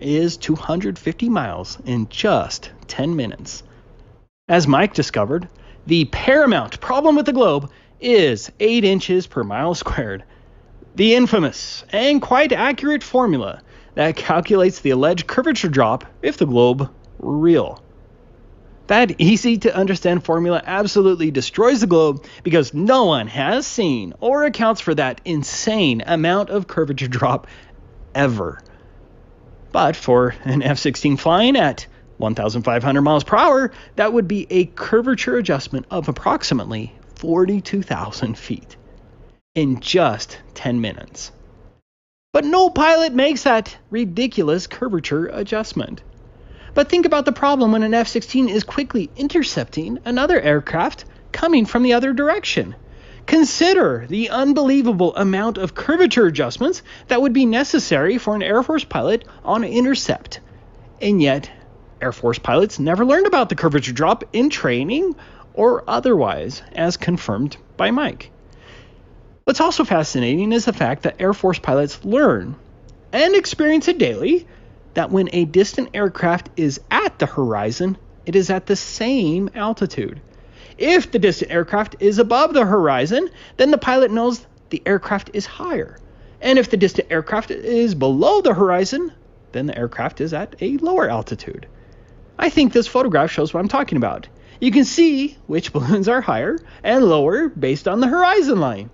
is 250 miles in just 10 minutes. As Mike discovered, the paramount problem with the globe is 8 inches per mile squared. The infamous and quite accurate formula that calculates the alleged curvature drop if the globe were real. That easy to understand formula absolutely destroys the globe because no one has seen or accounts for that insane amount of curvature drop ever. But for an F-16 flying at 1,500 miles per hour, that would be a curvature adjustment of approximately 42,000 feet in just 10 minutes. But no pilot makes that ridiculous curvature adjustment. But think about the problem when an F-16 is quickly intercepting another aircraft coming from the other direction. Consider the unbelievable amount of curvature adjustments that would be necessary for an Air Force pilot on intercept. And yet, Air Force pilots never learned about the curvature drop in training or otherwise, as confirmed by Mike. What's also fascinating is the fact that Air Force pilots learn and experience it daily that when a distant aircraft is at the horizon, it is at the same altitude. If the distant aircraft is above the horizon, then the pilot knows the aircraft is higher. And if the distant aircraft is below the horizon, then the aircraft is at a lower altitude. I think this photograph shows what I'm talking about. You can see which balloons are higher and lower based on the horizon line.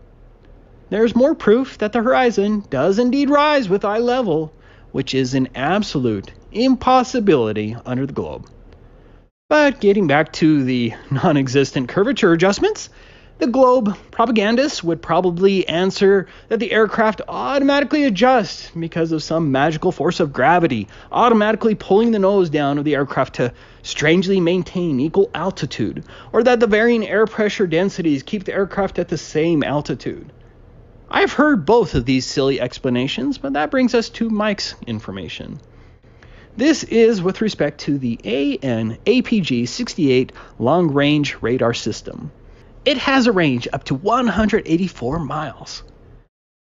There's more proof that the horizon does indeed rise with eye level, which is an absolute impossibility under the globe. But getting back to the non-existent curvature adjustments, the globe propagandists would probably answer that the aircraft automatically adjusts because of some magical force of gravity, automatically pulling the nose down of the aircraft to strangely maintain equal altitude, or that the varying air pressure densities keep the aircraft at the same altitude. I've heard both of these silly explanations, but that brings us to Mike's information. This is with respect to the AN/APG-68 long-range radar system. It has a range up to 184 miles.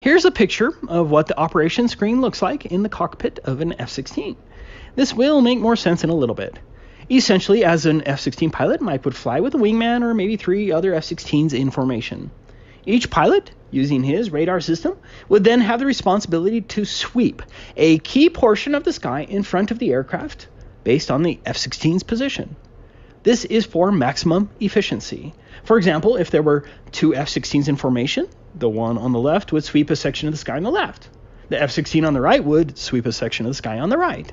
Here's a picture of what the operation screen looks like in the cockpit of an F-16. This will make more sense in a little bit. Essentially, as an F-16 pilot, Mike would fly with a wingman or maybe 3 other F-16s in formation. Each pilot, using his radar system, would then have the responsibility to sweep a key portion of the sky in front of the aircraft based on the F-16's position. This is for maximum efficiency. For example, if there were 2 F-16s in formation, the one on the left would sweep a section of the sky on the left. The F-16 on the right would sweep a section of the sky on the right.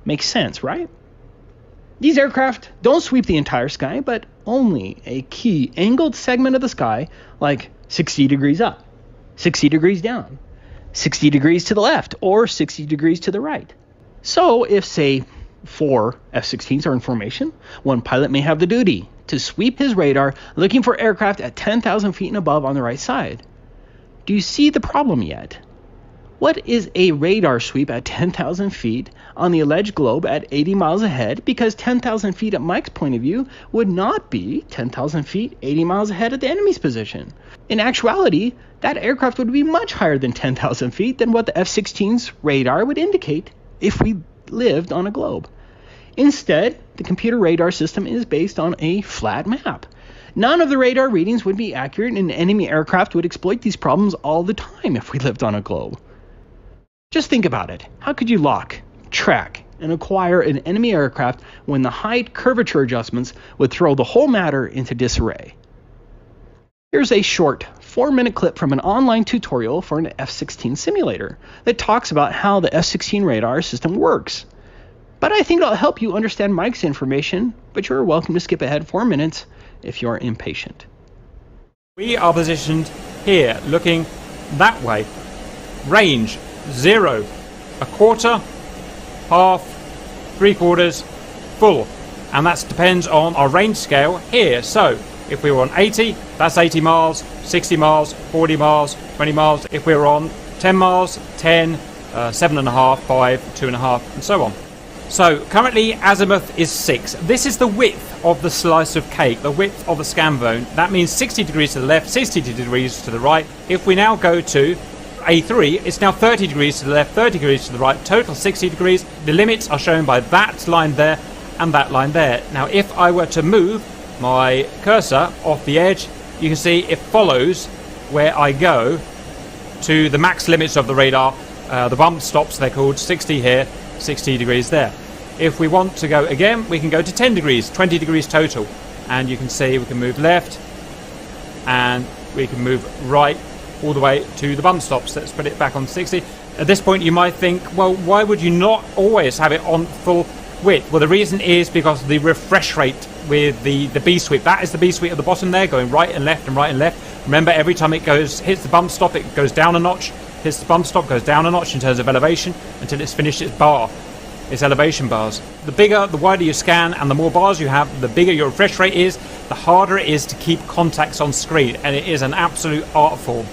Makes sense, right? These aircraft don't sweep the entire sky, but only a key angled segment of the sky, like 60 degrees up, 60 degrees down, 60 degrees to the left, or 60 degrees to the right. So if, say, 4 F-16s are in formation, one pilot may have the duty to sweep his radar looking for aircraft at 10,000 feet and above on the right side. Do you see the problem yet? What is a radar sweep at 10,000 feet on the alleged globe at 80 miles ahead? Because 10,000 feet at Mike's point of view would not be 10,000 feet 80 miles ahead at the enemy's position. In actuality, that aircraft would be much higher than 10,000 feet than what the F-16's radar would indicate if we lived on a globe. Instead, the computer radar system is based on a flat map. None of the radar readings would be accurate, and enemy aircraft would exploit these problems all the time if we lived on a globe. Just think about it. How could you lock, track, and acquire an enemy aircraft when the height curvature adjustments would throw the whole matter into disarray? Here's a short 4-minute clip from an online tutorial for an F-16 simulator that talks about how the F-16 radar system works. But I think it'll help you understand Mike's information, but you're welcome to skip ahead 4 minutes if you're impatient. We are positioned here, looking that way. Range 0, a quarter, half, 3/4, full. And that depends on our range scale here. So if we were on 80, that's 80 miles, 60 miles, 40 miles, 20 miles. If we were on 10 miles, 10, 7.5, 5, 2.5, and so on. So currently azimuth is 6. This is the width of the slice of cake, the width of the scan zone. That means 60 degrees to the left, 60 degrees to the right. If we now go to A3, it's now 30 degrees to the left, 30 degrees to the right, total 60 degrees. The limits are shown by that line there and that line there. Now, if I were to move my cursor off the edge, you can see it follows where I go to the max limits of the radar. The bump stops, they're called, 60 here, 60 degrees there. If we want to go again, we can go to 10 degrees, 20 degrees total. And you can see we can move left and we can move right all the way to the bump stops. Let's put it back on 60. At this point, you might think, well, why would you not always have it on full width? Well, the reason is because the refresh rate with the B sweep, that is the B sweep at the bottom there, going right and left and right and left. Remember, every time it hits the bump stop, it goes down a notch. Hits the bump stop, goes down a notch in terms of elevation until it's finished its bar. Its elevation bars. The bigger, the wider you scan and the more bars you have, the bigger your refresh rate is, the harder it is to keep contacts on screen. And it is an absolute art form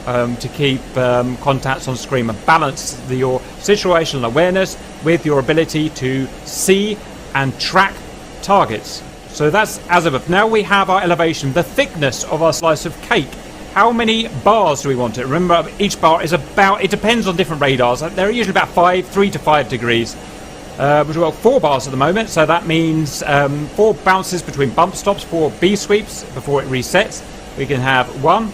to keep contacts on screen and balance your situational awareness with your ability to see and track targets. So that's azimuth. Now we have our elevation, the thickness of our slice of cake. How many bars do we want it? Remember, each bar is about, it depends on different radars. They're usually about 3 to 5 degrees. We've got 4 bars at the moment, so that means 4 bounces between bump stops, 4 B sweeps before it resets. We can have 1,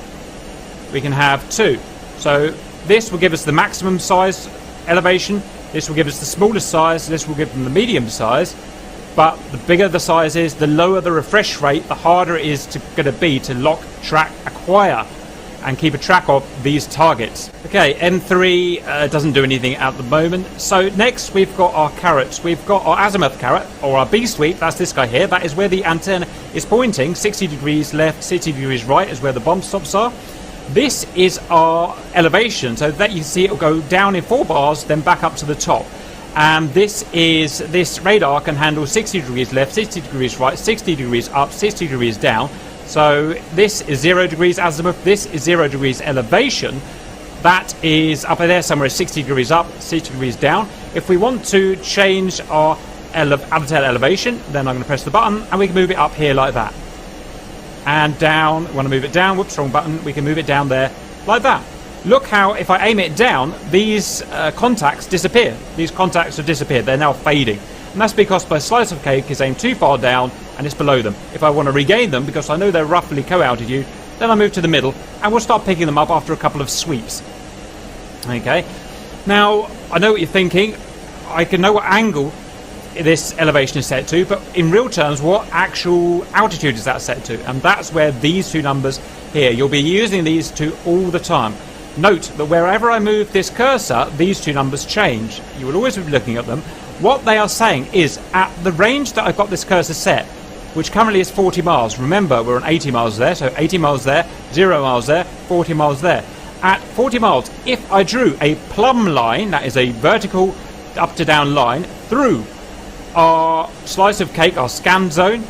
we can have 2. So this will give us the maximum size elevation, this will give us the smallest size, this will give them the medium size. But the bigger the size is, the lower the refresh rate, the harder it is going to be to lock, track, acquire and keep a track of these targets. Okay, M3 doesn't do anything at the moment. So next we've got our carrots. We've got our azimuth carrot, or our B sweep, that's this guy here. That is where the antenna is pointing, 60 degrees left, 60 degrees right is where the bump stops are. This is our elevation, so that you see it will go down in 4 bars, then back up to the top. And this radar can handle 60 degrees left, 60 degrees right, 60 degrees up, 60 degrees down. So this is 0 degrees azimuth, this is 0 degrees elevation. That is up there somewhere 60 degrees up, 60 degrees down. If we want to change our Alcatel elevation, then I'm going to press the button and we can move it up here like that. And down, we want to move it down, whoops, wrong button, we can move it down there like that. Look how, if I aim it down, these contacts disappear. These contacts have disappeared, they're now fading. And that's because my slice of cake is aimed too far down and it's below them. If I want to regain them, because I know they're roughly co-altitude, then I move to the middle and we'll start picking them up after a couple of sweeps. Okay, now I know what you're thinking. I can know what angle this elevation is set to, but in real terms, what actual altitude is that set to? And that's where these 2 numbers here, you'll be using these 2 all the time. Note that wherever I move this cursor, these 2 numbers change. You will always be looking at them. What they are saying is, at the range that I've got this cursor set, which currently is 40 miles. Remember, we're on 80 miles there, so 80 miles there, 0 miles there, 40 miles there. At 40 miles, if I drew a plumb line, that is a vertical up to down line, through our slice of cake, our scan zone,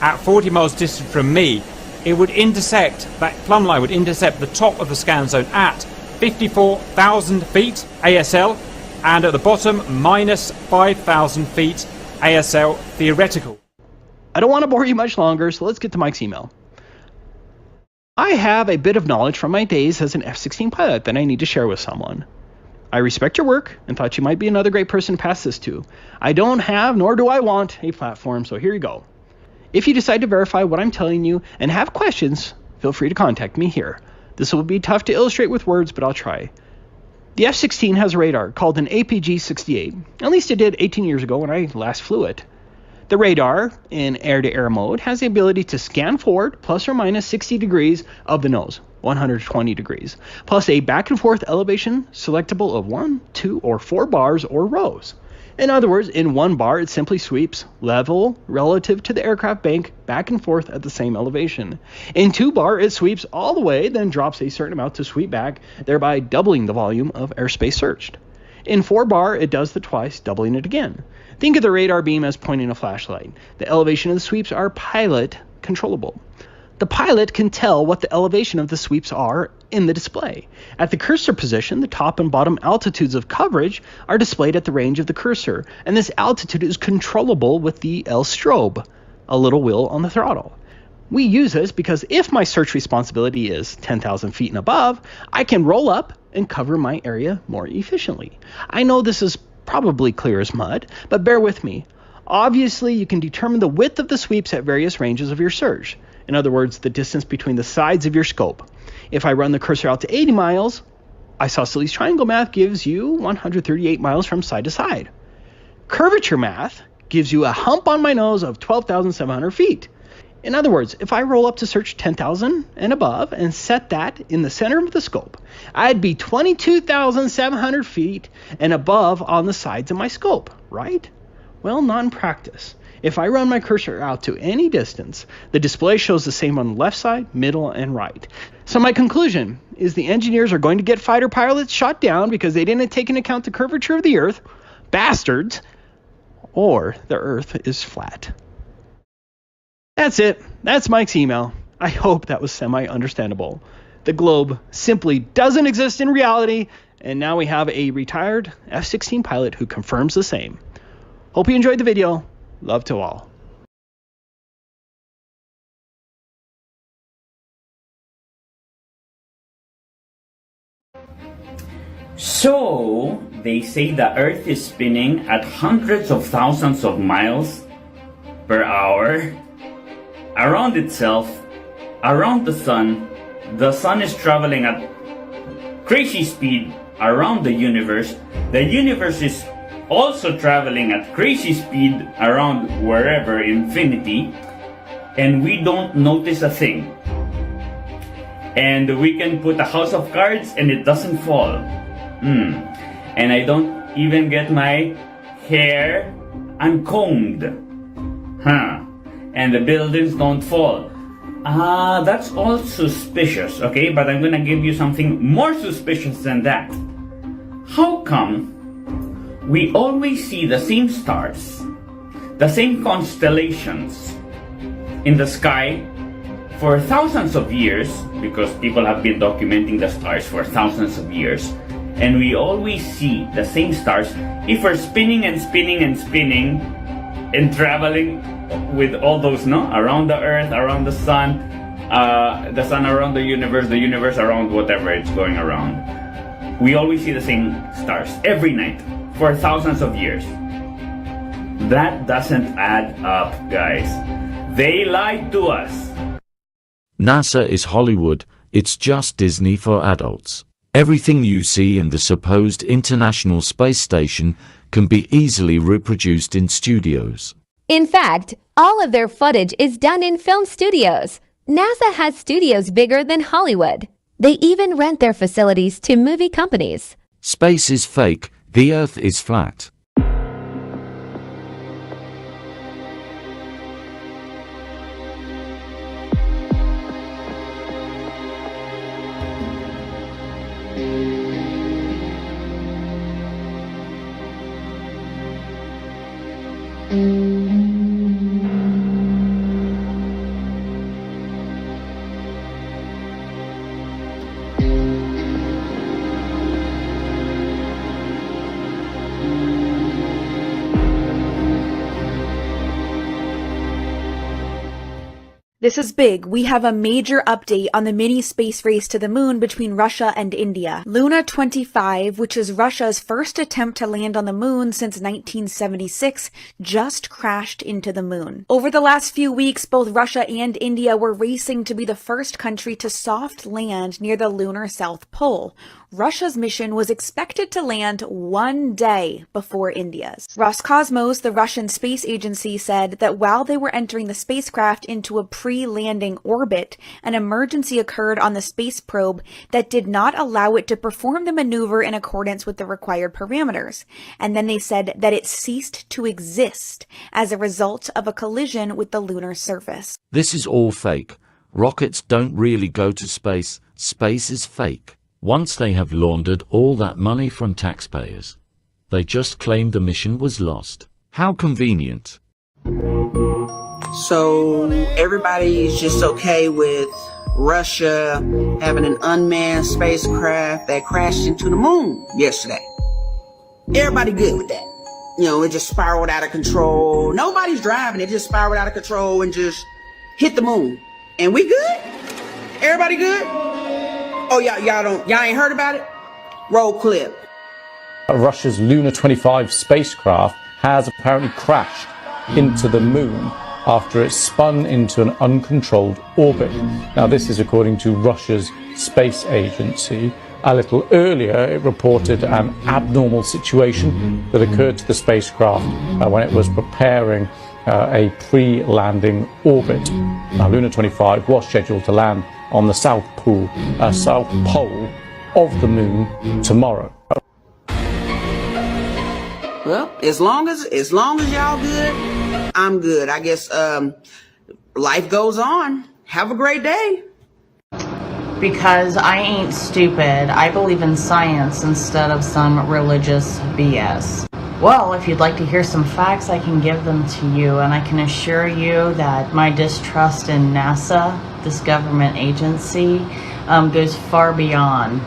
at 40 miles distant from me, it would intersect, that plumb line would intersect the top of the scan zone at 54,000 feet ASL, and at the bottom, minus 5,000 feet ASL theoretical. I don't want to bore you much longer, so let's get to Mike's email. I have a bit of knowledge from my days as an F-16 pilot that I need to share with someone. I respect your work and thought you might be another great person to pass this to. I don't have, nor do I want, a platform, so here you go. If you decide to verify what I'm telling you and have questions, feel free to contact me here. This will be tough to illustrate with words, but I'll try. The F-16 has a radar called an APG-68. At least it did 18 years ago when I last flew it. The radar, in air-to-air mode, has the ability to scan forward plus or minus 60 degrees of the nose, 120 degrees, plus a back-and-forth elevation selectable of 1, 2, or 4 bars or rows. In other words, in 1 bar, it simply sweeps level relative to the aircraft bank back and forth at the same elevation. In 2 bar, it sweeps all the way, then drops a certain amount to sweep back, thereby doubling the volume of airspace searched. In 4 bar, it does the twice, doubling it again. Think of the radar beam as pointing a flashlight. The elevation of the sweeps are pilot controllable. The pilot can tell what the elevation of the sweeps are in the display. At the cursor position, the top and bottom altitudes of coverage are displayed at the range of the cursor, and this altitude is controllable with the L-strobe, a little wheel on the throttle. We use this because if my search responsibility is 10,000 feet and above, I can roll up and cover my area more efficiently. I know this is probably clear as mud, but bear with me. Obviously, you can determine the width of the sweeps at various ranges of your surge. In other words, the distance between the sides of your scope. If I run the cursor out to 80 miles, isosceles triangle math gives you 138 miles from side to side. Curvature math gives you a hump on my nose of 12,700 feet. In other words, if I roll up to search 10,000 and above and set that in the center of the scope, I'd be 22,700 feet and above on the sides of my scope, right? Well, not in practice. If I run my cursor out to any distance, the display shows the same on the left side, middle, and right. So my conclusion is the engineers are going to get fighter pilots shot down because they didn't take into account the curvature of the Earth, bastards, or the Earth is flat. That's it. That's Mike's email. I hope that was semi-understandable. The globe simply doesn't exist in reality, and now we have a retired F-16 pilot who confirms the same. Hope you enjoyed the video. Love to all. So, they say the Earth is spinning at hundreds of thousands of miles per hour around itself, around the sun. The sun is traveling at crazy speed around the universe. The universe is also traveling at crazy speed around wherever, infinity, and we don't notice a thing. And we can put a house of cards and it doesn't fall. And I don't even get my hair uncombed. And the buildings don't fall. That's all suspicious, okay? But I'm gonna give you something more suspicious than that. How come we always see the same stars, the same constellations in the sky for thousands of years, because people have been documenting the stars for thousands of years, and we always see the same stars if we're spinning and spinning and spinning and traveling with all those, around the Earth, around the sun around the universe around whatever it's going around. We always see the same stars every night for thousands of years. That doesn't add up, guys. They lied to us. NASA is Hollywood, it's just Disney for adults. Everything you see in the supposed International Space Station can be easily reproduced in studios. In fact, all of their footage is done in film studios. NASA has studios bigger than Hollywood. They even rent their facilities to movie companies. Space is fake, the Earth is flat. This is big. We have a major update on the mini space race to the moon between Russia and India. Luna 25, which is Russia's first attempt to land on the moon since 1976, just crashed into the moon. Over the last few weeks, both Russia and India were racing to be the first country to soft land near the lunar South Pole. Russia's mission was expected to land one day before India's. Roscosmos, the Russian space agency, said that while they were entering the spacecraft into a pre-landing orbit, an emergency occurred on the space probe that did not allow it to perform the maneuver in accordance with the required parameters. And then they said that it ceased to exist as a result of a collision with the lunar surface. This is all fake. Rockets don't really go to space. Space is fake. Once they have laundered all that money from taxpayers, they just claim the mission was lost. How convenient. So everybody's just okay with Russia having an unmanned spacecraft that crashed into the moon yesterday. Everybody good with that. You know, it just spiraled out of control. Nobody's driving. It just spiraled out of control and just hit the moon. And we good? Everybody good? Oh, y'all ain't heard about it? Roll clip. Russia's Luna 25 spacecraft has apparently crashed into the moon after it spun into an uncontrolled orbit. Now, this is according to Russia's space agency. A little earlier, it reported an abnormal situation that occurred to the spacecraft when it was preparing a pre-landing orbit. Now, Luna 25 was scheduled to land on the south pole of the moon tomorrow. Well, as long as y'all good, I'm good. I guess life goes on. Have a great day. Because I ain't stupid. I believe in science instead of some religious BS. Well, if you'd like to hear some facts, I can give them to you, and I can assure you that my distrust in NASA, this government agency, goes far beyond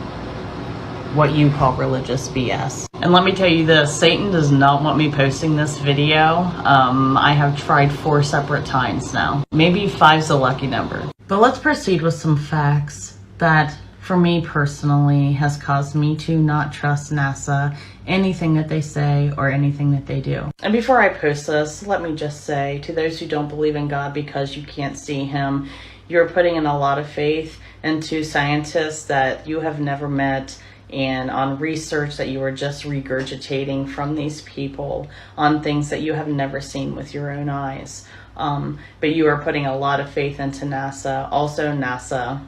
what you call religious BS. And let me tell you this, Satan does not want me posting this video. I have tried 4 separate times now. Maybe 5's the lucky number. But let's proceed with some facts that, for me personally, has caused me to not trust NASA, anything that they say or anything that they do. And before I post this, let me just say, to those who don't believe in God because you can't see him, you're putting in a lot of faith into scientists that you have never met, and on research that you are just regurgitating from these people on things that you have never seen with your own eyes. But you are putting a lot of faith into NASA. Also, NASA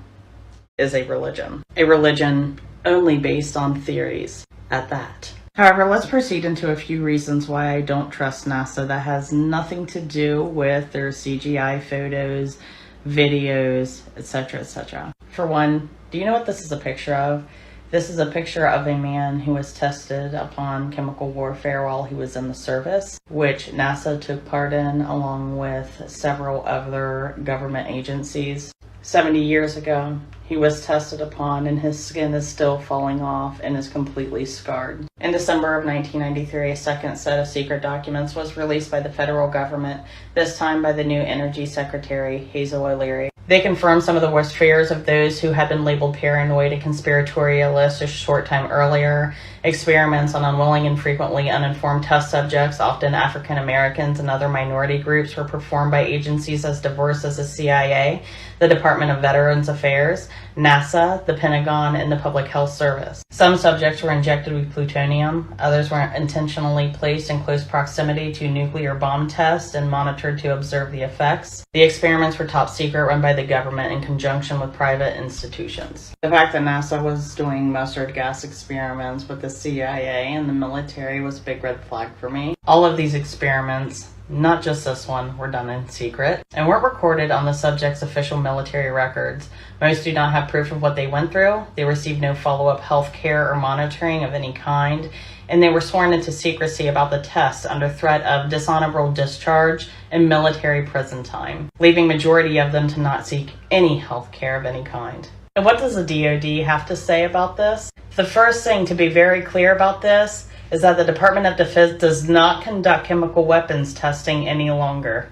is a religion only based on theories at that. However, let's proceed into a few reasons why I don't trust NASA that has nothing to do with their CGI photos, videos, etc., etc. For one, do you know what this is a picture of? This is a picture of a man who was tested upon chemical warfare while he was in the service, which NASA took part in along with several other government agencies. 70 years ago, he was tested upon and his skin is still falling off and is completely scarred. In December of 1993, a second set of secret documents was released by the federal government, this time by the new Energy Secretary, Hazel O'Leary. They confirmed some of the worst fears of those who had been labeled paranoid and conspiratorialists a short time earlier. Experiments on unwilling and frequently uninformed test subjects, often African Americans and other minority groups, were performed by agencies as diverse as the CIA, the Department of Veterans Affairs, NASA, the Pentagon, and the Public Health Service. Some subjects were injected with plutonium, others were intentionally placed in close proximity to nuclear bomb tests and monitored to observe the effects. The experiments were top secret, run by the government in conjunction with private institutions. The fact that NASA was doing mustard gas experiments with the CIA and the military was a big red flag for me. All of these experiments, not just this one, were done in secret and weren't recorded on the subject's official military records. Most do not have proof of what they went through. They received no follow-up health care or monitoring of any kind, and they were sworn into secrecy about the tests under threat of dishonorable discharge and military prison time, leaving majority of them to not seek any health care of any kind. And what does the DoD have to say about this? The first thing to be very clear about this is that the Department of Defense does not conduct chemical weapons testing any longer.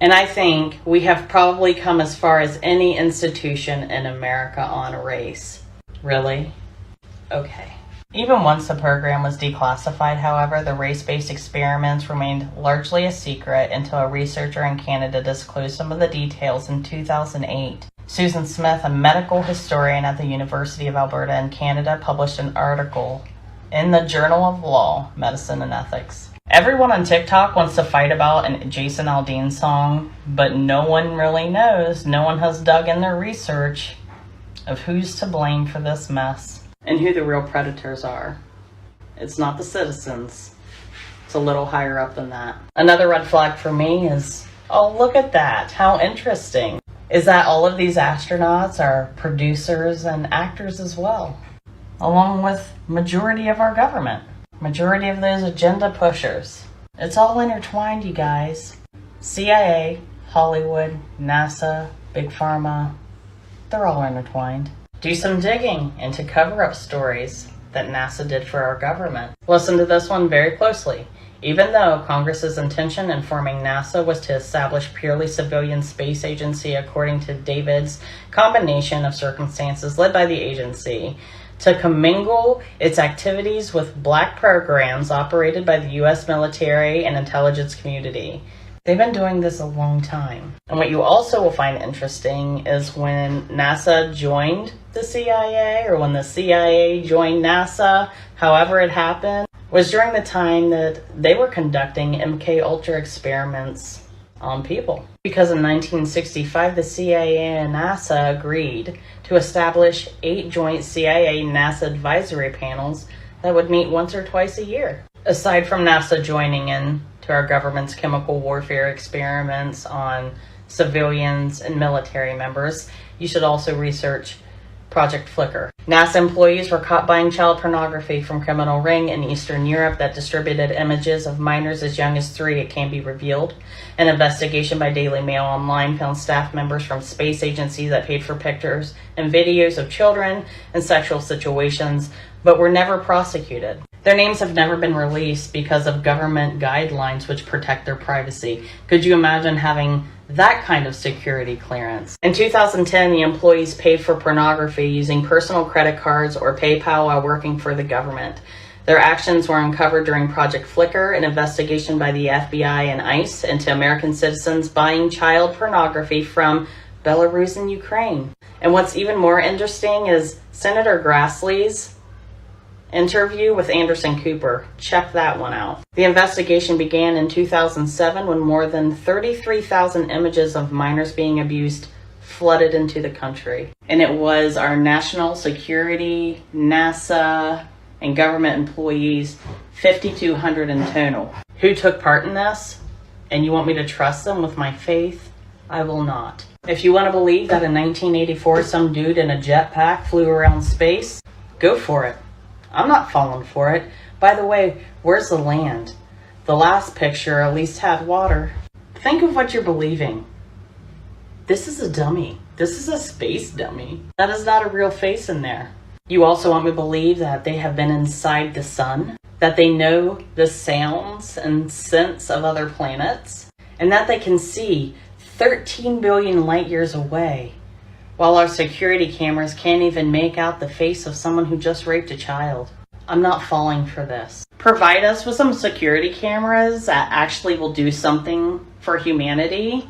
And I think we have probably come as far as any institution in America on race. Really? Okay. Even once the program was declassified, however, the race-based experiments remained largely a secret until a researcher in Canada disclosed some of the details in 2008. Susan Smith, a medical historian at the University of Alberta in Canada, published an article in the Journal of Law, Medicine and Ethics. Everyone on TikTok wants to fight about a Jason Aldean song, but no one really knows. No one has dug in their research of who's to blame for this mess and who the real predators are. It's not the citizens. It's a little higher up than that. Another red flag for me is, oh, look at that. How interesting. Is that all of these astronauts are producers and actors as well, along with majority of our government, majority of those agenda pushers. It's all intertwined, you guys. CIA, Hollywood, NASA, Big Pharma, they're all intertwined. Do some digging into cover-up stories that NASA did for our government. Listen to this one very closely. Even though Congress's intention in forming NASA was to establish purely civilian space agency according to David's combination of circumstances led by the agency, to commingle its activities with black programs operated by the U.S. military and intelligence community. They've been doing this a long time. And what you also will find interesting is when NASA joined the CIA, or when the CIA joined NASA, however it happened, was during the time that they were conducting MK Ultra experiments on people. Because in 1965, the CIA and NASA agreed to establish 8 joint CIA-NASA advisory panels that would meet once or twice a year. Aside from NASA joining in to our government's chemical warfare experiments on civilians and military members, you should also research Project Flicker. NASA employees were caught buying child pornography from criminal ring in Eastern Europe that distributed images of minors as young as 3, it can be revealed. An investigation by Daily Mail Online found staff members from space agencies that paid for pictures and videos of children in sexual situations, but were never prosecuted. Their names have never been released because of government guidelines which protect their privacy. Could you imagine having that kind of security clearance? In 2010, the employees paid for pornography using personal credit cards or PayPal while working for the government. Their actions were uncovered during Project Flicker, an investigation by the FBI and ICE into American citizens buying child pornography from Belarus and Ukraine. And what's even more interesting is Senator Grassley's interview with Anderson Cooper. Check that one out. The investigation began in 2007 when more than 33,000 images of minors being abused flooded into the country. And it was our national security, NASA, and government employees, 5,200 in total, who took part in this. And you want me to trust them with my faith? I will not. If you want to believe that in 1984 some dude in a jetpack flew around space, go for it. I'm not falling for it. By the way, where's the land? The last picture at least had water. Think of what you're believing. This is a dummy. This is a space dummy. That is not a real face in there. You also want me to believe that they have been inside the sun, that they know the sounds and scents of other planets, and that they can see 13 billion light years away, while our security cameras can't even make out the face of someone who just raped a child. I'm not falling for this. Provide us with some security cameras that actually will do something for humanity,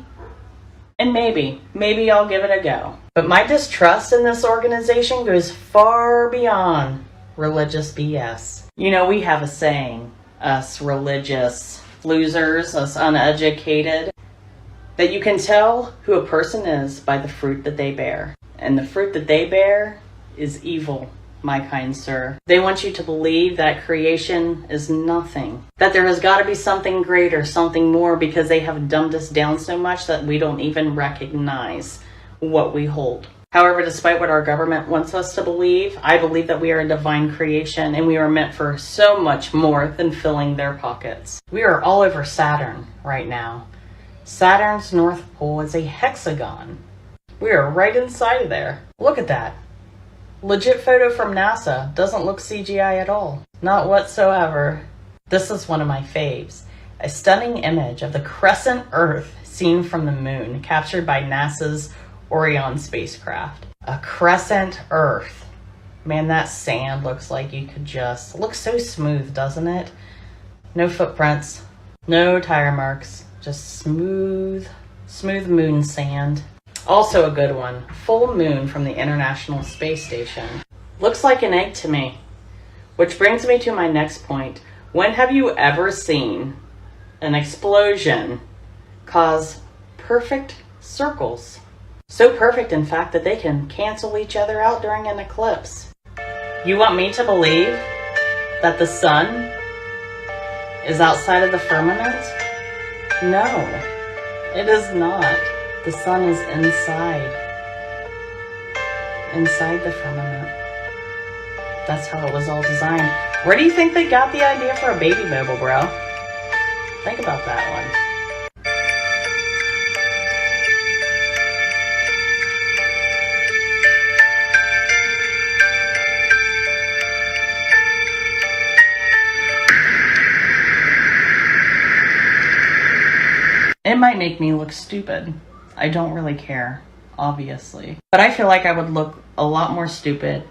and maybe I'll give it a go. But my distrust in this organization goes far beyond religious BS. You know, we have a saying, us religious losers, us uneducated, that you can tell who a person is by the fruit that they bear. And the fruit that they bear is evil, my kind sir. They want you to believe that creation is nothing, that there has got to be something greater, something more, because they have dumbed us down so much that we don't even recognize what we hold. However, despite what our government wants us to believe, I believe that we are a divine creation and we are meant for so much more than filling their pockets. We are all over Saturn right now. Saturn's North Pole is a hexagon. We are right inside of there. Look at that. Legit photo from NASA. Doesn't look CGI at all. Not whatsoever. This is one of my faves. A stunning image of the crescent Earth seen from the moon, captured by NASA's Orion spacecraft. A crescent Earth. Man, that sand looks like you could just... looks so smooth, doesn't it? No footprints. No tire marks. Just smooth moon sand. Also a good one. Full moon from the International Space Station. Looks like an egg to me. Which brings me to my next point. When have you ever seen an explosion cause perfect circles? So perfect, in fact, that they can cancel each other out during an eclipse. You want me to believe that the sun is outside of the firmament? No, it is not. The sun is inside the firmament. That's how it was all designed. Where do you think they got the idea for a baby mobile, bro? Think about that one. It might make me look stupid. I don't really care, obviously. But I feel like I would look a lot more stupid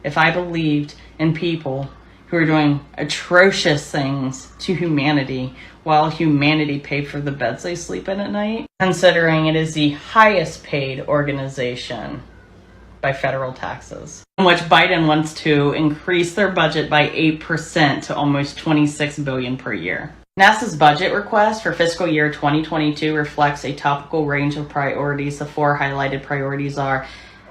if I believed in people who are doing atrocious things to humanity while humanity paid for the beds they sleep in at night, considering it is the highest paid organization by federal taxes, in which Biden wants to increase their budget by 8% to almost $26 billion per year. NASA's budget request for fiscal year 2022 reflects a topical range of priorities. The 4 highlighted priorities are: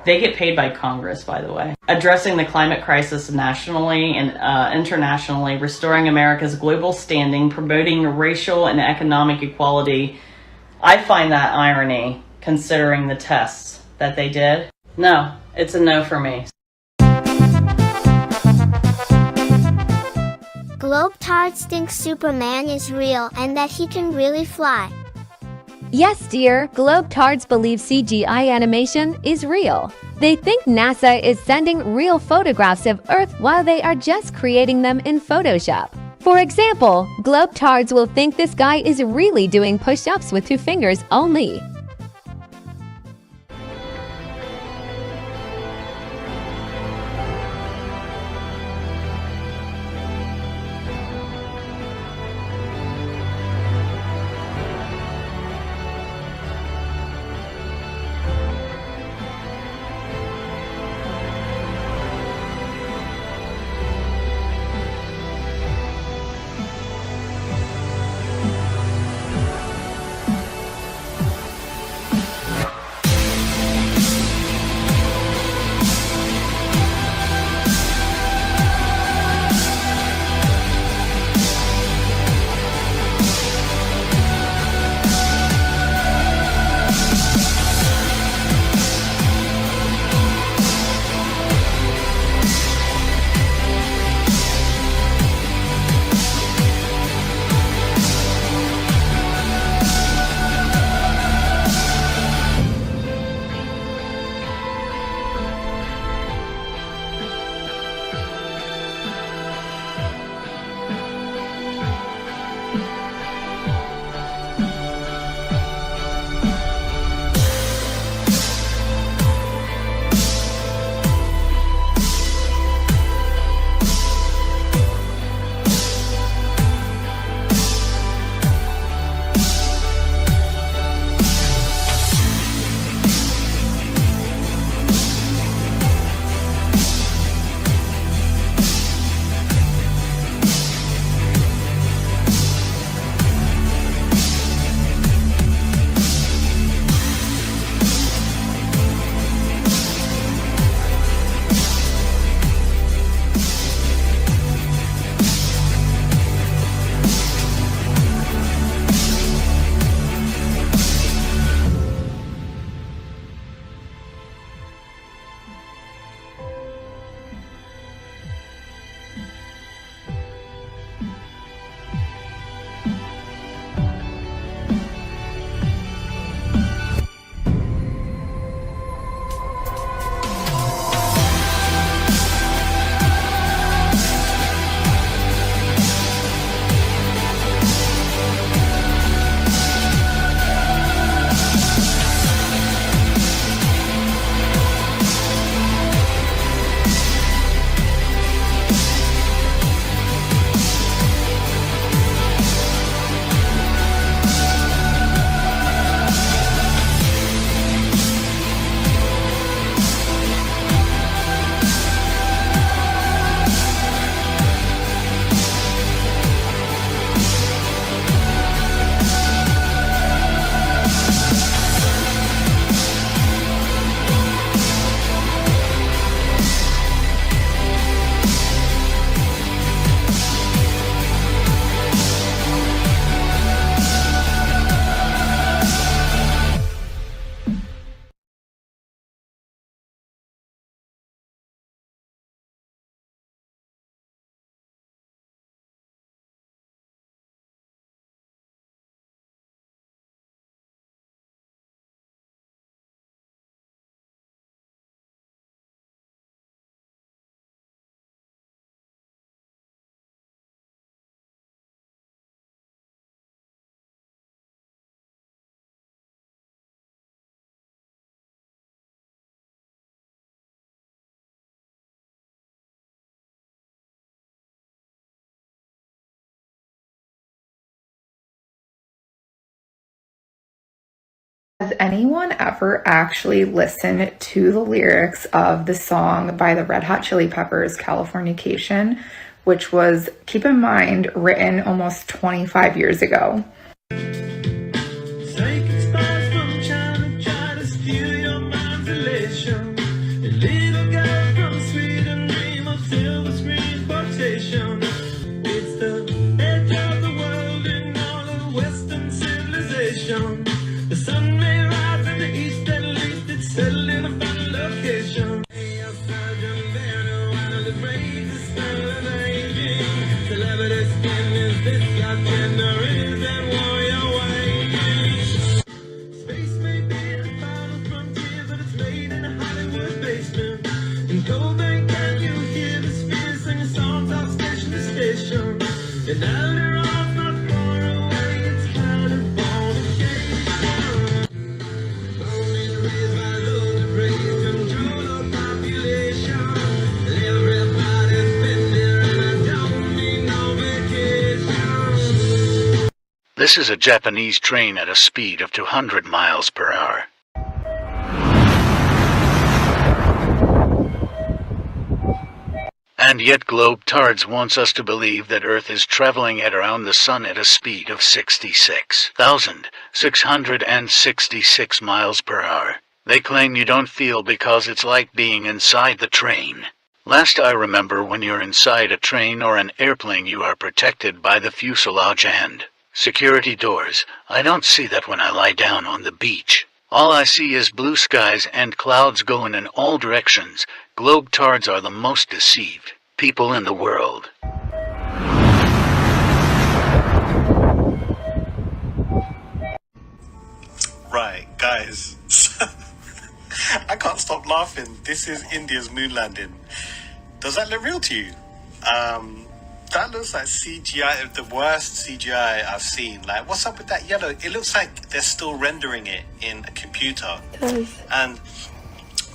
they get paid by Congress, by the way. Addressing the climate crisis nationally and internationally, restoring America's global standing, promoting racial and economic equality. I find that irony, considering the tests that they did. No, it's a no for me. Globetrotters think Superman is real and that he can really fly. Yes, dear, Globetrotters believe CGI animation is real. They think NASA is sending real photographs of Earth while they are just creating them in Photoshop. For example, Globetrotters will think this guy is really doing push-ups with 2 fingers only. Has anyone ever actually listened to the lyrics of the song by the Red Hot Chili Peppers, Californication, which was, keep in mind, written almost 25 years ago? This is a Japanese train at a speed of 200 miles per hour. And yet Globetards wants us to believe that Earth is traveling at around the Sun at a speed of 66,666 miles per hour. They claim you don't feel because it's like being inside the train. Last I remember, when you're inside a train or an airplane, you are protected by the fuselage and security doors. I don't see that when I lie down on the beach. All I see is blue skies and clouds going in all directions. Globetards are the most deceived people in the world. Right, guys. I can't stop laughing. This is India's moon landing. Does that look real to you? That looks like CGI, the worst CGI I've seen. Like, what's up with that yellow? It looks like they're still rendering it in a computer. And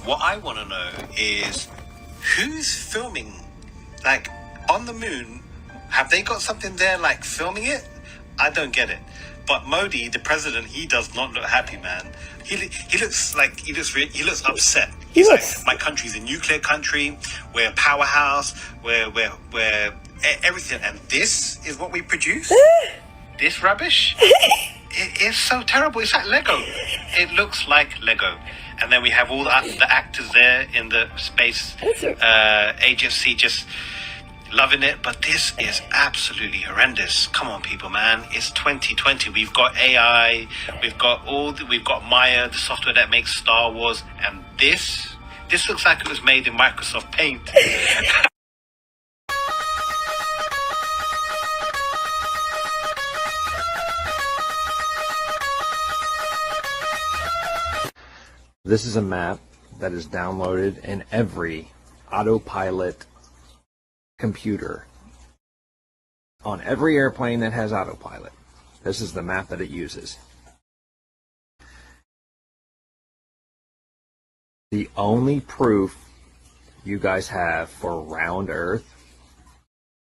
what I want to know is, who's filming? Like, on the moon, have they got something there, like, filming it? I don't get it. But Modi, the president, he does not look happy, man. He looks like, he looks upset. He's like, my country's a nuclear country. We're a powerhouse. We're everything. And this is what we produce? This rubbish? It is so terrible. It's like Lego. It looks like Lego. And then we have all the actors there in the space agency just loving it. But this is absolutely horrendous. Come on, people, man. It's 2020. We've got AI. We've got Maya, the software that makes Star Wars. And this looks like it was made in Microsoft Paint. This is a map that is downloaded in every autopilot computer on every airplane that has autopilot. This is the map that it uses. The only proof you guys have for round Earth,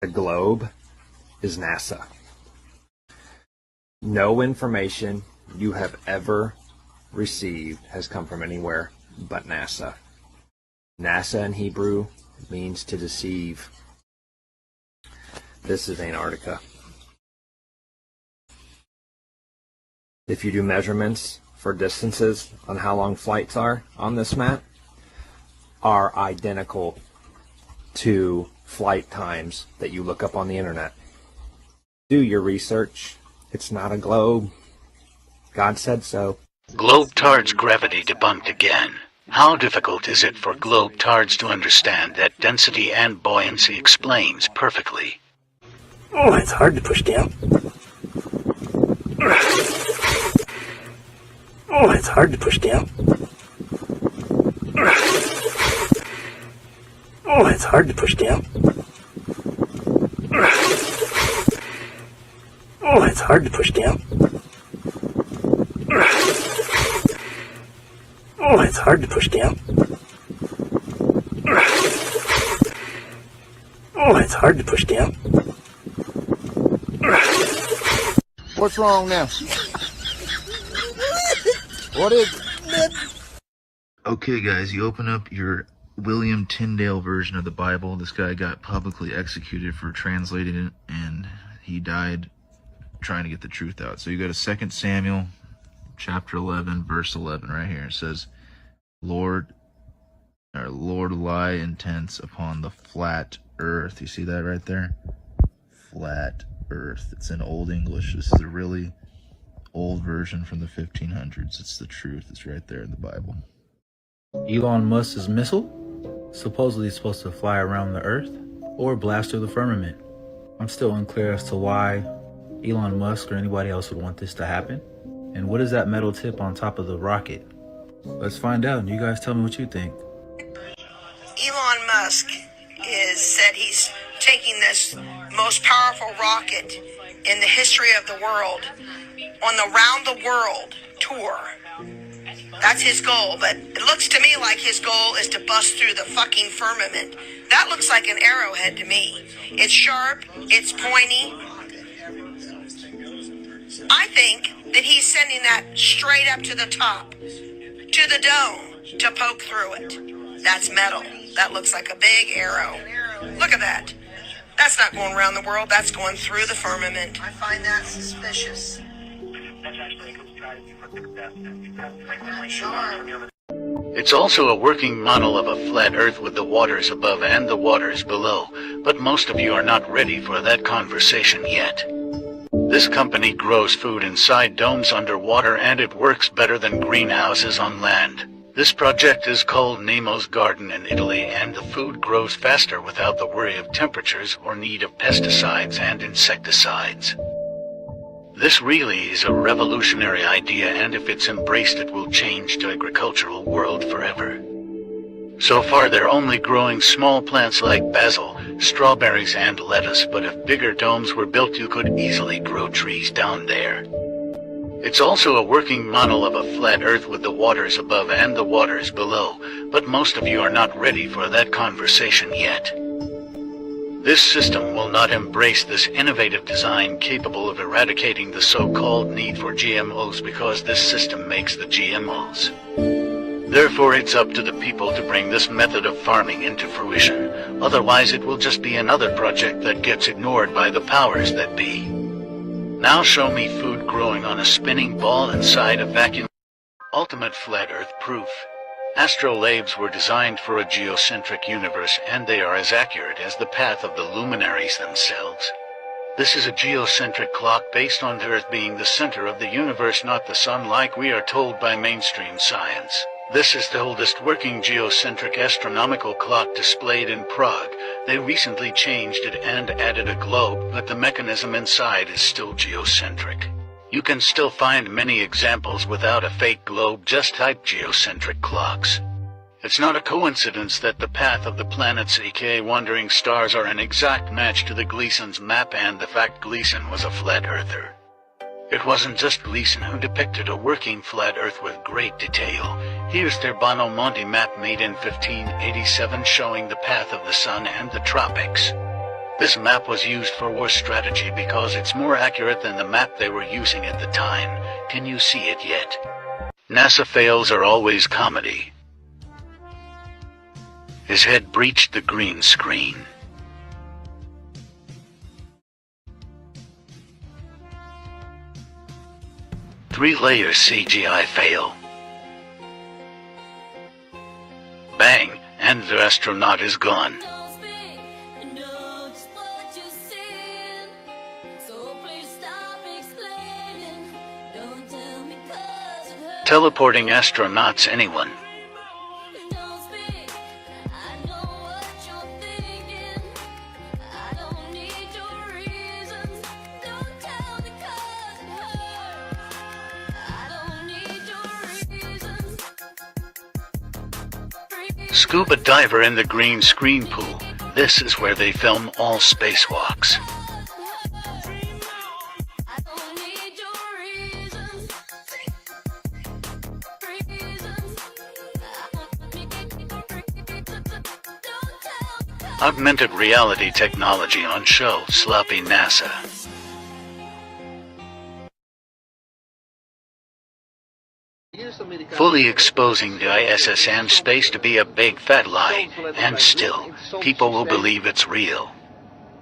the globe, is NASA. No information you have ever received has come from anywhere but NASA. NASA in Hebrew means to deceive. This is Antarctica. If you do measurements for distances on how long flights are on this map, are identical to flight times that you look up on the internet. Do your research. It's not a globe. God said so. Globetards gravity debunked again. How difficult is it for Globetards to understand that density and buoyancy explains perfectly? Oh, it's hard to push down. Oh, it's hard to push down. Oh, it's hard to push down. Oh, it's hard to push down. Oh, it's hard to push down. Oh, it's hard to push down. What's wrong now? What is it? Okay, guys, you open up your William Tyndale version of the Bible. This guy got publicly executed for translating it, and he died trying to get the truth out. So you go to 2 Samuel chapter 11, verse 11 right here. It says, Lord lie intents upon the flat earth. You see that right there? Flat earth. It's in Old English. This is a really old version from the 1500s. It's the truth. It's right there in the Bible. Elon Musk's missile supposedly supposed to fly around the earth or blast through the firmament. I'm still unclear as to why Elon Musk or anybody else would want this to happen. And what is that metal tip on top of the rocket? Let's find out, and you guys tell me what you think. Elon Musk said he's taking this most powerful rocket in the history of the world on the round the world tour. That's his goal, but it looks to me like his goal is to bust through the fucking firmament. That looks like an arrowhead to me. It's sharp, it's pointy. I think that he's sending that straight up to the top, to the dome, to poke through it. That's metal. That looks like a big arrow. Look at that. That's not going around the world, that's going through the firmament. I find that suspicious. It's also a working model of a flat Earth with the waters above and the waters below, but most of you are not ready for that conversation yet. This company grows food inside domes underwater, and it works better than greenhouses on land. This project is called Nemo's Garden in Italy, and the food grows faster without the worry of temperatures or need of pesticides and insecticides. This really is a revolutionary idea, and if it's embraced, it will change the agricultural world forever. So far, they're only growing small plants like basil, strawberries, and lettuce, but if bigger domes were built, you could easily grow trees down there. It's also a working model of a flat Earth with the waters above and the waters below, but most of you are not ready for that conversation yet. This system will not embrace this innovative design capable of eradicating the so-called need for GMOs, because this system makes the GMOs. Therefore, it's up to the people to bring this method of farming into fruition. Otherwise, it will just be another project that gets ignored by the powers that be. Now show me food growing on a spinning ball inside a vacuum. Ultimate flat Earth proof. Astrolabes were designed for a geocentric universe, and they are as accurate as the path of the luminaries themselves. This is a geocentric clock based on the Earth being the center of the universe, not the sun like we are told by mainstream science. This is the oldest working geocentric astronomical clock displayed in Prague. They recently changed it and added a globe, but the mechanism inside is still geocentric. You can still find many examples without a fake globe. Just type geocentric clocks. It's not a coincidence that the path of the planets, aka wandering stars, are an exact match to the Gleason's map, and the fact Gleason was a flat earther. It wasn't just Gleason who depicted a working flat Earth with great detail. Here's their Bono Monti map made in 1587 showing the path of the sun and the tropics. This map was used for war strategy because it's more accurate than the map they were using at the time. Can you see it yet? NASA fails are always comedy. His head breached the green screen. Three-layer CGI fail. Bang, and the astronaut is gone. Teleporting astronauts, anyone? Scuba diver in the green screen pool. This is where they film all spacewalks. Augmented reality technology on show, sloppy NASA. fully exposing the ISS and space to be a big fat lie, and still, people will believe it's real.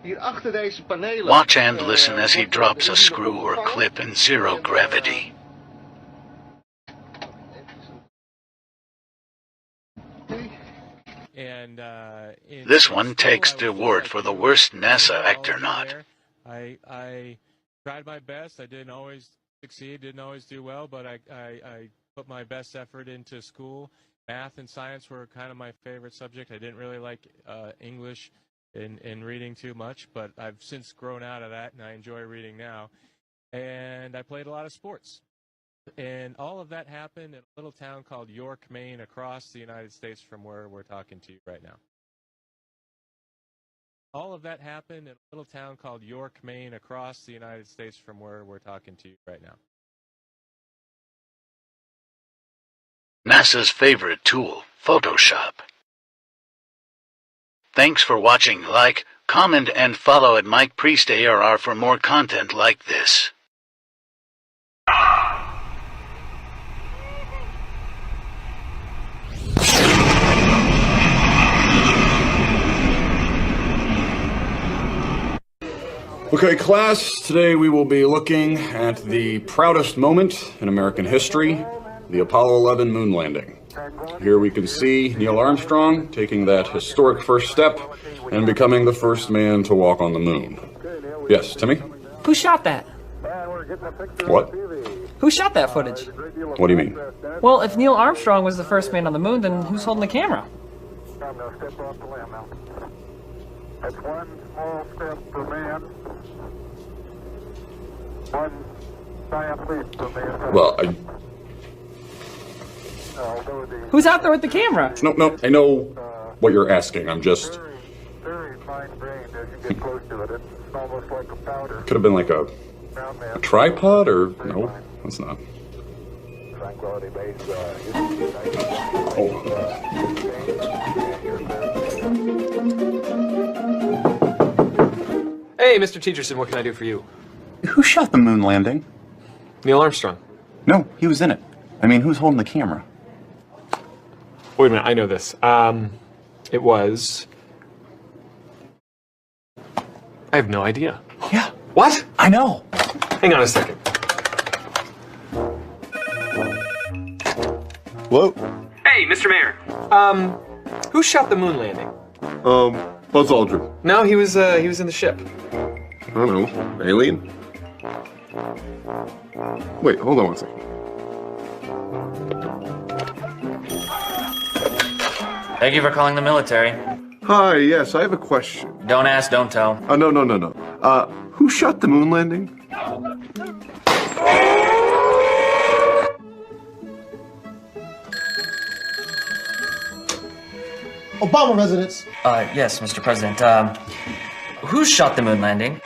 Watch and listen as he drops a screw or clip in zero gravity. And This one takes the award for the worst NASA actornaut. I tried my best. I didn't always succeed, didn't always do well, but I put my best effort into school. Math and science were kind of my favorite subject. I didn't really like English and reading too much, but I've since grown out of that, and I enjoy reading now. And I played a lot of sports. And all of that happened in a little town called York, Maine, across the United States from where we're talking to you right now. All of that happened in a little town called York, Maine, across the United States from where we're talking to you right now. NASA's favorite tool, Photoshop. Thanks for watching. Like, comment, and follow at Mike Priest ARR for more content like this. Okay, class, today we will be looking at the proudest moment in American history, the Apollo 11 moon landing. Here we can see Neil Armstrong taking that historic first step and becoming the first man to walk on the moon. Yes, Timmy? Who shot that? What? Who shot that footage? What do you mean? Well, if Neil Armstrong was the first man on the moon, then who's holding the camera? That's one small step for man, one giant leap for mankind. Well, Who's out there with the camera? No, I know what you're asking. I'm just... Very fine-grained as you get close to it. It's almost like a powder. Could have been like a tripod, or... No, it's not. Tranquility Base, Hey, Mr. Teacherson, what can I do for you? Who shot the moon landing? Neil Armstrong. No, he was in it. I mean, who's holding the camera? Wait a minute, I know this. It was... I have no idea. Yeah. What? I know. Hang on a second. Hello? Hey, Mr. Mayor. Who shot the moon landing? Buzz Aldrin. No, he was in the ship. I don't know. Alien? Wait, hold on one second. Thank you for calling the military. Hi, yes, I have a question. Don't ask, don't tell. No. Who shot the moon landing? Obama residence. Yes, Mr. President. Who shot the moon landing?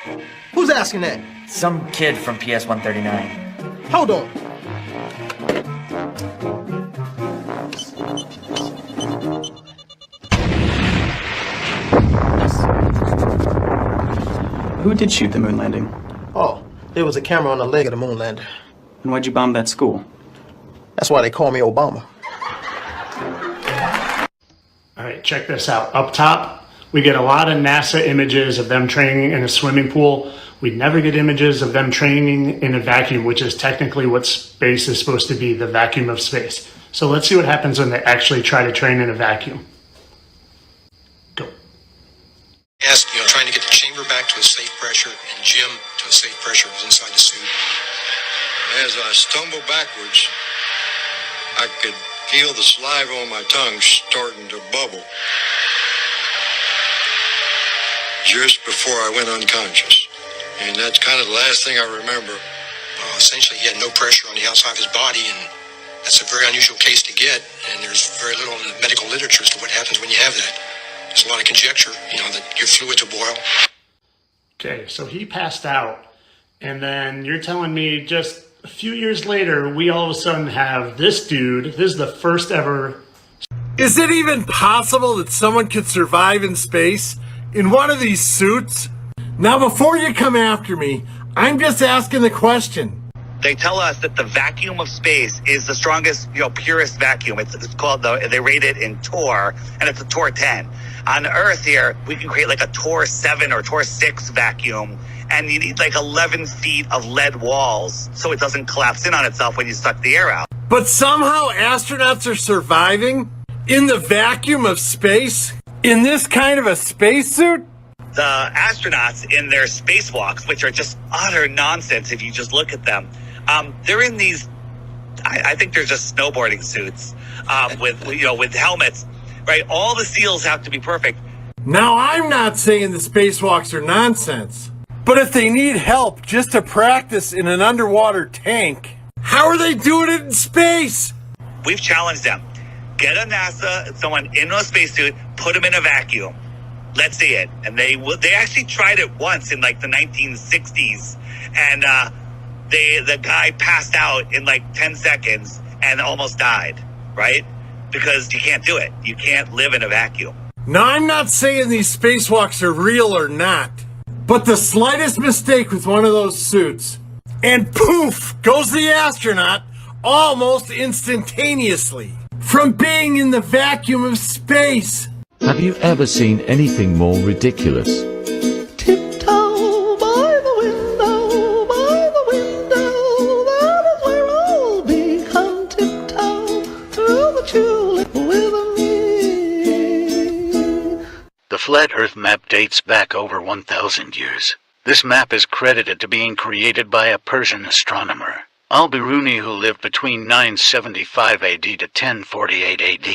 Who's asking that? Some kid from PS 139. Hold on. Who did shoot the moon landing? Oh, there was a camera on the leg of the moon lander. And why'd you bomb that school? That's why they call me Obama. All right, check this out. Up top, we get a lot of NASA images of them training in a swimming pool. We never get images of them training in a vacuum, which is technically what space is supposed to be, the vacuum of space. So let's see what happens when they actually try to train in a vacuum. Trying to get the chamber back to a safe pressure and Jim to a safe pressure was inside the suit. As I stumbled backwards, I could feel the saliva on my tongue starting to bubble just before I went unconscious. And that's kind of the last thing I remember. Essentially, he had no pressure on the outside of his body, and that's a very unusual case to get, and there's very little in the medical literature as to what happens when you have that. There's a lot of conjecture, that your fluids will boil. Okay, so he passed out, and then you're telling me just a few years later, we all of a sudden have this dude. This is the first ever. Is it even possible that someone could survive in space in one of these suits? Now, before you come after me, I'm just asking the question. They tell us that the vacuum of space is the strongest, purest vacuum. It's called they rate it in torr, and it's a torr 10. On Earth here, we can create like a torr 7 or torr 6 vacuum, and you need like 11 feet of lead walls so it doesn't collapse in on itself when you suck the air out. But somehow astronauts are surviving in the vacuum of space in this kind of a spacesuit? The astronauts in their spacewalks, which are just utter nonsense if you just look at them, they're in these, I think they're just snowboarding suits with helmets, right? All the seals have to be perfect. Now, I'm not saying the spacewalks are nonsense, but if they need help just to practice in an underwater tank, how are they doing it in space? We've challenged them. Get a NASA, someone in a spacesuit, put them in a vacuum. Let's see it. And they actually tried it once in like the 1960s, and the guy passed out in like 10 seconds and almost died, right? Because you can't do it. You can't live in a vacuum. Now, I'm not saying these spacewalks are real or not, but the slightest mistake with one of those suits, and poof, goes the astronaut almost instantaneously from being in the vacuum of space. Have you ever seen anything more ridiculous? Tiptoe by the window, that is where I'll be. Come tiptoe through the tulip with me. The flat Earth map dates back over 1,000 years. This map is credited to being created by a Persian astronomer, Al-Biruni, who lived between 975 AD to 1048 AD.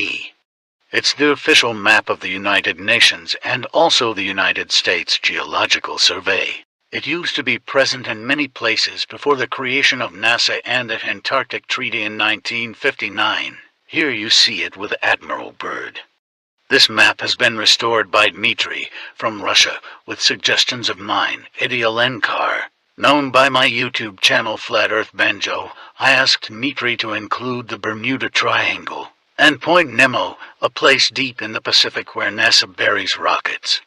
It's the official map of the United Nations and also the United States Geological Survey. It used to be present in many places before the creation of NASA and the Antarctic Treaty in 1959. Here you see it with Admiral Byrd. This map has been restored by Dmitry from Russia with suggestions of mine, Eddie Alenkar. Known by my YouTube channel Flat Earth Banjo, I asked Dmitry to include the Bermuda Triangle and Point Nemo, a place deep in the Pacific where NASA buries rockets.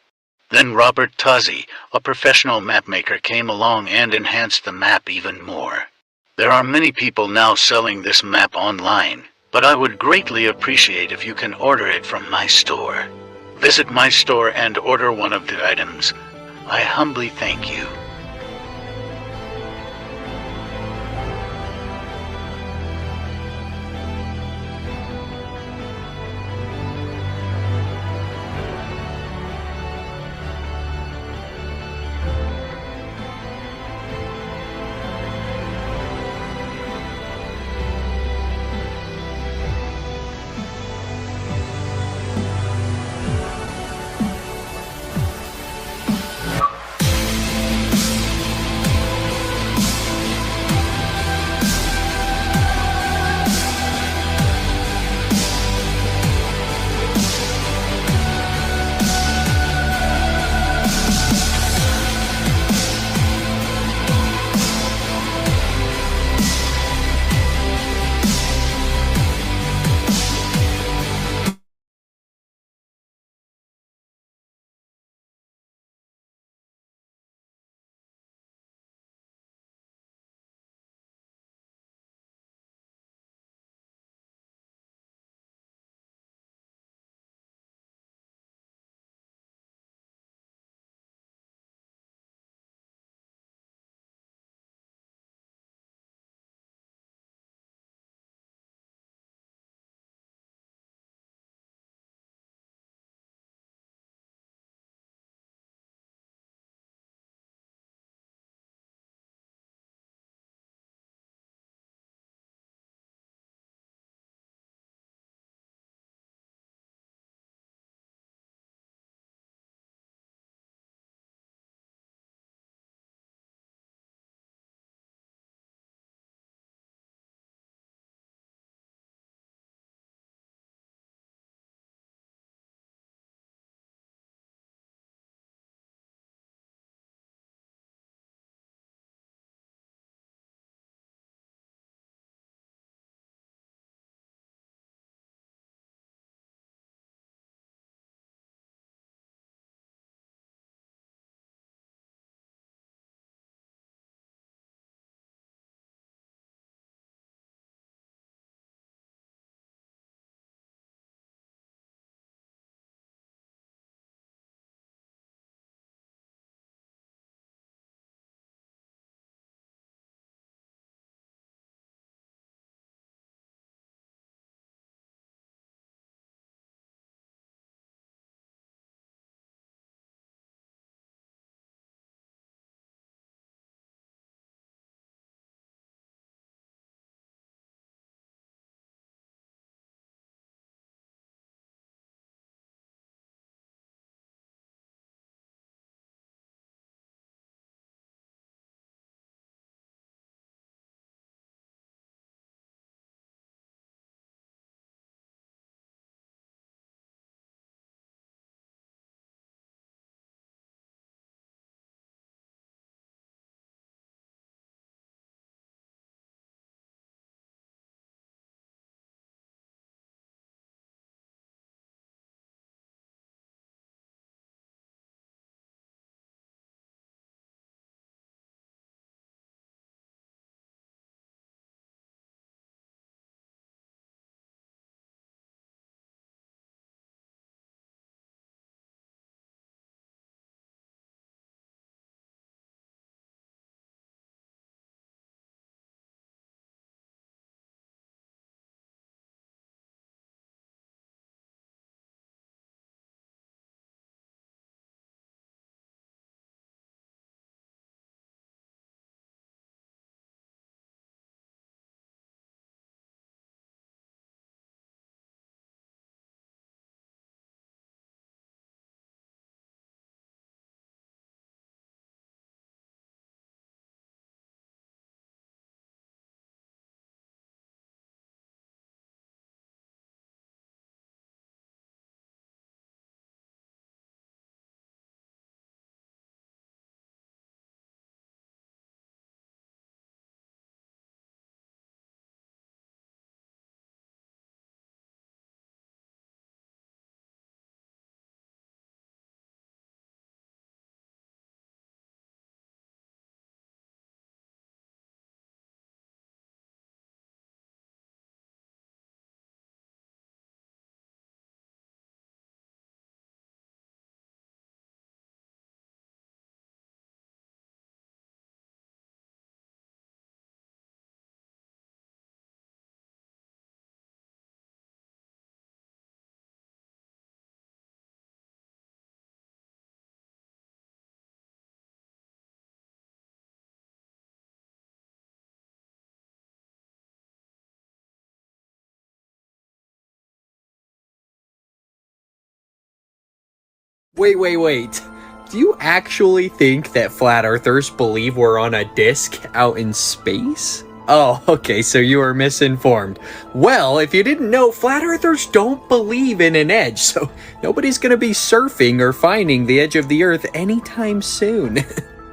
Then Robert Tozzi, a professional mapmaker, came along and enhanced the map even more. There are many people now selling this map online, but I would greatly appreciate if you can order it from my store. Visit my store and order one of the items. I humbly thank you. Wait. Do you actually think that flat earthers believe we're on a disc out in space? Oh, okay, so you are misinformed. Well, if you didn't know, flat earthers don't believe in an edge, so nobody's gonna be surfing or finding the edge of the earth anytime soon.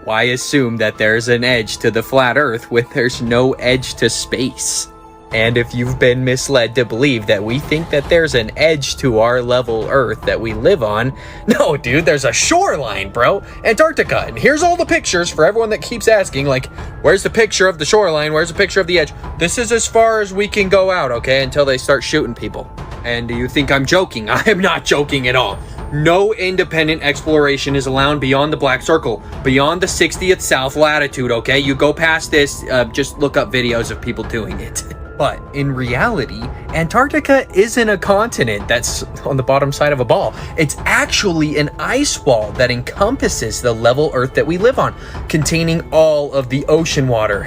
Why assume that there's an edge to the flat earth when there's no edge to space? And if you've been misled to believe that we think that there's an edge to our level Earth that we live on, no, dude, there's a shoreline, bro. Antarctica. And here's all the pictures for everyone that keeps asking, like, where's the picture of the shoreline? Where's the picture of the edge? This is as far as we can go out, okay, until they start shooting people. And do you think I'm joking? I am not joking at all. No independent exploration is allowed beyond the Black Circle, beyond the 60th south latitude, okay? You go past this, just look up videos of people doing it. But in reality, Antarctica isn't a continent that's on the bottom side of a ball. It's actually an ice wall that encompasses the level Earth that we live on, containing all of the ocean water.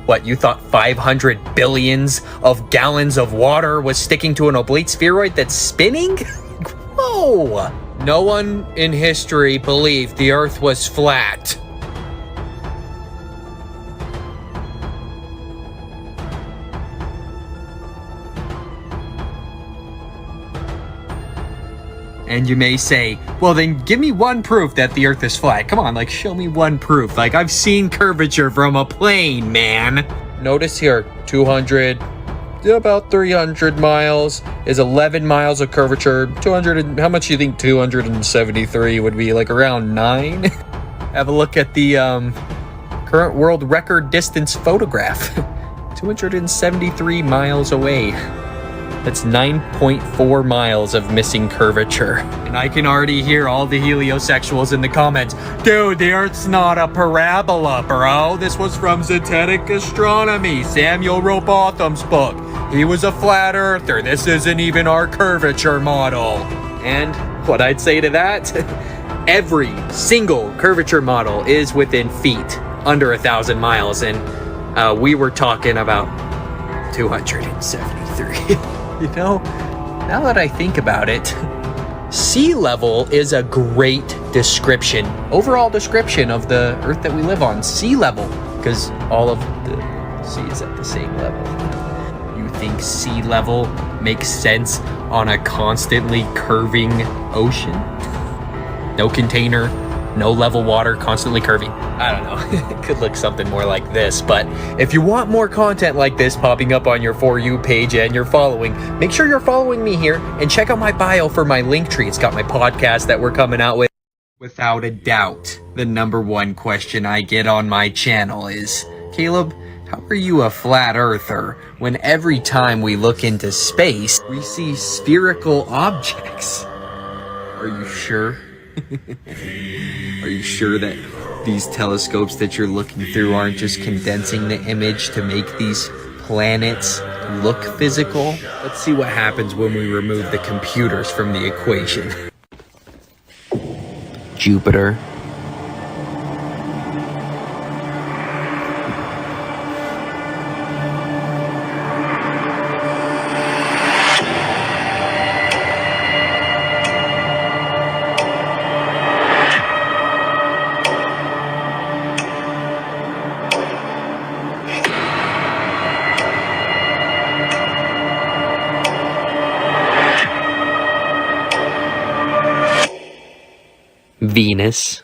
What, you thought 500 billions of gallons of water was sticking to an oblate spheroid that's spinning? Whoa! No one in history believed the Earth was flat. And you may say, well then give me one proof that the Earth is flat. Come on, like show me one proof. Like I've seen curvature from a plane, man. Notice here, 200, about 300 miles is 11 miles of curvature. 200, how much do you think 273 would be? Like around 9? Have a look at the current world record distance photograph. 273 miles away. That's 9.4 miles of missing curvature. And I can already hear all the heliosexuals in the comments. Dude, the Earth's not a parabola, bro. This was from Zetetic Astronomy, Samuel Rowbotham's book. He was a flat earther. This isn't even our curvature model. And what I'd say to that, every single curvature model is within feet, under 1,000 miles. And we were talking about 273. You know, now that I think about it, sea level is a great description, overall description of the Earth that we live on. Sea level, because all of the sea is at the same level. You think sea level makes sense on a constantly curving ocean? No container, no level water, constantly curving. I don't know. It could look something more like this, but if you want more content like this popping up on your For You page and you're following, make sure you're following me here and check out my bio for my Linktree. It's got my podcast that we're coming out with. Without a doubt, the #1 question I get on my channel is, Caleb, how are you a flat earther when every time we look into space, we see spherical objects? Are you sure? Are you sure that these telescopes that you're looking through aren't just condensing the image to make these planets look physical? Let's see what happens when we remove the computers from the equation. Jupiter. Venus.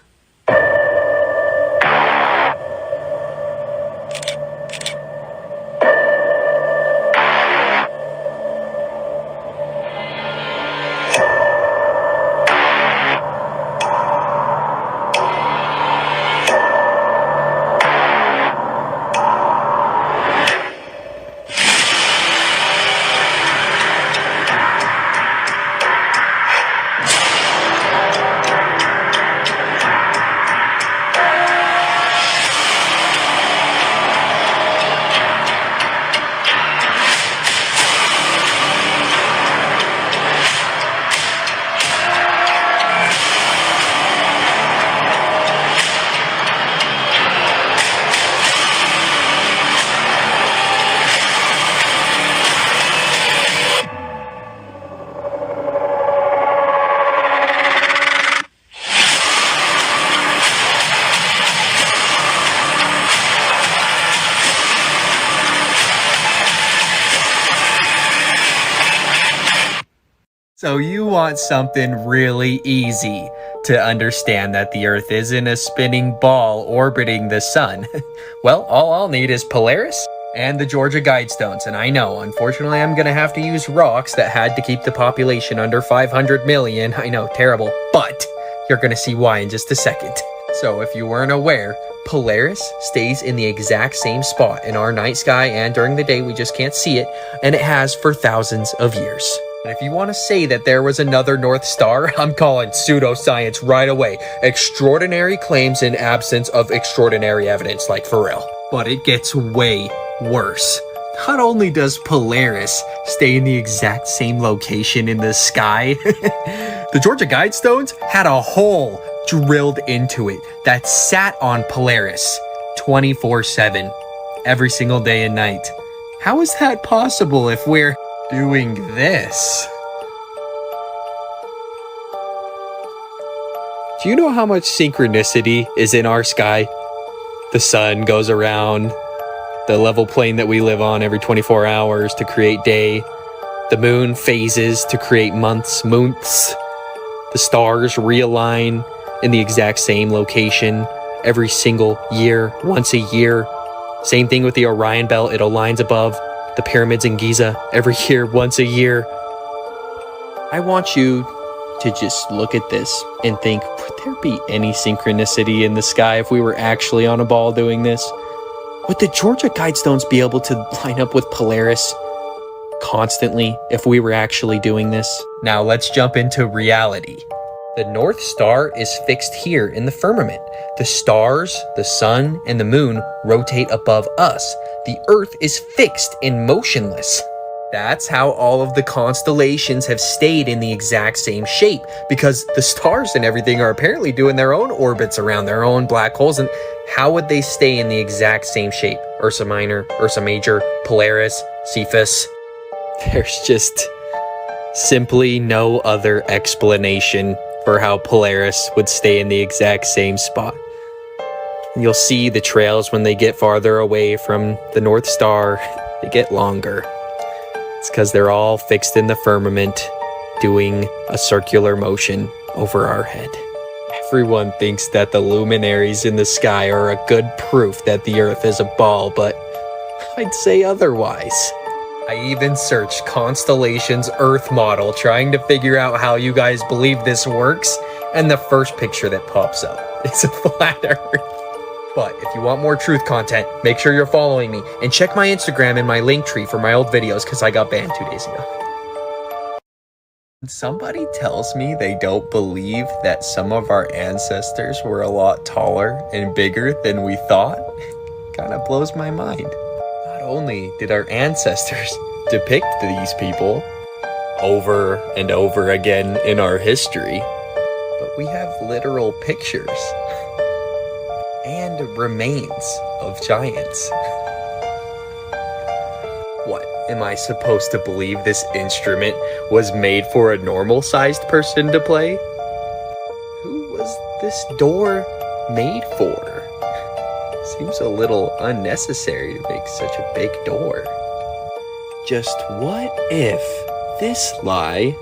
So you want something really easy to understand that the Earth isn't a spinning ball orbiting the sun. Well, all I'll need is Polaris and the Georgia Guidestones. And I know, unfortunately, I'm gonna have to use rocks that had to keep the population under 500 million. I know, terrible, but you're gonna see why in just a second. So if you weren't aware, Polaris stays in the exact same spot in our night sky, and during the day we just can't see it, and it has for thousands of years. And if you want to say that there was another North Star, I'm calling pseudoscience right away. Extraordinary claims in absence of extraordinary evidence, like for real. But it gets way worse. Not only does Polaris stay in the exact same location in the sky, the Georgia Guidestones had a hole drilled into it that sat on Polaris 24/7, every single day and night. How is that possible if we're doing this? Do you know how much synchronicity is in our sky? The sun goes around the level plane that we live on every 24 hours to create day. The moon phases to create months. The stars realign in the exact same location every single year, once a year. Same thing with the Orion Belt. It aligns above the pyramids in Giza every year, once a year. I want you to just look at this and think, would there be any synchronicity in the sky if we were actually on a ball doing this? Would the Georgia Guidestones be able to line up with Polaris constantly if we were actually doing this? Now let's jump into reality. The North Star is fixed here in the firmament. The stars, the sun, and the moon rotate above us. The Earth is fixed and motionless. That's how all of the constellations have stayed in the exact same shape, because the stars and everything are apparently doing their own orbits around their own black holes. And how would they stay in the exact same shape? Ursa Minor, Ursa Major, Polaris, Cephus. There's just simply no other explanation for how Polaris would stay in the exact same spot. You'll see the trails when they get farther away from the North Star, they get longer. It's because they're all fixed in the firmament, doing a circular motion over our head. Everyone thinks that the luminaries in the sky are a good proof that the Earth is a ball, but I'd say otherwise. I even searched Constellation's Earth model trying to figure out how you guys believe this works, and the first picture that pops up is a flat Earth. But if you want more truth content, make sure you're following me, and check my Instagram and my link tree for my old videos because I got banned 2 days ago. Somebody tells me they don't believe that some of our ancestors were a lot taller and bigger than we thought. Kind of blows my mind. Not only did our ancestors depict these people over and over again in our history, but we have literal pictures and remains of giants. What, am I supposed to believe this instrument was made for a normal-sized person to play? Who was this door made for? Seems a little unnecessary to make such a big door. Just what if this lie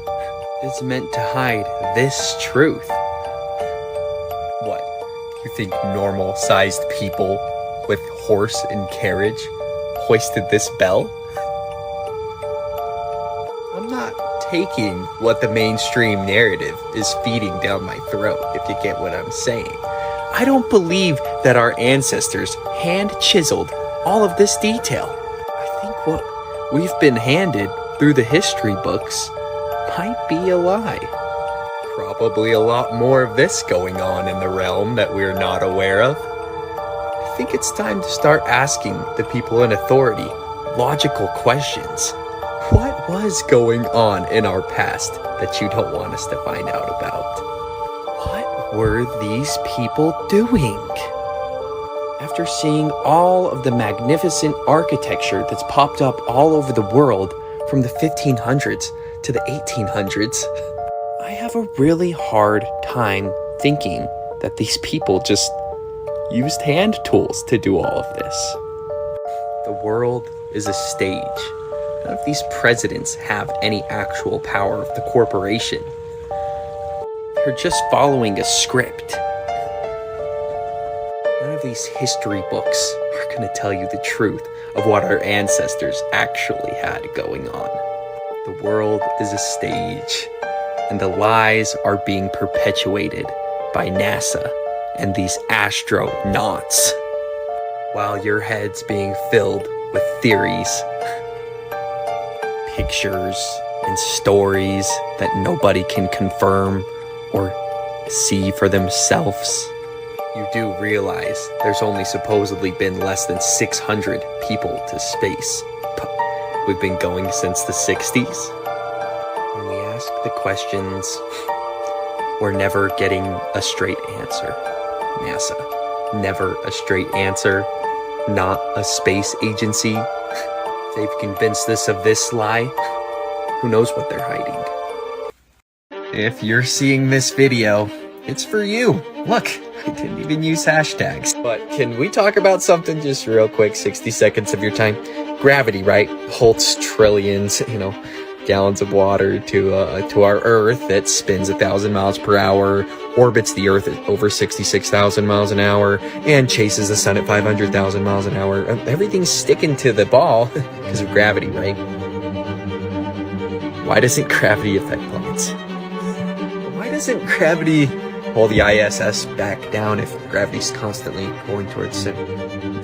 is meant to hide this truth? What, you think normal-sized people with horse and carriage hoisted this bell? I'm not taking what the mainstream narrative is feeding down my throat, if you get what I'm saying. I don't believe that our ancestors hand-chiseled all of this detail. I think what we've been handed through the history books might be a lie. Probably a lot more of this going on in the realm that we're not aware of. I think it's time to start asking the people in authority logical questions. What was going on in our past that you don't want us to find out about? What were these people doing? After seeing all of the magnificent architecture that's popped up all over the world from the 1500s to the 1800s, I have a really hard time thinking that these people just used hand tools to do all of this. The world is a stage, None of these presidents have any actual power of the corporation. They're just following a script. None of these history books are going to tell you the truth of what our ancestors actually had going on. The world is a stage, and the lies are being perpetuated by NASA and these astronauts, while your head's being filled with theories, pictures, and stories that nobody can confirm or see for themselves. You do realize there's only supposedly been less than 600 people to space, but we've been going since the 60s. When we ask the questions, we're never getting a straight answer. NASA, never a straight answer. Not a space agency. They've convinced us of this lie. Who knows what they're hiding? If you're seeing this video, it's for you. Look, I didn't even use hashtags. But can we talk about something just real quick? 60 seconds of your time. Gravity, right? Holds trillions, gallons of water to our Earth that spins 1,000 miles per hour, orbits the Earth at over 66,000 miles an hour, and chases the sun at 500,000 miles an hour. Everything's sticking to the ball because of gravity, right? Why doesn't gravity affect planets? Why doesn't gravity hold the ISS back down if gravity's constantly pulling towards it?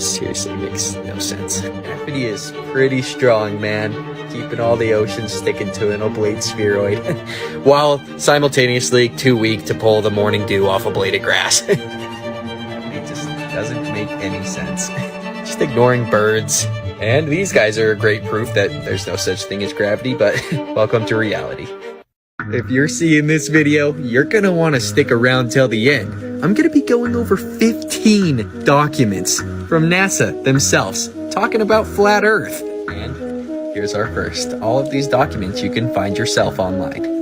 Seriously, makes no sense. Gravity is pretty strong, man. Keeping all the oceans sticking to an oblate spheroid, while simultaneously too weak to pull the morning dew off a blade of grass. It just doesn't make any sense. Just ignoring birds. And these guys are great proof that there's no such thing as gravity, but welcome to reality. If you're seeing this video, you're gonna want to stick around till the end. I'm gonna be going over 15 documents from NASA themselves talking about flat Earth. And here's our first. All of these documents you can find yourself online.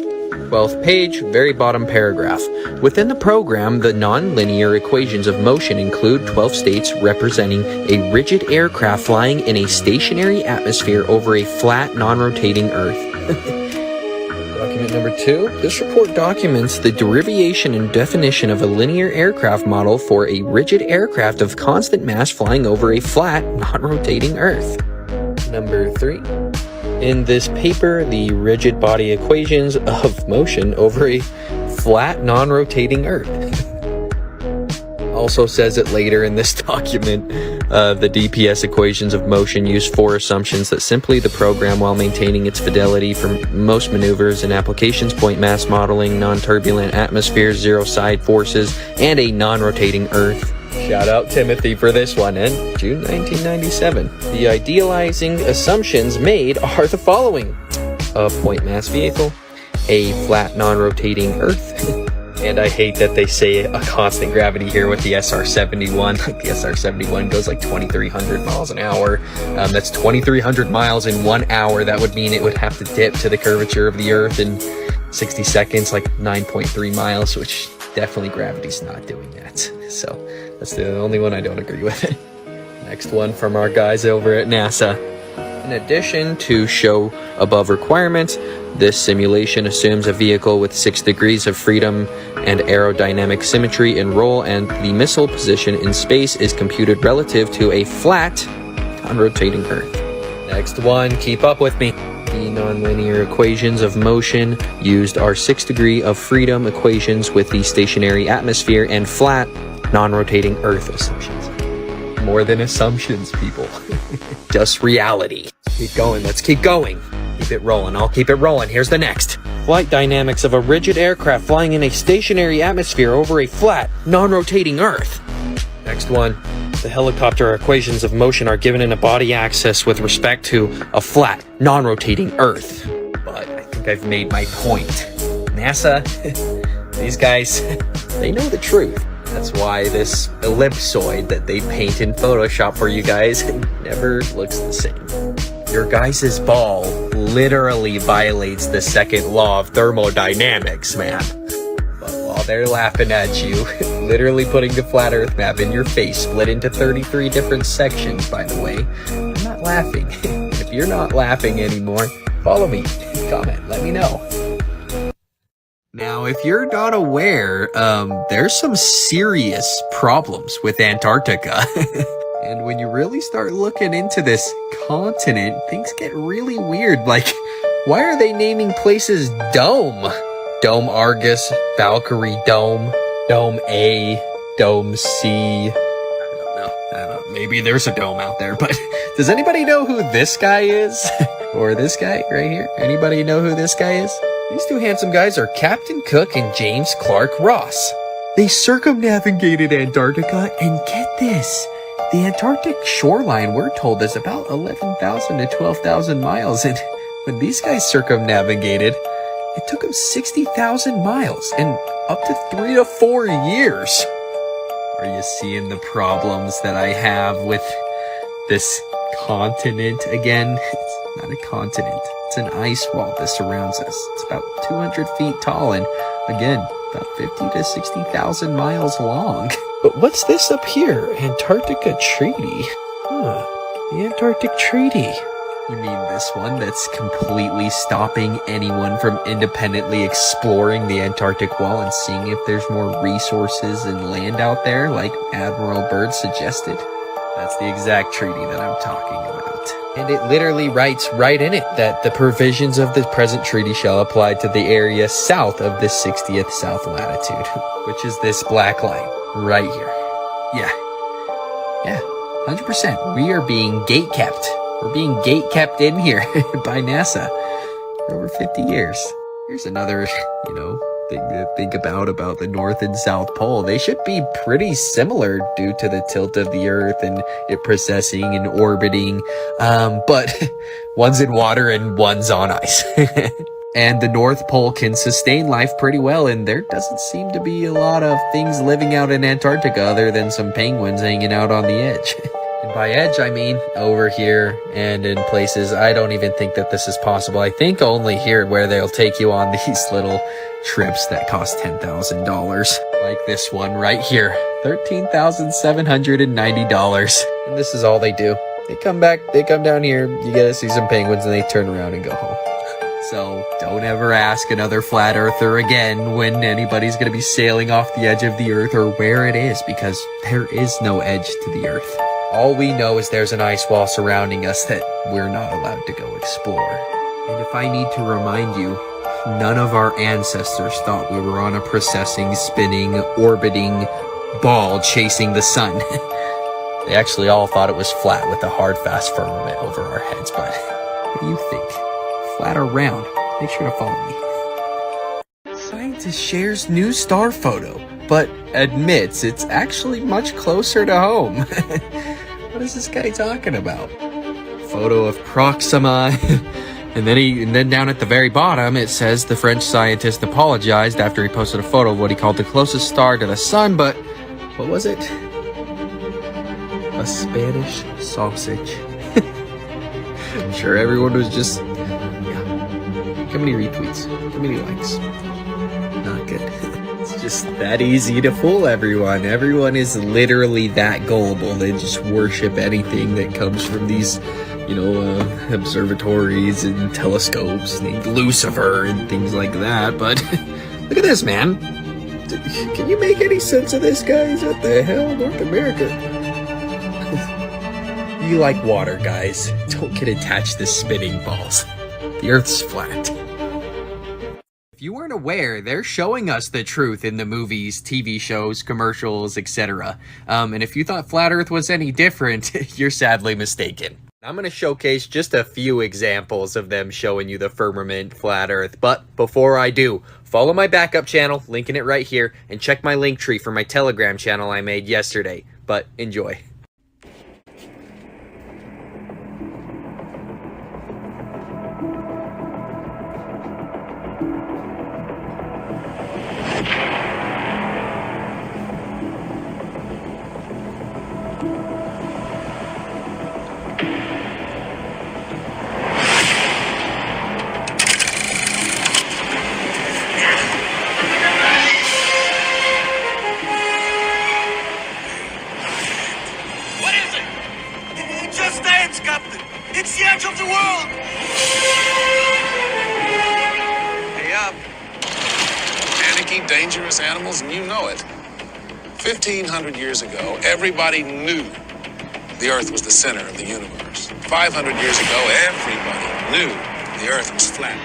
12th page, very bottom paragraph. Within the program, the nonlinear equations of motion include 12 states representing a rigid aircraft flying in a stationary atmosphere over a flat, non-rotating Earth. Document number 2. This report documents the derivation and definition of a linear aircraft model for a rigid aircraft of constant mass flying over a flat, non-rotating Earth. Number 3. In this paper, the rigid body equations of motion over a flat, non-rotating Earth. Also says it later in this document. The DPS equations of motion use 4 assumptions that simply the program, while maintaining its fidelity for most maneuvers and applications, point mass modeling, non-turbulent atmospheres, zero side forces, and a non-rotating Earth. Shout out Timothy for this one, and June 1997. The idealizing assumptions made are the following: a point mass vehicle, a flat non-rotating Earth, and I hate that they say a constant gravity here with the SR-71. Like the SR-71 goes like 2,300 miles an hour. That's 2,300 miles in 1 hour. That would mean it would have to dip to the curvature of the Earth in 60 seconds, like 9.3 miles, which definitely gravity's not doing that. So that's the only one I don't agree with. Next one from our guys over at NASA. In addition to show above requirements, this simulation assumes a vehicle with 6 degrees of freedom and aerodynamic symmetry in roll, and the missile position in space is computed relative to a flat, non-rotating Earth. Next one, keep up with me. The nonlinear equations of motion used are 6 degree of freedom equations with the stationary atmosphere and flat, non-rotating Earth assumptions. More than assumptions, people. Just reality. Keep going, let's keep going. Keep it rolling, I'll keep it rolling. Here's the next. Flight dynamics of a rigid aircraft flying in a stationary atmosphere over a flat, non-rotating Earth. Next one. The helicopter equations of motion are given in a body axis with respect to a flat, non-rotating Earth. But I think I've made my point. NASA, these guys, they know the truth. That's why this ellipsoid that they paint in Photoshop for you guys never looks the same. Your guys' ball literally violates the second law of thermodynamics, man. But while they're laughing at you, literally putting the flat Earth map in your face, split into 33 different sections, by the way, I'm not laughing. If If you're not laughing anymore, follow me, comment, let me know. Now, if you're not aware, there's some serious problems with Antarctica. And when you really start looking into this continent, things get really weird. Like, why are they naming places Dome? Dome Argus, Valkyrie Dome, Dome A, Dome C. I don't know. Maybe there's a dome out there, but does anybody know who this guy is? Or this guy right here? Anybody know who this guy is? These two handsome guys are Captain Cook and James Clark Ross. They circumnavigated Antarctica, and get this, the Antarctic shoreline, we're told, is about 11,000 to 12,000 miles, and when these guys circumnavigated, it took them 60,000 miles and up to 3 to 4 years. Are you seeing the problems that I have with this continent again? It's not a continent. It's an ice wall that surrounds us. It's about 200 feet tall and, again, about 50 to 60,000 miles long. But what's this up here? Antarctica Treaty. Huh. The Antarctic Treaty. You mean this one that's completely stopping anyone from independently exploring the Antarctic wall and seeing if there's more resources and land out there, like Admiral Byrd suggested? That's the exact treaty that I'm talking about. And it literally writes right in it that the provisions of the present treaty shall apply to the area south of the 60th south latitude, which is this black line right here. Yeah, 100%. We are being gate kept. We're being gate kept in here by NASA for over 50 years. Here's another, thing to think about the North and South Pole. They should be pretty similar due to the tilt of the Earth and it precessing and orbiting. But one's in water and one's on ice. And the North Pole can sustain life pretty well, and there doesn't seem to be a lot of things living out in Antarctica other than some penguins hanging out on the edge. And by edge, I mean over here and in places I don't even think that this is possible. I think only here where they'll take you on these little trips that cost $10,000. Like this one right here, $13,790. And this is all they do. They come down here, you get to see some penguins, and they turn around and go home. So don't ever ask another flat earther again when anybody's going to be sailing off the edge of the earth or where it is, because there is no edge to the earth. All we know is there's an ice wall surrounding us that we're not allowed to go explore. And if I need to remind you, none of our ancestors thought we were on a precessing, spinning, orbiting ball chasing the sun. They actually all thought it was flat with a hard, fast firmament over our heads. But what do you think? Flat or round? Make sure to follow me. Scientist shares new star photo, but admits it's actually much closer to home. What is this guy talking about? Photo of Proxima. And then down at the very bottom, it says the French scientist apologized after he posted a photo of what he called the closest star to the sun, but what was it? A Spanish sausage. I'm sure everyone was just, How many retweets? How many likes? Not good. It's just that easy to fool everyone. Everyone is literally that gullible. They just worship anything that comes from these observatories and telescopes named Lucifer and things like that. But look at this, man. Can you make any sense of this, guys? What the hell? North America. You like water, guys. Don't get attached to spinning balls. The Earth's flat. If you weren't aware, they're showing us the truth in the movies, TV shows, commercials, etc. And if you thought Flat Earth was any different, you're sadly mistaken. I'm going to showcase just a few examples of them showing you the firmament, Flat Earth. But before I do, follow my backup channel, linking it right here, and check my link tree for my Telegram channel I made yesterday. But enjoy. world! Hey up. Panicky, dangerous animals, and you know it. 1,500 years ago, everybody knew the Earth was the center of the universe. 500 years ago, everybody knew the Earth was flat.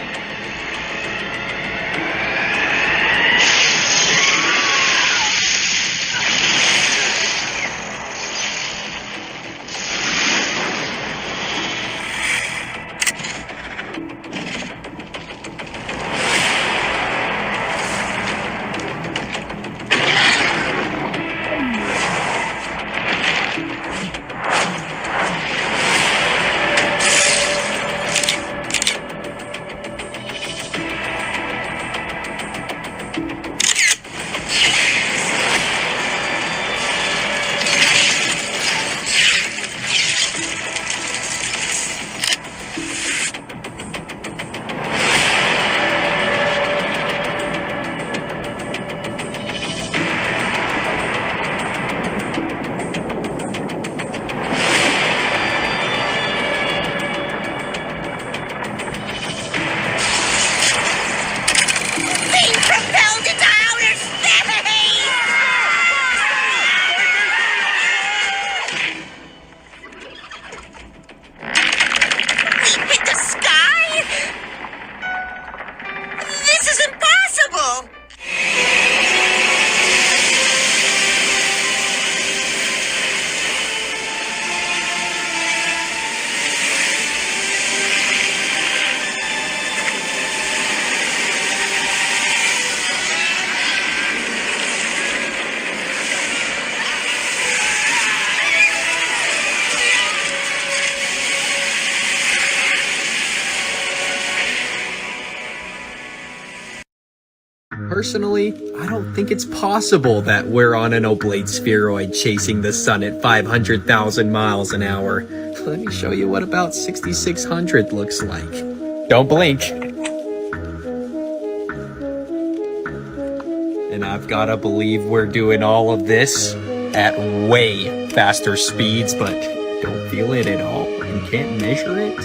Personally, I don't think it's possible that we're on an oblate spheroid chasing the sun at 500,000 miles an hour. Let me show you what about 6,600 looks like. Don't blink. And I've gotta believe we're doing all of this at way faster speeds, but don't feel it at all and can't measure it.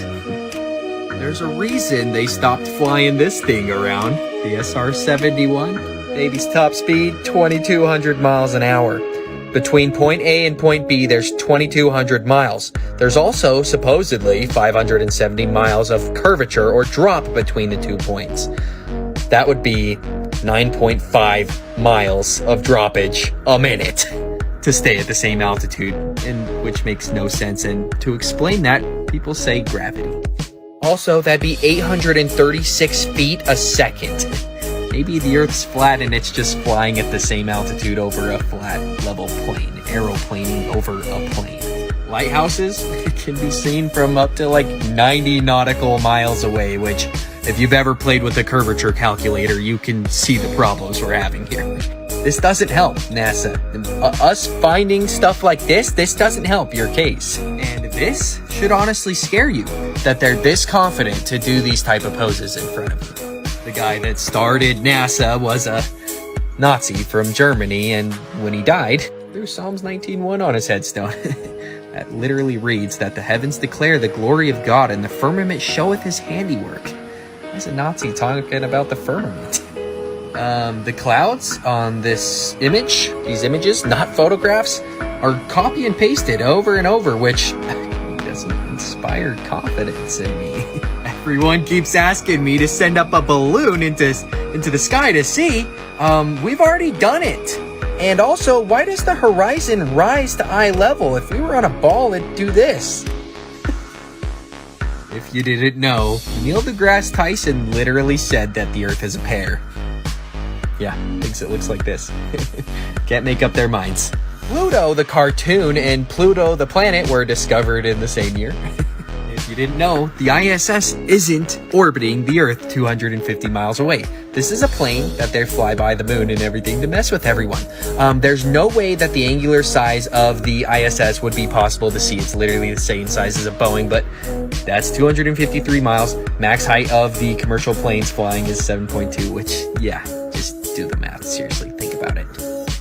There's a reason they stopped flying this thing around. The SR-71, baby's top speed, 2,200 miles an hour. Between point A and point B, there's 2,200 miles. There's also, supposedly, 570 miles of curvature or drop between the 2 points. That would be 9.5 miles of droppage a minute to stay at the same altitude, and which makes no sense. And to explain that, people say gravity. Also, that'd be 836 feet a second. Maybe the Earth's flat and it's just flying at the same altitude over a flat, level plane, aeroplaning over a plane. Lighthouses can be seen from up to like 90 nautical miles away, which, if you've ever played with a curvature calculator, you can see the problems we're having here. This doesn't help, NASA. Us finding stuff like this doesn't help your case. And this should honestly scare you, that they're this confident to do these type of poses in front of you. The guy that started NASA was a Nazi from Germany, and when he died, threw Psalms 19:1 on his headstone. That literally reads that the heavens declare the glory of God and the firmament showeth his handiwork. Why's a Nazi talking about the firmament? The clouds on this image, these images, not photographs, are copy and pasted over and over, which doesn't inspire confidence in me. Everyone keeps asking me to send up a balloon into the sky to see. We've already done it. And also, why does the horizon rise to eye level? If we were on a ball, it'd do this. If you didn't know, Neil deGrasse Tyson literally said that the Earth is a pear. Yeah, thinks it looks like this. Can't make up their minds. Pluto, the cartoon, and Pluto, the planet, were discovered in the same year. If you didn't know, the ISS isn't orbiting the Earth 250 miles away. This is a plane that they fly by the moon and everything to mess with everyone. There's no way that the angular size of the ISS would be possible to see. It's literally the same size as a Boeing, but that's 253 miles. Max height of the commercial planes flying is 7.2, which, yeah, just do the math. Seriously, think about it.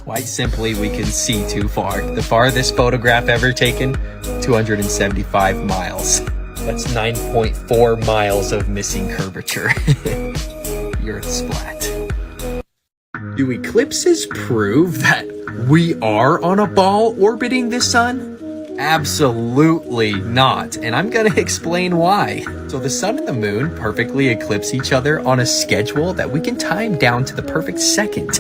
Quite simply, we can see too far. The farthest photograph ever taken, 275 miles. That's 9.4 miles of missing curvature. The Earth's flat. Do eclipses prove that we are on a ball orbiting the sun? Absolutely not, and I'm gonna explain why. So the sun and the moon perfectly eclipse each other on a schedule that we can time down to the perfect second.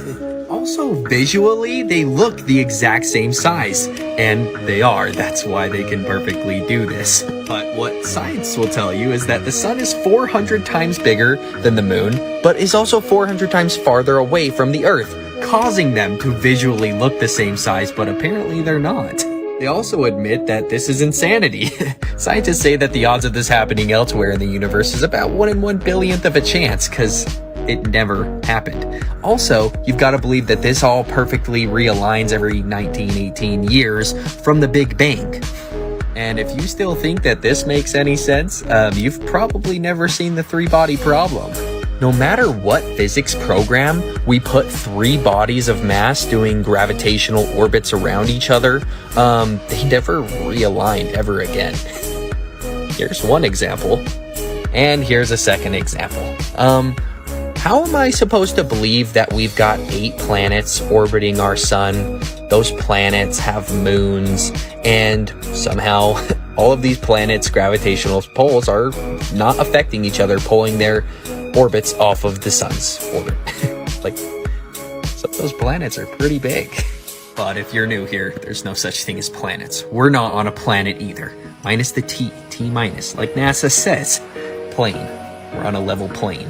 Also, visually, they look the exact same size, and they are. That's why they can perfectly do this. But what science will tell you is that the sun is 400 times bigger than the moon, but is also 400 times farther away from the Earth, causing them to visually look the same size, but apparently they're not. They also admit that this is insanity. Scientists say that the odds of this happening elsewhere in the universe is about 1 in 1 billionth of a chance, because it never happened. Also, you've got to believe that this all perfectly realigns every 19-18 years from the Big Bang. And if you still think that this makes any sense, you've probably never seen the three-body problem. No matter what physics program, we put three bodies of mass doing gravitational orbits around each other, they never realigned ever again. Here's one example, and here's a second example. How am I supposed to believe that we've got 8 planets orbiting our sun? Those planets have moons, and somehow all of these planets' gravitational poles are not affecting each other, pulling their orbits off of the sun's orbit. Like, some of those planets are pretty big. But if you're new here, there's no such thing as planets. We're not on a planet either. Minus the T minus. Like NASA says, plane. We're on a level plane.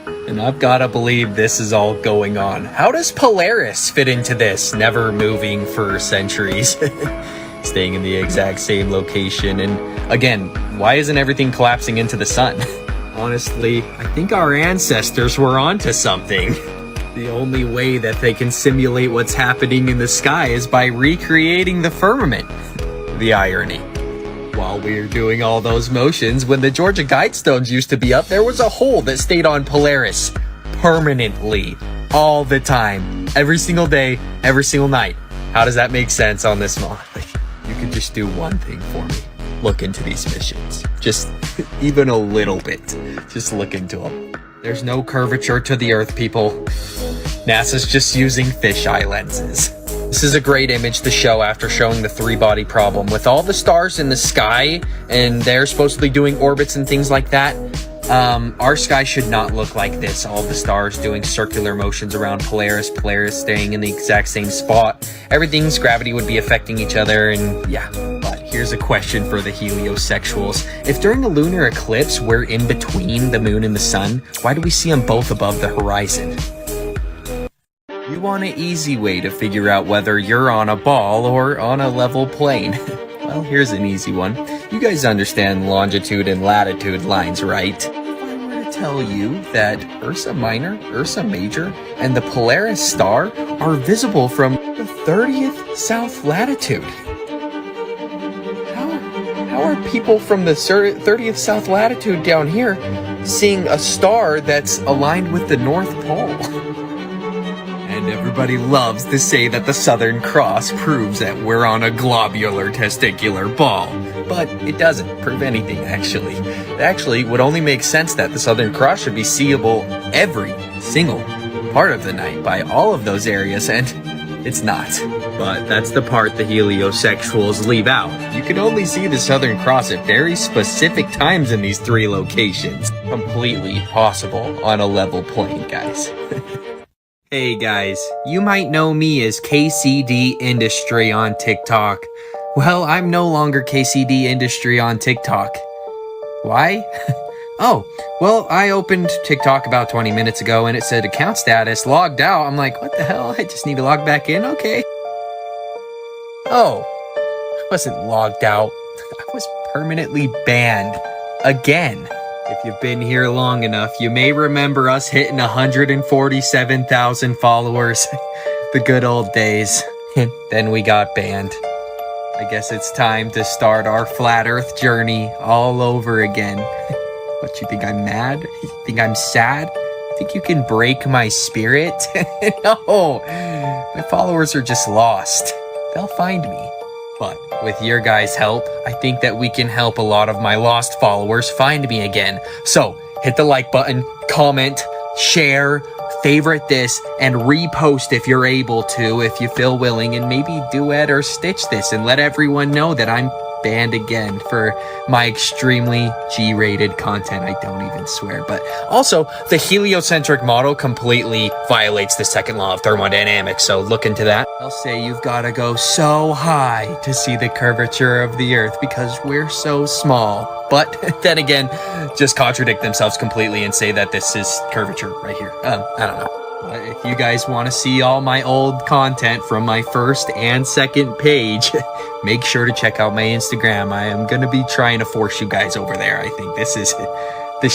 And I've gotta believe this is all going on. How does Polaris fit into this? Never moving for centuries. Staying in the exact same location. And again, why isn't everything collapsing into the sun? Honestly, I think our ancestors were onto something. The only way that they can simulate what's happening in the sky is by recreating the firmament. The irony. While we were doing all those motions, when the Georgia Guidestones used to be up, there was a hole that stayed on Polaris permanently, all the time, every single day, every single night. How does that make sense on this model? You could just do one thing for me. Look into these missions. Just even a little bit. Just look into them. There's no curvature to the Earth, people. NASA's just using fisheye lenses. This is a great image to show after showing the three-body problem. With all the stars in the sky, and they're supposedly doing orbits and things like that, our sky should not look like this. All the stars doing circular motions around Polaris, Polaris staying in the exact same spot. Everything's gravity would be affecting each other, and yeah. But here's a question for the heliosexuals. If during a lunar eclipse, we're in between the moon and the sun, why do we see them both above the horizon? You want an easy way to figure out whether you're on a ball or on a level plane. Well, here's an easy one. You guys understand longitude and latitude lines, right? If I were to tell you that Ursa Minor, Ursa Major, and the Polaris star are visible from the 30th south latitude. How are people from the 30th south latitude down here seeing a star that's aligned with the North Pole? And everybody loves to say that the Southern Cross proves that we're on a globular testicular ball. But it doesn't prove anything, actually. It actually would only make sense that the Southern Cross should be seeable every single part of the night by all of those areas, and it's not. But that's the part the heliosexuals leave out. You can only see the Southern Cross at very specific times in these 3 locations. Completely possible on a level plane, guys. Hey guys, you might know me as KCD Industry on TikTok. Well, I'm no longer KCD Industry on TikTok. Why? Oh, well, I opened TikTok about 20 minutes ago and it said account status logged out. I'm like, what the hell? I just need to log back in? Okay. Oh, I wasn't logged out. I was permanently banned. Again. If you've been here long enough, you may remember us hitting 147,000 followers. The good old days. Then we got banned. I guess it's time to start our flat earth journey all over again. What, you think I'm mad? You think I'm sad? Think you can break my spirit? No, my followers are just lost. They'll find me. But with your guys' help, I think that we can help a lot of my lost followers find me again. So hit the like button, comment, share, favorite this, and repost if you're able to, if you feel willing, and maybe duet or stitch this and let everyone know that I'm banned again for my extremely G-rated content. I don't even swear. But also, the heliocentric model completely violates the second law of thermodynamics, so look into that. I'll say you've got to go so high to see the curvature of the Earth because we're so small. But then again, just contradict themselves completely and say that this is curvature right here. I don't know. But if you guys want to see all my old content from my first and second page, make sure to check out my Instagram. I am going to be trying to force you guys over there. I think this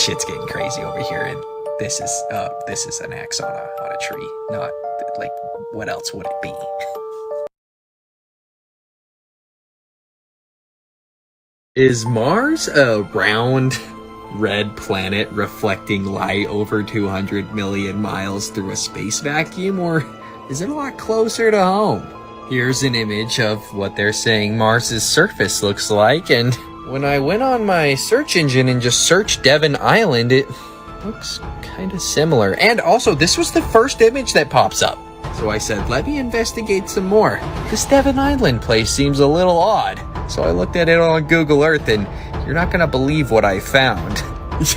shit's getting crazy over here. And this is an axe on a tree. Not like, what else would it be? Is Mars a round red planet reflecting light over 200 million miles through a space vacuum, or is it a lot closer to home? Here's an image of what they're saying Mars's surface looks like, and when I went on my search engine and just searched Devon Island, it looks kind of similar. And also, this was the first image that pops up. So I said, let me investigate some more. This Devon Island place seems a little odd. So I looked at it on Google Earth, and you're not gonna believe what I found.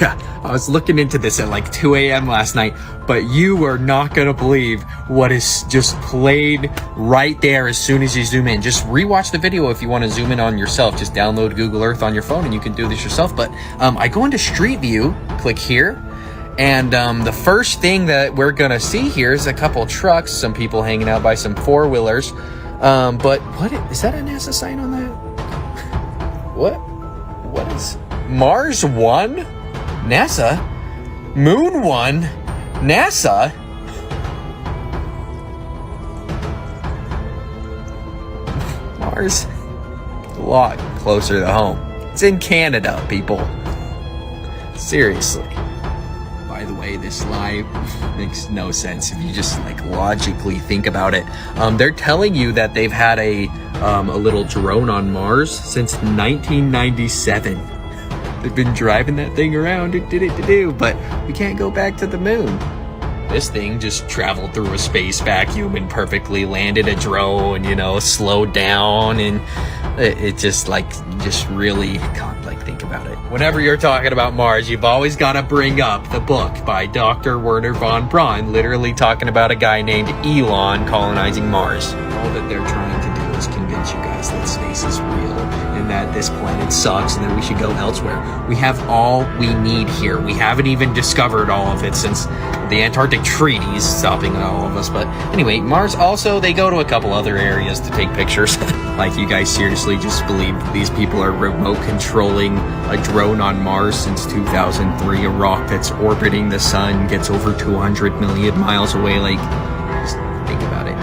Yeah, I was looking into this at like 2 a.m. last night, but you are not gonna believe what is just played right there as soon as you zoom in. Just rewatch the video if you want to zoom in on yourself. Just download Google Earth on your phone and you can do this yourself. But I go into Street View, click here, and the first thing that we're gonna see here is a couple trucks, some people hanging out by some four-wheelers. But what is that a NASA sign on that? What is Mars 1? NASA? Moon 1? NASA? Mars? A lot closer to home. It's in Canada, people. Seriously. By the way, this lie makes no sense if you just like logically think about it. They're telling you that they've had a little drone on Mars since 1997. They've been driving that thing around, but we can't go back to the moon. This thing just traveled through a space vacuum and perfectly landed a drone, slowed down, and it just really can't think about it. Whenever you're talking about Mars, you've always got to bring up the book by Dr. Werner von Braun, literally talking about a guy named Elon colonizing Mars. All that they're trying to do is convince you guys that space is real and that this planet sucks and that we should go elsewhere. We have all we need here. We haven't even discovered all of it since the Antarctic Treaty's stopping all of us. But anyway, Mars also, they go to a couple other areas to take pictures. Like, you guys seriously just believe these people are remote controlling a drone on Mars since 2003? A rock that's orbiting the sun gets over 200 million miles away. Like, just think about it.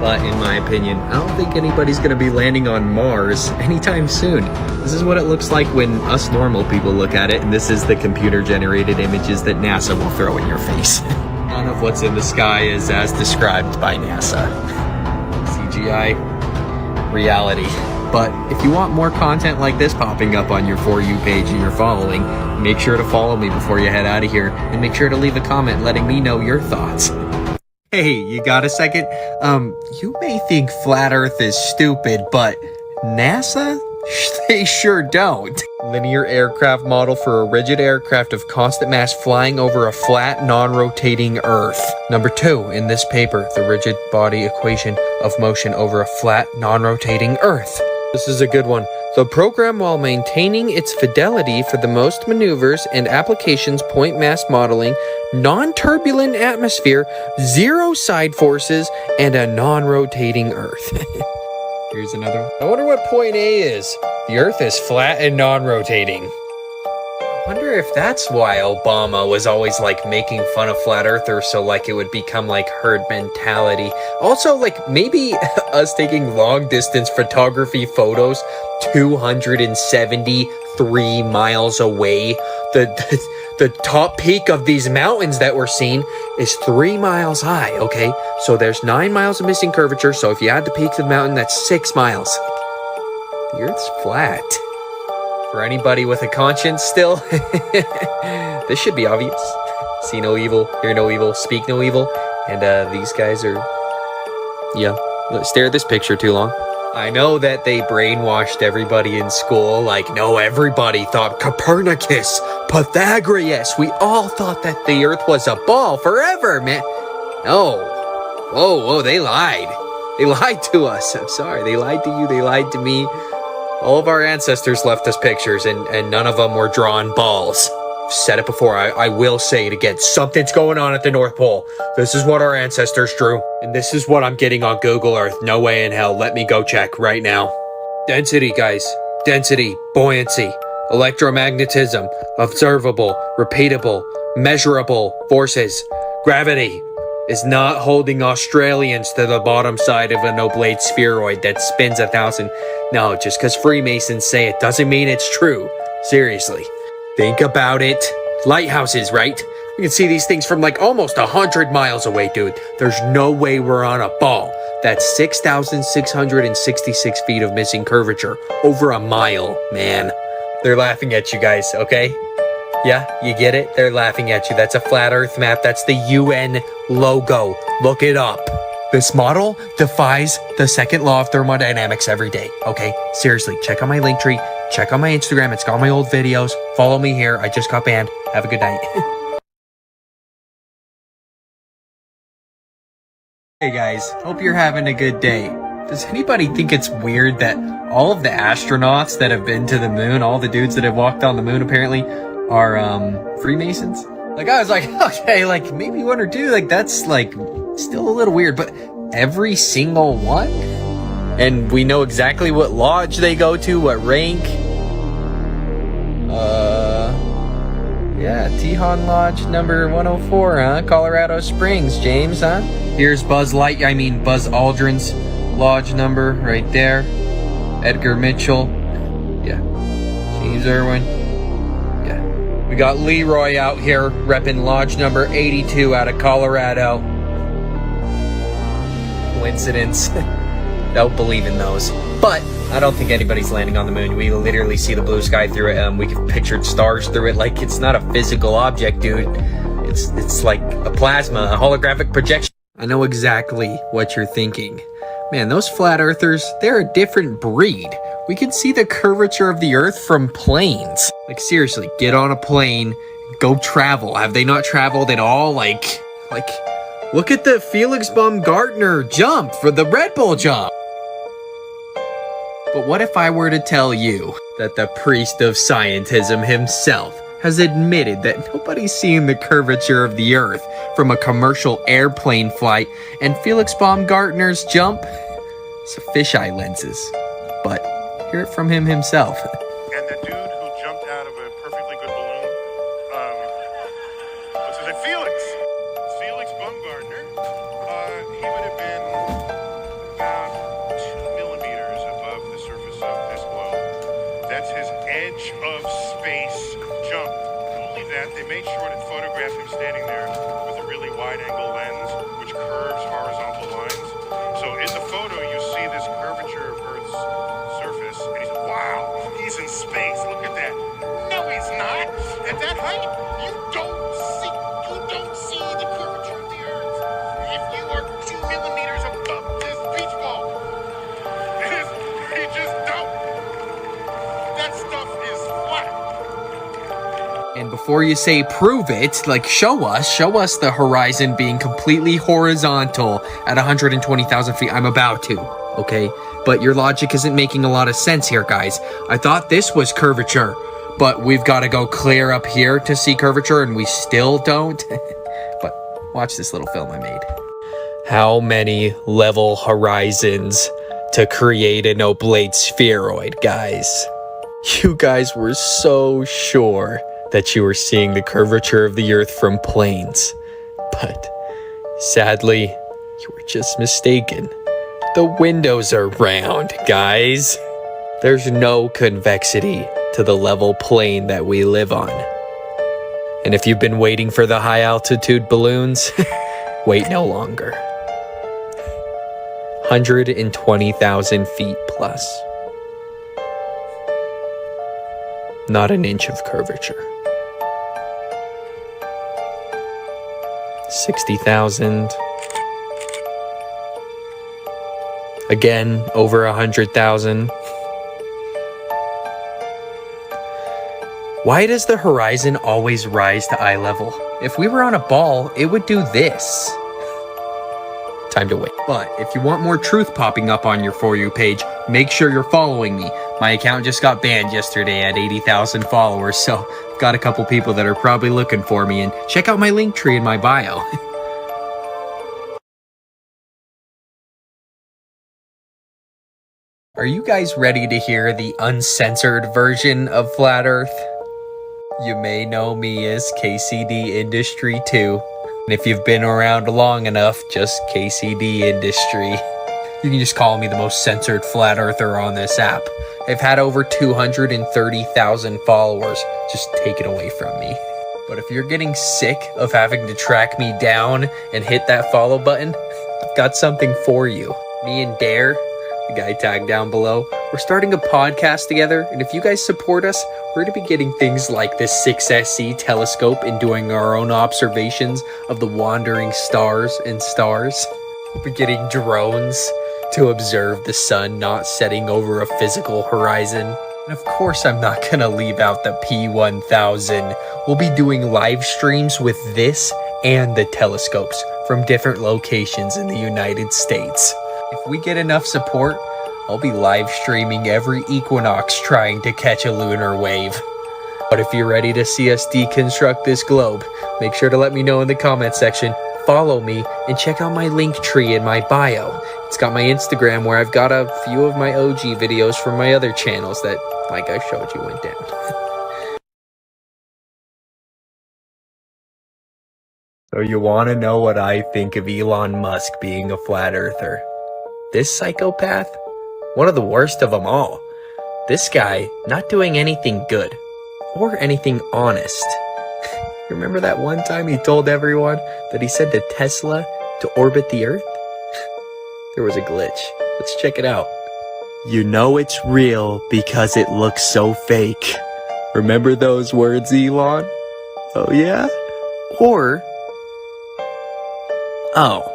But in my opinion, I don't think anybody's going to be landing on Mars anytime soon. This is what it looks like when us normal people look at it, and this is the computer-generated images that NASA will throw in your face. None of what's in the sky is as described by NASA. CGI. Reality. But if you want more content like this popping up on your For You page and you're following, make sure to follow me before you head out of here, and make sure to leave a comment letting me know your thoughts. Hey, you got a second? You may think Flat Earth is stupid, but NASA? They sure don't. Linear aircraft model for a rigid aircraft of constant mass flying over a flat, non-rotating Earth. Number 2 in this paper, the rigid body equation of motion over a flat, non-rotating Earth. This is a good one. The program, while maintaining its fidelity for the most maneuvers and applications, point mass modeling, non-turbulent atmosphere, zero side forces, and a non-rotating Earth. Here's another one. I wonder what point A is. The Earth is flat and non-rotating. I wonder if that's why Obama was always making fun of flat earthers, so it would become herd mentality. Also, maybe us taking long distance photography photos 273 miles away. The top peak of these mountains that we're seeing is 3 miles high, okay? So there's 9 miles of missing curvature, so if you add the peaks of the mountain, that's 6 miles. The Earth's flat. For anybody with a conscience still, this should be obvious. See no evil, hear no evil, speak no evil. And these guys are, yeah, stare at this picture too long. I know that they brainwashed everybody in school, like, no, everybody thought Copernicus, Pythagoras, we all thought that the Earth was a ball forever, man. No. Whoa, they lied. They lied to us. I'm sorry, they lied to you, they lied to me. All of our ancestors left us pictures, and none of them were drawn balls. I've said it before, I will say it again. Something's going on at the North Pole. This is what our ancestors drew. And this is what I'm getting on Google Earth. No way in hell. Let me go check right now. Density, guys. Density, buoyancy, electromagnetism, observable, repeatable, measurable forces. Gravity is not holding Australians to the bottom side of an oblate spheroid that spins 1,000. No, just because Freemasons say it doesn't mean it's true. Seriously. Think about it. Lighthouses, right? We can see these things from like almost 100 miles away, dude. There's no way we're on a ball. That's 6,666 feet of missing curvature. Over a mile, man. They're laughing at you guys, okay? Yeah, you get it? They're laughing at you. That's a flat Earth map. That's the UN logo. Look it up. This model defies the second law of thermodynamics every day, okay? Seriously, check out my link tree. Check out my Instagram. It's got my old videos. Follow me here. I just got banned. Have a good night. Hey guys, hope you're having a good day. Does anybody think it's weird that all of the astronauts that have been to the moon, all the dudes that have walked on the moon apparently, are Freemasons? Like, I was like, okay, like maybe one or two, like that's like still a little weird, but every single one? And we know exactly what lodge they go to, what rank. Yeah, Tejon Lodge number 104, huh? Colorado Springs, James, huh? Here's Buzz Aldrin's lodge number right there. Edgar Mitchell. Yeah. James Irwin. Yeah. We got Leroy out here repping lodge number 82 out of Colorado. Coincidence? Don't believe in those. But I don't think anybody's landing on the moon. We literally see the blue sky through it. We can picture stars through it. Like, it's not a physical object, dude. It's like a plasma, a holographic projection. I know exactly what you're thinking. Man, those flat earthers, they're a different breed. We can see the curvature of the earth from planes. Like, seriously, get on a plane, go travel. Have they not traveled at all? Like, look at the Felix Baumgartner jump for the Red Bull jump. But what if I were to tell you that the priest of scientism himself has admitted that nobody's seen the curvature of the earth from a commercial airplane flight, and Felix Baumgartner's jump is fisheye lenses? But hear it from him himself. And the dude who jumped out of a perfectly good balloon, what's his name? Felix Baumgartner. He would have been about 2 millimeters above the surface of this globe. That's his edge of space jump. Not only that, they made sure to photograph him standing there with a really wide-angle lens, which curves horizontal lines. So in the photo, you see this curvature of Earth's surface, and he's like, wow, he's in space. Look at that. No, he's not. At that height, you don't see the curvature of the Earth. If you are 2 millimeters above this beach ball, you just don't. That stuff is flat. And before you say prove it, like show us the horizon being completely horizontal at 120,000 feet. I'm about to, okay? But your logic isn't making a lot of sense here, guys. I thought this was curvature, but we've got to go clear up here to see curvature, and we still don't. But watch this little film I made. How many level horizons to create an oblate spheroid, guys? You guys were so sure that you were seeing the curvature of the earth from planes. But sadly, you were just mistaken. The windows are round, guys. There's no convexity to the level plane that we live on. And if you've been waiting for the high altitude balloons, wait no longer. 120,000 feet plus. not an inch of curvature. 60,000. Again, over 100,000. Why does the horizon always rise to eye level? If we were on a ball, it would do this. Time to wait. But if you want more truth popping up on your For You page, make sure you're following me. My account just got banned yesterday at 80,000 followers, so I've got a couple people that are probably looking for me, and check out my link tree in my bio. Are you guys ready to hear the uncensored version of Flat Earth? You may know me as KCD Industry 2. And if you've been around long enough, just KCD Industry. You can just call me the most censored flat earther on this app. I've had over 230,000 followers. Just take it away from me. But if you're getting sick of having to track me down and hit that follow button, I've got something for you. Me and Dare, the guy tagged down below, we're starting a podcast together, and if you guys support us, we're going to be getting things like the 6SC telescope and doing our own observations of the wandering stars and stars. We'll be getting drones to observe the sun not setting over a physical horizon. And of course, I'm not going to leave out the P1000. We'll be doing live streams with this and the telescopes from different locations in the United States. If we get enough support, I'll be live streaming every equinox trying to catch a lunar wave. But if you're ready to see us deconstruct this globe, make sure to let me know in the comment section, follow me, and check out my link tree in my bio. It's got my Instagram where I've got a few of my OG videos from my other channels that, like I showed you, went down. So you want to know what I think of Elon Musk being a flat earther? This psychopath? One of the worst of them all. This guy not doing anything good or anything honest. Remember that one time he told everyone that he said to Tesla to orbit the Earth? There was a glitch. Let's check it out. You know it's real because it looks so fake. Remember those words, Elon? Oh yeah? Or, oh,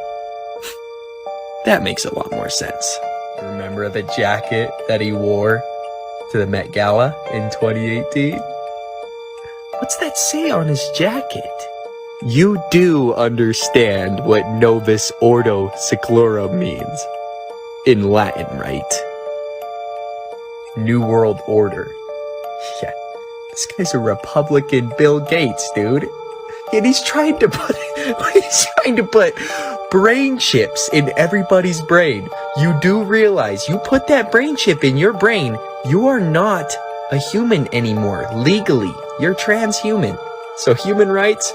that makes a lot more sense. Remember the jacket that he wore to the Met Gala in 2018? What's that say on his jacket? You do understand what Novus Ordo Seclorum means. In Latin, right? New World Order. Yeah, this guy's a Republican Bill Gates, dude. And he's trying to put brain chips in everybody's brain. You do realize you put that brain chip in your brain, you are not a human anymore. Legally, you're transhuman. So human rights,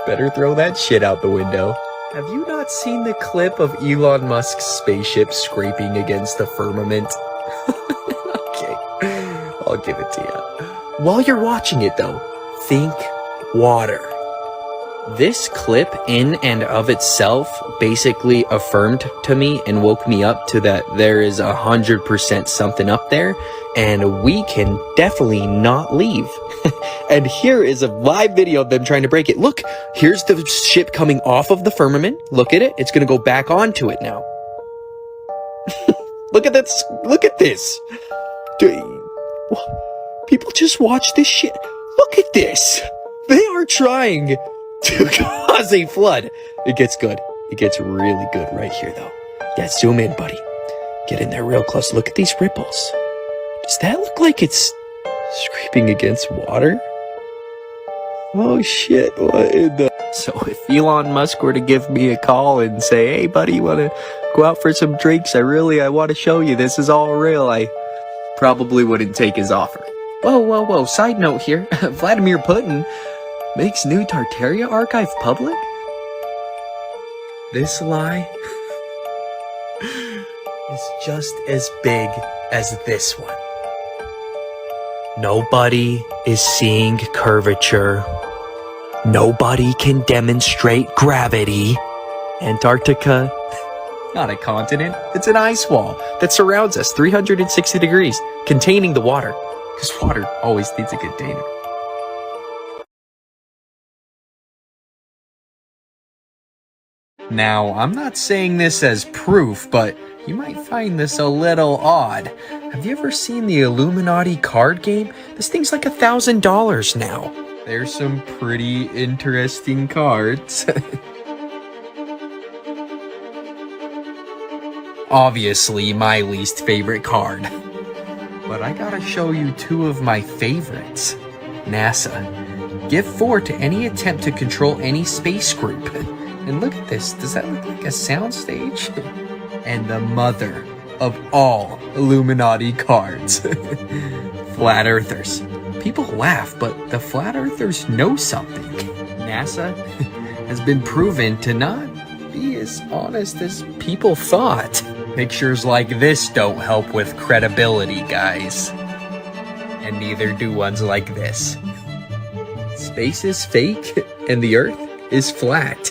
better throw that shit out the window. Have you not seen the clip of Elon Musk's spaceship scraping against the firmament? Okay, I'll give it to you. While you're watching it though, think water. This clip in and of itself basically affirmed to me and woke me up to that there is 100% something up there and we can definitely not leave. And here is a live video of them trying to break it. Look, here's the ship coming off of the firmament. Look at it. It's going to go back onto it now. Look at this. Look at this. People just watch this shit. Look at this. They are trying to cause a flood. It gets good. It gets really good right here, though. Yeah, zoom in, buddy. Get in there real close. Look at these ripples. Does that look like it's scraping against water? Oh, shit. What in the... So if Elon Musk were to give me a call and say, hey, buddy, you want to go out for some drinks? I want to show you this is all real. I probably wouldn't take his offer. Whoa. Side note here. Vladimir Putin makes new Tartaria archive public? This lie is just as big as this one. Nobody is seeing curvature. Nobody can demonstrate gravity. Antarctica, not a continent, it's an ice wall that surrounds us 360 degrees, containing the water. Because water always needs a container. Now, I'm not saying this as proof, but you might find this a little odd. Have you ever seen the Illuminati card game? This thing's like $1,000 now. There's some pretty interesting cards. Obviously, my least favorite card. But I gotta show you two of my favorites. NASA. Give 4 to any attempt to control any space group. And look at this. Does that look like a soundstage? And the mother of all Illuminati cards. Flat Earthers. People laugh, but the Flat Earthers know something. NASA has been proven to not be as honest as people thought. Pictures like this don't help with credibility, guys. And neither do ones like this. Space is fake, and the Earth is flat.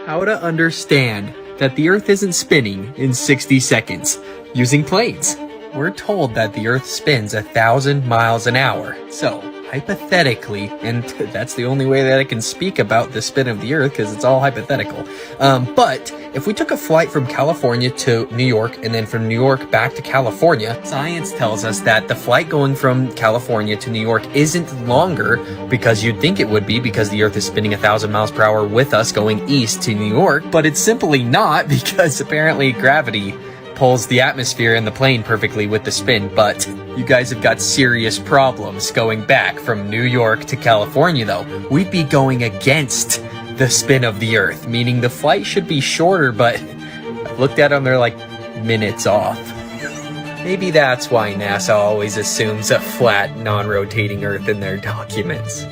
How to understand that the Earth isn't spinning in 60 seconds using planes. We're told that the Earth spins 1,000 miles an hour. So, hypothetically, and that's the only way that I can speak about the spin of the Earth because it's all hypothetical. But if we took a flight from California to New York and then from New York back to California, science tells us that the flight going from California to New York isn't longer because you'd think it would be because the Earth is spinning 1,000 miles per hour with us going east to New York, but it's simply not because apparently gravity pulls the atmosphere and the plane perfectly with the spin. But you guys have got serious problems going back from New York to California though. We'd be going against the spin of the Earth, meaning the flight should be shorter, but I've looked at them, they're like minutes off. Maybe that's why NASA always assumes a flat, non-rotating Earth in their documents.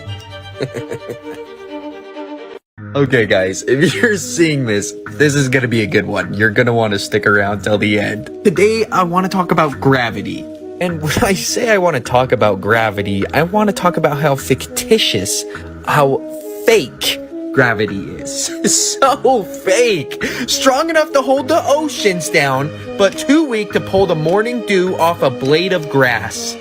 Okay guys, if you're seeing this, this is gonna be a good one. You're gonna want to stick around till the end. Today, I want to talk about gravity. And when I say I want to talk about gravity, I want to talk about how fictitious, how fake gravity is. So fake! Strong enough to hold the oceans down, but too weak to pull the morning dew off a blade of grass.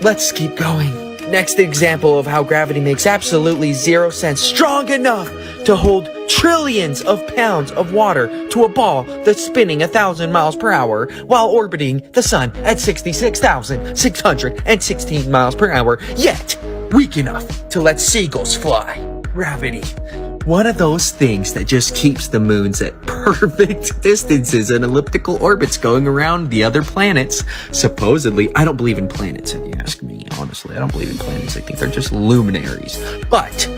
Let's keep going. Next example of how gravity makes absolutely zero sense. Strong enough to hold trillions of pounds of water to a ball that's spinning 1,000 miles per hour while orbiting the sun at 66,616 miles per hour, yet weak enough to let seagulls fly. Gravity. One of those things that just keeps the moons at perfect distances and elliptical orbits going around the other planets. Supposedly, I don't believe in planets, if you ask me, honestly. I don't believe in planets. I think they're just luminaries. But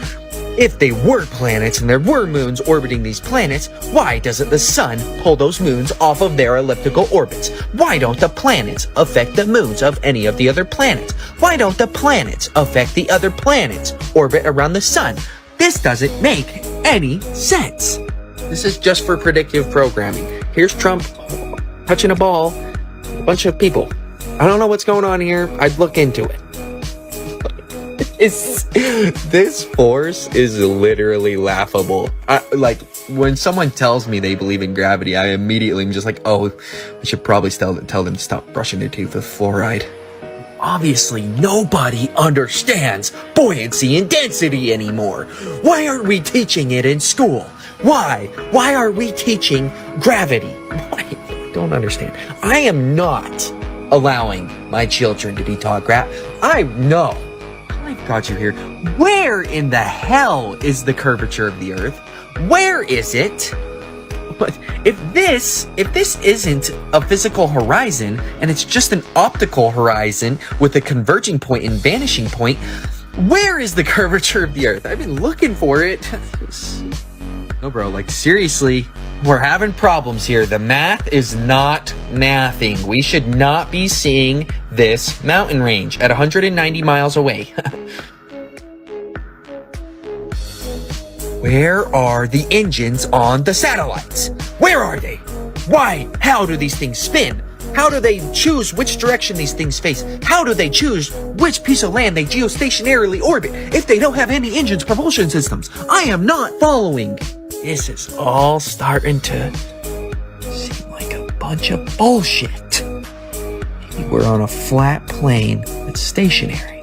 if they were planets and there were moons orbiting these planets, why doesn't the sun pull those moons off of their elliptical orbits? Why don't the planets affect the moons of any of the other planets? Why don't the planets affect the other planets' orbit around the sun? This doesn't make any sense. This is just for predictive programming. Here's Trump touching a ball, a bunch of people. I don't know what's going on here. I'd look into it. This force is literally laughable. Like, when someone tells me they believe in gravity, I immediately am just like, oh, I should probably tell them to stop brushing their teeth with fluoride. Obviously, nobody understands buoyancy and density anymore. Why aren't we teaching it in school? Why? Why are we teaching gravity? I don't understand. I am not allowing my children to be taught I know. I've got you here. Where in the hell is the curvature of the Earth? Where is it? But if this isn't a physical horizon and it's just an optical horizon with a converging point and vanishing point, where is the curvature of the Earth? I've been looking for it. No, bro, like seriously, we're having problems here. The math is not mathing. We should not be seeing this mountain range at 190 miles away. Where are the engines on the satellites? Where are they? Why? How do these things spin? How do they choose which direction these things face? How do they choose which piece of land they geostationarily orbit if they don't have any engines, propulsion systems? I am not following. This is all starting to seem like a bunch of bullshit. You we're on a flat plane that's stationary.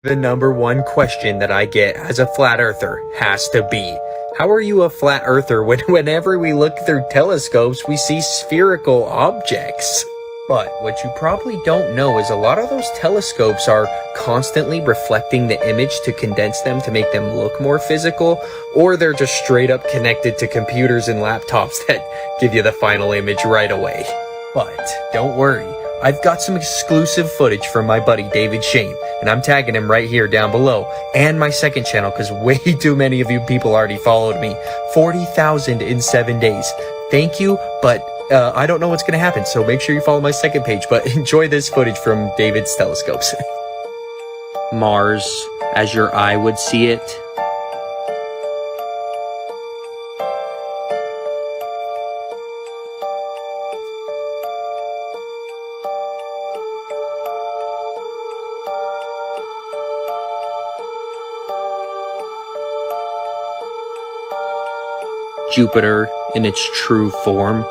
The number one question that I get as a flat earther has to be, how are you a flat earther when whenever we look through telescopes, we see spherical objects? But what you probably don't know is a lot of those telescopes are constantly reflecting the image to condense them to make them look more physical, or they're just straight up connected to computers and laptops that give you the final image right away. But don't worry, I've got some exclusive footage from my buddy David Shane, and I'm tagging him right here down below, and my second channel because way too many of you people already followed me. 40,000 in 7 days. Thank you, but I don't know what's going to happen, so make sure you follow my second page, but enjoy this footage from David's telescopes. Mars, as your eye would see it. Jupiter in its true form.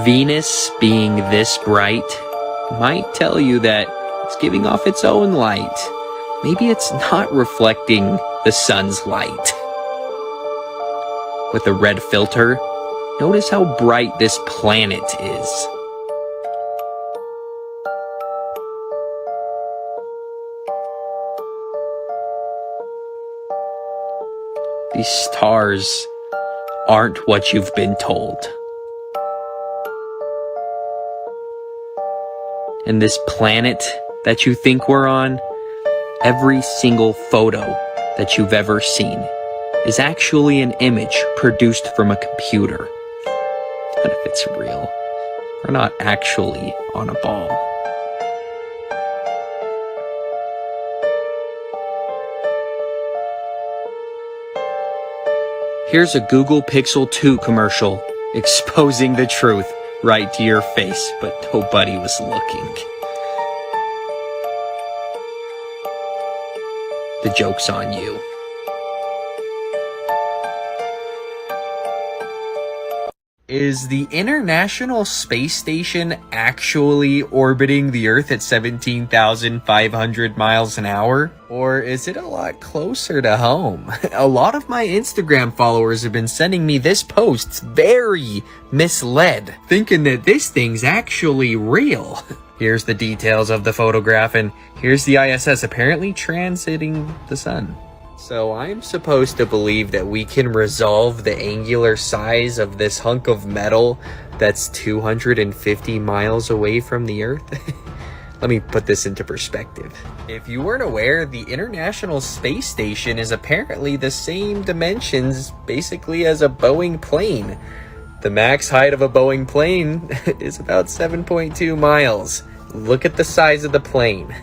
Venus being this bright might tell you that it's giving off its own light. Maybe it's not reflecting the sun's light. With a red filter, notice how bright this planet is. These stars aren't what you've been told. And this planet that you think we're on, every single photo that you've ever seen is actually an image produced from a computer. But if it's real, we're not actually on a ball. Here's a Google Pixel 2 commercial exposing the truth right to your face, but nobody was looking. The joke's on you. Is the International Space Station actually orbiting the Earth at 17,500 miles an hour? Or is it a lot closer to home? A lot of my Instagram followers have been sending me this post very misled, thinking that this thing's actually real. Here's the details of the photograph, and here's the ISS apparently transiting the sun. So I'm supposed to believe that we can resolve the angular size of this hunk of metal that's 250 miles away from the Earth? Let me put this into perspective. If you weren't aware, the International Space Station is apparently the same dimensions basically as a Boeing plane. The max height of a Boeing plane is about 7.2 miles. Look at the size of the plane.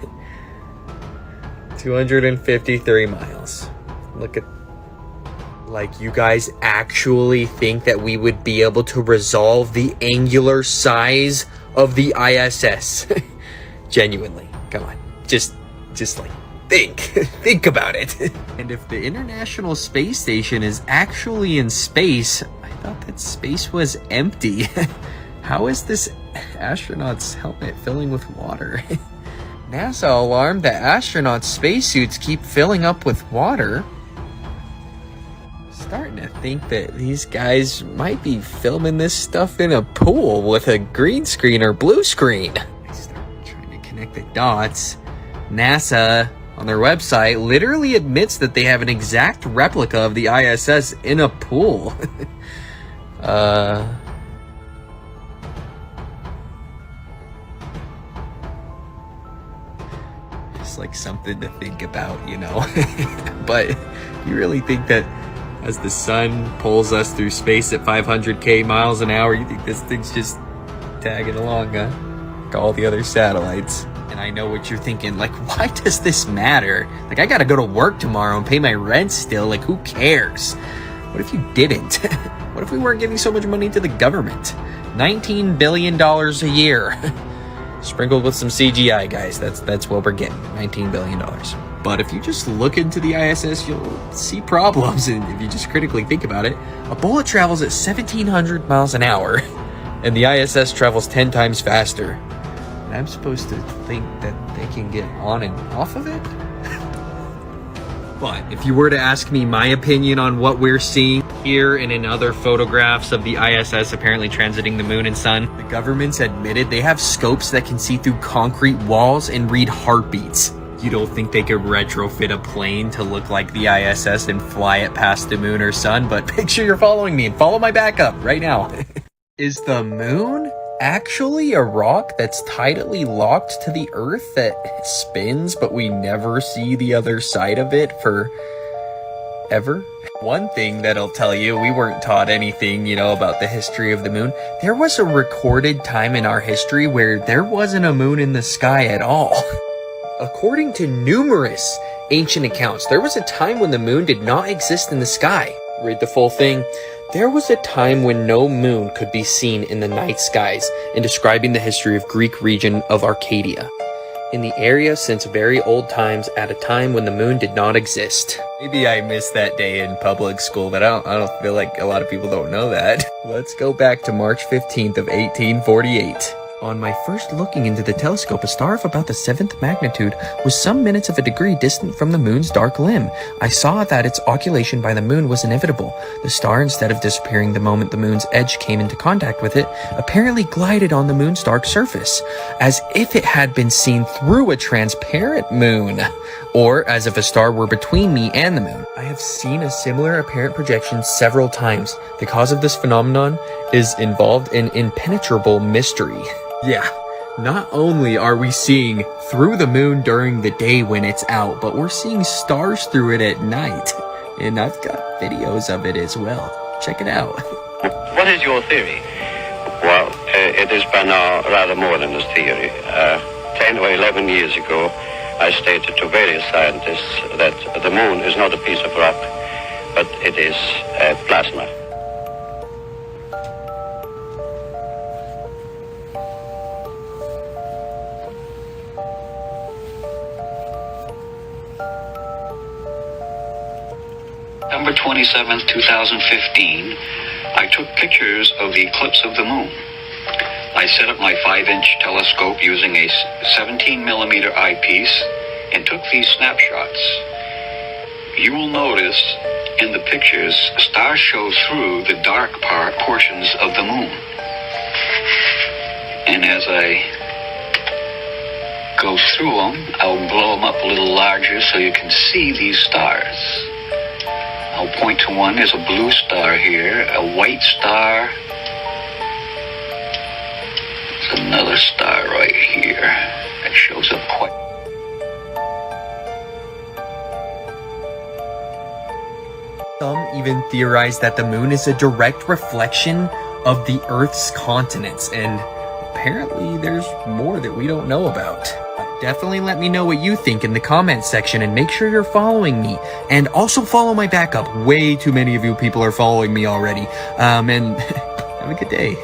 253 miles. Look at... Like, you guys actually think that we would be able to resolve the angular size of the ISS? Genuinely. Come on. Just like, think about it. And if the International Space Station is actually in space, I thought that space was empty. How is this astronaut's helmet filling with water? NASA alarmed that astronauts' spacesuits keep filling up with water. Starting to think that these guys might be filming this stuff in a pool with a green screen or blue screen. I start trying to connect the dots. NASA, on their website, literally admits that they have an exact replica of the ISS in a pool. Like something to think about, you know. But you really think that as the sun pulls us through space at 500k miles an hour, you think this thing's just tagging along, huh? Like all the other satellites. And I know what you're thinking, like, why does this matter? Like, I gotta go to work tomorrow and pay my rent still, like, who cares? What if you didn't? What if we weren't giving so much money to the government? $19 billion a year. Sprinkled with some CGI, guys. That's what we're getting. $19 billion. But if you just look into the ISS, you'll see problems. And if you just critically think about it, a bullet travels at 1,700 miles an hour, and the ISS travels 10 times faster. And I'm supposed to think that they can get on and off of it? But if you were to ask me my opinion on what we're seeing here and in other photographs of the ISS apparently transiting the moon and sun, the government's admitted they have scopes that can see through concrete walls and read heartbeats. You don't think they could retrofit a plane to look like the ISS and fly it past the moon or sun? But make sure you're following me and follow my backup right now. Is the moon actually a rock that's tidally locked to the Earth that spins, but we never see the other side of it for ever? One thing that'll tell you, we weren't taught anything, about the history of the moon. There was a recorded time in our history where there wasn't a moon in the sky at all. According to numerous ancient accounts, there was a time when the moon did not exist in the sky. Read the full thing. There was a time when no moon could be seen in the night skies, in describing the history of Greek region of Arcadia. In the area since very old times, at a time when the moon did not exist. Maybe I missed that day in public school, but I don't feel like a lot of people don't know that. Let's go back to March 15th of 1848. On my first looking into the telescope, a star of about the 7th magnitude was some minutes of a degree distant from the moon's dark limb. I saw that its occultation by the moon was inevitable. The star, instead of disappearing the moment the moon's edge came into contact with it, apparently glided on the moon's dark surface, as if it had been seen through a transparent moon, or as if a star were between me and the moon. I have seen a similar apparent projection several times. The cause of this phenomenon is involved in impenetrable mystery. Yeah, not only are we seeing through the moon during the day when it's out, but we're seeing stars through it at night. And I've got videos of it as well. Check it out. What is your theory? Well, it has been rather more than a theory. 10 or 11 years ago, I stated to various scientists that the moon is not a piece of rock, but it is plasma. September 27th, 2015, I took pictures of the eclipse of the moon. I set up my 5-inch telescope using a 17mm eyepiece and took these snapshots. You will notice in the pictures, stars show through the dark portions of the moon. And as I go through them, I'll blow them up a little larger so you can see these stars. I'll point to one. There's a blue star here, a white star. There's another star right here that shows up quite. Some even theorize that the moon is a direct reflection of the Earth's continents, and apparently there's more that we don't know about. Definitely let me know what you think in the comments section, and make sure you're following me. And also follow my backup. Way too many of you people are following me already. And have a good day.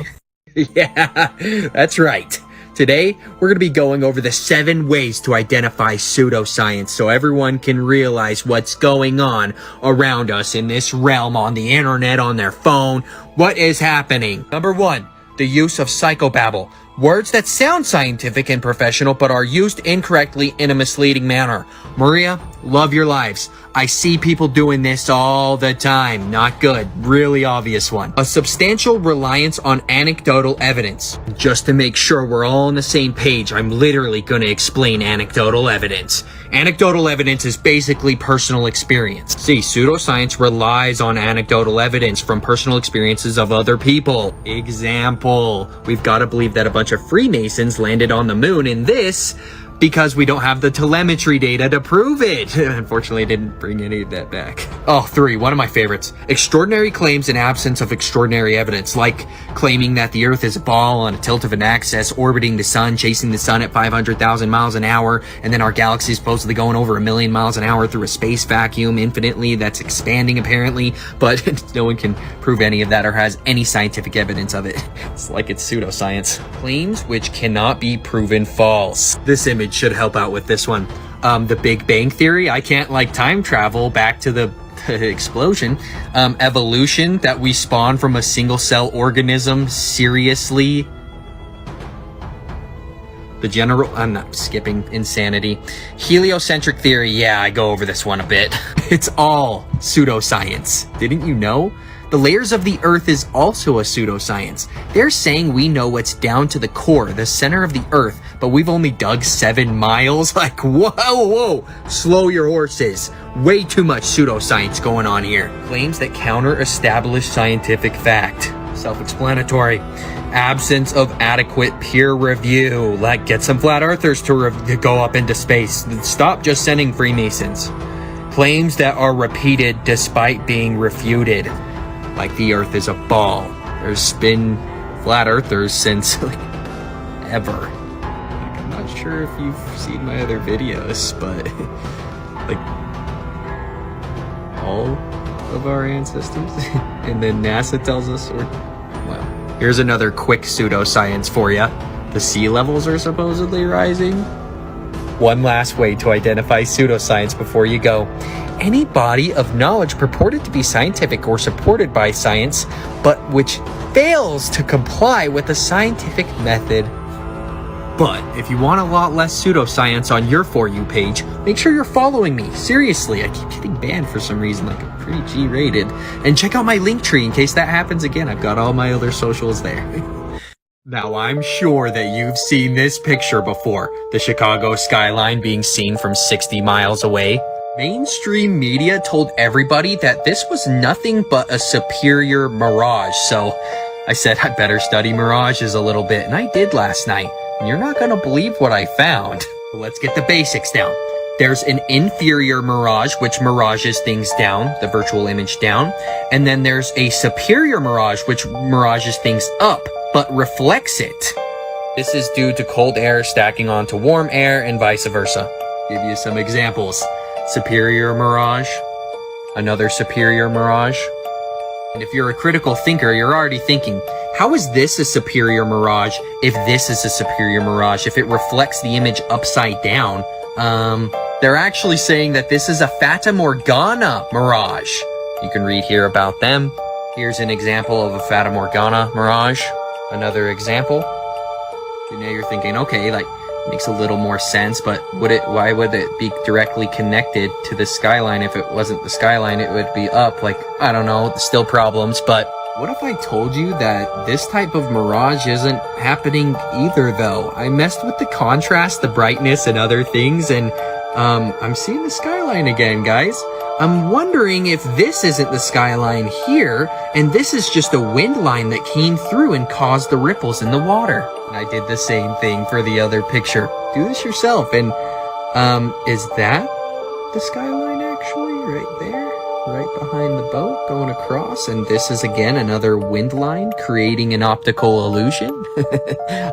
Yeah, that's right. Today, we're going to be going over the 7 ways to identify pseudoscience so everyone can realize what's going on around us in this realm, on the internet, on their phone. What is happening? Number 1, the use of psychobabble. Words that sound scientific and professional but are used incorrectly in a misleading manner. Maria, love your lives. I see people doing this all the time. Not good. Really obvious one. A substantial reliance on anecdotal evidence. Just to make sure we're all on the same page, I'm literally going to explain anecdotal evidence. Anecdotal evidence is basically personal experience. See, pseudoscience relies on anecdotal evidence from personal experiences of other people. Example, we've got to believe that a bunch of Freemasons landed on the moon, and this because we don't have the telemetry data to prove it. Unfortunately, I didn't bring any of that back. Oh, 3, one of my favorites. Extraordinary claims in absence of extraordinary evidence, like claiming that the Earth is a ball on a tilt of an axis, orbiting the sun, chasing the sun at 500,000 miles an hour, and then our galaxy is supposedly going over 1 million miles an hour through a space vacuum infinitely that's expanding apparently, but no one can prove any of that or has any scientific evidence of it. It's like it's pseudoscience. Claims which cannot be proven false. This image should help out with this one. The Big Bang Theory, I can't like time travel back to the explosion. Evolution, that we spawn from a single cell organism, seriously. The general, I'm not skipping, insanity. Heliocentric theory, yeah, I go over this one a bit. It's all pseudoscience. Didn't you know? The layers of the Earth is also a pseudoscience. They're saying we know what's down to the core, the center of the Earth, but we've only dug 7 miles? Like, whoa, slow your horses. Way too much pseudoscience going on here. Claims that counter established scientific fact. Self-explanatory. Absence of adequate peer review. Like, get some flat earthers to go up into space. Stop just sending Freemasons. Claims that are repeated despite being refuted. Like the Earth is a ball. There's been flat earthers since like, ever. Like, I'm not sure if you've seen my other videos, but like all of our ancestors. And then NASA tells us, well, here's another quick pseudoscience for you. The sea levels are supposedly rising. One last way to identify pseudoscience before you go. Any body of knowledge purported to be scientific or supported by science, but which fails to comply with the scientific method. But if you want a lot less pseudoscience on your For You page, make sure you're following me. Seriously, I keep getting banned for some reason, like I'm pretty G-rated. And check out my Linktree in case that happens again. I've got all my other socials there. Now, I'm sure that you've seen this picture before. The Chicago skyline being seen from 60 miles away. Mainstream media told everybody that this was nothing but a superior mirage, so I said I better study mirages a little bit, and I did last night. And you're not gonna believe what I found. But let's get the basics down. There's an inferior mirage, which mirages things down, the virtual image down, and then there's a superior mirage, which mirages things up, but reflects it. This is due to cold air stacking onto warm air and vice versa. Give you some examples. Superior mirage, another superior mirage. And if you're a critical thinker, you're already thinking, how is this a superior mirage if this is a superior mirage, if it reflects the image upside down? They're actually saying that this is a Fata Morgana mirage. You can read here about them. Here's an example of a Fata Morgana mirage. Another example. So now you're thinking, okay, like, makes a little more sense, but why would it be directly connected to the skyline? If it wasn't the skyline, it would be up. Like, I don't know, still problems, but what if I told you that this type of mirage isn't happening either, though? I messed with the contrast, the brightness, and other things, and I'm seeing the skyline again, guys. I'm wondering if this isn't the skyline here, and this is just a wind line that came through and caused the ripples in the water. And I did the same thing for the other picture. Do this yourself, and is that the skyline actually right there? Right behind the boat going across, and this is again another wind line creating an optical illusion?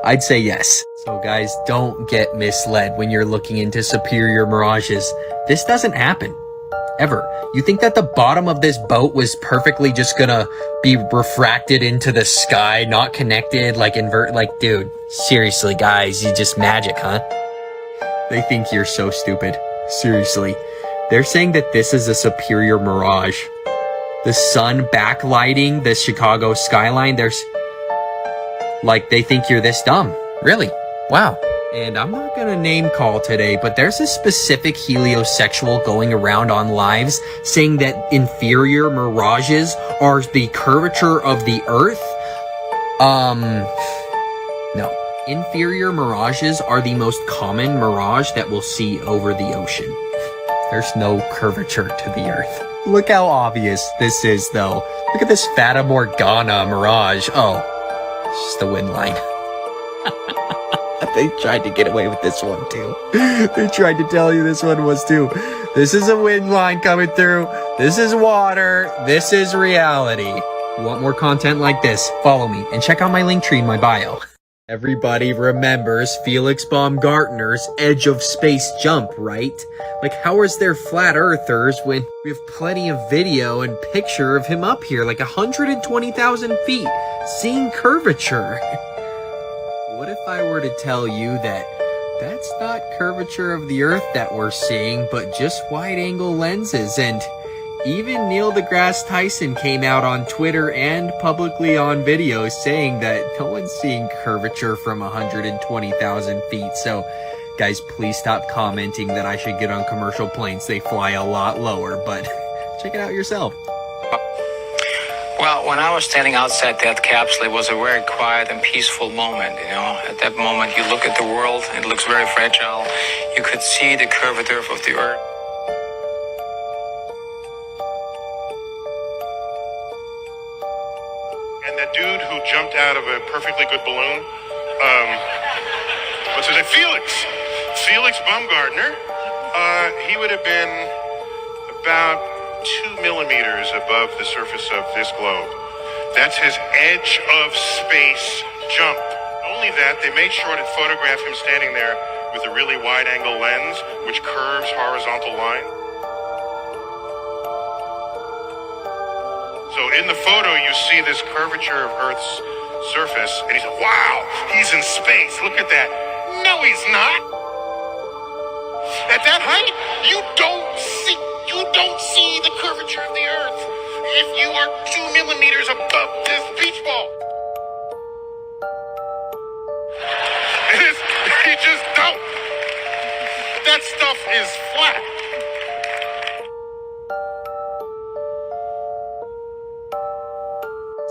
I'd say yes. So guys, don't get misled when you're looking into superior mirages. This doesn't happen. Ever. You think that the bottom of this boat was perfectly just gonna be refracted into the sky, not connected, like dude, seriously guys, you just magic, huh? They think you're so stupid. Seriously. They're saying that this is a superior mirage. The sun backlighting the Chicago skyline, they think you're this dumb. Really? Wow. And I'm not gonna name call today, but there's a specific heliosexual going around on lives saying that inferior mirages are the curvature of the Earth. No. Inferior mirages are the most common mirage that we'll see over the ocean. There's no curvature to the Earth. Look how obvious this is, though. Look at this Fata Morgana mirage. Oh, it's just a wind line. They tried to get away with this one too. They tried to tell you this one was too. This is a wind line coming through. This is water. This is reality. You want more content like this? Follow me and check out my link tree in my bio. Everybody remembers Felix Baumgartner's Edge of Space jump, right? Like, how is there flat earthers when we have plenty of video and picture of him up here, like 120,000 feet, seeing curvature? What if I were to tell you that that's not curvature of the Earth that we're seeing, but just wide-angle lenses? And even Neil deGrasse Tyson came out on Twitter and publicly on video saying that no one's seeing curvature from 120,000 feet. So, guys, please stop commenting that I should get on commercial planes. They fly a lot lower, but check it out yourself. Well, when I was standing outside that capsule, it was a very quiet and peaceful moment, you know. At that moment, you look at the world, it looks very fragile. You could see the curvature of the Earth. And that dude who jumped out of a perfectly good balloon, what's his name? Felix Baumgartner. He would have been about 2 millimeters above the surface of this globe. That's his edge of space jump. Only that, they made sure to photograph him standing there with a really wide angle lens, which curves horizontal line. So in the photo, you see this curvature of Earth's surface, and he said, wow, he's in space. Look at that. No, he's not. At that height, you don't see the curvature of the Earth if you are 2 millimeters above this beach ball. You just don't. That stuff is flat.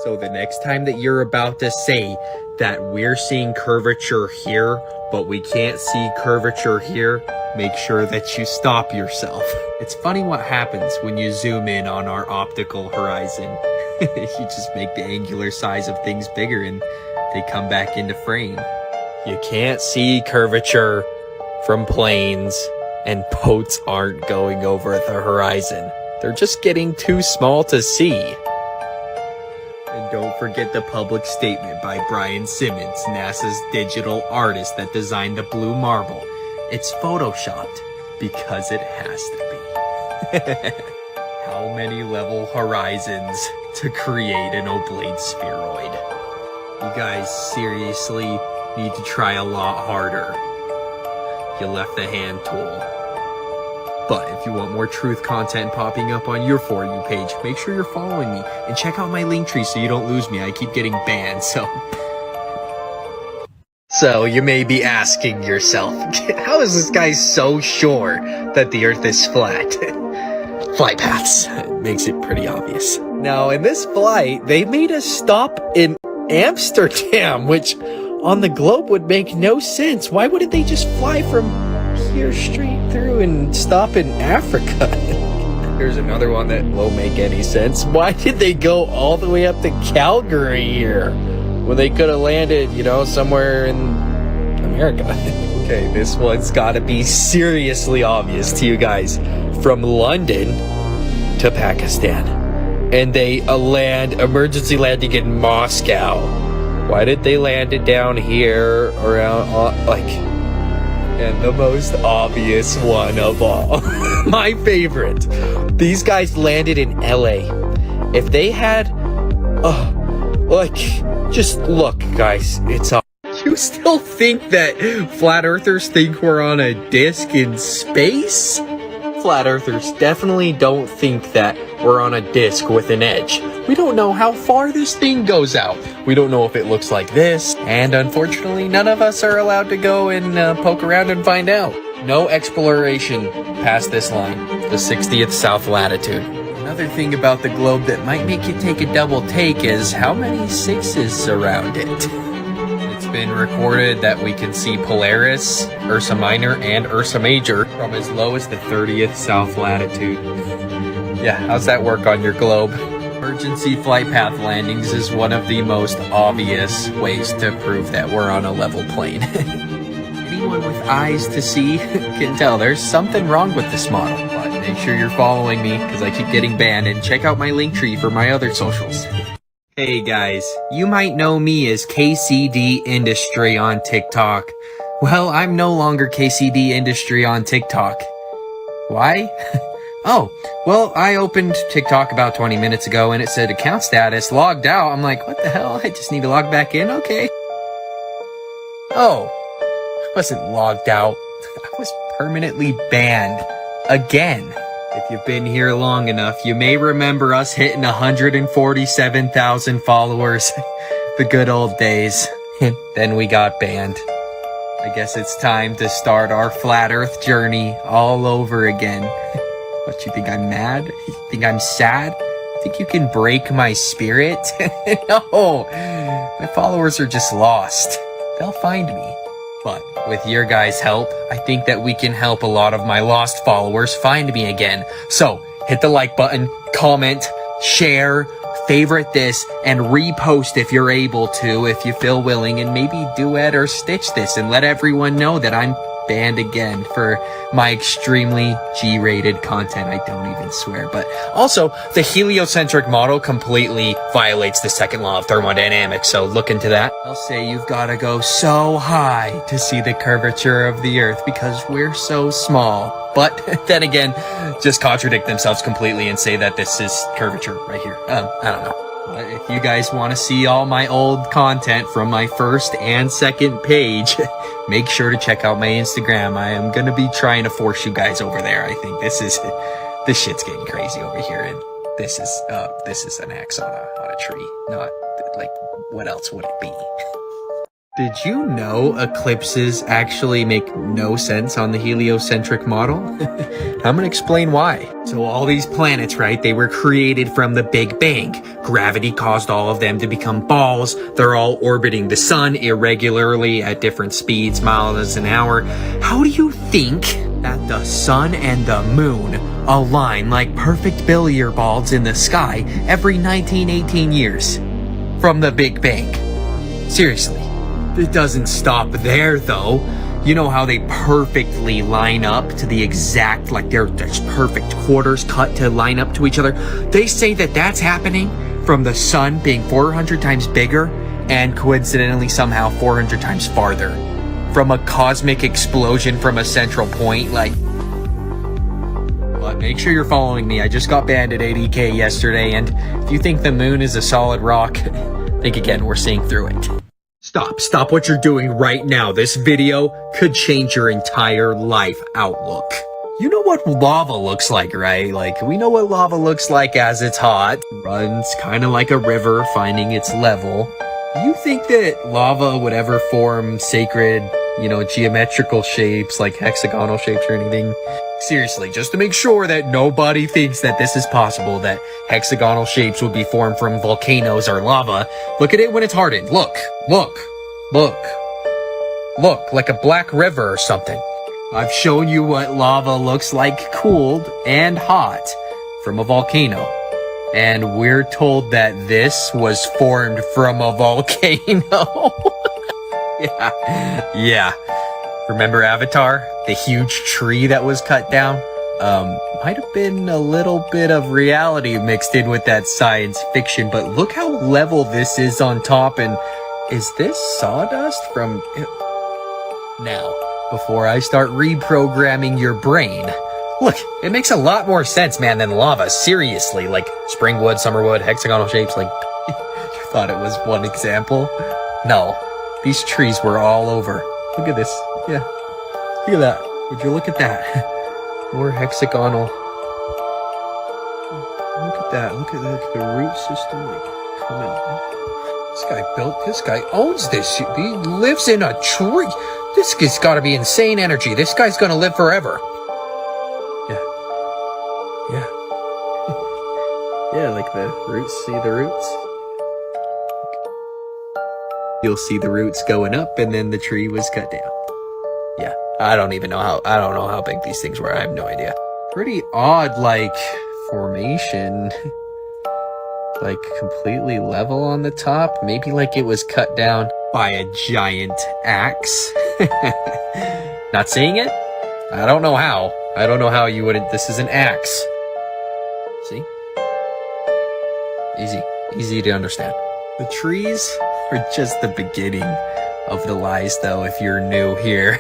So the next time that you're about to say that we're seeing curvature here, but we can't see curvature here, make sure that you stop yourself. It's funny what happens when you zoom in on our optical horizon. You just make the angular size of things bigger and they come back into frame. You can't see curvature from planes, and boats aren't going over the horizon. They're just getting too small to see. And don't forget the public statement by Brian Simmons, NASA's digital artist that designed the blue marble. It's photoshopped because it has to be. How many level horizons to create an oblate spheroid? You guys seriously need to try a lot harder. You left the hand tool. But if you want more truth content popping up on your For You page, make sure you're following me and check out my link tree so you don't lose me. I keep getting banned, so you may be asking yourself, how is this guy so sure that the Earth is flat? Flight paths. It makes it pretty obvious. Now, in this flight, they made a stop in Amsterdam, which on the globe would make no sense. Why wouldn't they just fly from here straight through and stop in Africa? Here's another one that won't make any sense. Why did they go all the way up to Calgary here when they could have landed, you know, somewhere in America? Okay, this one's gotta be seriously obvious to you guys. From London to Pakistan. And they emergency landing in Moscow. Why did they land it down here around, and the most obvious one of all, my favorite. These guys landed in LA. If they had, just look, guys, it's up. You still think that flat earthers think we're on a disc in space? Flat earthers definitely don't think that we're on a disc with an edge. We don't know how far this thing goes out. We don't know if it looks like this. And unfortunately, none of us are allowed to go and poke around and find out. No exploration past this line, the 60th south latitude. Another thing about the globe that might make you take a double take is how many sixes surround it. It's been recorded that we can see Polaris, Ursa Minor, and Ursa Major from as low as the 30th south latitude. Yeah, how's that work on your globe? Emergency flight path landings is one of the most obvious ways to prove that we're on a level plane. Anyone with eyes to see can tell there's something wrong with this model. But make sure you're following me because I keep getting banned, and check out my link tree for my other socials. Hey guys, you might know me as KCD Industry on TikTok. Well, I'm no longer KCD Industry on TikTok. Why? Oh, well, I opened TikTok about 20 minutes ago and it said account status logged out. I'm like, what the hell? I just need to log back in? Okay. Oh, I wasn't logged out. I was permanently banned. Again. If you've been here long enough, you may remember us hitting 147,000 followers. The good old days. Then we got banned. I guess it's time to start our flat earth journey all over again. What, you think I'm mad? You think I'm sad? Think you can break my spirit? No, my followers are just lost. They'll find me. But with your guys' help, I think that we can help a lot of my lost followers find me again. So, hit the like button, comment, share, favorite this, and repost if you're able to, if you feel willing, and maybe duet or stitch this and let everyone know that I'm banned again for my extremely G-rated content. I don't even swear. But also, the heliocentric model completely violates the second law of thermodynamics, so look into that. I'll say you've got to go so high to see the curvature of the Earth because we're so small. But then again, just contradict themselves completely and say that this is curvature right here. I don't know. But if you guys want to see all my old content from my first and second page, make sure to check out my Instagram. I am going to be trying to force you guys over there. I think this shit's getting crazy over here. And this is an axe on a tree. Not like, what else would it be? Did you know eclipses actually make no sense on the heliocentric model? I'm gonna explain why. So all these planets, right, they were created from the Big Bang. Gravity caused all of them to become balls. They're all orbiting the sun irregularly at different speeds, miles an hour. How do you think that the sun and the moon align like perfect billiard balls in the sky every 19-18 years? From the Big Bang. Seriously. It doesn't stop there, though. You know how they perfectly line up to the exact, like they're just perfect quarters cut to line up to each other? They say that that's happening from the sun being 400 times bigger and coincidentally somehow 400 times farther. From a cosmic explosion from a central point, like... But make sure you're following me. I just got banned at 80k yesterday, and if you think the moon is a solid rock, think again, we're seeing through it. Stop what you're doing right now. This video could change your entire life outlook. You know what lava looks like, right? Like, we know what lava looks like as it's hot. Runs kind of like a river finding its level. Do you think that lava would ever form sacred, geometrical shapes, like hexagonal shapes or anything? Seriously, just to make sure that nobody thinks that this is possible, that hexagonal shapes would be formed from volcanoes or lava. Look at it when it's hardened. Look, like a black river or something. I've shown you what lava looks like cooled and hot from a volcano. And we're told that this was formed from a volcano. Yeah. Remember Avatar? The huge tree that was cut down? Might have been a little bit of reality mixed in with that science fiction, but look how level this is on top, and is this sawdust from... Now, before I start reprogramming your brain, look, it makes a lot more sense, man, than lava, seriously, like springwood, summerwood, hexagonal shapes, like, you thought it was one example? No, these trees were all over. Look at this, yeah, look at that, would you look at that? More hexagonal. Look at that, look at the root system, like, come on. This guy owns this, he lives in a tree. This guy's gotta be insane energy. This guy's gonna live forever. Yeah, like the roots, see the roots? You'll see the roots going up and then the tree was cut down. Yeah, I don't know how big these things were, I have no idea. Pretty odd, like, formation. Like, completely level on the top. Maybe like it was cut down. by a giant axe. Not seeing it? I don't know how. I don't know how you wouldn't. This is an axe. See? Easy to understand. The trees are just the beginning of the lies, though, if you're new here.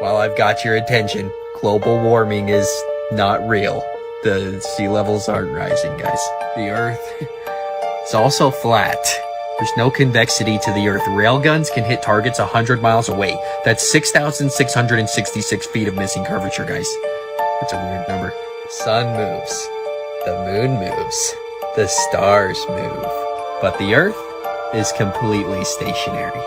While I've got your attention, global warming is not real. The sea levels aren't rising, guys. The Earth is also flat. There's no convexity to the Earth. Railguns can hit targets 100 miles away. That's 6,666 feet of missing curvature, guys. That's a weird number. The sun moves. The moon moves. The stars move. But the Earth is completely stationary.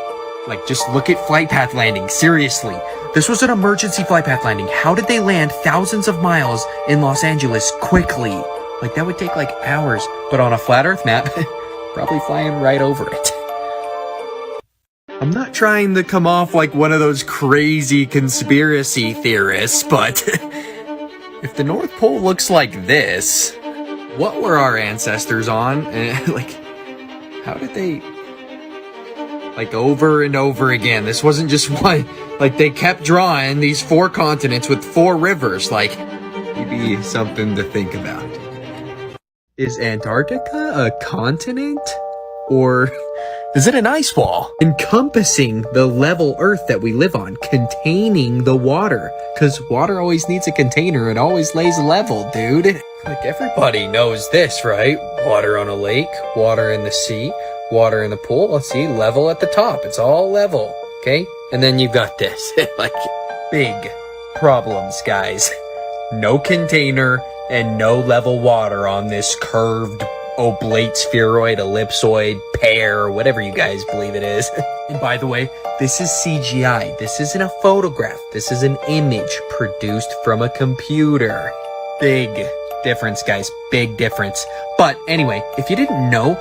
Like, just look at flight path landing. Seriously. This was an emergency flight path landing. How did they land thousands of miles in Los Angeles quickly? Like, that would take like hours. But on a flat Earth map, probably flying right over it. I'm not trying to come off like one of those crazy conspiracy theorists, but if the North Pole looks like this, what were our ancestors on? Like, how did they... Like, over and over again. This wasn't just one. Like, they kept drawing these 4 continents with 4 rivers. Like, maybe something to think about. Is Antarctica a continent? Or is it an ice wall encompassing the level Earth that we live on, containing the water? Because water always needs a container. It always lays level, dude. Like, everybody knows this, right? Water on a lake, water in the sea, water in the pool. Let's see, level at the top. It's all level, okay? And then you've got this. Like, big problems, guys. No container and no level water on this curved oblate spheroid, ellipsoid, pear, whatever you guys believe it is. And by the way, this is CGI. This isn't a photograph. This is an image produced from a computer. Big difference, guys. Big difference. But anyway, if you didn't know,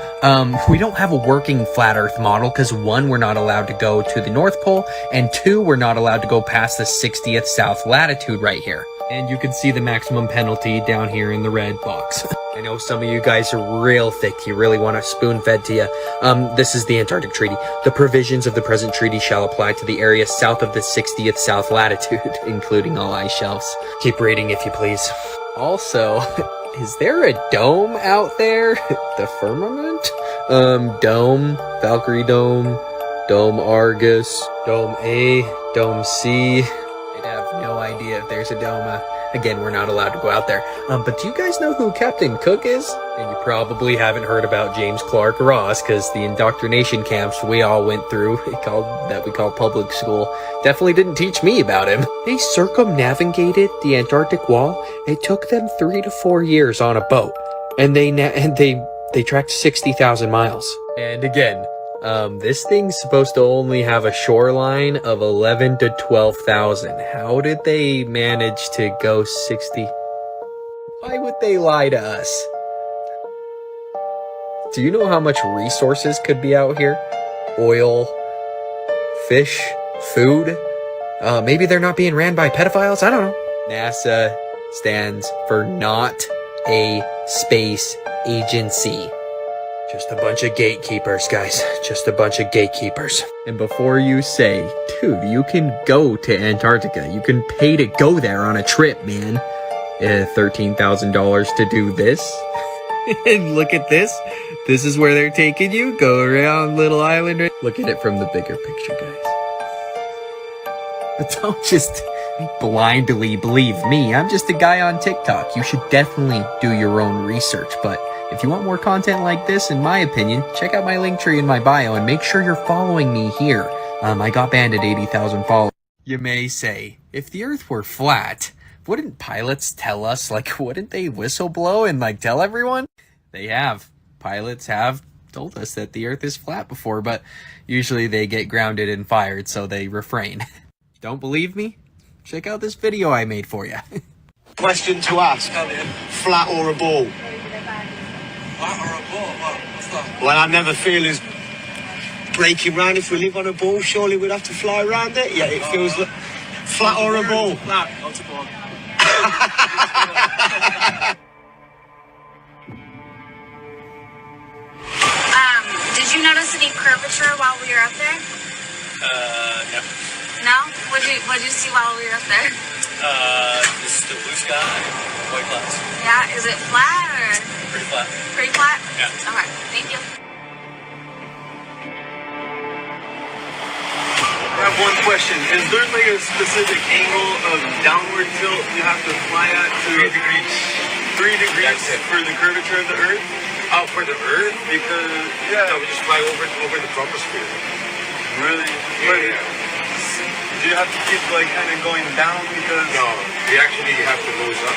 we don't have a working flat Earth model because 1, we're not allowed to go to the North Pole, and 2, we're not allowed to go past the 60th south latitude right here. And you can see the maximum penalty down here in the red box. I know some of you guys are real thick. You really want a spoon-fed to you. This is the Antarctic Treaty. The provisions of the present treaty shall apply to the area south of the 60th south latitude, including all ice shelves. Keep reading if you please. Also, is there a dome out there? The firmament? Dome, Valkyrie Dome, Dome Argus, Dome A, Dome C. I have no idea if there's a dome. Again, we're not allowed to go out there. But do you guys know who Captain Cook is? And you probably haven't heard about James Clark Ross, because the indoctrination camps we all went through, we call public school, definitely didn't teach me about him. They circumnavigated the Antarctic wall. It took them 3 to 4 years on a boat, and they tracked 60,000 miles. And again, this thing's supposed to only have a shoreline of 11 to 12,000. How did they manage to go 60? Why would they lie to us? Do you know how much resources could be out here? Oil, fish, food. Maybe they're not being ran by pedophiles? I don't know. NASA stands for not a space agency. Just a bunch of gatekeepers, guys. Just a bunch of gatekeepers. And before you say, dude, you can go to Antarctica. You can pay to go there on a trip, man. $13,000 to do this. And look at this. This is where they're taking you. Go around little island. Look at it from the bigger picture, guys. But don't just blindly believe me. I'm just a guy on TikTok. You should definitely do your own research. But if you want more content like this, in my opinion, check out my link tree in my bio and make sure you're following me here. I got banned at 80,000 followers. You may say, if the Earth were flat, wouldn't pilots tell us? Like, wouldn't they whistleblow and like tell everyone? They have. Pilots have told us that the Earth is flat before, but usually they get grounded and fired, so they refrain. Don't believe me? Check out this video I made for you. Question to ask, flat or a ball? Flat or a ball? What's that? Well, I never feel as breaking round. If we live on a ball, surely we'd have to fly around it. Yeah, it feels like flat or a ball. Flat, not a ball. Did you notice notice any curvature while we were up there? No. No? What'd you see while we were up there? Just the blue sky, white clouds. Yeah, is it flat or? Pretty flat. Pretty flat? Yeah. Okay, thank you. I have one question. Is there like a specific angle of downward tilt you have to fly at to 3 degrees? 3 degrees for the curvature of the Earth? Oh, for the Earth? Because No, we just fly over the troposphere. really, Yeah. do you have to keep like kind of going down because? No, we actually have to nose up.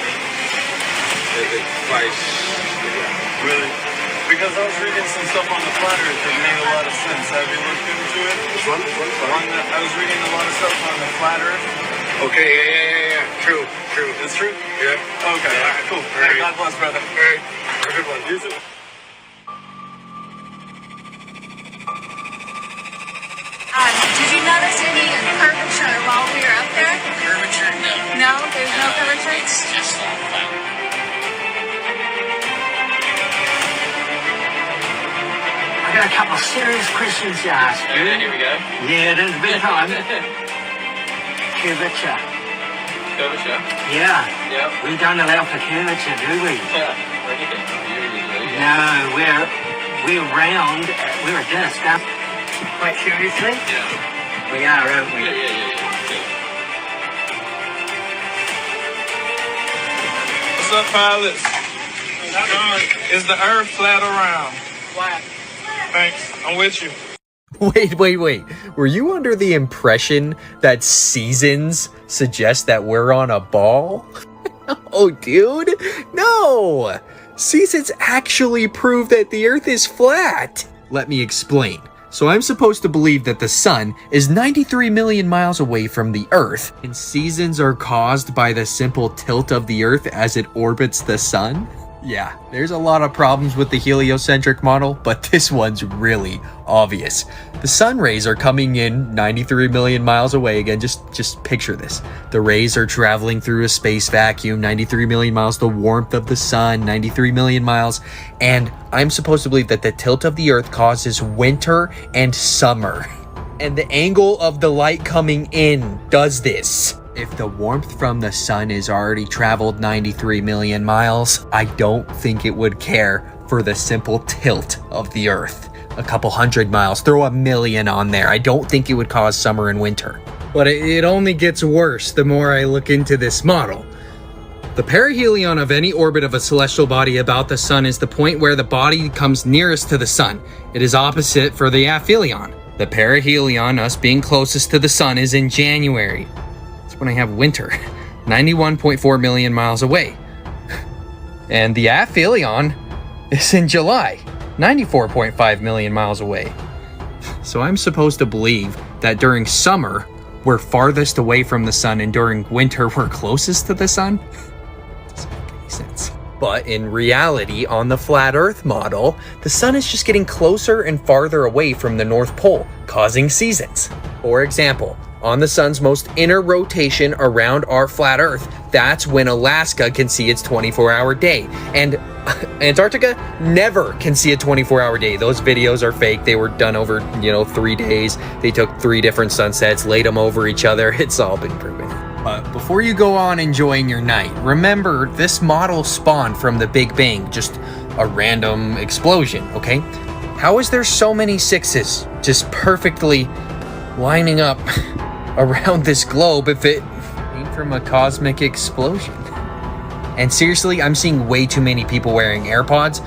It flies. Really? Because I was reading some stuff on the flat Earth that made a lot of sense. Have you looked into it? Which one? I was reading a lot of stuff on the flat Earth. Okay, yeah. True. It's true? Yeah. Okay, all right, cool. All right. God bless, brother. All right. Have a good one. You too. Did you notice any curvature while we were up there? Curvature, no. No, there's no curvature? It's just flat. I got a couple of serious questions to ask you. Here we go. Yeah, there's a bit of time. Curvature. Curvature? Yeah. Yep. We don't allow for curvature, do we? Yeah. What do you think? Usually. No, we're round. We're a disc, huh? Quite seriously? Yeah. We are, aren't we? Yeah. What's up, pilots? Is the Earth flat or round? Flat. Thanks. I'm with you. Wait. Were you under the impression that seasons suggest that we're on a ball? Oh, dude. No. Seasons actually prove that the Earth is flat. Let me explain. So I'm supposed to believe that the sun is 93 million miles away from the Earth, and seasons are caused by the simple tilt of the Earth as it orbits the sun? Yeah, there's a lot of problems with the heliocentric model, but this one's really obvious. The sun rays are coming in 93 million miles away. Again, just picture this. The rays are traveling through a space vacuum, 93 million miles, the warmth of the sun, 93 million miles, and I'm supposed to believe that the tilt of the Earth causes winter and summer. And the angle of the light coming in does this. If the warmth from the sun is already traveled 93 million miles, I don't think it would care for the simple tilt of the Earth. A couple hundred miles, throw 1,000,000 on there. I don't think it would cause summer and winter. But it only gets worse the more I look into this model. The perihelion of any orbit of a celestial body about the sun is the point where the body comes nearest to the sun. It is opposite for the aphelion. The perihelion, us being closest to the sun, is in January. When I have winter, 91.4 million miles away. And the aphelion is in July, 94.5 million miles away. So I'm supposed to believe that during summer, we're farthest away from the sun, and during winter, we're closest to the sun? Doesn't make any sense. But in reality, on the flat Earth model, the sun is just getting closer and farther away from the North Pole, causing seasons. For example, on the sun's most inner rotation around our flat Earth, that's when Alaska can see its 24-hour day. And Antarctica never can see a 24-hour day. Those videos are fake. They were done over, 3 days. They took 3 different sunsets, laid them over each other. It's all been proven. But before you go on enjoying your night, remember this model spawned from the Big Bang, just a random explosion, okay? How is there so many 6s just perfectly lining up around this globe if it came from a cosmic explosion? And seriously, I'm seeing way too many people wearing AirPods.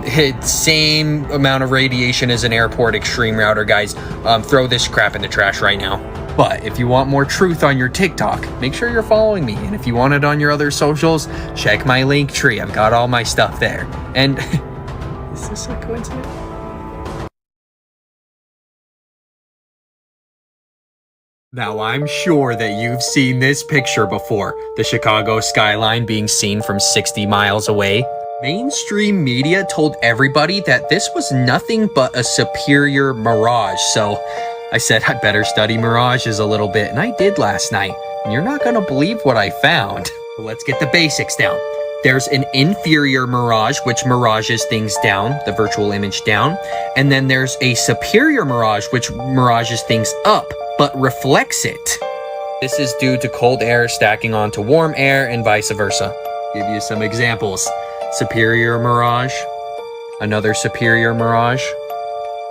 It's same amount of radiation as an airport extreme router, guys. Throw this crap in the trash right now. But if you want more truth on your TikTok, make sure you're following me. And if you want it on your other socials, check my link tree. I've got all my stuff there. And is this a coincidence? Now, I'm sure that you've seen this picture before, the Chicago skyline being seen from 60 miles away. Mainstream media told everybody that this was nothing but a superior mirage, so I said I better study mirages a little bit, and I did last night. And you're not gonna believe what I found. Let's get the basics down. There's an inferior mirage, which mirages things down, the virtual image down. And then there's a superior mirage, which mirages things up, but reflects it. This is due to cold air stacking onto warm air and vice versa. Give you some examples. Superior mirage, another superior mirage.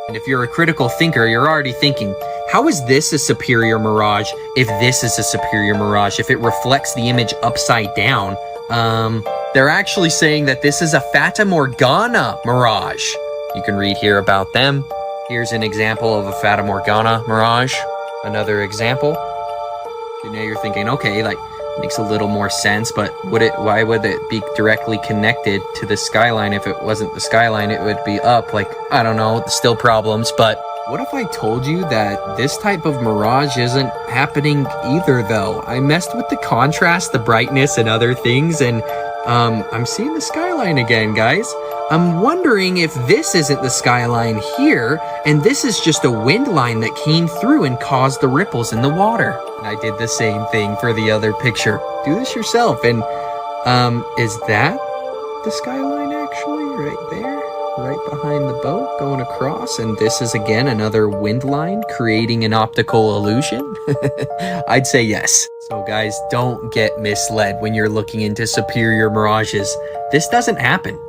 And if you're a critical thinker, you're already thinking, how is this a superior mirage if this is a superior mirage? If it reflects the image upside down, they're actually saying that this is a Fata Morgana mirage. You can read here about them. Here's an example of a Fata Morgana mirage. Another example. So now you're thinking, okay, like, makes a little more sense, but why would it be directly connected to the skyline? If it wasn't the skyline, it would be up. Like, I don't know, still problems, but what if I told you that this type of mirage isn't happening either, though? I messed with the contrast, the brightness, and other things, and I'm seeing the skyline again, guys. I'm wondering if this isn't the skyline here, and this is just a wind line that came through and caused the ripples in the water. And I did the same thing for the other picture. Do this yourself, and is that the skyline actually right there? Right behind the boat going across, and this is again another wind line creating an optical illusion? I'd say yes. So guys, don't get misled when you're looking into superior mirages. This doesn't happen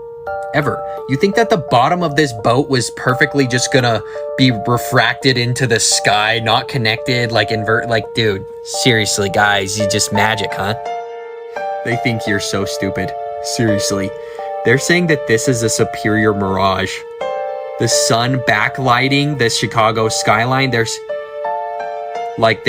ever. You think that the bottom of this boat was perfectly just gonna be refracted into the sky, not connected, like dude, seriously guys, you just magic, huh? They think you're so stupid. Seriously. They're saying that this is a superior mirage. The sun backlighting the Chicago skyline, they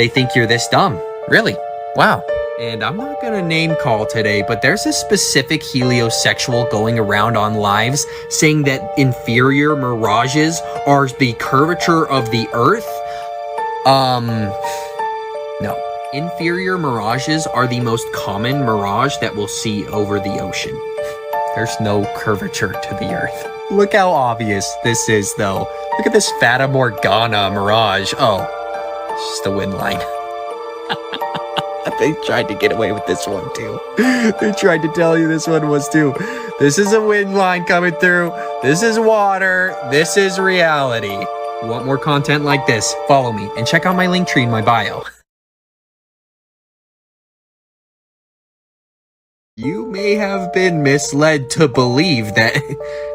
think you're this dumb. Really? Wow. And I'm not gonna name call today, but there's a specific heliosexual going around on lives saying that inferior mirages are the curvature of the earth. No. Inferior mirages are the most common mirage that we'll see over the ocean. There's no curvature to the earth. Look how obvious this is, though. Look at this Fata Morgana mirage. Oh, it's just a wind line. They tried to get away with this one, too. They tried to tell you this one was, too. This is a wind line coming through. This is water. This is reality. You want more content like this? Follow me and check out my link tree in my bio. You may have been misled to believe that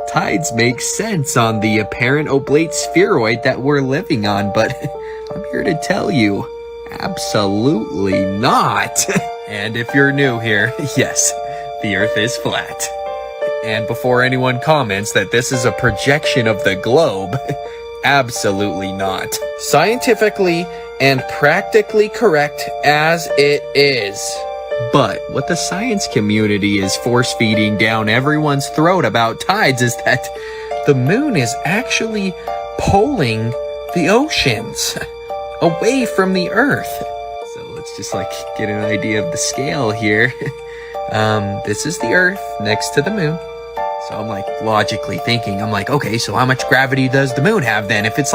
tides make sense on the apparent oblate spheroid that we're living on, but I'm here to tell you, absolutely not. And if you're new here, yes, the Earth is flat. And before anyone comments that this is a projection of the globe, absolutely not. Scientifically and practically correct as it is. But what the science community is force-feeding down everyone's throat about tides is that the moon is actually pulling the oceans away from the earth. So let's just get an idea of the scale here. This is the earth next to the moon. So I'm logically thinking, okay, so how much gravity does the moon have then? If it's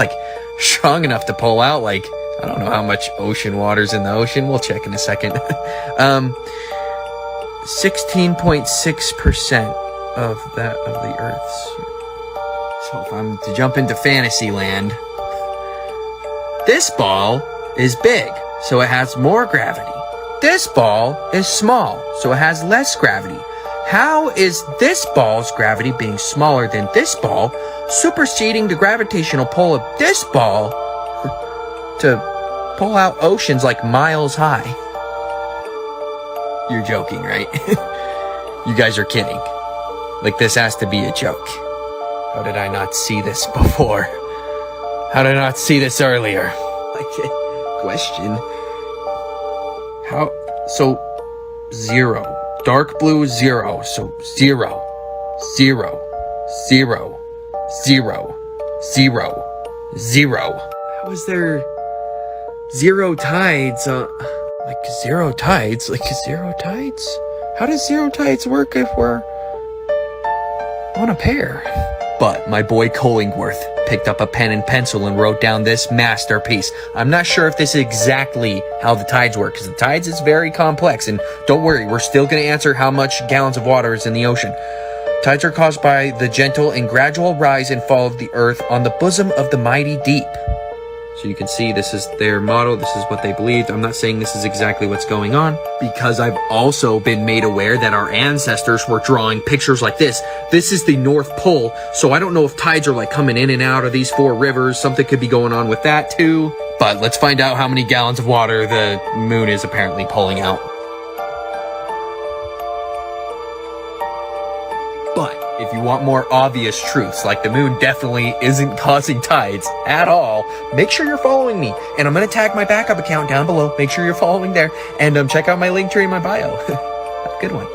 strong enough to pull out I don't know how much ocean water's in the ocean. We'll check in a second. 16.6% of that of the Earth's. So if I'm to jump into fantasy land, this ball is big, so it has more gravity. This ball is small, so it has less gravity. How is this ball's gravity being smaller than this ball, superseding the gravitational pull of this ball to pull out oceans miles high? You're joking, right? You guys are kidding. This has to be a joke. How did I not see this before? How did I not see this earlier? Question. How? So, 0. Dark blue is 0. So, 0. 0. 0. 0. 0. 0. How is there zero tides? Zero tides? Zero tides? How does zero tides work if we're on a pair? But my boy Collingworth picked up a pen and pencil and wrote down this masterpiece. I'm not sure if this is exactly how the tides work, because the tides is very complex, and don't worry, we're still going to answer how much gallons of water is in the ocean. Tides are caused by the gentle and gradual rise and fall of the earth on the bosom of the mighty deep. So you can see this is their model, this is what they believed. I'm not saying this is exactly what's going on, because I've also been made aware that our ancestors were drawing pictures like this. This is the North Pole, so I don't know if tides are like coming in and out of these four rivers. Something could be going on with that too. But let's find out how many gallons of water the moon is apparently pulling out. But if you want more obvious truths, like the moon definitely isn't causing tides at all, make sure you're following me. And I'm going to tag my backup account down below. Make sure you're following there. And check out my link tree in my bio. Have a good one.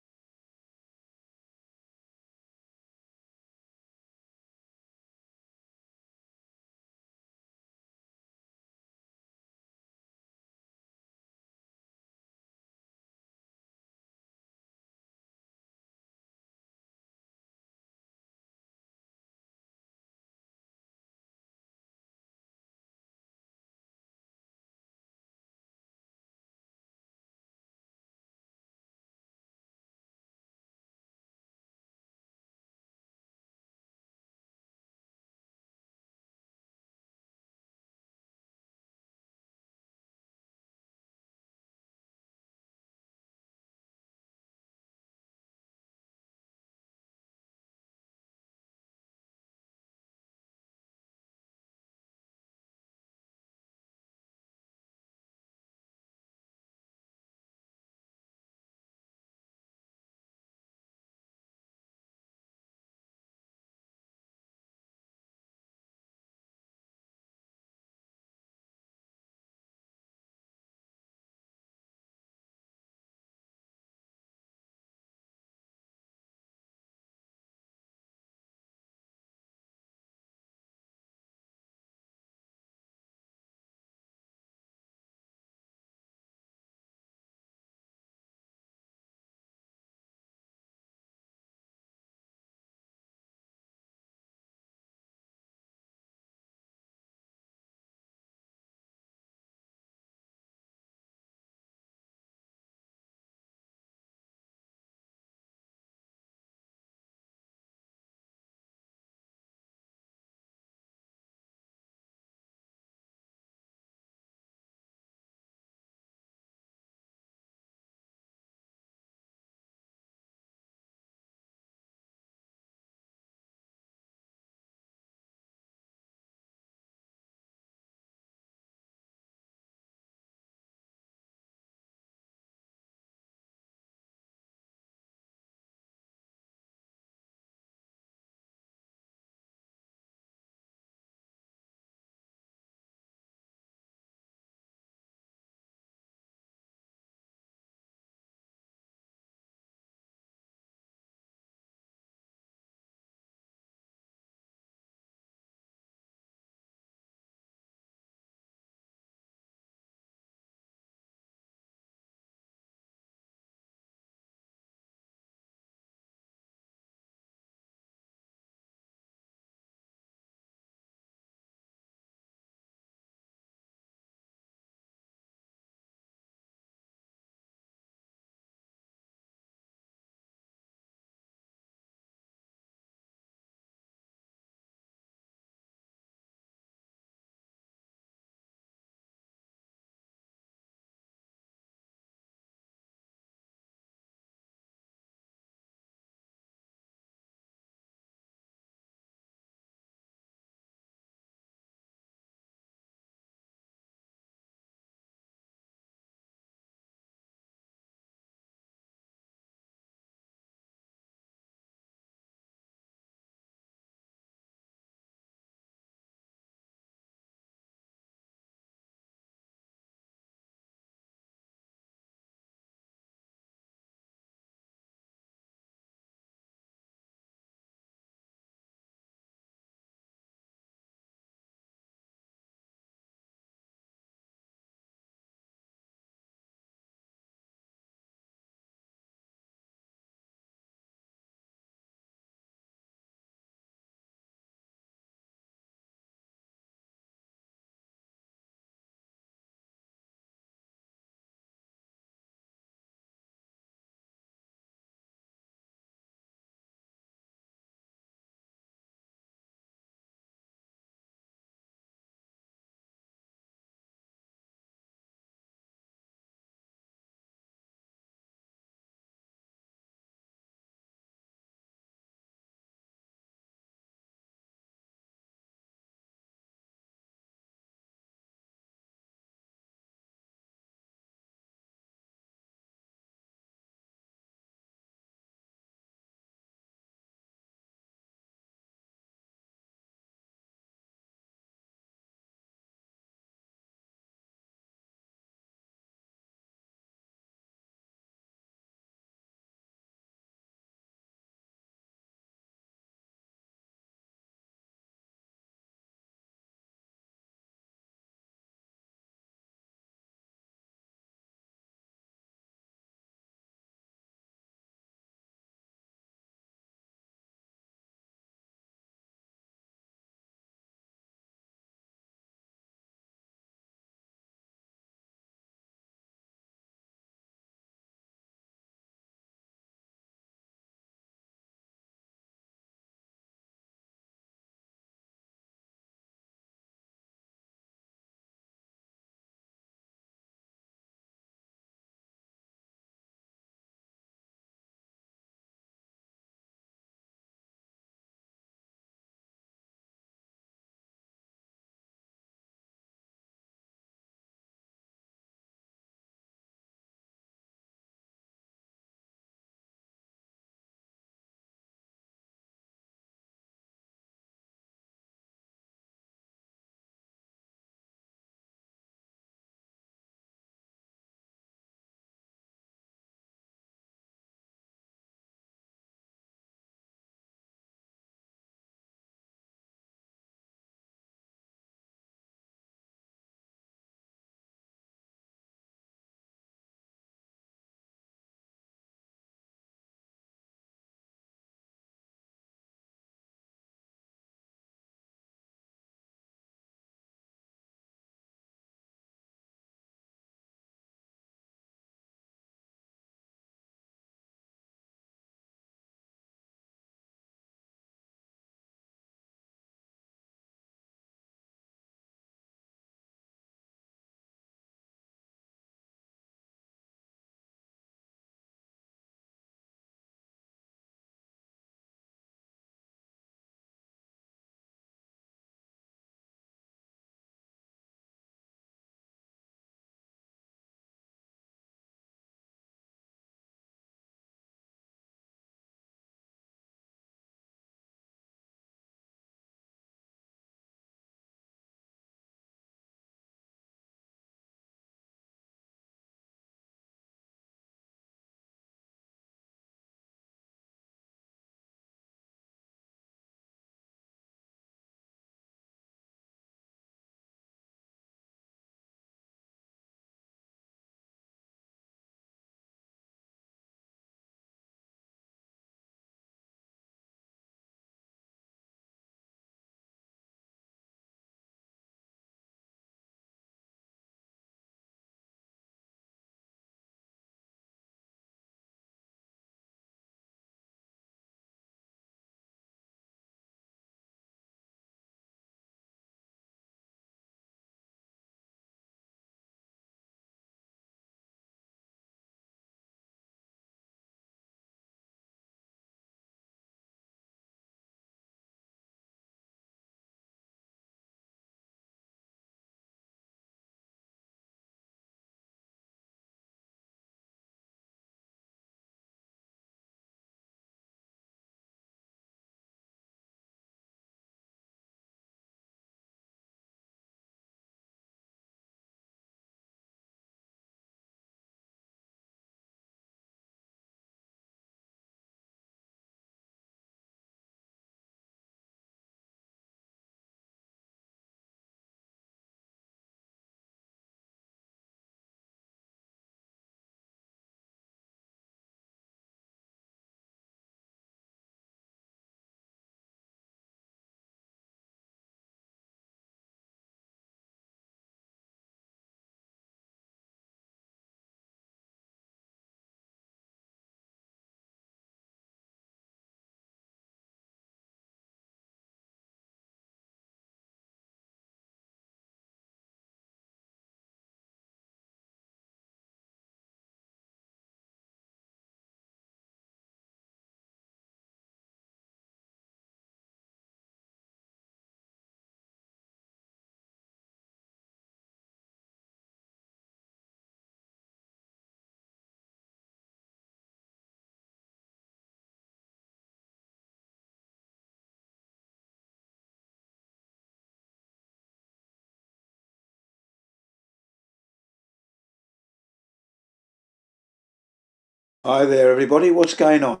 Hi there, everybody. What's going on?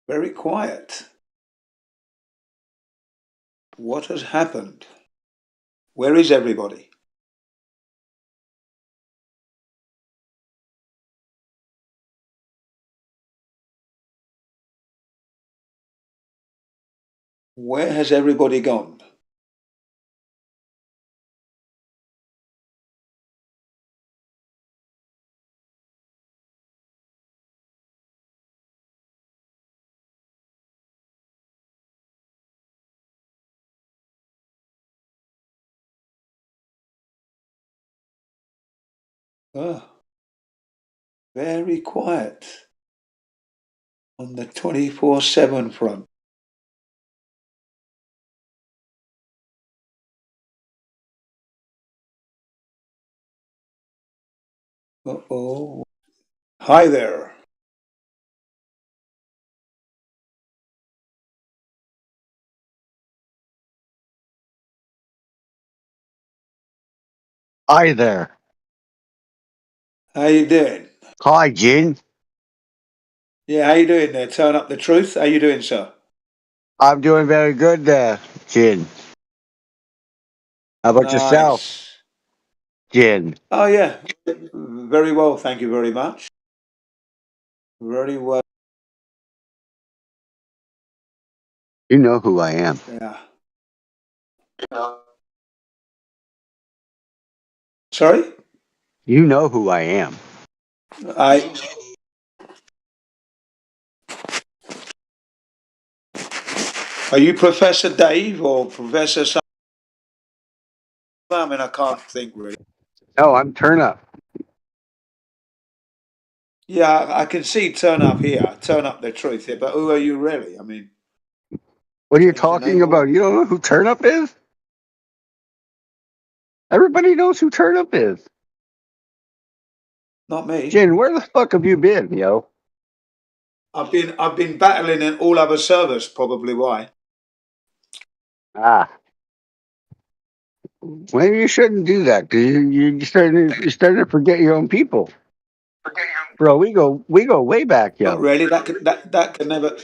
Very quiet. What has happened? Where is everybody? Where has everybody gone? Oh, very quiet on the 24/7 front. Uh-oh. Hi there. Hi there. How you doing? Hi, Gene. Yeah, how you doing there? Turn up the truth. How you doing, sir? I'm doing very good there, Gene. How about yourself, Nice. Gene? Oh yeah, very well. Thank you very much. Very well. You know who I am. Yeah. Sorry? You know who I am. I. Are you Professor Dave or Professor? I mean, I can't think really. No, I'm Turn Up. Yeah, I can see turn up here, turn up the truth here, but who are you really? I mean, What are you change the talking name or about? You don't know who Turn Up is? Everybody knows who Turn Up is. not me. Gene, where the fuck have you been, yo? I've been battling in all other servers, probably why. Ah. Maybe you shouldn't do that, because you're starting to forget your own people. Bro, we go way back, Not yo. really. That can never.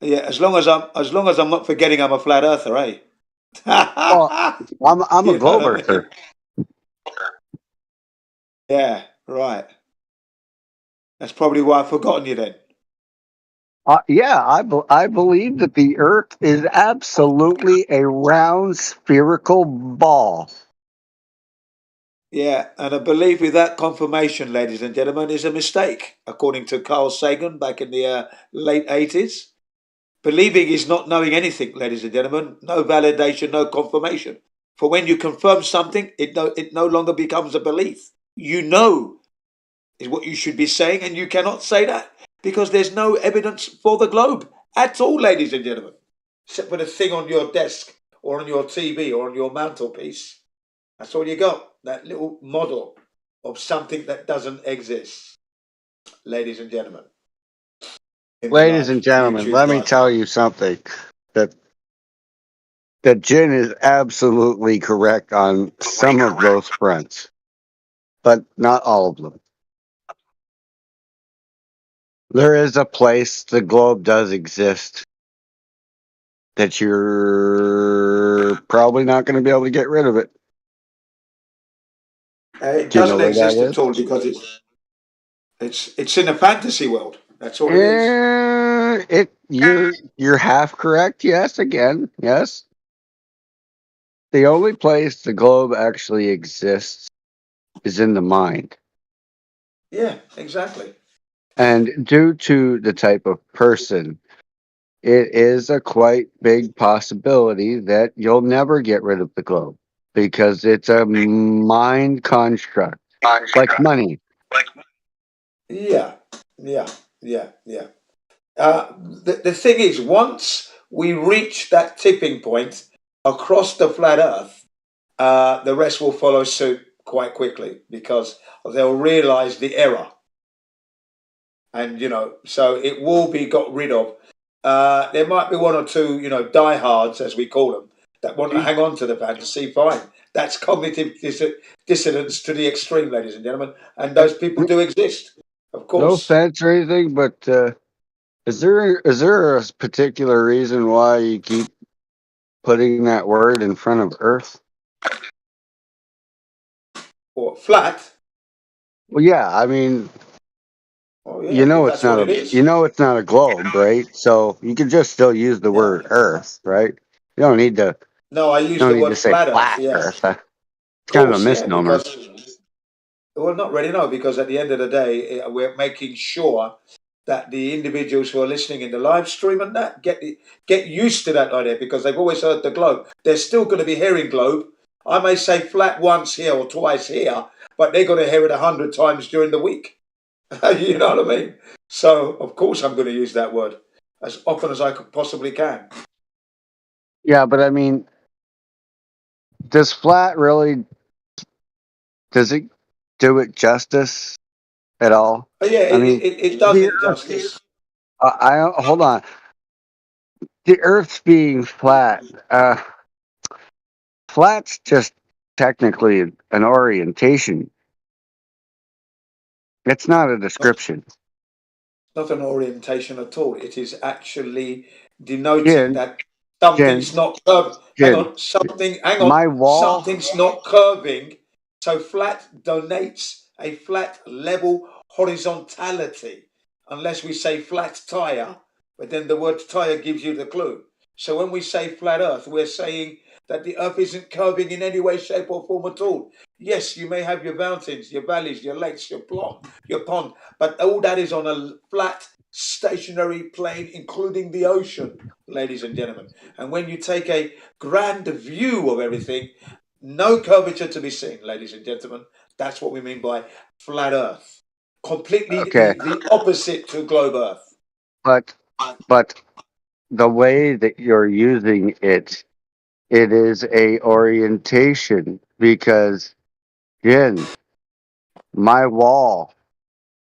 Yeah, as long as I'm not forgetting I'm a flat earther, eh? Well, I'm a You know globe what I mean? earther. Yeah, right. That's probably why I've forgotten you then. Yeah, I believe that the Earth is absolutely a round spherical ball. Yeah, and a belief without confirmation, ladies and gentlemen, is a mistake, according to Carl Sagan back in the late 80s. Believing is not knowing anything, ladies and gentlemen. No validation, no confirmation. For when you confirm something, it no longer becomes a belief. You know is what you should be saying, and you cannot say that because there's no evidence for the globe at all, ladies and gentlemen, except for the thing on your desk or on your TV or on your mantelpiece. That's all you got. That little model of something that doesn't exist, ladies and gentlemen, in the Ladies and live gentlemen, YouTube let me live. tell you something that that Jin is absolutely correct on some of those fronts, but not all of them. There is a place the globe does exist that you're probably not going to be able to get rid of it. It Do you know doesn't where that exist is? at all because it's in a fantasy world. That's all it is. You're half correct. Yes, again, yes. The only place the globe actually exists is in the mind. Yeah, exactly. And due to the type of person, it is a quite big possibility that you'll never get rid of the globe because it's a mind construct, like money. Yeah, yeah, yeah. The thing is, once we reach that tipping point across the flat Earth, the rest will follow suit quite quickly because they'll realise the error, and so it will be got rid of. There might be one or two, diehards as we call them, that want to hang on to the fantasy, fine. That's cognitive dissonance to the extreme, ladies and gentlemen. And those people do exist, of No course. offense or anything, but is there a particular reason why you keep putting that word in front of Earth? Or flat. Well, yeah, I mean, Oh, yeah, you know if it's that's what not it is. a globe, right? So you can just still use the word Earth, right? You don't need to No, I use the word say flat Earth. flat Yeah, Earth. of It's kind of a course, yeah, misnomer. because well, not really, no, because at the end of the day, we're making sure that the individuals who are listening in the live stream and that get used to that idea, because they've always heard the globe. They're still going to be hearing globe. I may say flat once here or twice here, but they're going to hear it 100 times during the week. You know what I mean? So, of course, I'm going to use that word as often as I possibly can. Yeah, but I mean, does flat really, does it do it justice at all? But yeah, I mean, it does the it justice. I hold on. The Earth's being flat. Flat's just technically an orientation. It's not a description. Not an orientation at all. It is actually denoting Jen, that something's not curved. Hang Jen, on, something. Hang my on, wall. something's not curving. So flat donates a flat level horizontality, unless we say flat tire. But then the word tire gives you the clue. So when we say flat Earth, we're saying that the Earth isn't curving in any way, shape, or form at all. Yes, you may have your mountains, your valleys, your lakes, your pond, but all that is on a flat, stationary plane, including the ocean, ladies and gentlemen. And when you take a grand view of everything, no curvature to be seen, ladies and gentlemen. That's what we mean by flat Earth. Completely Okay. the opposite to globe Earth. But the way that you're using it is a orientation because, Jen, my wall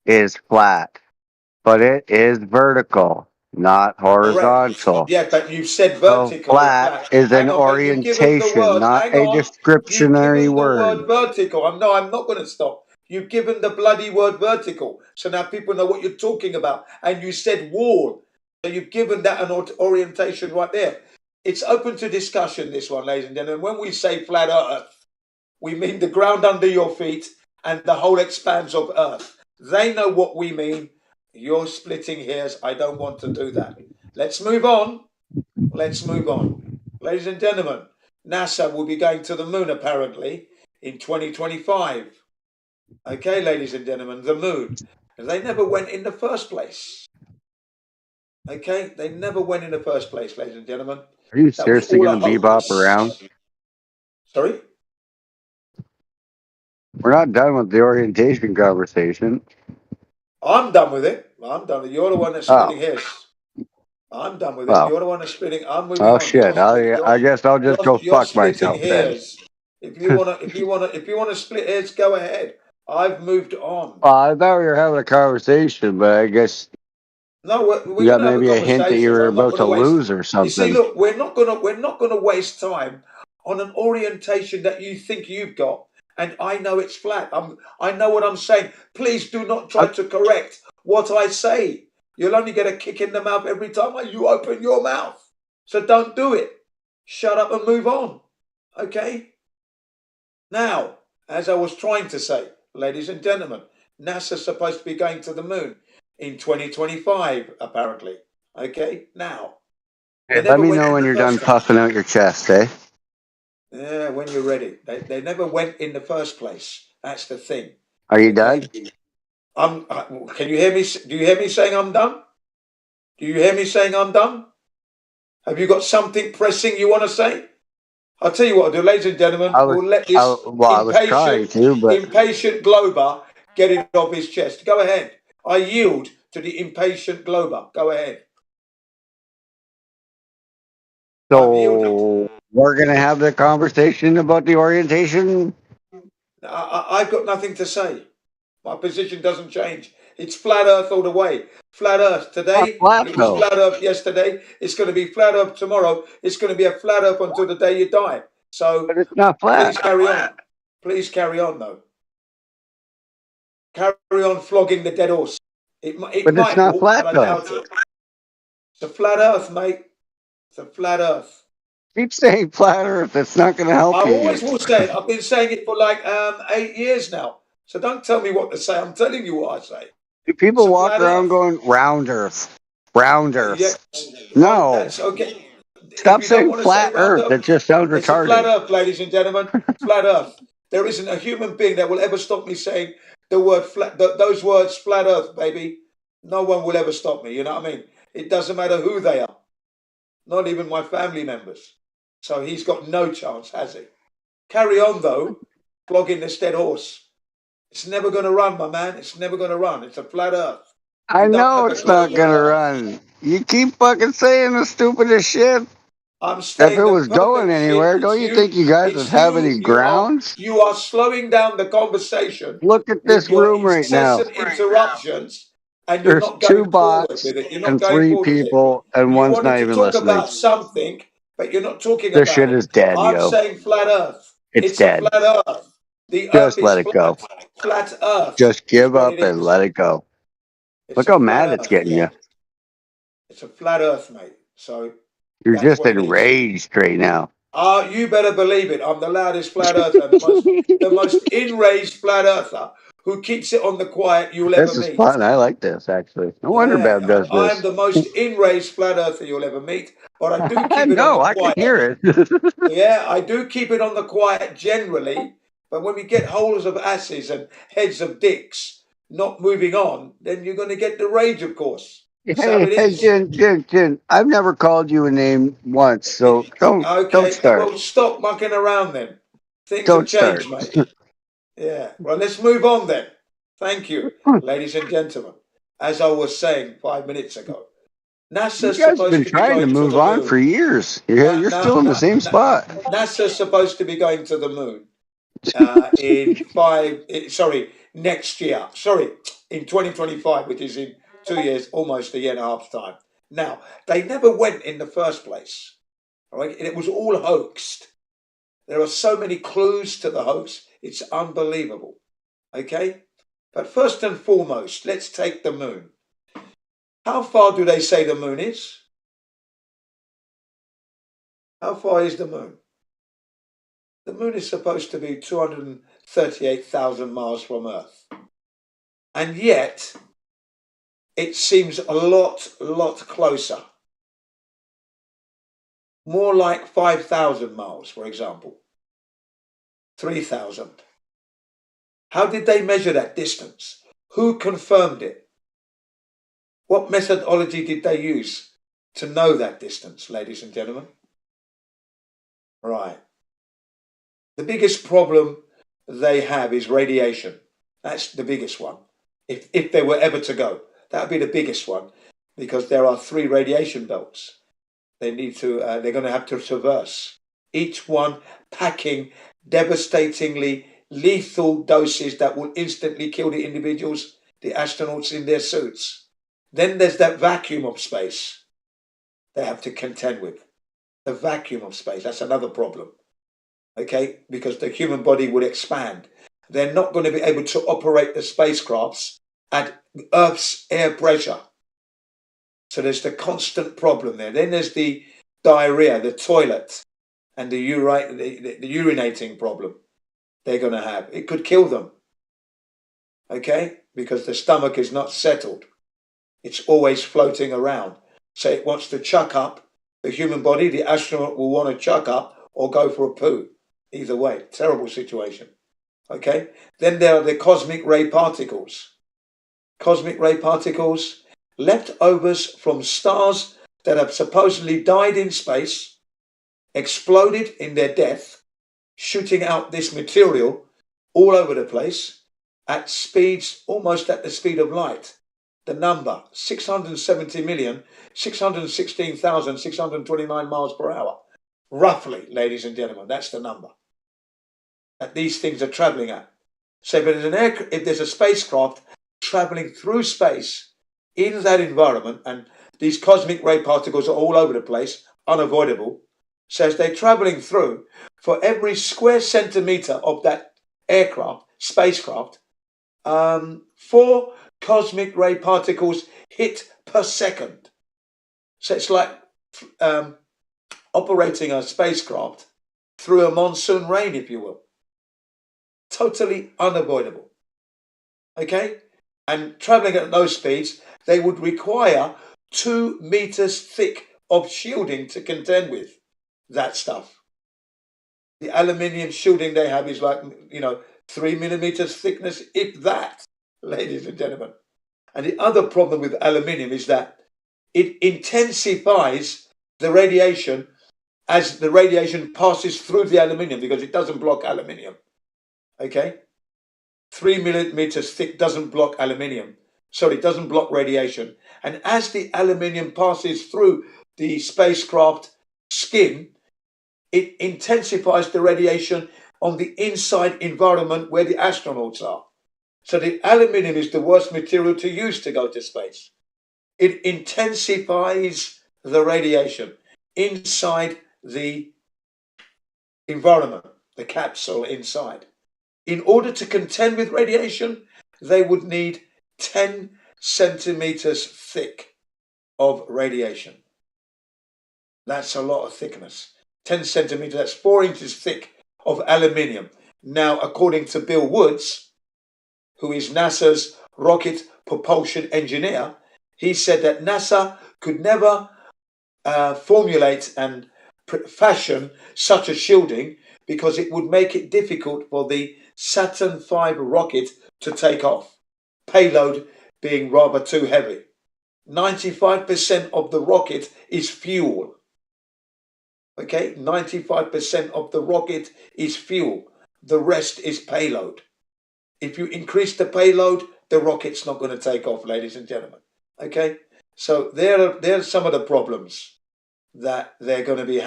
is flat, but it is vertical, not horizontal. Yeah, but you've said So vertical. flat is an orientation, not a descriptionary word. Vertical. I'm not going to stop. You've given the bloody word vertical, so now people know what you're talking about. And you said wall, so you've given that an orientation right there. It's open to discussion, this one, ladies and gentlemen. When we say flat Earth, we mean the ground under your feet and the whole expanse of Earth. They know what we mean. You're splitting hairs. I don't want to do that. Let's move on. Let's move on. Ladies and gentlemen, NASA will be going to the moon apparently in 2025. Okay, ladies and gentlemen, the moon. They never went in the first place. Okay, they never went in the first place, ladies and gentlemen. Are you seriously going to bebop around? Sorry? We're not done with the orientation conversation. I'm done with it. I'm done with it. You're the one that's splitting hairs. I'm done with it. Well. You're the one that's splitting. I'm moving Oh on. shit! I guess I'll just go You're fuck splitting myself then. hairs. If you wanna split hairs, go ahead. I've moved on. I thought we were having a conversation, but I guess No, we're you got gonna have maybe a a hint that you conversation. were I'm not about to gonna waste. lose or You see, something. look, we're not gonna waste time on an orientation that you think you've got, and I know it's flat. I know what I'm saying. Please do not try to correct what I say. You'll only get a kick in the mouth every time you open your mouth. So don't do it. Shut up and move on. Okay? Now, as I was trying to say, ladies and gentlemen, NASA's supposed to be going to the moon in 2025, apparently. Okay? Now. Hey, let me know when you're done puffing out your chest, eh? Yeah, when you're ready. They never went in the first place. That's the thing. Are you done? Can you hear me? Do you hear me saying I'm done? Do you hear me saying I'm done? Have you got something pressing you want to say? I'll tell you what I'll do, ladies and gentlemen. We'll let this I was trying to, but impatient Glober get it off his chest. Go ahead. I yield to the impatient Glober. Go ahead. so we're gonna have the conversation about the orientation. I've got nothing to say. My position doesn't change. It's flat Earth all the way. Flat Earth today. flat, It was though. flat Earth yesterday. It's going to be flat Earth tomorrow. It's going to be a flat Earth until the day you die. So But it's not flat. please carry on. Please carry on, though. Carry on flogging the dead horse. It But it's might not walk, flat, but I though. doubt it. It's a flat Earth, mate. It's a flat Earth. Keep saying flat Earth. It's not going to help I you. always will say it. I've been saying it for like 8 years now. So don't tell me what to say. I'm telling you what I say. Do people It's a walk flat around Earth. going round Earth? Round Earth. Yeah, No. that's okay. Stop If you don't saying want to flat say round Earth. That just sounds it's a flat retarded. Earth, ladies and gentlemen. Flat Earth. There isn't a human being that will ever stop me saying the word flat. Those words, flat Earth, baby. No one will ever stop me. You know what I mean? It doesn't matter who they are. Not even my family members. So he's got no chance, has he? Carry on, though, flogging this dead horse. It's never going to run, my man. It's never going to run. It's a flat Earth. I You don't know have it's the globe not going to of Earth. run. You keep fucking saying the stupidest shit. I'm If saying it the was going perfect shit. anywhere, It's don't you you. think you guys would It's have you. any grounds? You are slowing down the conversation Look at with this your room right now. incessant interruptions, and you're There's not 2 going forward bots with it. You're not and going 3 forward with it. people, and You one's wanted not to even talk listening. about something, but you're not talking This about shit it. is dead, I'm yo. saying flat Earth. It's It's a dead. flat Earth. The Just Earth is let it go. flat. Flat Earth Just is give what up it and is. let it go. It's Look a how flat mad it's Earth. getting you. It's a flat Earth, mate. So You're that's just what it is. enraged right now. You better believe it. I'm the loudest flat earther and the most enraged flat earther who keeps it on the quiet you'll ever This is meet. fun. I like this, actually. No wonder Yeah, Bev does I am this. the most enraged flat earther you'll ever meet, but I do keep it on No, the I can quiet. hear it. Yeah, I do keep it on the quiet generally, but when we get holes of asses and heads of dicks not moving on, then you're going to get the rage, of course. That's how it Hey, is. Jen, I've never called you a name once, so don't Okay, start. well, stop mucking around then. Things have Don't start. changed, mate. Yeah, well, let's move on then. Thank you, ladies and gentlemen. As I was saying 5 minutes ago, You NASA's guys have supposed been to be trying to going to move the on moon. for years. You're still in the same spot. NASA's supposed to be going to the moon next year. Sorry, in 2025, which is in 2 years, almost a year and a half's time. Now, they never went in the first place. All right, and it was all hoaxed. There are so many clues to the hoax, it's unbelievable. Okay? But first and foremost, let's take the moon. How far do they say the moon is? How far is the moon? The moon is supposed to be 238,000 miles from Earth. And yet, it seems a lot closer. More like 5,000 miles, for example. 3,000. How did they measure that distance? Who confirmed it? What methodology did they use to know that distance, ladies and gentlemen? Right. The biggest problem they have is radiation. That's the biggest one. If they were ever to go, that would be the biggest one, because there are 3 radiation belts. They're going to have to traverse, each one packing devastatingly lethal doses that will instantly kill the individuals, the astronauts in their suits. Then there's that vacuum of space they have to contend with. The vacuum of space, that's another problem. Okay, because the human body would expand. They're not going to be able to operate the spacecrafts at Earth's air pressure. So there's the constant problem there. Then there's the diarrhea, the toilet, and the urinating problem they're going to have. It could kill them. Okay, because the stomach is not settled. It's always floating around. So it wants to chuck up. The human body, the astronaut will want to chuck up or go for a poo. Either way, terrible situation. Okay? Then there are the cosmic ray particles. Cosmic ray particles, leftovers from stars that have supposedly died in space, exploded in their death, shooting out this material all over the place at speeds almost at the speed of light. The number, 670,616,629 miles per hour. Roughly, ladies and gentlemen, that's the number that these things are traveling at. So if there's a spacecraft traveling through space in that environment, and these cosmic ray particles are all over the place, unavoidable. So as they're traveling through, for every square centimeter of that spacecraft, 4 cosmic ray particles hit per second. So it's like operating a spacecraft through a monsoon rain, if you will. Totally unavoidable. Okay? And traveling at those speeds, they would require 2 meters thick of shielding to contend with that stuff. The aluminium shielding they have is like, 3 millimeters thickness, if that, ladies and gentlemen. And the other problem with aluminium is that it intensifies the radiation as the radiation passes through the aluminium, because it doesn't block aluminium. Okay? 3 millimeters thick doesn't block aluminium. So it doesn't block radiation. And as the aluminium passes through the spacecraft skin, it intensifies the radiation on the inside environment where the astronauts are. So the aluminium is the worst material to use to go to space. It intensifies the radiation inside the environment, the capsule inside. In order to contend with radiation, they would need 10 centimeters thick of radiation. That's a lot of thickness. 10 centimeters, that's 4 inches thick of aluminium. Now, according to Bill Woods, who is NASA's rocket propulsion engineer, he said that NASA could never formulate and fashion such a shielding because it would make it difficult for the Saturn V rocket to take off, payload being rather too heavy. 95% of the rocket is fuel. Okay, 95% of the rocket is fuel. The rest is payload. If you increase the payload, the rocket's not going to take off, ladies and gentlemen. Okay, so there are some of the problems that they're going to be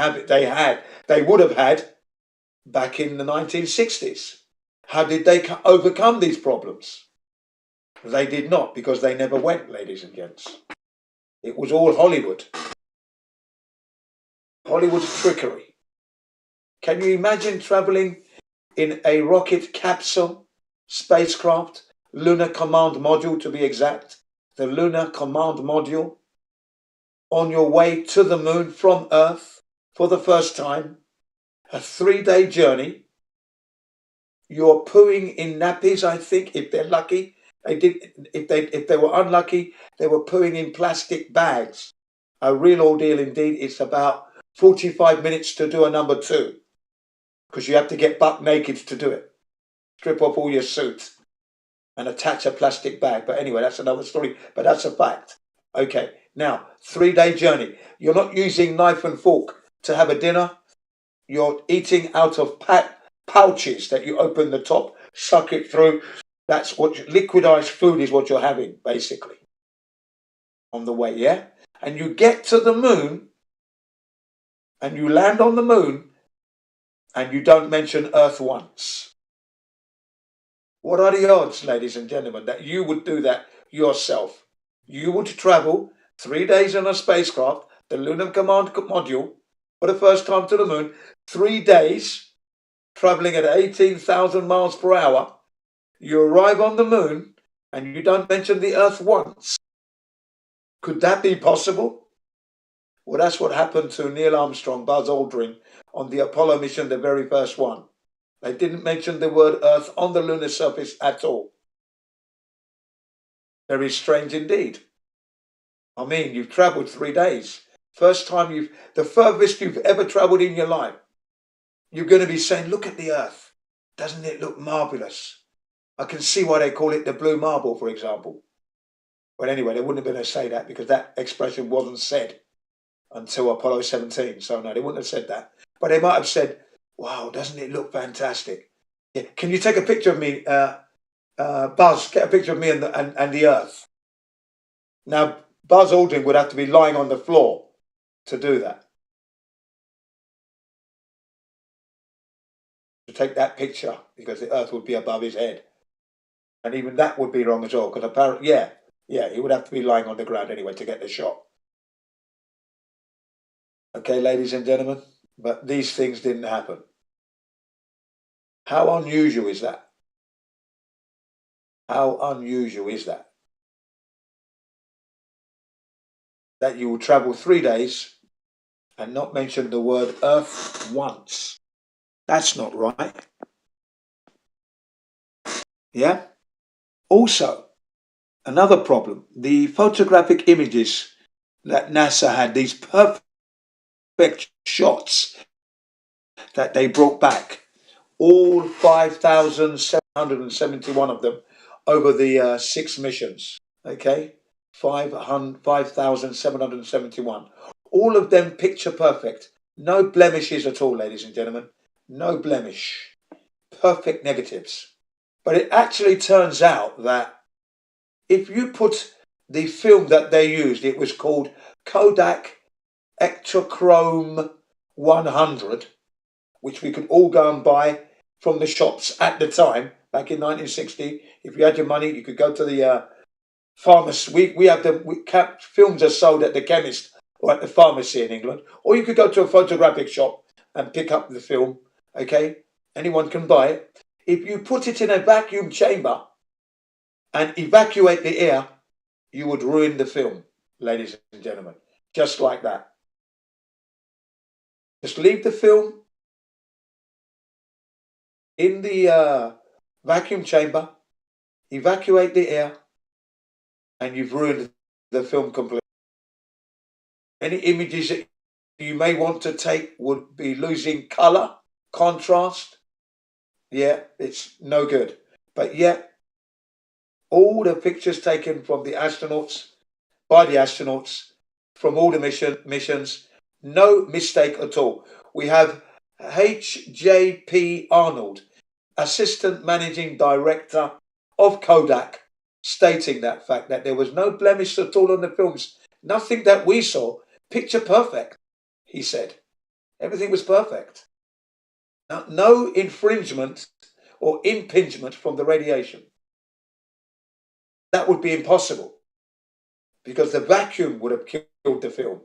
they would have had back in the 1960s. How did they overcome these problems? They did not, because they never went, ladies and gents. It was all Hollywood. Hollywood's trickery. Can you imagine traveling in a rocket capsule spacecraft, Lunar Command Module to be exact, the Lunar Command Module, on your way to the moon from Earth for the first time, a 3-day journey. You're pooing in nappies, I think, if they're lucky. If they were unlucky, they were pooing in plastic bags. A real ordeal indeed. It's about 45 minutes to do a number 2, because you have to get buck naked to do it. Strip off all your suit and attach a plastic bag. But anyway, that's another story, but that's a fact. Okay, now, 3-day journey. You're not using knife and fork to have a dinner. You're eating out of pouches that you open the top, suck it through. That's what liquidized food is what you're having, basically, on the way, yeah? And you get to the moon, and you land on the moon, and you don't mention Earth once. What are the odds, ladies and gentlemen, that you would do that yourself? You would travel 3 days on a spacecraft, the Lunar Command Module, for the first time to the moon, 3 days, traveling at 18,000 miles per hour. You arrive on the moon, and you don't mention the Earth once. Could that be possible? Well, that's what happened to Neil Armstrong, Buzz Aldrin, on the Apollo mission, the very first one. They didn't mention the word Earth on the lunar surface at all. Very strange indeed. I mean, you've travelled 3 days. The furthest you've ever travelled in your life. You're going to be saying, look at the Earth. Doesn't it look marvellous? I can see why they call it the blue marble, for example. But anyway, they wouldn't have been able to say that because that expression wasn't said until Apollo 17. So no, they wouldn't have said that. But they might have said, wow, doesn't it look fantastic? Yeah. Can you take a picture of me, Buzz? Get a picture of me and the Earth. Now, Buzz Aldrin would have to be lying on the floor to do that. To take that picture, because the Earth would be above his head. And even that would be wrong as well, because apparently, yeah, he would have to be lying on the ground anyway to get the shot. Okay, ladies and gentlemen, but these things didn't happen. How unusual is that? How unusual is that? That you will travel 3 days and not mention the word Earth once. That's not right. Yeah? Also, another problem, the photographic images that NASA had, these perfect shots that they brought back, all 5,771 of them over the 6 missions, okay? 5,771. All of them picture perfect. No blemishes at all, ladies and gentlemen. No blemish. Perfect negatives. But it actually turns out that if you put the film that they used, it was called Kodak Ektachrome 100, which we could all go and buy from the shops at the time, back in 1960. If you had your money, you could go to the pharmacy. We have them. Films are sold at the chemist or at the pharmacy in England, or you could go to a photographic shop and pick up the film. Okay, anyone can buy it. If you put it in a vacuum chamber and evacuate the air, you would ruin the film, ladies and gentlemen. Just like that. Just leave the film in the vacuum chamber, evacuate the air, and you've ruined the film completely. Any images that you may want to take would be losing color, contrast. Yeah, it's no good. But yet, all the pictures taken from the astronauts, by the astronauts, from all the missions, no mistake at all. We have H.J.P. Arnold, Assistant Managing Director of Kodak, stating that fact, that there was no blemish at all on the films. Nothing that we saw. Picture perfect, he said. Everything was perfect. Now, no infringement or impingement from the radiation. That would be impossible, because the vacuum would have killed the film,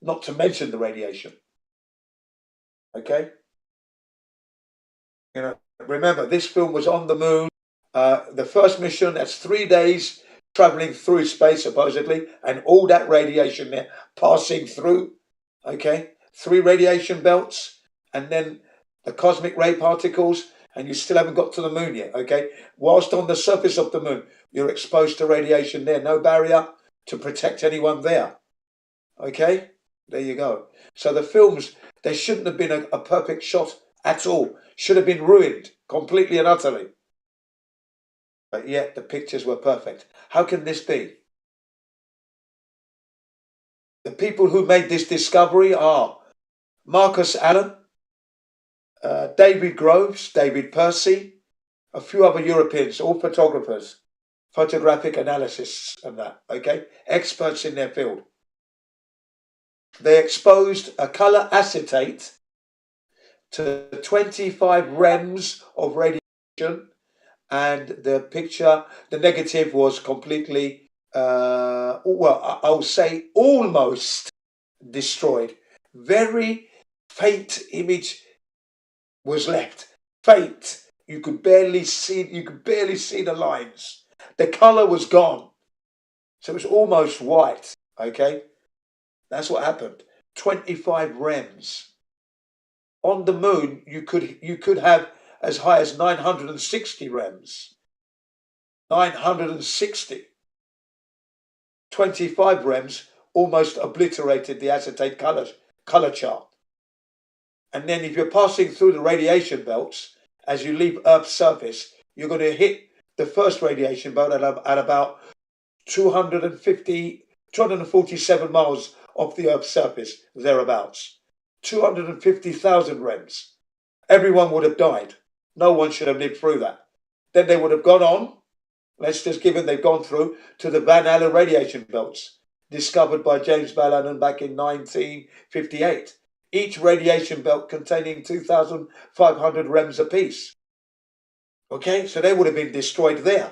not to mention the radiation. Okay? You know, remember, this film was on the moon. The first mission, that's 3 days traveling through space, supposedly, and all that radiation there passing through. Okay? 3 radiation belts, and then the cosmic ray particles, and you still haven't got to the moon yet. Okay? Whilst on the surface of the moon, you're exposed to radiation there. No barrier to protect anyone there. Okay? There you go. So the films, there shouldn't have been a perfect shot at all. Should have been ruined completely and utterly. But yet the pictures were perfect. How can this be? The people who made this discovery are Marcus Allen, David Groves, David Percy, a few other Europeans, all photographers, photographic analysts and that, okay? Experts in their field. They exposed a color acetate to 25 rems of radiation, and the picture, the negative was completely, well, I'll say almost destroyed. Very faint image was left. Faint. You could barely see the lines. The color was gone. So it was almost white. Okay? That's what happened. 25 rems. On the moon, you could have as high as 960 rems. 960. 25 rems almost obliterated the acetate color chart. And then if you're passing through the radiation belts, as you leave Earth's surface, you're going to hit the first radiation belt at about 247 miles off the Earth's surface, thereabouts. 250,000 rems. Everyone would have died. No one should have lived through that. Then they would have gone on, let's just given they've gone through, to the Van Allen radiation belts, discovered by James Van Allen back in 1958. Each radiation belt containing 2,500 rems apiece. Okay, so they would have been destroyed there.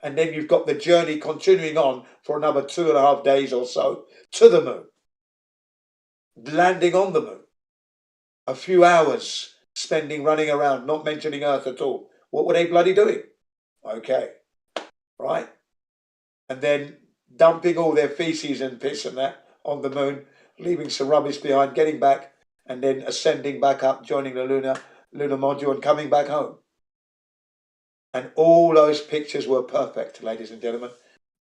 And then you've got the journey continuing on for another 2.5 days or so to the moon. Landing on the moon. A few hours spending running around, not mentioning Earth at all. What were they bloody doing? Okay. Right? And then dumping all their feces and piss and that on the moon, leaving some rubbish behind, getting back, and then ascending back up, joining the lunar module and coming back home. And all those pictures were perfect, ladies and gentlemen.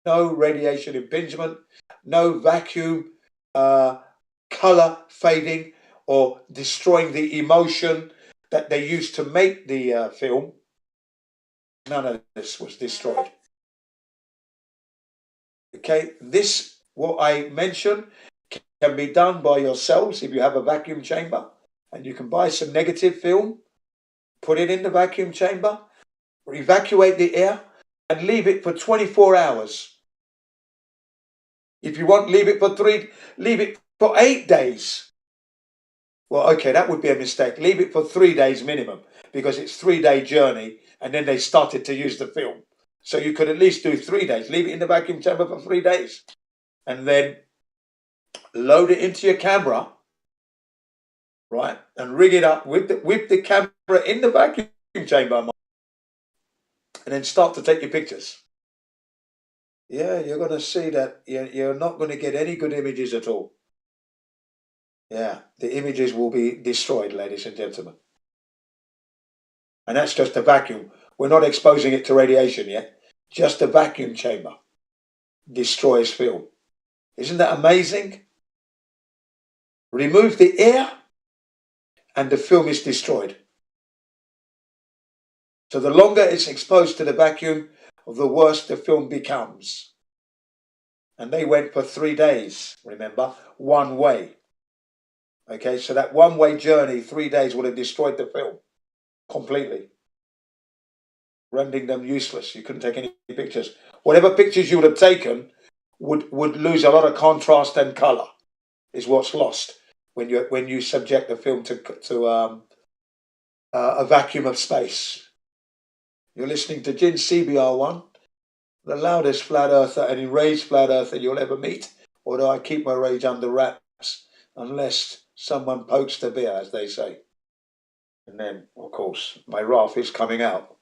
No radiation impingement, no vacuum, color fading or destroying the emotion that they used to make the film. None of this was destroyed. Okay, this, what I mentioned, can be done by yourselves if you have a vacuum chamber, and you can buy some negative film, put it in the vacuum chamber, evacuate the air, and leave it for 24 hours. If you want, leave it for 8 days. Well, okay, that would be a mistake. Leave it for 3 days minimum, because it's 3-day journey, and then they started to use the film. So you could at least do 3 days. Leave it in the vacuum chamber for 3 days. And then load it into your camera, right? And rig it up with the camera in the vacuum chamber. And then start to take your pictures. Yeah, you're going to see that you're not going to get any good images at all. Yeah, the images will be destroyed, ladies and gentlemen. And that's just a vacuum. We're not exposing it to radiation yet. Just a vacuum chamber destroys film. Isn't that amazing? Remove the air and the film is destroyed. So the longer it's exposed to the vacuum, the worse the film becomes. And they went for 3 days, remember, one way. Okay, so that one-way journey, 3 days, would have destroyed the film completely, rendering them useless. You couldn't take any pictures. Whatever pictures you would have taken would lose a lot of contrast and color, is what's lost when you subject the film to a vacuum of space. You're listening to Jin CBR1, the loudest flat earther and enraged flat earther you'll ever meet, although I keep my rage under wraps unless someone pokes the beer, as they say. And then, of course, my wrath is coming out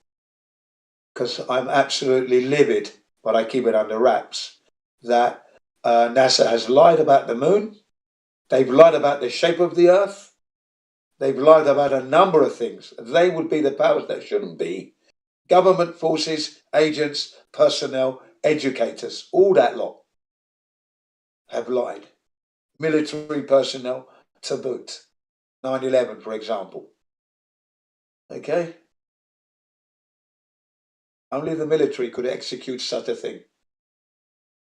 because I'm absolutely livid, but I keep it under wraps, that NASA has lied about the moon. They've lied about the shape of the Earth. They've lied about a number of things. They would be the powers that shouldn't be. Government forces, agents, personnel, educators, all that lot have lied. Military personnel to boot. 9/11, for example. Okay? Only the military could execute such a thing.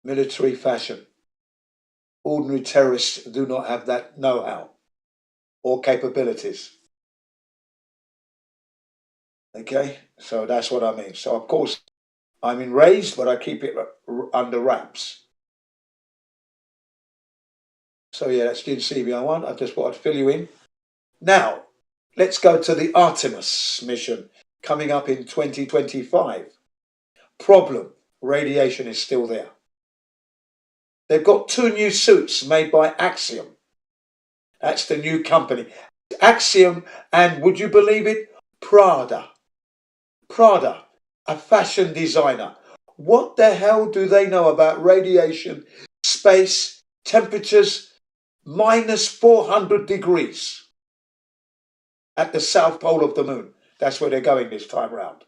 Military fashion. Ordinary terrorists do not have that know-how or capabilities. Okay? So that's what I mean. So, of course, I'm enraged, but I keep it under wraps. So, yeah, that's Jin CBR1. I just thought I'd fill you in. Now, let's go to the Artemis mission coming up in 2025. Problem, radiation is still there. They've got 2 new suits made by Axiom. That's the new company. Axiom and, would you believe it, Prada. Prada, a fashion designer. What the hell do they know about radiation, space, temperatures, minus 400 degrees at the south pole of the moon? That's where they're going this time round.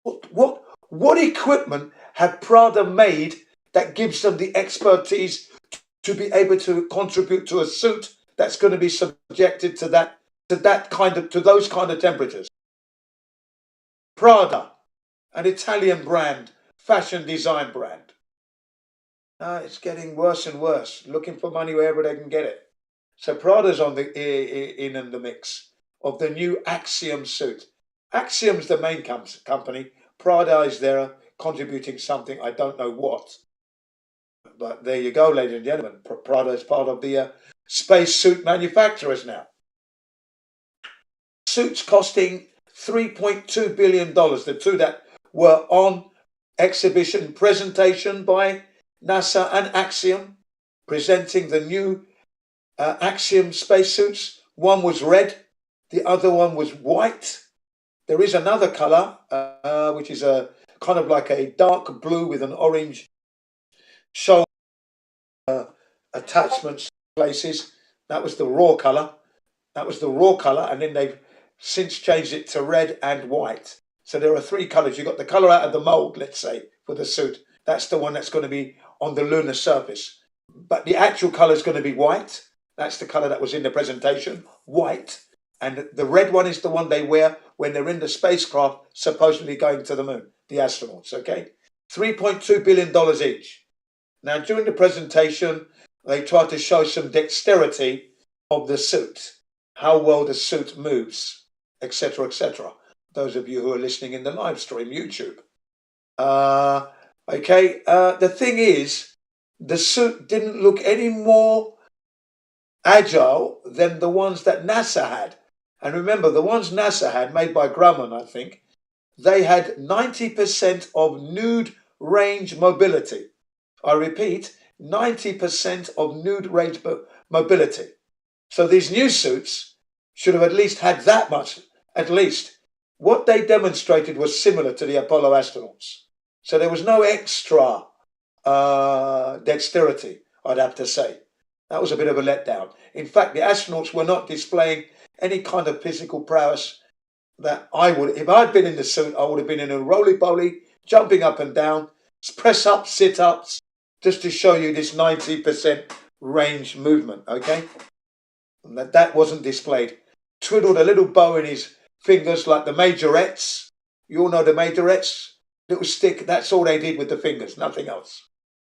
What equipment had Prada made that gives them the expertise to be able to contribute to a suit that's going to be subjected to those kind of temperatures? Prada, an Italian brand, fashion design brand. It's getting worse and worse. Looking for money wherever they can get it. So Prada's in the mix of the new Axiom suit. Axiom's the main company. Prada is there contributing something, I don't know what. But there you go, ladies and gentlemen. Prada is part of the space suit manufacturers now. Suits costing $3.2 billion. The 2 that were on exhibition presentation by NASA and Axiom, presenting the new Axiom spacesuits. One was red, the other one was white. There is another color, which is a kind of like a dark blue with an orange shoulder attachments places. That was the raw color. And then they've since changed it to red and white. So there are three colors. You've got the color out of the mold, let's say, for the suit. That's the one that's going to be on the lunar surface. But the actual color is going to be white. That's the color that was in the presentation, white. And the red one is the one they wear when they're in the spacecraft, supposedly going to the moon, the astronauts, okay? $3.2 billion each. Now, during the presentation, they tried to show some dexterity of the suit, how well the suit moves, etc., etc. Those of you who are listening in the live stream, YouTube. The thing is, the suit didn't look any more agile than the ones that NASA had. And remember, the ones NASA had, made by Grumman, I think, they had 90% of nude range mobility. I repeat, 90% of nude range mobility. So these new suits should have at least had that much, at least. What they demonstrated was similar to the Apollo astronauts. So there was no extra dexterity, I'd have to say. That was a bit of a letdown. In fact, the astronauts were not displaying any kind of physical prowess that I would. If I'd been in the suit, I would have been in a roly-poly, jumping up and down, press-ups, sit-ups, just to show you this 90% range movement, okay? And that wasn't displayed. Twiddled a little bow in his fingers like the majorettes. You all know the majorettes? Little stick, that's all they did with the fingers, nothing else.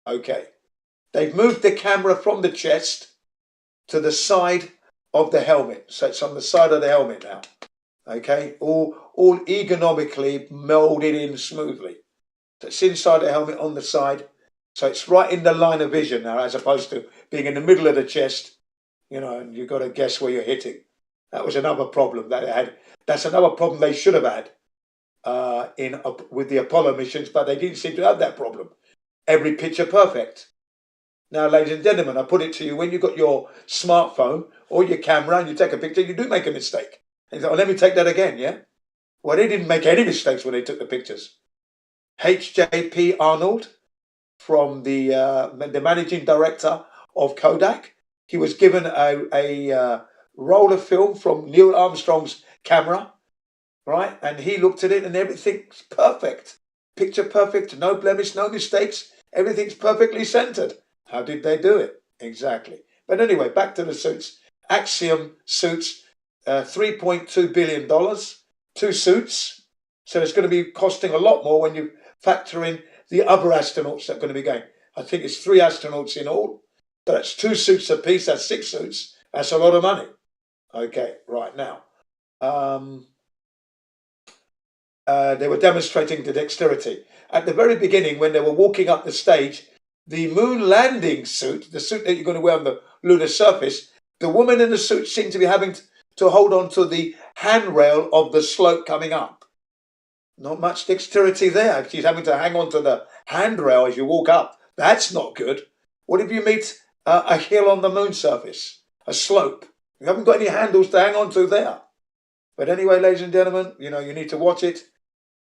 Okay. They've moved the camera from the chest to the side of the helmet. So it's on the side of the helmet now. Okay? All ergonomically molded in smoothly. So it's inside the helmet on the side. So it's right in the line of vision now, as opposed to being in the middle of the chest, you know, and you've got to guess where you're hitting. That was another problem that they had. That's another problem they should have had with the Apollo missions, but they didn't seem to have that problem. Every picture perfect. Now, ladies and gentlemen, I put it to you, when you've got your smartphone or your camera and you take a picture, you do make a mistake. And you say, oh, let me take that again, yeah? Well, they didn't make any mistakes when they took the pictures. H.J.P. Arnold, from the managing director of Kodak, he was given a roll of film from Neil Armstrong's camera, right? And he looked at it and everything's perfect. Picture perfect, no blemish, no mistakes. Everything's perfectly centered. How did they do it? Exactly. But anyway, back to the suits. Axiom suits, $3.2 billion, 2 suits. So it's going to be costing a lot more when you factor in the other astronauts that are going to be going. I think it's 3 astronauts in all. So that's 2 suits apiece. That's 6 suits. That's a lot of money. Okay, right now. They were demonstrating the dexterity. At the very beginning, when they were walking up the stage, the moon landing suit, the suit that you're going to wear on the lunar surface, the woman in the suit seemed to be having to hold on to the handrail of the slope coming up. Not much dexterity there. She's having to hang on to the handrail as you walk up. That's not good. What if you meet a hill on the moon surface, a slope? You haven't got any handles to hang on to there. But anyway, ladies and gentlemen, you know, you need to watch it.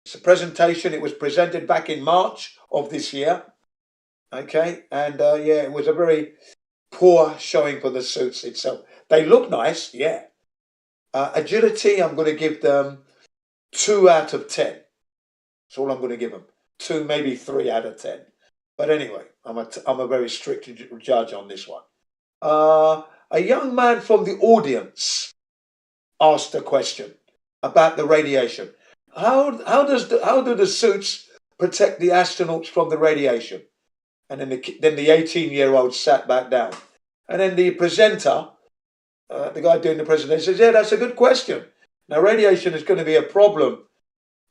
It's a presentation. It was presented back in March of this year. Okay, and yeah, it was a very poor showing for the suits itself. They look nice, yeah. Agility, I'm going to give them 2 out of 10. That's all I'm going to give them. 2, maybe 3 out of 10. But anyway, I'm a very strict judge on this one. A young man from the audience asked a question about the radiation. How do the suits protect the astronauts from the radiation? And then the 18-year-old sat back down. And then the presenter, the guy doing the presentation, says, yeah, that's a good question. Now, radiation is going to be a problem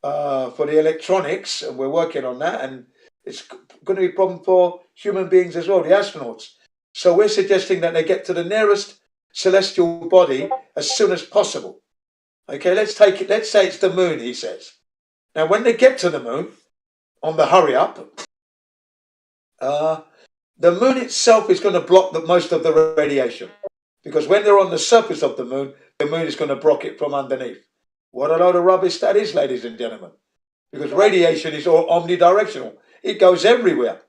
for the electronics, and we're working on that, and it's going to be a problem for human beings as well, the astronauts. So we're suggesting that they get to the nearest celestial body as soon as possible. Okay, let's say it's the moon, he says. Now, when they get to the moon, on the hurry up, the moon itself is going to block most of the radiation. Because when they're on the surface of the moon is going to block it from underneath. What a load of rubbish that is, ladies and gentlemen. Because radiation is all omnidirectional. It goes everywhere.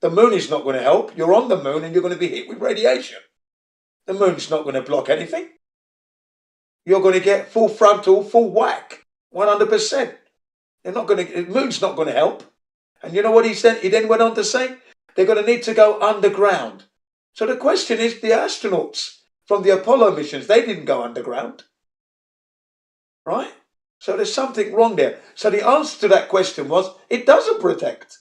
The moon is not going to help. You're on the moon and you're going to be hit with radiation. The moon's not going to block anything. You're going to get full frontal, full whack, 100%. The moon's not going to help. And you know what he said? He then went on to say, they're going to need to go underground. So the question is, the astronauts from the Apollo missions, they didn't go underground. Right? So there's something wrong there. So the answer to that question was, it doesn't protect.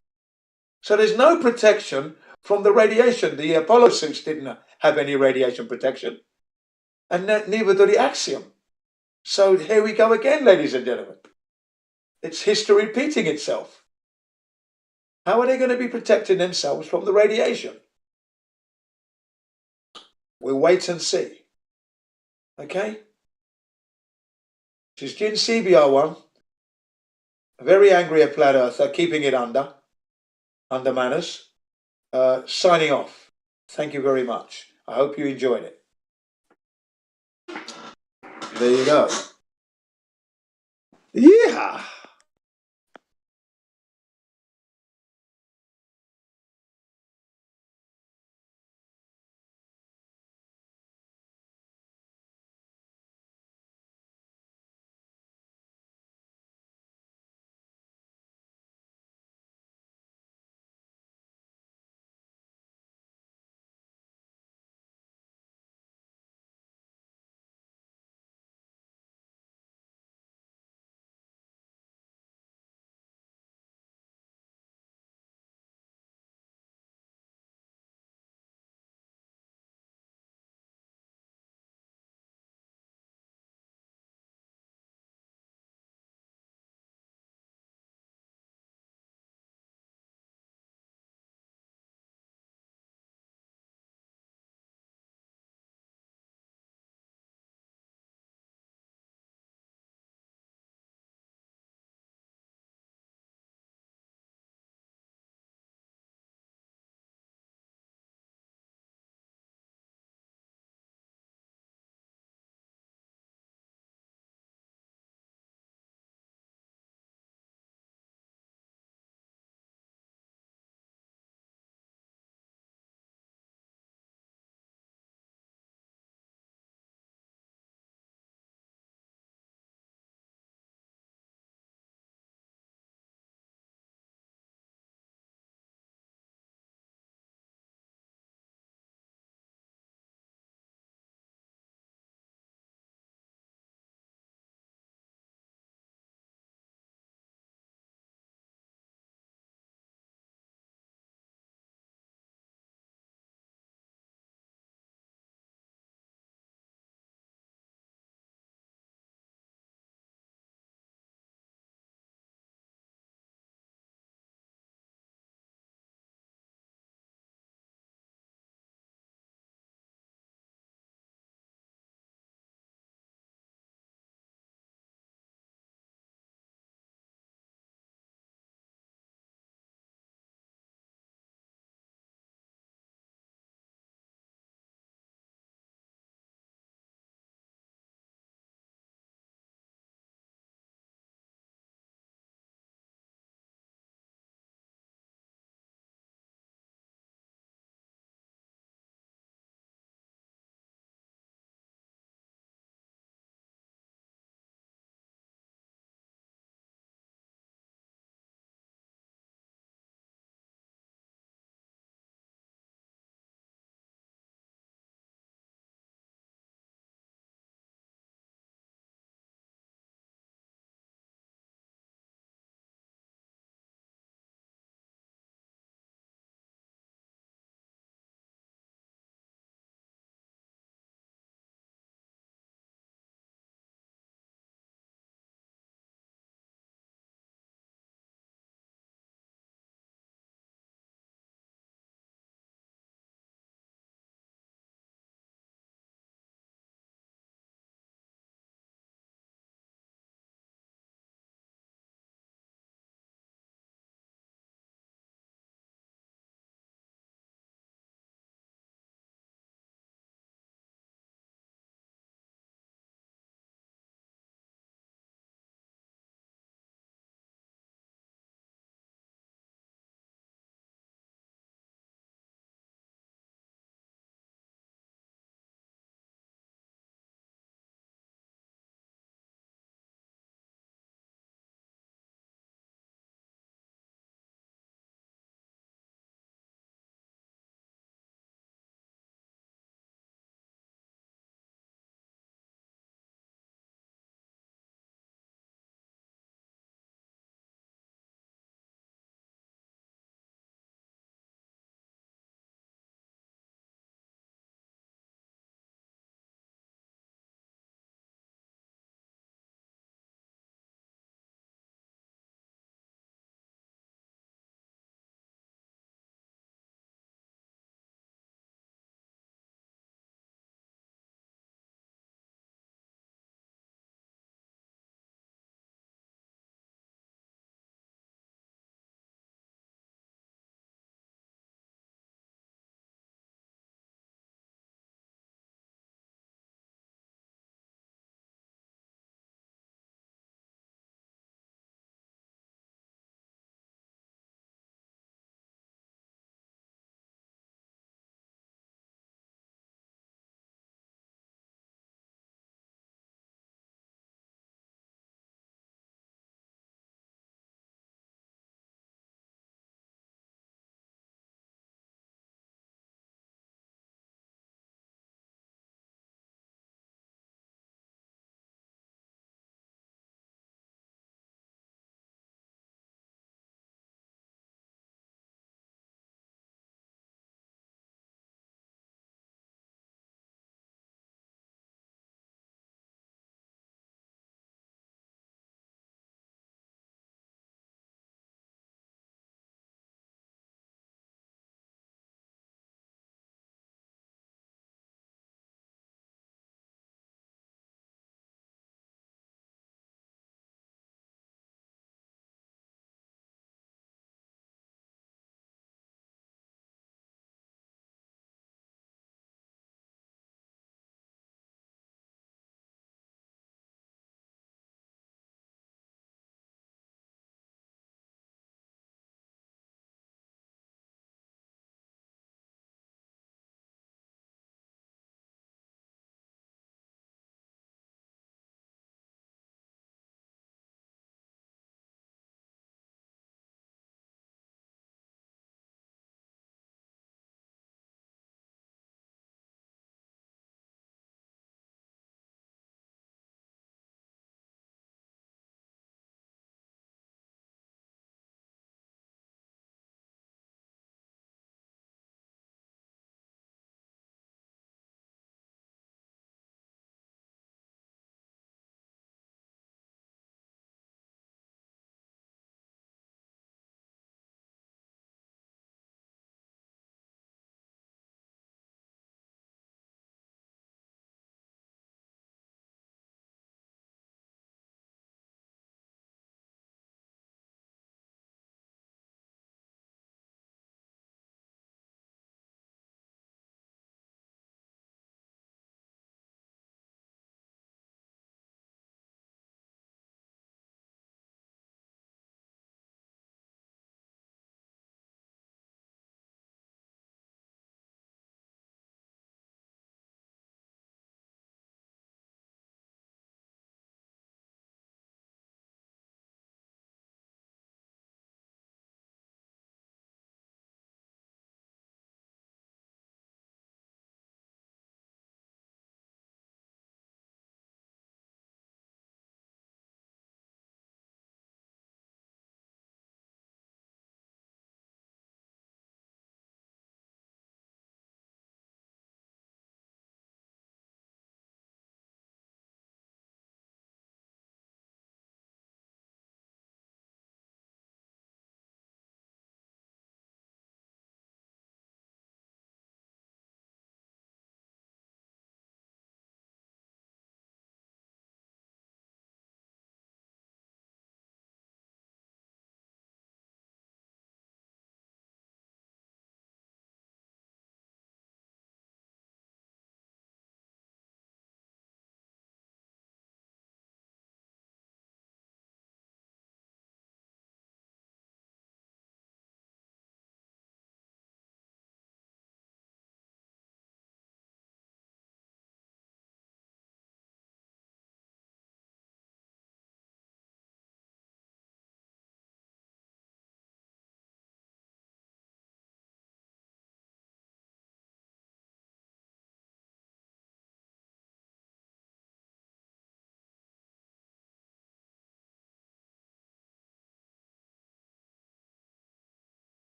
So there's no protection from the radiation. The Apollo suits didn't have any radiation protection. And neither did the Axiom. So here we go again, ladies and gentlemen. It's history repeating itself. How are they going to be protecting themselves from the radiation? We'll wait and see. Okay? This is Jin CBR1. Very angry at Flat Earther, keeping it under manners. Signing off. Thank you very much. I hope you enjoyed it. There you go. Yeah.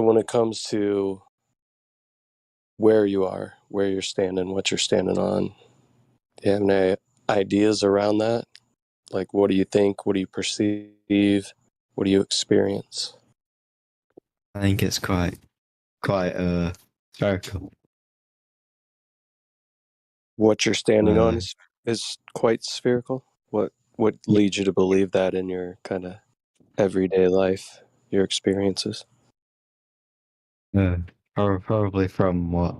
when it comes to where you are, where you're standing, what you're standing on, do you have any ideas around that? Like, what do you think? What do you perceive? What do you experience? I think it's quite spherical. What you're standing on Uh, is quite spherical. What leads you to believe that in your kind of everyday life, your experiences? Probably from what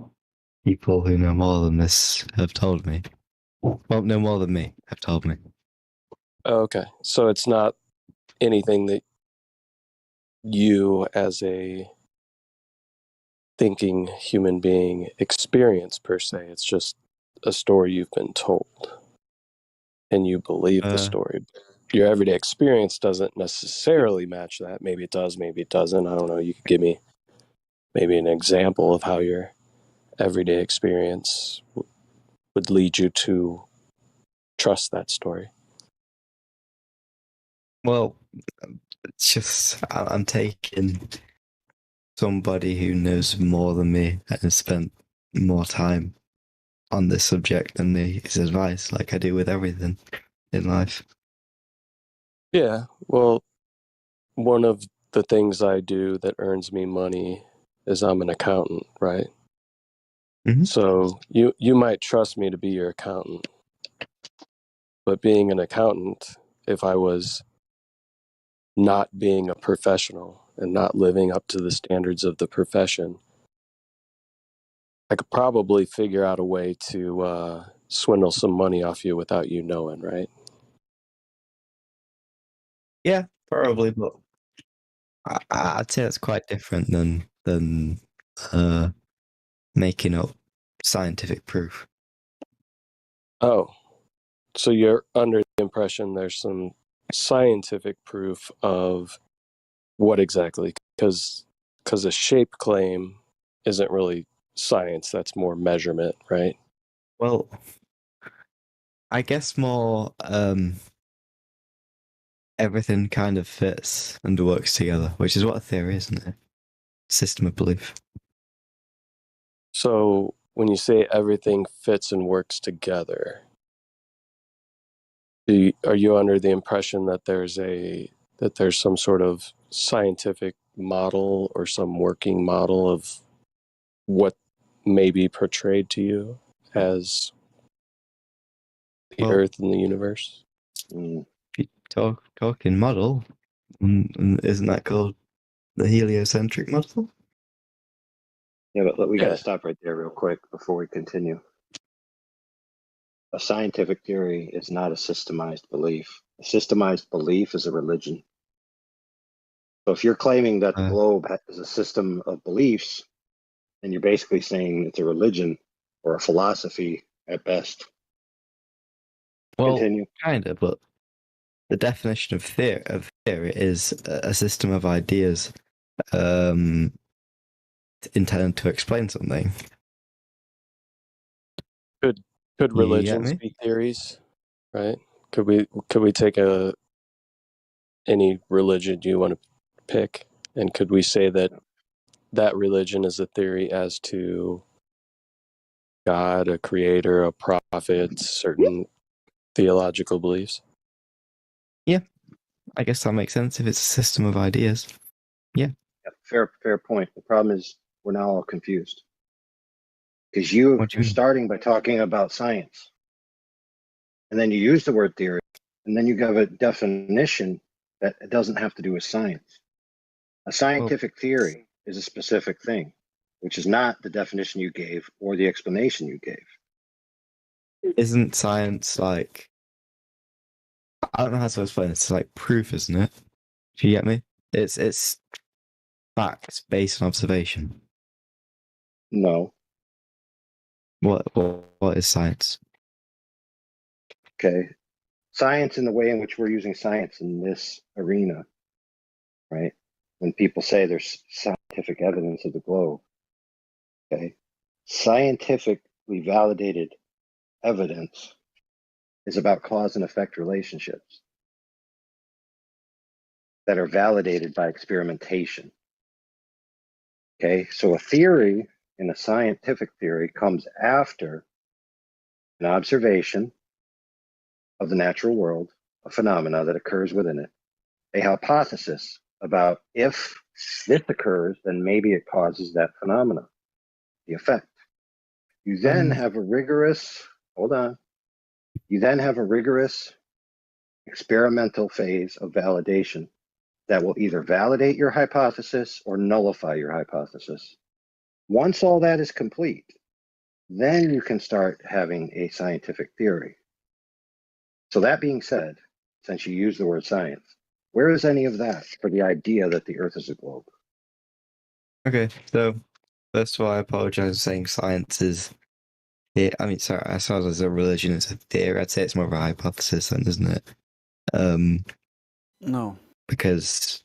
people who know more than this have told me. Well, know more than me have told me. Okay, so it's not anything that you as a thinking human being experience per se. It's just a story you've been told and you believe the story. Your everyday experience doesn't necessarily match that. Maybe it does, maybe it doesn't. I don't know. You could give me maybe an example of how your everyday experience would lead you to trust that story. Well, it's just I'm taking somebody who knows more than me and has spent more time on this subject than me, his advice, like I do with everything in life. Yeah, well, one of the things I do that earns me money is I'm an accountant, right? Mm-hmm. So you might trust me to be your accountant, but being an accountant, if I was not being a professional and not living up to the standards of the profession, I could probably figure out a way to swindle some money off you without you knowing, right? Yeah, probably, but I'd say it's quite different than making up scientific proof. Oh, so you're under the impression there's some scientific proof of what exactly? Because a shape claim isn't really science, that's more measurement, right? Well, I guess more everything kind of fits and works together, which is what a theory is, isn't it? System of belief. So when you say everything fits and works together, are you under the impression that there's some sort of scientific model or some working model of what may be portrayed to you as the Earth and the universe? Talking model, isn't that called the heliocentric model? Yeah, but we got Yeah. to stop right there real quick before we continue. A scientific theory is not a systemized belief. A systemized belief is a religion. So if you're claiming that the globe is a system of beliefs, then you're basically saying it's a religion or a philosophy at best. Well, Continue. kind of, but the definition of theory is a system of ideas intended to explain something. Could You get religions me? be theories, right? Could we take any religion you want to pick, and could we say that religion is a theory as to God, a creator, a prophet, certain theological beliefs? Yeah, I guess that makes sense if it's a system of ideas. Yeah. Fair point. The problem is we're now all confused. Because you're starting by talking about science. And then you use the word theory, and then you give a definition that it doesn't have to do with science. A scientific theory is a specific thing, which is not the definition you gave or the explanation you gave. Isn't science like, I don't know how to explain it. It's like proof, isn't it? Do you get me? It's facts based on observation. No. What is science? Okay. Science in the way in which we're using science in this arena, right? When people say there's scientific evidence of the globe, okay? Scientifically validated evidence is about cause and effect relationships that are validated by experimentation. Okay, so a theory in a scientific theory comes after an observation of the natural world, a phenomena that occurs within it, a hypothesis about if this occurs, then maybe it causes that phenomena, the effect. You then have a rigorous, hold on, you then have a rigorous experimental phase of validation that will either validate your hypothesis or nullify your hypothesis. Once all that is complete, then you can start having a scientific theory. So that being said, since you use the word science, where is any of that for the idea that the Earth is a globe? Okay, so first of all, I apologize for saying science is. Yeah, I mean, sorry, as far as a religion is a theory, I'd say it's more of a hypothesis, then, isn't it? No. Because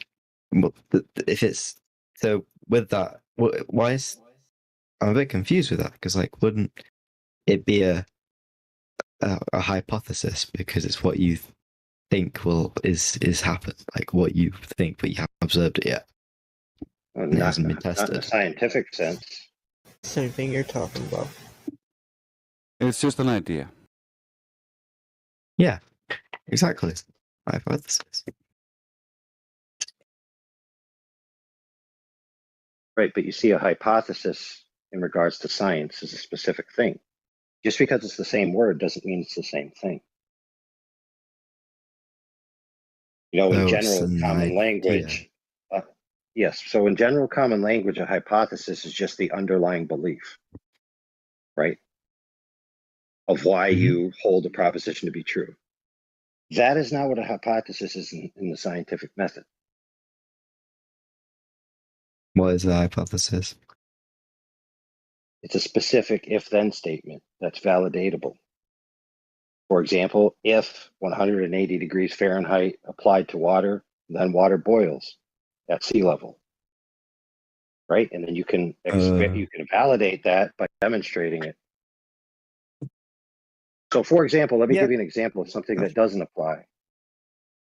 well, if it's so with that, why is I'm a bit confused with that because like, wouldn't it be a hypothesis because it's what you think is happen, like what you think, but you haven't observed it yet. And it hasn't been tested. Not in a scientific sense. Same thing you're talking about. It's just an idea. Yeah, exactly. Hypothesis. Right, but you see, a hypothesis in regards to science is a specific thing. Just because it's the same word doesn't mean it's the same thing. You know, in general common language, yes. So in general common language, a hypothesis is just the underlying belief, right? Of why you hold a proposition to be true. That is not what a hypothesis is in the scientific method. What is the hypothesis? It's a specific if-then statement that's validatable. For example, if 180 degrees Fahrenheit applied to water, then water boils at sea level, right? And then you can validate that by demonstrating it. So, for example, let me give you an example of something that doesn't apply.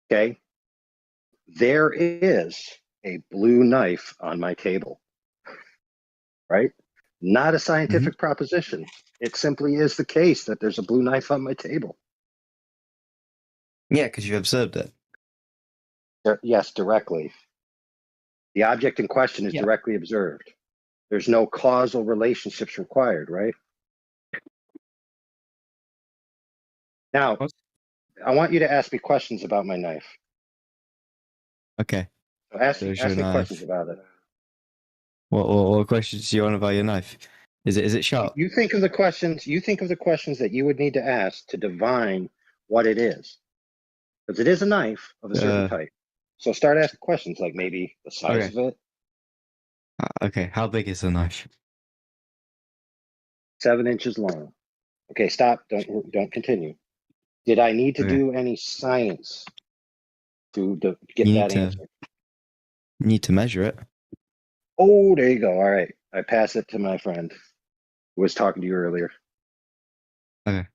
Okay, there is a blue knife on my table, right? Not a scientific proposition. It simply is the case that there's a blue knife on my table. Yeah, because you observed it. Yes, directly. The object in question is directly observed. There's no causal relationships required, right? Now, I want you to ask me questions about my knife. Okay. So ask me questions about it. What questions do you want about your knife? Is it sharp? You think of the questions. You think of the questions that you would need to ask to divine what it is, because it is a knife of a certain type. So start asking questions like maybe the size of it. Okay, how big is the knife? 7 inches long. Okay, stop. Don't continue. Did I need to do any science to get that answer? You need to measure it. Oh, there you go. All right. I pass it to my friend who was talking to you earlier. Okay.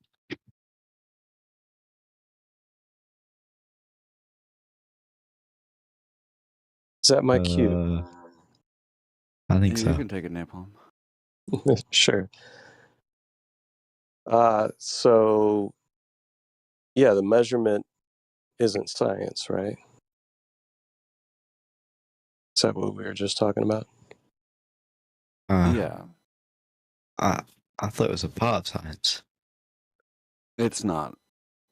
Is that my cue? I think so. You can take it, Napalm. Sure. So, yeah, the measurement isn't science, right? Is that what we were just talking about? Yeah. I thought it was a part of science. It's not.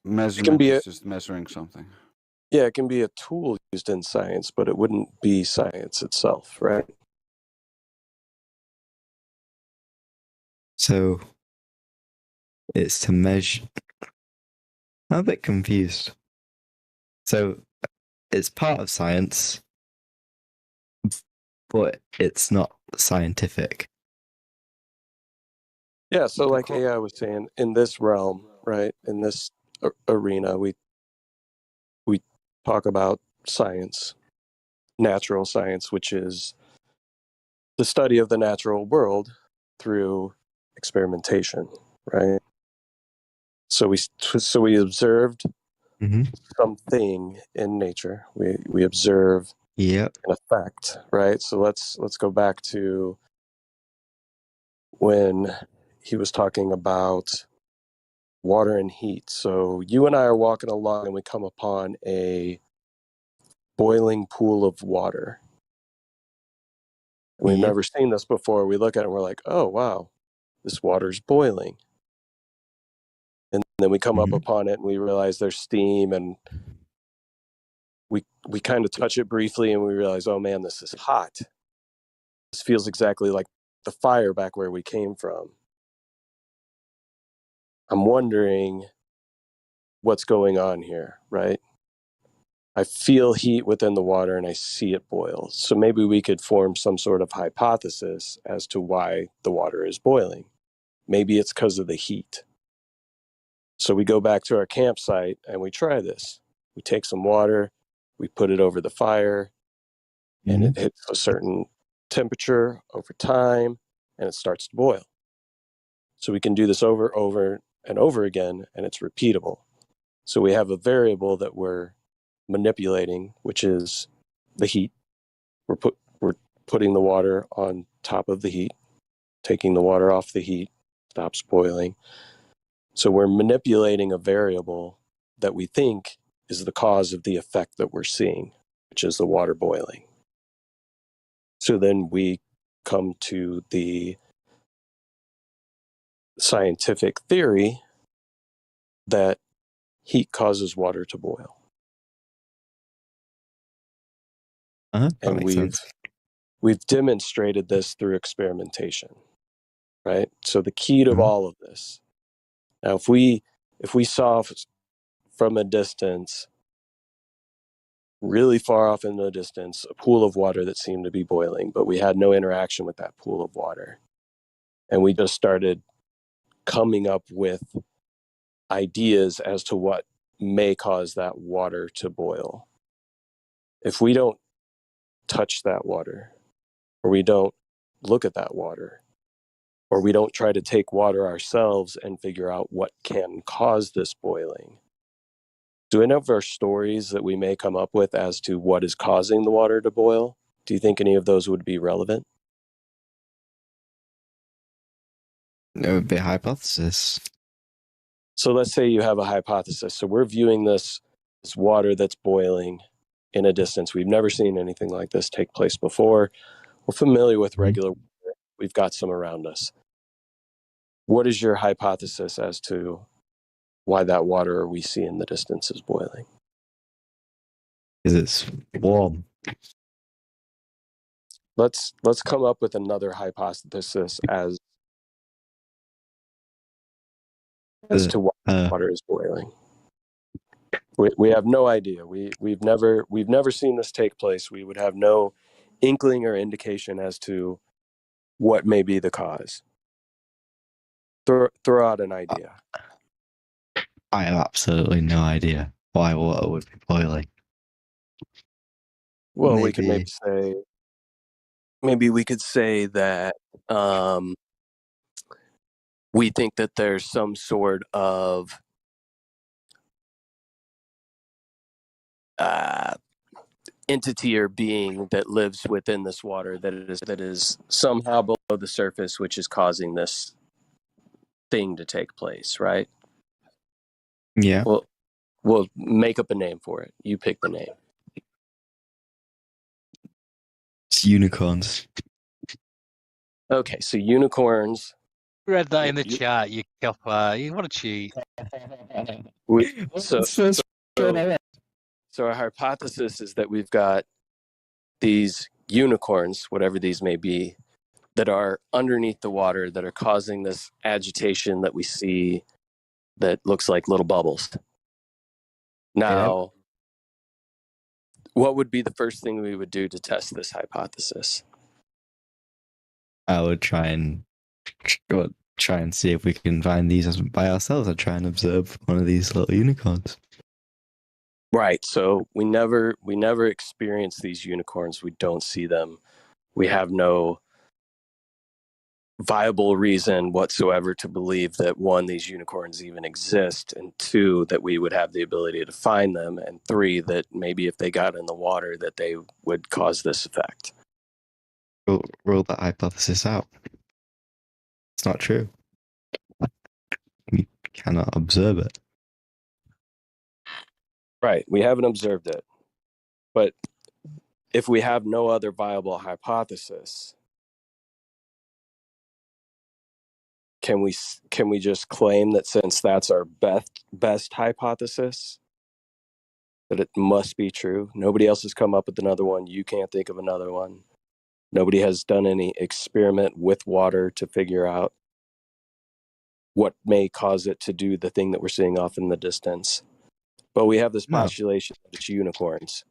Measurement is just measuring something. Yeah, it can be a tool used in science, but it wouldn't be science itself, right? So it's to measure. I'm a bit confused. So it's part of science, but it's not scientific. Yeah, so like AI was saying, in this realm, right, in this arena, we talk about science, natural science, which is the study of the natural world through experimentation, right? So we observed something in nature. We observe Yep. an effect, right? So let's go back to when he was talking about water and heat. So you and I are walking along and we come upon a boiling pool of water. We've never seen this before. We look at it and we're like, oh, wow, this water's boiling. And then we come up upon it and we realize there's steam, and we kind of touch it briefly and we realize, oh man, this is hot. This feels exactly like the fire back where we came from. I'm wondering what's going on here, right? I feel heat within the water and I see it boil. So maybe we could form some sort of hypothesis as to why the water is boiling. Maybe it's because of the heat. So we go back to our campsite and we try this. We take some water, we put it over the fire, and it hits a certain temperature over time, and it starts to boil. So we can do this over and over again, and it's repeatable. So we have a variable that we're manipulating, which is the heat. We're putting the water on top of the heat, taking the water off the heat, stops boiling. So we're manipulating a variable that we think is the cause of the effect that we're seeing, which is the water boiling. So then we come to the scientific theory that heat causes water to boil. And we've demonstrated this through experimentation, right? So the key to all of this. Now, if we saw from a distance, really far off in the distance, a pool of water that seemed to be boiling, but we had no interaction with that pool of water, and we just started coming up with ideas as to what may cause that water to boil. If we don't touch that water, or we don't look at that water, or we don't try to take water ourselves and figure out what can cause this boiling, do any of our stories that we may come up with as to what is causing the water to boil, do you think any of those would be relevant? It would be a hypothesis. So let's say you have a hypothesis. So we're viewing this water that's boiling in a distance. We've never seen anything like this take place before. We're familiar with regular water. We've got some around us. What is your hypothesis as to why that water we see in the distance is boiling? Because it's warm. Let's come up with another hypothesis as to why water is boiling. We have no idea. We've never seen this take place. We would have no inkling or indication as to what may be the cause. Throw out an idea. I have absolutely no idea why water would be boiling. Well, we could maybe we could say that we think that there's some sort of entity or being that lives within this water that is somehow below the surface, which is causing this thing to take place, right? Yeah. Well, we'll make up a name for it. You pick the name. It's unicorns. Okay, so unicorns. Read that in the chat, you copper. You want to cheat. So our hypothesis is that we've got these unicorns, whatever these may be, that are underneath the water that are causing this agitation that we see that looks like little bubbles. Now, what would be the first thing we would do to test this hypothesis? I would try and see if we can find these by ourselves. I'd try and observe one of these little unicorns. Right. So we never experience these unicorns. We don't see them. We have no viable reason whatsoever to believe that, one, these unicorns even exist, and two, that we would have the ability to find them, and three, that maybe if they got in the water that they would cause this effect. Rule that hypothesis out. It's not true. You cannot observe it. Right, we haven't observed it. But if we have no other viable hypothesis, can we just claim that since that's our best hypothesis, that it must be true? Nobody else has come up with another one. You can't think of another one. Nobody has done any experiment with water to figure out what may cause it to do the thing that we're seeing off in the distance. But we have this postulation that it's unicorns.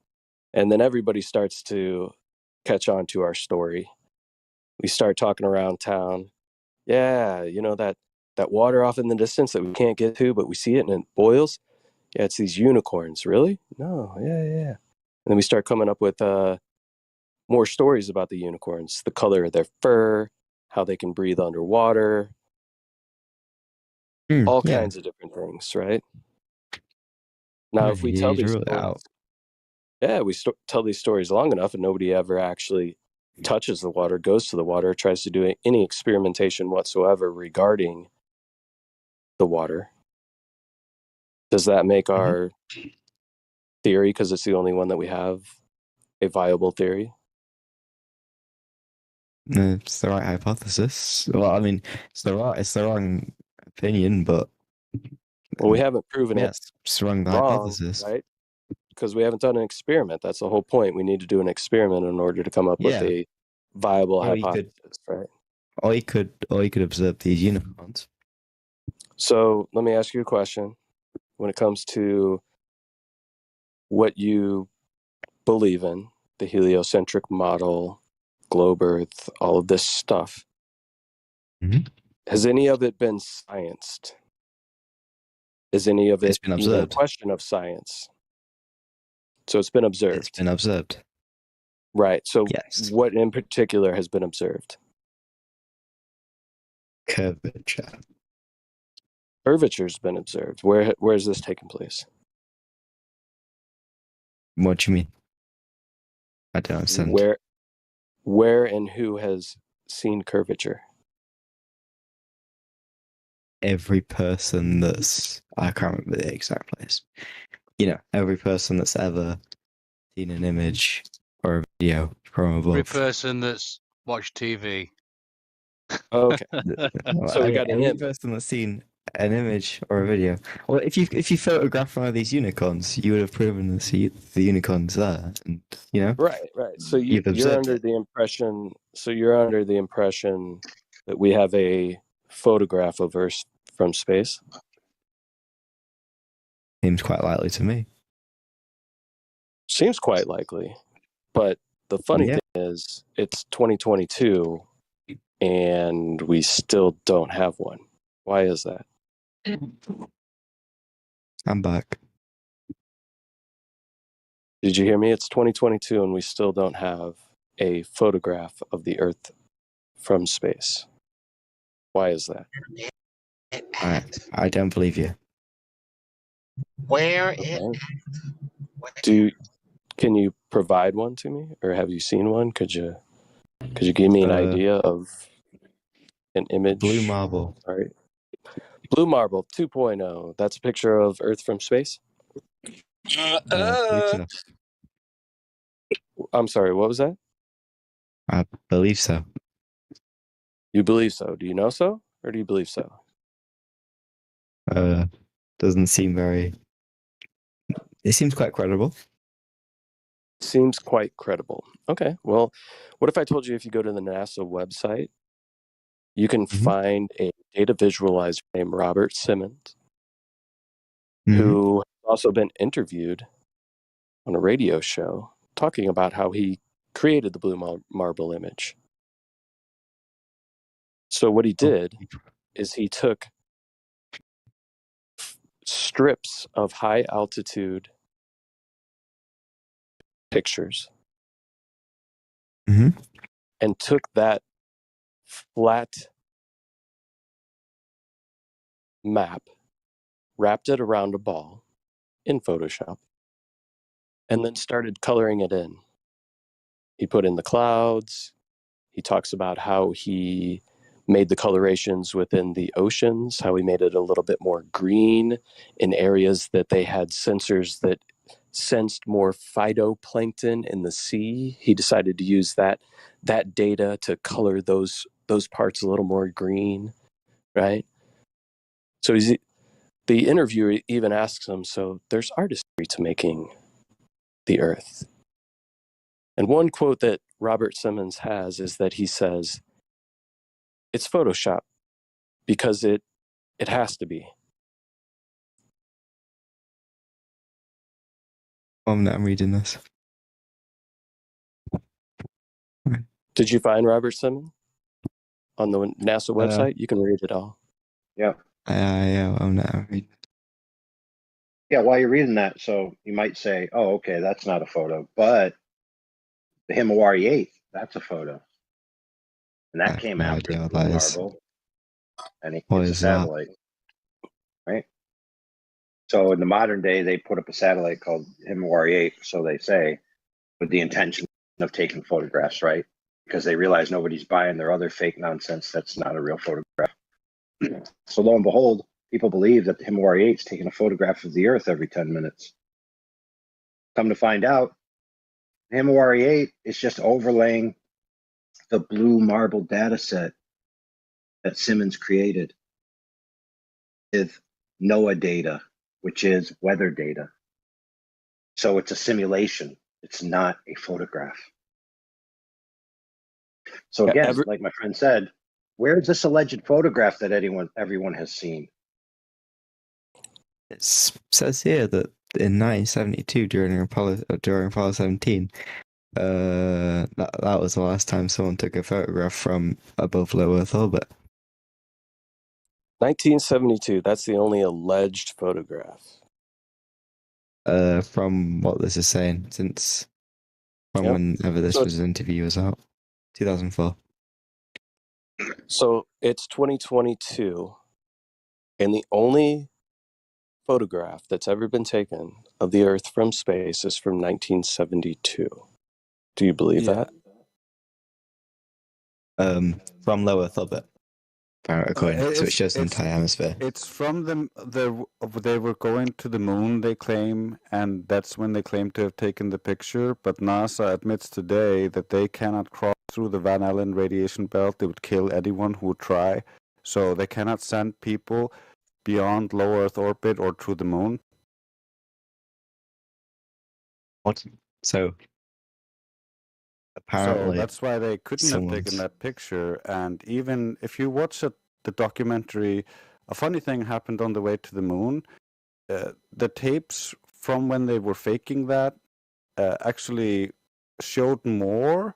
And then everybody starts to catch on to our story. We start talking around town. Yeah, you know, that water off in the distance that we can't get to, but we see it and it boils. Yeah, it's these unicorns. Really? No, yeah. And then we start coming up with more stories about the unicorns, the color of their fur, how they can breathe underwater, all kinds of different things, right? Now, if we tell these stories, we tell these stories long enough and nobody ever actually touches the water, goes to the water, tries to do any experimentation whatsoever regarding the water, does that make our theory, because it's the only one that we have, a viable theory? It's the right hypothesis. Well, I mean, it's the wrong opinion, but we haven't proven it. It's the wrong hypothesis, right? Because we haven't done an experiment. That's the whole point. We need to do an experiment in order to come up with a viable hypothesis, right? Or you could observe these unicorns. So let me ask you a question. When it comes to what you believe in, the heliocentric model, globe Earth, all of this stuff, has any of it been scienced? Is any of it even a question of science? So it's been observed. It's been observed. Right. So what in particular has been observed? Curvature. Curvature's been observed. Where is this taking place? What do you mean? I don't understand. Where and who has seen curvature? Every person I can't remember the exact place. You know, every person that's ever seen an image or a video from above. Every person that's watched TV. Okay. So we got every person that's seen an image or a video. Well, if you photograph one of these unicorns, you would have proven to see the unicorns there, and you know. Right. So you're under the impression. So you're under the impression that we have a photograph of Earth from space. Seems quite likely to me. Seems quite likely, but the funny thing is, it's 2022, and we still don't have one. Why is that? I'm back. Did you hear me? It's 2022, and we still don't have a photograph of the Earth from space. Why is that? I don't believe you. Where Can you provide one to me, or have you seen one? Could you give me an idea of an image? Blue marble. All right. Blue Marble 2.0. That's a picture of Earth from space? I'm sorry, what was that? I believe so. You believe so? Do you know so? Or do you believe so? Doesn't seem very... It seems quite credible. Seems quite credible. Okay, well, what if I told you if you go to the NASA website, you can find a data visualizer named Robert Simmons, who has also been interviewed on a radio show talking about how he created the blue marble image. So what he did is he took strips of high altitude pictures and took that flat map, wrapped it around a ball in Photoshop, and then started coloring it in. He put in the clouds. He talks about how he made the colorations within the oceans, how he made it a little bit more green in areas that they had sensors that sensed more phytoplankton in the sea. He decided to use that data to color those parts a little more green, right? So the interviewer even asks him, so there's artistry to making the Earth. And one quote that Robert Simmons has is that he says, it's Photoshop because it has to be. I'm not reading this. Did you find Robert Simmons on the NASA website? You can read it all. Yeah. I'm not reading. Yeah, while you're reading that, so you might say, oh, okay, that's not a photo. But the Himawari 8, that's a photo. And that came after idea what Blue that is. Marble. And it's What a is that? satellite. Right? So in the modern day, they put up a satellite called Himawari 8, so they say, with the intention of taking photographs, right? Because they realize nobody's buying their other fake nonsense that's not a real photograph. So lo and behold, people believe that the Himawari 8 is taking a photograph of the Earth every 10 minutes. Come to find out, the Himawari 8 is just overlaying the Blue Marble data set that Simmons created with NOAA data, which is weather data. So it's a simulation. It's not a photograph. So again, like my friend said, where's this alleged photograph that everyone has seen? It says here that in 1972, during Apollo 17, that was the last time someone took a photograph from above low Earth orbit. 1972. That's the only alleged photograph. From what this is saying, whenever this interview was out, 2004. So it's 2022, and the only photograph that's ever been taken of the Earth from space is from 1972. Do you believe that? From low Earth orbit. According so it shows the entire hemisphere. It's from they were going to the moon, they claim, and that's when they claim to have taken the picture. But NASA admits today that they cannot cross through the Van Allen radiation belt. They would kill anyone who would try. So they cannot send people beyond low Earth orbit or to the moon. What? So apparently, so that's why they couldn't have taken that picture. And even if you watch the documentary, a funny thing happened on the way to the moon. The tapes from when they were faking that actually showed more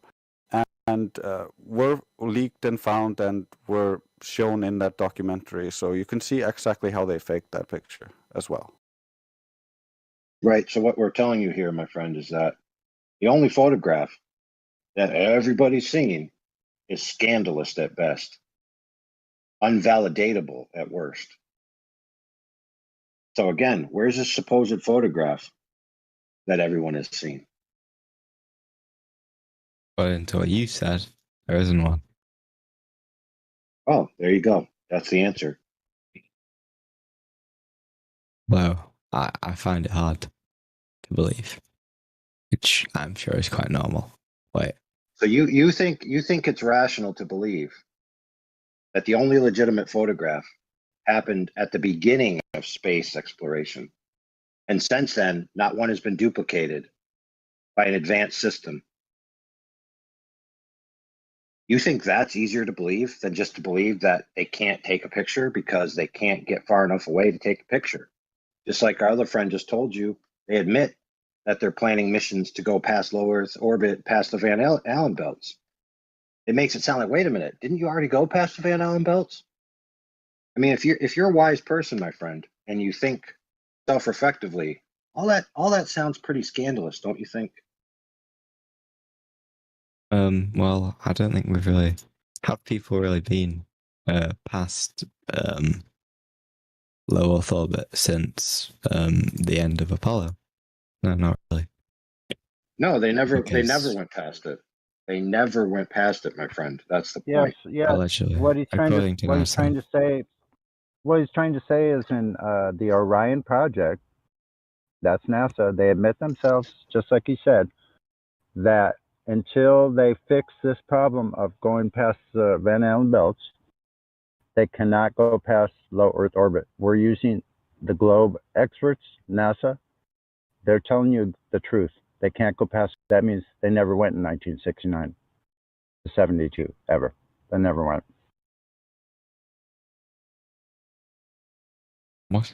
and were leaked and found and were shown in that documentary. So you can see exactly how they faked that picture as well. Right. So what we're telling you here, my friend, is that the only photograph that everybody's seen is scandalous at best, unvalidatable at worst. So again, where's this supposed photograph that everyone has seen? According to what you said, there isn't one. Oh, there you go. That's the answer. Well, I find it hard to believe, which I'm sure is quite normal. Wait. So you think it's rational to believe that the only legitimate photograph happened at the beginning of space exploration, and since then, not one has been duplicated by an advanced system? You think that's easier to believe than just to believe that they can't take a picture because they can't get far enough away to take a picture? Just like our other friend just told you, they admit that they're planning missions to go past low Earth orbit, past the Van Allen belts. It makes it sound like, wait a minute, didn't you already go past the Van Allen belts? I mean, if you're a wise person, my friend, and you think self-reflectively, all that sounds pretty scandalous, don't you think? Well, I don't think we've really have people really been past low Earth orbit since the end of Apollo. No, not really. No, they never Because went past it. They never went past it, my friend. That's the Yes, point. yes. allegedly, What he's trying according to NASA. to say is in the Orion project, that's NASA. They admit themselves, just like he said, that until they fix this problem of going past the Van Allen belts, they cannot go past low Earth orbit. We're using the globe experts, NASA. They're telling you the truth. They can't go past. That means they never went in 1969 to 72 ever. They never went. What?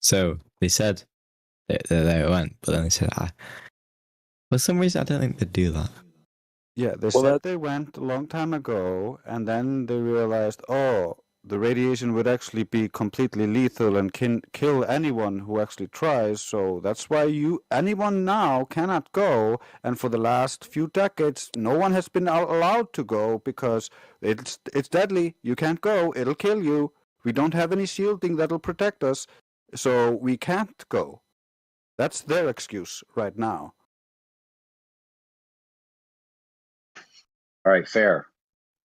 So they said that they went, but then they said, for some reason, I don't think they do that. Yeah, they said they went a long time ago, and then they realized, oh, the radiation would actually be completely lethal and can kill anyone who actually tries. So that's why anyone now cannot go. And for the last few decades, no one has been allowed to go because it's deadly. You can't go. It'll kill you. We don't have any shielding that'll protect us, so we can't go. That's their excuse right now. All right, fair.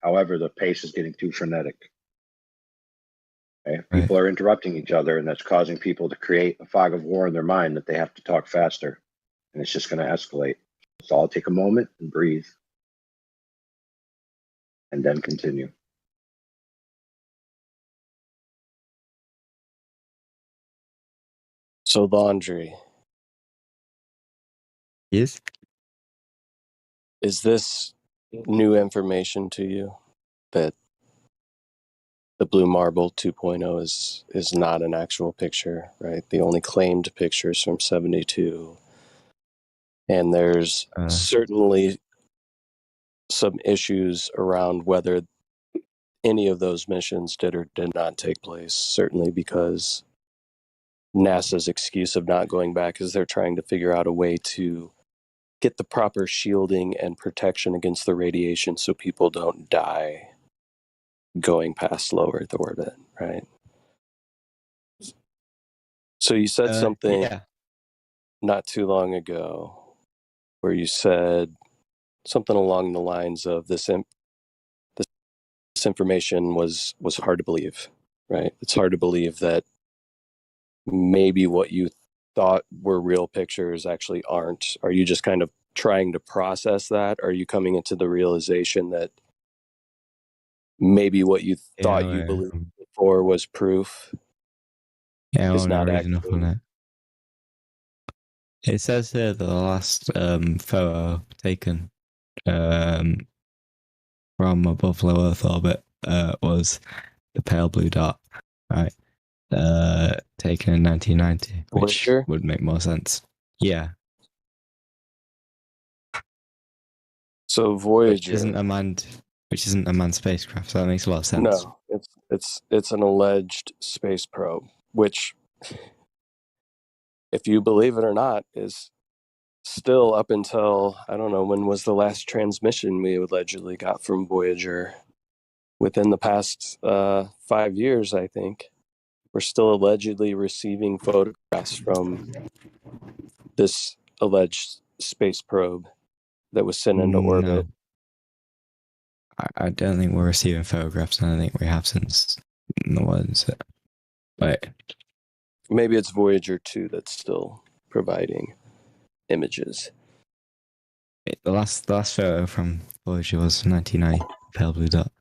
However, the pace is getting too frenetic. Okay? People are interrupting each other, and that's causing people to create a fog of war in their mind that they have to talk faster, and it's just going to escalate. So I'll take a moment and breathe, and then continue. So Laundry. Yes. Is this new information to you that the Blue Marble 2.0 is not an actual picture, right? The only claimed pictures from 72. And there's certainly some issues around whether any of those missions did or did not take place, certainly because NASA's excuse of not going back is they're trying to figure out a way to get the proper shielding and protection against the radiation so people don't die going past low Earth orbit, right? So you said something not too long ago where you said something along the lines of this information was hard to believe, right? It's hard to believe that maybe what you thought were real pictures actually aren't. Are you just kind of trying to process that? Are you coming into the realization that maybe what you thought you believed before was proof? Yeah, is not read enough on it. It says here that the last photo taken from above low Earth orbit was the pale blue dot, right? Taken in 1990, which would make more sense. Yeah. So Voyager, which isn't a manned spacecraft. So that makes a lot of sense. No, it's an alleged space probe, which, if you believe it or not, is still up until, I don't know, when was the last transmission we allegedly got from Voyager? Within the past 5 years, I think. We're still allegedly receiving photographs from this alleged space probe that was sent into orbit. I don't think we're receiving photographs, and I think we have since the ones. Wait. Maybe it's Voyager 2 that's still providing images. The last photo from Voyager was 1990, pale blue dot.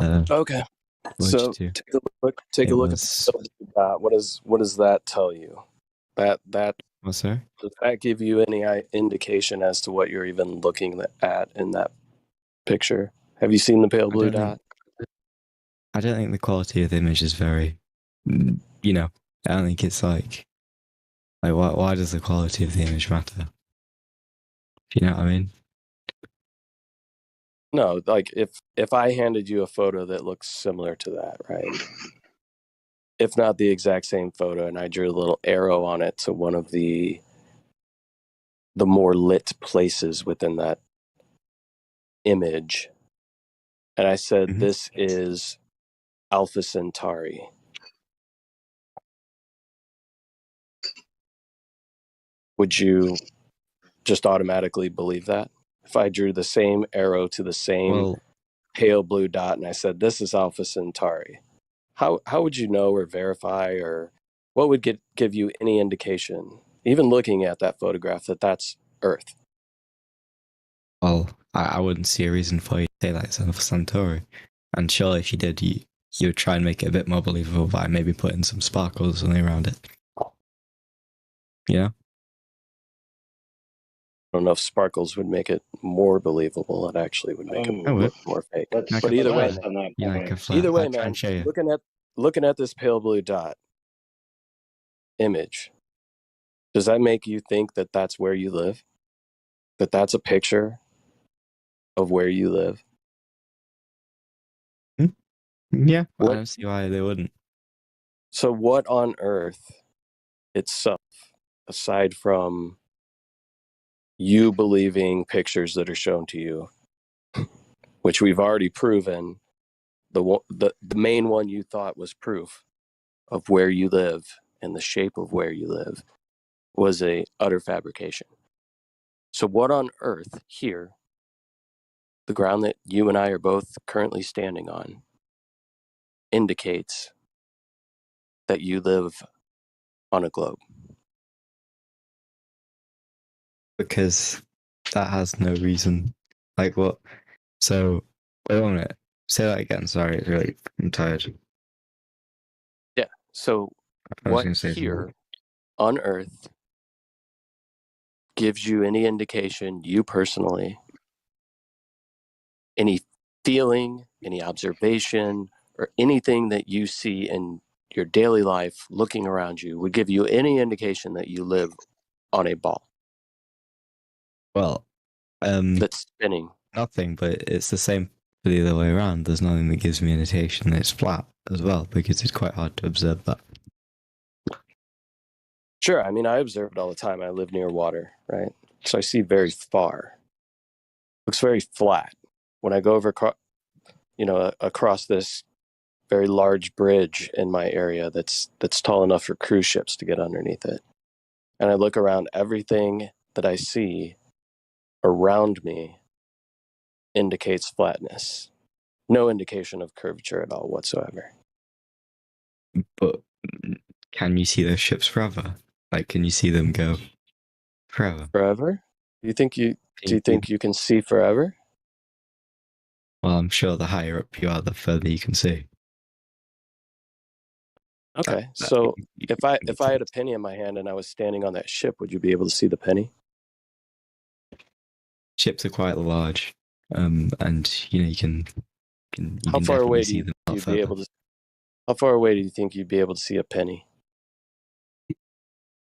Okay. So take a look at that. What does that tell you? What's that? Does that give you any indication as to what you're even looking at in that picture? Have you seen the pale blue dot? I don't think the quality of the image is very, I don't think it's like why does the quality of the image matter? You know what I mean? No, like if I handed you a photo that looks similar to that, right? If not the exact same photo, and I drew a little arrow on it to one of the more lit places within that image, and I said, this is Alpha Centauri. would you just automatically believe that? If I drew the same arrow to the same pale blue dot and I said, this is Alpha Centauri, how would you know or verify, or what would give you any indication, even looking at that photograph, that that's Earth? Well, I wouldn't see a reason for you to say that it's Alpha Centauri. And surely if you did, you would try and make it a bit more believable by maybe putting some sparkles or something around it. Yeah? I don't know if sparkles would make it more believable. It actually would make it look more fake. But either way, either way, man, looking at this pale blue dot image, does that make you think that that's where you live? That that's a picture of where you live? Yeah, I don't see why they wouldn't. So what on Earth itself, aside from you believing pictures that are shown to you, which we've already proven, the main one you thought was proof of where you live and the shape of where you live, was a utter fabrication. So what on Earth here, the ground that you and I are both currently standing on, indicates that you live on a globe? Because that has no reason. Like what? So, wait a minute. Say that again. Sorry, really, I'm tired. Yeah. So what here on Earth gives you any indication, you personally, any feeling, any observation, or anything that you see in your daily life looking around you would give you any indication that you live on a ball? Well, that's spinning. Nothing, but it's the same for the other way around. There's nothing that gives me an indication that it's flat as well, because it's quite hard to observe that. Sure, I mean, I observe it all the time. I live near water, right? So I see very far. Looks very flat. When I go over, across this very large bridge in my area that's tall enough for cruise ships to get underneath it, and I look around, everything that I see around me indicates flatness. No indication of curvature at all whatsoever. But can you see those ships forever? Like, can you see them go forever? Forever? Do you think you can see forever? Well, I'm sure the higher up you are, the further you can see. Okay, so if I had a penny in my hand and I was standing on that ship, would you be able to see the penny? Ships are quite large, and you can How far away do see you them you'd be able to? How far away do you think you'd be able to see a penny?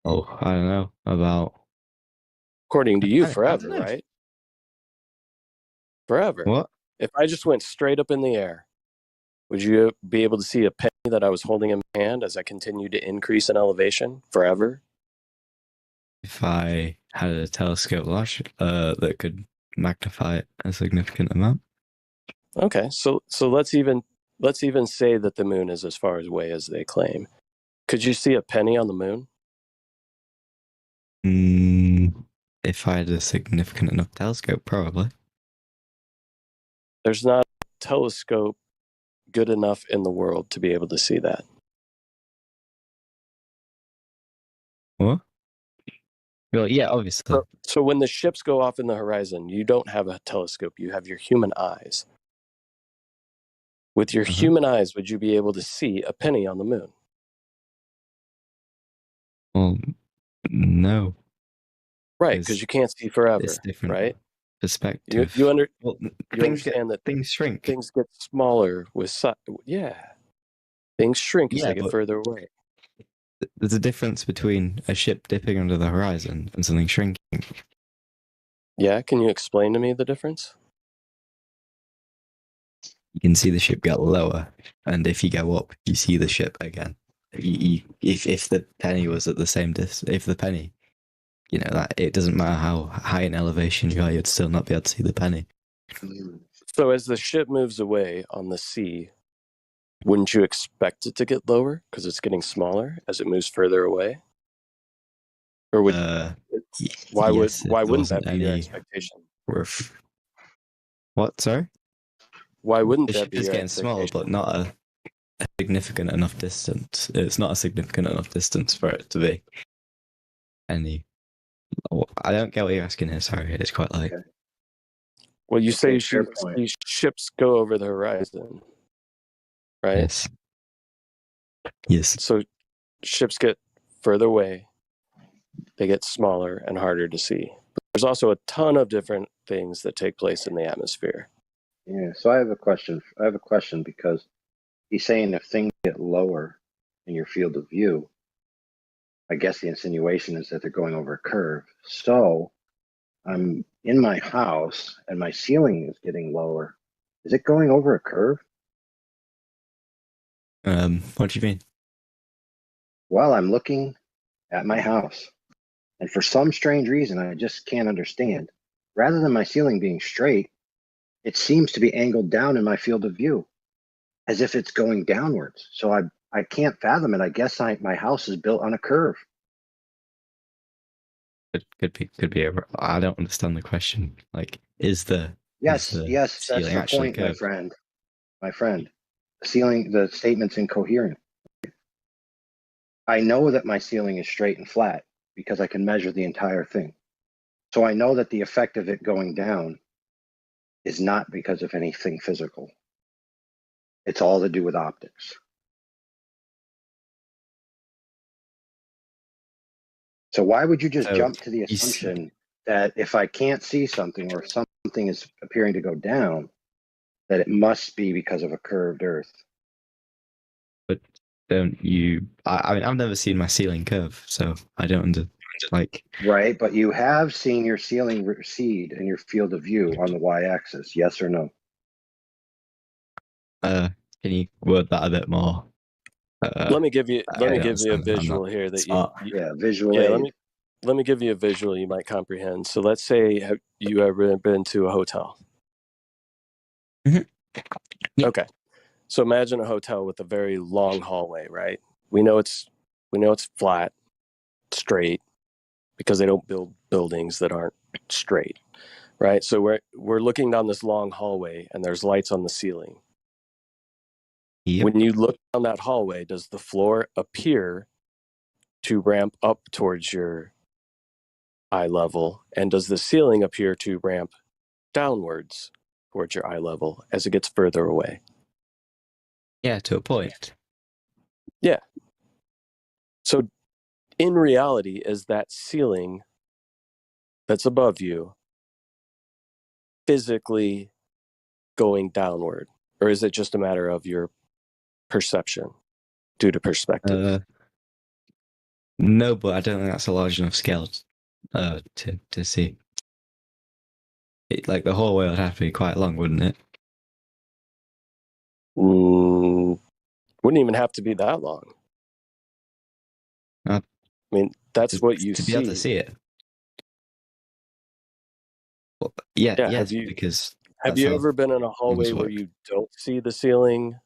Oh, I don't know, about. According to you, I forever, don't know. right? Forever. What? If I just went straight up in the air, would you be able to see a penny that I was holding in my hand as I continued to increase in elevation forever? If I had a telescope large that could magnify it a significant amount. Okay, so let's even say that the moon is as far away as they claim. Could you see a penny on the moon? If I had a significant enough telescope, probably. There's not a telescope good enough in the world to be able to see that. What? Well, yeah, obviously. So when the ships go off in the horizon, you don't have a telescope, you have your human eyes. With your human eyes, would you be able to see a penny on the moon? Well, no. Right, because you can't see forever, It's different right? perspective. You things understand that things shrink. Things get smaller with things shrink as Yeah, they get but- further away. There's a difference between a ship dipping under the horizon and something shrinking. Yeah, can you explain to me the difference? You can see the ship get lower, and if you go up, you see the ship again. If the penny was at the same distance, if the penny, that it doesn't matter how high in elevation you are, you'd still not be able to see the penny. So as the ship moves away on the sea, wouldn't you expect it to get lower because it's getting smaller as it moves further away? Or would Why yes, why there wouldn't that wasn't be your any expectation? roof. What? Sorry. Why wouldn't The that ship be is your getting smaller, but not a significant enough distance. It's not a significant enough distance for it to be any. I don't get what you're asking here. Sorry, it's quite late. Well, you say Okay, you fair should point. see ships go over the horizon, right? Yes. Yes. So ships get further away, they get smaller and harder to see. But there's also a ton of different things that take place in the atmosphere. Yeah, so I have a question. I have a question because he's saying if things get lower in your field of view, I guess the insinuation is that they're going over a curve. So I'm in my house and my ceiling is getting lower. Is it going over a curve? What do you mean? Well, I'm looking at my house, and for some strange reason I just can't understand, rather than my ceiling being straight, it seems to be angled down in my field of view, as if it's going downwards. So I can't fathom it. I guess my house is built on a curve. Could be. I don't understand the question. Like, is the Yes, that's ceiling the actually point, my curved? friend. My friend, the statement's incoherent. I know that my ceiling is straight and flat because I can measure the entire thing. So I know that the effect of it going down is not because of anything physical. It's all to do with optics. So why would you just So, jump to the assumption that if I can't see something or if something is appearing to go down, that it must be because of a curved earth? But don't you? I mean, I've never seen my ceiling curve, so I don't like. Right, but you have seen your ceiling recede in your field of view on the y-axis, yes or no? Can you word that a bit more? Let me give you I a don't understand. I'm visual not here that smart. visual yeah, aid. let me give you a visual you might comprehend. So let's say you ever been to a hotel. Okay. So imagine a hotel with a very long hallway, right? We know it's flat, straight, because they don't build buildings that aren't straight, right? So we're looking down this long hallway and there's lights on the ceiling. Yep. When you look down that hallway, does the floor appear to ramp up towards your eye level? And does the ceiling appear to ramp downwards towards your eye level as it gets further away? Yeah, to a point. Yeah. So in reality, is that ceiling that's above you physically going downward? Or is it just a matter of your perception due to perspective? No, but I don't think that's a large enough scale to see. Like the hallway would have to be quite long, wouldn't it? Wouldn't even have to be that long. I mean, that's what you to see. be able to see it. Well, yeah, yes, because Have you ever been in a hallway where you don't see the ceiling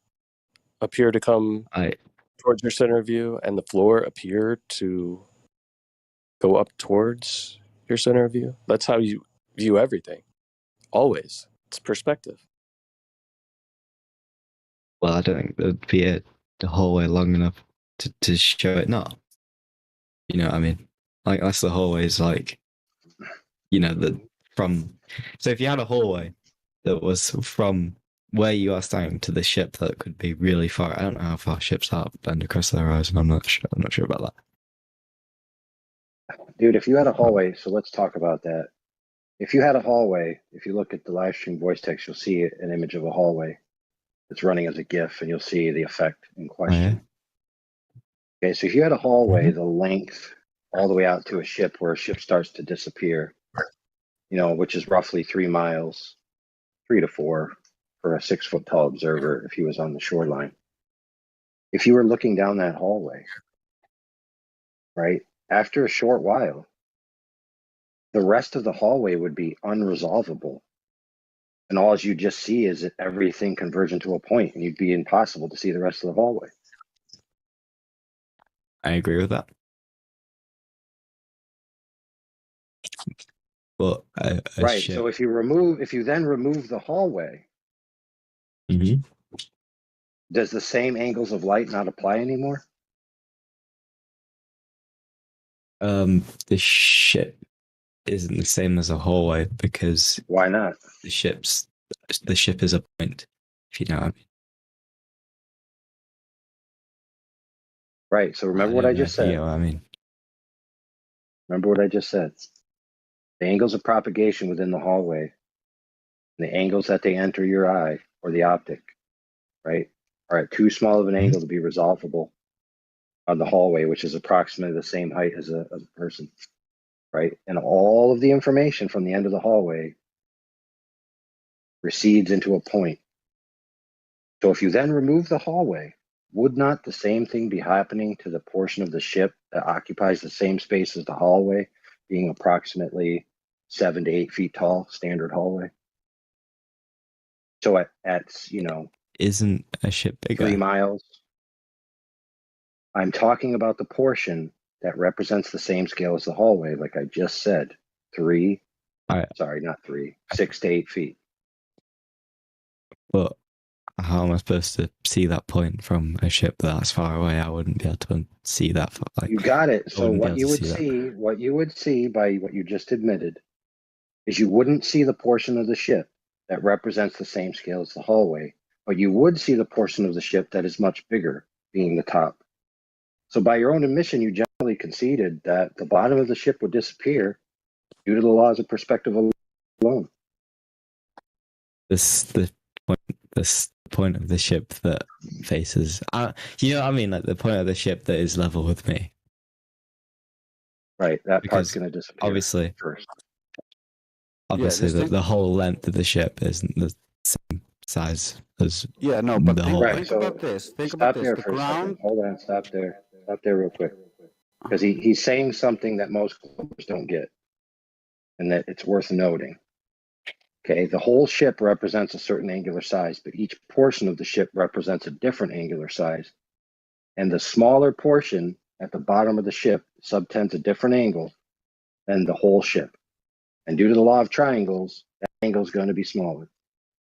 appear to come towards your center view and the floor appear to go up towards your center view? That's how you view everything. Always. It's perspective. Well, I don't think there'd be the hallway long enough to show it not. You know what I mean? Like, that's the hallway's like, you know, so if you had a hallway that was from where you are standing to the ship that could be really far. I don't know how far ships are bend across the horizon. I'm not sure about that. Dude, if you had a hallway, so let's talk about that. If you had a hallway, if you look at the live stream voice text, you'll see an image of a hallway that's running as a GIF, and you'll see the effect in question. Okay, so if you had a hallway, the length all the way out to a ship where a ship starts to disappear, you know, which is roughly 3 miles, 3 to 4 for a 6 foot tall observer if he was on the shoreline. If you were looking down that hallway, right, after a short while, the rest of the hallway would be unresolvable. And all you just see is everything converging to a point, and you'd be impossible to see the rest of the hallway. I agree with that. But a Right. ship. So if you then remove the hallway, Mhm. does the same angles of light not apply anymore? The ship isn't the same as a hallway because why not? The ship is a point, if you know what I mean. Right. So remember what I just said. You know what I mean. Remember what I just said. The angles of propagation within the hallway, the angles that they enter your eye or the optic, right, are at too small of an angle to be resolvable on the hallway, which is approximately the same height as a person, right? And all of the information from the end of the hallway recedes into a point. So if you then remove the hallway, would not the same thing be happening to the portion of the ship that occupies the same space as the hallway, being approximately 7 to 8 feet tall, standard hallway? So at Isn't a ship bigger? 3 miles. I'm talking about the portion that represents the same scale as the hallway, like I just said. 6 to 8 feet. But how am I supposed to see that point from a ship that's far away? I wouldn't be able to see that. You got it. So what you would see by what you just admitted is you wouldn't see the portion of the ship that represents the same scale as the hallway, but you would see the portion of the ship that is much bigger, being the top. So by your own admission, you generally conceded that the bottom of the ship would disappear due to the laws of perspective alone. The point of the ship that faces, you know what I mean, like the point of the ship that is level with me. Right, that part's going to disappear. Obviously, first. Obviously, the whole length of the ship isn't the same size as but the whole. think about this. Think about this. The ground. Hold on, stop there. Stop there real quick. Because he's saying something that most Globers don't get, and that it's worth noting. Okay, the whole ship represents a certain angular size, but each portion of the ship represents a different angular size. And the smaller portion at the bottom of the ship subtends a different angle than the whole ship. And due to the law of triangles, that angle is going to be smaller.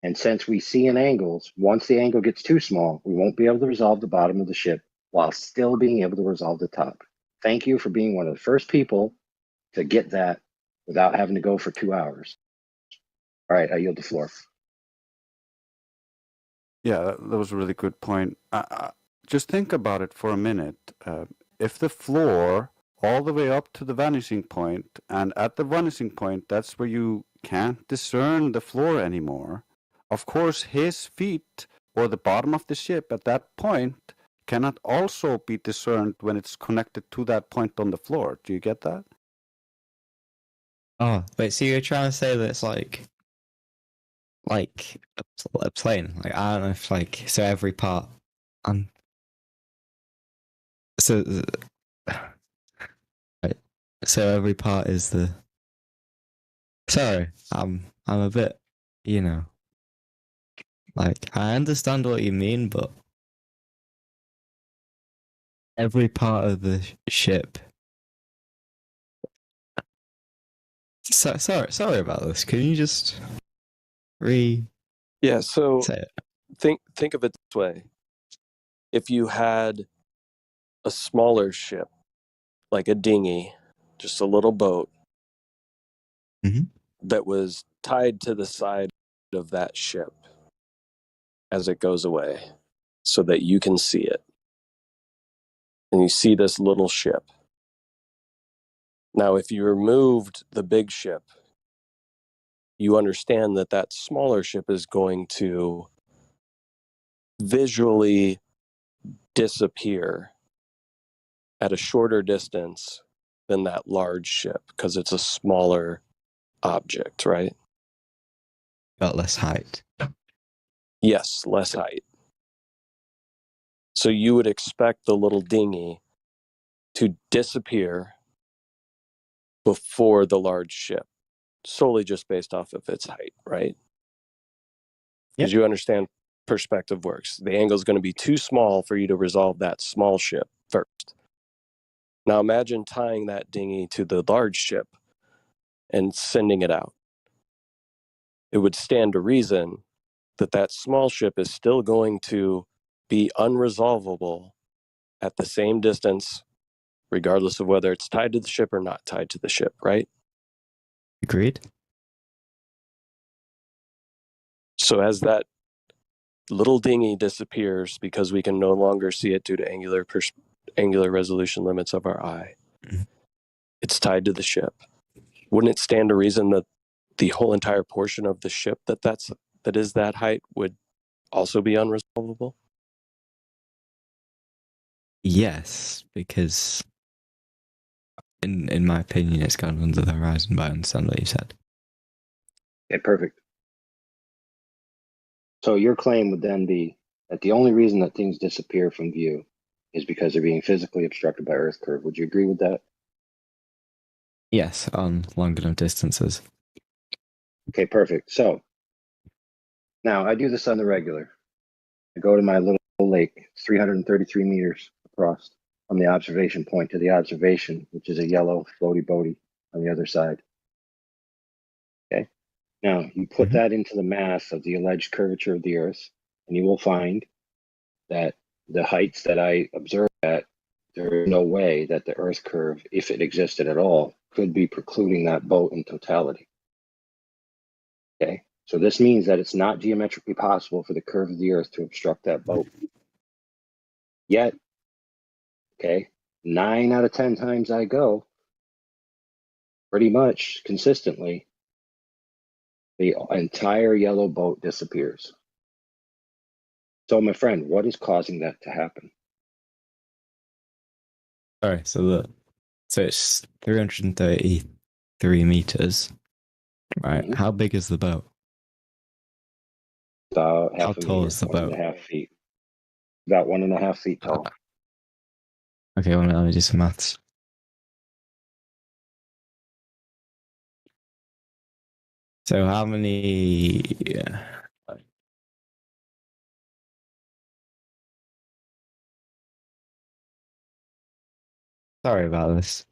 And since we see in angles, once the angle gets too small, we won't be able to resolve the bottom of the ship while still being able to resolve the top. Thank you for being one of the first people to get that without having to go for 2 hours. All right, I yield the floor. Yeah, that was a really good point. Just think about it for a minute. If the floor all the way up to the vanishing point, and at the vanishing point, that's where you can't discern the floor anymore. Of course, his feet or the bottom of the ship at that point cannot also be discerned when it's connected to that point on the floor. Do you get that? Oh, wait, so you're trying to say that it's like a plane? Like, I don't know if so every part, so every part is the. Sorry, I'm a bit, I understand what you mean, but every part of the ship. Sorry about this. Can you just Yeah, so say it? think of it this way. If you had a smaller ship, like a dinghy, just a little boat, that was tied to the side of that ship as it goes away so that you can see it. And you see this little ship. Now, if you removed the big ship, you understand that that smaller ship is going to visually disappear at a shorter distance than that large ship because it's a smaller object, right? Got less height. Yes, less height. So you would expect the little dinghy to disappear before the large ship, solely just based off of its height, right? Because you understand perspective works. The angle is going to be too small for you to resolve that small ship first. Now imagine tying that dinghy to the large ship and sending it out. It would stand to reason that that small ship is still going to be unresolvable at the same distance, regardless of whether it's tied to the ship or not tied to the ship, right? Agreed. So as that little dinghy disappears because we can no longer see it due to angular resolution limits of our eye, it's tied to the ship. Wouldn't it stand to reason that the whole entire portion of the ship that is that height would also be unresolvable? Yes, because in my opinion, it's gone under the horizon, but I understand what you said. Okay, perfect. So your claim would then be that the only reason that things disappear from view is because they're being physically obstructed by Earth curve. Would you agree with that? Yes, on long enough distances. Okay, perfect. So now I do this on the regular. I go to my little lake, 333 meters across from the observation point to the observation, which is a yellow floaty boaty on the other side. Okay. Now you put that into the mass of the alleged curvature of the Earth, and you will find that the heights that I observed at, there is no way that the Earth curve, if it existed at all, could be precluding that boat in totality. Okay. So this means that it's not geometrically possible for the curve of the Earth to obstruct that boat. Yet, okay, 9 out of 10 times I go, pretty much consistently, the entire yellow boat disappears. So, my friend, what is causing that to happen? Sorry, so it's 333 meters, right? Mhm. How big is the boat? About How half a tall meter, is the boat? 1.5 feet. About 1.5 feet tall. Okay, well, let me do some maths. So how many? Sorry about this.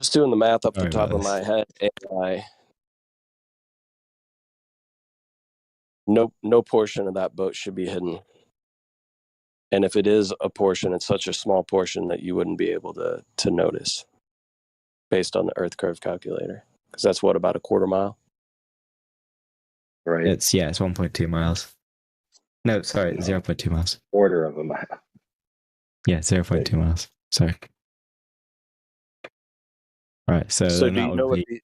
Just doing the math up Sorry the top about of my this. head, no portion of that boat should be hidden. And if it is a portion, it's such a small portion that you wouldn't be able to notice based on the Earth curve calculator. Because that's what, about a quarter mile? Right. It's 1.2 miles. No, sorry, 0.2 miles. Quarter of a mile. Yeah, 0.2 miles. Sorry. Right, so So then do that you know would what be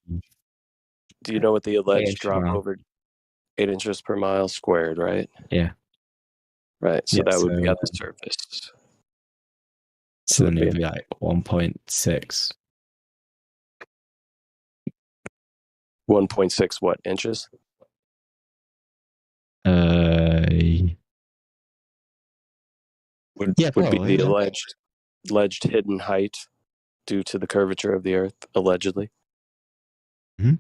do you know what the alleged inches drop per mile. over 8 inches per mile squared, right? Yeah. Right. So Yeah, that would be so- at the surface. So then it would be like 1.6. 1.6 what, inches? Would be probably, the yeah. alleged hidden height due to the curvature of the Earth, allegedly. Mhm.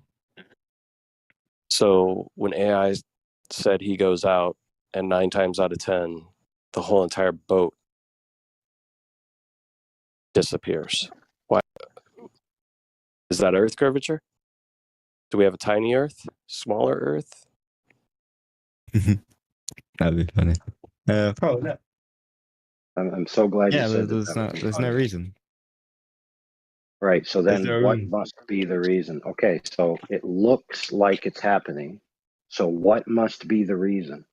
So when AI said he goes out, and 9 times out of 10, the whole entire boat disappears. Why? Is that Earth curvature? Do we have a tiny Earth? Smaller Earth? That'd be funny. Probably not. I'm so glad you Yeah, said there's no reason. Right. So There's then no what reason. must be the reason? Okay. So it looks like it's happening. So what must be the reason?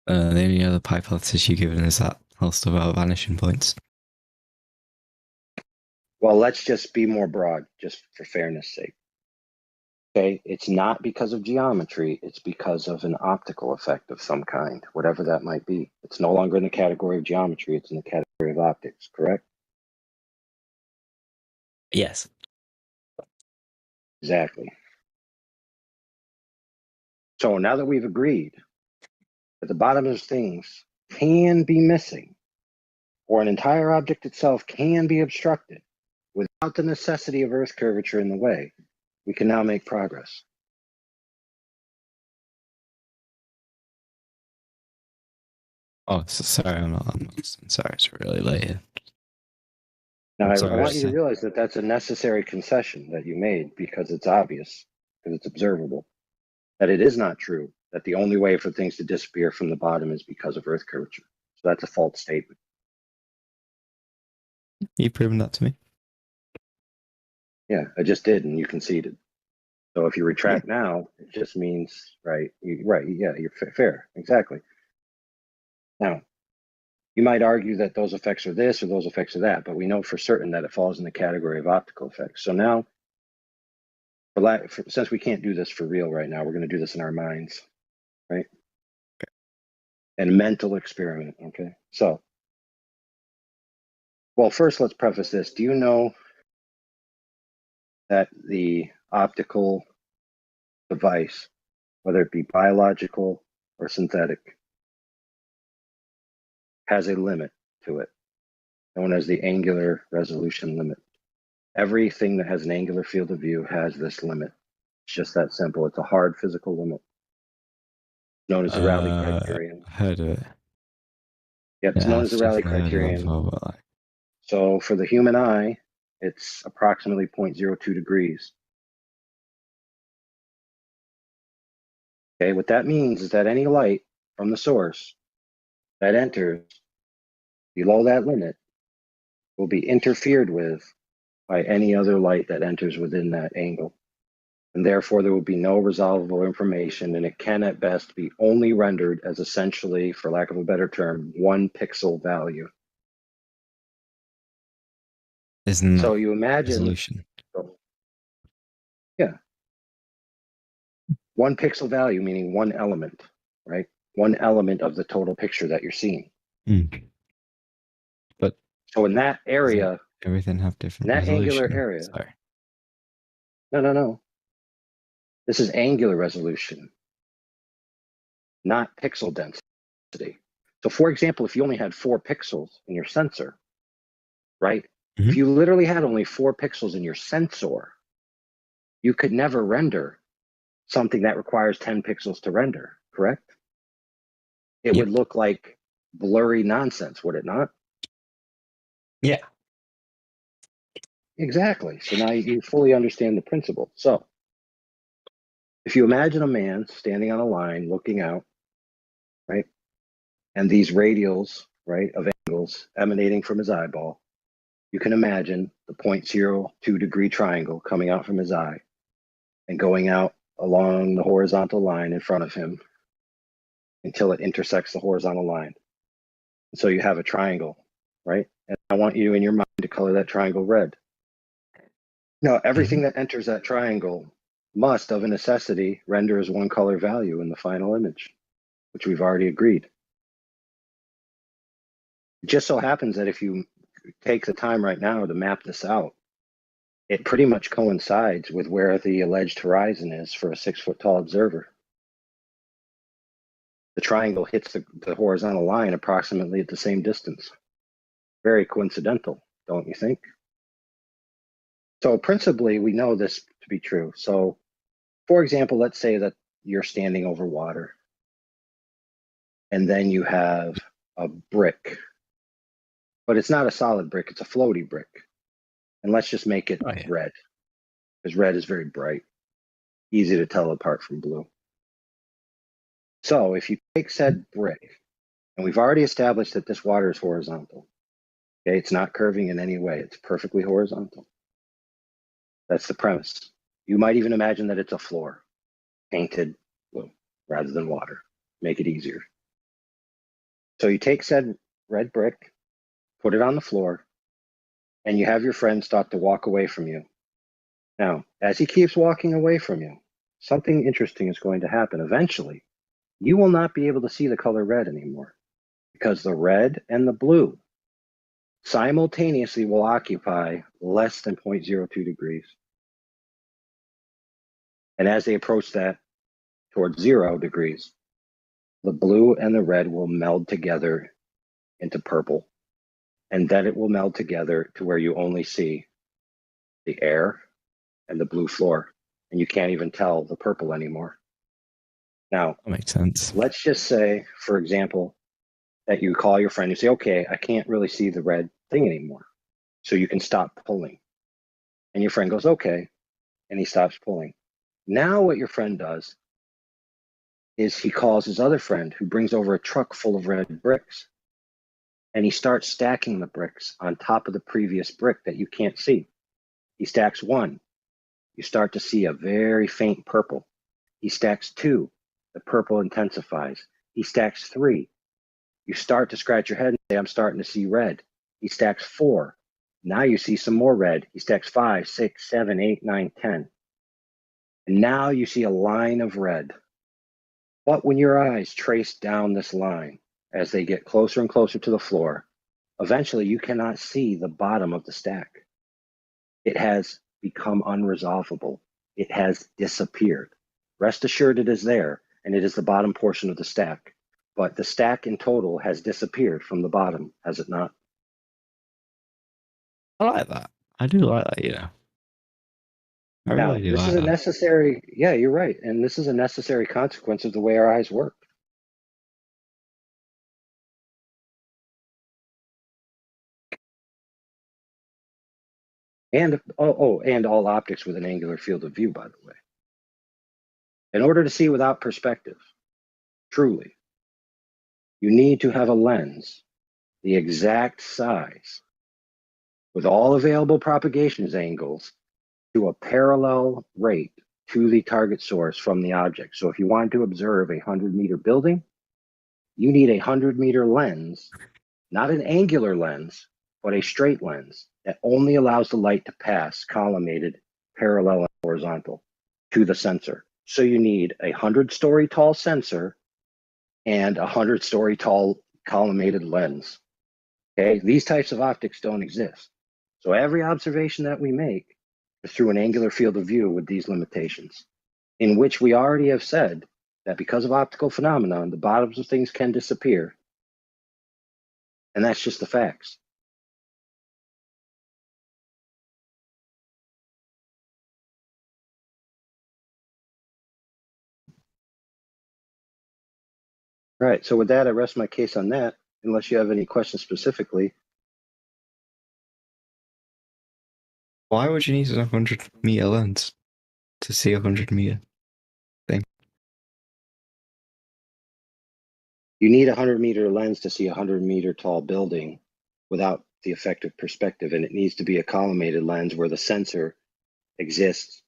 The only other hypothesis you've given is that whole stuff about vanishing points. Well, let's just be more broad, just for fairness sake. Okay. It's not because of geometry. It's because of an optical effect of some kind, whatever that might be. It's no longer in the category of geometry. It's in the category of optics, correct? Yes. Exactly. So now that we've agreed that the bottom of things can be missing, or an entire object itself can be obstructed without the necessity of Earth curvature in the way, we can now make progress. Oh, sorry, I'm sorry, it's really late here. Now, I'm I sorry, want you to realize that that's a necessary concession that you made because it's obvious, because it's observable, that it is not true that the only way for things to disappear from the bottom is because of Earth curvature. So that's a false statement. You've proven that to me. Yeah, I just did, and you conceded. So if you retract now, it just means, right, yeah, you're fair, exactly. Now, you might argue that those effects are this or those effects are that, but we know for certain that it falls in the category of optical effects. So now, since we can't do this for real right now, we're going to do this in our minds, right? Okay. And mental experiment, okay? So, well, first let's preface this. Do you know that the optical device, whether it be biological or synthetic, has a limit to it, known as the angular resolution limit? Everything that has an angular field of view has this limit. It's just that simple. It's a hard physical limit, known as the Rayleigh criterion. I heard of it. Yep, it's known as the Rayleigh criterion. So for the human eye, it's approximately 0.02 degrees. Okay, what that means is that any light from the source that enters below that limit will be interfered with by any other light that enters within that angle. And therefore, there will be no resolvable information, and it can at best be only rendered as essentially, for lack of a better term, 1 pixel value. Isn't so you imagine resolution? Yeah. 1 pixel value, meaning 1 element, right? 1 element of the total picture that you're seeing. But so in that area, everything have different in that resolution. angular area. Sorry. No. This is angular resolution, not pixel density. So for example, if you only had 4 pixels in your sensor, right? Mm-hmm. If you literally had only 4 pixels in your sensor, you could never render something that requires 10 pixels to render, correct? It would look like blurry nonsense, would it not? Yeah. Exactly. So now you fully understand the principle. So if you imagine a man standing on a line looking out, right? And these radials, right, of angles emanating from his eyeball, you can imagine the 0.02 degree triangle coming out from his eye and going out along the horizontal line in front of him until it intersects the horizontal line. And so you have a triangle, right? And I want you in your mind to color that triangle red. Now, everything that enters that triangle must, of a necessity, render as 1 color value in the final image, which we've already agreed. It just so happens that if you take the time right now to map this out, it pretty much coincides with where the alleged horizon is for a 6-foot-tall observer. The triangle hits the horizontal line approximately at the same distance. Very coincidental, don't you think? So principally, we know this to be true. So, for example, let's say that you're standing over water, and then you have a brick, but it's not a solid brick, it's a floaty brick. And let's just make it red, because red is very bright, easy to tell apart from blue. So if you take said brick, and we've already established that this water is horizontal, okay, it's not curving in any way, it's perfectly horizontal. That's the premise. You might even imagine that it's a floor, painted blue, rather than water, make it easier. So you take said red brick, put it on the floor, and you have your friend start to walk away from you. Now, as he keeps walking away from you, something interesting is going to happen. Eventually, you will not be able to see the color red anymore, because the red and the blue simultaneously will occupy less than 0.02 degrees. And as they approach that towards 0 degrees, the blue and the red will meld together into purple. And then it will meld together to where you only see the air and the blue floor. And you can't even tell the purple anymore. Now, that makes sense. Let's just say, for example, that you call your friend and say, okay, I can't really see the red thing anymore. So you can stop pulling. And your friend goes, okay. And he stops pulling. Now what your friend does is he calls his other friend who brings over a truck full of red bricks. And he starts stacking the bricks on top of the previous brick that you can't see. He stacks 1. You start to see a very faint purple. He stacks 2. The purple intensifies. He stacks 3. You start to scratch your head and say, I'm starting to see red. He stacks 4. Now you see some more red. He stacks 5, 6, 7, 8, 9, 10. And now you see a line of red. But when your eyes trace down this line, as they get closer and closer to the floor, eventually you cannot see the bottom of the stack. It has become unresolvable. It has disappeared. Rest assured it is there, and it is the bottom portion of the stack. But the stack in total has disappeared from the bottom, has it not? I like that. I do like that, yeah. I Now, really do this like is a that. necessary, yeah, you're right. And this is a necessary consequence of the way our eyes work. And and all optics with an angular field of view, by the way. In order to see without perspective, truly, you need to have a lens the exact size with all available propagation angles to a parallel rate to the target source from the object. So if you want to observe a 100-meter building, you need a 100-meter lens, not an angular lens, but a straight lens that only allows the light to pass collimated, parallel, and horizontal to the sensor. So you need a 100-story tall sensor and a 100-story tall collimated lens. Okay, these types of optics don't exist. So every observation that we make is through an angular field of view with these limitations, in which we already have said that because of optical phenomenon, the bottoms of things can disappear. And that's just the facts. All right, so with that, I rest my case on that, unless you have any questions specifically. Why would you need a 100-meter lens to see a 100-meter thing? You need a 100-meter lens to see a 100-meter tall building without the effective perspective, and it needs to be a collimated lens where the sensor exists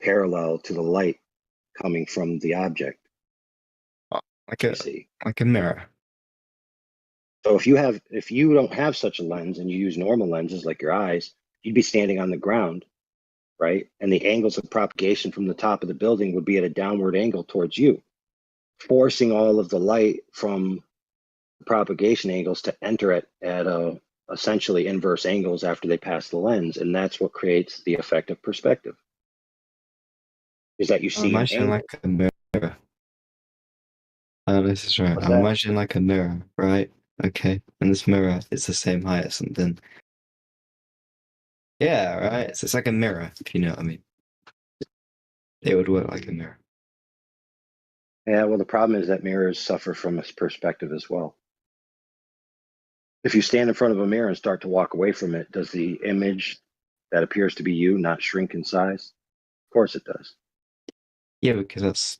parallel to the light coming from the object. Like a mirror. So if you don't have such a lens and you use normal lenses like your eyes, you'd be standing on the ground, right? And the angles of propagation from the top of the building would be at a downward angle towards you, forcing all of the light from propagation angles to enter it at essentially inverse angles after they pass the lens. And that's what creates the effect of perspective. Is that you see an Imagine angle. like a mirror. Oh, this is right. What's that? Imagine like a mirror, right? Okay. And this mirror is the same height as something. Yeah, right? So it's like a mirror, if you know what I mean. It would work like a mirror. Yeah, well, the problem is that mirrors suffer from a perspective as well. If you stand in front of a mirror and start to walk away from it, does the image that appears to be you not shrink in size? Of course it does. Yeah, because that's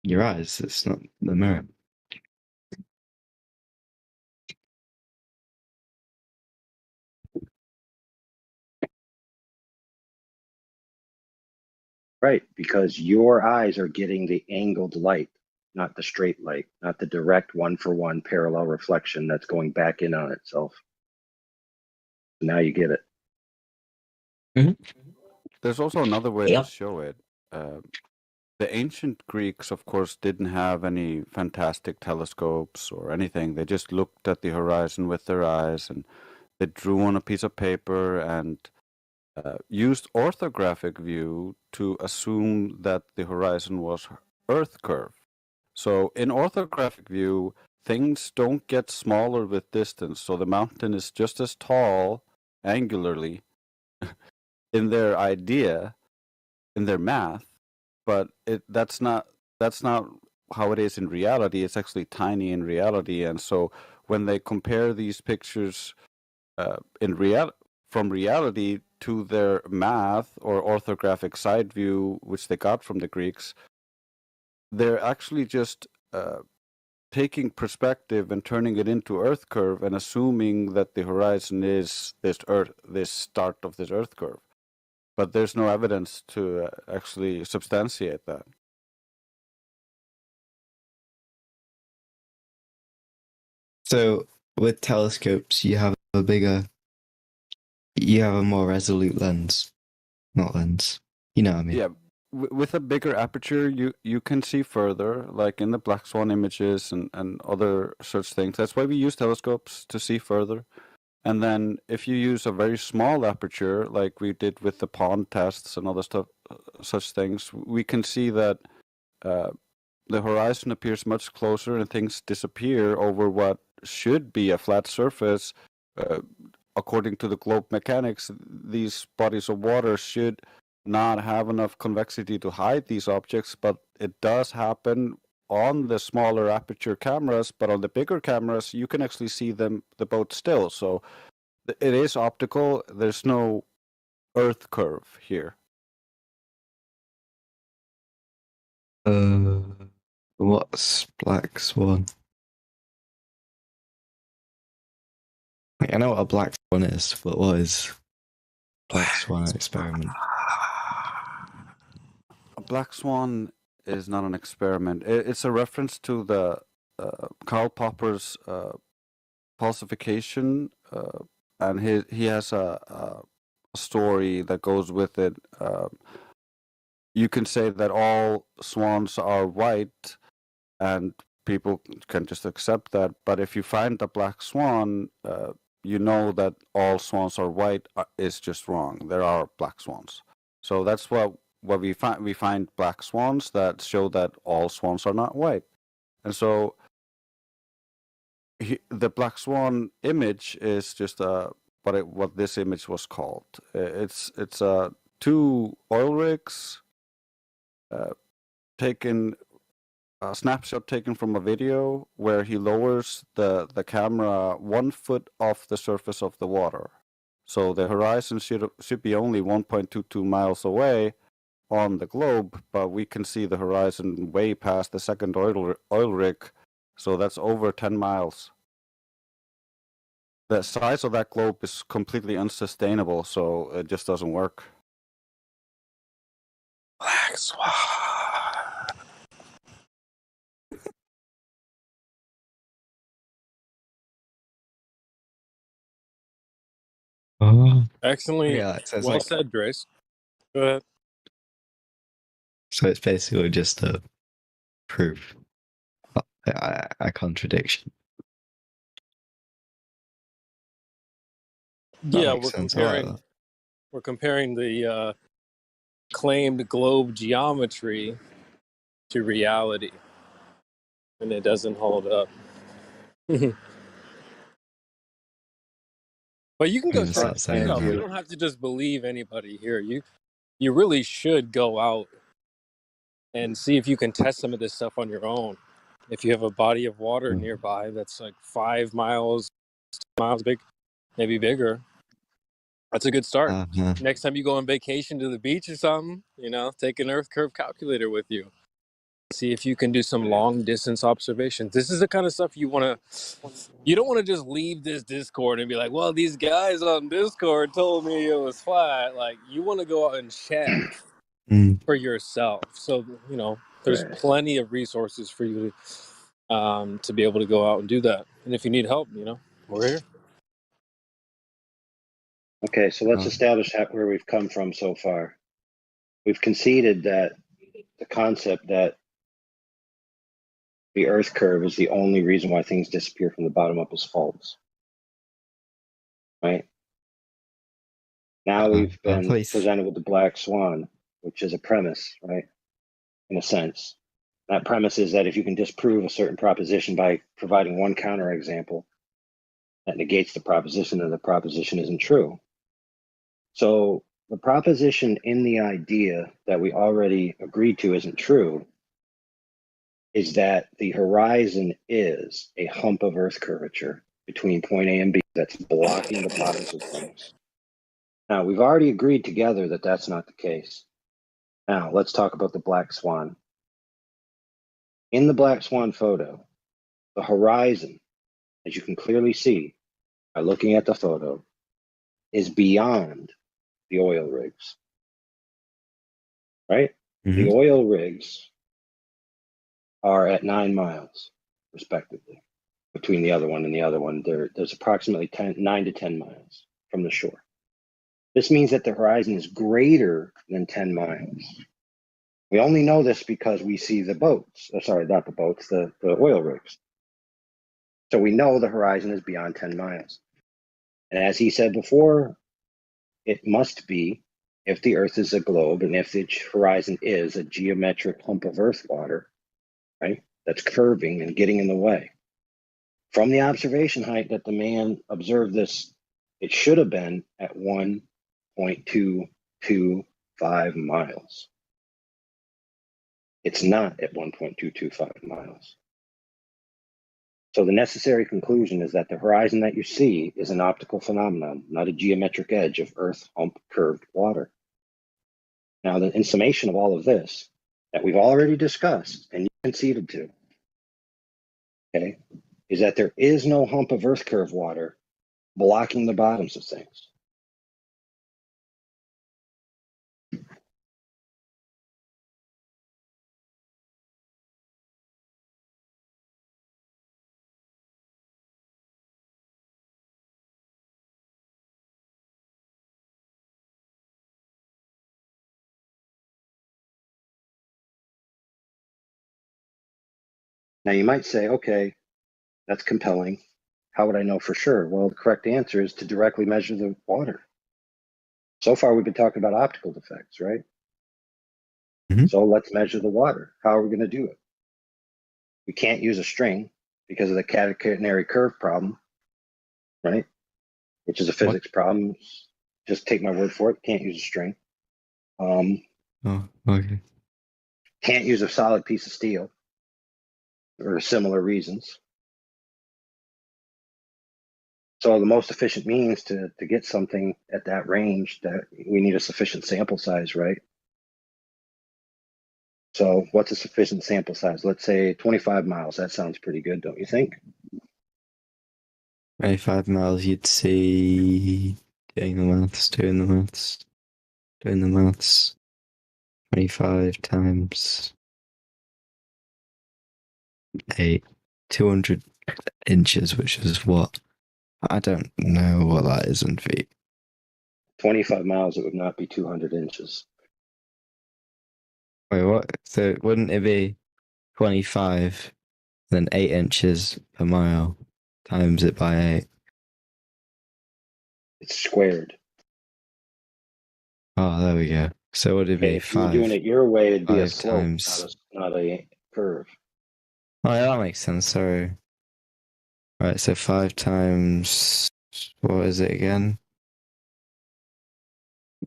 your eyes. It's not the mirror. Right, because your eyes are getting the angled light, not the straight light, not the direct one-for-one parallel reflection that's going back in on itself. Now you get it. There's also another way to show it. The ancient Greeks, of course, didn't have any fantastic telescopes or anything. They just looked at the horizon with their eyes, and they drew on a piece of paper and used orthographic view to assume that the horizon was Earth curve. So in orthographic view, things don't get smaller with distance. So the mountain is just as tall angularly in their idea, in their math, but that's not how it is in reality, it's actually tiny in reality. And so when they compare these pictures from reality to their math or orthographic side view, which they got from the Greeks, they're actually just taking perspective and turning it into Earth curve and assuming that the horizon is this start of this Earth curve. But there's no evidence to actually substantiate that. So with telescopes, you have a more resolute lens, not lens. You know what I mean? Yeah, with a bigger aperture, you can see further, like in the Black Swan images and other such things. That's why we use telescopes, to see further. And then if you use a very small aperture, like we did with the pond tests and other stuff, such things, we can see that the horizon appears much closer and things disappear over what should be a flat surface. According to the globe mechanics, these bodies of water should not have enough convexity to hide these objects, but it does happen on the smaller aperture cameras. But on the bigger cameras, you can actually see the boat still. So it is optical. There's no Earth curve here. What's Black Swan? I know what a Black Swan is, but what is Black Swan experiment? A Black Swan is not an experiment. It's a reference to the Karl Popper's falsification, and he has a story that goes with it. You can say that all swans are white, and people can just accept that. But if you find the black swan, you know that all swans are white is just wrong. There are black swans. So that's what we find. We find black swans that show that all swans are not white. And so the black swan image is just what this image was called. It's two oil rigs taken. A snapshot taken from a video where he lowers the camera 1 foot off the surface of the water. So the horizon should be only 1.22 miles away on the globe, but we can see the horizon way past the second oil rig. So that's over 10 miles. The size of that globe is completely unsustainable, so it just doesn't work. Black Swan. Excellently Yeah, so it's well like- said, Grace. Go ahead. So it's basically just a proof, a contradiction. That Yeah, makes sense. I like that. we're comparing the claimed globe geometry to reality, and it doesn't hold up. But you can go Yes, check that's it out. saying You don't have to just believe anybody here. You really should go out and see if you can test some of this stuff on your own. If you have a body of water nearby that's like 5 miles, 10 miles big, maybe bigger, that's a good start. Next time you go on vacation to the beach or something, take an Earth curve calculator with you. See if you can do some long distance observations. This is the kind of stuff you don't want to just leave this Discord and be like, well, these guys on Discord told me it was flat. Like, you want to go out and check for yourself. So, there's plenty of resources for you to be able to go out and do that. And if you need help, we're here. Okay, so let's establish where we've come from so far. We've conceded that the concept that the Earth curve is the only reason why things disappear from the bottom up is false. Right? Now we've been presented with the black swan, which is a premise, right? In a sense. That premise is that if you can disprove a certain proposition by providing one counterexample, that negates the proposition and the proposition isn't true. So the proposition in the idea that we already agreed to isn't true is that the horizon is a hump of Earth curvature between point A and B that's blocking the bottoms of things. Now, we've already agreed together that that's not the case. Now, let's talk about the black swan. In the black swan photo, the horizon, as you can clearly see by looking at the photo, is beyond the oil rigs, right? The oil rigs are at 9 miles, respectively, between the other one and the other one. There's approximately 9 to 10 miles from the shore. This means that the horizon is greater than 10 miles. We only know this because we see the boats. Sorry, not the boats, the oil rigs. So we know the horizon is beyond 10 miles. And as he said before, it must be, if the Earth is a globe and if the horizon is a geometric hump of Earth water, right, that's curving and getting in the way. From the observation height that the man observed this, it should have been at 1.225 miles. It's not at 1.225 miles. So the necessary conclusion is that the horizon that you see is an optical phenomenon, not a geometric edge of Earth hump curved water. Now, in summation of all of this that we've already discussed and you conceded to, okay, is that there is no hump of Earth curved water blocking the bottoms of things. Now you might say, okay, that's compelling. How would I know for sure? Well, the correct answer is to directly measure the water. So far, we've been talking about optical defects, right? So let's measure the water. How are we going to do it? We can't use a string because of the catenary curve problem, right? Which is a physics problem. Just take my word for it. Can't use a string. Oh, okay. Can't use a solid piece of steel for similar reasons. So the most efficient means to get something at that range, that we need a sufficient sample size, right? So what's a sufficient sample size? Let's say 25 miles. That sounds pretty good, don't you think? 25 miles, you'd see, doing the maths. 25 times 8, 200 inches, which is what? I don't know what that is in feet. 25 miles, it would not be 200 inches. Wait, what? So wouldn't it be 25, then 8 inches per mile, times it by 8? It's squared. Oh, there we go. So would it be If you were 5? doing it your way, it'd be a 5 slope, times. not a curve. Oh, yeah, that makes sense. Sorry. Right, so 5 times. What is it again?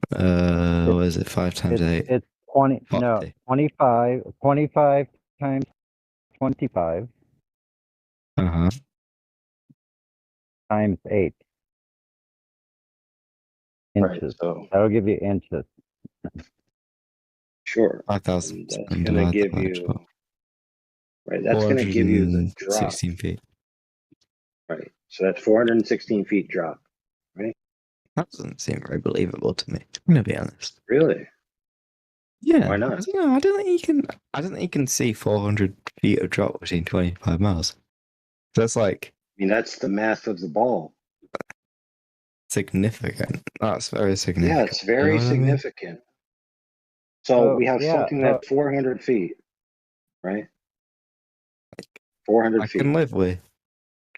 What is it? 5 times 8? It's 20, 40. no, 25 times 25 Uh-huh. times 8 Right, inches. so That'll give you inches. sure. 5,000. That's going to give you, right, that's going to give you the drop. 16 feet. Right, so that's 416 feet drop, right? That doesn't seem very believable to me. I'm gonna be honest. Really? Yeah. Why not? I don't know. I don't think you can see 400 feet of drop between 25 miles. That's like. I mean, that's the math of the ball. Significant. That's very significant. Yeah, it's very You know what I mean? significant. So we have something so- that's 400 feet, right? 400 I feet. can live with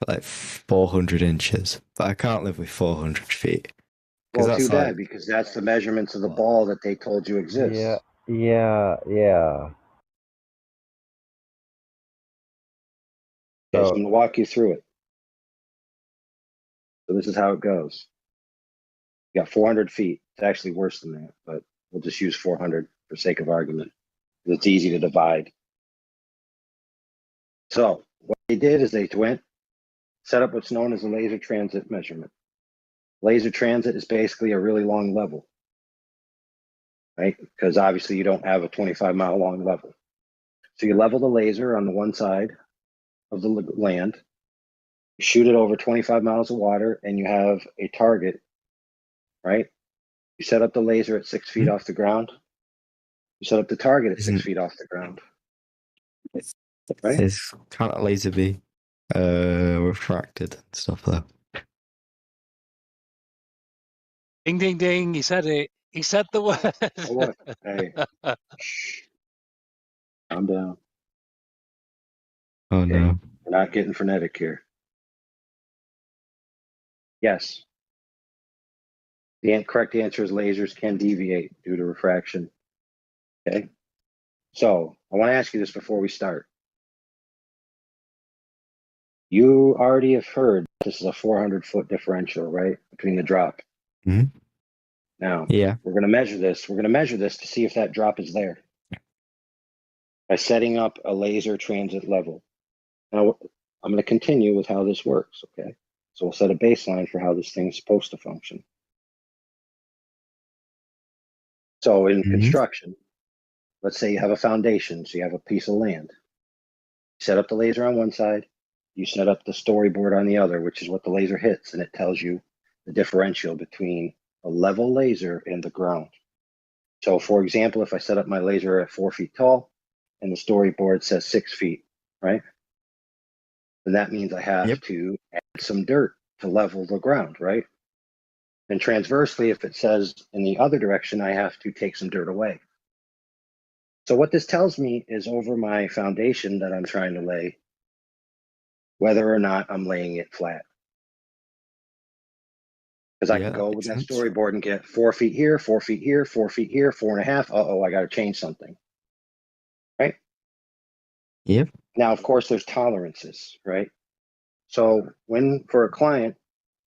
like 400 inches, but I can't live with 400 feet. Well, that's too bad, because that's the measurements of the ball that they told you exists. Yeah. Okay, so I'm going to walk you through it. So this is how it goes. You got 400 feet. It's actually worse than that, but we'll just use 400 for sake of argument. It's easy to divide. So what they did is they went, set up what's known as a laser transit measurement. Laser transit is basically a really long level, right? Because obviously you don't have a 25-mile long level. So you level the laser on the one side of the land, you shoot it over 25 miles of water, and you have a target, right? You set up the laser at 6 feet off the ground. You set up the target at 6 feet off the ground. Right? Can't a laser be refracted and stuff though? Ding, ding, ding. He said it. He said the word. Oh, what? Hey. Calm down. Oh, no. We're not getting frenetic here. Yes. The correct answer is lasers can deviate due to refraction. Okay. So I want to ask you this before we start. You already have heard this is a 400-foot differential, right, between the drop. Mm-hmm. Now, yeah, we're going to measure this. We're going to measure this to see if that drop is there by setting up a laser transit level. Now, I'm going to continue with how this works, okay? So we'll set a baseline for how this thing's supposed to function. So in construction, let's say you have a foundation, so you have a piece of land. You set up the laser on one side, you set up the storyboard on the other, which is what the laser hits, and it tells you the differential between a level laser and the ground. So for example, if I set up my laser at 4 feet tall and the storyboard says 6 feet, right? Then that means I have to add some dirt to level the ground, right? And transversely, if it says in the other direction, I have to take some dirt away. So what this tells me is over my foundation that I'm trying to lay, whether or not I'm laying it flat. Because I can go with that storyboard and get 4 feet here, 4 feet here, 4 feet here, 4.5. Uh-oh, I got to change something. Right? Yep. Now, of course, there's tolerances, right? So when, for a client,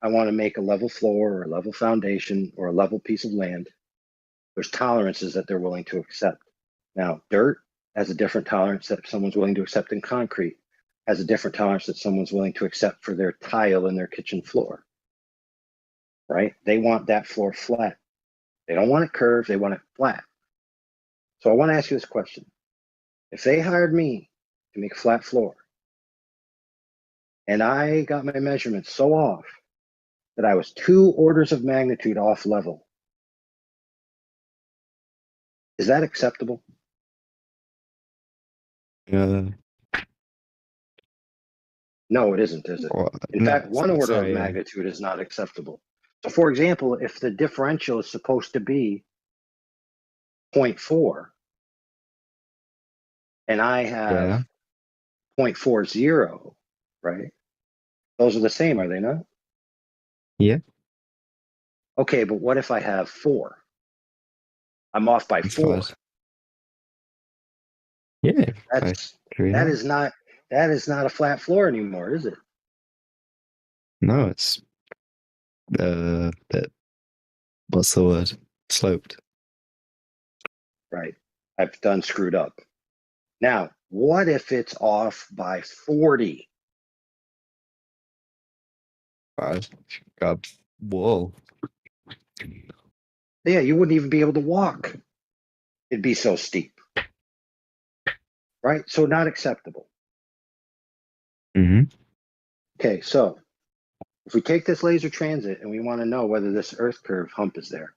I want to make a level floor or a level foundation or a level piece of land, there's tolerances that they're willing to accept. Now, dirt has a different tolerance that someone's willing to accept, and concrete has a different tolerance that someone's willing to accept for their tile in their kitchen floor. Right? They want that floor flat. They don't want it curved, they want it flat. So I want to ask you this question. If they hired me to make a flat floor, and I got my measurements so off that I was 2 orders of magnitude off level, is that acceptable? No, it isn't, is it? In fact, 1 order of magnitude is not acceptable. So for example, if the differential is supposed to be 0.4 and I have 0.40, right? Those are the same, are they not? Yeah. Okay, but what if I have 4? I'm off by 4. Yeah. That is not a flat floor anymore, is it? No, it's what's the word? Sloped. Right. I've done screwed up. Now, what if it's off by 40? God, whoa. Yeah, you wouldn't even be able to walk. It'd be so steep. Right? So not acceptable. Mm-hmm. Okay, so if we take this laser transit and we want to know whether this Earth curve hump is there,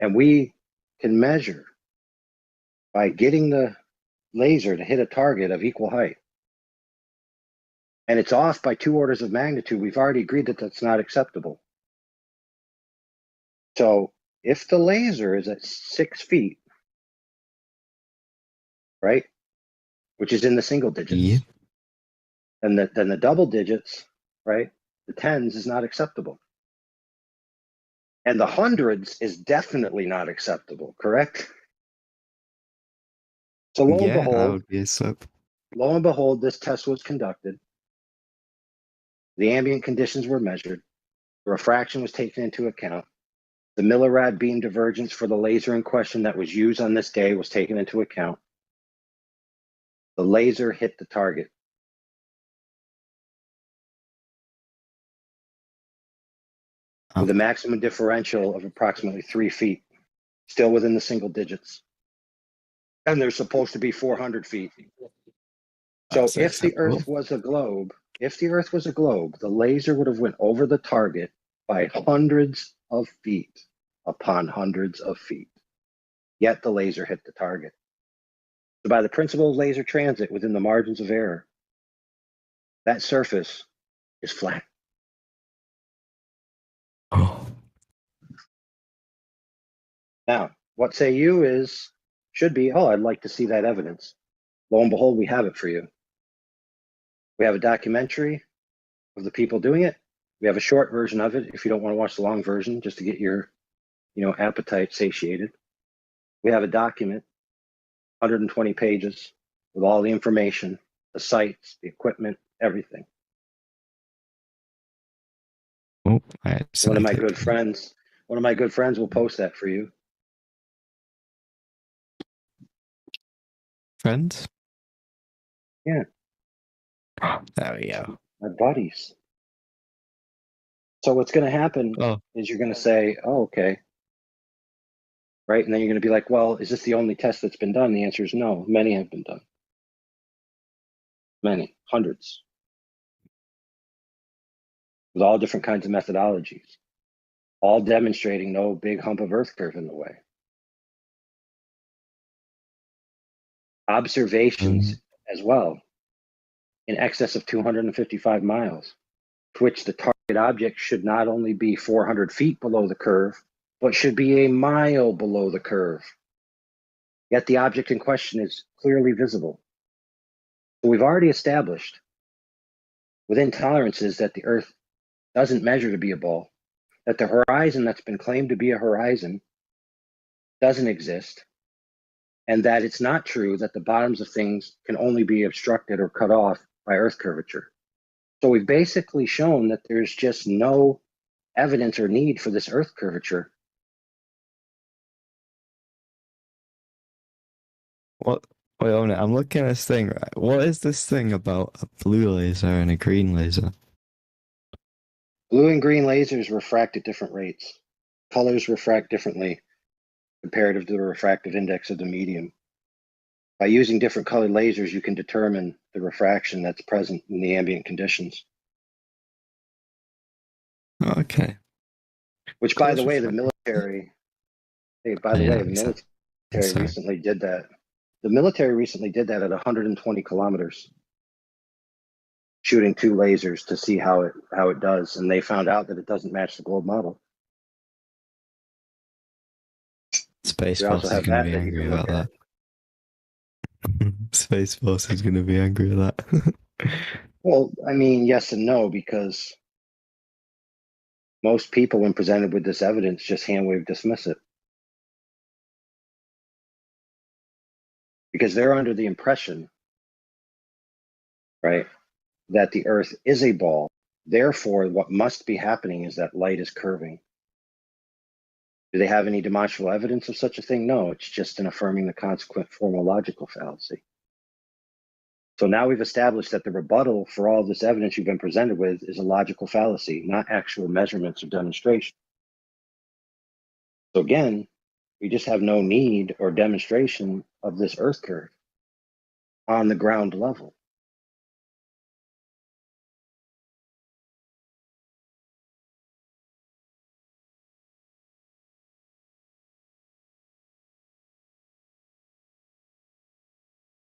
and we can measure by getting the laser to hit a target of equal height, and it's off by 2 orders of magnitude, we've already agreed that that's not acceptable. So if the laser is at 6 feet, right, which is in the single digits, and then the double digits, right, the tens is not acceptable. And the hundreds is definitely not acceptable, correct? So lo and behold, this test was conducted. The ambient conditions were measured. The refraction was taken into account. The millirad beam divergence for the laser in question that was used on this day was taken into account. The laser hit the target. with a maximum differential of approximately 3 feet, still within the single digits. And they're supposed to be 400 feet. So That's if the acceptable. Earth was a globe, the laser would have went over the target by hundreds of feet upon hundreds of feet. Yet the laser hit the target. So by the principle of laser transit within the margins of error, that surface is flat. Now, what say you should be, oh, I'd like to see that evidence. Lo and behold, we have it for you. We have a documentary of the people doing it. We have a short version of it if you don't want to watch the long version, just to get your, appetite satiated. We have a document, 120 pages, with all the information, the sites, the equipment, everything. Oh, One of my good friends will post that for you. Friends? Yeah. There we go. My buddies. So what's going to happen is you're going to say, oh, okay. Right? And then you're going to be like, well, is this the only test that's been done? The answer is no. Many have been done. Many. Hundreds. With all different kinds of methodologies. All demonstrating no big hump of Earth curve in the way. Observations as well in excess of 255 miles, to which the target object should not only be 400 feet below the curve, but should be a mile below the curve. Yet the object in question is clearly visible. So we've already established within tolerances that the Earth doesn't measure to be a ball, that the horizon that's been claimed to be a horizon doesn't exist, and that it's not true that the bottoms of things can only be obstructed or cut off by Earth curvature. So we've basically shown that there's just no evidence or need for this Earth curvature. What? Wait a minute, I'm looking at this thing, right? What is this thing about a blue laser and a green laser? Blue and green lasers refract at different rates. Colors refract differently comparative to the refractive index of the medium. By using different colored lasers, you can determine the refraction that's present in the ambient conditions. Okay. Which, by the way, the military, recently did that. The military recently did that at 120 kilometers, shooting 2 lasers to see how it does, and they found out that it doesn't match the globe model. Space Force is going to be angry about that. Space Force is going to be angry at that. Well, I mean, yes and no, because most people, when presented with this evidence, just hand-wave dismiss it. Because they're under the impression, right, that the Earth is a ball. Therefore, what must be happening is that light is curving. Do they have any demonstrable evidence of such a thing? No, it's just an affirming the consequent formal logical fallacy. So now we've established that the rebuttal for all this evidence you've been presented with is a logical fallacy, not actual measurements or demonstration. So again, we just have no need or demonstration of this Earth curve on the ground level.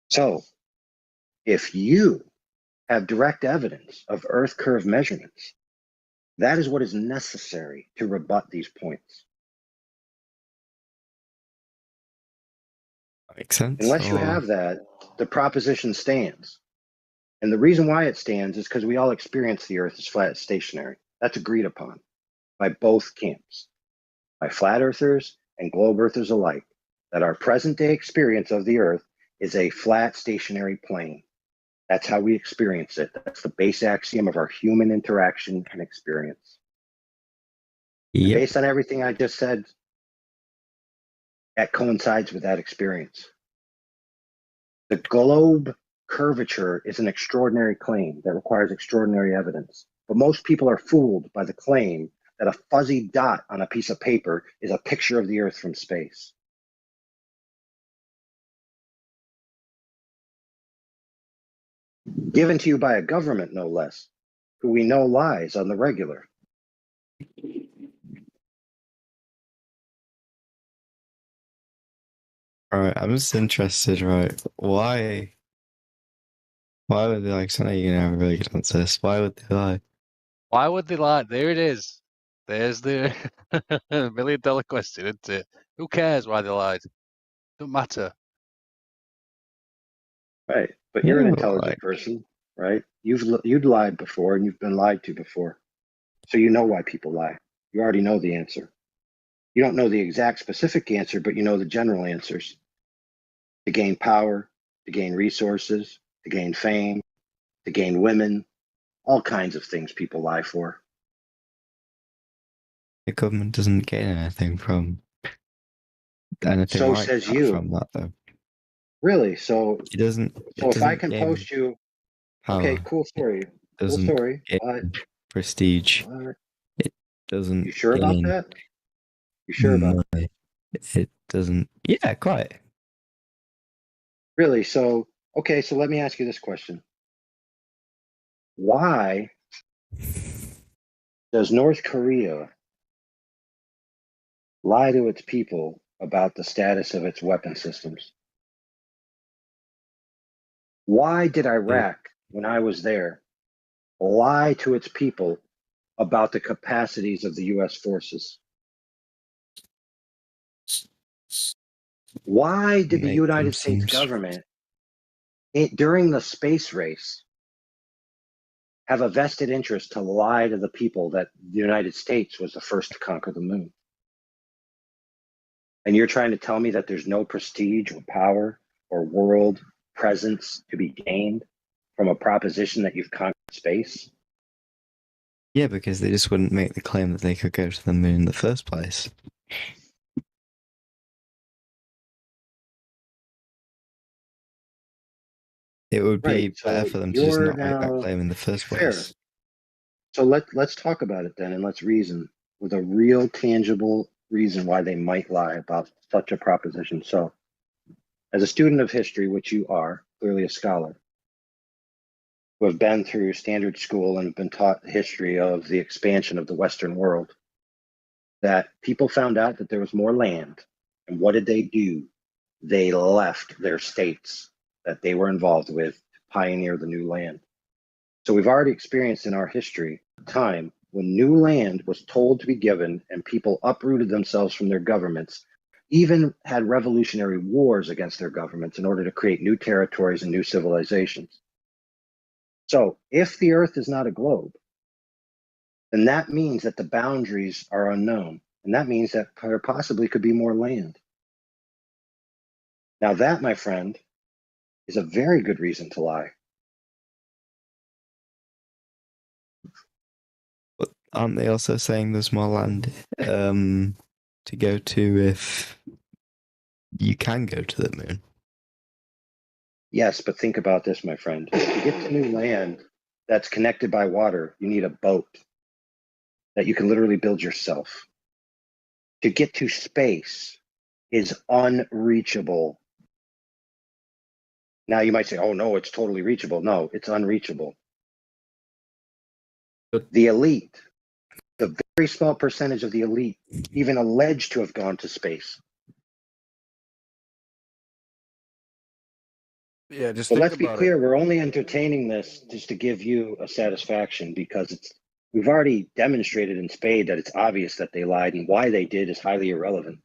So if you have direct evidence of Earth curve measurements, that is what is necessary to rebut these points. Makes sense. Unless you have that, the proposition stands. And the reason why it stands is because we all experience the Earth as flat as stationary. That's agreed upon by both camps, by flat earthers and globe earthers alike, that our present day experience of the Earth is a flat stationary plane. That's how we experience it. That's the base axiom of our human interaction and experience. And based on everything I just said, that coincides with that experience. The globe curvature is an extraordinary claim that requires extraordinary evidence. But most people are fooled by the claim that a fuzzy dot on a piece of paper is a picture of the Earth from space. Given to you by a government, no less, who we know lies on the regular. Alright, I'm just interested, right? Why would they like, so now you're gonna have a really good answer to this. Why would they lie? Why would they lie? There it is. There's the $1 million question, isn't it? Who cares why they lied? Don't matter. Right, but you're an Yeah, intelligent like, person, right? You'd lied before, and you've been lied to before, so you know why people lie. You already know the answer. You don't know the exact specific answer, but you know the general answers. To gain power, to gain resources, to gain fame, to gain women, all kinds of things people lie for. the government doesn't gain anything from anything So like says that you. from that, though. Really? So It doesn't. so It if I doesn't can gain post you, power. okay, cool story. Cool Doesn't story. gain prestige. It doesn't. You sure about gain that? You sure about that? money. It doesn't. Yeah, quite. Really? So, okay, so let me ask you this question. Why does North Korea lie to its people about the status of its weapon systems? Why did Iraq, when I was there, lie to its people about the capacities of the U.S. forces? Why did the Make them United States seem government, during the space race, have a vested interest to lie to the people that the United States was the first to conquer the moon? And you're trying to tell me that there's no prestige or power or world presence to be gained from a proposition that you've conquered space? Yeah, because they just wouldn't make the claim that they could go to the moon in the first place. It would be Right, so better for them to just you're not make that now claim in the first fair. place. So let's talk about it then, and let's reason with a real tangible reason why they might lie about such a proposition. So, as a student of history, which you are, clearly a scholar, who have been through standard school and have been taught the history of the expansion of the Western world, that people found out that there was more land. And what did they do? They left their states that they were involved with to pioneer the new land. So we've already experienced in our history a time when new land was told to be given and people uprooted themselves from their governments, even had revolutionary wars against their governments in order to create new territories and new civilizations. So if the Earth is not a globe, then that means that the boundaries are unknown. And that means that there possibly could be more land. Now that, my friend, is a very good reason to lie. But aren't they also saying there's more land to go to if you can go to the moon? Yes, but think about this, my friend. To get to new land that's connected by water, you need a boat that you can literally build yourself. To get to space is unreachable. Now you might say, oh no, it's totally reachable. No, it's unreachable. The elite, the very small percentage of the elite, even alleged to have gone to space. Yeah, just But think let's be about clear, it. we're only entertaining this just to give you a satisfaction because we've already demonstrated in spade that it's obvious that they lied, and why they did is highly irrelevant.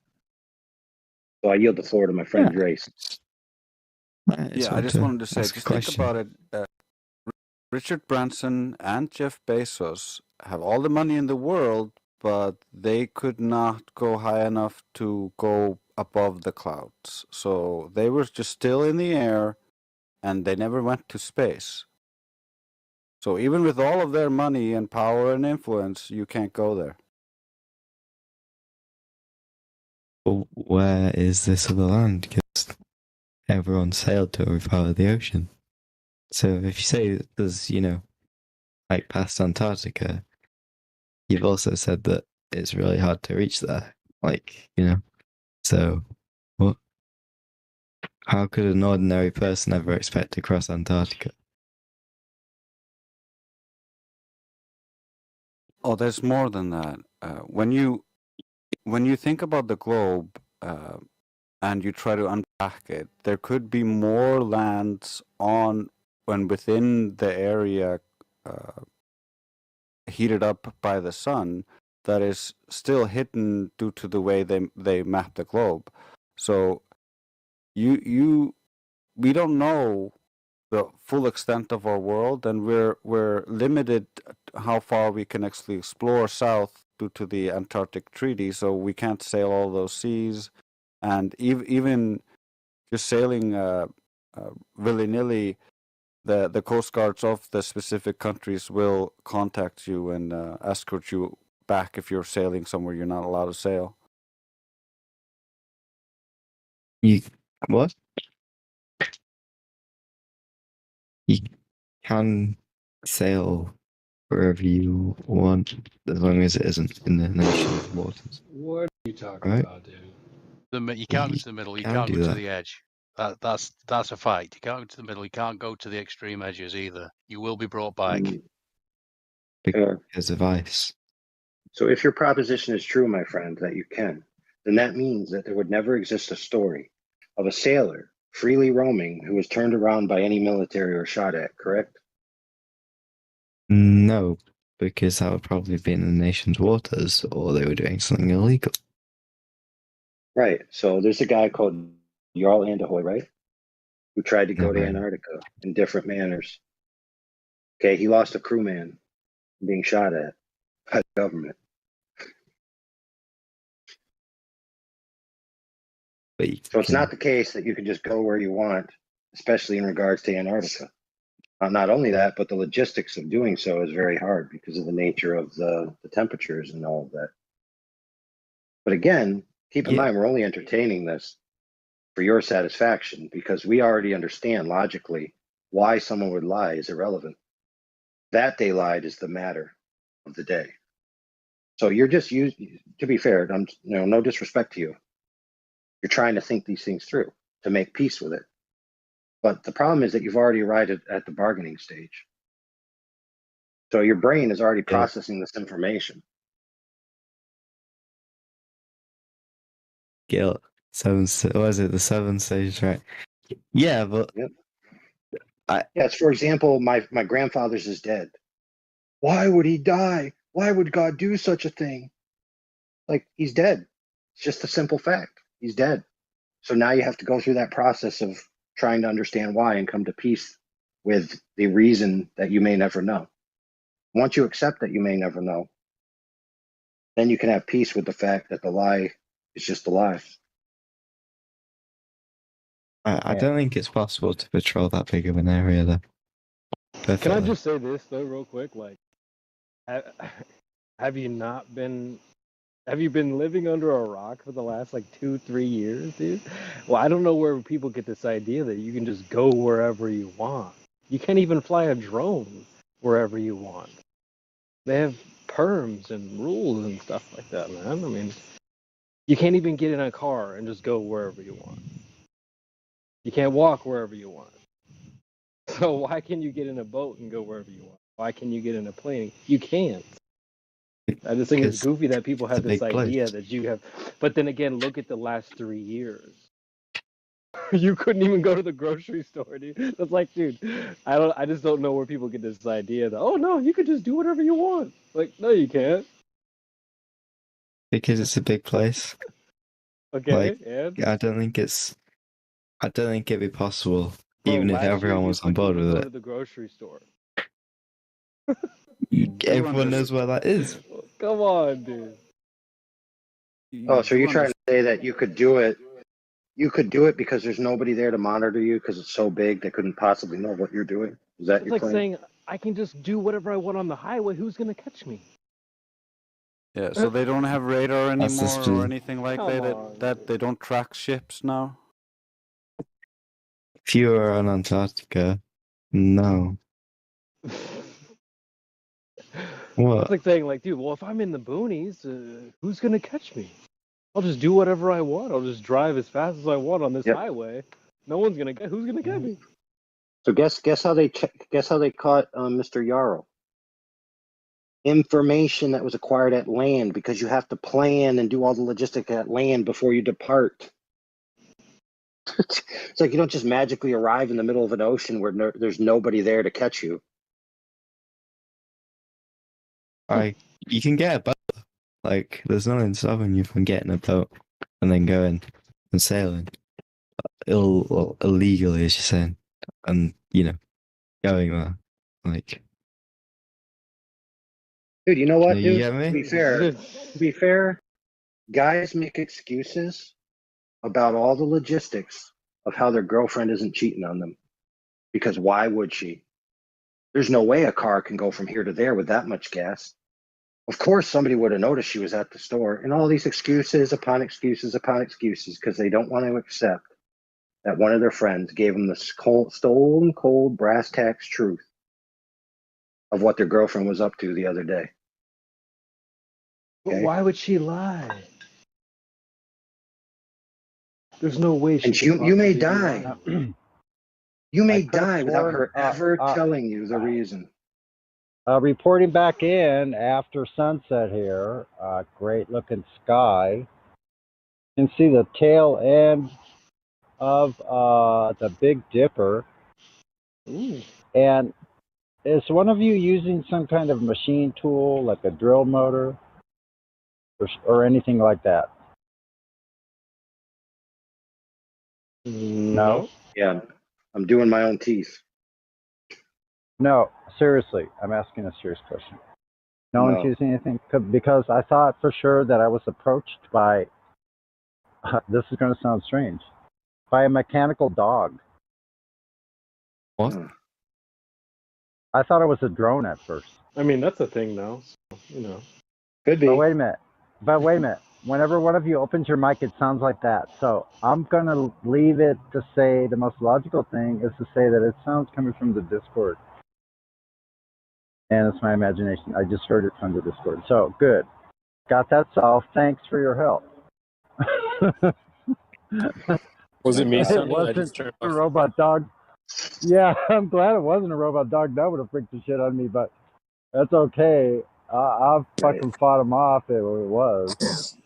So I yield the floor to my friend Grace. Yeah, I just wanted to say, just think about it. Richard Branson and Jeff Bezos have all the money in the world, but they could not go high enough to go above the clouds. So they were just still in the air, and they never went to space. So even with all of their money and power and influence, you can't go there. Well, where is this other land? Because everyone sailed to every part of the ocean. So if you say there's, like past Antarctica, you've also said that it's really hard to reach there. Like, so what? How could an ordinary person ever expect to cross Antarctica? Oh, there's more than that. When you think about the globe and you try to unpack it, there could be more lands on when within the area heated up by the sun that is still hidden due to the way they map the globe. So we don't know the full extent of our world, and we're limited how far we can actually explore south due to the Antarctic Treaty. So we can't sail all those seas, and even just sailing willy-nilly, the coast guards of the specific countries will contact you and escort you back if you're sailing somewhere you're not allowed to sail. What? You can sail wherever you want, as long as it isn't in the nation's waters. What are you talking Right? about, dude? You can't go to the middle. You can can't do go to that. the edge. That's a fact. You can't go to the middle. You can't go to the extreme edges either. You will be brought back. Because of ice. So if your proposition is true, my friend, that you can, then that means that there would never exist a story of a sailor freely roaming who was turned around by any military or shot at, correct? No, because that would probably be in the nation's waters, or they were doing something illegal. Right. So there's a guy called Jarl Anderhoy, right? Who tried to go to Okay. Antarctica in different manners. Okay, he lost a crewman being shot at by the government. So it's not the case that you can just go where you want, especially in regards to Antarctica. Not only that, but the logistics of doing so is very hard because of the nature of the temperatures and all of that. But again, keep in mind, we're only entertaining this for your satisfaction because we already understand logically why someone would lie is irrelevant. That they lied is the matter of the day. So you're just to be fair, no disrespect to you. You're trying to think these things through to make peace with it. But the problem is that you've already arrived at the bargaining stage. So your brain is already processing this information. Guilt. Was it the 7 stage, right? Yeah, but Yes, for example, my grandfather's is dead. Why would he die? Why would God do such a thing? Like, he's dead. It's just a simple fact. He's dead. So now you have to go through that process of trying to understand why and come to peace with the reason that you may never know. Once you accept that you may never know, then you can have peace with the fact that the lie is just a lie. I don't think it's possible to patrol that big of an area, though. Can I just say this though, real quick? Like, have you been living under a rock for the last like 2-3 years, dude? Well, I don't know where people get this idea that you can just go wherever you want. You can't even fly a drone wherever you want. They have perms and rules and stuff like that, man. I mean, you can't even get in a car and just go wherever you want. You can't walk wherever you want. So why can you get in a boat and go wherever you want? Why can you get in a plane? You can't. I just think it's goofy that people have this idea that you have. But then again, look at the last 3 years. You couldn't even go to the grocery store, dude. It's like, dude, I just don't know where people get this idea that, oh no, you could just do whatever you want. Like, no, you can't. Because it's a big place. Okay, and I don't think it'd be possible, even if last year everyone you was on couldn't board even with go it. to the grocery store. Everyone knows where that is. Come on, dude. Oh, so you're trying to say that you could do it? You could do it because there's nobody there to monitor you because it's so big they couldn't possibly know what you're doing. Is that It's your like claim? saying I can just do whatever I want on the highway. Who's gonna catch me? Yeah, so they don't have radar That's the anymore or speed. anything like Come that. on, That they don't track ships now. If you were on Antarctica, no. What? It's like saying, like, dude, well, if I'm in the boonies, who's gonna catch me? I'll just do whatever I want. I'll just drive as fast as I want on this Yep. highway. No one's gonna get. Who's gonna get me? So guess how they caught Mr. Yarrow? Information that was acquired at land, because you have to plan and do all the logistics at land before you depart. It's like you don't just magically arrive in the middle of an ocean where there's nobody there to catch you. You can get a boat. Like, there's nothing stopping you from getting a boat and then going and sailing. Illegally, as you're saying. And, going there. Like. Dude, you know what, You dude? get me? To be fair, guys make excuses about all the logistics of how their girlfriend isn't cheating on them. Because why would she? There's no way a car can go from here to there with that much gas. Of course, somebody would have noticed she was at the store. And all these excuses upon excuses upon excuses because they don't want to accept that one of their friends gave them the stone cold brass tacks truth of what their girlfriend was up to the other day. But why would she lie? There's no way she. And you may die. You may die without her ever telling you the reason. Reporting back in after sunset here, great looking sky. You can see the tail end of the Big Dipper. Ooh. And is one of you using some kind of machine tool, like a drill motor or anything like that? No? Yeah, I'm doing my own teeth. No, seriously, I'm asking a serious question. No one's using anything? Because I thought for sure that I was approached by, this is going to sound strange, by a mechanical dog. What? I thought it was a drone at first. I mean, that's a thing now. So, Could be. But wait a minute. Whenever one of you opens your mic, it sounds like that. So I'm going to leave it to say the most logical thing is to say that it sounds coming from the Discord. And it's my imagination. I just heard it from the Discord. So good. Got that solved. Thanks for your help. Was it me? It wasn't a robot dog. Yeah, I'm glad it wasn't a robot dog. That would have freaked the shit out of me, but that's okay. I've fucking fought him off if it was.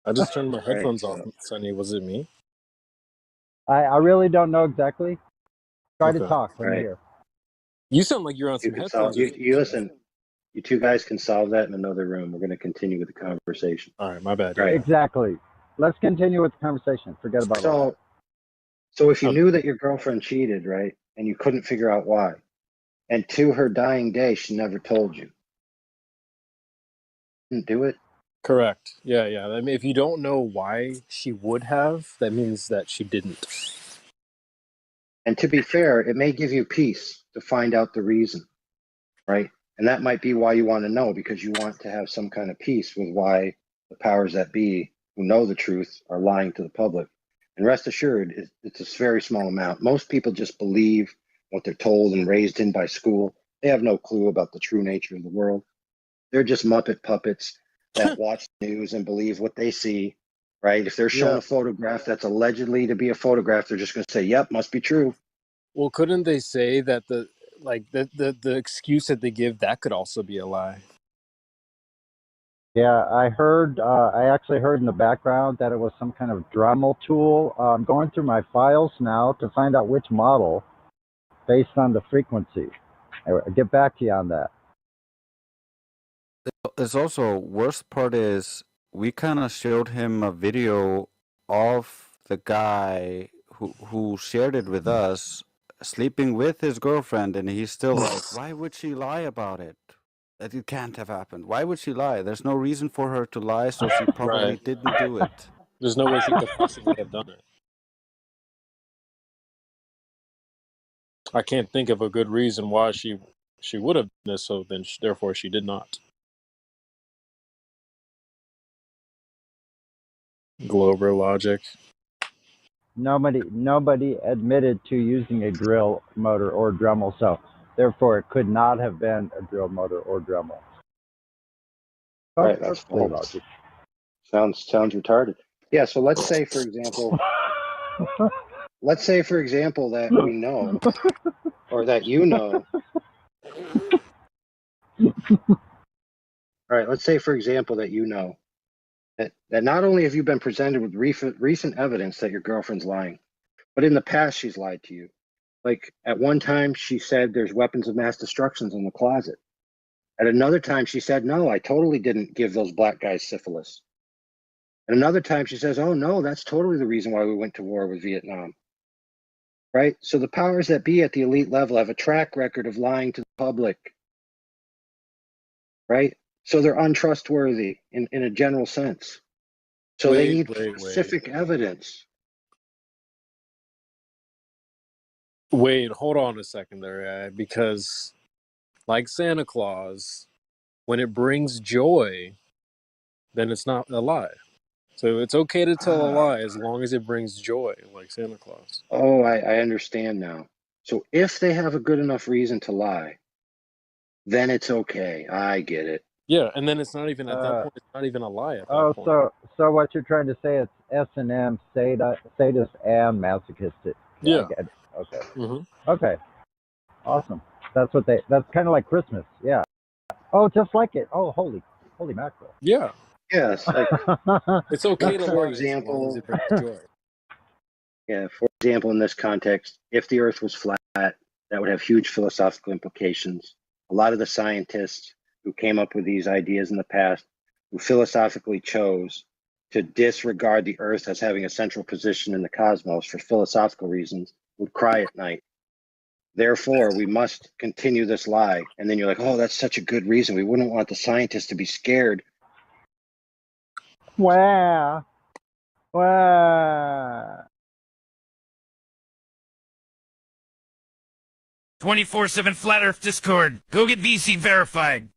I just turned my headphones off, Sonny. Was it me? I really don't know exactly. Try to Okay. talk when you're here. You sound like you're on some headphones. You listen. You two guys can solve that in another room. We're going to continue with the conversation. All right, my bad. Right. Exactly. Let's continue with the conversation. Forget about it. So if you knew that your girlfriend cheated, right, and you couldn't figure out why, and to her dying day, she never told you, didn't do it? Correct. Yeah. I mean, if you don't know why she would have, that means that she didn't. And to be fair, it may give you peace to find out the reason, right? And that might be why you want to know, because you want to have some kind of peace with why the powers that be who know the truth are lying to the public. And rest assured, it's a very small amount. Most people just believe what they're told and raised in by school. They have no clue about the true nature of the world. They're just Muppet puppets that watch the news and believe what they see, right? If they're shown a photograph that's allegedly to be a photograph, they're just going to say, yep, must be true. Well, couldn't they say that the excuse that they give, that could also be a lie? Yeah, I actually heard in the background that it was some kind of Dremel tool. I'm going through my files now to find out which model based on the frequency. I'll get back to you on that. It's also, worst part is we kind of showed him a video of the guy who shared it with us sleeping with his girlfriend, and he's still like, why would she lie about it? That it can't have happened. Why would she lie? There's no reason for her to lie, so she probably Right. didn't do it. There's no way she could possibly have done it. I can't think of a good reason why she would have done this, so then therefore she did not. Glober logic. Nobody admitted to using a drill motor or Dremel, so therefore it could not have been a drill motor or Dremel. Right, that's false. Sounds retarded. Yeah, so let's say for example that we know, or that you know. All right, let's say for example that you know that not only have you been presented with recent evidence that your girlfriend's lying, but in the past she's lied to you. Like at one time she said there's weapons of mass destruction in the closet. At another time she said, no, I totally didn't give those black guys syphilis. And another time she says, oh no, that's totally the reason why we went to war with Vietnam. Right? So the powers that be at the elite level have a track record of lying to the public. Right? So they're untrustworthy in a general sense. So they need specific evidence. Wait, hold on a second there, because like Santa Claus, when it brings joy, then it's not a lie. So it's okay to tell a lie as long as it brings joy, like Santa Claus. Oh, I understand now. So if they have a good enough reason to lie, then it's okay. I get it. Yeah, and then it's not even at that point. It's not even a lie at that point. So what you're trying to say is S&M, sadist, and masochistic. Yeah. I get it. Okay. Mm-hmm. Okay. Awesome. That's kind of like Christmas. Yeah. Oh, just like it. Oh, holy mackerel. Yeah. Yes. It's okay to for lie example, as long as it brings joy. Yeah, for example, in this context, if the Earth was flat, that would have huge philosophical implications. A lot of the scientists who came up with these ideas in the past, who philosophically chose to disregard the Earth as having a central position in the cosmos for philosophical reasons, would cry at night. Therefore, we must continue this lie. And then you're like, oh, that's such a good reason. We wouldn't want the scientists to be scared. Wow. 24/7 Flat Earth Discord. Go get VC verified.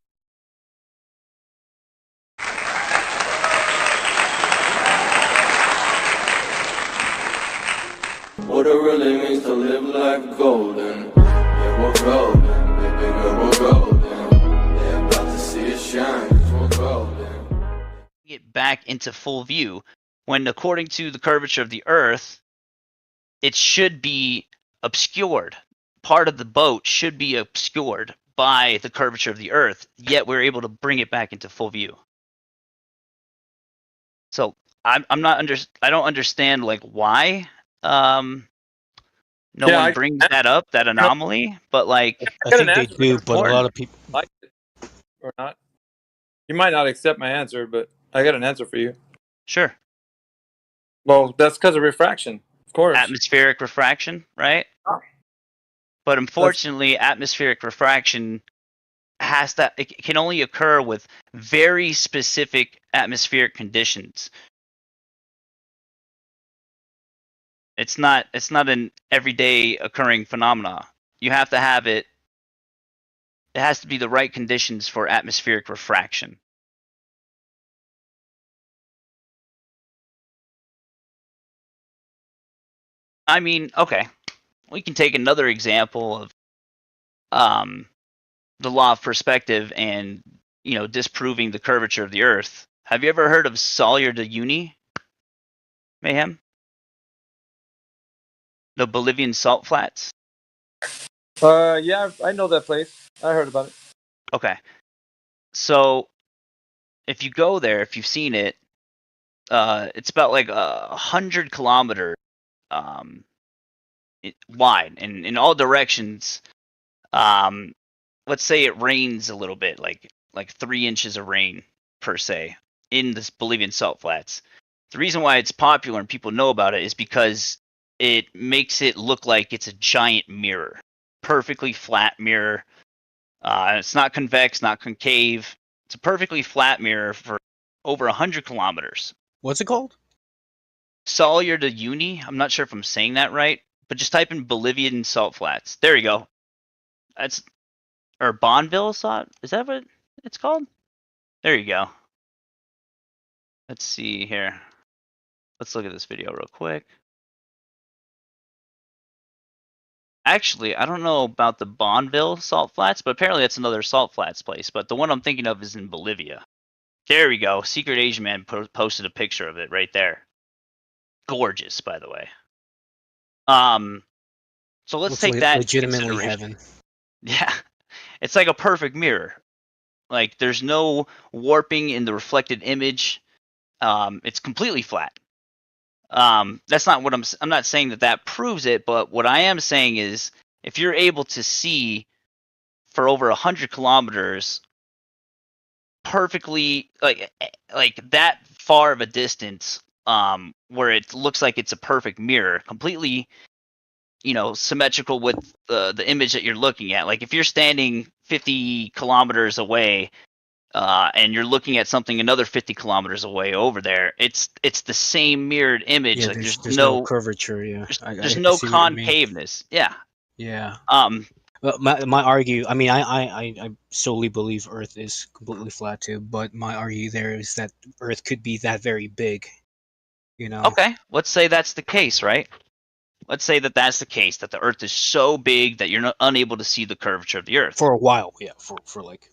What it really means to live like golden. Yeah, we're golden. Baby girl, we're golden. They're about to see us shine, 'cause we're golden. Get back into full view when, according to the curvature of the Earth, it should be obscured. Part of the boat should be obscured by the curvature of the Earth, yet we're able to bring it back into full view. So I don't understand like why no one brings that up, that anomaly, but like I think they do, but a lot of people like it or not. You might not accept my answer, but I got an answer for you. Sure. Well, that's because of refraction, of course. Atmospheric refraction, right? Oh. But unfortunately, atmospheric refraction it can only occur with very specific atmospheric conditions. It's not an everyday occurring phenomena. You have to have it. It has to be the right conditions for atmospheric refraction. I mean, okay, we can take another example of the law of perspective and, disproving the curvature of the Earth. Have you ever heard of Salar de Uyuni, Mayhem? The Bolivian salt flats? Yeah, I know that place. I heard about it. Okay. So, if you go there, if you've seen it, it's about like 100 kilometers wide, and in all directions. Let's say it rains a little bit, like 3 inches of rain per se in this Bolivian salt flats. The reason why it's popular and people know about it is because it makes it look like it's a giant mirror, perfectly flat mirror. It's not convex, not concave. It's a perfectly flat mirror for over 100 kilometers. What's it called? Salar de Uyuni. I'm not sure if I'm saying that right, but just type in Bolivian salt flats. There you go. Or Bonneville salt. Is that what it's called? There you go. Let's see here. Let's look at this video real quick. Actually, I don't know about the Bonneville salt flats, but apparently that's another salt flats place. But the one I'm thinking of is in Bolivia. There we go. Secret Asian Man posted a picture of it right there. Gorgeous, by the way. So let's Looks take that into legitimately consideration. heaven. Yeah, it's like a perfect mirror. Like there's no warping in the reflected image. It's completely flat. That's not what I'm not saying that proves it, but what I am saying is if you're able to see for over 100 kilometers perfectly like that far of a distance, where it looks like it's a perfect mirror, completely, symmetrical with the image that you're looking at. Like if you're standing 50 kilometers away, and you're looking at something another 50 kilometers away over there, it's the same mirrored image. Yeah, like there's no curvature. Yeah, there's I no see what you mean. concaveness. Yeah. Yeah. But my argue, I mean, I solely believe Earth is completely flat too. But my argue there is that Earth could be that very big. Okay, let's say that's the case, right? Let's say that that's the case, that the Earth is so big that you're unable to see the curvature of the Earth. For a while, yeah. For like.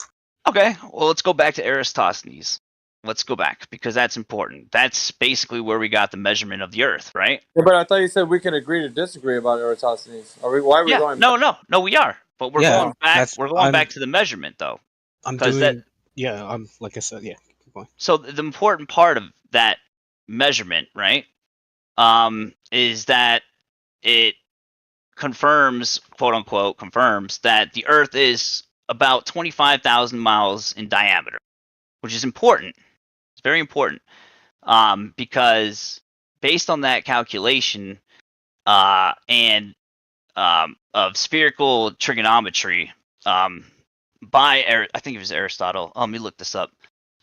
Okay, well, let's go back to Eratosthenes. Let's go back, because that's important. That's basically where we got the measurement of the Earth, right? Yeah, but I thought you said we can agree to disagree about Eratosthenes. Why are we going? No, we are. But we're going back. We're going back to the measurement, though. I'm doing. I'm like I said, yeah. Keep going. So the important part of that measurement, right, is that it confirms, quote unquote, that the Earth is about 25,000 miles in diameter, which is important. It's very important, because based on that calculation and of spherical trigonometry, I think it was Aristotle. Let me look this up.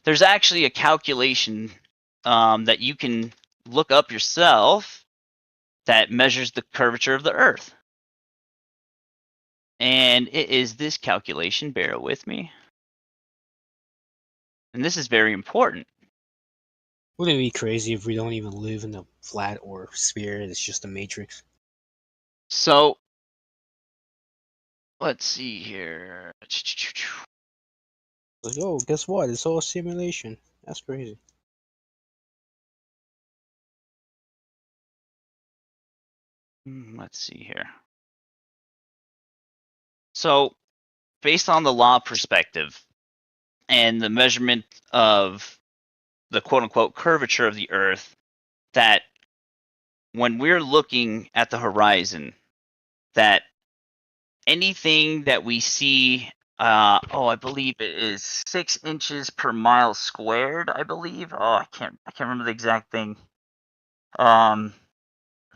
There's actually a calculation that you can look up yourself that measures the curvature of the Earth. And it is this calculation, bear with me. And this is very important. Wouldn't it be crazy if we don't even live in a flat or sphere? It's just a matrix. So, let's see here. Like, oh, guess what? It's all a simulation. That's crazy. Let's see here. So, based on the law perspective and the measurement of the quote-unquote curvature of the Earth, that when we're looking at the horizon, that anything that we see, I believe it is 6 inches per mile squared, I believe. I can't remember the exact thing. If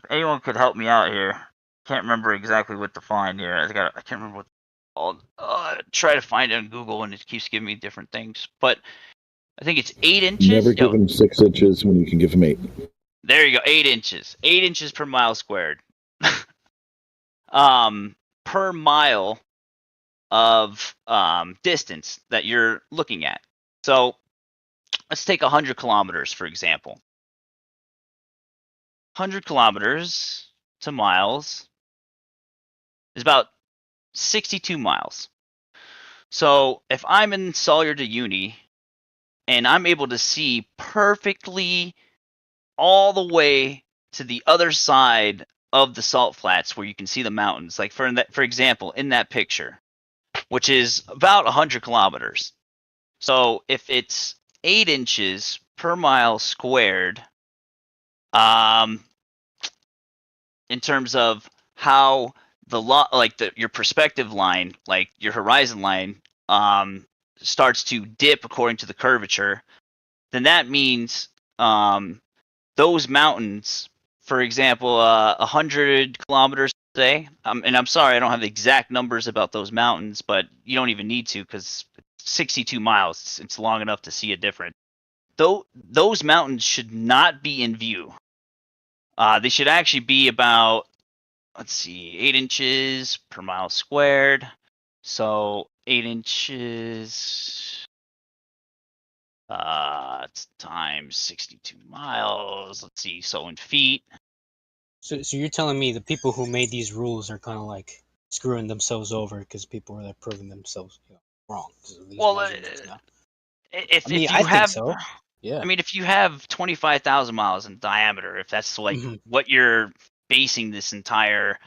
anyone could help me out here. Can't remember exactly what to find here. I can't remember what I'll try to find it on Google, and it keeps giving me different things. But I think it's 8 inches. Never give him 6 inches when you can give him 8. There you go, 8 inches. 8 inches per mile squared. Per mile of distance that you're looking at. So let's take 100 kilometers, for example. 100 kilometers to miles is about 62 miles. So if I'm in Sawyer to Uni and I'm able to see perfectly all the way to the other side of the salt flats where you can see the mountains, like for example, in that picture, which is about 100 kilometers. So if it's 8 inches per mile squared, in terms of how your perspective line, like your horizon line, starts to dip according to the curvature, then that means those mountains, for example, 100 kilometers, say, and I'm sorry I don't have the exact numbers about those mountains, but you don't even need to, because 62 miles, it's long enough to see a difference. Those mountains should not be in view. They should actually be about, 8 inches per mile squared. So 8 inches times 62 miles. Let's see, so in feet. So you're telling me the people who made these rules are kind of like screwing themselves over because people are like proving themselves wrong. Well, If I mean, if I you think have, so. Yeah. I mean, if you have 25,000 miles in diameter, if that's like what you're basing this entire,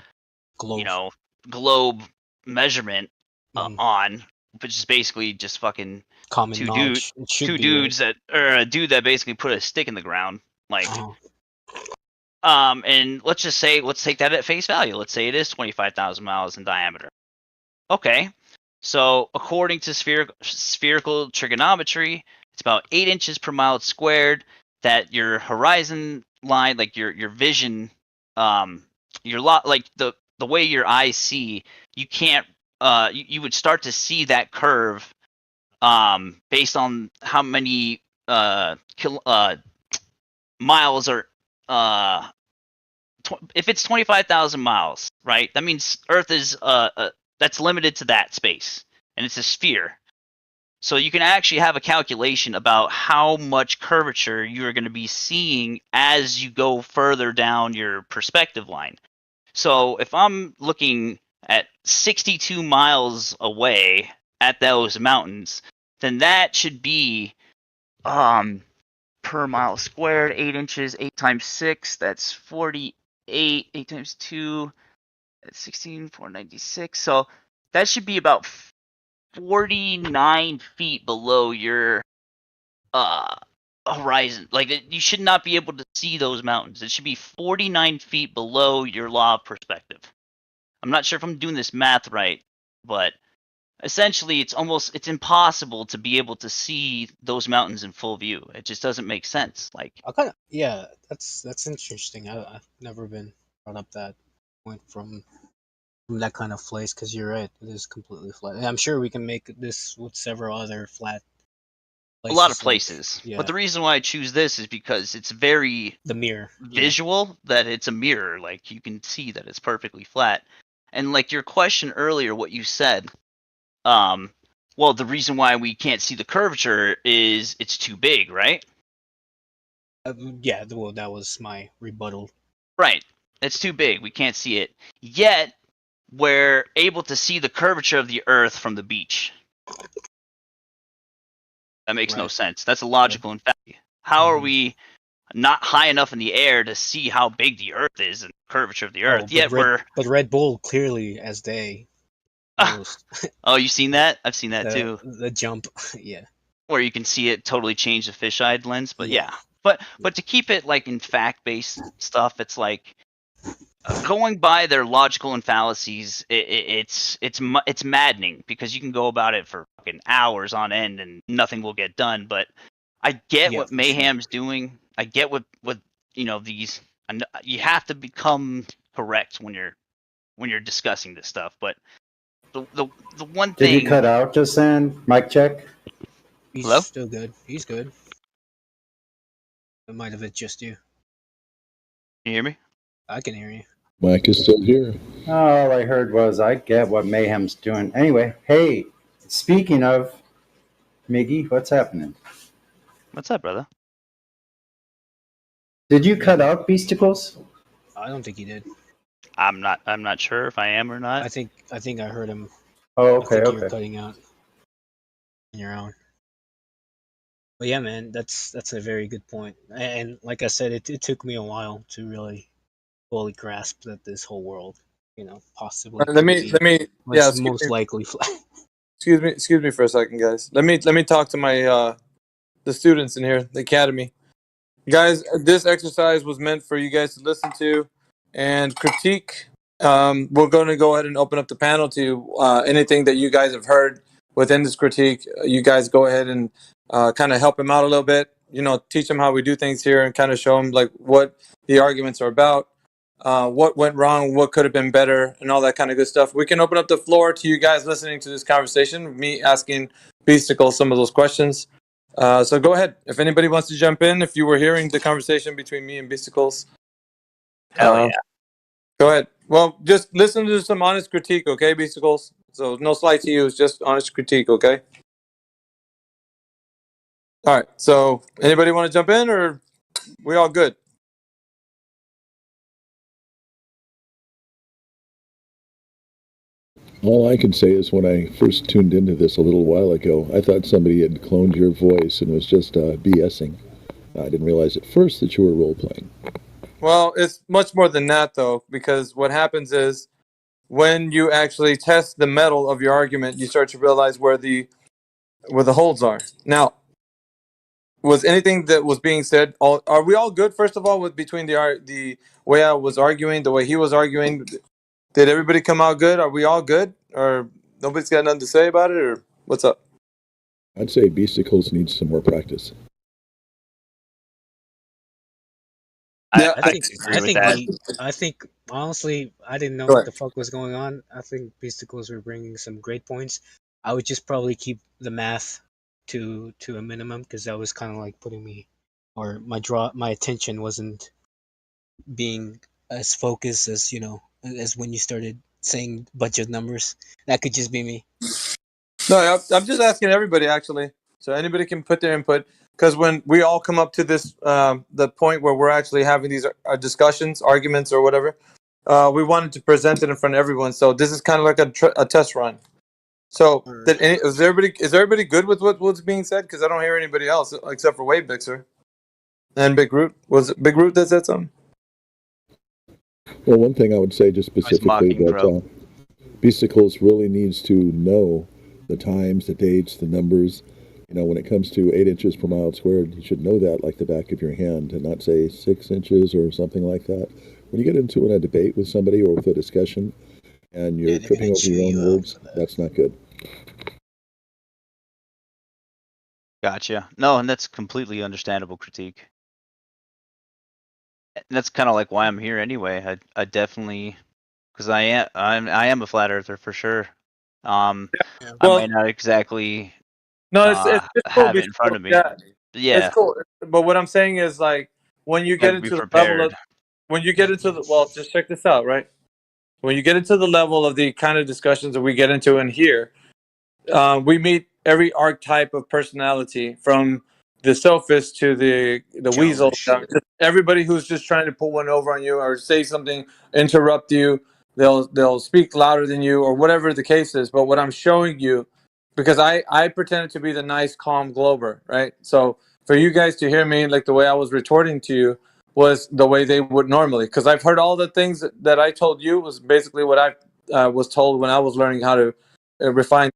Globe. you know, globe measurement on, which is basically just fucking Common two knowledge. It should be, dudes that, or a dude that basically put a stick in the ground, like. Uh-huh. And let's take that at face value. Let's say it is 25,000 miles in diameter. Okay, so according to spherical trigonometry, it's about 8 inches per mile squared. That your horizon line, like your vision, like the way your eyes see, you can't. You would start to see that curve, based on how many miles are if it's 25,000 miles, right? That means Earth is that's limited to that space, and it's a sphere. So you can actually have a calculation about how much curvature you are going to be seeing as you go further down your perspective line. So if I'm looking at 62 miles away at those mountains, then that should be per mile squared, 8 inches, 8 times 6, that's 48. 8 times 2, that's 16, 496. So that should be about 49 feet below your horizon. Like, you should not be able to see those mountains. It should be 49 feet below your law of perspective. I'm not sure if I'm doing this math right, but essentially it's impossible to be able to see those mountains in full view. It just doesn't make sense. Like, Yeah, that's interesting. I've never been brought up that point from that kind of place, because you're right, it is completely flat. And I'm sure we can make this with several other flat a lot of like- places. yeah. But the reason why I choose this is because it's very The mirror. visual, that it's a mirror. Like, you can see that it's perfectly flat. And like your question earlier, what you said, well, the reason why we can't see the curvature is it's too big, right? Yeah, well, that was my rebuttal. Right. It's too big. We can't see it. Yet, we're able to see the curvature of the Earth from the beach. That makes no sense. That's illogical in fact. How are we not high enough in the air to see how big the Earth is and the curvature of the Earth? Yet But Red Bull clearly, as they Oh, you seen that? I've seen that too. The jump, yeah. Where you can see it totally change the fisheye lens, but yeah. But to keep it like in fact-based stuff, it's like going by their logical and fallacies. It's maddening, because you can go about it for fucking hours on end and nothing will get done. But I get what Mayhem's doing. I get what these. You have to become correct when you're discussing this stuff, but. The one thing. Did you cut out just then? Mic check. He's Hello? still good. He's good. It might have been just you. Can you hear me? I can hear you. Mike is still here. All I heard was, I get what Mayhem's doing. Anyway, hey, speaking of, Miggy, what's happening? What's up, brother? Did you cut out Beasticles? I don't think he did. I'm not sure if I am or not. I think I heard him. Oh, I think okay, you were okay. cutting out on your own. But yeah, man, that's a very good point. And like I said, it took me a while to really fully grasp that this whole world, possibly. Let me was most likely flat. Excuse me for a second, guys. Let me talk to my the students in here, the academy. Guys, this exercise was meant for you guys to listen to and critique. We're going to go ahead and open up the panel to anything that you guys have heard within this critique. You guys go ahead and kind of help him out a little bit. Teach him how we do things here and kind of show him like what the arguments are about, what went wrong, what could have been better, and all that kind of good stuff. We can open up the floor to you guys listening to this conversation, me asking Beasticle some of those questions. So go ahead. If anybody wants to jump in, if you were hearing the conversation between me and Beasticles. Hell yeah. Go ahead. Well, just listen to some honest critique, okay, Beasticles? So no slight to you, it's just honest critique, okay? All right. So anybody want to jump in, or we all good? All I can say is when I first tuned into this a little while ago, I thought somebody had cloned your voice and was just BSing. I didn't realize at first that you were role playing. Well, it's much more than that, though, because what happens is when you actually test the metal of your argument, you start to realize where the holes are. Now, was anything that was being said? Are we all good? First of all, with between the way I was arguing, the way he was arguing, did everybody come out good? Are we all good, or nobody's got nothing to say about it, or what's up? I'd say Beasticles needs some more practice. Yeah, I think honestly, I didn't know Go what ahead. the fuck was going on. I think Beasticles were bringing some great points. I would just probably keep the math to a minimum because that was kind of like putting me, or my attention wasn't being as focused as as when you started saying a bunch of numbers. That could just be me. No, I'm just asking everybody, actually, so anybody can put their input. Because when we all come up to this, the point where we're actually having these discussions, arguments, or whatever, we wanted to present it in front of everyone. So this is kind of like a test run. So is everybody good with what's being said? Because I don't hear anybody else except for Wade Bixer and Big Root. Was it Big Root that said something? Well, one thing I would say just specifically mocking, that Beasticles really needs to know the times, the dates, the numbers. You know, when it comes to 8 inches per mile squared, you should know that like the back of your hand and not say 6 inches or something like that. When you get into a debate with somebody or with a discussion and you're tripping over your own words, that's not good. Gotcha. No, and that's completely understandable critique. And that's kind of like why I'm here anyway. I definitely, because I am a flat earther for sure. I might not exactly No, it's cool. have it in front of me. Yeah, it's cool. But what I'm saying is, like, when you get Gotta be into the level of, prepared. when you get into the, well, just check this out, right? When you get into the level of the kind of discussions that we get into in here, we meet every archetype of personality, from the sophist to the weasel. Just everybody who's just trying to put one over on you or say something, interrupt you. They'll speak louder than you or whatever the case is. But what I'm showing you, because I pretended to be the nice, calm Glober, right? So for you guys to hear me like the way I was retorting to you was the way they would normally. Because I've heard all the things that I told you was basically what I was told when I was learning how to refine.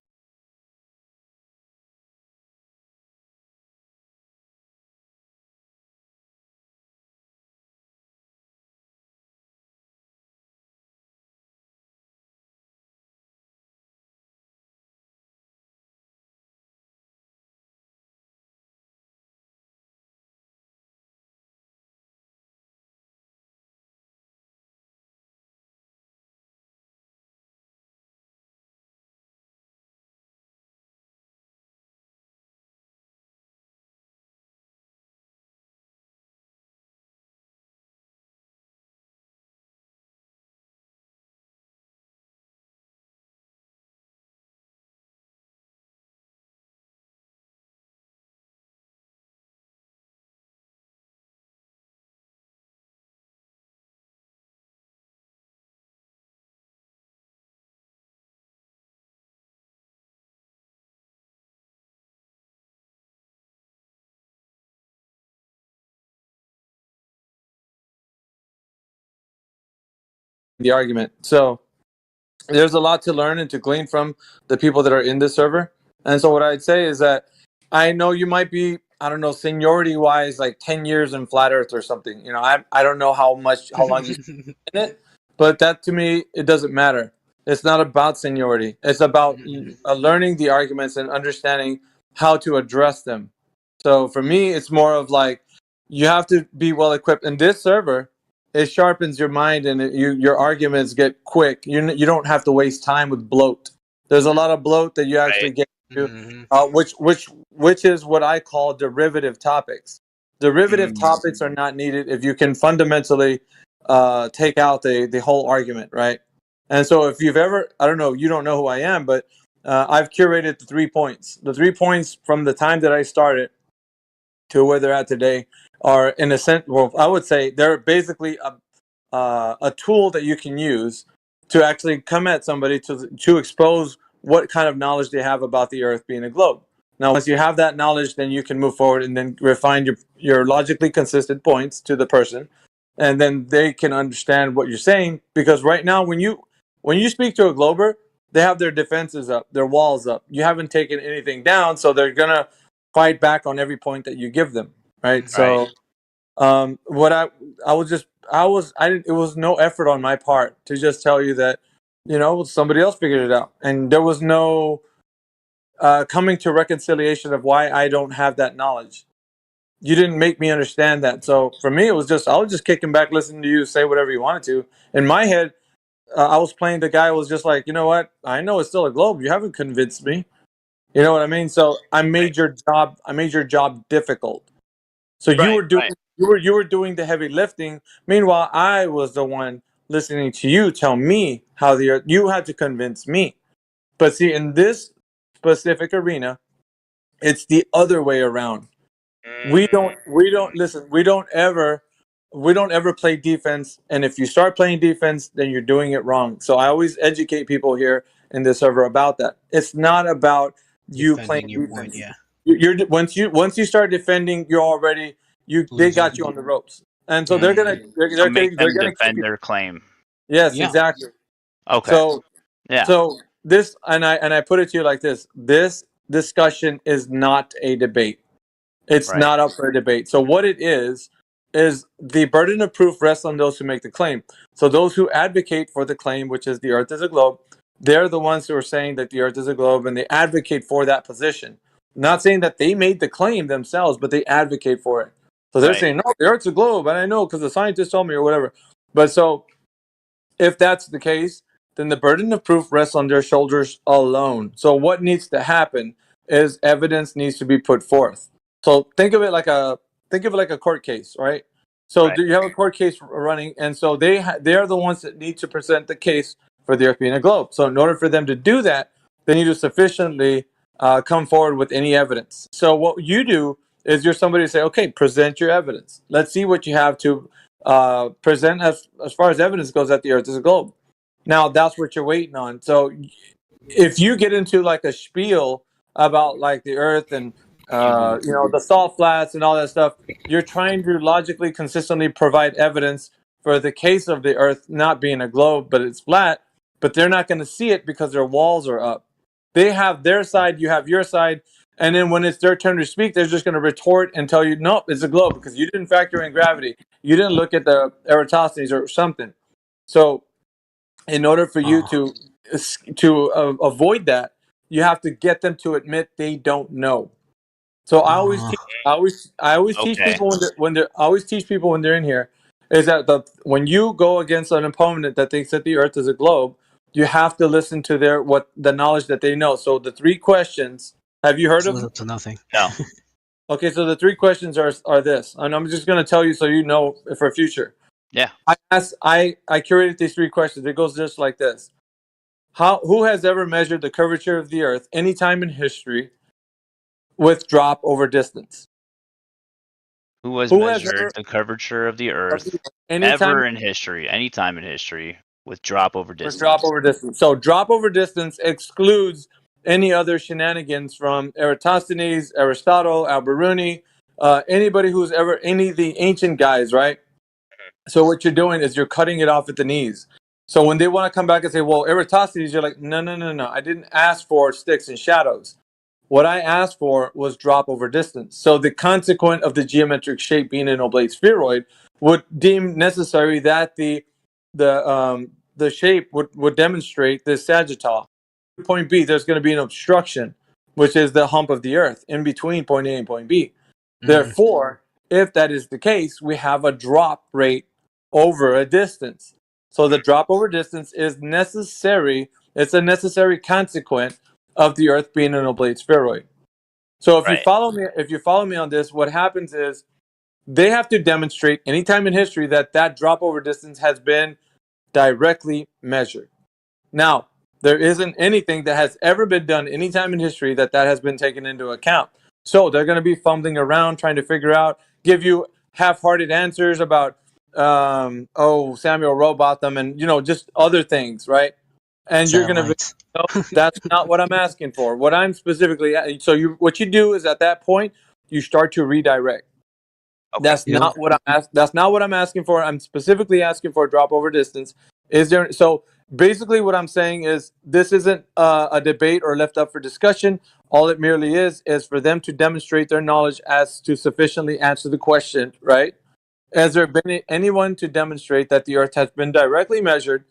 The argument. So there's a lot to learn and to glean from the people that are in this server. And so what I'd say is that I know you might be, I don't know, seniority wise, like 10 years in flat earth or something. You know, I don't know how long you spent in it, but that to me, it doesn't matter. It's not about seniority. It's about learning the arguments and understanding how to address them. So for me, it's more of like, you have to be well equipped. In this server, it sharpens your mind and your arguments get quick. You don't have to waste time with bloat. There's a lot of bloat that you actually get to, which is what I call derivative topics. Derivative topics are not needed if you can fundamentally take out the whole argument, right? And so if you've ever, I don't know, you don't know who I am, but I've curated the 3 points. The 3 points from the time that I started to where they're at today are, in a sense, well, I would say they're basically a tool that you can use to actually come at somebody to expose what kind of knowledge they have about the Earth being a globe. Now, once you have that knowledge, then you can move forward and then refine your logically consistent points to the person, and then they can understand what you're saying. Because right now, when you speak to a glober, they have their defenses up, their walls up. You haven't taken anything down, so they're gonna fight back on every point that you give them, right? So, what I didn't. It was no effort on my part to just tell you that, somebody else figured it out, and there was no coming to reconciliation of why I don't have that knowledge. You didn't make me understand that. So for me, it was just, I was just kicking back, listening to you say whatever you wanted to. In my head, I was playing the guy who was just like, you know what? I know it's still a globe. You haven't convinced me. You know what I mean? So I made your job difficult. So you were doing the heavy lifting. Meanwhile, I was the one listening to you tell me how the Earth, you had to convince me. But see, in this specific arena, it's the other way around. We don't ever play defense, and if you start playing defense, then you're doing it wrong. So I always educate people here in this server about that. It's not about you playing your defense. point, yeah. You're once you start defending, you're already they got you on the ropes, and so they're gonna So make them keep defend you. their claim. Yes, Yeah. exactly. Okay. So Yeah. so this, and I put it to you like this: this discussion is not a debate. It's Right. not up for a debate. So what it is the burden of proof rests on those who make the claim. So those who advocate for the claim, which is the Earth is a globe, they're the ones who are saying that the Earth is a globe, and they advocate for that position. Not saying that they made the claim themselves, but they advocate for it. So they're Right. saying, no, the Earth's a globe, and I know because the scientists told me or whatever. But so if that's the case, then the burden of proof rests on their shoulders alone. So what needs to happen is evidence needs to be put forth. So think of it like a court case, right? So Right. do you have a court case running, and so they're the ones that need to present the case for the Earth being a globe. So in order for them to do that, they need to sufficiently come forward with any evidence. So what you do is you're somebody to say, okay, present your evidence. Let's see what you have to present as far as evidence goes that the Earth is a globe. Now that's what you're waiting on. So if you get into like a spiel about like the Earth and the salt flats and all that stuff, you're trying to logically consistently provide evidence for the case of the Earth not being a globe, but it's flat. But they're not going to see it because their walls are up. They have their side, you have your side, and then when it's their turn to speak, they're just going to retort and tell you, nope, it's a globe because you didn't factor in gravity, you didn't look at the Eratosthenes or something. So in order for you to avoid that, you have to get them to admit they don't know. So I always teach Okay. people I always teach people when they're in here is that when you go against an opponent that thinks that the Earth is a globe, you have to listen to the knowledge that they know. So the 3 questions, have you heard It's of little them? to nothing. No. Okay, so the 3 questions are this, and I'm just going to tell you so you know for future. Yeah. I curated these 3 questions. It goes just like this: who has ever measured the curvature of the Earth any time in history with drop over distance? Who has Who has measured ever the curvature of the Earth anytime ever in history, any time in history, with drop over with distance? drop over distance? So drop over distance excludes any other shenanigans from Eratosthenes, Aristotle, Al-Biruni, anybody who's ever any of the ancient guys, right? So what you're doing is you're cutting it off at the knees. So when they want to come back and say, well, Eratosthenes, you're like, no. I didn't ask for sticks and shadows. What I asked for was drop over distance. So the consequent of the geometric shape being an oblate spheroid would deem necessary that the shape would demonstrate this sagittal. Point B, there's going to be an obstruction, which is the hump of the Earth in between point A and point B. Therefore, if that is the case, we have a drop rate over a distance. So the drop over distance is necessary. It's a necessary consequent of the Earth being an oblate spheroid. So if you follow me on this, what happens is they have to demonstrate anytime in history that drop over distance has been directly measured. Now, there isn't anything that has ever been done anytime in history that has been taken into account. So they're going to be fumbling around trying to figure out, give you half-hearted answers about Samuel Rowbotham, and just other things, right? And you're gonna be, Satellites. no, that's not what I'm asking for. What I'm specifically what you do is at that point you start to redirect. Okay. That's not what That's not what I'm asking for. I'm specifically asking for a drop over distance. Is there? So basically, what I'm saying is this isn't a debate or left up for discussion. All it merely is for them to demonstrate their knowledge as to sufficiently answer the question. Right? Has there been anyone to demonstrate that the Earth has been directly measured?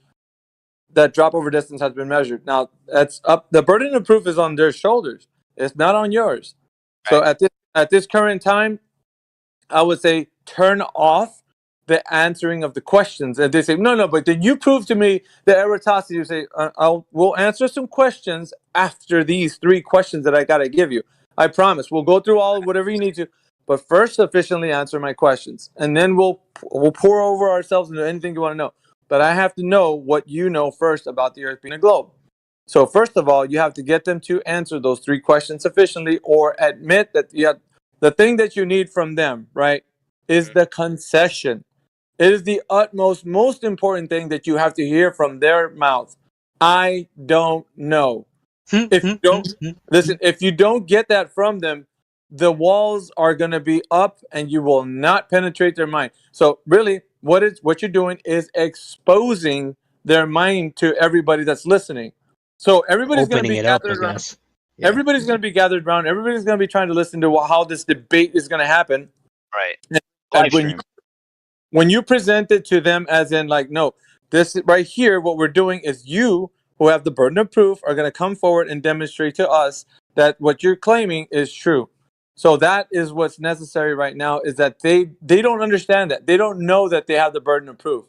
That drop over distance has been measured. Now that's up. The burden of proof is on their shoulders. It's not on yours. So at this current time, I would say turn off the answering of the questions. And they say, no, but then you prove to me the Eratosthenes. You say, we'll answer some questions after these 3 questions that I got to give you. I promise. We'll go through all whatever you need to, but first sufficiently answer my questions, and then we'll pour over ourselves into anything you want to know. But I have to know what you know first about the Earth being a globe. So first of all, you have to get them to answer those 3 questions sufficiently, or admit that the thing that you need from them, right, is the concession. It is the utmost, most important thing that you have to hear from their mouth. I don't know. If you don't listen, if you don't get that from them, the walls are going to be up and you will not penetrate their mind. So really, what you're doing is exposing their mind to everybody that's listening. So everybody's going to Opening be it up, I gathered around. guess. Everybody's going to be gathered around. Everybody's going to be trying to listen to how this debate is going to happen. Right. And when you present it to them as in like, no, this right here, what we're doing is you who have the burden of proof are going to come forward and demonstrate to us that what you're claiming is true. So that is what's necessary right now, is that they don't understand that. They don't know that they have the burden of proof.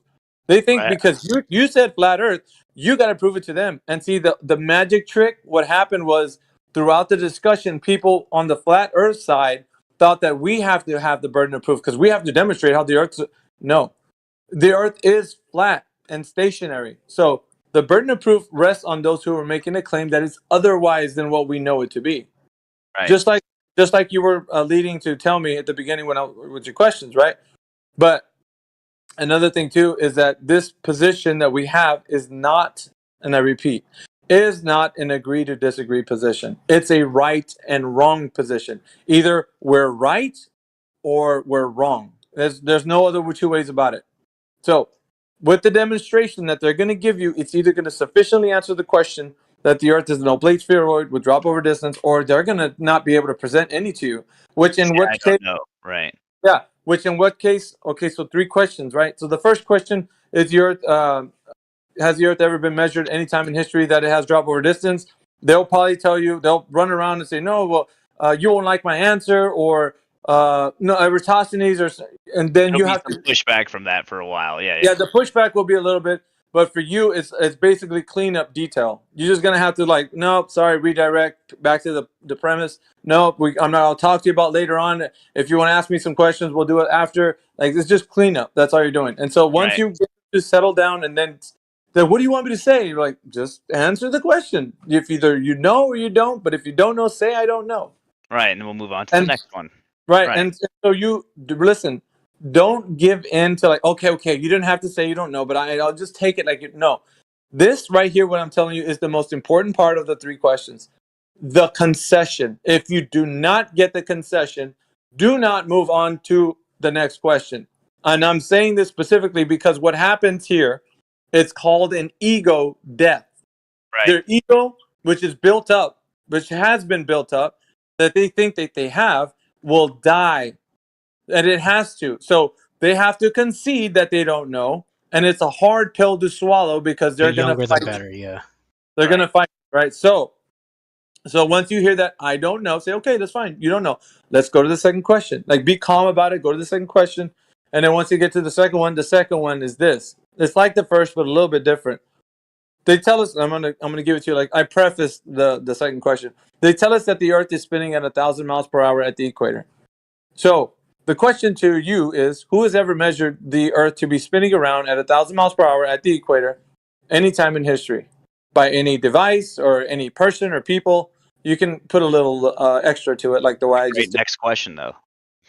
They think because you said flat Earth, you got to prove it to them. And see, the magic trick, what happened was throughout the discussion, people on the flat Earth side thought that we have to have the burden of proof because we have to demonstrate how the Earth. No, the Earth is flat and stationary. So the burden of proof rests on those who are making a claim that is otherwise than what we know it to be. Right. Just like you were leading to tell me at the beginning with your questions, right? But another thing too is that this position that we have is not, and I repeat, is not an agree to disagree position. It's a right and wrong position. Either we're right or we're wrong. There's no other 2 ways about it. So with the demonstration that they're going to give you, it's either going to sufficiently answer the question that the Earth is an oblate spheroid with drop over distance, or they're going to not be able to present any to you. Which in what case? No, right. Yeah. Which in what case? Okay, so 3 questions, right? So the first question is: has the Earth ever been measured any time in history that it has drop over distance? They'll probably tell you. They'll run around and say, no, well, you won't like my answer, or no, Eratosthenes, and then you have to push back from that for a while. Yeah, the pushback will be a little bit, but for you, it's basically clean up detail. You're just gonna have to like, nope, sorry, redirect back to the premise. Nope, I'll talk to you about later on. If you want to ask me some questions, we'll do it after. Like, it's just clean up. That's all you're doing. And so once you get to settle down, and then what do you want me to say? You're like, just answer the question. If either you know or you don't, but if you don't know, say I don't know. Right, and then we'll move on to the next one. Right. And so you listen. Don't give in to like, okay, you didn't have to say you don't know, but I'll just take it like no. This right here, what I'm telling you, is the most important part of the 3 questions. The concession. If you do not get the concession, do not move on to the next question. And I'm saying this specifically because what happens here, it's called an ego death. Right. Their ego, which is built up, which has been built up, that they think that they have, will die. And it has to. So they have to concede that they don't know. And it's a hard pill to swallow because they're going to fight. They're going to fight, right? So once you hear that, I don't know, say, okay, that's fine. You don't know. Let's go to the second question. Like, be calm about it. Go to the second question. And then once you get to the second one is this. It's like the first, but a little bit different. They tell us, I'm gonna give it to you. Like I prefaced the second question. They tell us that the Earth is spinning at 1,000 miles per hour at the equator. So the question to you is, who has ever measured the Earth to be spinning around at 1,000 miles per hour at the equator anytime in history? By any device or any person or people? You can put a little extra to it, like the way I just did. Next question, though.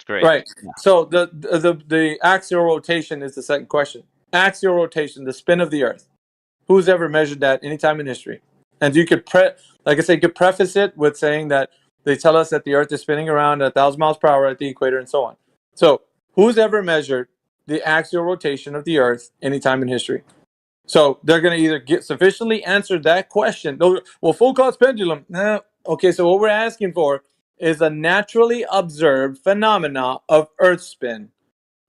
It's great. Right. Yeah. So the axial rotation is the second question. Axial rotation, the spin of the Earth. Who's ever measured that anytime in history? And you could like I said, you could preface it with saying that they tell us that the Earth is spinning around 1,000 miles per hour at the equator and so on. So who's ever measured the axial rotation of the Earth anytime in history? So they're going to either get sufficiently answered that question. Well, Foucault's pendulum. Nah. Okay, so what we're asking for is a naturally observed phenomena of Earth spin.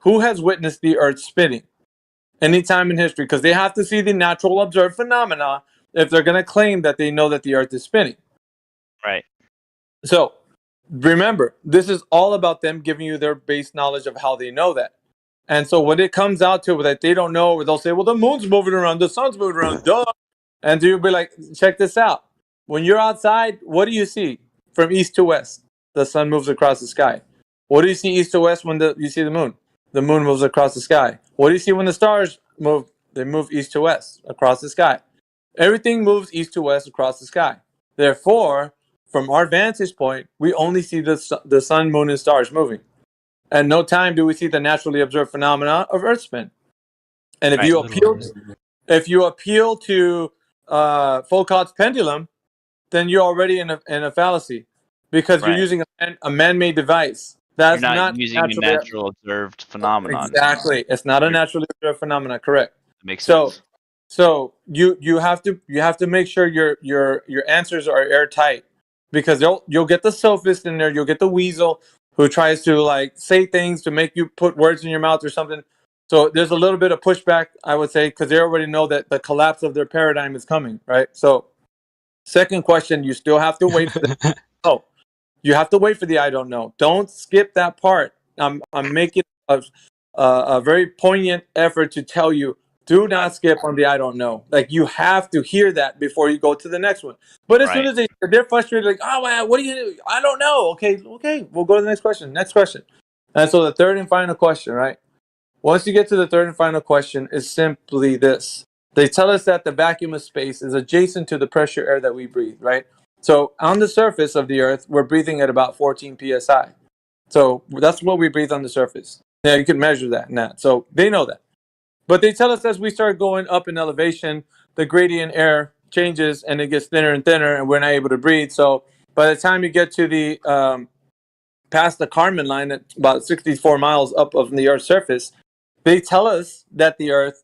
Who has witnessed the Earth spinning anytime in history? Because they have to see the natural observed phenomena if they're going to claim that they know that the Earth is spinning. Right. So remember, this is all about them giving you their base knowledge of how they know that. And so when it comes out to that they don't know, they'll say, well, the moon's moving around, the sun's moving around, duh. And you'll be like, check this out. When you're outside, what do you see from east to west? The sun moves across the sky. What do you see east to west when you see the moon? The moon moves across the sky. What do you see when the stars move? They move east to west across the sky. Everything moves east to west across the sky. Therefore, from our vantage point, we only see the sun, moon, and stars moving. At no time do we see the naturally observed phenomena of Earth spin. And if you appeal to Foucault's pendulum, then you're already in a fallacy, because you're using a man-made device. That's You're not not using a natural observed phenomenon. Exactly, it's not a naturally observed phenomenon. Correct. That makes sense. So you have to make sure your answers are airtight, because you'll get the sophist in there, you'll get the weasel who tries to like say things to make you put words in your mouth or something. So there's a little bit of pushback, I would say, because they already know that the collapse of their paradigm is coming, right? So second question, you still have to wait for the you have to wait for the I don't know. Don't skip that part. I'm making a very poignant effort to tell you, do not skip on the I don't know. Like, you have to hear that before you go to the next one. But as soon as they're frustrated, like, oh man, what do you do? I don't know. Okay, we'll go to the next question. Next question. And so the third and final question, right? Once you get to the third and final question, is simply this. They tell us that the vacuum of space is adjacent to the pressure air that we breathe, right? So on the surface of the Earth, we're breathing at about 14 psi. So that's what we breathe on the surface. Yeah, you can measure that and that. So they know that. But they tell us as we start going up in elevation, the gradient air changes and it gets thinner and thinner, and we're not able to breathe. So by the time you get to the past the Kármán line at about 64 miles up of the Earth's surface, they tell us that the Earth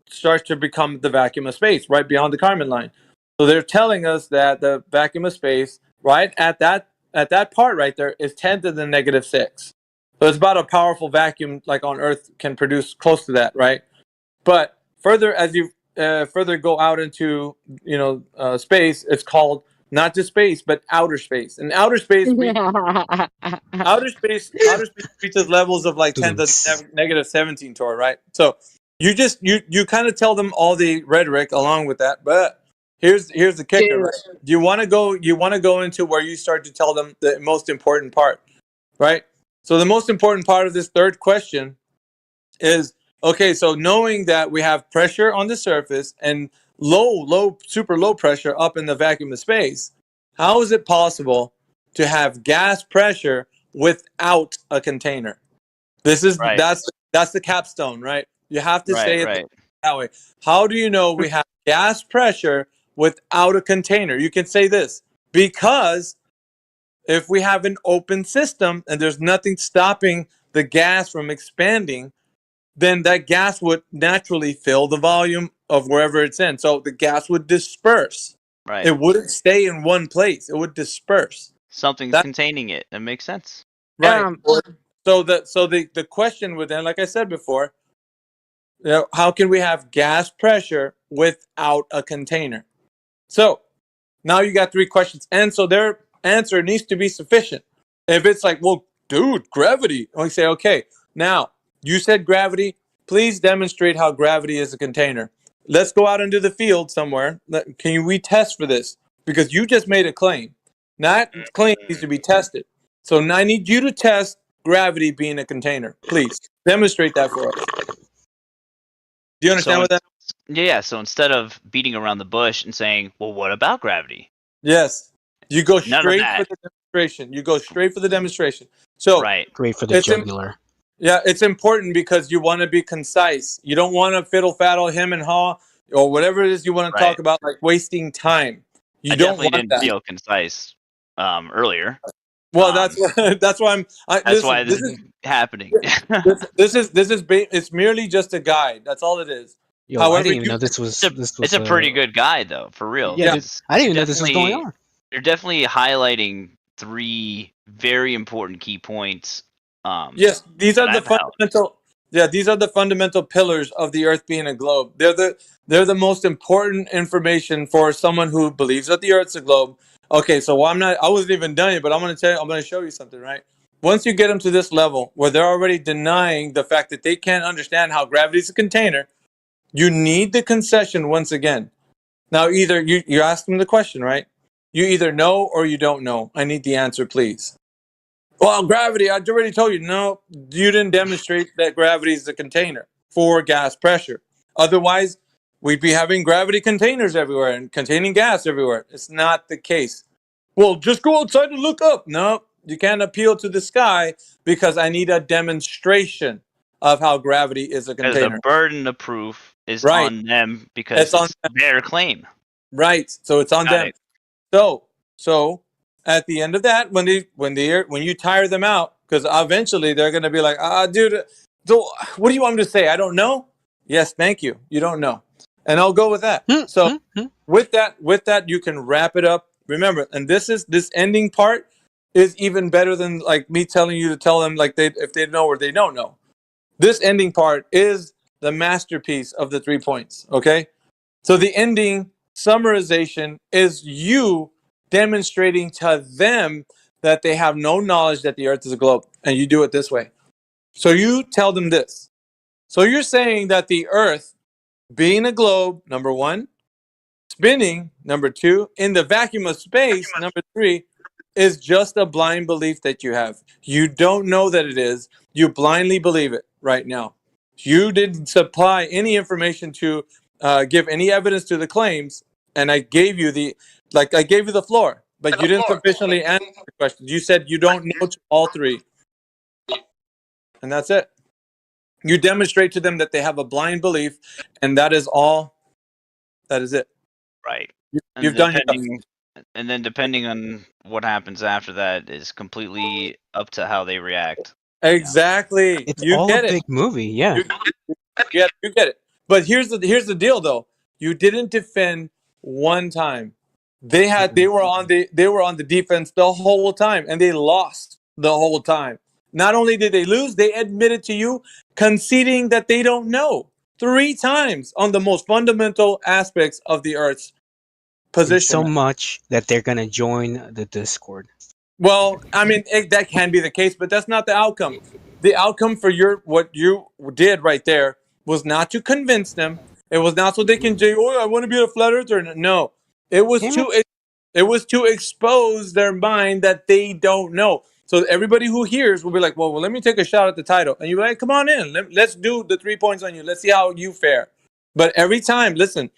starts to become the vacuum of space right beyond the Kármán line. So they're telling us that the vacuum of space right at that part right there is 10 to the negative 6. So it's about a powerful vacuum like on Earth can produce close to that, right? But further, as you further go out into space, it's called not just space but outer space. And outer space, outer space reaches levels of like 10 to negative 17 torr, right? So you kind of tell them all the rhetoric along with that, but here's the kicker, right? You want to go into where you start to tell them the most important part, right? So the most important part of this third question is, okay, so knowing that we have pressure on the surface and super low pressure up in the vacuum of space, how is it possible to have gas pressure without a container? That's the capstone, right? You have to say it that way. How do you know we have gas pressure without a container? You can say this: because if we have an open system and there's nothing stopping the gas from expanding, then that gas would naturally fill the volume of wherever it's in. So the gas would disperse. Right. It wouldn't stay in one place. It would disperse. Something's containing it. That makes sense. Right. So the question would then, like I said before, how can we have gas pressure without a container? So now you got three questions. And so their answer needs to be sufficient. If it's like, well, dude, gravity. We say, okay, now, you said gravity. Please demonstrate how gravity is a container. Let's go out into the field somewhere. Can we test for this? Because you just made a claim. That claim needs to be tested. So now I need you to test gravity being a container. Please demonstrate that for us. Do you understand what that is? Yeah, so instead of beating around the bush and saying, well, what about gravity? Yes. You go straight for the demonstration. You go straight for the demonstration. So Right. Great for the it's im- jugular. yeah, it's important because you want to be concise. You don't want to fiddle faddle, him and haw, or whatever it is you want to Right. talk about, like wasting time. You I don't definitely want didn't that. feel concise Well, earlier. that's that's why That's listen, why this this is happening. it's merely just a guide. That's all it is. Yo, I However, didn't even you know this was It's a pretty good guide, though, for real. Yeah, because I didn't even they're know this was going definitely- on. They're definitely highlighting 3 very important key points. yes, these are that the I've held. fundamental. Yeah, these are the fundamental pillars of the Earth being a globe. They're the most important information for someone who believes that the Earth's a globe. Okay, so I wasn't even done yet, but I'm going to show you something, right? Once you get them to this level where they're already denying the fact that they can't understand how gravity is a container, you need the concession once again. Now, either you ask them the question, right? You either know or you don't know. I need the answer, please. Well, gravity, I already told you. No, you didn't demonstrate that gravity is a container for gas pressure. Otherwise, we'd be having gravity containers everywhere and containing gas everywhere. It's not the case. Well, just go outside and look up. No, you can't appeal to the sky because I need a demonstration of how gravity is a Because container. the burden of proof is Right. on them because It's on their claim. Right. So it's on Got them. it. So at the end of that, when you tire them out, because eventually they're gonna be like, dude, so what do you want me to say? I don't know. Yes, thank you. You don't know, and I'll go with that. So with that, you can wrap it up. Remember, and this ending part is even better than like me telling you to tell them like if they know or they don't know. This ending part is the masterpiece of the 3 points. Okay, so the ending summarization is you demonstrating to them that they have no knowledge that the Earth is a globe, and you do it this way. So you tell them this. So you're saying that the Earth, being a globe, number 1, spinning, number 2, in the vacuum of space, number 3, is just a blind belief that you have. You don't know that it is. You blindly believe it right now. You didn't supply any information to give any evidence to the claims, and I gave you the floor, but you didn't sufficiently answer the question. You said you don't know to all 3, and that's it. You demonstrate to them that they have a blind belief, and that is all. That is it. Right. You've done your And then depending on what happens after that is completely up to how they react. Exactly. It's you all get a it. big movie, yeah. You get it. But here's the deal though. You didn't defend one time. They were on the defense the whole time, and they lost the whole time. Not only did they lose, they admitted to you conceding that they don't know 3 times on the most fundamental aspects of the Earth's position. It's so much that they're gonna join the Discord. Well, I mean, that can be the case, but that's not the outcome. The outcome for what you did right there was not to convince them. It was not so they can say, "Oh, I want to be a flat earther." No, it was to expose their mind that they don't know. So everybody who hears will be like, "Well, let me take a shot at the title," and you're like, "Come on in, let's do the 3 points on you. Let's see how you fare." But every time, listen,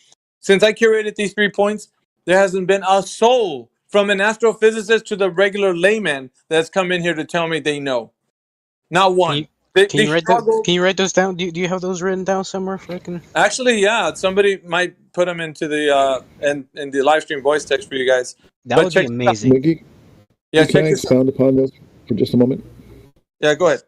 since I curated these 3 points, there hasn't been a soul, from an astrophysicist to the regular layman, that's come in here to tell me they know. Not one. Can you write those down? Do you have those written down somewhere? Actually, yeah. Somebody might put them into the in the live stream voice text for you guys. That would be amazing. Mickey, Yeah, can I expound upon this for just a moment? Yeah, go ahead.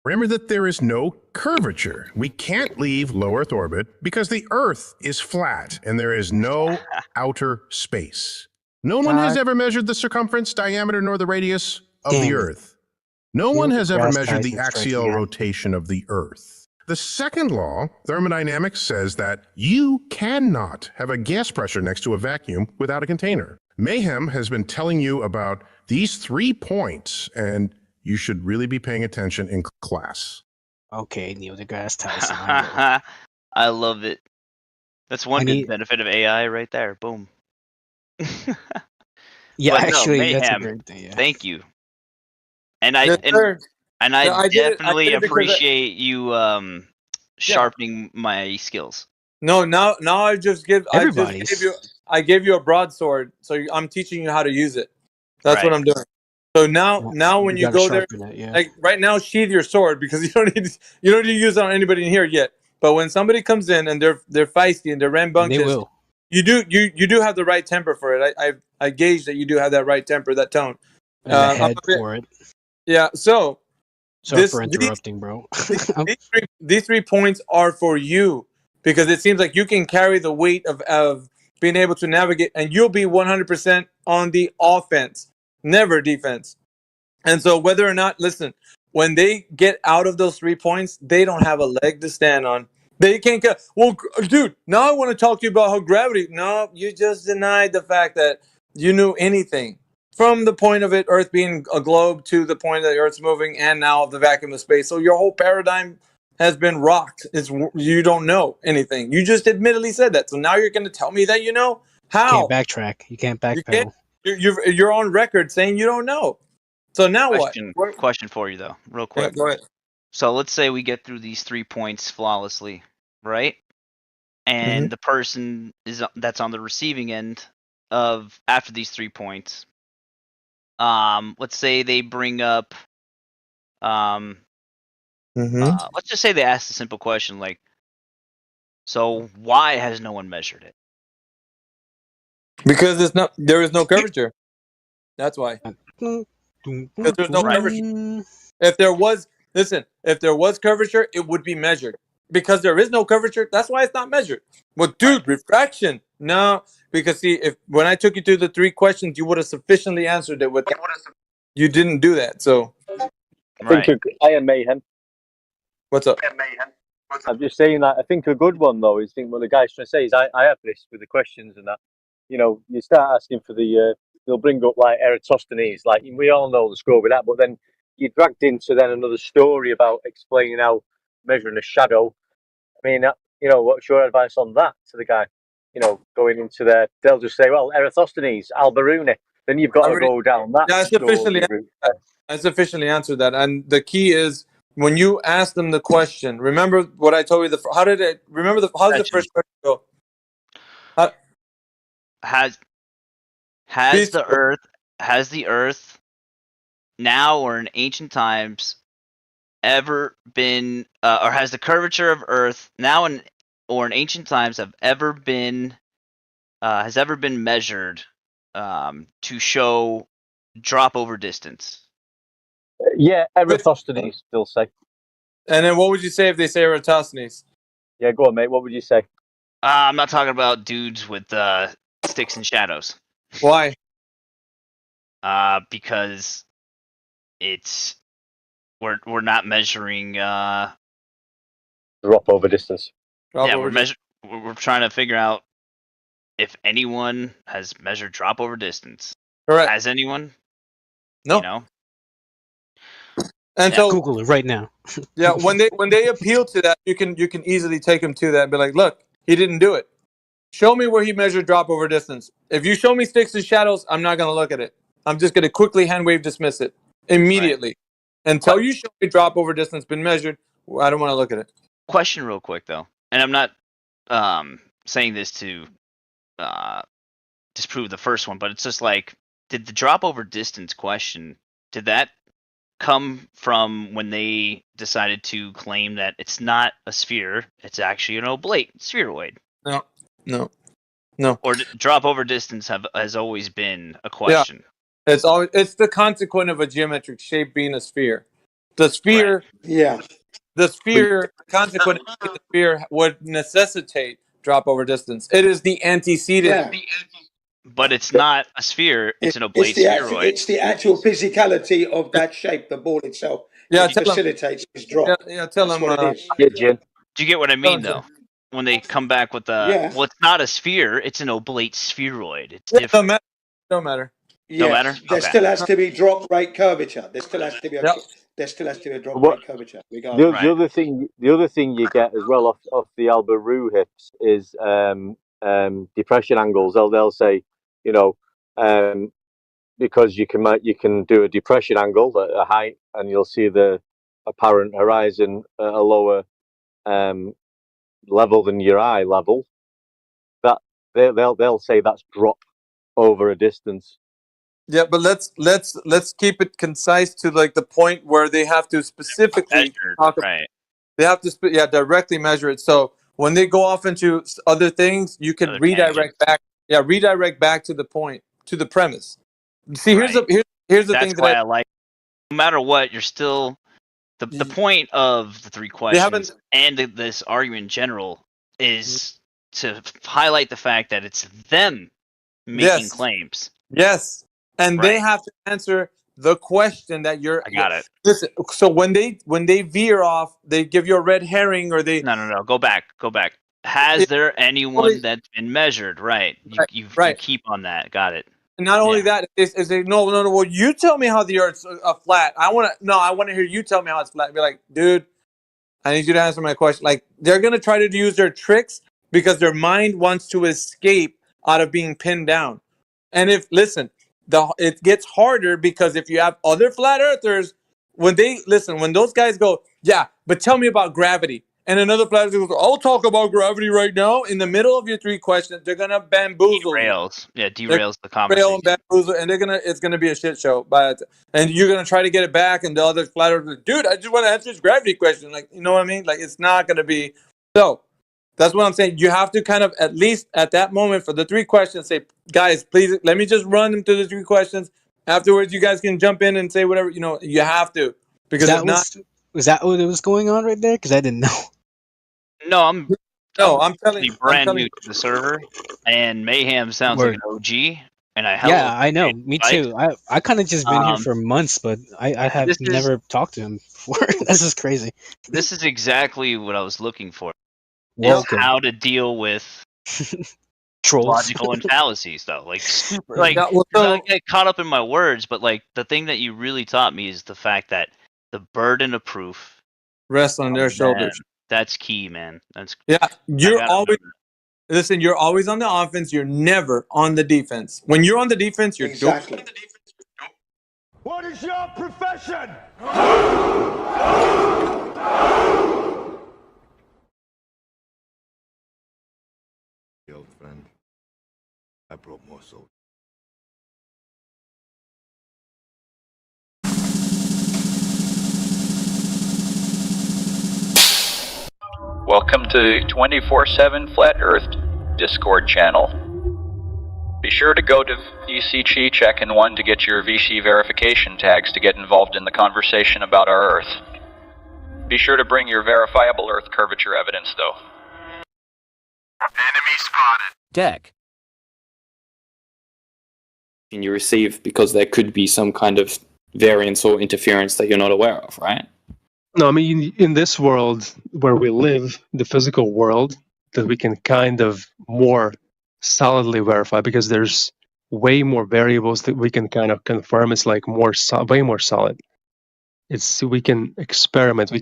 Remember that there is no curvature. We can't leave low Earth orbit because the Earth is flat and there is no outer space. No one has ever measured the circumference, diameter, nor the radius of the Earth. No one has ever measured the axial rotation of the Earth. The second law, thermodynamics, says that you cannot have a gas pressure next to a vacuum without a container. Mayhem has been telling you about these 3 points, and you should really be paying attention in class. Okay, Neil deGrasse Tyson. I love it. That's one good benefit of AI right there. Boom. Yeah, But actually, no, that's a Mayhem, great thing. Yeah. Thank you. And I Yes, sir. and I Yeah, I did it definitely because appreciate you sharpening my skills. No, now I Everybody's. gave you a broadsword, so I'm teaching you how to use it. That's what Right. I'm doing. So now when you gotta go there, sharpen it, yeah. like right now, sheathe your sword because you don't need to use it on anybody in here yet. But when somebody comes in and they're feisty and they're And they rambunctious, will. you do have the right temper for it. I gauge that you do have that right temper, that tone. And the I'm head a bit- for it. yeah. So Sorry for interrupting, bro. these 3 points are for you because it seems like you can carry the weight of being able to navigate, and you'll be 100% on the offense, never defense. And so whether or not, listen, when they get out of those 3 points, they don't have a leg to stand on. They can't get, well, dude, now I want to talk to you about how gravity, no, you just denied the fact that you knew anything. From the point of it, Earth being a globe, to the point that the Earth's moving, and now of the vacuum of space. So your whole paradigm has been rocked. You don't know anything. You just admittedly said that. So now you're going to tell me that you know? How? Can't backtrack. You can't You backpedal. can't. You're on record saying you don't know. So now Question for you though, real Yeah, quick. go ahead. So let's say we get through these 3 points flawlessly, right? And the person that's on the receiving end of after these 3 points, let's say they bring up, let's just say they ask a simple question like, so why has no one measured it? Because there is no curvature. That's why. Because there's no curvature. If there was curvature, it would be measured. Because there is no curvature, that's why it's not measured. Well, dude, refraction. No, because see, when I took you through the 3 questions, you would have sufficiently answered it with that. You didn't do that, so. I think I am Mayhem. What's up? I'm just saying that I think a good one though is what the guy's trying to say is I have this with the questions and that. You know, you start asking for they'll bring up like Eratosthenes, like we all know the score with that, but then you're dragged into then another story about explaining how measuring a shadow. I mean, what's your advice on that to the guy? Going into there, they'll just say, well, Eratosthenes, Al-Biruni. Then you've got to go down that. I sufficiently answered that. And the key is when you ask them the question, remember what I told you. How did the first question go? Has the Earth now or in ancient times ever been, or has the curvature of Earth now or in ancient times has ever been measured to show drop over distance? Yeah, Eratosthenes, they'll say. And then what would you say if they say Eratosthenes? Yeah, go on, mate. What would you say? I'm not talking about dudes with sticks and shadows. Why? Because we're not measuring drop over distance. We're trying to figure out if anyone has measured drop over distance. Correct. Has anyone? No. You know? And so Google it right now. Yeah, when they appeal to that, you can easily take them to that and be like, look, he didn't do it. Show me where he measured drop over distance. If you show me sticks and shadows, I'm not going to look at it. I'm just going to quickly hand wave dismiss it immediately. Right. Until you show me drop over distance been measured, I don't want to look at it. Question real quick though, and I'm not saying this to disprove the first one, but it's just like, did the drop over distance question, did that come from when they decided to claim that it's not a sphere, it's actually an oblate spheroid? No. Or drop over distance has always been a question? Yeah. It's the consequent of a geometric shape being a sphere. The sphere, the consequent of the sphere would necessitate drop over distance. It is the antecedent. Yeah. But it's not a sphere, it's an oblate spheroid. It's the actual physicality of that shape, the ball itself. Yeah, it facilitates this drop. Tell That's them. what it is. Do you get what I mean, though? When they come back with well, it's not a sphere, it's an oblate spheroid. It's different. Don't matter. No matter? There still has to be drop rate curvature. There still has to be a drop rate curvature. The other thing you get as well off the Al-Biruni hips is depression angles. They'll say, because you can do a depression angle at a height, and you'll see the apparent horizon at a lower level than your eye level. That they'll say that's drop over a distance. Yeah, but let's keep it concise to like the point where they have to specifically talk. Right. They have to directly measure it. So when they go off into other things, you can redirect back. Yeah, redirect back to the point, to the premise. See, here's the That's thing why that I like. No matter what, you're still the point of the three questions and this argument in general is to highlight the fact that it's them making claims. Yes, and they have to answer the question that you're. I got it. Listen, so when they veer off, they give you a red herring, or they. No. Go back. Has there anyone that's been measured? Right. You keep on that. Got it. And not only that, is they no. Well, you tell me how the Earth's flat. I want to hear you tell me how it's flat. Be like, dude, I need you to answer my question. Like, they're gonna try to use their tricks because their mind wants to escape out of being pinned down. And it gets harder because if you have other flat earthers, when those guys go, yeah, but tell me about gravity. And another flat earther goes, I'll talk about gravity right now. In the middle of your three questions, they're gonna bamboozle. Derails the conversation. Bamboozle, and it's gonna be a shit show. And you're gonna try to get it back, and the other flat earther, dude, I just want to answer this gravity question. Like, you know what I mean? Like, it's not gonna be so. That's what I'm saying. You have to kind of, at least at that moment for the three questions, say, guys, please, let me just run them through the three questions. Afterwards, you guys can jump in and say whatever, you have to. Because was that what was going on right there? Because I didn't know. No, I'm telling you. Brand new to the server, and Mayhem sounds like an OG. And I know. Me too. I kind of just been here for months, but I have never talked to him before. This is crazy. This is exactly what I was looking for. Welcome. How to deal with trolls, logical and fallacies, though. Like, super, like I get caught up in my words, but like the thing that you really taught me is the fact that the burden of proof rests on their shoulders. That's key, man. You're always on the offense. You're never on the defense. When you're on the defense, you're exactly. What is your profession? Old friend, I brought more soldiers. Welcome to 24/7 Flat Earth Discord channel. Be sure to go to VC Chi Check-in 1 to get your VC verification tags to get involved in the conversation about our Earth. Be sure to bring your verifiable Earth curvature evidence, though. Enemy spotted. Deck. And you receive because there could be some kind of variance or interference that you're not aware of, right? No, I mean, in this world where we live, the physical world, that we can kind of more solidly verify because there's way more variables that we can kind of confirm. It's like way more solid. We can experiment. We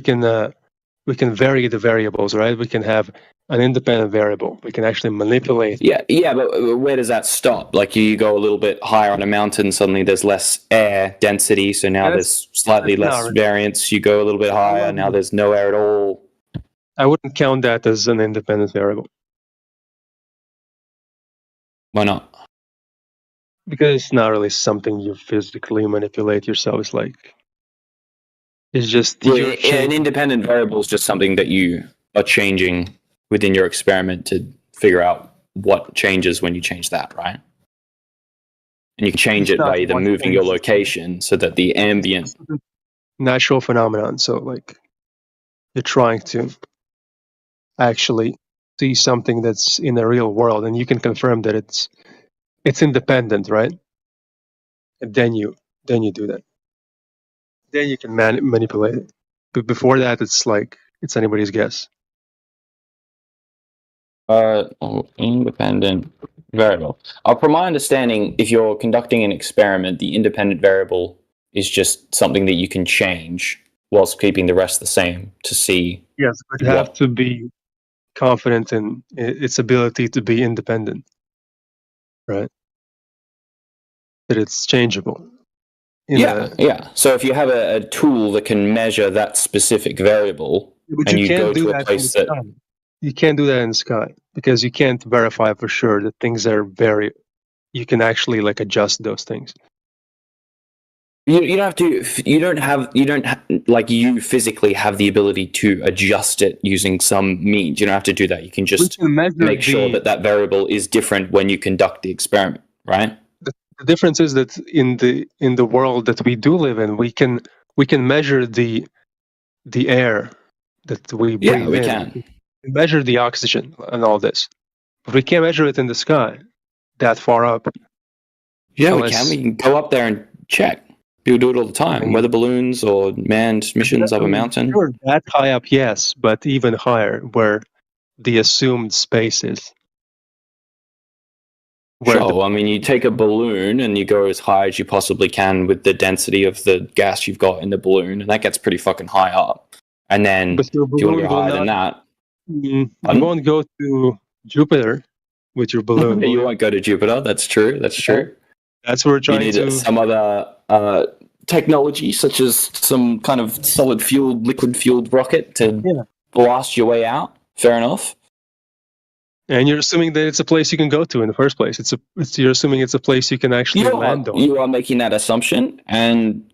can vary the variables, right? We can have an independent variable. We can actually manipulate. Yeah, but where does that stop? Like, you go a little bit higher on a mountain, suddenly there's less air density, so now there's slightly less variance. You go a little bit higher, now there's no air at all. I wouldn't count that as an independent variable. Why not? Because it's not really something you physically manipulate yourself. It's just an independent variable is just something that you are changing within your experiment to figure out what changes when you change that, right? And you can change it by either moving your location so that the ambient natural phenomenon. So like you're trying to actually see something that's in the real world, and you can confirm that it's independent, right? And then you do that. Then you can manipulate it. But before that, it's anybody's guess. Independent variable. From my understanding, if you're conducting an experiment, the independent variable is just something that you can change whilst keeping the rest the same to see. Yes, but you have to be confident in its ability to be independent, right? That it's changeable. Yeah. So if you have a tool that can measure that specific variable, and you go to a place that... You can't do that in the sky because you can't verify for sure that things are you can actually like adjust those things. You don't have to. You physically have the ability to adjust it using some means. You don't have to do that. You can just make sure that variable is different when you conduct the experiment, right? The difference is that in the world that we do live in, we can measure the air that we breathe in. Yeah, we can. We can measure the oxygen and all this, but we can't measure it in the sky that far up. Yeah, we can. We can go up there and check. People do it all the time. Weather balloons or manned missions up a mountain. Sure, that high up, yes, but even higher, where the assumed space is. Sure. I mean, you take a balloon and you go as high as you possibly can with the density of the gas you've got in the balloon, and that gets pretty fucking high up. And then if you want to go higher than that, you won't go to Jupiter with your balloon. You won't go to Jupiter. That's true. That's true. That's what we're trying you need some other technology, such as some kind of solid fueled, liquid fueled rocket to blast your way out. Fair enough. And you're assuming that it's a place you can go to in the first place. You're assuming it's a place you can actually land on. You are making that assumption, and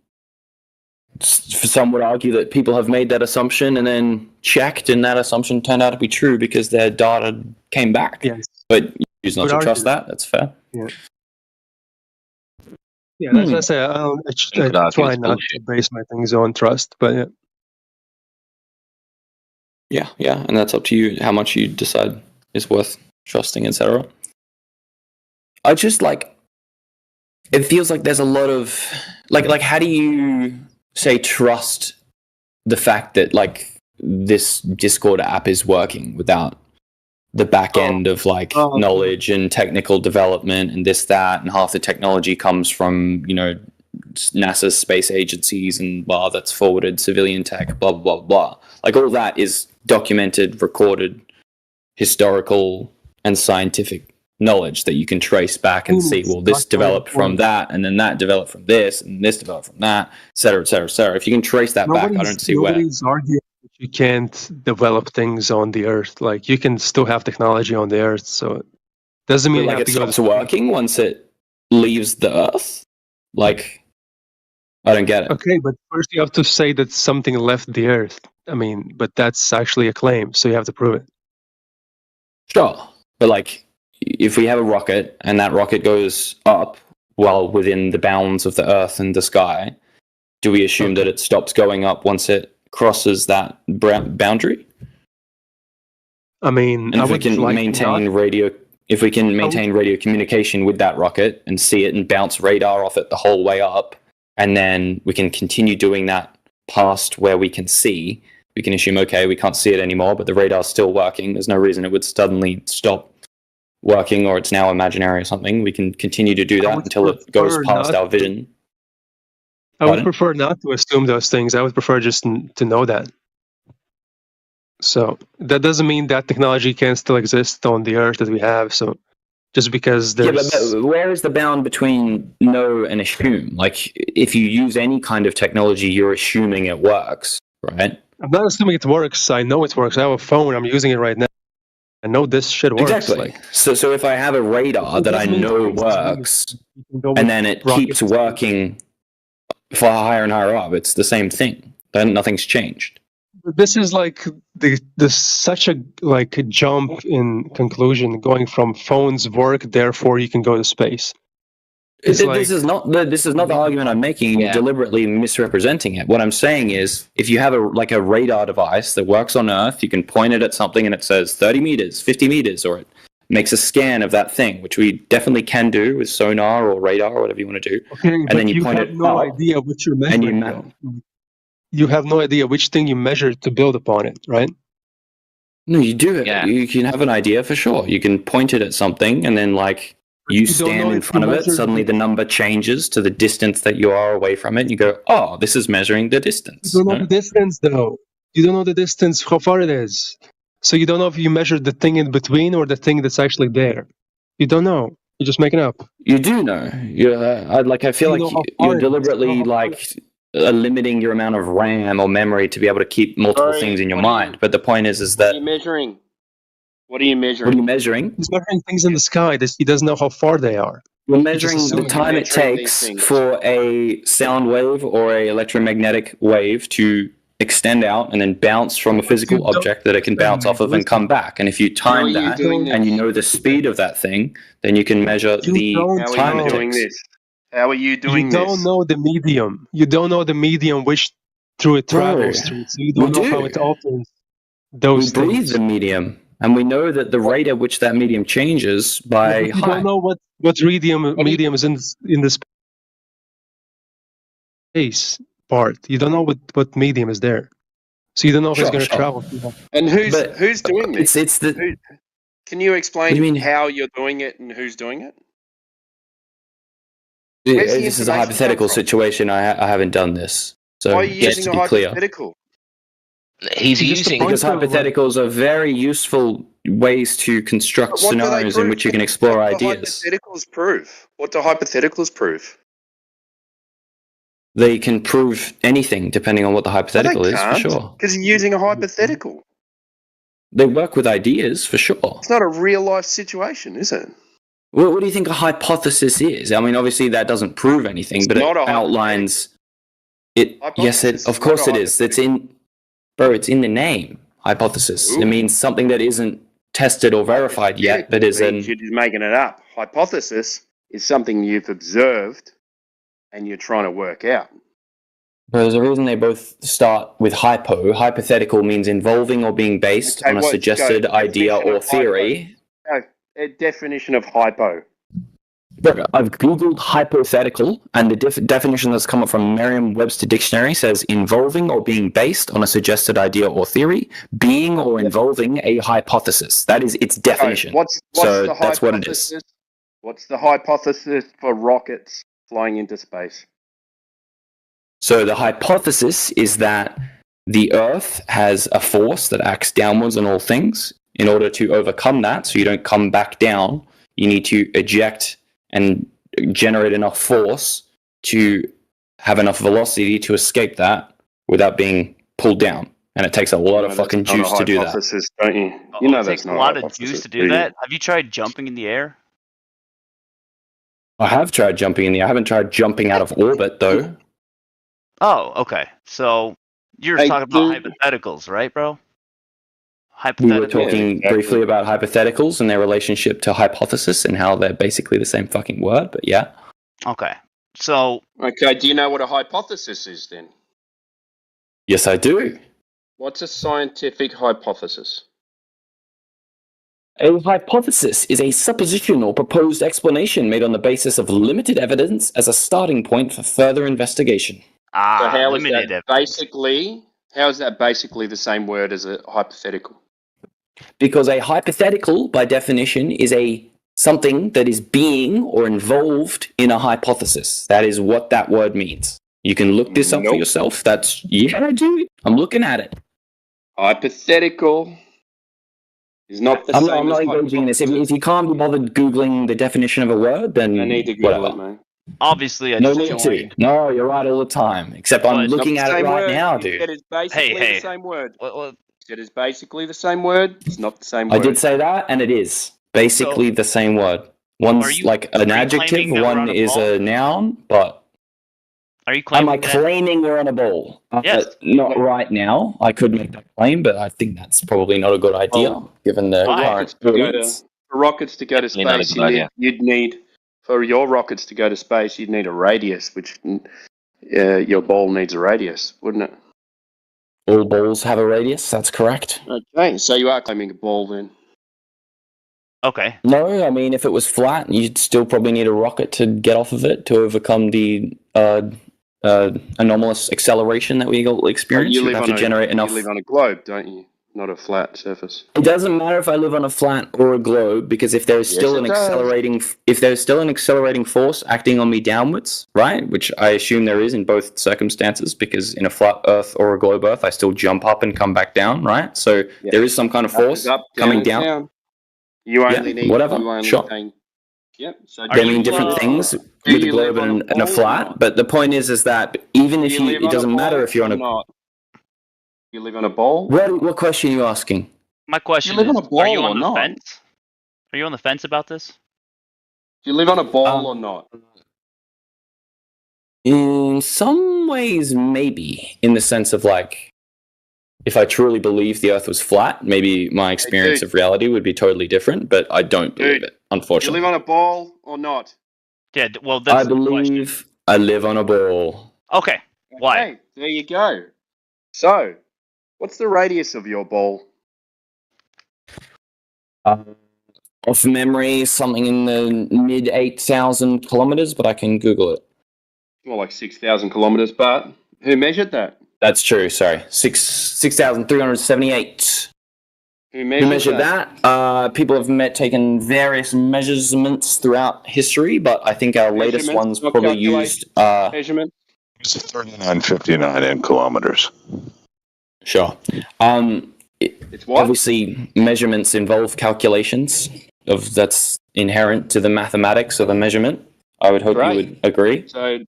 some would argue that people have made that assumption and then checked, and that assumption turned out to be true because their data came back. Yes. But you choose not to trust that. That's fair. Yeah. Yeah, that's what I say. I try not to base my things on trust, but yeah, and that's up to you how much you decide is worth trusting, etc. I just it feels like there's a lot of like how do you say trust the fact that this Discord app is working without the back end of knowledge and technical development and this, that, and half the technology comes from, NASA's space agencies and that's forwarded civilian tech, blah, blah, blah. All that is documented, recorded, historical, and scientific knowledge that you can trace back and see, well, this developed from that, and then that developed from this, and this developed from that, et cetera, et cetera, et cetera. If you can trace that back, I don't see where. Nobody's arguing that you can't develop things on the Earth. You can still have technology on the Earth, so it doesn't mean you have it to go stops working once it leaves the Earth. I don't get it. Okay, but first you have to say that something left the Earth. I mean, but that's actually a claim, so you have to prove it. Sure, but if we have a rocket and that rocket goes up well within the bounds of the Earth and the sky, do we assume that it stops going up once it crosses that boundary? I mean, and if we can maintain radio communication with that rocket and see it and bounce radar off it the whole way up, and then we can continue doing that past where we can see, we can assume, okay, we can't see it anymore, but the radar's still working. There's no reason it would suddenly stop working, or it's now imaginary or something. We can continue to do that until it goes past our vision. I would prefer not to assume those things. I would prefer just to know that. So that doesn't mean that technology can still exist on the Earth that we have. So just because there's... Yeah, but where is the bound between know and assume? If you use any kind of technology, you're assuming it works, right? I'm not assuming it works. I know it works. I have a phone. I'm using it right now. I know this shit works. Exactly. So if I have a radar that I know works, and then it keeps working for higher and higher up, it's the same thing. Then nothing's changed. This is such a jump in conclusion, going from phones work, therefore you can go to space. This is not the argument I'm making. You're deliberately misrepresenting it. What I'm saying is, if you have a radar device that works on Earth, you can point it at something and it says 30 meters, 50 meters, or it makes a scan of that thing, which we definitely can do with sonar or radar or whatever you want to do. Okay, and then you point have it no up, idea what you're measuring. You have no idea which thing you measure to build upon it, right? No, you do it. Yeah. You can have an idea for sure. You can point it at something, and then you stand in front of it. Suddenly, the number changes to the distance that you are away from it. And you go, "Oh, this is measuring the distance." You don't know the distance, though. You don't know the distance, how far it is. So you don't know if you measured the thing in between or the thing that's actually there. You don't know. You're just making up. You do know. I feel you're deliberately limiting your amount of RAM or memory to be able to keep multiple things in your mind. But the point is that... What are you measuring? What are you measuring? What are you measuring? He's measuring things in the sky. He doesn't know how far they are. You're measuring the time it takes for a sound wave or a electromagnetic wave to extend out and then bounce from a physical object that it can bounce off of and come back. And if you time that and you know the speed of that thing, then you can measure the time it takes. How are you doing You this? don't know the medium. You don't know the medium which through it travels through. So you don't know how it alters those We breathe things. the medium, and we know that the rate at which that medium changes by You don't know what medium is in the space part. You don't know what medium is there. So you don't know if it's going to travel. And who's doing this? It's the. Can you explain What do you mean? how you're doing it and who's doing it? This is a hypothetical situation. I haven't done this, so Why are you just using to a be clear. hypothetical? He's using because hypotheticals are very useful ways to construct But what do they scenarios in prove? which you can explore What do ideas. hypotheticals prove? What do hypotheticals prove? They can prove anything depending on what the hypothetical is, for sure. Because you're using a hypothetical. They work with ideas, for sure. It's not a real life situation, is it? What do you think a hypothesis is? I mean, obviously that doesn't prove anything, but it not a outlines it. Yes, Hypothesis of is course not it a is. It's in, bro. It's in the name. Hypothesis. It means something that isn't tested or verified yet, but is You're an. just making it up. Hypothesis is something you've observed and you're trying to work out. But there's a reason they both start with hypo. Hypothetical means involving or being based Okay, on a what- suggested go, idea definition or of hypo. theory. No, a definition of hypo. But I've googled hypothetical, and the definition that's come up from Merriam-Webster Dictionary says involving or being based on a suggested idea or theory, being or involving a hypothesis. That is its definition. What's so the that's what it is. hypothesis? What's the hypothesis for rockets flying into space? So the hypothesis is that the Earth has a force that acts downwards on all things. In order to overcome that, so you don't come back down, you need to eject and generate enough force to have enough velocity to escape that without being pulled down. And it takes a lot of fucking juice to do that. Hypothesis, don't you? You know it that's takes a not lot of hypothesis, juice to do do you? that. Have you tried jumping in the air? I have tried jumping in the air. I haven't tried jumping out of orbit, though. Oh, okay. So you're Hey, talking about dude. hypotheticals, right, bro? We were Hypotheticals. talking briefly about hypotheticals and their relationship to hypothesis and how they're basically the same fucking word, but yeah. Okay. So Okay, do you know what a hypothesis is then? Yes, I do. What's a scientific hypothesis? A hypothesis is a supposition or proposed explanation made on the basis of limited evidence as a starting point for further investigation. So how is limited that basically? How is that basically the same word as a hypothetical? Because a hypothetical, by definition, is a something that is being or involved in a hypothesis. That is what that word means. You can look this up for yourself. That's, yeah, dude. I'm looking at it. Hypothetical is not the I'm same not as engaging in this. If you can't be bothered Googling the definition of a word, then I need to Google whatever. it, mate. obviously, I No just need to. No, you're right all the time. Except I'm But- looking at it right now, dude. It is basically Hey. the same word. Well, It is basically the same word. It's not the same I word. did say that, and it is basically the same word. One's like an adjective, that we're on one a is ball? a noun, but Are you am claiming I that? claiming we're on a ball? Yes. Not right now. I could make that claim, but I think that's probably not a good idea, given the current For experience. rockets to go to Definitely not a space, good idea. you'd need for your rockets to go to space, you'd need a radius, which your ball needs a radius, wouldn't it? All balls have a radius, that's correct. Okay, so you are claiming a ball then. Okay. No, I mean, if it was flat, you'd still probably need a rocket to get off of it to overcome the anomalous acceleration that we all experience. You You'd live have on to generate enough. You live on a globe, don't you? Not a flat surface. It doesn't matter if I live on a flat or a globe, because if there's Yes, still it an does. accelerating force acting on me downwards, right? Which I assume there is in both circumstances, because in a flat Earth or a globe Earth, I still jump up and come back down, right? So there is some kind of Up is force up, coming is down. You Yeah, only need whatever, You only sure. gain- Yep. So They mean different things Do with a you globe live on and a ball or flat, not? but the point is that even if Do you live it on a doesn't matter ball if you're on or a. not? You live on a ball? What question are you asking? My question live is: on a Are you ball on or the not? fence? Are you on the fence about this? Do you live on a ball or not? In some ways, maybe. In the sense of like, if I truly believed the Earth was flat, maybe my experience of reality would be totally different. But I don't believe it, Do you unfortunately. live on a ball or not? Yeah, well, that's I believe I live on a ball. Okay. Why? Okay, there you go. So, what's the radius of your ball? Off memory, something in the mid 8,000 kilometers, but I can Google it. More like 6,000 kilometers, but who measured that? That's true, sorry. 6,378. Who measured that? People have taken various measurements throughout history, but I think our latest Measurements, ones not probably used... measurement. It's 3959 in kilometers. Sure. It's what? Obviously, measurements involve calculations. That's inherent to the mathematics of a measurement. I would hope you would agree. So,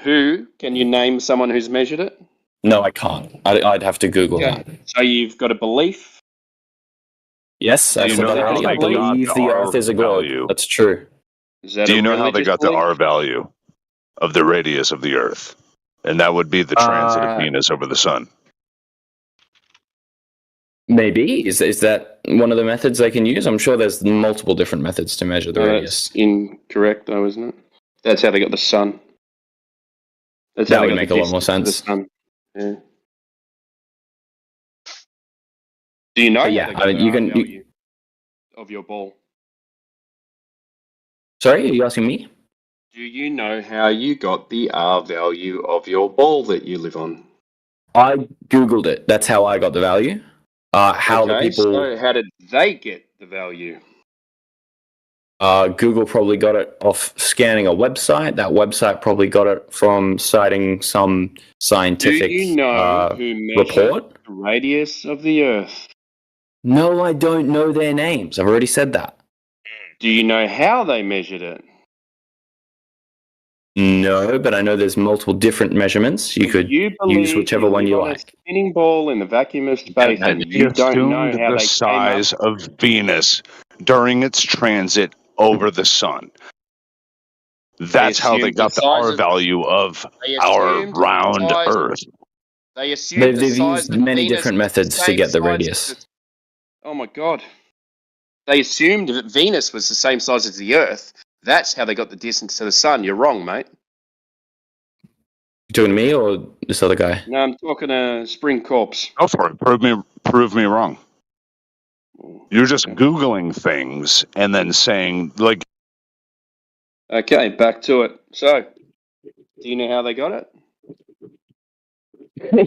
can you name someone who's measured it? No, I can't. I'd have to Google that. So you've got a belief? Yes, I believe the Earth is a globe. That's true. Do you know how they got the R value of the radius of the Earth? And that would be the transit of Venus over the Sun. Maybe. Is that one of the methods they can use? I'm sure there's multiple different methods to measure the radius. That's incorrect, though, isn't it? That's how they got the sun. That's That how they would got make the a lot more distance sense. to the sun. Yeah. Do you know? But how they got the R value of your ball? Sorry, are you asking me? Do you know how you got the R value of your ball that you live on? I Googled it. That's how I got the value. How the people... So how did they get the value? Google probably got it off scanning a website. That website probably got it from citing some scientific Do you know who measured report. the radius of the Earth? No, I don't know their names. I've already said that. Do you know how they measured it? No, but I know there's multiple different measurements. You could use whichever one you live on a like. spinning ball in the vacuum of space, and He you don't know assumed how the they size of Venus during its transit over the Sun. That's how they assumed got the the R size of- value of They our assumed the round size of- Earth. They assumed They've the size used of many Venus different was methods to same get the size radius. as Oh my god! They assumed that Venus was the same size as the Earth. That's how they got the distance to the sun. You're wrong, mate. You talking to me or this other guy? No, I'm talking to Spring Corpse. Go for it. Prove me wrong. You're just Googling things and then saying, like... Okay, back to it. So, do you know how they got it?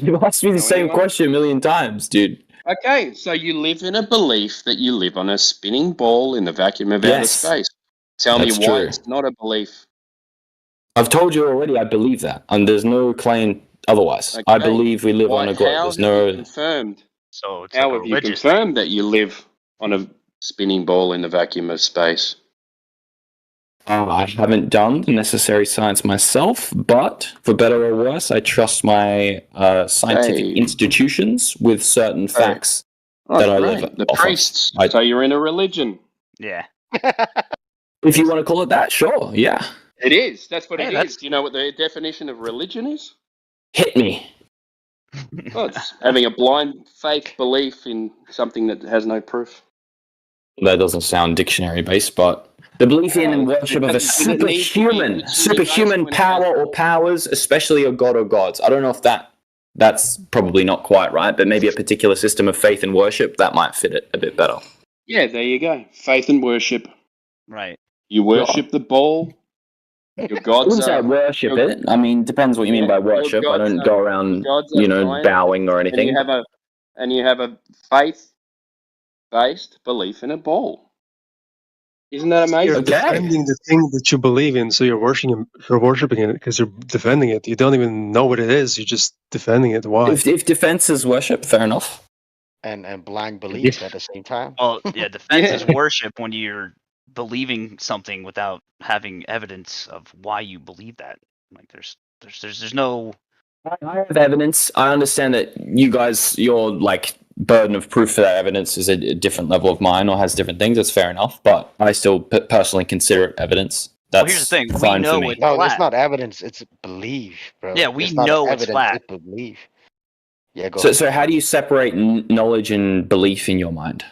You asked me the same question a million times, dude. Okay, so you live in a belief that you live on a spinning ball in the vacuum of outer Yes, space. Tell me that's why true. it's not a belief. I've told you already I believe that, and there's no claim otherwise. I Okay. believe we live on a globe. How There's have you no... confirmed? So it's How like a have you religious confirmed that you live on a spinning ball in the vacuum of space? I haven't done the necessary science myself, but for better or worse, I trust my scientific Hey. institutions with certain facts Oh, that I great. live The off of. priests. So you're in a religion. Yeah. If you want to call it that, sure, yeah. It is. That's what Hey, it that's- is. Do you know what the definition of religion is? Hit me. Well, it's having a blind faith belief in something that has no proof. That doesn't sound dictionary based, but the belief in and worship of a It needs to be superhuman power or powers, especially a god or gods. I don't know if that's probably not quite right, but maybe a particular system of faith and worship that might fit it a bit better. Yeah, there you go. Faith and worship. Right. You worship the ball. Your I gods wouldn't say I are. worship your- it. I mean, depends what you mean by your worship. I gods don't are- go around, your gods are giants, bowing or And anything. you have a faith-based belief in a ball. Isn't that You're amazing? defending the thing that you believe in, so you're worshiping it because you're defending it. You don't even know what it is. You're just defending it. Why? If defense is worship, fair enough. And blind belief at the same time. Well, yeah, defense is worship when you're believing something without having evidence of why you believe that. Like there's no. I have evidence. I understand that you guys, your like burden of proof for that evidence is a different level of mine or has different things. That's fair enough, but I still personally consider it evidence. That's here's the thing. We fine for know me. it's No, flat. it's not evidence. It's belief, bro. Yeah, we It's not know it's evidence. flat. It's belief. Yeah, go So, ahead. so how do you separate knowledge and belief in your mind?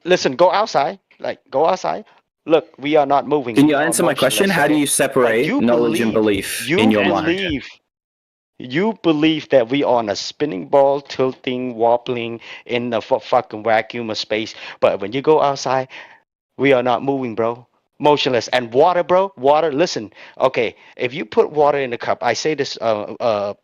Listen. Go outside. Like, go outside. Look, we are not moving. Can We you are answer my question? motionless, How do right? you separate you knowledge and believe. belief in your mind? You believe that we are on a spinning ball, tilting, wobbling in the fucking vacuum of space. But when you go outside, we are not moving, bro. Motionless. And water, bro. Water. Listen. Okay. If you put water in a cup, I say this so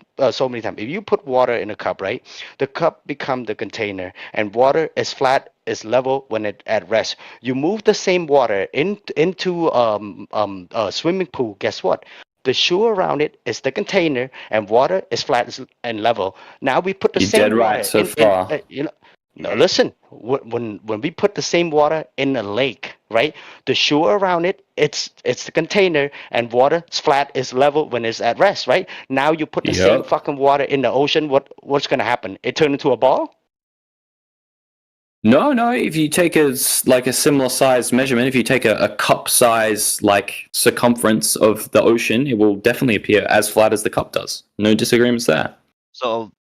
many times. If you put water in a cup, right, the cup become the container, and water is flat, is level when it at rest. You move the same water into a swimming pool. Guess what? The shore around it is the container, and water is flat and level. Now we put the You're same dead water right so far. No, listen. When we put the same water in a lake, right? The shore around it, it's the container, and water is flat, is level when it's at rest, right? Now you put the same Yep. fucking water in the ocean. What's gonna happen? It turn into a ball? No. If you take a similar size measurement, if you take a cup size like circumference of the ocean, it will definitely appear as flat as the cup does. No disagreements there. So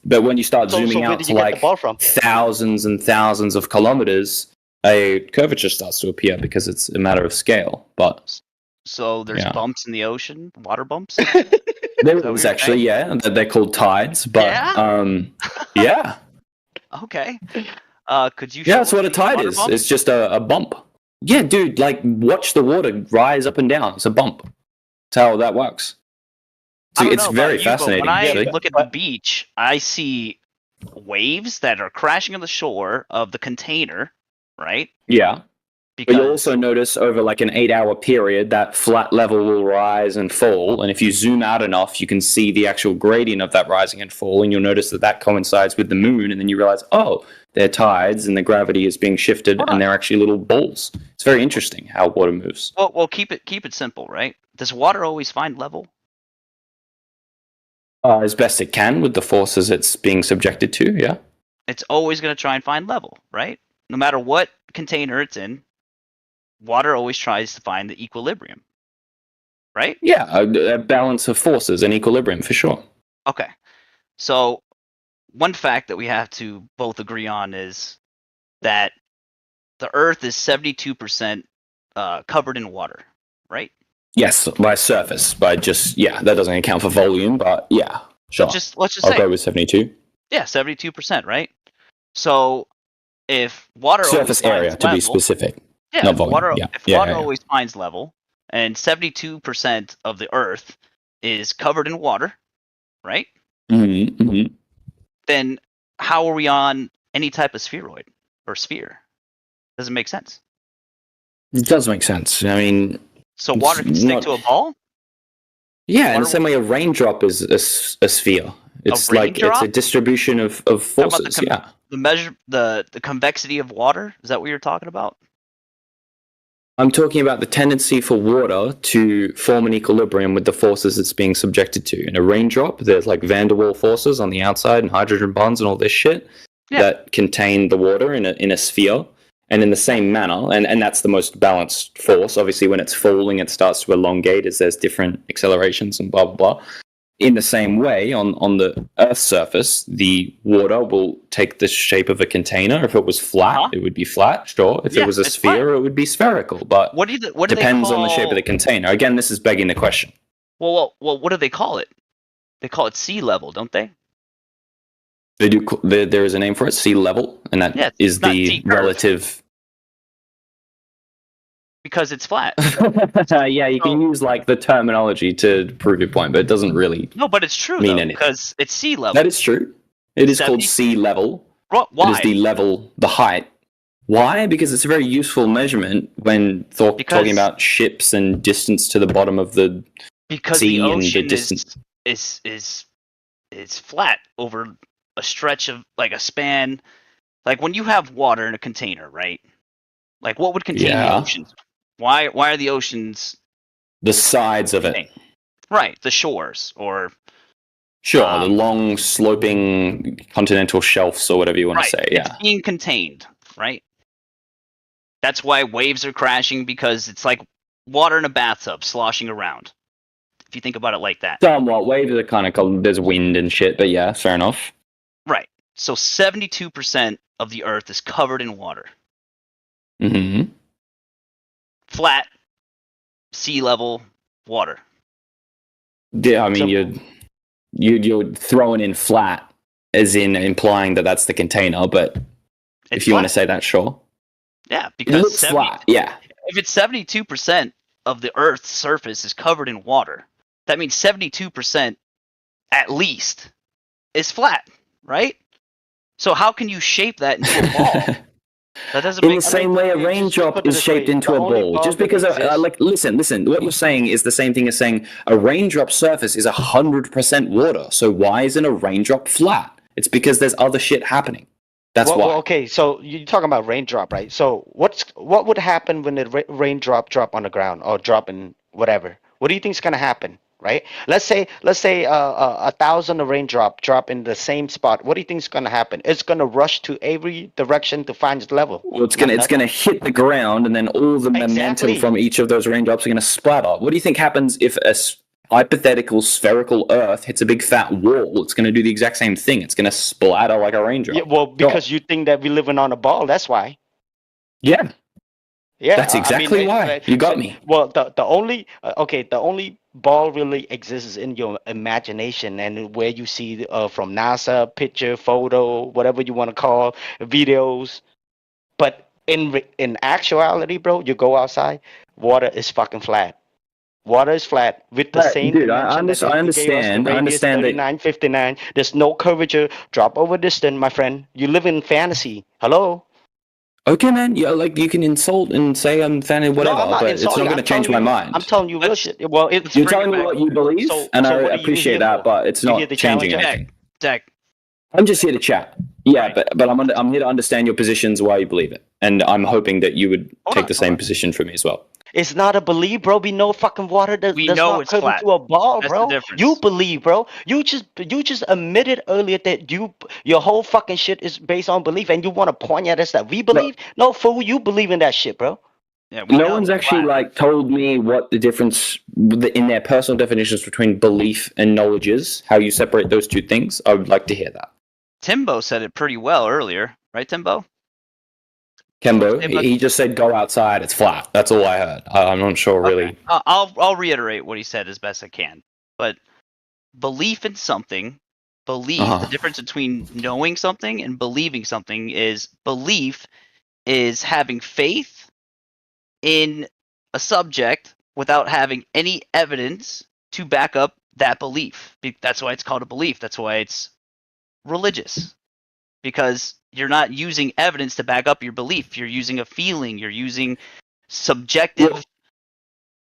But when you start zooming where out did to you get the like ball from? thousands and thousands of kilometers, a curvature starts to appear because it's a matter of scale. But So there's Yeah. bumps in the ocean, water bumps. there what is you're actually, saying? they're called tides. But yeah, Okay. Could you? yeah, show that's us what a the tide water is. bumps? It's just a bump. Yeah, dude, like watch the water rise up and down. It's a bump. That's how that works. I don't It's know very about you, but fascinating. when I actually. look at the beach, I see waves that are crashing on the shore of the container, right? Yeah. But Because you'll also notice over like an 8-hour period that flat level will rise and fall. And if you zoom out enough, you can see the actual gradient of that rising and fall. And you'll notice that that coincides with the moon. And then you realize, oh, they're tides and the gravity is being shifted and they're actually little balls. It's very interesting how water moves. well, keep it simple, right? Does water always find level? As best it can with the forces it's being subjected to, yeah. It's always going to try and find level, right? No matter what container it's in, water always tries to find the equilibrium, right? Yeah, a balance of forces and equilibrium for sure. Okay. So one fact that we have to both agree on is that the Earth is 72% covered in water, right? Yes, by surface, by just, yeah, that doesn't account for volume, but yeah, sure. Let's just I'll say, go with 72. yeah, 72%, right? So if water Surface always area, finds to be level, specific. yeah, Not if volume. water, Yeah. if Yeah, water yeah, yeah. always finds level, and 72% of the Earth is covered in water, right? Mm-hmm. Then how are we on any type of spheroid or sphere? Doesn't make sense. It does make sense. I mean, So water can stick not- to a ball? yeah, in Water- the same way a raindrop is a sphere. It's like it's a raindrop? distribution of Talking about forces. Yeah. The measure, the convexity of water. Is that what you're talking about? I'm talking about the tendency for water to form an equilibrium with the forces it's being subjected to. In a raindrop, there's like van der Waals forces on the outside and hydrogen bonds and all this shit that contain the water in a sphere. And in the same manner, and that's the most balanced force. Obviously, when it's falling, it starts to elongate as there's different accelerations and blah, blah, blah. In the same way, on the Earth's surface, the water will take the shape of a container. If it was flat, it would be flat, sure. If it was a it's sphere, it would be spherical. But What do they depends call... on the shape of the container. Again, this is begging the question. Well, what do they call it? They call it sea level, don't they? They do. There is a name for it, sea level, and that is not the deep Earth. relative. Because it's flat. Yeah, you can use like the terminology to prove your point, but it doesn't really No, but it's true mean though, anything. because it's sea level. That is true. It is called 70 sea level. Why? It is the level, the height. Why? Because it's a very useful measurement when talking about ships and distance to the bottom of the Because sea the and the ocean distance. is flat over a stretch of like a span. Like when you have water in a container, right? Like what would contain the Yeah. oceans? Why are the oceans The sides of it. right? The shores or Sure, the long sloping continental shelves or whatever you want right? to say. Yeah. It's being contained, right? That's why waves are crashing, because it's like water in a bathtub sloshing around. If you think about it like that. Somewhat. Waves are kind of cold. There's wind and shit, but yeah, fair enough. Right. So 72% of the Earth is covered in water. Mm-hmm. Flat, sea level, water. Yeah, I mean, you're throwing in flat, as in implying that that's the container, but if you want to say that, sure. Yeah, It because looks flat, yeah. if it's 72% of the Earth's surface is covered in water, that means 72% at least is flat, right? So how can you shape that into a ball? That doesn't In make the same way a raindrop is shaped into a ball. Just because, listen, what you're saying is the same thing as saying a raindrop surface is 100% water. So why isn't a raindrop flat? It's because there's other shit happening. That's why. Well, okay, so you're talking about raindrop, right? So what would happen when the raindrop drop on the ground or drop in whatever? What do you think is gonna happen, right? Let's say 1,000 raindrop drop in the same spot. What do you think is gonna happen? It's gonna rush to every direction to find its level. Well, it's gonna hit the ground, and then all the momentum from each of those raindrops are gonna splatter. What do you think happens if a hypothetical spherical Earth hits a big fat wall? It's going to do the exact same thing. It's going to splatter like a raindrop. Yeah, well, because you think that we're living on a ball. That's why. Yeah. Yeah. That's exactly why. You got me. Well, the only ball really exists in your imagination and where you see from NASA, picture, photo, whatever you want to call, videos. But in actuality, bro, you go outside, water is fucking flat. Water is flat with the same dude, I dimension understand. I understand that 3959. There's no curvature. Drop over distance, my friend. You live in fantasy. Hello. Okay, man. Yeah, like you can insult and say I'm fanning whatever, No, I'm not but it's not insulting. going to change my mind. I'm telling you real shit. Well, it's You're telling me what you believe, and I what are you appreciate here that, for? but it's You not here to changing challenge anything. Deck. I'm just here to chat. Yeah, but I'm here to understand your positions, why you believe it, and I'm hoping that you would take the same position for me as well. It's not a belief, bro. We know fucking water does know not it's curve flat. into a ball, That's bro. the difference. You believe, bro. You just admitted earlier that your whole fucking shit is based on belief, and you want to point at us that we believe? No, fool. You believe in that shit, bro. Yeah, No one's actually like told me what the difference in their personal definitions between belief and knowledge is. How you separate those two things? I would like to hear that. Timbo said it pretty well earlier, right, Timbo? Kembo, he just said go outside. It's flat. That's all I heard. I'm not sure really. I'll reiterate what he said as best I can. But belief in something, the difference between knowing something and believing something is belief is having faith in a subject without having any evidence to back up that belief. That's why it's called a belief. That's why it's religious. Because you're not using evidence to back up your belief. You're using a feeling. You're using subjective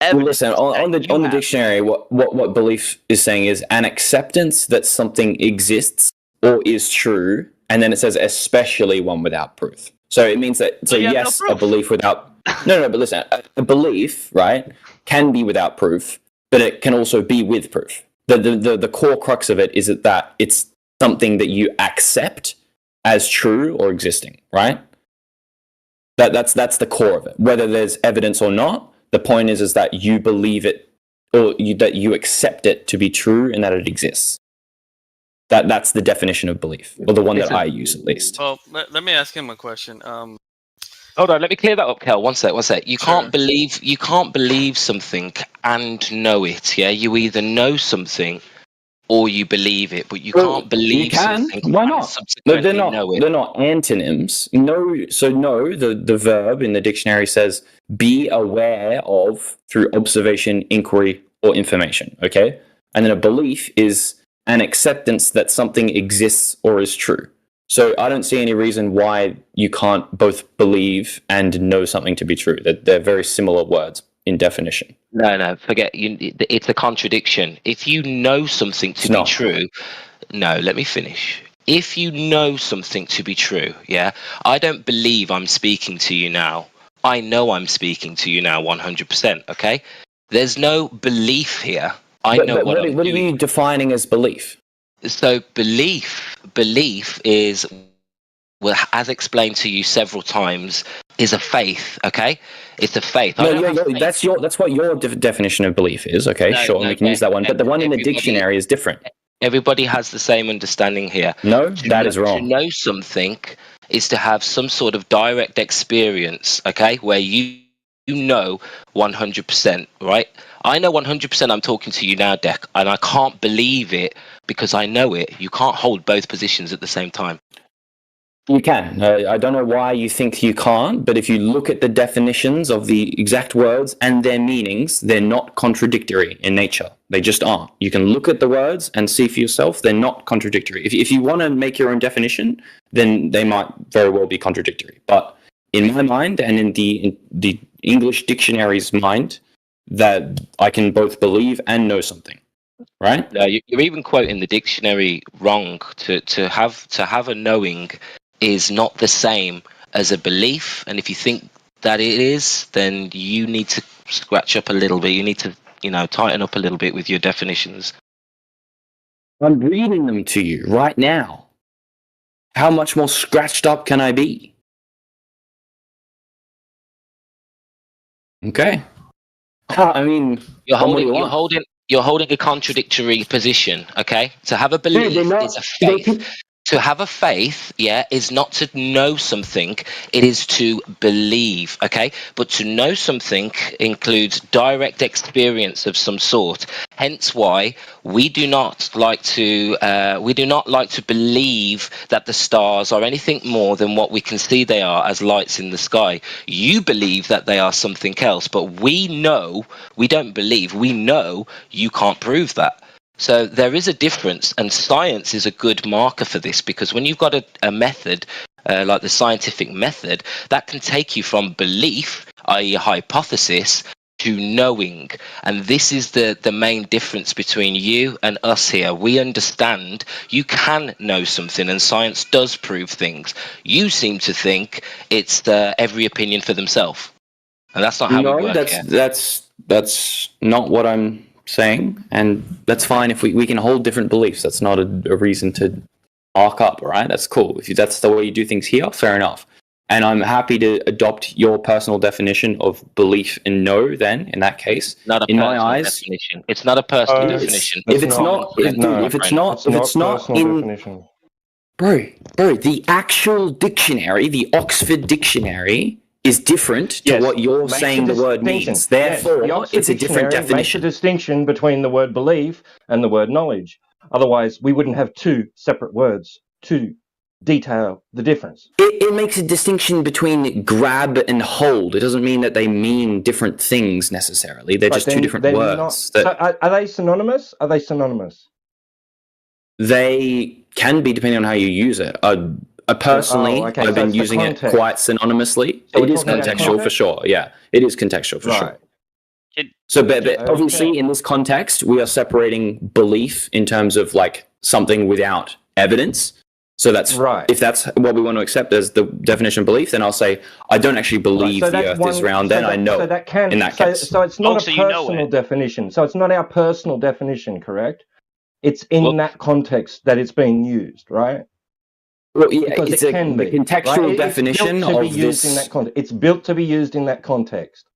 evidence. Well, listen, on the dictionary, what belief is saying is an acceptance that something exists or is true, and then it says especially one without proof. So it means that yes, a belief without no, but listen, a belief, right, can be without proof, but it can also be with proof. The core crux of it is that it's something that you accept as true or existing, right? That's the core of it. Whether there's evidence or not, the point is that you believe it, or that you accept it to be true and that it exists. That's the definition of belief, or the one that I use at least. Well, let me ask him a question. Hold on, let me clear that up, Kel. One sec. You can't believe something and know it. Yeah, you either know something or you believe it, but you can't believe something. Why and not? subsequently No, know it. they're not antonyms. No, the verb in the dictionary says be aware of through observation, inquiry, or information. Okay, and then a belief is an acceptance that something exists or is true. So I don't see any reason why you can't both believe and know something to be true. They're very similar words in definition. No, forget. It's a contradiction. If you know something to be true, no, let me finish. If you know something to be true, yeah, I don't believe I'm speaking to you now. I know I'm speaking to you now 100%, okay? There's no belief here. I know what I'm doing. What are you defining as belief? So belief is, well, as explained to you several times, is a faith. Okay, it's a faith. No, that's what your definition of belief is. Okay, No, sure, no, and we can use that one. But the one in the everybody- dictionary is different. Everybody has the same understanding here. No, that is wrong. To know something is to have some sort of direct experience, okay, where you know 100%, right? I know 100% I'm talking to you now, Dec, and I can't believe it because I know it. You can't hold both positions at the same time. You can. I don't know why you think you can't, but if you look at the definitions of the exact words and their meanings, they're not contradictory in nature. They just aren't. You can look at the words and see for yourself, they're not contradictory. If you want to make your own definition, then they might very well be contradictory. But in my mind and in the English dictionary's mind, that I can both believe and know something. Right? No, you're even quoting the dictionary wrong. To have a knowing is not the same as a belief, and if you think that it is, then you need to scratch up a little bit. You need to, tighten up a little bit with your definitions. I'm reading them to you right now. How much more scratched up can I be? Okay. I mean, you're holding a contradictory position. Okay, to have a belief is a faith. To have a faith, is not to know something, it is to believe, okay? But to know something includes direct experience of some sort. Hence why we do not like to believe that the stars are anything more than what we can see they are as lights in the sky. You believe that they are something else, but we know, we don't believe, we know you can't prove that. So there is a difference, and science is a good marker for this, because when you've got a method, like the scientific method, that can take you from belief, i.e. a hypothesis, to knowing. And this is the main difference between you and us here. We understand you can know something, and science does prove things. You seem to think it's every opinion for themselves. And that's not how we work here. That's not what I'm saying, and that's fine if we can hold different beliefs. That's not a reason to arc up, all right? That's cool. If that's the way you do things here, fair enough. And I'm happy to adopt your personal definition of belief and know, then, in that case. Not a in personal my eyes, definition. It's not a personal definition. If it's not in... Bro, the actual dictionary, the Oxford Dictionary, is different to what you're saying the word means. Therefore, it's a different definition. Makes a distinction between the word belief and the word knowledge. Otherwise, we wouldn't have two separate words to detail the difference. It makes a distinction between grab and hold. It doesn't mean that they mean different things necessarily. They're just two different words. So are they synonymous? Are they synonymous? They can be, depending on how you use it. Personally, I've been using it quite synonymously. So it is contextual for sure. Yeah, it is contextual for sure. So, but obviously, in this context, we are separating belief in terms of like something without evidence. So that's right. If that's what we want to accept as the definition of belief, then I'll say I don't actually believe the Earth is round. Then I know. So that can. In that case, so it's not a personal definition. So it's not our personal definition, correct? It's in that context that it's being used, right? Well, yeah, it's a contextual definition of this. It's built to be used in that context.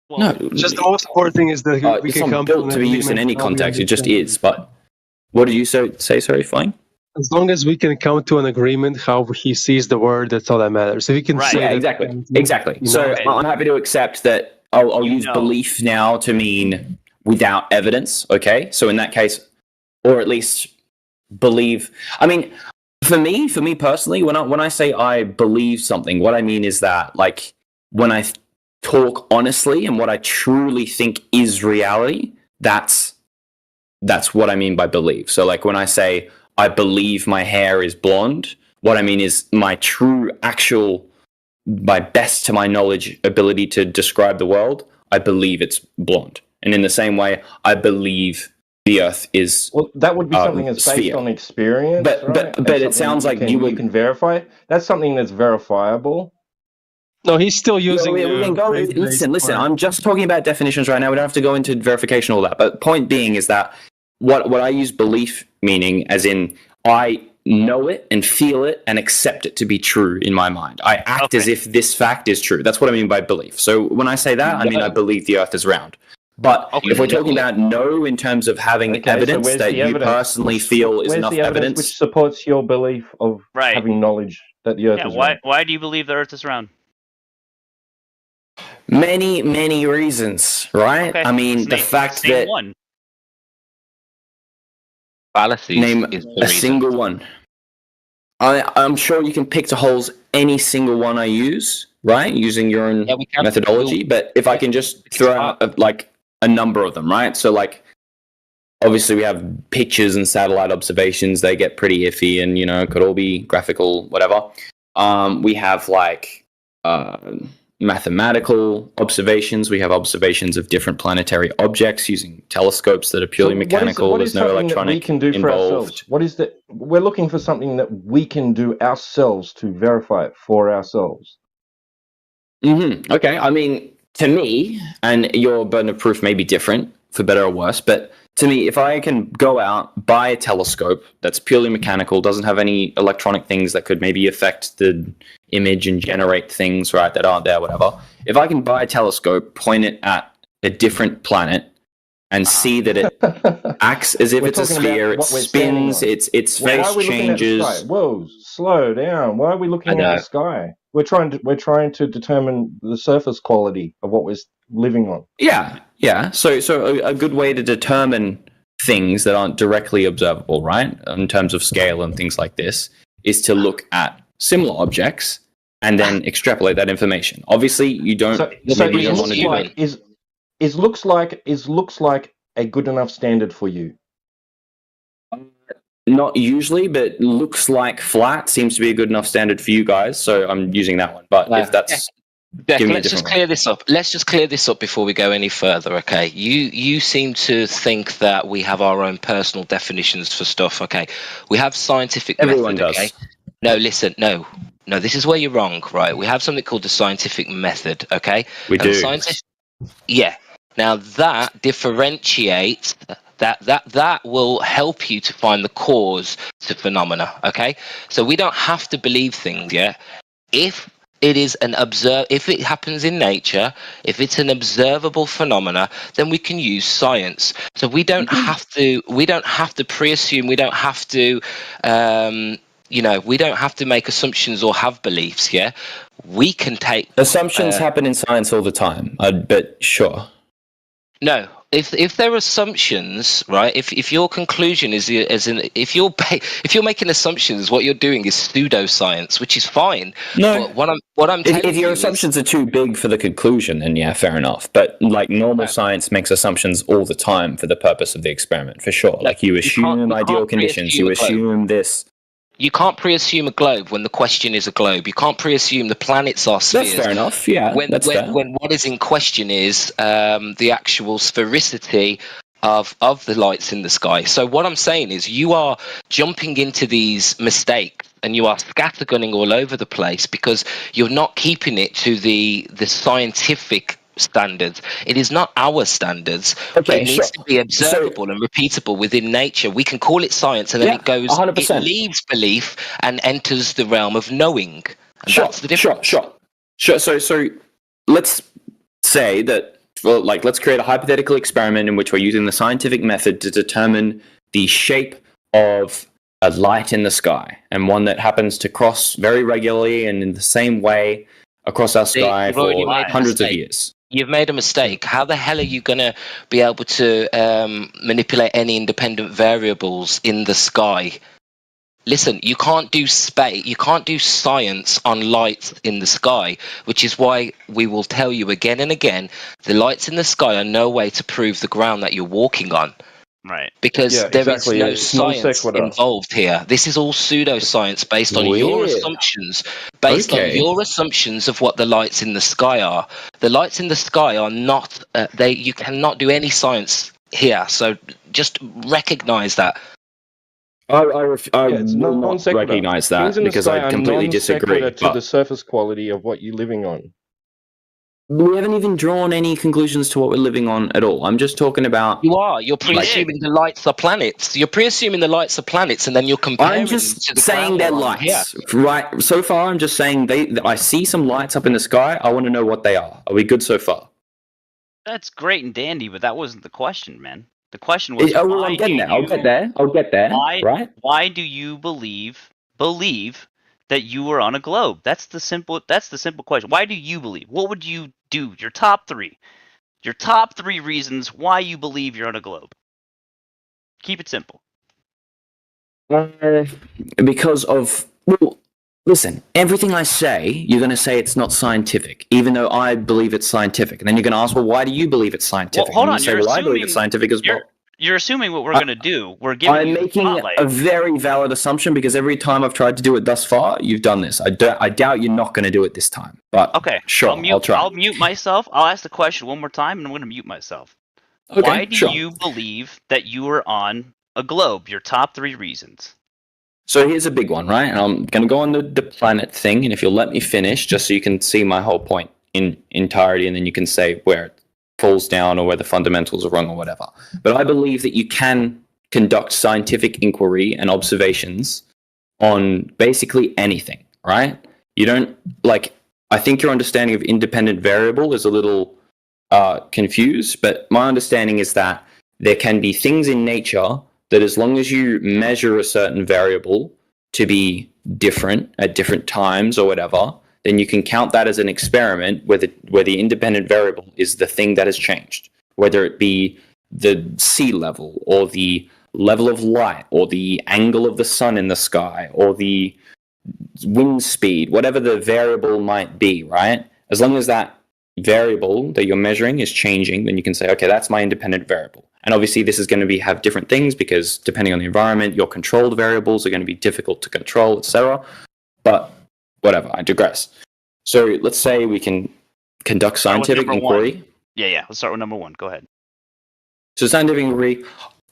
No, just the most important thing is that we can come built to be used in any context. It just is. But what did you say? Sorry, fine. As long as we can come to an agreement how he sees the word, that's all that matters. If he can say exactly. So I'm happy to accept that. I'll use belief now to mean without evidence. Okay, so in that case, or at least believe. I mean. For me personally, when I say I believe something, what I mean is that, like, when I talk honestly and what I truly think is reality, that's what I mean by believe. So, like, when I say I believe my hair is blonde, what I mean is my true, actual, my best to my knowledge ability to describe the world, I believe it's blonde. And in the same way, I believe the Earth is that would be something that's based on experience, but it sounds like you can verify. That's something that's verifiable. No, he's still using. Listen. I'm just talking about definitions right now. We don't have to go into verification all that. But point being is that what I use belief meaning as in I know it and feel it and accept it to be true in my mind. I act as if this fact is true. That's what I mean by belief. So when I say that, I mean I believe the Earth is round. But if we're talking about know in terms of having evidence so that you personally feel is enough evidence, which supports your belief of having knowledge that the Earth is round. Why do you believe the Earth is round? Many reasons, right? Okay. I mean, the fact that one. Fallacies name is the a reason. single one. I'm sure you can pick to holes any single one I use, right? Using your own methodology. But if I can just throw out like a number of them, right? So like, obviously we have pictures and satellite observations. They get pretty iffy and, you know, could all be graphical, whatever. We have like mathematical observations. We have observations of different planetary objects using telescopes that are purely mechanical. There's no electronic we can do for ourselves? What is that? We're looking for something that we can do ourselves to verify it for ourselves. Okay, I mean, to me, and your burden of proof may be different, for better or worse, but to me, if I can go out, buy a telescope that's purely mechanical, doesn't have any electronic things that could maybe affect the image and generate things, right, that aren't there, whatever. If I can buy a telescope, point it at a different planet, and see that it acts as if it's a sphere, it spins, its face changes. Whoa, slow down. Why are we looking at the sky? We're trying to determine the surface quality of what we're living on. Yeah. So a good way to determine things that aren't directly observable, right, in terms of scale and things like this, is to look at similar objects and then extrapolate that information. Obviously, you don't. So looks like a good enough standard for you? Not usually, but looks like flat seems to be a good enough standard for you guys. So I'm using that one. But if that's let's just clear this up. Let's just clear this up before we go any further, okay? You seem to think that we have our own personal definitions for stuff, okay? We have scientific Everyone method, does. okay? No, listen, no, this is where you're wrong, right? We have something called the scientific method, okay? We do. Yeah. Now that differentiates. That will help you to find the cause to phenomena, okay? So we don't have to believe things, yeah? If it is if it happens in nature, if it's an observable phenomena, then we can use science. So we don't have to pre-assume, we don't have to we don't have to make assumptions or have beliefs, yeah? We can take assumptions happen in science all the time, but sure. No, if there are assumptions, right? If your conclusion is if you're making assumptions, what you're doing is pseudoscience, which is fine. No, but what I'm telling if your assumptions are too big for the conclusion, then yeah, fair enough. But like normal science makes assumptions all the time for the purpose of the experiment, for sure. Like you assume ideal conditions, you assume this. You can't pre-assume a globe when the question is a globe. You can't pre-assume the planets are spheres. That's fair enough. Yeah, when what is in question is the actual sphericity of the lights in the sky. So what I'm saying is you are jumping into these mistakes and you are scattergunning all over the place because you're not keeping it to the scientific standards. It is not our standards. Okay, it needs to be observable and repeatable within nature. We can call it science, and then it goes. 100%. It leaves belief and enters the realm of knowing. And that's the difference. Sure. So let's say that. Well, like let's create a hypothetical experiment in which we're using the scientific method to determine the shape of a light in the sky, and one that happens to cross very regularly and in the same way across our sky for hundreds of years. You've made a mistake. How the hell are you going to be able to manipulate any independent variables in the sky? Listen, you can't do space. You can't do science on lights in the sky, which is why we will tell you again and again, the lights in the sky are no way to prove the ground that you're walking on. Right. Because there is no science involved here. This is all pseudoscience based on your assumptions. Based on your assumptions of what the lights in the sky are. The lights in the sky are not. You cannot do any science here. So just recognize that. I will not recognize that because I completely disagree. To the surface quality of what you're living on. We haven't even drawn any conclusions to what we're living on at all. I'm just talking about. You are. You're pre-assuming the lights are planets. You're pre-assuming the lights are planets, and then you're comparing I'm just them to the saying ground they're line. lights, Yeah. right? So far, I'm just saying I see some lights up in the sky. I want to know what they are. Are we good so far? That's great and dandy, but that wasn't the question, man. The question was, Well, I'm getting there. I'll get there. I'll get there. Right? Why do you believe that you were on a globe? That's the simple question. Why do you believe? What would you do? Your top three reasons why you believe you're on a globe. Keep it simple. Because of, well, listen, everything I say, you're going to say it's not scientific, even though I believe it's scientific. And then you're going to ask, well, why do you believe it's scientific? Well, hold on. And you say, well, I believe it's scientific as well. You're assuming what we're going to do. We're giving I'm you the making spotlight. a very valid assumption because every time I've tried to do it thus far, you've done this. I doubt you're not going to do it this time. But Okay, sure, I'll try. I'll mute myself. I'll ask the question one more time, and I'm going to mute myself. Okay, Why do sure. you believe that you were on a globe? Your top 3 reasons. So here's a big one, right? And I'm going to go on the planet thing, and if you'll let me finish, just so you can see my whole point in entirety, and then you can say where it falls down or where the fundamentals are wrong or whatever. But I believe that you can conduct scientific inquiry and observations on basically anything, right? You don't, like, I think your understanding of independent variable is a little confused, but my understanding is that there can be things in nature that as long as you measure a certain variable to be different at different times or whatever, then you can count that as an experiment where the independent variable is the thing that has changed, whether it be the sea level or the level of light or the angle of the sun in the sky or the wind speed, whatever the variable might be, right? As long as that variable that you're measuring is changing, then you can say, okay, that's my independent variable. And obviously this is going to have different things because depending on the environment, your controlled variables are going to be difficult to control, etc. But whatever, I digress. So let's say we can conduct scientific inquiry. Yeah. Let's start with number 1. Go ahead. So scientific inquiry,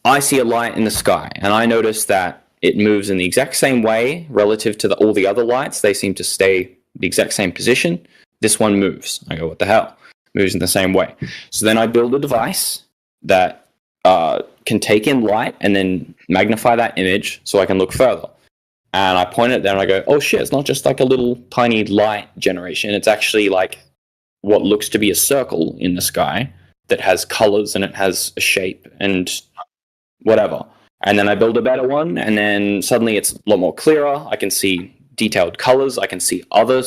I see a light in the sky, and I notice that it moves in the exact same way relative to all the other lights. They seem to stay the exact same position. This one moves. I go, what the hell? Moves in the same way. So then I build a device that can take in light and then magnify that image so I can look further. And I point it there and I go, oh shit, it's not just like a little tiny light generation. It's actually like what looks to be a circle in the sky that has colors and it has a shape and whatever. And then I build a better one, and then suddenly it's a lot more clearer. I can see detailed colors. I can see other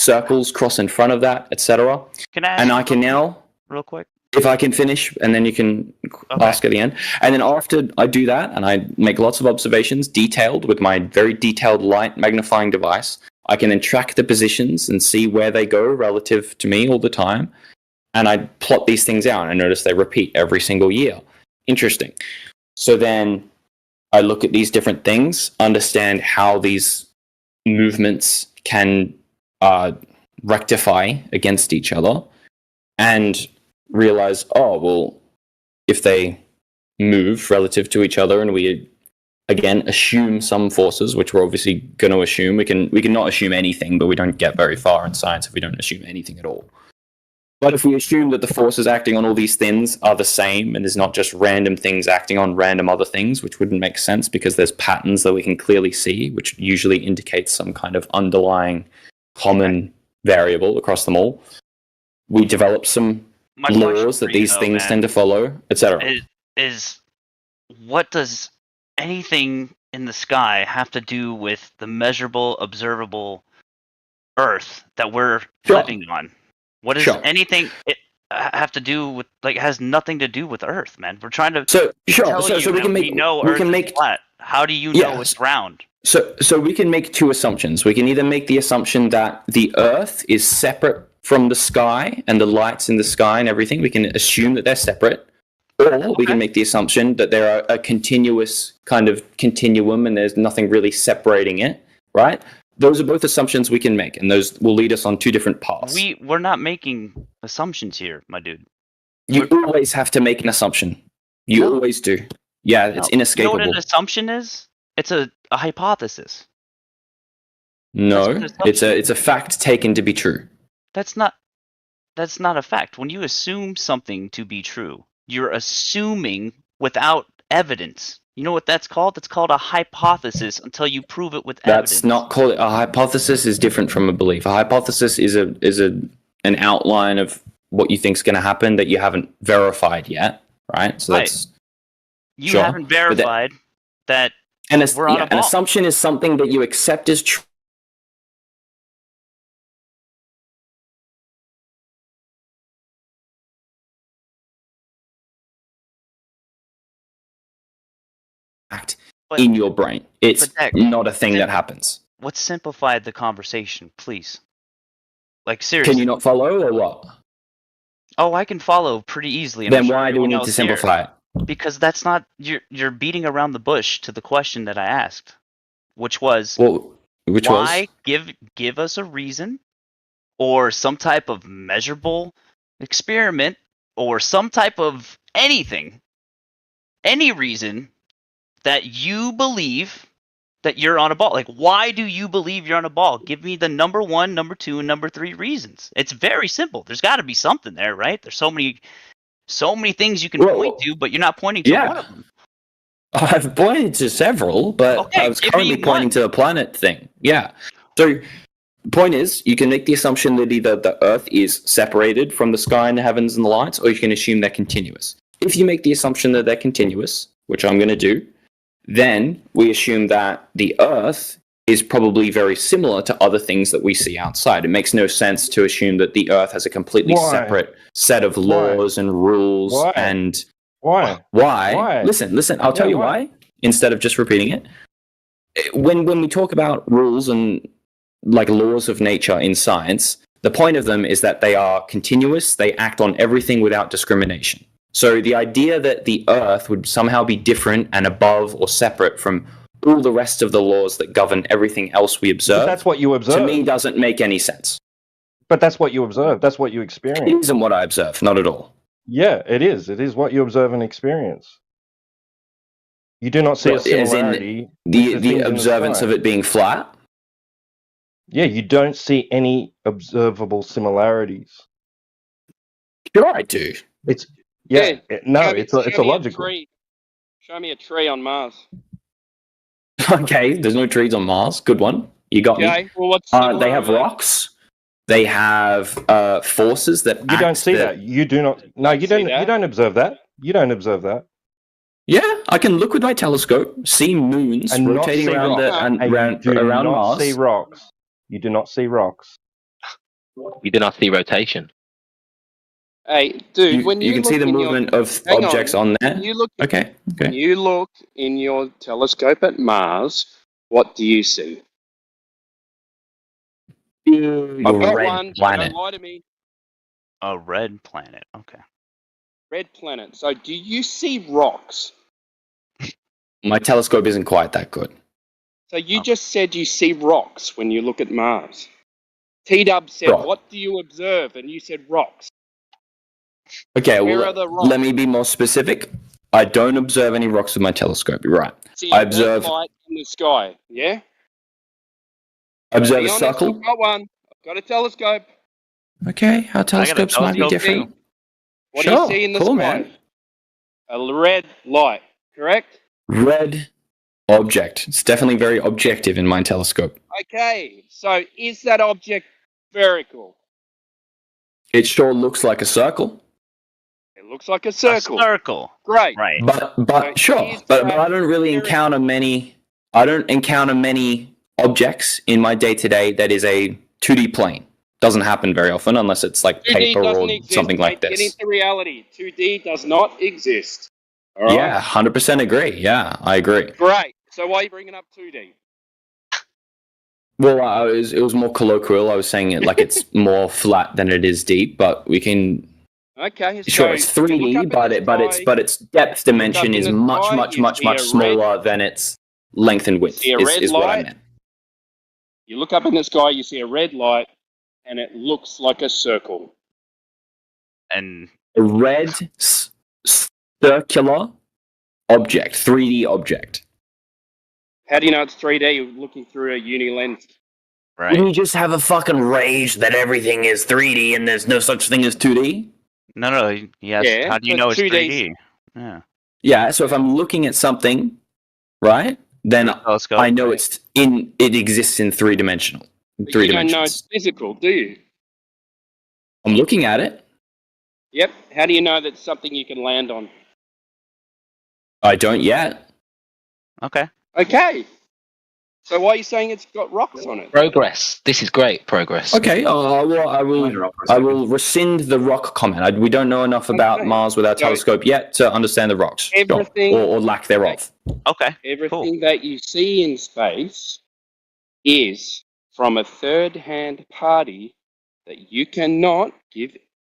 circles cross in front of that, etc. And I can now, real quick, if I can finish, and then you can ask at the end. And then after I do that, and I make lots of observations, detailed with my very detailed light magnifying device, I can then track the positions and see where they go relative to me all the time. And I plot these things out, and I notice they repeat every single year. Interesting. So then I look at these different things, understand how these movements can rectify against each other, and realize, oh, well, if they move relative to each other and we, again, assume some forces, which we're obviously going to assume, we can not assume anything, but we don't get very far in science if we don't assume anything at all. But if we assume that the forces acting on all these things are the same, and there's not just random things acting on random other things, which wouldn't make sense because there's patterns that we can clearly see, which usually indicates some kind of underlying common variable across them all, we develop some laws that these things tend to follow, etc. Is what does anything in the sky have to do with the measurable, observable Earth that we're living on? What does anything have to do with? Like, it has nothing to do with Earth, man. We're trying to so we can make Earth is flat. How do you know it's round? So we can make two assumptions. We can either make the assumption that the Earth is separate from the sky and the lights in the sky and everything. We can assume that they're separate, or we can make the assumption that they're a continuous kind of continuum and there's nothing really separating it, right? Those are both assumptions we can make, and those will lead us on two different paths. We're not making assumptions here, my dude. You always have to make an assumption. You always do. Yeah, it's inescapable. You know what an assumption is? It's a hypothesis. No, it's a fact taken to be true. That's not. That's not a fact. When you assume something to be true, you're assuming without evidence. You know what that's called? That's called a hypothesis until you prove it with evidence. That's not called a hypothesis. Is different from a belief. A hypothesis is an outline of what you think is going to happen that you haven't verified yet, right? So that's you sure. haven't verified that we're on a ball. An assumption is something that you accept as true. In your brain. It's not a thing that happens. Let's simplify the conversation, please. Like, seriously. Can you not follow or what? Oh, I can follow pretty easily. Then why do we need to simplify it? Because that's not... You're beating around the bush to the question that I asked, which was... Give us a reason or some type of measurable experiment or some type of anything, any reason that you believe that you're on a ball. Like, why do you believe you're on a ball? Give me the number 1, number 2, and number 3 reasons. It's very simple. There's got to be something there, right? There's so many things you can point to, but you're not pointing to one of them. I've pointed to several, but I was currently pointing to the planet thing. Yeah. So, the point is, you can make the assumption that either the Earth is separated from the sky and the heavens and the lights, or you can assume they're continuous. If you make the assumption that they're continuous, which I'm going to do, then we assume that the Earth is probably very similar to other things that we see outside. It makes no sense to assume that the Earth has a completely separate set of laws and rules. And why? Listen. I'll tell you why. Instead of just repeating it, when we talk about rules and like laws of nature in science, the point of them is that they are continuous. They act on everything without discrimination. So the idea that the Earth would somehow be different and above or separate from all the rest of the laws that govern everything else we observe, but that's what you observe. To me, doesn't make any sense. But that's what you observe. That's what you experience. It isn't what I observe, not at all. Yeah, it is. It is what you observe and experience. You do not see a similarity. The observance of it being flat? Yeah, you don't see any observable similarities. Sure, I do. It's it's a logical. Show me a tree on Mars. Okay, there's no trees on Mars. Good one. You got me. Well, what's they have rocks. They have forces that you don't see that. You do not. No, you don't. You don't observe that. You don't observe that. Yeah, I can look with my telescope, see moons and rotating around around Mars. See rocks. You do not see rocks. You do not see rotation. Hey, dude, when you can see the movement of objects on there. Okay. When you look in your telescope at Mars, what do you see? A red planet. Don't lie to me. A red planet. Okay. Red planet. So, do you see rocks? My telescope isn't quite that good. So you just said you see rocks when you look at Mars. T-Dub said, "What do you observe?" And you said rocks. Okay, let me be more specific. I don't observe any rocks with my telescope. You're right. I observe light in the sky. Yeah. I observe a circle. I've got one. I've got a telescope. Okay, our telescopes might be different. What do you see in the sky? Man. A red light. Correct. Red object. It's definitely very objective in my telescope. Okay, so is that object spherical? It sure looks like a circle. It looks like a circle. A circle. Great. Right. But I don't really encounter many. I don't encounter many objects in my day-to-day that is a 2D plane. Doesn't happen very often unless it's like paper or something like this. Get into reality. 2D does not exist. All right? Yeah, 100% agree. Yeah, I agree. Great. So why are you bringing up 2D? Well, it was more colloquial. I was saying it like it's more flat than it is deep, but we can. Okay. Sure, it's 3D, but its depth dimension is much smaller than its length and width. Is what I meant. You look up in the sky, you see a red light, and it looks like a circle. And a red circular object, 3D object. How do you know it's 3D? You're looking through a uni lens. Right. Wouldn't you just have a fucking rage that everything is 3D and there's no such thing as 2D? No. Yes. Yeah, How do you but know it's 2D 3D? Yeah. Yeah, so if I'm looking at something, right, then telescope, I know right. it exists in three dimensional. But Three you don't know dimensions. it's physical, do you? I'm looking at it. Yep. How do you know that's something you can land on? I don't yet. Okay. Okay. So why are you saying it's got rocks on it? Progress. This is great progress. Okay, I will rescind the rock comment. We don't know enough about Mars with our telescope yet to understand the rocks. Everything- Sure. Or lack thereof. Okay. Everything that you see in space is from a third-hand party that you cannot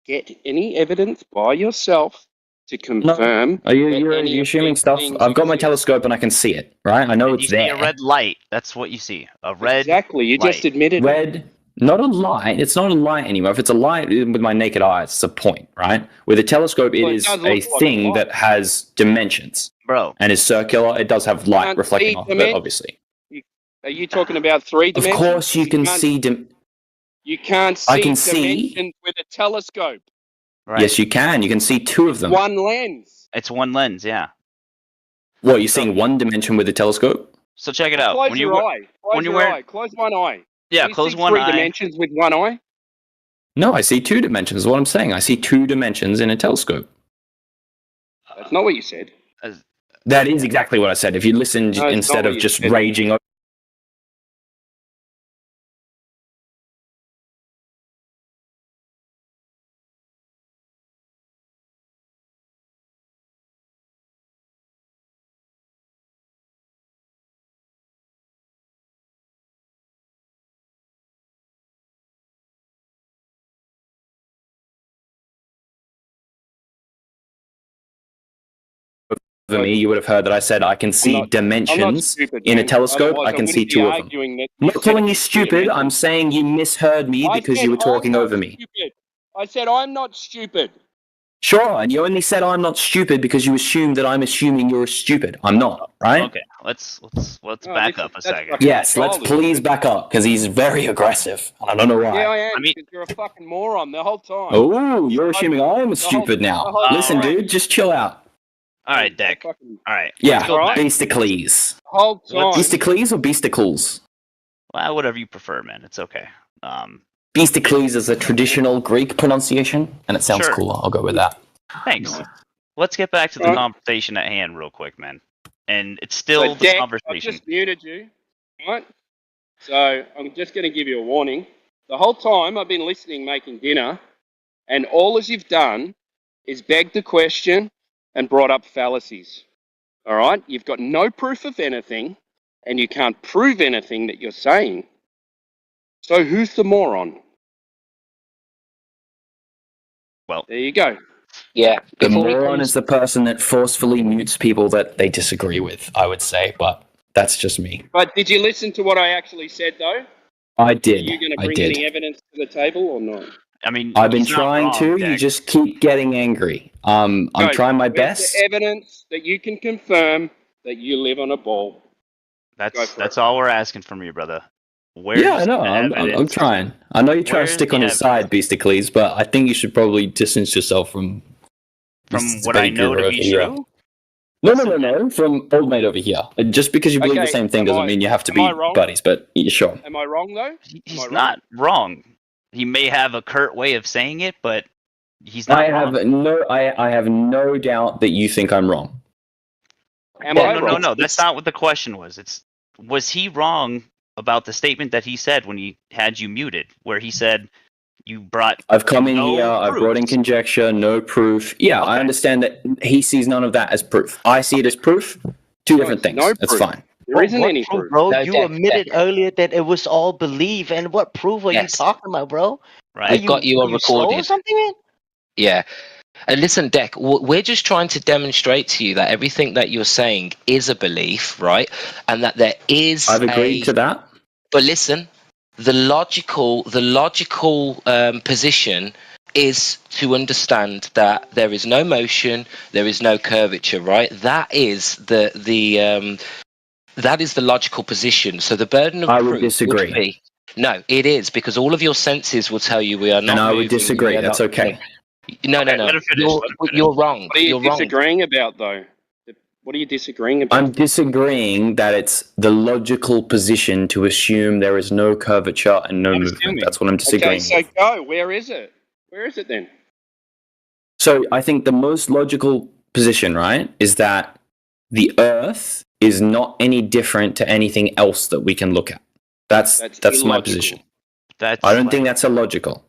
get any evidence by yourself to confirm. Are you assuming stuff? I've got my telescope and I can see it, right? I know You it's see there. a red light. That's what you see. A red. Exactly. You just admitted red. Not a light. It's not a light anymore. If it's a light with my naked eye, it's a point, right? With a telescope, it Well, it is does look a like a thing light. that has dimensions, bro, and is circular. It does have light Can't reflecting see off of it, dimensions. obviously. Are you talking about three Of dimensions? course, you can can't- see. You can't see I can see- dimensions with a telescope. Right. Yes, you can. You can see two of them. One lens. It's one lens. Yeah. What, you're seeing one dimension with a telescope? So check it out. Close when your you eye. Close when you your wear- eye. Close one eye. Yeah, Do you close see one three eye. dimensions with one eye. No, I see two dimensions. Is what I'm saying. I see two dimensions in a telescope. That's not what you said. That is exactly what I said. If you listened No, it's not instead what of you just said. raging over. Me, you would have heard that I said I can see dimensions stupid, in a man. telescope. Otherwise, I can wouldn't see be two of them. arguing that I'm you not said calling you it's three stupid. dimensions. I'm saying you misheard me I because said you were I'm talking not over me. Stupid. I said I'm not stupid. Sure, and you only said I'm not stupid because you assumed that I'm assuming you're stupid. I'm not, right? Okay. Let's No, back this up a is- that's second. fucking Yes, let's childish. please back up because he's very aggressive. I don't know why. Yeah, I am. Because you're a fucking moron the whole time. Oh, you're assuming I'm stupid now. the whole Listen, time. dude, just chill out. All right, Deck. All right. Yeah, let's go back. Beasticles. Whole time. Beasticles or Beasticles? Well, whatever you prefer, man. It's okay. Beasticles is a traditional Greek pronunciation, and it sounds Sure. cooler. I'll go with that. Thanks. Let's get back to the conversation at hand real quick, man. And it's still So, the Deck, I've conversation. just muted you, right? So I'm just going to give you a warning. The whole time I've been listening, making dinner, and all as you've done is begged the question and brought up fallacies. All right? You've got no proof of anything, and you can't prove anything that you're saying. So who's the moron? Well, there you go. Yeah. The moron is the person that forcefully mutes people that they disagree with, I would say, but that's just me. But did you listen to what I actually said, though? I Are did. you going to I bring did. any evidence to the table or not? I mean, I've been he's not trying wrong, to. Deck. You just keep getting angry. I'm Go, trying my where's best. the evidence that you can confirm that you live on a ball? That's all we're asking from you, brother. Where's Yeah, I know. the I'm evidence? trying. I know you're trying to Where's stick on the his side, Beasticles, but I think you should probably distance yourself from this what I debate know guru to over be here. true? No. From old mate over here. Just because you believe the Okay, same thing doesn't mean you have to am be I wrong? buddies. But yeah, sure. Am I wrong, though? He's not wrong. He may have a curt way of saying it, but he's not I wrong. have no doubt that you think I'm wrong. No. That's not what the question was. Was he wrong about the statement that he said when he had you muted, where he said you brought? I've come in no here. I've brought in conjecture, no proof. Yeah, I understand that he sees none of that as proof. I see it as proof. Two different things. That's fine. There isn't what any proof, proof. bro. No, You Deck, admitted earlier that it was all belief, and what proof are you Yes. talking about, bro? Right. We've got you on are slow or recorded. something, man? Yeah. And listen, Deck, we're just trying to demonstrate to you that everything that you're saying is a belief, right? And that there is I've agreed to that. But listen, the logical position is to understand that there is no motion, there is no curvature, right? That is the logical position. So the burden of I proof would disagree. be No, it is, because all of your senses will tell you we are not. And I would moving, disagree. we are That's not- okay. No, no, Okay, no. let him finish, You're, let him finish. you're wrong. What are you You're wrong. disagreeing about, though? What are you disagreeing about? I'm disagreeing that it's the logical position to assume there is no curvature and no movement. That's what I'm disagreeing Okay, so with. go. Where is it? Where is it then? So I think the most logical position, right, is that the Earth is not any different to anything else that we can look at. That's my illogical. position. That's I don't think that's illogical.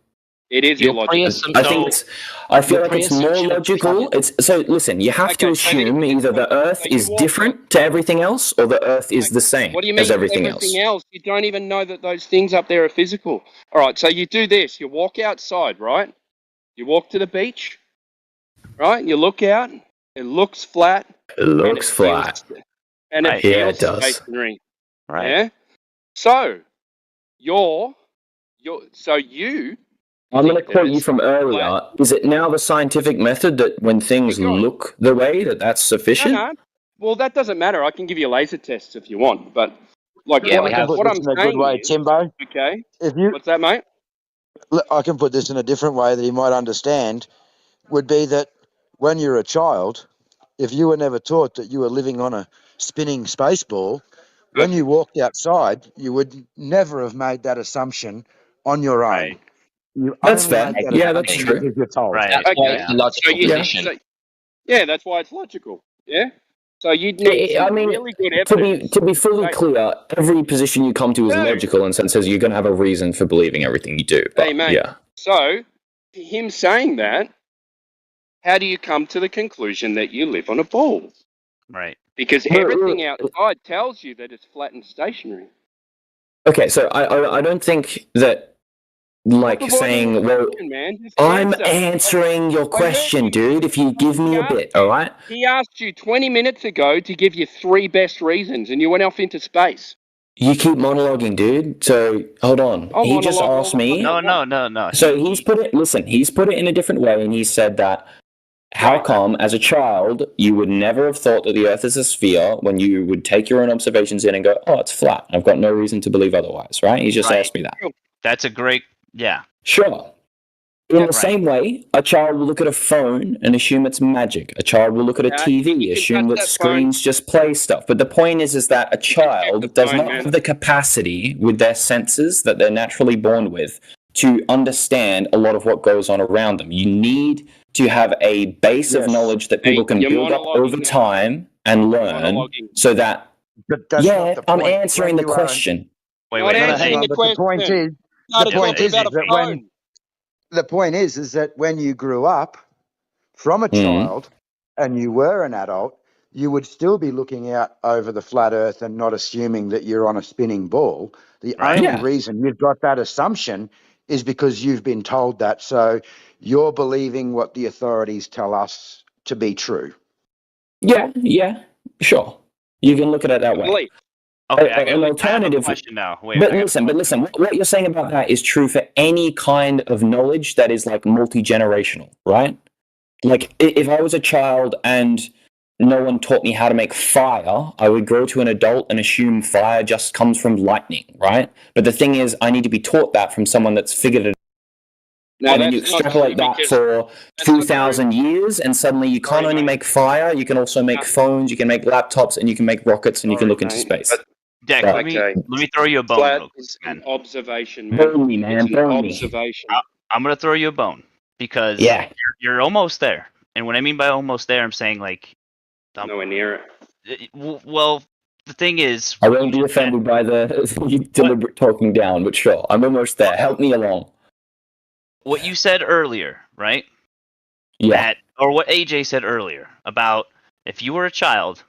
It is Your illogical. I think it's. I feel Your like it's more pre-assumption of logical. It's so. Listen, you have to Okay, so assume either the Earth is different to everything else, or the Earth is the same What do you mean as everything else. You don't even know that those things up there are physical. All right, so you do this. You walk outside, right? You walk to the beach, right? You look out. It looks flat. It looks flat. And it Yeah, feels it does. stationary. Right. Yeah. So you. I'm going to think that quote you it's from earlier. Is it now the scientific method that when things look the way that's sufficient? No. Well, that doesn't matter. I can give you laser tests if you want, but like Yeah, I can put what this I'm in a good saying way, is, Timbo. okay. If you, What's that, mate? I can put this in a different way that he might understand. Would be that when you're a child, if you were never taught that you were living on a spinning space ball, when you walked outside, you would never have made that assumption on your own. You That's only fair. make that Yeah, that's assumption true. because you're told. Right. That's why it's the logical position. Yeah, that's why it's logical. Yeah. So you'd need I some mean, really good to evidence. be fully clear, every position you come to is logical and says you're going to have a reason for believing everything you do. But Hey, mate. yeah, So him saying that, how do you come to the conclusion that you live on a ball? Right. Because everything outside tells you that it's flat and stationary. okay. So I don't think that like saying, well, Man, just I'm answer. answering your I heard question, you. dude. If you give me a bit, all right. He asked you 20 minutes ago to give you 3 best reasons, and you went off into space. You keep monologuing, dude. So hold on. I'll He just monologue asked all the me. No. So he's put it. Listen, he's put it in a different way, and he said that. How come, as a child, you would never have thought that the Earth is a sphere when you would take your own observations in and go, "Oh, it's flat." I've got no reason to believe otherwise, right? He just asked me that. That's a great. Yeah. Sure. In the same way, a child will look at a phone and assume it's magic. A child will look at a TV, assume that screens just play stuff. But the point is that a child does not have the capacity with their senses that they're naturally born with to understand a lot of what goes on around them. You need to have a base of knowledge that people can build up over time and learn so that... Yeah, I'm answering the question. Wait. The point is, the point is that when you grew up from a child and you were an adult, you would still be looking out over the flat Earth and not assuming that you're on a spinning ball. The only reason you've got that assumption is because you've been told that. So you're believing what the authorities tell us to be true. Yeah, sure. You can look at it that way. Okay, An alternative question now. But listen, what you're saying about that is true for any kind of knowledge that is like multi-generational, right? Like if I was a child and no one taught me how to make fire, I would grow to an adult and assume fire just comes from lightning, right? But the thing is, I need to be taught that from someone that's figured it. No, and then you extrapolate that for 2,000 years, and suddenly you can't only make fire, you can also make phones, you can make laptops, and you can make rockets, and you can look into space. Deck, let me throw you a bone real quick, man. Observation, Burn me, man. Burn me. Observation. I'm gonna throw you a bone because you're almost there. And what I mean by almost there, I'm saying like nowhere near it. Well, the thing is, I won't be offended by the deliberate talking down, but sure, I'm almost there. Help me along. What you said earlier, right? Yeah. Or what AJ said earlier about if you were a child,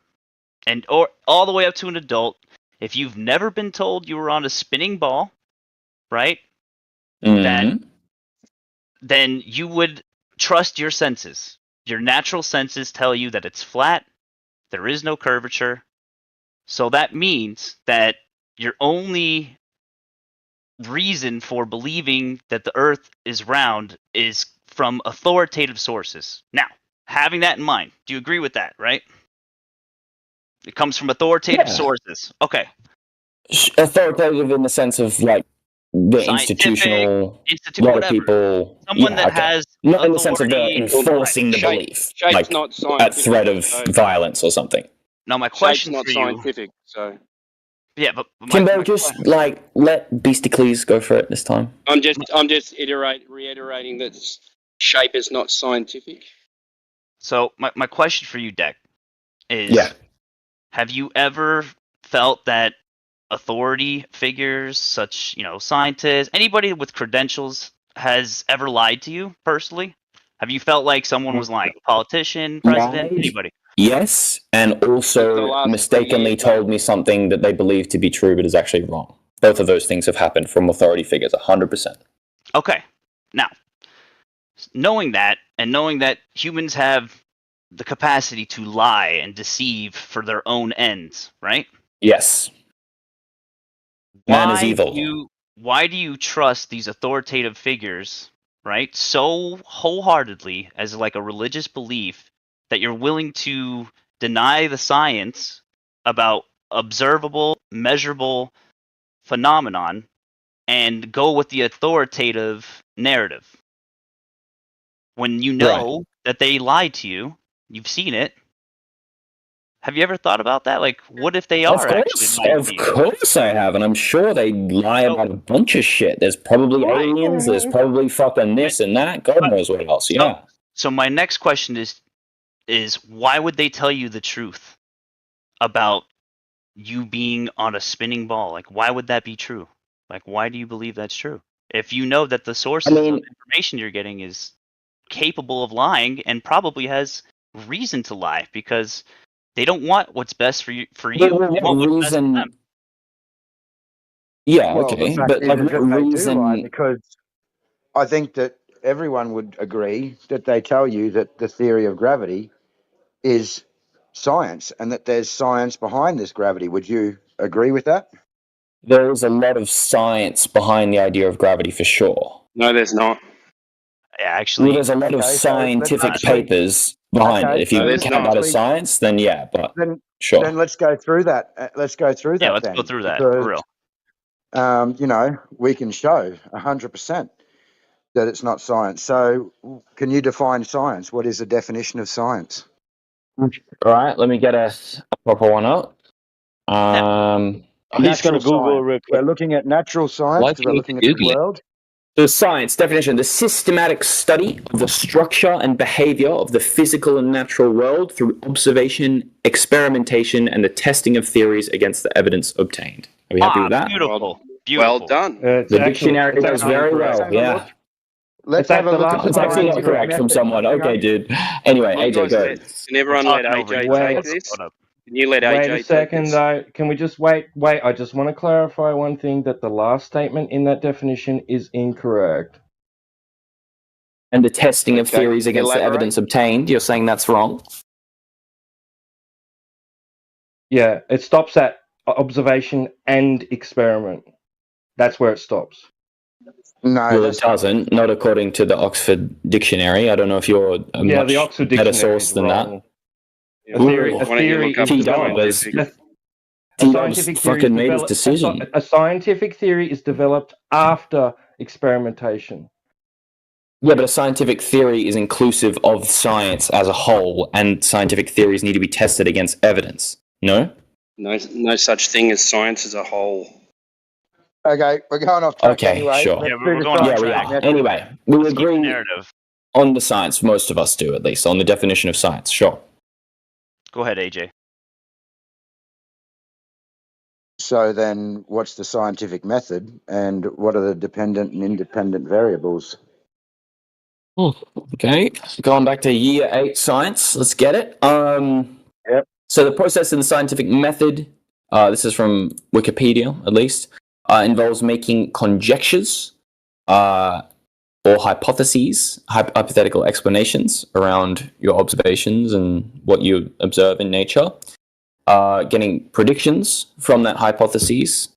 or all the way up to an adult. If you've never been told you were on a spinning ball, right? Then you would trust your senses. Your natural senses tell you that it's flat, there is no curvature. So that means that your only reason for believing that the Earth is round is from authoritative sources. Now, having that in mind, do you agree with that, right? It comes from authoritative sources. Okay. Authoritative in the sense of like the institutional, a lot of people, someone that has not in the sense of the authority- enforcing the Shape- belief, shape's like not at scientific, threat of so- violence or something. Now my Shape's question not for you, scientific, so yeah, but my Kimbo, just like let Beasticles go for it this time. I'm just reiterating that shape is not scientific. so my question for you, Deck, is Yeah. have you ever felt that authority figures, such scientists, anybody with credentials, has ever lied to you personally? Have you felt like someone was lying? Politician, president, Lied? anybody? Yes, and The also last 3 mistakenly years, told me something that they believe to be true but is actually wrong. Both of those things have happened from authority figures, 100%. Okay. Now, knowing that, and knowing that humans have the capacity to lie and deceive for their own ends, right? Yes. Man is evil. Why do you trust these authoritative figures, right, so wholeheartedly as like a religious belief that you're willing to deny the science about observable, measurable phenomenon and go with the authoritative narrative? When you know that they lied to you, you've seen it. Have you ever thought about that? Like, what if they are actually lying Of to you? course I have, and I'm sure they lie about a bunch of shit. There's probably aliens, there's probably fucking this and that, God knows what else, yeah. So my next question is why would they tell you the truth about you being on a spinning ball? Like, why would that be true? Like, why do you believe that's true? If you know that the sources of information you're getting is capable of lying and probably has reason to lie because they don't want what's best for you. They want what's best for them. Yeah, Well, okay, the fact but is like that what they do reason? lie, because I think that everyone would agree that they tell you that the theory of gravity is science and that there's science behind this gravity. Would you agree with that? There is a lot of science behind the idea of gravity for sure. No, there's not. Actually, well, there's a lot of scientific papers behind it. If you count that as science, then yeah, but sure. Then let's go through that. Let's go through that. Yeah, let's then, go through that because, for real. We can show 100% that it's not science. So, can you define science? What is the definition of science? All right, let me get a proper one up. He's going to Google. We're looking at natural science because we're looking at the world. The science definition: the systematic study of the structure and behavior of the physical and natural world through observation, experimentation, and the testing of theories against the evidence obtained. Are we happy with that? Beautiful. Well done. The dictionary does very well. Yeah. Let's have a look. It's actually not correct from someone. Okay, dude. Anyway, AJ, go. Can everyone let AJ take this? Can you let AJ Wait a second, take this? though. Can we just wait? I just want to clarify one thing, that the last statement in that definition is incorrect. And the testing of theories against the evidence obtained, you're saying that's wrong? Yeah, it stops at observation and experiment. That's where it stops. No, well, it doesn't. Not according to the Oxford Dictionary. I don't know if you're a much the Oxford better Dictionary source is than wrong. that. A theory is T-Dub fucking made his decision. A scientific theory is developed after experimentation. Yeah, but a scientific theory is inclusive of science as a whole, and scientific theories need to be tested against evidence. No? No such thing as science as a whole. Okay, we're going off track Okay, anyway. sure. Let's we're do the going science. off track. Yeah. Anyway, we agree Narrative. on the science. Most of us do, at least, on the definition of science. Sure. Go ahead, AJ. So then, what's the scientific method, and what are the dependent and independent variables? Okay, going back to year 8 science. Let's get it. Yep. So the process and the scientific method, this is from Wikipedia at least, involves making conjectures or hypotheses, hypothetical explanations around your observations and what you observe in nature, getting predictions from that hypotheses,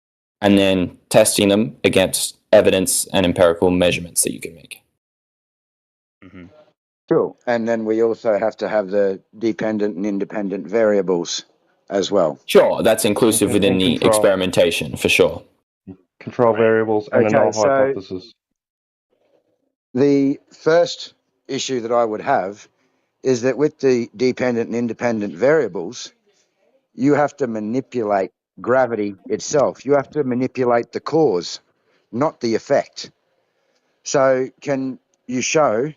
and then testing them against evidence and empirical measurements that you can make. Mm-hmm. Cool. And then we also have to have the dependent and independent variables as well. Sure, that's inclusive within the experimentation, for sure. control variables, and a null Okay, so hypothesis. the first issue that I would have is that with the dependent and independent variables, you have to manipulate gravity itself. You have to manipulate the cause, not the effect. So can you show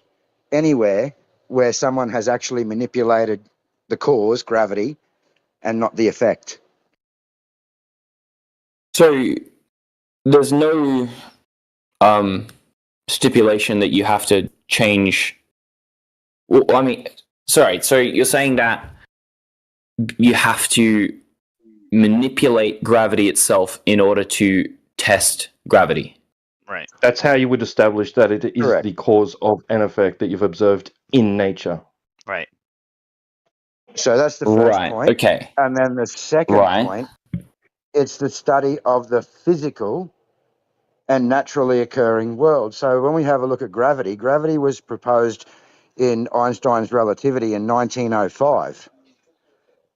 anywhere where someone has actually manipulated the cause, gravity, and not the effect? So there's no stipulation that you have to change. Well, I mean, sorry. So you're saying that you have to manipulate gravity itself in order to test gravity. Right. That's how you would establish that it is Correct. the cause of an effect that you've observed in nature. Right. So that's the first Right. point. Okay. And then the second Right. point, it's the study of the physical and naturally occurring world. So when we have a look at gravity, gravity was proposed in Einstein's relativity in 1905.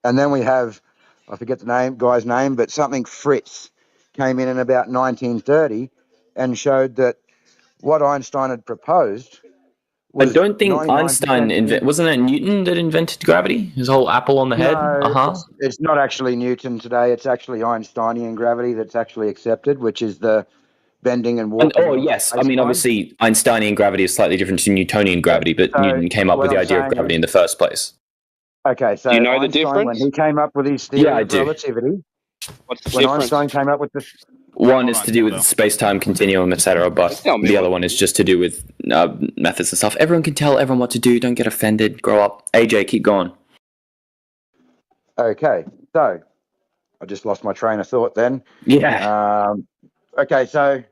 And then we have, I forget the guy's name, but something Fritz came in about 1930 and showed that what Einstein had proposed I was don't think 99% Einstein wasn't it Newton that invented gravity? His whole apple on the head? No, it's not actually Newton today. It's actually Einsteinian gravity that's actually accepted, which is the bending and warping. Oh, yes. I mean, obviously, Einsteinian gravity is slightly different to Newtonian gravity, but So Newton came up what with the I'm idea of saying gravity is- in the first place. Okay, so Do you know the Einstein, difference? when he came up with his theory Yeah, I of do. relativity, What's the when difference? Einstein came up with the One is to do with space-time continuum, etc., but Tell me the what- other one is just to do with methods and stuff. Everyone can tell everyone what to do. Don't get offended. Grow up. AJ, keep going. Okay, so I just lost my train of thought then. Yeah. Okay, so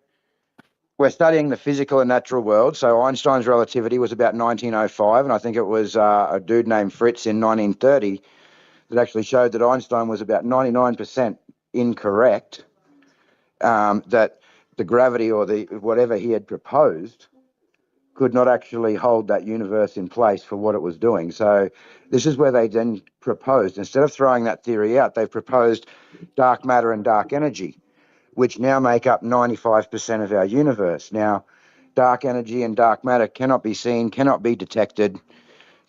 we're studying the physical and natural world. So Einstein's relativity was about 1905, and I think it was a dude named Fritz in 1930 that actually showed that Einstein was about 99% incorrect, that the gravity or the whatever he had proposed could not actually hold that universe in place for what it was doing. So this is where they then proposed, instead of throwing that theory out, they proposed dark matter and dark energy, which now make up 95% of our universe. Now, dark energy and dark matter cannot be seen, cannot be detected.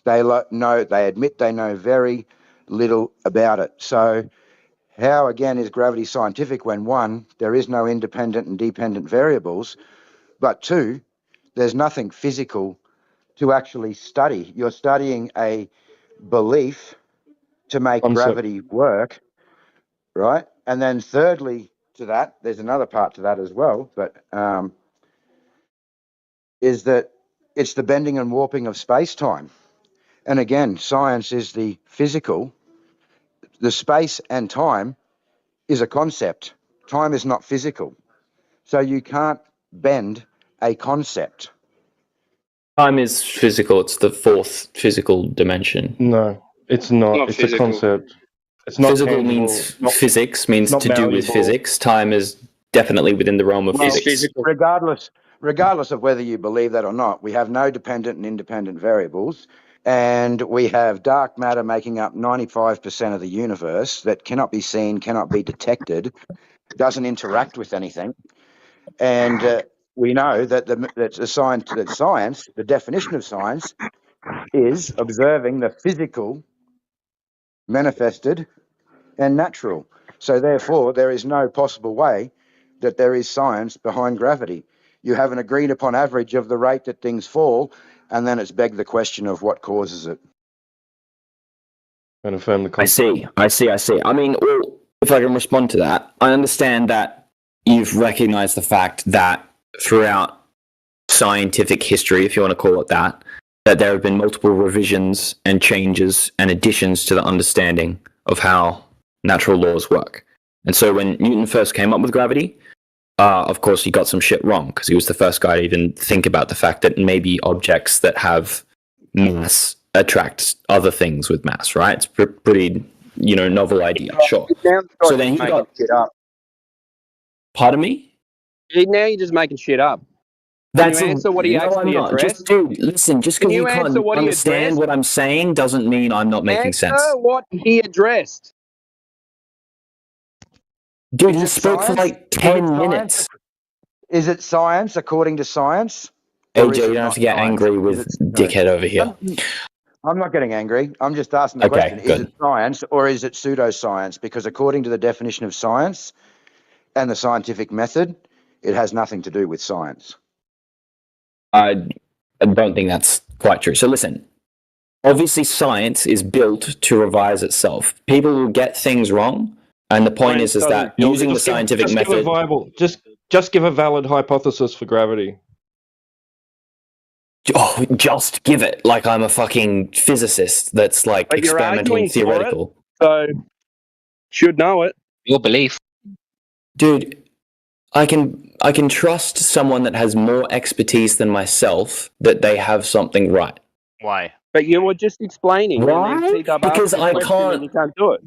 They admit they know very little about it. So how, again, is gravity scientific when, one, there is no independent and dependent variables, but two, there's nothing physical to actually study. You're studying a belief to make gravity work, right? And then thirdly to that, there's another part to that as well, but is that it's the bending and warping of space-time. And again, science is the physical. The space and time is a concept. Time is not physical. So you can't bend a concept. Time is physical. It's the fourth physical dimension. No, it's not. Not It's physical. a concept. It's not Physical tangible, means not- physics, means not to do with malleable. physics. Time is definitely within the realm of Well, physics. regardless of whether you believe that or not, we have no dependent and independent variables, and we have dark matter making up 95% of the universe that cannot be seen, cannot be detected, doesn't interact with anything, and we know that science, the definition of science, is observing the physical, manifested, and natural. So therefore, there is no possible way that there is science behind gravity. You have an agreed upon average of the rate that things fall, and then it's begged the question of what causes it. And affirm the I see. I mean, well, if I can respond to that, I understand that you've recognized the fact that throughout scientific history, if you want to call it that there have been multiple revisions and changes and additions to the understanding of how natural laws work. And so when Newton first came up with gravity, of course, he got some shit wrong because he was the first guy to even think about the fact that maybe objects that have mass attract other things with mass, right? It's pretty, novel idea, sure. So then he got... shit up. Pardon me? Now you're just making shit up. That's Can you answer what he actually I'm not. addressed? Dude, listen, just Can because you you answer can't what he understand addressed? what I'm saying doesn't mean I'm not making sense. Answer what he addressed. Dude, he spoke for like 10 minutes. Is it science according to science? Or AJ, is you it don't have not to get science? angry with dickhead over here. I'm not getting angry. I'm just asking the Okay, question. good. Is it science or is it pseudoscience? Because according to the definition of science and the scientific method, it has nothing to do with science. I don't think that's quite true. So listen, obviously science is built to revise itself. People will get things wrong, and the point is that using the scientific method... Just give a valid hypothesis for gravity. Oh, just give it like I'm a fucking physicist that's like But you're experimental and arguing for it, theoretical. so should know it. Your belief. Dude, I can trust someone that has more expertise than myself that they have something right. Why? But you were just explaining. Why? And then T-Dub Because asked the I question can't- and you can't do it.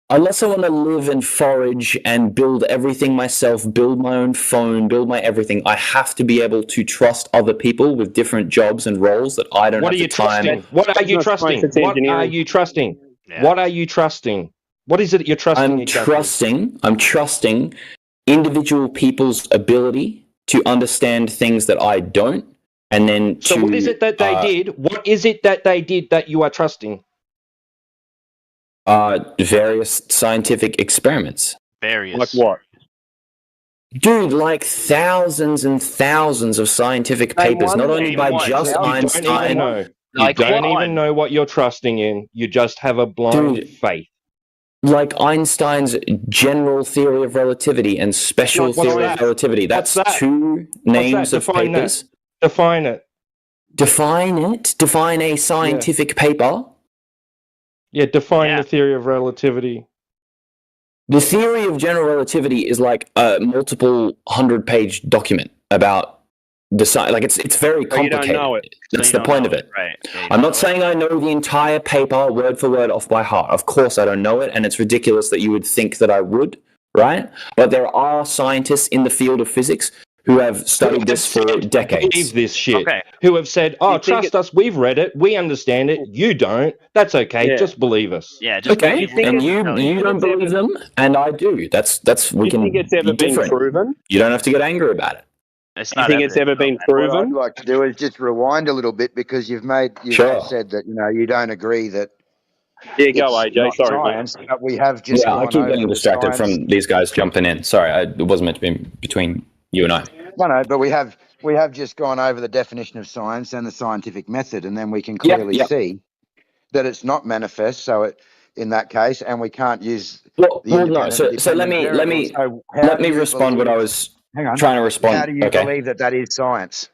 Unless I want to live and forage and build everything myself, build my own phone, build my everything, I have to be able to trust other people with different jobs and roles that I don't What have are you the time. trusting? What are you trusting? What are you trusting? What are you trusting? What is it you're trusting? I'm trusting individual people's ability to understand things that I don't, and then So what is it that they did? What is it that they did that you are trusting? Various scientific experiments. Various. Like what? Dude, like thousands and thousands of scientific papers, not only by just Einstein. You don't even know what you're trusting in. You just have a blind faith. Like Einstein's general theory of relativity and special theory of relativity. That's two names of papers. Define it. Define it? Define a scientific paper? Yeah, define the theory of relativity. The theory of general relativity is like a multiple 100-page document about the science. Like it's very So you complicated. don't know it. That's the point of it. Right. I'm not saying I know the entire paper word for word off by heart. Of course I don't know it, and it's ridiculous that you would think that I would, right? But there are scientists in the field of physics who have studied this for decades. Believe this shit. Who have said, "Oh, trust us. We've read it. We understand it. You don't. That's okay. Yeah. Just believe us." Yeah. Just Okay, and you don't believe them, and I do. That's we can. think it's ever be been different. proven? You don't have to get angry about it. It's You think it's ever been What I'd proven? like to do is just rewind a little bit because you've Sure. said that you don't agree that Yeah, go it's AJ. not Sorry, mate. science, but we have just Yeah, gone I keep over getting the distracted science. from these guys jumping in. Sorry, it wasn't meant to be between you and I. No, but we have just gone over the definition of science and the scientific method, and then we can clearly see that it's not manifest. So in that case, and we can't use Well, the no. independent So let me variables. So how let do me you respond what I believe- was Hang on. trying to respond. How do you Okay. believe that is science?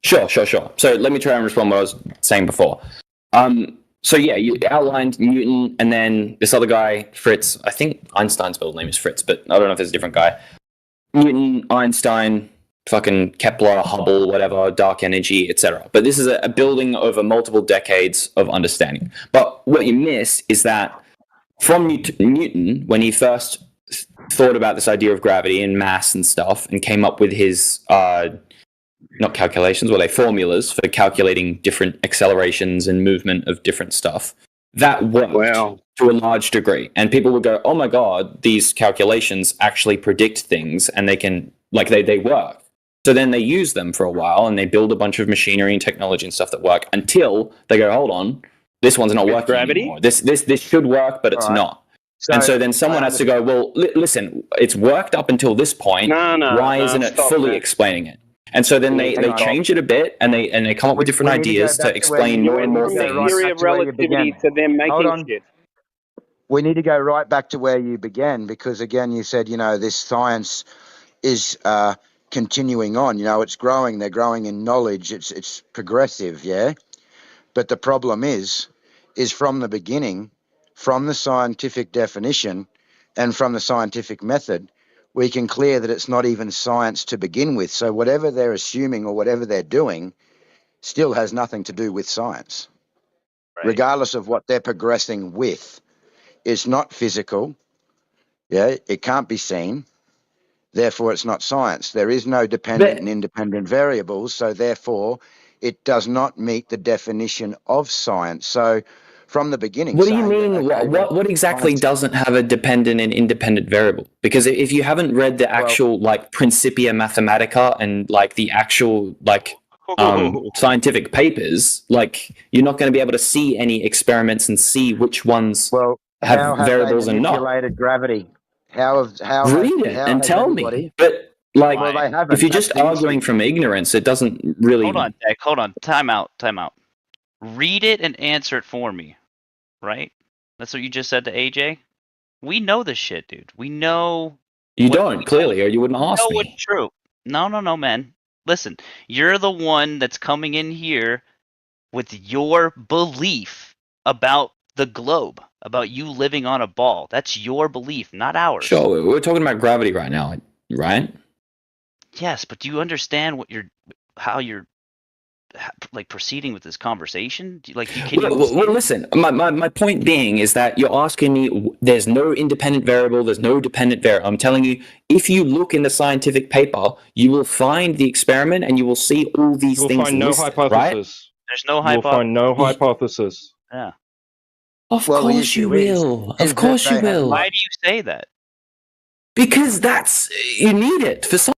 Sure. So let me try and respond what I was saying before. So yeah, you outlined Newton, and then this other guy, Fritz. I think Einstein's middle name is Fritz, but I don't know if there's a different guy. Newton, Einstein, fucking Kepler, Hubble, whatever, dark energy, etc. But this is a building over multiple decades of understanding. But what you miss is that from Newton, when he first thought about this idea of gravity and mass and stuff, and came up with his not calculations, formulas for calculating different accelerations and movement of different stuff. That worked to a large degree. And people would go, oh my God, these calculations actually predict things and they can, they work. So then they use them for a while and they build a bunch of machinery and technology and stuff that work until they go, hold on, this one's not working anymore. This should work, but it's not. And so then someone has to go, well, listen, it's worked up until this point. Why isn't it fully explaining it? And so then they change it a bit, and they come up with different ideas to explain more and more things. Theory of relativity to them making shit. We need to go right back to where you began, because again, you said, this science is continuing on. It's growing. They're growing in knowledge. It's progressive, yeah. But the problem is from the beginning, from the scientific definition and from the scientific method, we can clear that it's not even science to begin with. So whatever they're assuming or whatever they're doing still has nothing to do with science, regardless of what they're progressing with. It's not physical. Yeah, it can't be seen. Therefore, it's not science. There is no dependent and independent variables. So therefore, it does not meet the definition of science. So from the beginning. What do you saying that, mean? okay, well, What exactly science- doesn't have a dependent and independent variable? Because if you haven't read the actual like Principia Mathematica and like the actual like scientific papers, like you're not going to be able to see any experiments and see which ones have variables and not. Manipulated gravity. How Read it and tell me. But like, Well, they haven't. if you're That's just the arguing issue. from ignorance, it doesn't really. Hold on, Deck. Hold on. Time out. Read it and answer it for me. Right? That's what you just said to AJ? We know this shit, dude. We know. You don't, clearly, or you wouldn't ask know me. what's true. No, man. Listen, you're the one that's coming in here with your belief about the globe, about you living on a ball. That's your belief, not ours. Sure, we're talking about gravity right now, right? Yes, but do you understand how you're like proceeding with this conversation? Well, listen, my point being is that you're asking me, there's no independent variable, there's no dependent variable. I'm telling you, if you look in the scientific paper, you will find the experiment and you will see all these You'll things find no listed, hypothesis. right? There's no You'll find no hypothesis. Yeah. Of Well, the course you issue is will. that Of course they you have will. Why do you say that? Because you need it for some.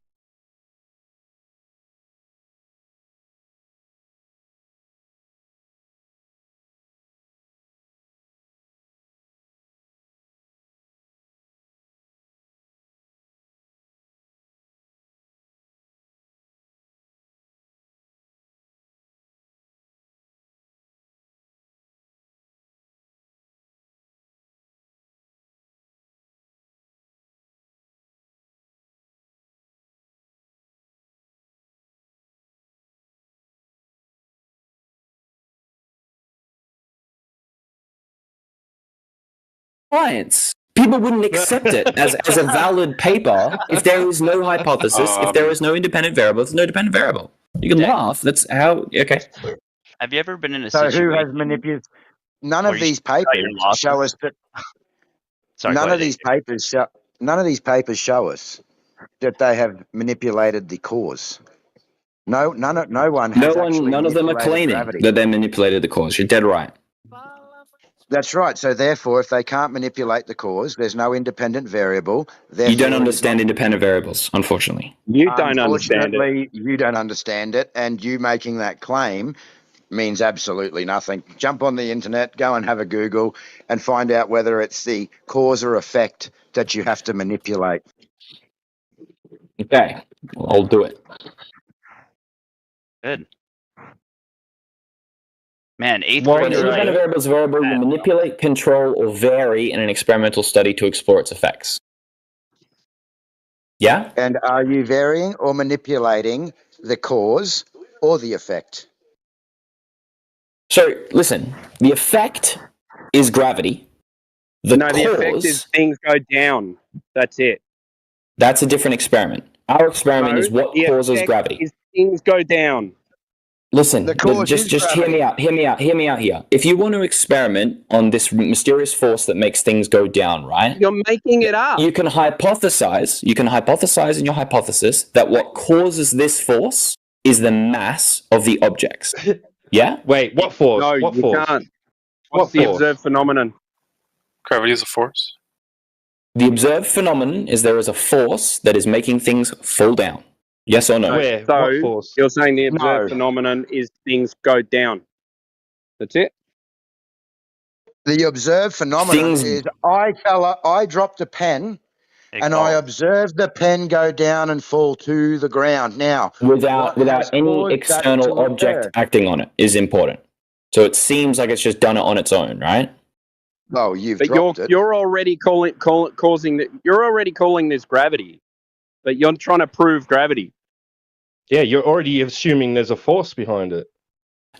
Science. People wouldn't accept it as a valid paper if there is no hypothesis, if there is no independent variable, there's no dependent variable. You can laugh. That's how. Okay. Have you ever been in a So situation? who has manipulated? None where of you these thought papers you're lost? show us that. Sorry, go None ahead, of these papers show. None of these papers show us that they have manipulated the cause. No one has actually None of them are manipulated claiming gravity. that they manipulated the cause. You're dead right. That's right. So therefore, if they can't manipulate the cause, there's no independent variable. You Therefore, don't it is understand not- independent variables, unfortunately. Unfortunately, you don't understand it, and you making that claim means absolutely nothing. Jump on the internet, go and have a Google, and find out whether it's the cause or effect that you have to manipulate. Okay, I'll do it. Good. Man, eighth An grade. independent variable is a variable you manipulate, control, or vary in an experimental study to explore its effects. Yeah? And are you varying or manipulating the cause or the effect? So, listen, the effect is gravity. The effect is things go down. That's it. That's a different experiment. Our experiment is what the causes effect gravity. is things go down. Listen, The cause just is hear me out. Hear me out here. If you want to experiment on this mysterious force that makes things go down, right? You're making it up. You can hypothesize. You can hypothesize in your hypothesis that what causes this force is the mass of the objects. Yeah. Wait, what force? No, what you force? can't. What's What the force? observed phenomenon? Gravity is a force. The observed phenomenon is there is a force that is making things fall down. Yes or no? Where? So What force? you're saying the observed phenomenon is things go down. That's it. The observed phenomenon is I dropped a pen and I observed the pen go down and fall to the ground. Now, Without what has any caused that external to object occur? acting on it is important. So it seems like it's just done it on its own, right? Oh, you've But dropped it. you're already causing that. You're already calling this gravity, but you're trying to prove gravity. Yeah, you're already assuming there's a force behind it.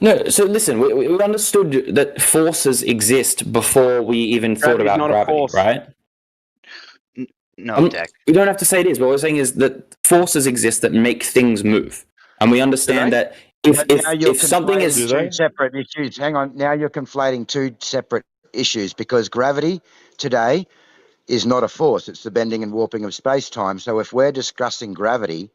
No, so listen, we understood that forces exist before we even thought Gravity's about not a gravity, force. right? No, Deck. We don't have to say it is, but what we're saying is that forces exist that make things move. And we understand that But now you're if something is... conflating two separate issues. Hang on. Now you're conflating two separate issues because gravity today is not a force. It's the bending and warping of space-time. So if we're discussing gravity,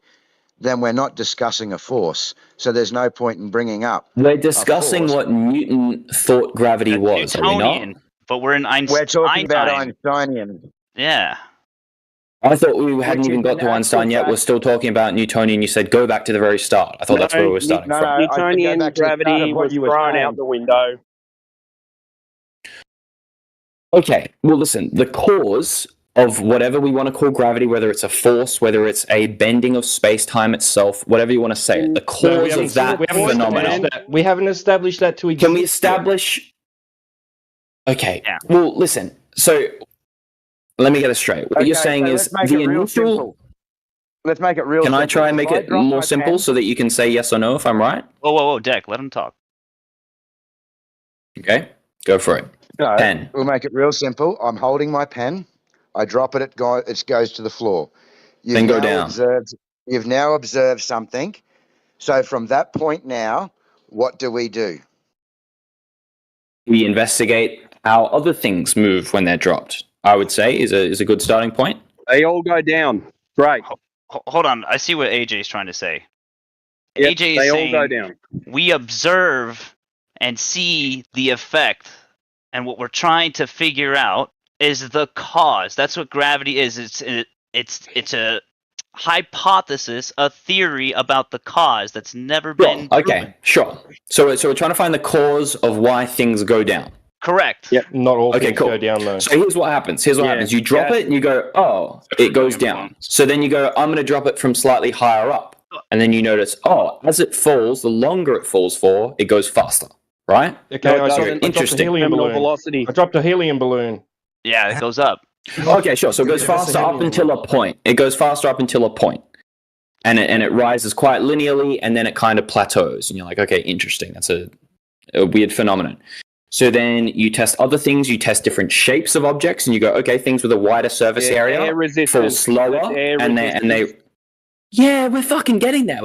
then we're not discussing a force. So there's no point in bringing up. We're discussing force. what Newton thought gravity was, are we not? Newtonian, but we're in Einstein. We're talking about Einsteinian. Yeah. I thought we hadn't even got to in Einstein yet. actual We're still talking about Newtonian. You said go back to the very start. I thought that's where we were starting from. Newtonian gravity was thrown out the window. Okay, well, listen, the cause of whatever we want to call gravity, whether it's a force, whether it's a bending of space-time itself, whatever you want to say it, the cause of that phenomenon. We haven't established that to exist. Can we establish... Okay, well, listen, so let me get it straight. What you're saying so is let's the make it real initial... simple. Let's make it real Can simple. I try and make If I it drop more my simple pen- so that you can say yes or no if I'm right? Whoa, Deck, let him talk. Okay, go for it. No, Pen. We'll make it real simple. I'm holding my pen. I drop it. It goes to the floor. Then go down. You've now observed something. So from that point now, what do we do? We investigate how other things move when they're dropped. I would say is a good starting point. They all go down. Great. Hold on, I see what AJ is trying to say. Yep, AJ is they all saying go down. we observe and see the effect, and what we're trying to figure out is the cause. That's what gravity is. It's a hypothesis, a theory about the cause that's never been proven. Okay, sure. So we're trying to find the cause of why things go down. Correct. Yep. Not all Okay, things cool. go down though. So here's what happens. You drop it and you go, oh, it goes down. So then you go, I'm going to drop it from slightly higher up. And then you notice, oh, as it falls, the longer it falls for, it goes faster. Right? Okay, I Interesting. dropped a helium balloon. Velocity. I dropped a helium balloon. Yeah, it goes up. Okay, sure. So it goes faster up until a point. It goes faster up until a point. And it rises quite linearly, and then it kind of plateaus. And you're like, okay, interesting. That's a weird phenomenon. So then you test other things. You test different shapes of objects, and you go, okay, things with a wider surface area fall slower, and they. Yeah, we're fucking getting there.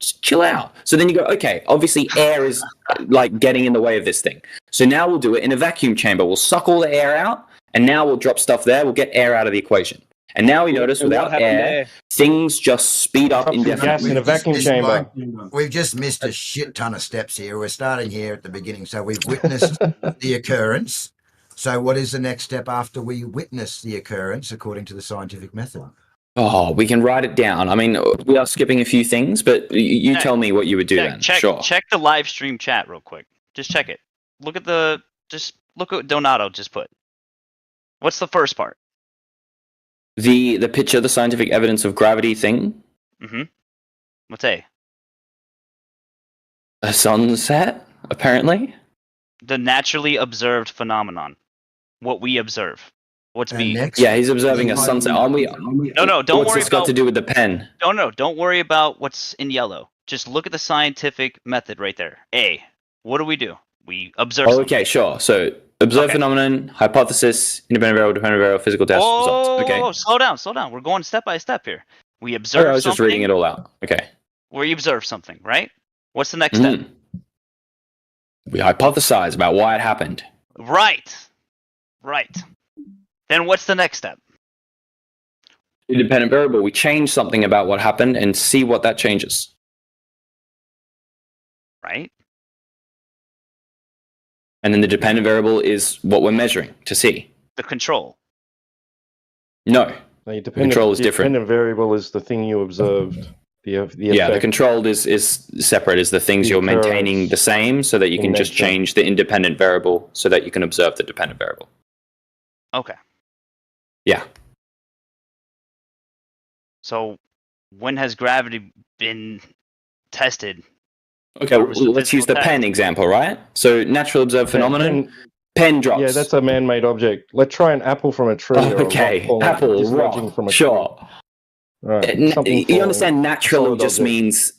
Just chill out. So then you go, okay, obviously air is like getting in the way of this thing. So now we'll do it in a vacuum chamber. We'll suck all the air out, and now we'll drop stuff there. We'll get air out of the equation. And now we notice without air, things just speed up indefinitely. Gas in a vacuum chamber. We've just missed a shit ton of steps here. We're starting here at the beginning. So we've witnessed the occurrence. So what is the next step after we witness the occurrence according to the scientific method? Oh, we can write it down. I mean, we are skipping a few things, but you tell me what you would do then. Sure. Check the live stream chat real quick. Just check it. Look what Donato just put. What's the first part? The picture, the scientific evidence of gravity thing. Mm-hmm. What's A? A sunset, apparently. The naturally observed phenomenon. What we observe. What's B? Yeah, he's observing a sunset. Aren't we? No, don't What's worry this got about. to do with the pen? No, don't worry about what's in yellow. Just look at the scientific method right there. A. What do? We observe. Oh, okay, sure. So observe phenomenon, hypothesis, independent variable, dependent variable, physical test, results. Okay. Slow down. We're going step by step here. We observe. I was just reading it all out. Okay. We observe something, right? What's the next step? We hypothesize about why it happened. Right. Then what's the next step? Independent variable. We change something about what happened and see what that changes. Right. And then the dependent variable is what we're measuring to see. The control. No. The control is different. Dependent variable is the thing you observed. The the controlled is separate. Is the things you're maintaining the same so that you can just change the independent variable so that you can observe the dependent variable. Okay. Yeah. So, when has gravity been tested? Okay, let's use the pen example, right? So, natural observed phenomenon, pen drops. Yeah, that's a man-made object. Let's try an apple from a tree. Okay, apple, rock, from a sure. Right. You understand naturally just means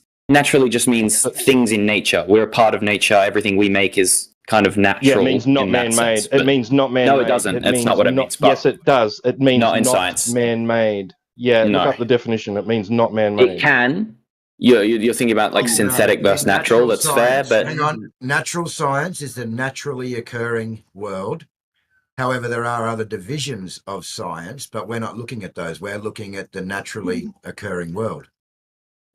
things in nature. We're a part of nature. Everything we make is kind of natural. Yeah, it means not man-made. It means not man-made. No, it doesn't. That's not what it means. But yes, it does. It means not in science. Man-made. Yeah, No. look up the definition. It means not man-made. It can. You're thinking about like synthetic versus natural. That's fair, but hang on. Natural science is the naturally occurring world. However, there are other divisions of science, but we're not looking at those. We're looking at the naturally occurring world.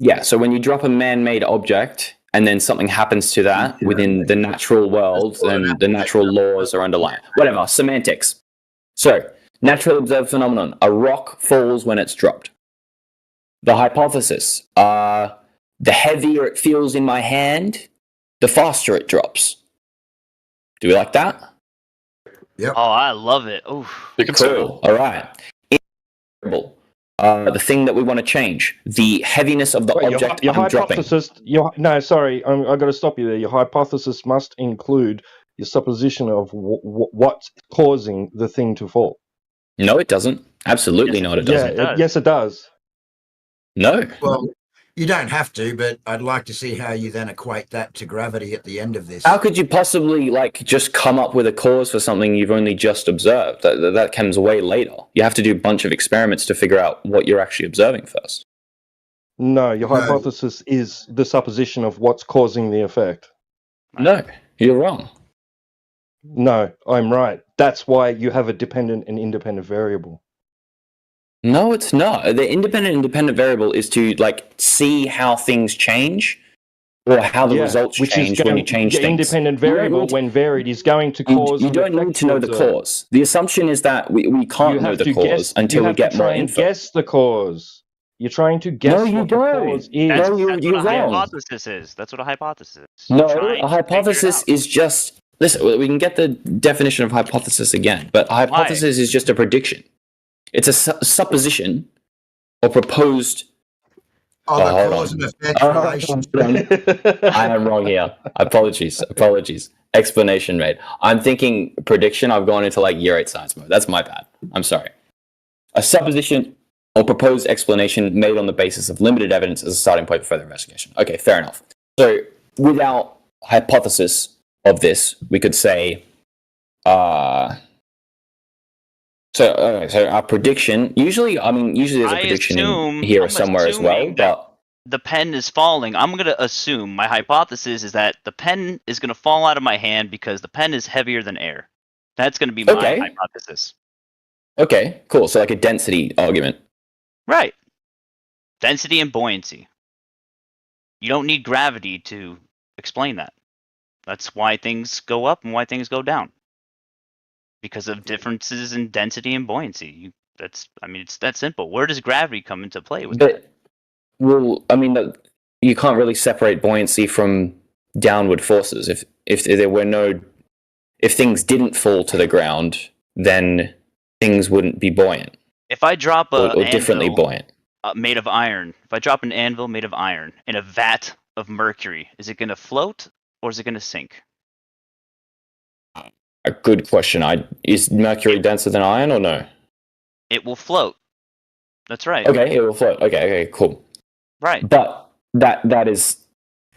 Yeah, so when you drop a man-made object and then something happens to that within the natural world, then the natural laws are underlying. Whatever, semantics. So, naturally observed phenomenon. A rock falls when it's dropped. The hypothesis. The heavier it feels in my hand, the faster it drops. Do we like that? Yep. Oh, I love it. Ooh. Cool. All right. The thing that we want to change, the heaviness of the object your I'm dropping. hypothesis. No, sorry, I've got to stop you there. Your hypothesis must include your supposition of what's causing the thing to fall. No, it doesn't. Absolutely not. It doesn't. Yes, it does. No. Well, you don't have to, but I'd like to see how you then equate that to gravity at the end of this. How could you possibly just come up with a cause for something you've only just observed? That comes way later. You have to do a bunch of experiments to figure out what you're actually observing first. No, your hypothesis is the supposition of what's causing the effect. No, you're wrong. No, I'm right. That's why you have a dependent and independent variable. No, it's not. The independent variable is to see how things change, or how the results change when you change things. The independent variable, when varied, is going to cause. You don't need to know the cause. The assumption is that we can't know the cause until we get more info. Guess the cause. You're trying to guess what the cause is. That's you're what a wrong. hypothesis is. That's what a hypothesis is. No, a hypothesis is just... Listen, we can get the definition of hypothesis again, but a hypothesis is just a prediction. It's a supposition or proposed... cause and effect relationship. I am wrong here. Apologies. Explanation made. I'm thinking prediction. I've gone into year 8 science mode. That's my bad. I'm sorry. A supposition or proposed explanation made on the basis of limited evidence as a starting point for further investigation. Okay, fair enough. So without hypothesis of this, we could say, so our prediction, usually there's a prediction in here or somewhere as well, but the pen is falling. I'm going to assume, my hypothesis is that the pen is going to fall out of my hand because the pen is heavier than air. That's going to be my hypothesis. Okay, cool. So a density argument. Right. Density and buoyancy. You don't need gravity to explain that. That's why things go up and why things go down. Because of differences in density and buoyancy. It's that simple. Where does gravity come into play with that? Well, you can't really separate buoyancy from downward forces. If there were if things didn't fall to the ground, then things wouldn't be buoyant. If I drop or differently buoyant made of iron, if I drop an anvil made of iron in a vat of mercury, is it going to float or is it going to sink? A good question. Is mercury denser than iron or no? It will float. That's right. Okay, it will float. Okay, cool. Right. But that is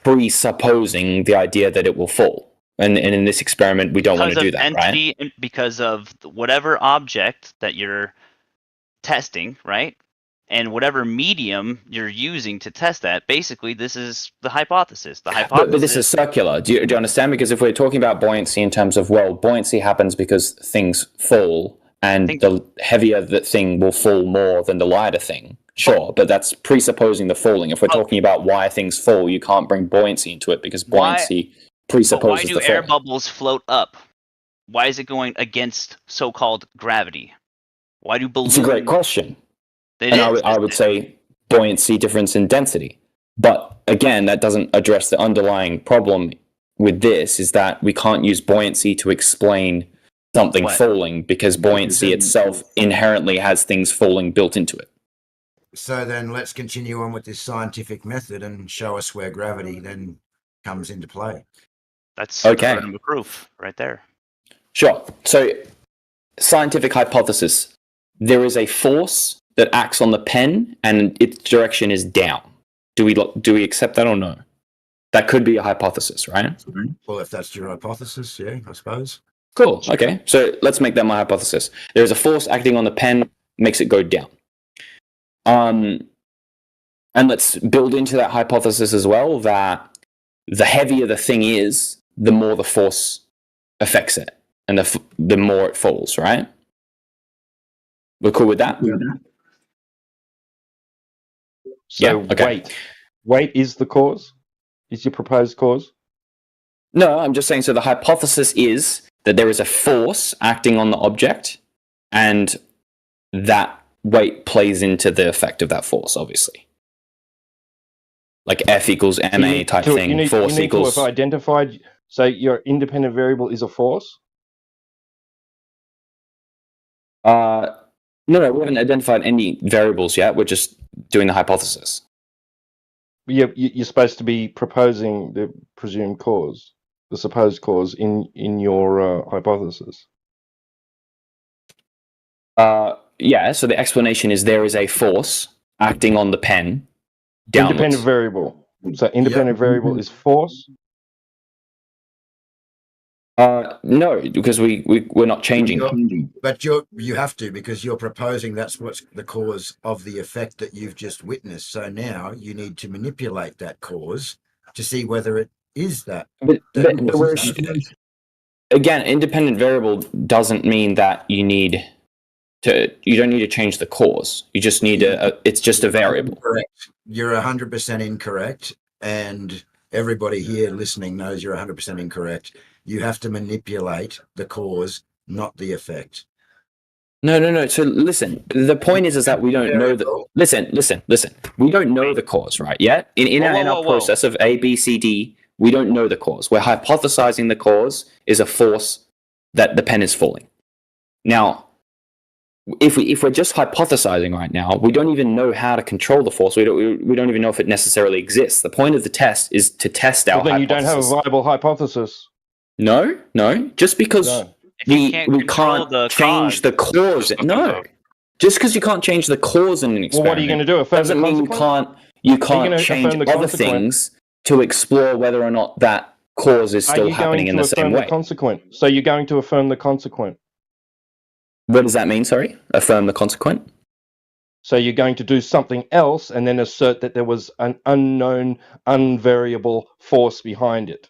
presupposing the idea that it will fall. And in this experiment, we don't want to do that, right? Because of whatever object that you're testing, right? And whatever medium you're using to test that, basically, this is the hypothesis. But this is circular. Do you understand? Because if we're talking about buoyancy in terms of, buoyancy happens because things fall, and the heavier the thing will fall more than the lighter thing. Sure, but that's presupposing the falling. If we're talking about why things fall, you can't bring buoyancy into it because buoyancy presupposes the fall. Why do air bubbles float up? Why is it going against so-called gravity? Why do balloons... It's a great question. I would say buoyancy difference in density. But again, that doesn't address the underlying problem with this, is that we can't use buoyancy to explain something falling because buoyancy itself inherently has things falling built into it. So then let's continue on with this scientific method and show us where gravity then comes into play. That's okay. Proof right there. Sure. So scientific hypothesis. There is a force that acts on the pen and its direction is down. Do we accept that or no? That could be a hypothesis, right? Well, if that's your hypothesis, yeah, I suppose. Cool. Okay. So let's make that my hypothesis. There's a force acting on the pen, makes it go down. And let's build into that hypothesis as well that the heavier the thing is, the more the force affects it, and the more it falls, right? We're cool with that? So okay. weight. Weight is the cause? Is your proposed cause? No, I'm just saying, so the hypothesis is that there is a force acting on the object, and that weight plays into the effect of that force, obviously. Like F equals ma type thing, force equals... to have identified, so your independent variable is a force? No, we haven't identified any variables yet. We're just doing the hypothesis. You're supposed to be proposing the presumed cause, the supposed cause in your hypothesis. Yeah, so the explanation is there is a force acting on the pen downwards. Independent variable. So independent variable is force? No, because we're not changing it. But you have to, because you're proposing that's what's the cause of the effect that you've just witnessed. So now you need to manipulate that cause to see whether it is that. But again, independent variable doesn't mean that you don't need to change the cause. You just need it's just a variable. Correct. You're 100% incorrect, and everybody here listening knows you're 100% incorrect. You have to manipulate the cause, not the effect. No. So listen, the point is that we don't know the... Listen. We don't know the cause, right? Yet in our process of A, B, C, D, we don't know the cause. We're hypothesizing the cause is a force that the pen is falling. Now, if we're just hypothesizing right now, we don't even know how to control the force. We don't even know if it necessarily exists. The point of the test is to test our hypothesis. Then you don't have a viable hypothesis. No. Just because we can't change the cause. No. Just because you can't change the cause in an experiment. Well, what are you going to do? Doesn't mean you can't change other things to explore whether or not that cause is still happening in the same way. So you're going to affirm the consequent. What does that mean, sorry? Affirm the consequent? So you're going to do something else and then assert that there was an unknown, unvariable force behind it.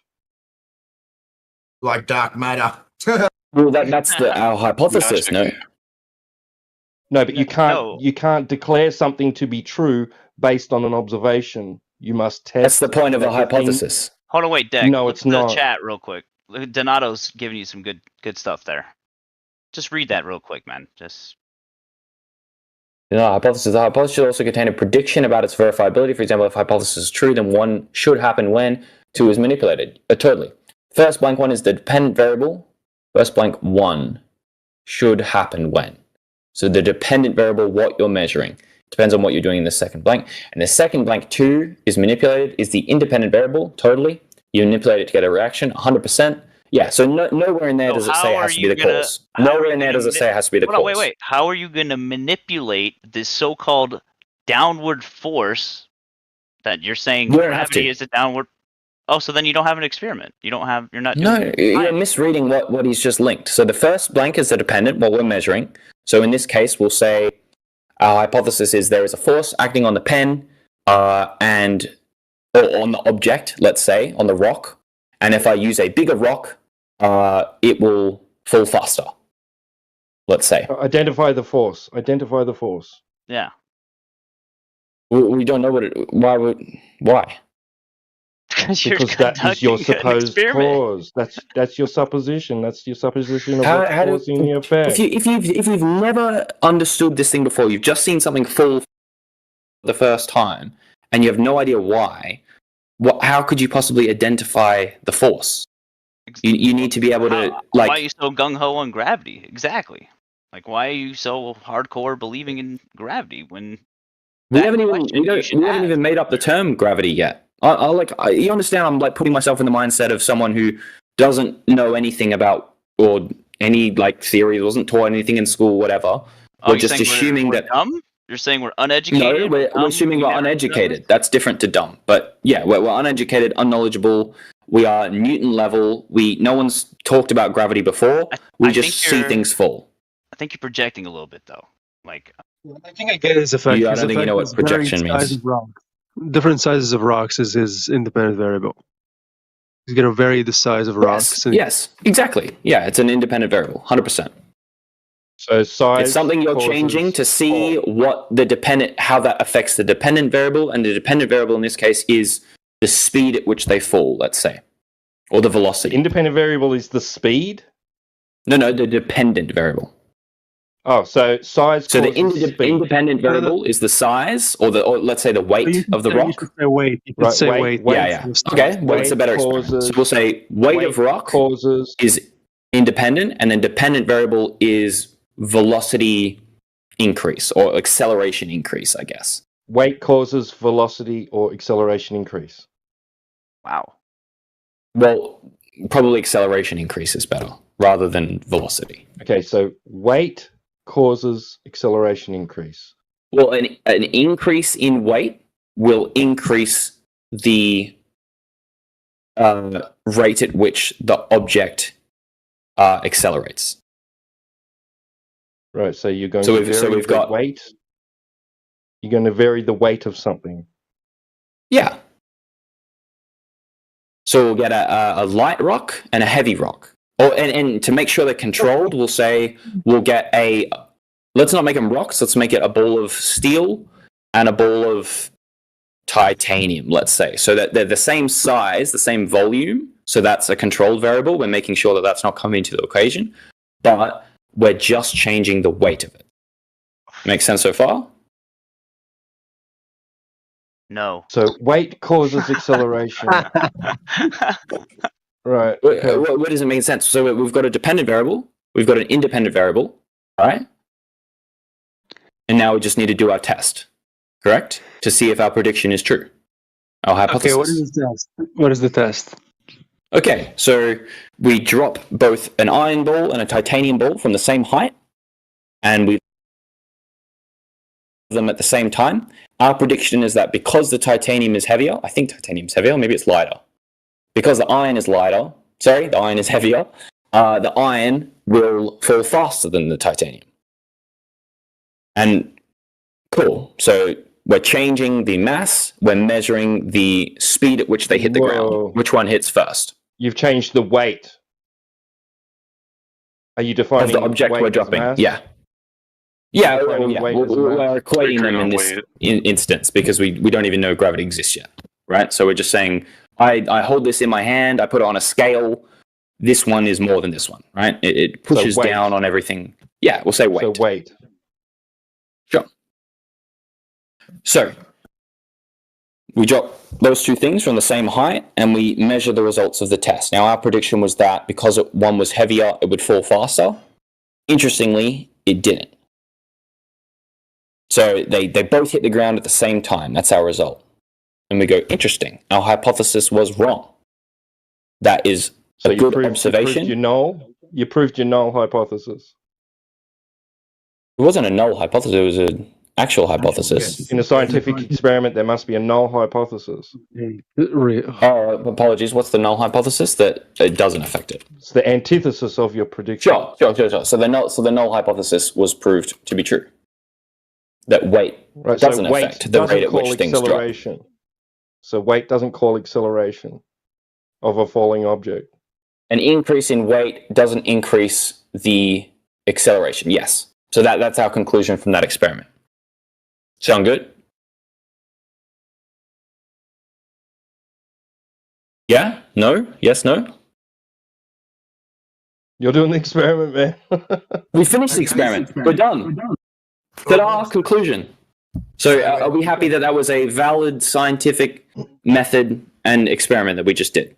Like dark matter. Well, that's our hypothesis, no? No, but you can't declare something to be true based on an observation. You must test. That's the point of a hypothesis. Hold on, wait, Deck. No, it's not. The chat real quick. Donato's giving you some good stuff there. Just read that real quick, man. Hypothesis. The hypothesis should also contain a prediction about its verifiability. For example, if hypothesis is true, then 1 should happen when 2 is manipulated. Totally. First blank 1 is the dependent variable. First blank 1 should happen when. So the dependent variable, what you're measuring, depends on what you're doing in the second blank. And the second blank 2 is manipulated, is the independent variable. Totally. You manipulate it to get a reaction, 100%. Yeah, so nowhere in there does it say it has to be the cause. Nowhere in there does it say it has to be the cause. Wait. How are you going to manipulate this so-called downward force that you're saying gravity is a downward... Oh, so then you don't have an experiment. You're not doing you're misreading what he's just linked. So the first blank is the dependent, what we're measuring. So in this case, we'll say our hypothesis is there is a force acting on the pen or on the object, let's say, on the rock. And if I use a bigger rock, it will fall faster. Let's say. Identify the force. Yeah. We don't know why? Because that is your supposed cause. That's your supposition. That's your supposition of what's causing the effect. If you've never understood this thing before, you've just seen something fall for the first time, and you have no idea why. How could you possibly identify the force? You need to be able to why are you so gung ho on gravity? Exactly. Like, why are you so hardcore believing in gravity when we haven't even made up the term gravity yet? You understand? I'm like putting myself in the mindset of someone who doesn't know anything about or any theory, wasn't taught anything in school, whatever. We're just assuming that. Dumb? You're saying we're uneducated? No, we're assuming we're uneducated. That's different to dumb. But yeah, we're uneducated, unknowledgeable. We are Newton level. No one's talked about gravity before. We just see things fall. I think you're projecting a little bit, though. I think I get his effect. I don't think you know what projection means. Different sizes of rocks is his independent variable. He's going to vary the size of rocks. Yes, exactly. Yeah, it's an independent variable, 100%. So size. It's something you're changing to see how that affects the dependent variable, and the dependent variable in this case is the speed at which they fall, let's say, or the velocity. The independent variable is the speed? No, the dependent variable. Oh, so size. So the independent variable is the size, or let's say the weight of the rock. You could say weight. You could say weight. Yeah. Okay, well, it's a better expression. So we'll say weight of rock is independent, and then dependent variable is velocity increase or acceleration increase, I guess. Weight causes velocity or acceleration increase. Wow. Well, probably acceleration increase is better rather than velocity. Okay, so weight causes acceleration increase. Well, an increase in weight will increase the rate at which the object accelerates. Right, so you're going to vary the weight. You're going to vary the weight of something. Yeah. So we'll get a light rock and a heavy rock. And to make sure they're controlled, we'll say we'll get let's not make them rocks, let's make it a ball of steel and a ball of titanium, let's say. So that they're the same size, the same volume, so that's a controlled variable. We're making sure that that's not coming into the equation, but we're just changing the weight of it. Makes sense so far? No. So weight causes acceleration. Right. Okay. What does it make sense? So we've got a dependent variable, we've got an independent variable, right? And now we just need to do our test, correct? To see if our prediction is true. Our hypothesis. Okay, what is the test? What is the test? Okay, so we drop both an iron ball and a titanium ball from the same height, and we them at the same time. Our prediction is that because the titanium is heavier, I think titanium's heavier, maybe it's lighter. Because the iron is heavier, the iron will fall faster than the titanium. And cool. So we're changing the mass, we're measuring the speed at which they hit the ground. Which one hits first? You've changed the weight. Are you defining of the object we're dropping? Yeah. Yeah, we're equating them in this instance because we don't even know gravity exists yet, right? So we're just saying, I hold this in my hand, I put it on a scale, this one is more than this one, right? It pushes down on everything. Yeah, we'll say weight. So weight. Sure. So we drop those two things from the same height and we measure the results of the test. Now our prediction was that because one was heavier, it would fall faster. Interestingly, it didn't. So they both hit the ground at the same time. That's our result. And we go, interesting. Our hypothesis was wrong. That is a good observation. You proved your null hypothesis. It wasn't a null hypothesis. It was an actual hypothesis. In a scientific experiment, there must be a null hypothesis. Oh, apologies. What's the null hypothesis? That it doesn't affect it. It's the antithesis of your prediction. Sure. So the null hypothesis was proved to be true. That weight doesn't affect the rate at which things drop. So weight doesn't call acceleration of a falling object. An increase in weight doesn't increase the acceleration. Yes. So that's our conclusion from that experiment. Sound good? Yeah? No? Yes? No? You're doing the experiment, man. We finished the experiment. We're done. Ta-da! Conclusion. So are we happy that was a valid scientific method and experiment that we just did?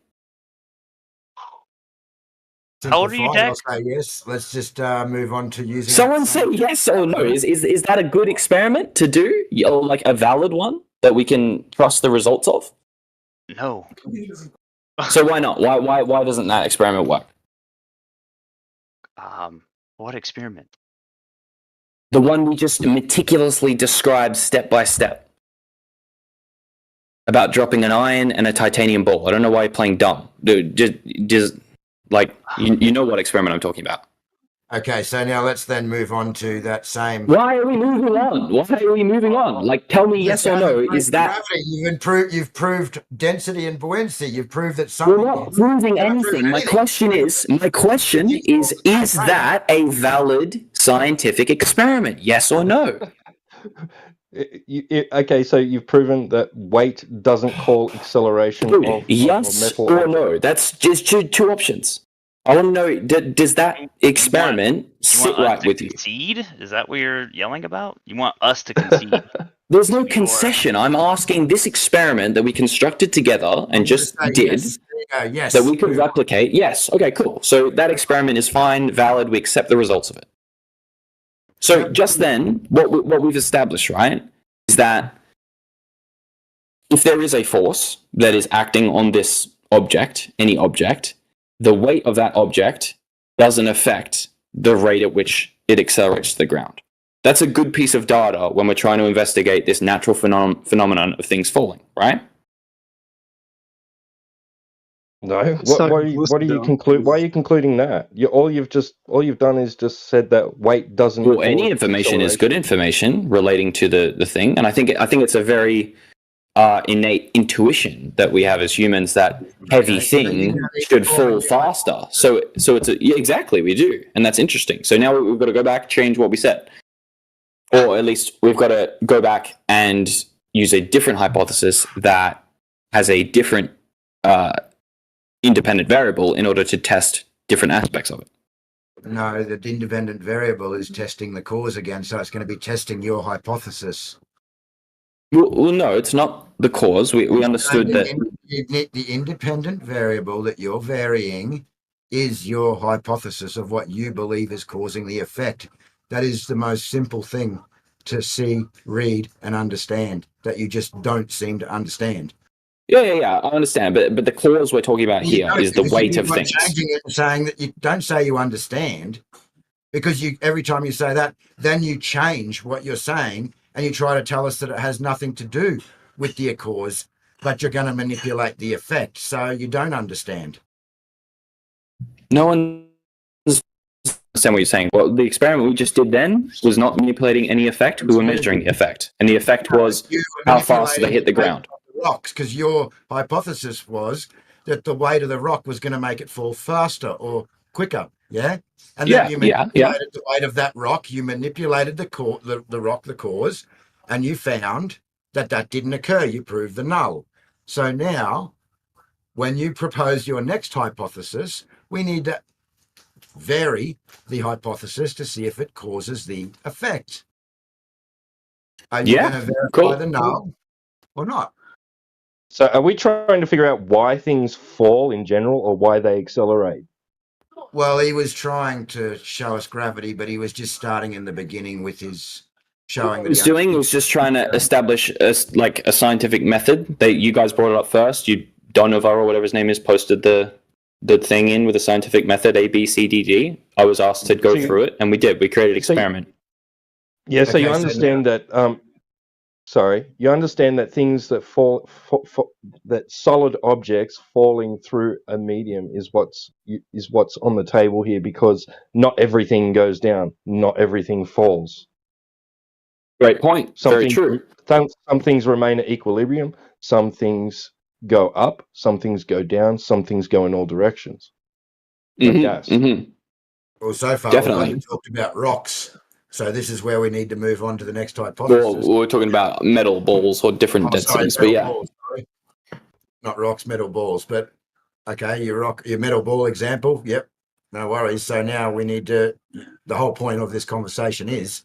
How old are you, Dad? I'll say yes. Let's just move on to using. Someone say yes or no. Is that a good experiment to do, or like a valid one that we can trust the results of? No. So why not? Why doesn't that experiment work? What experiment? The one we just meticulously described step by step about dropping an iron and a titanium ball. I don't know why you're playing dumb. Dude, just like you know what experiment I'm talking about. Okay, so now let's then move on to that same. Why are we moving on? Like, tell me yes or no. Is that gravity? You've proved density and buoyancy. You've proved that something. We're not proving anything. My question is that a valid scientific experiment? Yes or no? Okay, so you've proven that weight doesn't call acceleration of Yes metal or object. no? That's just two options. I want to know, does that experiment sit right with you? Concede? Is that what you're yelling about? You want us to concede? There's no concession. I'm asking this experiment that we constructed together and just did, Yes. that we could replicate. Yes. Okay, cool. So that experiment is fine, valid. We accept the results of it. So just then, what we've established, right, is that if there is a force that is acting on this object, any object, the weight of that object doesn't affect the rate at which it accelerates to the ground. That's a good piece of data when we're trying to investigate this natural phenomenon of things falling, right? No. What are you conclude? Why are you concluding that? All you've done is just said that weight doesn't. Well, any information is good information relating to the thing, and I think it's a very innate intuition that we have as humans that heavy thing should fall faster. So it's exactly, we do, and that's interesting. So now we've got to go back, change what we said, or at least we've got to go back and use a different hypothesis that has a different independent variable in order to test different aspects of it. No, the independent variable is testing the cause again, so it's going to be testing your hypothesis. Well, no, it's not the cause. We understood that the independent variable that you're varying is your hypothesis of what you believe is causing the effect. That is the most simple thing to see, read, and understand that you just don't seem to understand. Yeah, I understand, but the cause we're talking about here is the weight of things. Changing it and saying that you don't say you understand, because every time you say that, then you change what you're saying and you try to tell us that it has nothing to do with the cause, but you're going to manipulate the effect, so you don't understand. No one understand what you're saying. Well, the experiment we just did then was not manipulating any effect. We were measuring the effect, and the effect was how fast they hit the ground. Rocks, because your hypothesis was that the weight of the rock was going to make it fall faster or quicker, yeah? And then you manipulated the weight of that rock, you manipulated the rock, the cause, and you found that didn't occur. You proved the null. So now, when you propose your next hypothesis, we need to vary the hypothesis to see if it causes the effect. Are you going to verify the null or not? So are we trying to figure out why things fall in general or why they accelerate? Well, he was trying to show us gravity, but he was just starting in the beginning with his showing. What he was just trying to establish a scientific method. You guys brought it up first. Donovar or whatever his name is posted the thing in with a scientific method, A, B, C, D, G. I was asked to go through it, and we did. We created an experiment. So you understand that. You understand that things that fall, that solid objects falling through a medium is what's on the table here, because not everything goes down, not everything falls. Great point. Very true. Some things remain at equilibrium. Some things go up. Some things go down. Some things go in all directions. Well, so far we've only talked about rocks. So this is where we need to move on to the next hypothesis. Well, we're talking about metal balls or different densities, but yeah. Balls, not rocks, metal balls. But okay, your metal ball example, yep, no worries. So now we need to, the whole point of this conversation is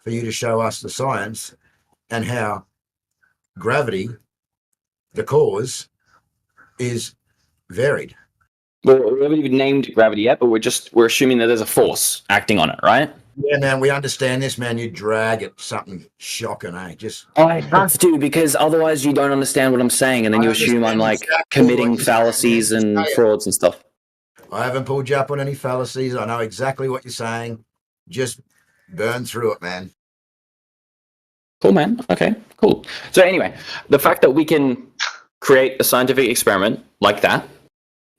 for you to show us the science and how gravity, the cause, is varied. Well, we haven't even named gravity yet, but we're assuming that there's a force acting on it, right? Yeah, man, we understand this, man. You drag at something shocking, eh? I have to, because otherwise you don't understand what I'm saying, and then you assume I'm committing fallacies and frauds and stuff. I haven't pulled you up on any fallacies. I know exactly what you're saying. Just burn through it, man. Cool, man. Okay, cool. So anyway, the fact that we can create a scientific experiment like that,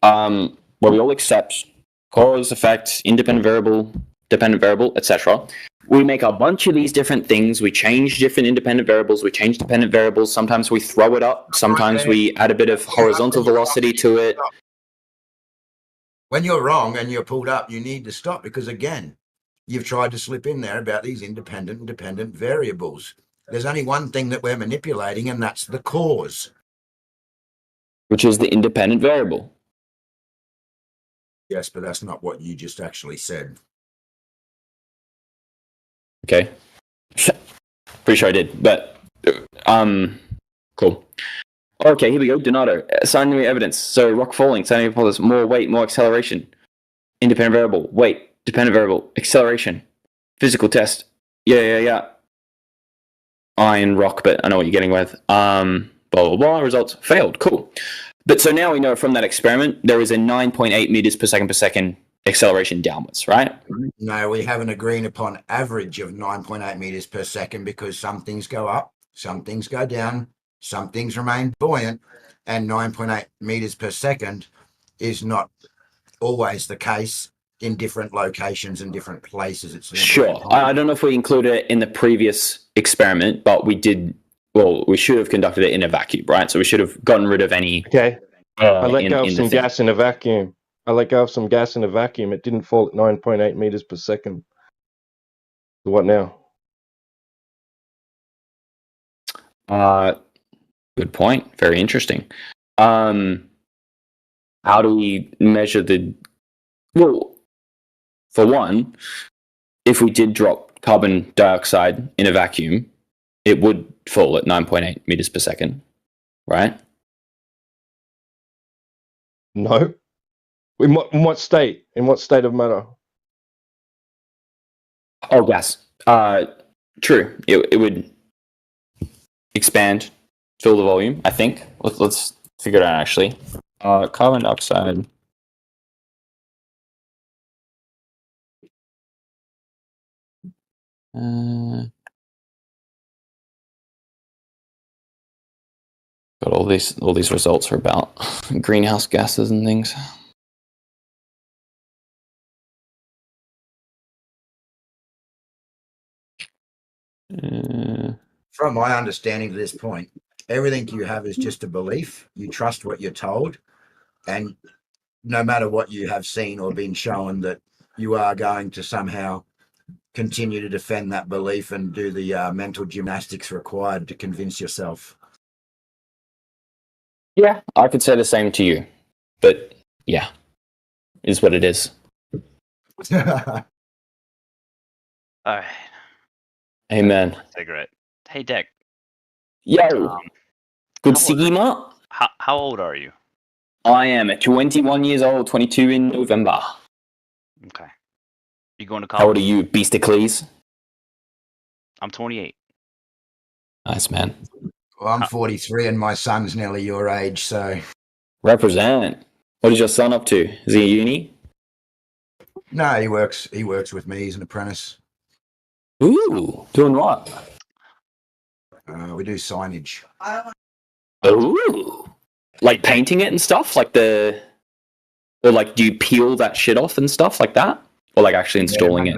where we all accept cause, effect, independent variable, dependent variable, etc. We make a bunch of these different things. We change different independent variables. We change dependent variables. Sometimes we throw it up. Sometimes we add a bit of horizontal velocity to it. When you're wrong and you're pulled up, you need to stop, because again, you've tried to slip in there about these independent and dependent variables. There's only one thing that we're manipulating, and that's the cause. Which is the independent variable. Yes, but that's not what you just actually said. Okay. Pretty sure I did, but cool. Okay, here we go. Donato. Scientific evidence. So rock falling, scientific hypothesis, more weight, more acceleration. Independent variable, weight, dependent variable, acceleration. Physical test. Yeah. Iron rock, but I know what you're getting with. Blah blah blah. Results failed. Cool. But so now we know from that experiment there is a 9.8 meters per second acceleration downwards, right? No, we have an agreed upon average of 9.8 meters per second because some things go up, some things go down, some things remain buoyant, and 9.8 meters per second is not always the case in different locations and different places. It's sure. I don't know if we included it in the previous experiment, but we did. Well, we should have conducted it in a vacuum, right? So we should have gotten rid of any. Okay. I let go of some gas in a vacuum. It didn't fall at 9.8 meters per second. So what now? Good point. Very interesting. How do we measure the? Well, for one, if we did drop carbon dioxide in a vacuum, it would fall at 9.8 meters per second, right? No. In what state? In what state of matter? Oh, gas. True. It would expand, fill the volume, I think. Let's figure it out, actually. Carbon dioxide. Got all these results are about greenhouse gases and things. From my understanding to this point, everything you have is just a belief. You trust what you're told, and no matter what you have seen or been shown, that you are going to somehow continue to defend that belief and do the mental gymnastics required to convince yourself. Yeah, I could say the same to you, but yeah, is what it is. All right. Amen. Cigarette. Hey, Deck. Yo. Good Sigma. How old are you? I am 21 years old, 22 in November. Okay. You going to college? How old are you, Beasticles? I'm 28. Nice, man. Well, I'm 43 and my son's nearly your age, so... Represent. What is your son up to? Is he at uni? No, he works with me. He's an apprentice. Ooh, doing what? We do signage. Ooh. Like painting it and stuff? Or like do you peel that shit off and stuff like that? Or like actually installing it?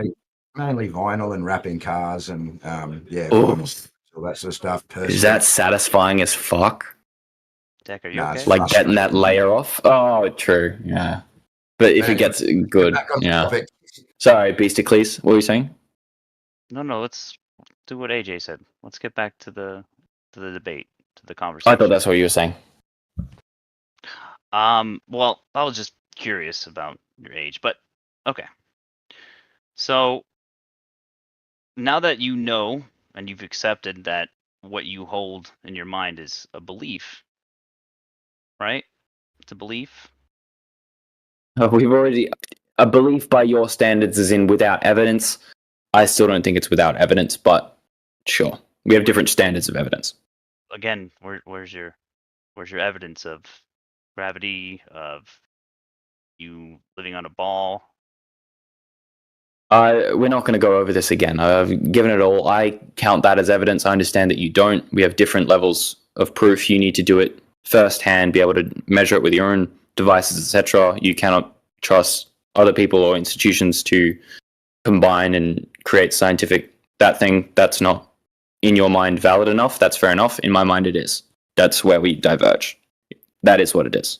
Mainly vinyl and wrapping cars and vinyl, all that sort of stuff. Is that satisfying as fuck? Deck, are you okay? Like getting that layer off? Oh, true, yeah. But if it gets good, yeah. Sorry, Beasticles, what were you saying? No, let's do what AJ said. Let's get back to the debate, to the conversation. I thought that's what you were saying. Well, I was just curious about your age, but okay. So now that you know and you've accepted that what you hold in your mind is a belief, right? It's a belief. We've already a belief by your standards is in without evidence. I still don't think it's without evidence, but sure, we have different standards of evidence. Again, where's your evidence of gravity, of you living on a ball? We're not going to go over this again. I've given it all. I count that as evidence. I understand that you don't. We have different levels of proof. You need to do it firsthand, be able to measure it with your own devices, etc. You cannot trust other people or institutions to combine and create scientific that's not in your mind valid enough. That's fair enough. In my mind, it is. That's where we diverge. That is what it is.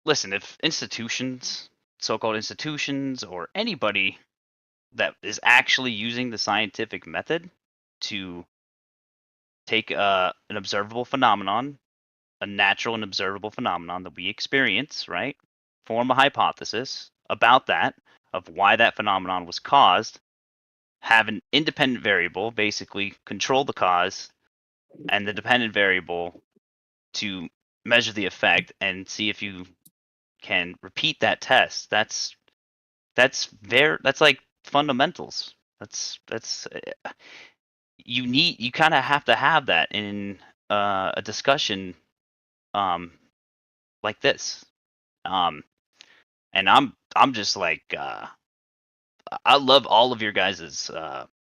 Listen, if institutions so-called institutions or anybody that is actually using the scientific method to take an observable phenomenon, a natural and observable phenomenon that we experience, right? Form a hypothesis about that, of why that phenomenon was caused, have an independent variable, basically control the cause, and the dependent variable to measure the effect and see if you can repeat that test. That's like fundamentals. You kind of have to have that in a discussion like this. And I'm just like I love all of your guys'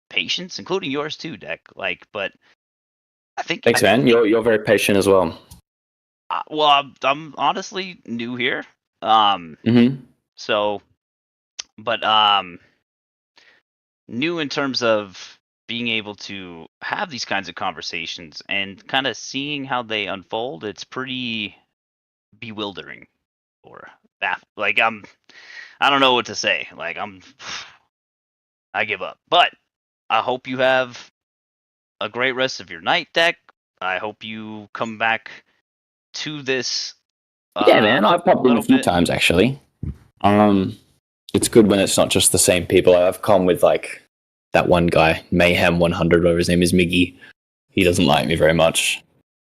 patience, including yours too, Deck. Like, but I think Thanks, man. You're very patient as well. Well, I'm honestly new here. So, but new in terms of being able to have these kinds of conversations and kind of seeing how they unfold. It's pretty bewildering, or like I don't know what to say. Like I give up. But I hope you have a great rest of your night, Deck. I hope you come back to this. Yeah, man. I've popped in a few times actually. It's good when it's not just the same people. I've come with like that one guy, Mayhem 100, whatever his name is, Miggy. He doesn't like me very much,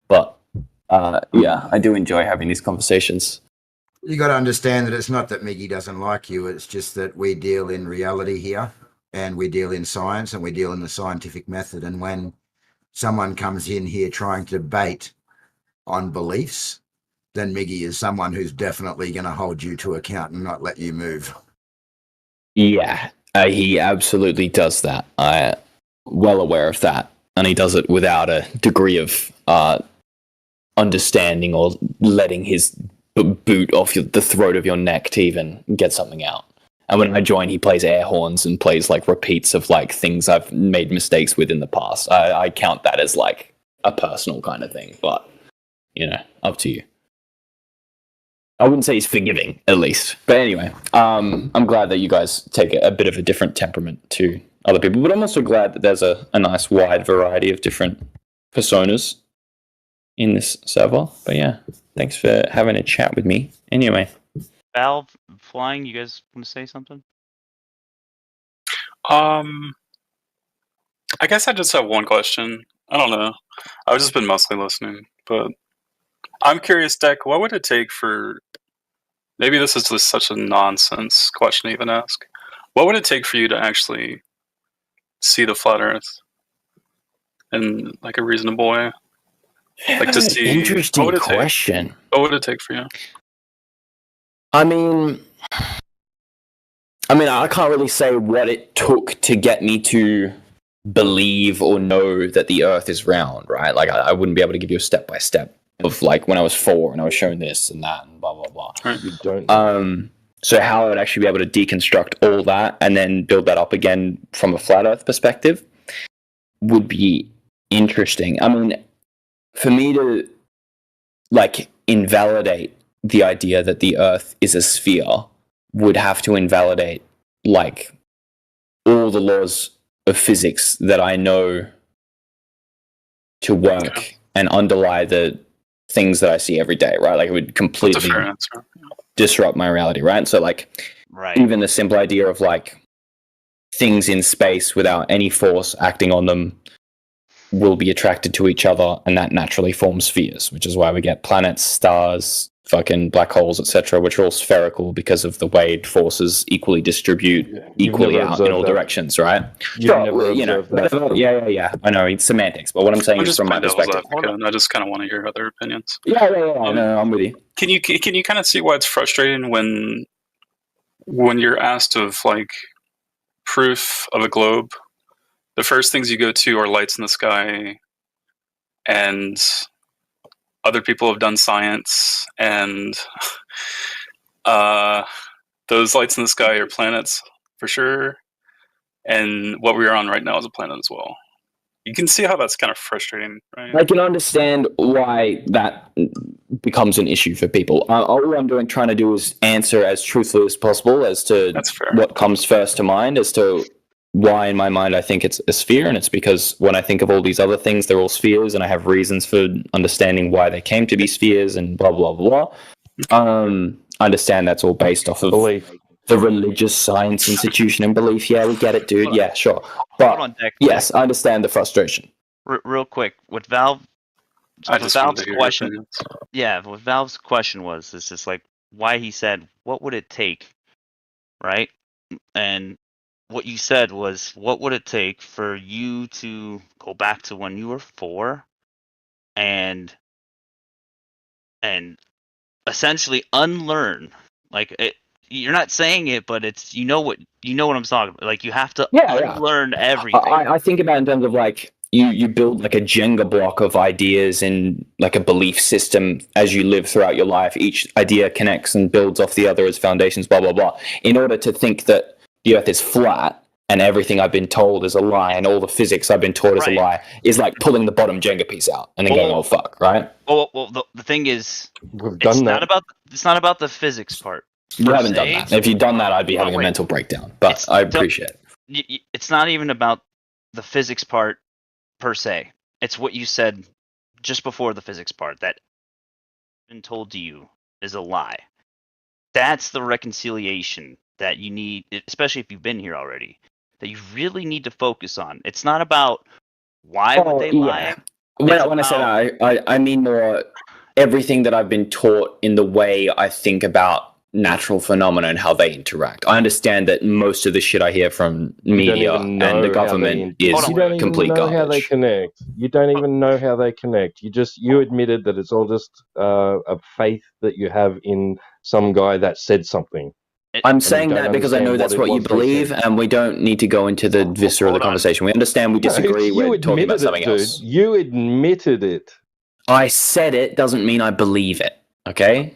but yeah, I do enjoy having these conversations. You got to understand that it's not that Miggy doesn't like you. It's just that we deal in reality here, and we deal in science, and we deal in the scientific method. And when someone comes in here trying to debate on beliefs, then Miggy is someone who's definitely going to hold you to account and not let you move. Yeah, he absolutely does that. I'm well aware of that. And he does it without a degree of understanding or letting his boot off the throat of your neck to even get something out. And when I join, he plays air horns and plays like repeats of like things I've made mistakes with in the past. I count that as like a personal kind of thing, but you know, up to you. I wouldn't say he's forgiving, at least. But anyway, I'm glad that you guys take a bit of a different temperament to other people. But I'm also glad that there's a nice wide variety of different personas in this server. But yeah, thanks for having a chat with me. Anyway. Valve, Flying, you guys want to say something? I guess I just have one question. I don't know. I've just been mostly listening, but I'm curious, Deck, what would it take for... Maybe this is just such a nonsense question to even ask. What would it take for you to actually see the flat Earth in like a reasonable way? Like to see... Interesting question. What would it take for you? I mean, I can't really say what it took to get me to believe or know that the Earth is round, right? Like, I wouldn't be able to give you a step-by-step of, like, when I was 4 and I was shown this and that and blah, blah, blah. You don't. So how I would actually be able to deconstruct all that and then build that up again from a flat Earth perspective would be interesting. I mean, for me to, like, invalidate the idea that the Earth is a sphere would have to invalidate, like, all the laws of physics that I know to work and underlie the things that I see every day, right? Like, it would completely disrupt my reality, right? So, like, even the simple idea of, like, things in space without any force acting on them will be attracted to each other, and that naturally forms spheres, which is why we get planets, stars, fucking black holes, etc., which are all spherical because of the way forces equally distribute equally out in all directions, right? Sure, you know, yeah. I know it's semantics, but what I'm saying is from my perspective. I just kind of want to hear other opinions. Yeah. No, I'm with you. Can you kind of see why it's frustrating when you're asked of like proof of a globe? The first things you go to are lights in the sky, and other people have done science, and those lights in the sky are planets for sure. And what we are on right now is a planet as well. You can see how that's kind of frustrating, right? I can understand why that becomes an issue for people. All I'm trying to do is answer as truthfully as possible as to what comes first to mind, as to why in my mind I think it's a sphere, and it's because when I think of all these other things, they're all spheres, and I have reasons for understanding why they came to be spheres, and blah blah blah. I understand that's all based off of belief. The religious science institution and belief. Yeah, we get it, dude. Yeah, sure. But Hold on, Deck. yes, I understand the frustration. Real quick, what Valve's question, what Valve's question was, is just like why he said, "What would it take?" Right, and what you said was, "What would it take for you to go back to when you were 4, and essentially unlearn?" Like it. You're not saying it, but it's you know what I'm talking about. Like you have to unlearn everything. I think about it in terms of like you build like a Jenga block of ideas and like a belief system as you live throughout your life. Each idea connects and builds off the other as foundations, blah, blah, blah. In order to think that the earth is flat and everything I've been told is a lie and all the physics I've been taught is a lie is like pulling the bottom Jenga piece out and then going, oh, fuck, right? Well, the thing is, it's not about the physics part. You haven't done that. If you'd done that, I'd be having a mental breakdown. But I appreciate it. It's not even about the physics part per se. It's what you said just before the physics part that been told to you is a lie. That's the reconciliation that you need, especially if you've been here already, that you really need to focus on. It's not about why would they lie. When I said I mean more everything that I've been taught in the way I think about natural phenomena and how they interact. I understand that most of the shit I hear from media and the government is complete garbage. How they connect. You don't even know how they connect. You admitted that it's all just a faith that you have in some guy that said something. I'm saying that because I know that's what you believe, and we don't need to go into the viscera of the conversation. We understand we disagree. We're talking about something else. You admitted it. I said it doesn't mean I believe it. Okay.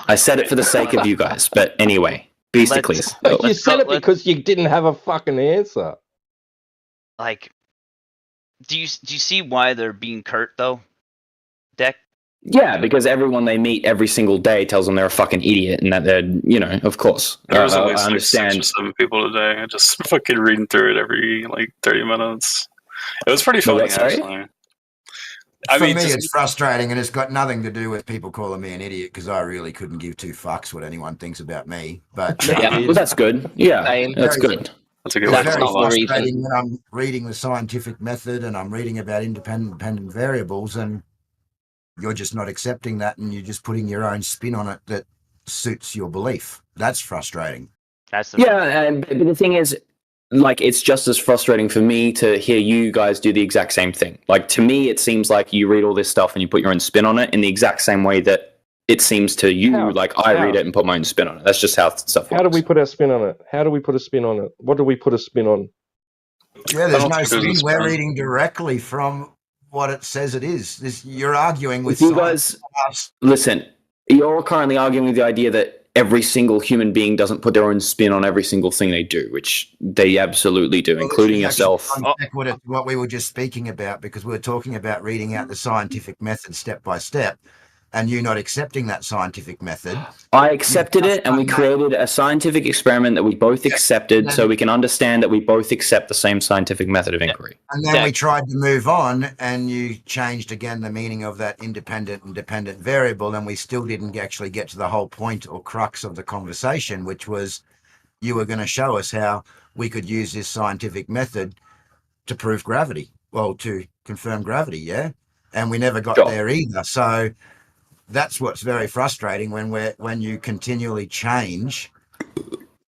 I said it for the sake of you guys, but anyway, basically, you said it because you didn't have a fucking answer. Like, do you see why they're being curt though, Deck? Yeah, because everyone they meet every single day tells them they're a fucking idiot, and that they're, of course. There was only I understand. 6 or 7 people today. I just fucking reading through it every 30 minutes. It was pretty funny, actually. For me, it's frustrating, and it's got nothing to do with people calling me an idiot because I really couldn't give 2 fucks what anyone thinks about me. But well, that's good. Yeah, that's good. That's a good way. It's very frustrating when I'm reading the scientific method and I'm reading about independent variables, and you're just not accepting that, and you're just putting your own spin on it that suits your belief. That's frustrating. But the thing is, like, it's just as frustrating for me to hear you guys do the exact same thing. Like, to me, it seems like you read all this stuff and you put your own spin on it in the exact same way that it seems to you I read it and put my own spin on it. That's just how stuff works. How do we put our spin on it? How do we put a spin on it? What do we put a spin on? Yeah, there's no spin. We're reading directly from what it says it is. You're arguing with you guys. Listen, you're currently arguing with the idea that every single human being doesn't put their own spin on every single thing they do, which they absolutely do, including yourself. What we were just speaking about, because we were talking about reading out the scientific method step by step, and you not accepting that scientific method. I accepted it, and we created a scientific experiment that we both accepted, so we can understand that we both accept the same scientific method of inquiry. And then we tried to move on, and you changed again the meaning of that independent and dependent variable, and we still didn't actually get to the whole point or crux of the conversation, which was you were going to show us how we could use this scientific method to prove gravity, well, to confirm gravity, yeah? And we never got there either. So that's what's very frustrating when you continually change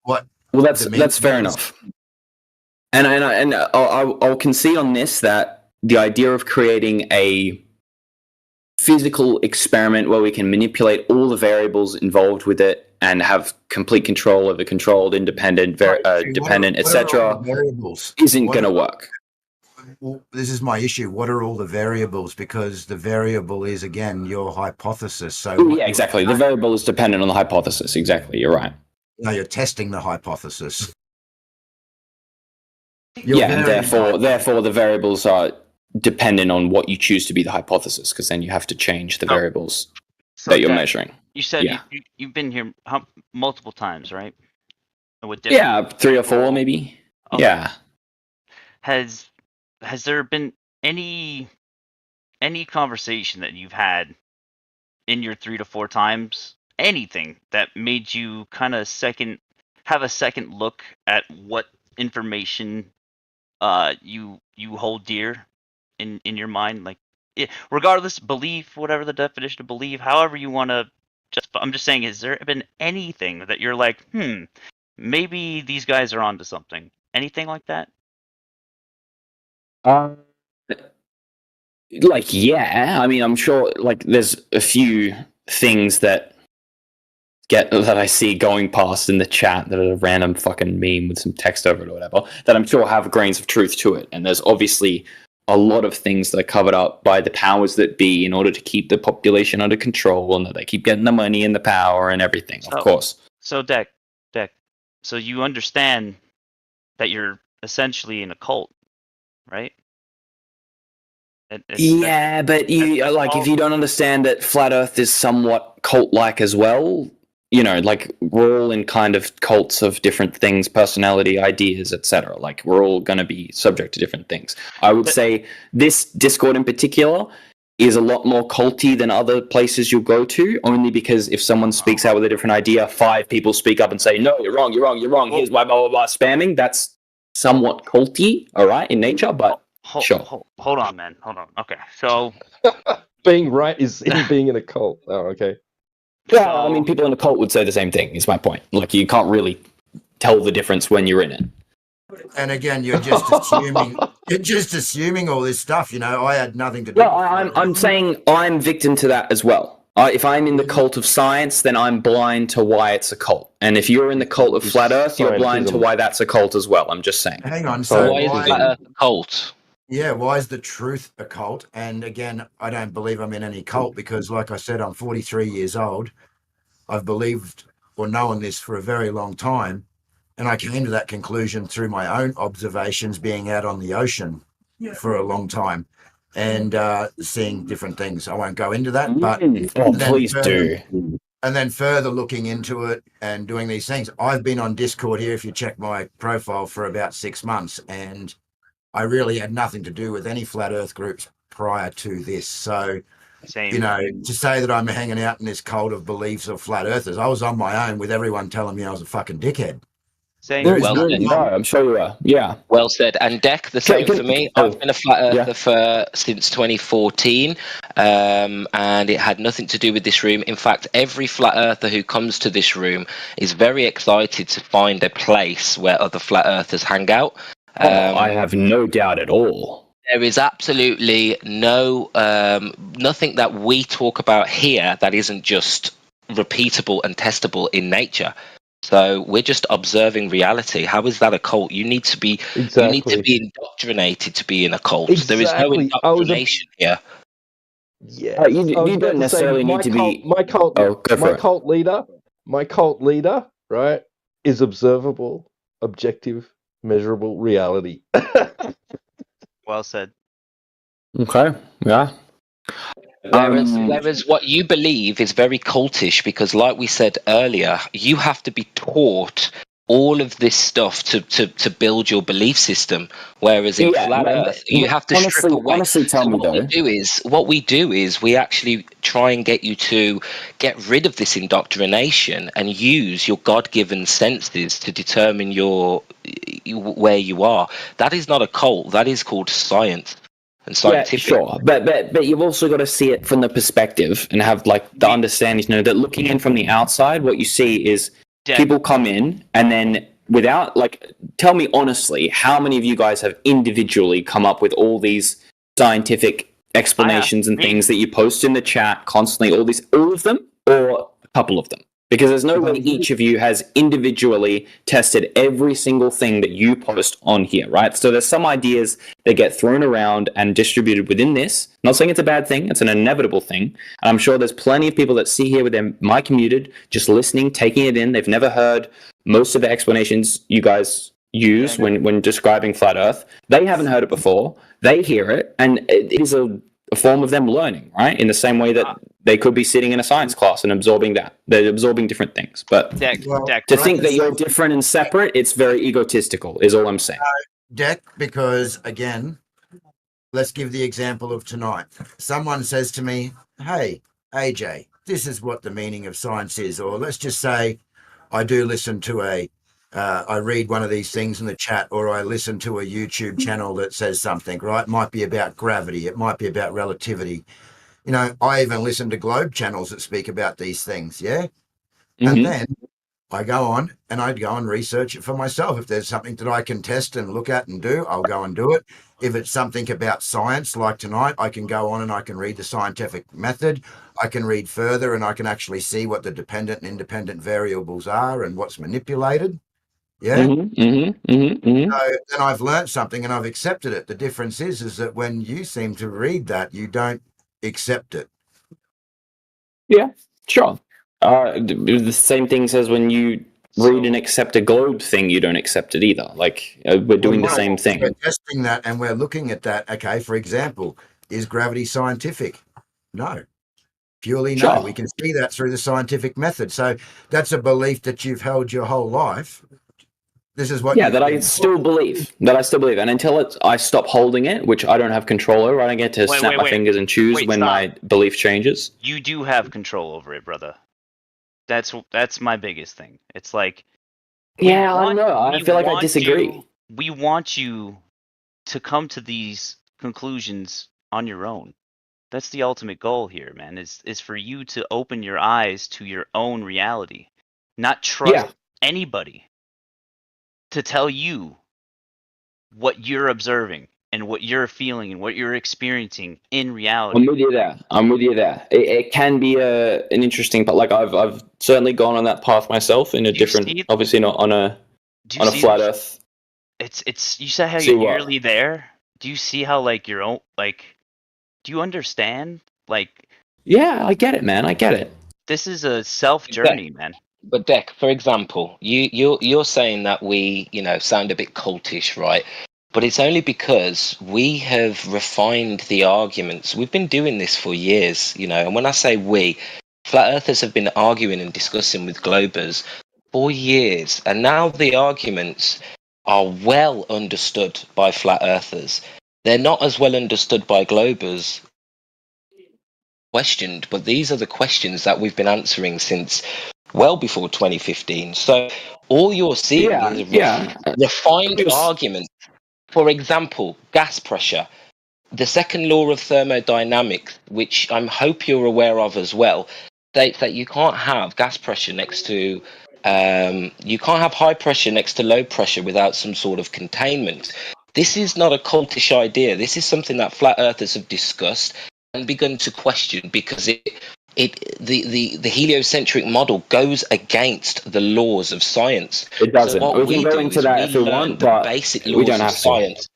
what. Well, that's fair enough. And I'll concede on this that the idea of creating a physical experiment where we can manipulate all the variables involved with it and have complete control over controlled, independent, dependent, etc., isn't going to work. Well, this is my issue. What are all the variables? Because the variable is, again, your hypothesis. So yeah, exactly. The variable is dependent on the hypothesis. Exactly. You're right. No, you're testing the hypothesis. And therefore the variables are dependent on what you choose to be the hypothesis, because then you have to change the variables that you're measuring. You said Yeah. you've been here multiple times, right? With Yeah, 3 or 4 maybe. Okay. Yeah. Has there been any conversation that you've had in your 3 to 4 times, anything that made you kind of have a second look at what information you hold dear in your mind, like regardless belief, whatever the definition of belief, however you want to I'm just saying, has there been anything that you're like, maybe these guys are onto something? Anything like that? Like, yeah, I mean, I'm sure, like, there's a few things that I see going past in the chat that are a random fucking meme with some text over it or whatever, that I'm sure have grains of truth to it. And there's obviously a lot of things that are covered up by the powers that be in order to keep the population under control, and that they keep getting the money and the power and everything, of course. So, Deck, so you understand that you're essentially in a cult, right? Yeah, but you like, if you don't understand that Flat Earth is somewhat cult-like as well, you know, like, we're all in kind of cults of different things, personality, ideas, etc. Like, we're all going to be subject to different things. I would say this Discord in particular is a lot more culty than other places you'll go to, only because if someone speaks out with a different idea, 5 people speak up and say, no, you're wrong, here's why, blah, blah, blah, spamming. That's somewhat culty, all right, in nature, but sure. Hold on, man. Hold on. Okay, so... being right is in being in a cult. Oh, okay. Yeah, I mean, people in a cult would say the same thing, is my point. Like, you can't really tell the difference when you're in it. And again, you're just assuming all this stuff, you know. I had nothing to do Well, I'm saying I'm victim to that as well. If I'm in the cult of science, then I'm blind to why it's a cult. And if you're in the cult of Flat Earth, you're blind to why that's a cult as well. I'm just saying. Hang on, so why is Flat Earth a cult? Yeah, why is the truth a cult? And again, I don't believe I'm in any cult because, like I said, I'm 43 years old. I've believed or known this for a very long time. And I came to that conclusion through my own observations being out on the ocean for a long time and seeing different things. I won't go into that, but please do. And then further looking into it and doing these things. I've been on Discord here, if you check my profile, for about 6 months, and I really had nothing to do with any flat earth groups prior to this. So, Same. you know, to say that I'm hanging out in this cult of beliefs of flat earthers, I was on my own with everyone telling me I was a fucking dickhead. Same. Well said. No, I'm sure you are. Yeah. Well said. And Deck, the same for me. I've been a flat earther since 2014, and it had nothing to do with this room. In fact, every flat earther who comes to this room is very excited to find a place where other flat earthers hang out. I have no doubt at all. There is absolutely nothing that we talk about here that isn't just repeatable and testable in nature. So we're just observing reality. How is that a cult? You need to be indoctrinated to be in a cult. Exactly. There is no indoctrination here. Yeah, you don't necessarily need to be. My cult leader, right, is observable, objective, measurable reality. Well said. Okay. Yeah. Whereas what you believe is very cultish, because like we said earlier, you have to be taught all of this stuff to build your belief system. Whereas in Flat Earth, you have to strip away. Honestly, tell me though. What we do is we actually try and get you to get rid of this indoctrination and use your God-given senses to determine where you are. That is not a cult. That is called science. And scientific. Yeah, sure, but you've also got to see it from the perspective and have like the understanding, you know, that looking in from the outside, what you see is people come in and then without, like, tell me honestly, how many of you guys have individually come up with all these scientific explanations and things that you post in the chat constantly, all of them, or a couple of them? Because there's no way each of you has individually tested every single thing that you post on here, right? So there's some ideas that get thrown around and distributed within this. I'm not saying it's a bad thing, it's an inevitable thing. And I'm sure there's plenty of people that sit here with their mic muted, just listening, taking it in. They've never heard most of the explanations you guys use when describing Flat Earth. They haven't heard it before. they hear it, and it is a form of them learning, right? In the same way that they could be sitting in a science class and absorbing that. They're absorbing different things. But to think that you're different and separate, it's very egotistical, is all I'm saying. Deck, because again, let's give the example of tonight. Someone says to me, hey, AJ, this is what the meaning of science is. Or let's just say I do listen to I read one of these things in the chat, or I listen to a YouTube channel that says something, right? It might be about gravity. It might be about relativity. You know, I even listen to Globe channels that speak about these things, yeah? And then I go on and I'd go and research it for myself. If there's something that I can test and look at and do, I'll go and do it. If it's something about science, like tonight, I can go on and I can read the scientific method. I can read further and I can actually see what the dependent and independent variables are and what's manipulated. Yeah. So then I've learned something and I've accepted it. The difference is that when you seem to read that, you don't accept it. Yeah, sure. The same thing says when you read and accept a globe thing, you don't accept it either. Like we're doing the same thing. We're testing that and we're looking at that. Okay, for example, is gravity scientific? No. Purely no. Sure. We can see that through the scientific method. So that's a belief that you've held your whole life. This is what I still believe. And until I stop holding it, which I don't have control over, I don't get to snap my fingers and choose when my belief changes. You do have control over it, brother. That's my biggest thing. It's like, I don't know. I feel like I disagree. We want you to come to these conclusions on your own. That's the ultimate goal here, man. Is for you to open your eyes to your own reality, not trust anybody to tell you what you're observing and what you're feeling and what you're experiencing in reality. I'm with you there. It can be an interesting, but like I've certainly gone on that path myself in a different, obviously not on a flat Earth. It's you said how you're nearly there. Do you see how like your own like? Do you understand? Like, yeah, I get it, man. I get it. This is a self journey, man. But Deck, for example, you're saying that we, sound a bit cultish, right? But it's only because we have refined the arguments. We've been doing this for years, and when I say we, flat earthers have been arguing and discussing with globers for years, and now the arguments are well understood by flat earthers. They're not as well understood by globers. Questioned, but these are the questions that we've been answering since well before 2015. So all you're seeing is a refined argument. For example, gas pressure. The second law of thermodynamics, which I hope you're aware of as well, states that you can't have gas pressure next to you can't have high pressure next to low pressure without some sort of containment. This is not a cultish idea. This is something that flat earthers have discussed and begun to question, because the heliocentric model goes against the laws of science. It doesn't. So we can go into that if we want, but basic laws we don't have of science.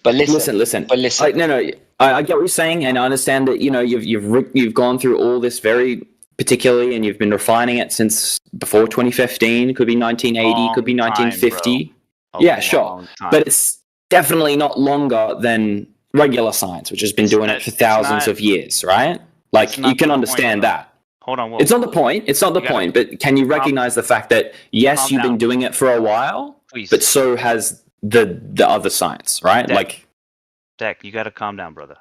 But listen. I get what you're saying, and I understand that you've gone through all this very particularly, and you've been refining it since before 2015. It could be 1980, could be 1950. Yeah, sure, but it's definitely not longer than regular science, which has been doing it for thousands of years, right? Like, you can understand that. Hold on. It's not the point. It's not the point. But can you recognize the fact that, yes, you've been doing it for a while, but so has the other science, right? Deck, you got to calm down, brother.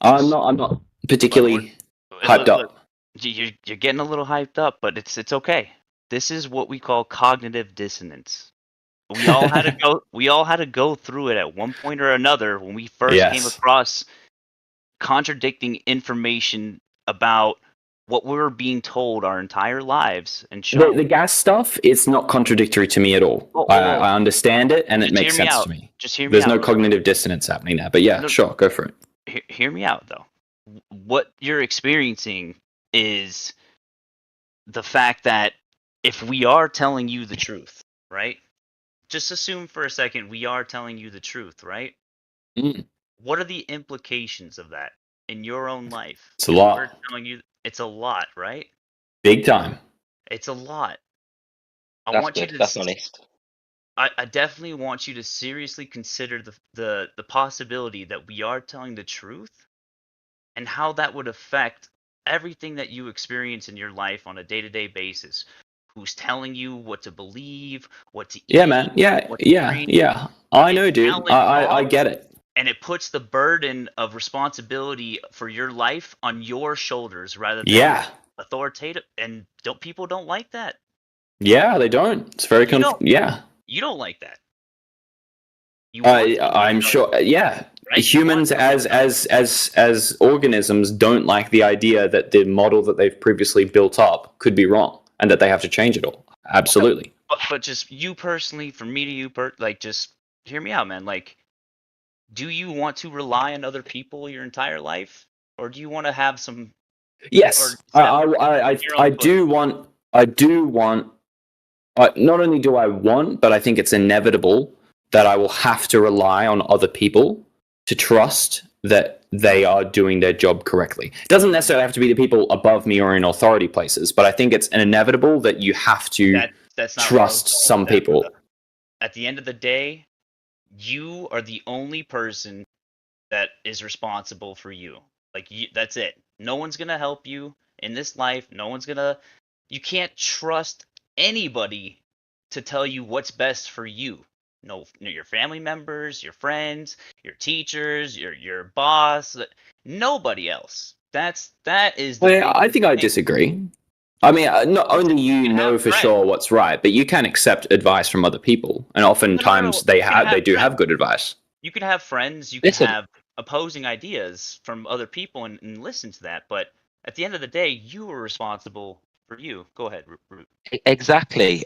I'm not particularly hyped up. You're getting a little hyped up, but it's okay. This is what we call cognitive dissonance. We all had to go. We all had to go through it at one point or another when we first came across contradicting information about what we were being told our entire lives and shown. The gas stuff, it's not contradictory to me at all. I understand it, and it makes sense to me. Just hear me There's out. no cognitive dissonance happening there. But yeah, sure, go for it. Hear me out, though. What you're experiencing is the fact that if we are telling you the truth, right? Just assume for a second we are telling you the truth, right? What are the implications of that in your own life? It's a lot. We're telling you it's a lot, right? Big time. It's a lot. That's honest. I definitely want you to seriously consider the possibility that we are telling the truth and how that would affect everything that you experience in your life on a day-to-day basis. Who's telling you what to believe, what to eat? Yeah, man. Yeah, yeah. I know, dude. I get it. And it puts the burden of responsibility for your life on your shoulders rather than authoritative. And people don't like that. Yeah, they don't. It's very yeah. You don't like that. I'm sure. Yeah, right? Humans as organisms don't like the idea that the model that they've previously built up could be wrong and that they have to change it all. Absolutely. But just you personally, from me to you, just hear me out, man. Like, do you want to rely on other people your entire life, or do you want to have some? Yes, I do want. Not only do I want, but I think it's inevitable that I will have to rely on other people to trust that they are doing their job correctly. It doesn't necessarily have to be the people above me or in authority places, but I think it's inevitable that you have to trust some people. At the end of the day, you are the only person that is responsible for you. Like, that's it. No one's going to help you in this life. You can't trust anybody to tell you what's best for you. No, your family members, your friends, your teachers, your boss, nobody else. That is the I think I disagree. I mean, not only you know for sure what's right, but you can accept advice from other people, and oftentimes they do have good advice. You can have friends, you can have opposing ideas from other people and listen to that, but at the end of the day, you are responsible for you. Go ahead, Root. Exactly.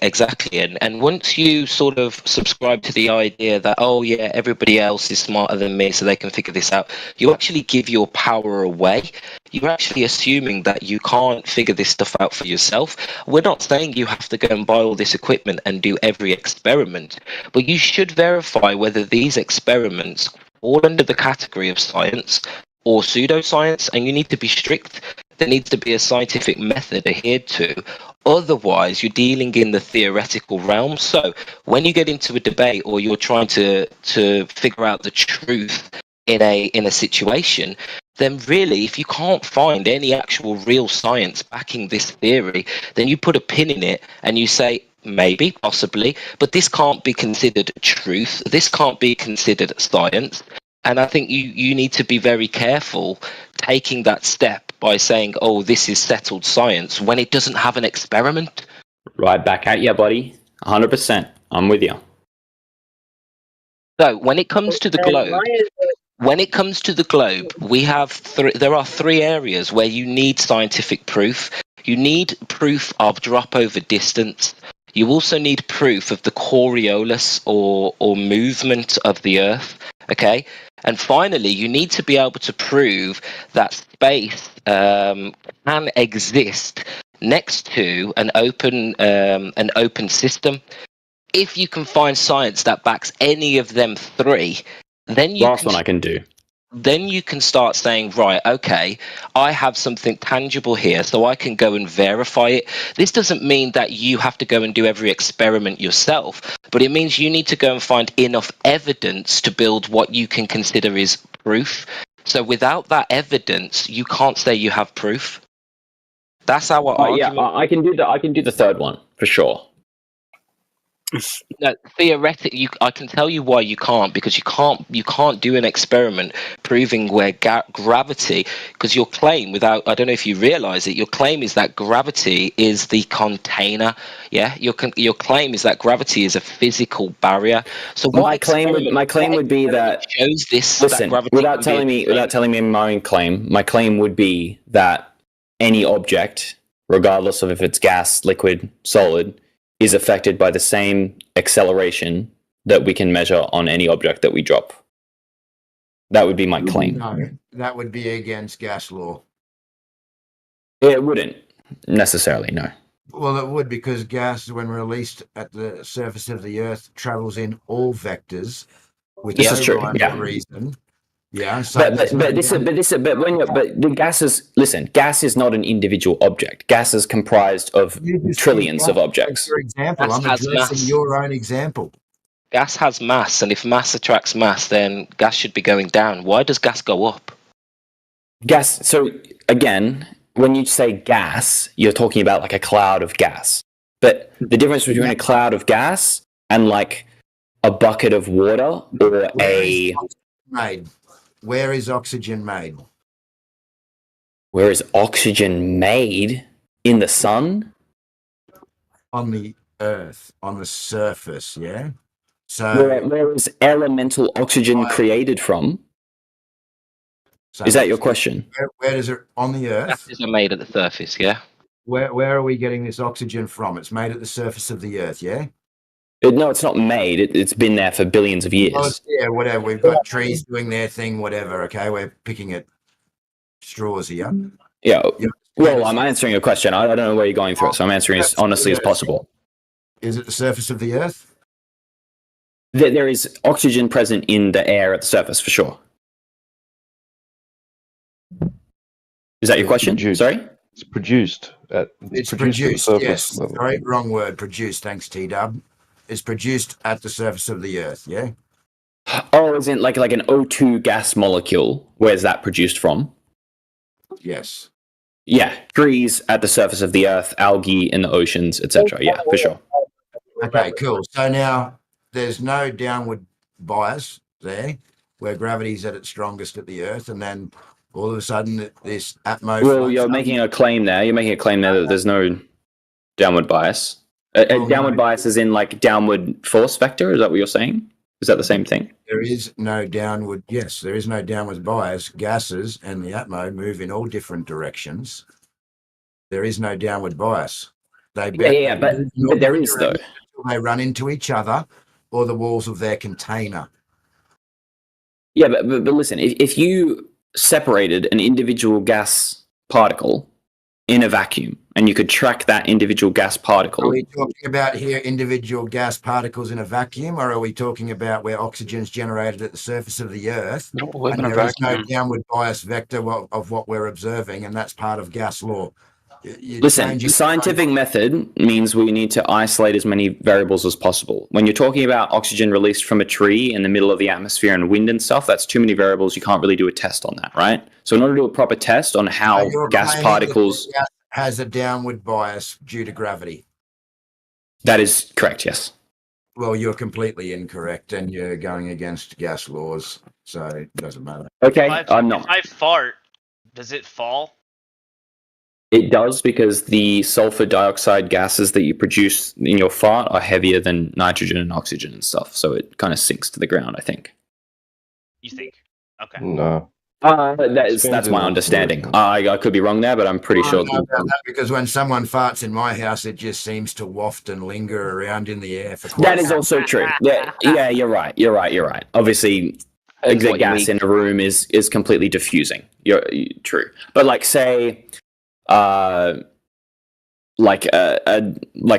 And once you sort of subscribe to the idea that, oh yeah, everybody else is smarter than me, so they can figure this out, you actually give your power away. You're actually assuming that you can't figure this stuff out for yourself. We're not saying you have to go and buy all this equipment and do every experiment, but you should verify whether these experiments fall under the category of science or pseudoscience, and you need to be strict. There needs to be a scientific method adhered to. Otherwise, you're dealing in the theoretical realm. So when you get into a debate or you're trying to figure out the truth in a situation, then really, if you can't find any actual real science backing this theory, then you put a pin in it and you say, maybe, possibly, but this can't be considered truth. This can't be considered science. And I think you need to be very careful taking that step by saying, oh, this is settled science, when it doesn't have an experiment. Right back at you, buddy. 100%. I'm with you. So when it comes to the globe, we have there are three areas where you need scientific proof. You need proof of drop over distance. You also need proof of the Coriolis or movement of the Earth. Okay, and finally, you need to be able to prove that space can exist next to an open system. If you can find science that backs any of them three, then I can do. Then you can start saying, right, okay, I have something tangible here, so I can go and verify it. This doesn't mean that you have to go and do every experiment yourself, but it means you need to go and find enough evidence to build what you can consider is proof. So without that evidence, you can't say you have proof. That's our argument. Yeah, I can do the third one for sure. No, theoretically, I can tell you why you can't, because you can't do an experiment proving where gravity, because your claim, I don't know if you realize it, your claim is that gravity is the container. Yeah, your claim is that gravity is a physical barrier. So my claim would be that shows this. Listen, that without telling me my own claim, my claim would be that any object, regardless of if it's gas, liquid, solid, is affected by the same acceleration that we can measure on any object that we drop. That would be my claim. No, that would be against gas law. It wouldn't necessarily, no. Well, it would, because gas, when released at the surface of the Earth, travels in all vectors, with this is true. Yeah. Reason. Yeah, so but the gases. Listen, gas is not an individual object. Gas is comprised of trillions of objects. For example, I'm addressing your own example. gas has mass, and if mass attracts mass, then gas should be going down. Why does gas go up? Gas. So again, when you say gas, you're talking about like a cloud of gas. But the difference between a cloud of gas and like a bucket of water or Where is oxygen made? Where is oxygen made? In the sun? On the earth, on the surface, yeah? So where is elemental oxygen created from? Is that your question? Where does it, on the earth? Gases are made at the surface, yeah? Where are we getting this oxygen from? It's made at the surface of the earth, yeah? No, it's not made. It's been there for billions of years. Oh, yeah, whatever. We've got trees doing their thing, whatever, okay? We're picking at straws here. Yeah. Well, I'm answering your question. I don't know where you're going through it, so I'm answering as honestly as possible. Is it the surface of the earth? There is oxygen present in the air at the surface, for sure. Is that your question? Sorry? It's produced. It's produced at the surface yes. level. Sorry, wrong word. Produced, thanks, T-Dub. It's produced at the surface of the earth, yeah? Oh, is it like an O2 gas molecule? Where's that produced from? Yes. Yeah, trees at the surface of the earth, algae in the oceans, etc. Yeah, for sure. Okay, cool. So now there's no downward bias there where gravity's at its strongest at the earth, and then all of a sudden this atmosphere. Well, you're making a claim there. You're making a claim there that there's no downward bias. Downward bias is in like downward force vector. Is that what you're saying? Is that the same thing? There is no downward. Yes, there is no downward bias. Gases and the atmo move in all different directions. There is no downward bias. But there is though. They run into each other or the walls of their container. Yeah, but listen, if you separated an individual gas particle in a vacuum and you could track that individual gas particle. Are we talking about here individual gas particles in a vacuum, or are we talking about where oxygen is generated at the surface of the earth? And there is no downward bias vector of what we're observing, and that's part of gas law. Listen, scientific method means we need to isolate as many variables as possible. When you're talking about oxygen released from a tree in the middle of the atmosphere and wind and stuff, that's too many variables. You can't really do a test on that, right? So in order to do a proper test on how gas particles... has a downward bias due to gravity. That is correct, yes. Well, you're completely incorrect, and you're going against gas laws, so it doesn't matter. Okay, I'm not. If I fart, does it fall? It does, because the sulfur dioxide gases that you produce in your fart are heavier than nitrogen and oxygen and stuff, so it kind of sinks to the ground, I think. You think? Okay. No. That's my understanding. I could be wrong there, but I'm pretty sure. Because when someone farts in my house, it just seems to waft and linger around in the air for quite That is also true. Yeah, you're right. Obviously, the gas in a room is completely diffusing. You're true. But like, say, like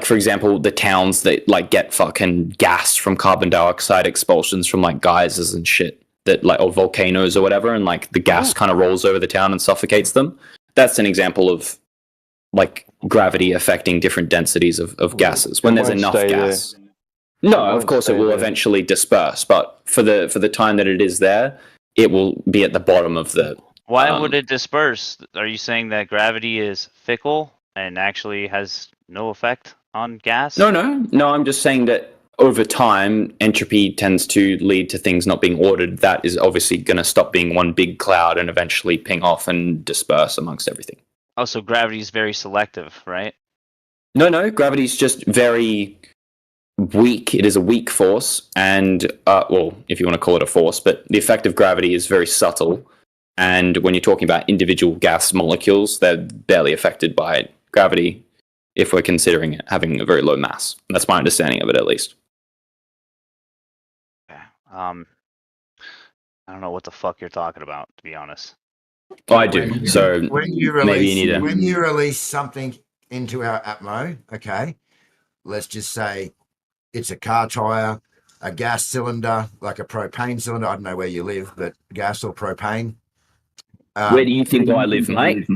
for example, the towns that like get fucking gassed from carbon dioxide expulsions from like geysers and shit. That like, or volcanoes or whatever, and like the gas kind of rolls over the town and suffocates them. That's an example of like gravity affecting different densities of gases. When there's enough gas, no, of course it will eventually disperse, but for the time that it is there, it will be at the bottom of the. Why would it disperse? Are you saying that gravity is fickle and actually has no effect on gas? No. I'm just saying that. Over time, entropy tends to lead to things not being ordered. That is obviously going to stop being one big cloud and eventually ping off and disperse amongst everything. Oh, so gravity is very selective, right? No, gravity is just very weak. It is a weak force, and, well, if you want to call it a force, but the effect of gravity is very subtle. And when you're talking about individual gas molecules, they're barely affected by gravity if we're considering it having a very low mass. That's my understanding of it, at least. I don't know what the fuck you're talking about, to be honest. Oh, I do. So when you release, maybe you need to... when you release something into our atmo, okay, let's just say it's a car tire, a gas cylinder, like a propane cylinder. I don't know where you live, but gas or propane. Where do you think I live, mate?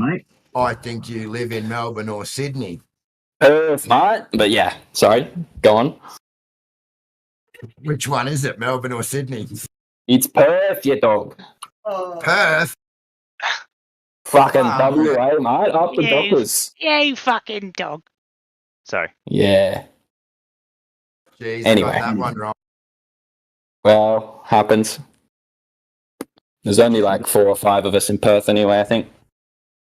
I think you live in Melbourne or Sydney. Smart, but yeah, sorry, go on. Which one is it, Melbourne or Sydney? It's Perth, you dog. Perth. Fucking WA, mate. Up the Yeah, dockers. you fucking dog. Sorry. Yeah. Jeez, Anyway. I got that one wrong. Well, happens. There's only like 4 or 5 of us in Perth anyway, I think.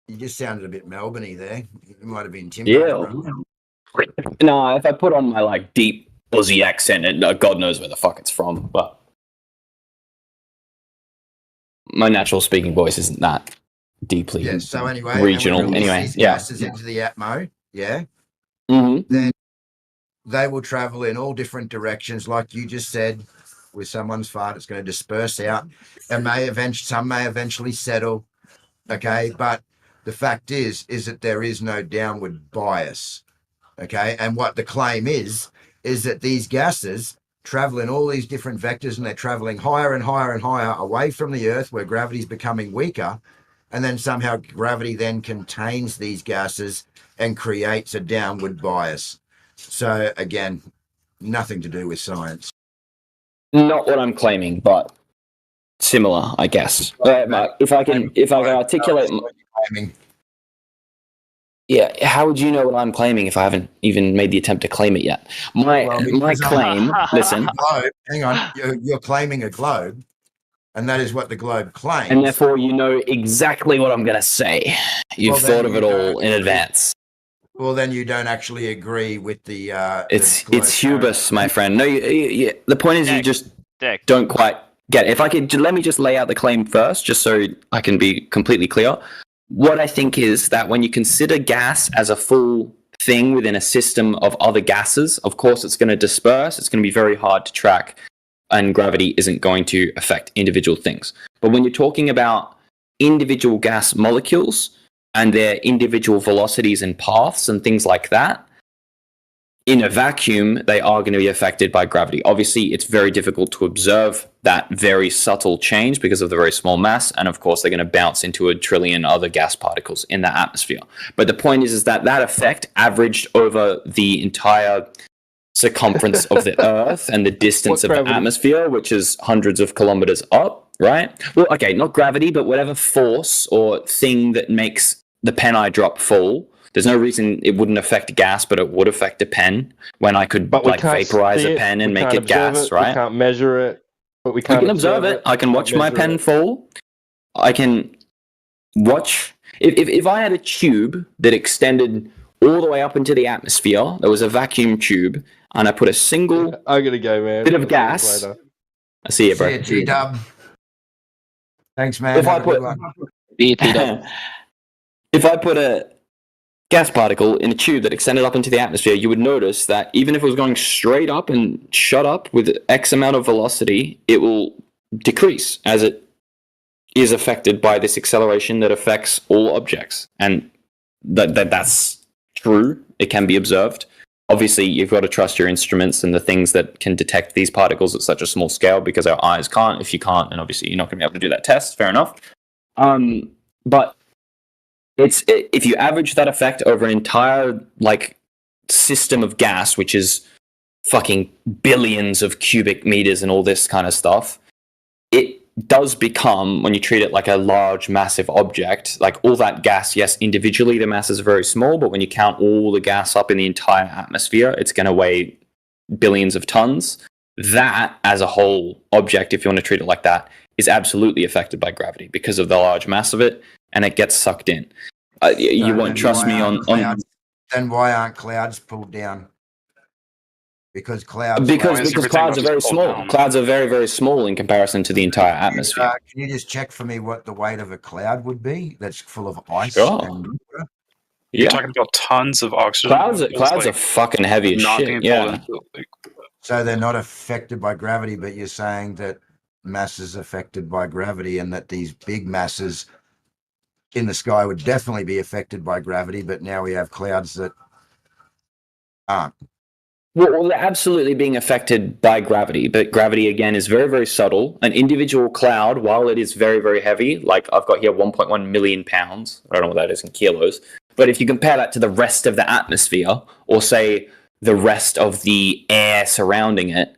You just sounded a bit Melbourne-y there. You might have been Tim. Yeah. No, if I put on my like deep Aussie accent, God knows where the fuck it's from, but my natural speaking voice isn't that deeply So anyway, regional. and we release Anyway, these yeah. gases into the atmo, yeah. Mm-hmm. Then they will travel in all different directions, like you just said. With someone's fart, it's going to disperse out, and some may eventually settle. Okay, but the fact is that there is no downward bias. Okay, and what the claim is that these gases travel in all these different vectors, and they're traveling higher and higher and higher away from the Earth, where gravity is becoming weaker, and then somehow gravity then contains these gases and creates a downward bias. So again, nothing to do with science. Not what I'm claiming, but similar, I guess. If I can articulate. Yeah, how would you know what I'm claiming if I haven't even made the attempt to claim it yet? My claim. Listen. Globe, hang on, you're claiming a globe, and that is what the globe claims. And therefore, you know exactly what I'm going to say. You've thought of it all in advance. Well, then you don't actually agree with the. It's hubris, my friend. No, the point is you just don't quite get it. If I could, let me just lay out the claim first, just so I can be completely clear. What I think is that when you consider gas as a full thing within a system of other gases, of course it's going to disperse. It's going to be very hard to track, and gravity isn't going to affect individual things. But when you're talking about individual gas molecules and their individual velocities and paths and things like that, in a vacuum, they are going to be affected by gravity. Obviously, it's very difficult to observe that very subtle change because of the very small mass, and of course, they're going to bounce into a trillion other gas particles in the atmosphere. But the point is that effect averaged over the entire circumference of the Earth and the distance of the atmosphere, which is hundreds of kilometers up, right? Well, okay, not gravity, but whatever force or thing that makes the pen I drop fall. There's no reason it wouldn't affect gas, but it would affect a pen when I could vaporize a pen and make it gas, right? We can't measure it, but we can observe it. I can watch my pen fall. I can watch. If I had a tube that extended all the way up into the atmosphere, there was a vacuum tube, and I put a single I'm gonna go, man. bit of gas. I see it, bro. See you, T-Dub. Thanks, man. If I put a gas particle in a tube that extended up into the atmosphere, you would notice that even if it was going straight up and shut up with X amount of velocity, it will decrease as it is affected by this acceleration that affects all objects. And that's true. It can be observed. Obviously, you've got to trust your instruments and the things that can detect these particles at such a small scale, because our eyes can't. If you can't, then obviously you're not going to be able to do that test. Fair enough. But if you average that effect over an entire system of gas, which is fucking billions of cubic meters and all this kind of stuff, it does become, when you treat it like a large, massive object, like all that gas, yes, individually the masses are very small, but when you count all the gas up in the entire atmosphere, it's going to weigh billions of tons. That, as a whole object, if you want to treat it like that, is absolutely affected by gravity because of the large mass of it, and it gets sucked in. You won't trust me on... Then why aren't clouds pulled down? Because clouds are very small. Clouds are very, very small in comparison to the entire atmosphere. Can you just check for me what the weight of a cloud would be that's full of ice? Sure. And water? You're talking about tons of oxygen. Clouds are fucking heavy as shit. Yeah. So they're not affected by gravity, but you're saying that mass is affected by gravity, and that these big masses in the sky would definitely be affected by gravity, but now we have clouds that aren't. Well, they're absolutely being affected by gravity, but gravity, again, is very, very subtle. An individual cloud, while it is very, very heavy, like I've got here 1.1 million pounds, I don't know what that is in kilos, but if you compare that to the rest of the atmosphere, or say the rest of the air surrounding it,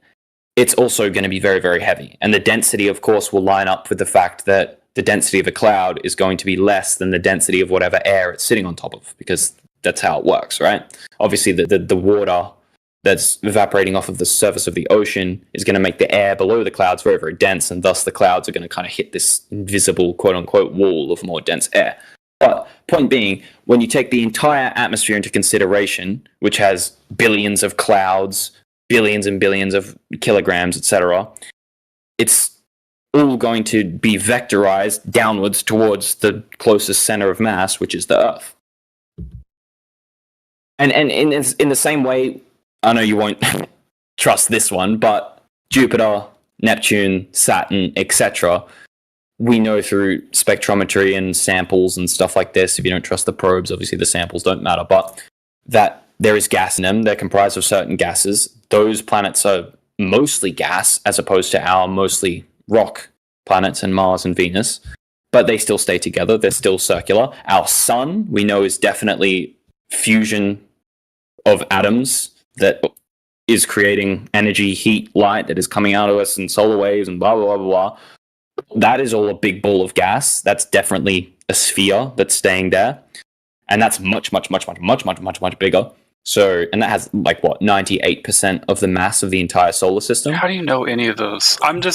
it's also going to be very, very heavy. And the density, of course, will line up with the fact that the density of a cloud is going to be less than the density of whatever air it's sitting on top of, because that's how it works, right? Obviously, the water that's evaporating off of the surface of the ocean is going to make the air below the clouds very, very dense, and thus the clouds are going to kind of hit this invisible, quote-unquote, wall of more dense air. But point being, when you take the entire atmosphere into consideration, which has billions of clouds, billions and billions of kilograms, etc., it's all going to be vectorized downwards towards the closest center of mass, which is the Earth. And in the same way, I know you won't trust this one, but Jupiter, Neptune, Saturn, etc., we know through spectrometry and samples and stuff like this, if you don't trust the probes, obviously the samples don't matter, but that there is gas in them. They're comprised of certain gases. Those planets are mostly gas, as opposed to our mostly rock planets and Mars and Venus, but they still stay together. They're still circular. Our sun, we know, is definitely fusion of atoms that is creating energy, heat, light that is coming out of us and solar waves and blah, blah, blah, blah. That is all a big ball of gas. That's definitely a sphere that's staying there. And that's much, much, much, much, much, much, much, much bigger. So, and that has like what, 98% of the mass of the entire solar system. How do you know any of those? How do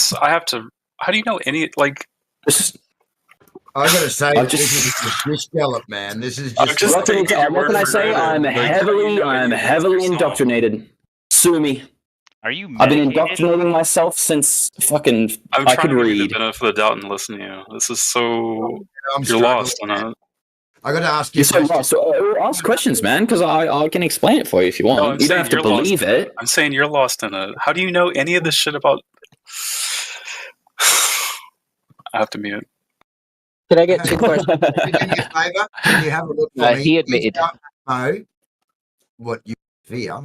you know any, like... I gotta say, this is a scallop, man. This is just. What can I say? I'm heavily indoctrinated. Sue me. Are you? I've been indoctrinating myself since fucking I could read. I'm trying to give you the benefit of the doubt and listen to you. This is so. You're lost on it. I gotta ask you. So ask questions, man, because I can explain it for you if you want. No, you don't have to believe it. I'm saying you're lost in it. How do you know any of this shit about? I have to mute. Can I get two questions? Can you have a look for me? He admitted. Know what you fear.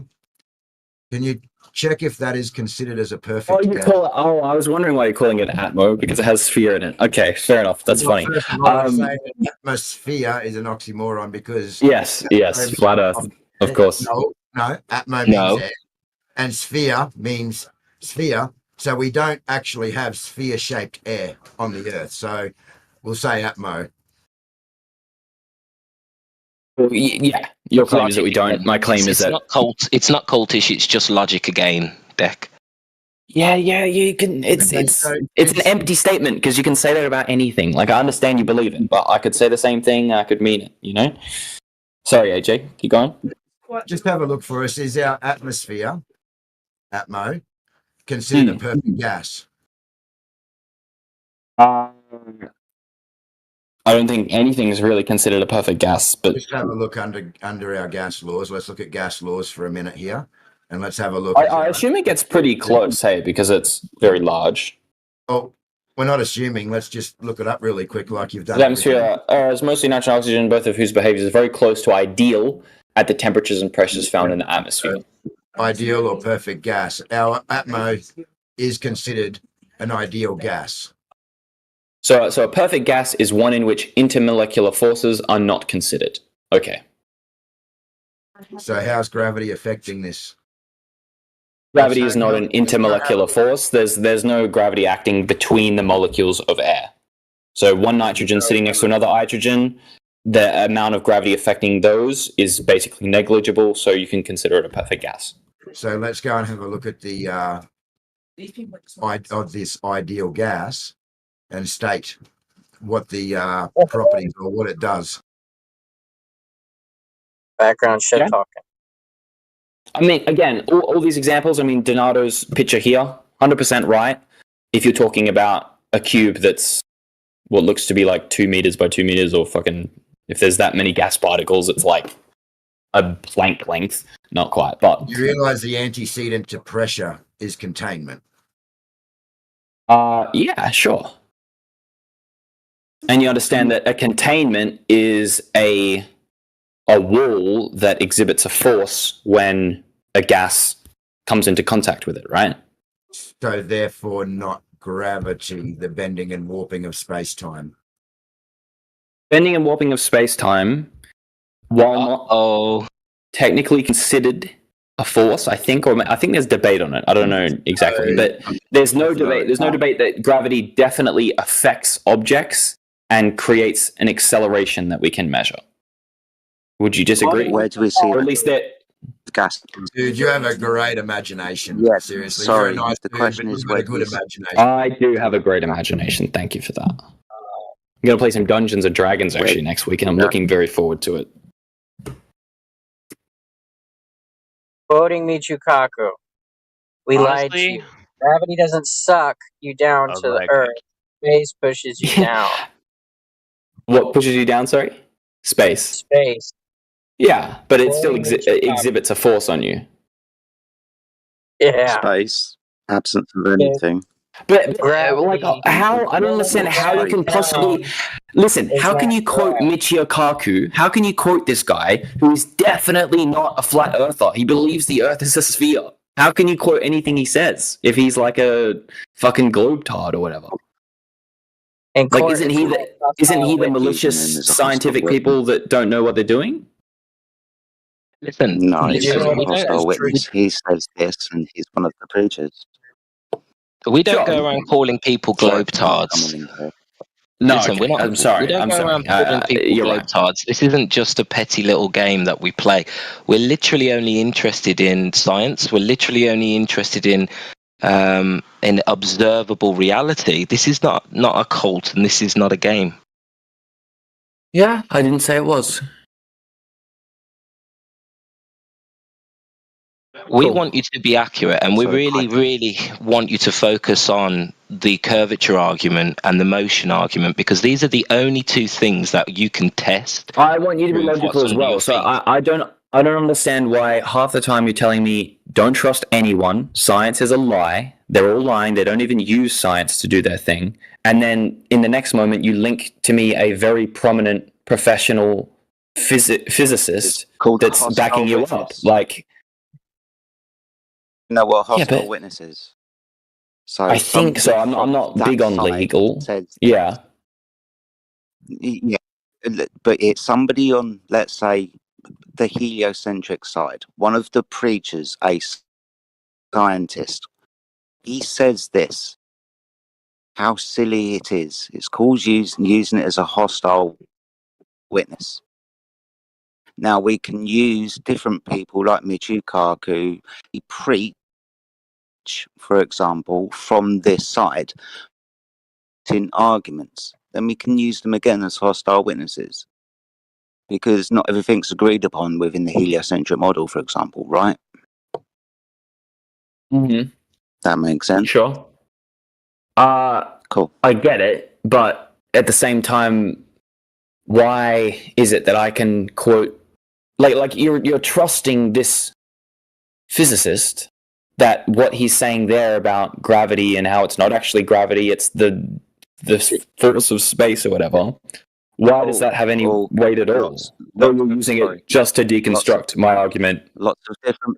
Can you check if that is considered as a perfect? I was wondering why you're calling it Atmo, because it has sphere in it. Okay, fair enough. That's funny. Atmosphere is an oxymoron because yes, flat Earth, of course. No, Atmo means air, and sphere means sphere. So we don't actually have sphere-shaped air on the Earth. So we'll say Atmo. Well, yeah, your claim is that we don't. My claim is that it's not cultish. It's just logic again, Deck. Yeah, you can. It's an empty statement because you can say that about anything. Like I understand you believe it, but I could say the same thing. I could mean it. You know. Sorry, AJ. Keep going. Just have a look for us. Is our atmosphere, Atmo, considered a perfect gas? I don't think anything is really considered a perfect gas, but just have a look under our gas laws. Let's look at gas laws for a minute here, and let's have a look. I assume it gets pretty close, hey, because it's very large. Oh, we're not assuming. Let's just look it up really quick, like you've done. The atmosphere is mostly natural oxygen, both of whose behavior is very close to ideal at the temperatures and pressures found in the atmosphere. Ideal or perfect gas. Our Atmo is considered an ideal gas. So a perfect gas is one in which intermolecular forces are not considered. Okay. So how's gravity affecting this? Gravity is not an intermolecular force. There's no gravity acting between the molecules of air. So one nitrogen sitting next to another hydrogen, the amount of gravity affecting those is basically negligible, so you can consider it a perfect gas. So let's go and have a look at the of this ideal gas and state what the properties or what it does. Background shit talking. I mean, again, all these examples, I mean, Donato's picture here, 100% right. If you're talking about a cube that's what looks to be like 2 meters by 2 meters, or fucking, if there's that many gas particles, it's like a plank length. Not quite, but... You realize the antecedent to pressure is containment. Yeah, sure. And you understand that a containment is a wall that exhibits a force when a gas comes into contact with it, right? So therefore not gravity, the bending and warping of space-time. Bending and warping of space-time, while not technically considered a force, I think, or I think there's debate on it. I don't know exactly, but there's no debate. There's no debate that gravity definitely affects objects and creates an acceleration that we can measure. Would you disagree? Where do we see or at least that gas? Dude, you have a great imagination. Yes, Seriously. sorry, You're a nice the dude, question but is you've got a where good do you see- imagination. I do have a great imagination. Thank you for that. I'm going to play some Dungeons and Dragons actually next week, and I'm looking very forward to it. Quoting Michio Kaku, we lied to Honestly- you. Gravity doesn't suck you down to the earth. Space pushes you down. What pushes you down, sorry? Space. Space. Yeah, but it still Quoting Michio Kaku. exhibits a force on you. Yeah. Space, absence of anything. But like, how? I don't understand how you can possibly listen. How can you quote Michio Kaku? How can you quote this guy who is definitely not a flat earther? He believes the Earth is a sphere. How can you quote anything he says if he's like a fucking globetard or whatever? And like, isn't he the malicious scientific people that don't know what they're doing? Listen, No, he's listen, a we don't- hostile witness. He says this, and he's one of the preachers. We don't go around calling people globetards. No, Listen, okay, we're not, I'm sorry. We don't I'm go sorry. around calling people You're right. globetards. This isn't just a petty little game that we play. We're literally only interested in science. We're literally only interested in observable reality. This is not a cult, and this is not a game. Yeah, I didn't say it was. We want you to be accurate, and we really want you to focus on the curvature argument and the motion argument, because these are the only two things that you can test. I want you to be Prove logical what's as under well. your So feet. I don't understand why half the time you're telling me don't trust anyone. Science is a lie. They're all lying. They don't even use science to do their thing. And then in the next moment, you link to me a very prominent professional physicist that's backing you up. Like, You know what Yeah, hostile but- witness is? So I think so. I'm not that big on side legal. says- Yeah. Yeah, but it's somebody on, let's say, the heliocentric side. One of the preachers, a scientist, he says this. How silly it is. It's called using it as a hostile witness. Now we can use different people like Michio Kaku. He preach, for example, from this side in arguments. Then we can use them again as hostile witnesses. Because not everything's agreed upon within the heliocentric model, for example, right? Mm-hmm. That makes sense. Sure. Cool. I get it, but at the same time, why is it that I can quote like you're trusting this physicist that what he's saying there about gravity and how it's not actually gravity, it's the force of space or whatever. Why does that have any weight at all? Or you're using it just to deconstruct my argument? Lots of different.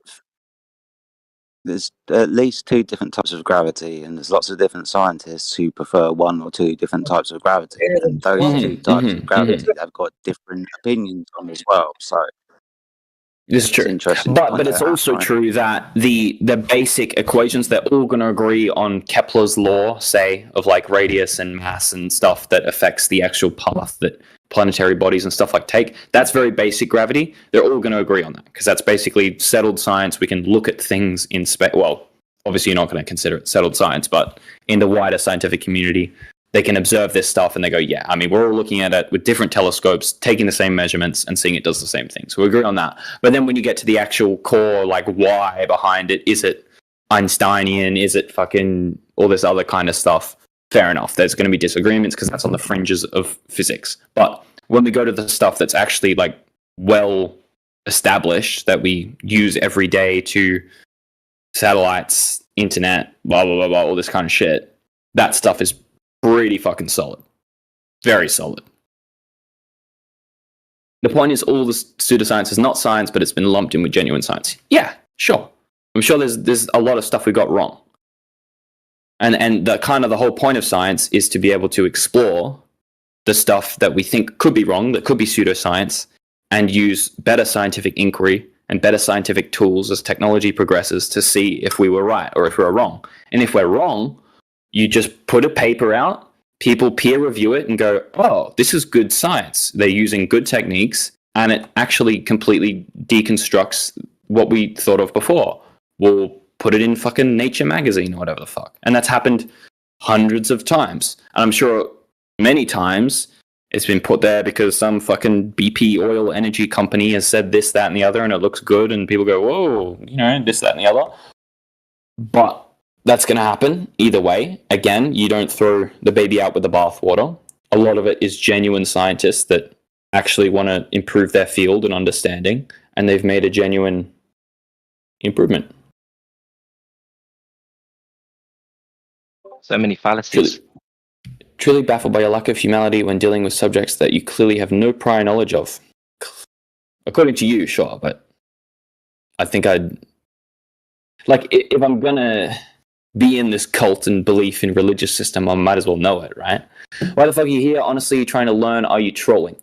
There's at least two different types of gravity, and there's lots of different scientists who prefer one or two different types of gravity. And those two types of gravity have got different opinions on as well. So This is true, interesting. but it's also true that the basic equations, they're all going to agree on Kepler's law, say, of like radius and mass and stuff that affects the actual path that planetary bodies and stuff like take. That's very basic gravity. They're all going to agree on that because that's basically settled science. We can look at things in space. Well, obviously you're not going to consider it settled science, but in the wider scientific community, they can observe this stuff and they go, yeah, I mean, we're all looking at it with different telescopes, taking the same measurements and seeing it does the same thing. So we agree on that. But then when you get to the actual core, like why behind it, is it Einsteinian? Is it fucking all this other kind of stuff? Fair enough. There's going to be disagreements because that's on the fringes of physics. But when we go to the stuff that's actually like well established that we use every day to satellites, internet, blah, blah, blah, blah, all this kind of shit, that stuff is pretty fucking solid. Very solid. The point is all this pseudoscience is not science, but it's been lumped in with genuine science. Yeah, sure. I'm sure there's a lot of stuff we got wrong. And the kind of the whole point of science is to be able to explore the stuff that we think could be wrong, that could be pseudoscience, and use better scientific inquiry and better scientific tools as technology progresses to see if we were right or if we were wrong. And if we're wrong, you just put a paper out, people peer review it and go, oh, this is good science. They're using good techniques, and it actually completely deconstructs what we thought of before. We'll put it in fucking Nature magazine or whatever the fuck. And that's happened hundreds of times. And I'm sure many times it's been put there because some fucking BP oil energy company has said this, that, and the other, and it looks good, and people go, whoa, this, that, and the other. But that's going to happen either way. Again, you don't throw the baby out with the bathwater. A lot of it is genuine scientists that actually want to improve their field and understanding, and they've made a genuine improvement. So many fallacies. Truly baffled by your lack of humanity when dealing with subjects that you clearly have no prior knowledge of. According to you, sure, but I think if I'm gonna be in this cult and belief in religious system, I might as well know it, right? Why the fuck are you here? Honestly, you're trying to learn. Are you trolling?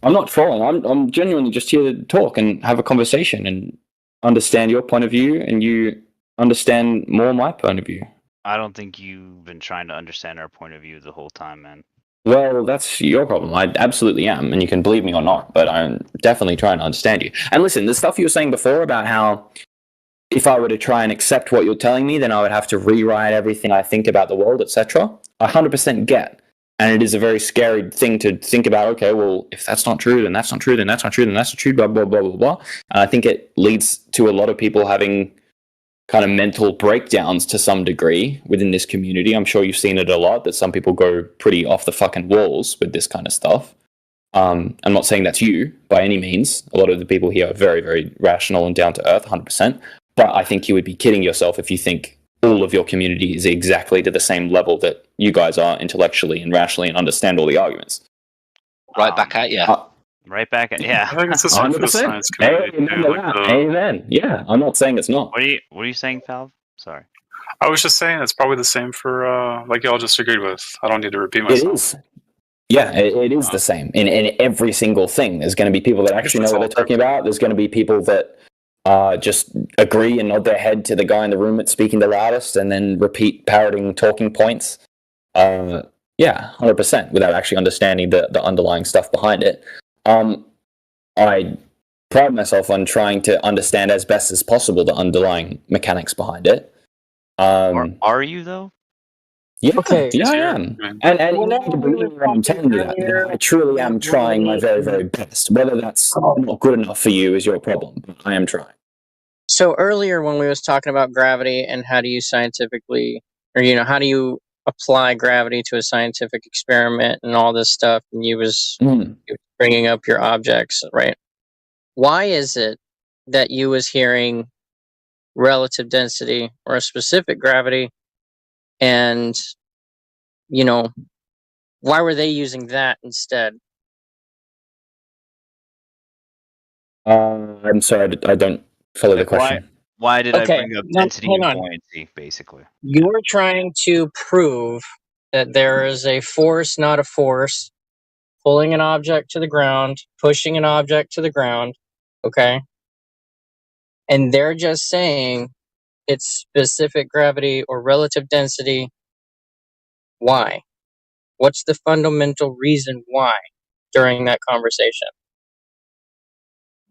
I'm not trolling. I'm genuinely just here to talk and have a conversation and understand your point of view, and you understand more my point of view. I don't think you've been trying to understand our point of view the whole time, man. Well, that's your problem. I absolutely am, and you can believe me or not, but I'm definitely trying to understand you. And listen, the stuff you were saying before about how if I were to try and accept what you're telling me, then I would have to rewrite everything I think about the world, etc. I 100% get. And it is a very scary thing to think about, okay, well, if that's not true, then that's not true, then that's not true, then that's not true, blah, blah, blah, blah, blah. And I think it leads to a lot of people having kind of mental breakdowns to some degree within this community. I'm sure you've seen it a lot, that some people go pretty off the fucking walls with this kind of stuff. I'm not saying that's you by any means. A lot of the people here are very, very rational and down to earth, 100%. But I think you would be kidding yourself if you think all of your community is exactly to the same level that you guys are intellectually and rationally and understand all the arguments. Right back at you. Right back at I think it's the same for the science community. Amen. Yeah, I'm not saying it's not. What are you saying, Falv? Sorry. I was just saying it's probably the same for like y'all just agreed with. I don't need to repeat myself. It is. Yeah, it is the same in every single thing. There's going to be people that actually know what they're talking about. There's going to be people that just agree and nod their head to the guy in the room that's speaking the loudest and then repeat parroting talking points. Yeah, 100%, without actually understanding the underlying stuff behind it. I pride myself on trying to understand as best as possible the underlying mechanics behind it. Are you, though? Yeah, Okay. yeah, I am. And you need to believe when I'm telling you that. I truly am trying my very, very best. Whether that's not good enough for you is your problem. I am trying. So earlier when we was talking about gravity and how do you scientifically, or how do you apply gravity to a scientific experiment and all this stuff, and you was bringing up your objects, right? Why is it that you was hearing relative density or a specific gravity, and why were they using that instead? I'm sorry, I don't follow the question. Why did I bring up density and buoyancy, basically? You're trying to prove that there is a force, not a force, pulling an object to the ground, pushing an object to the ground, okay? And they're just saying it's specific gravity or relative density. Why? What's the fundamental reason why during that conversation?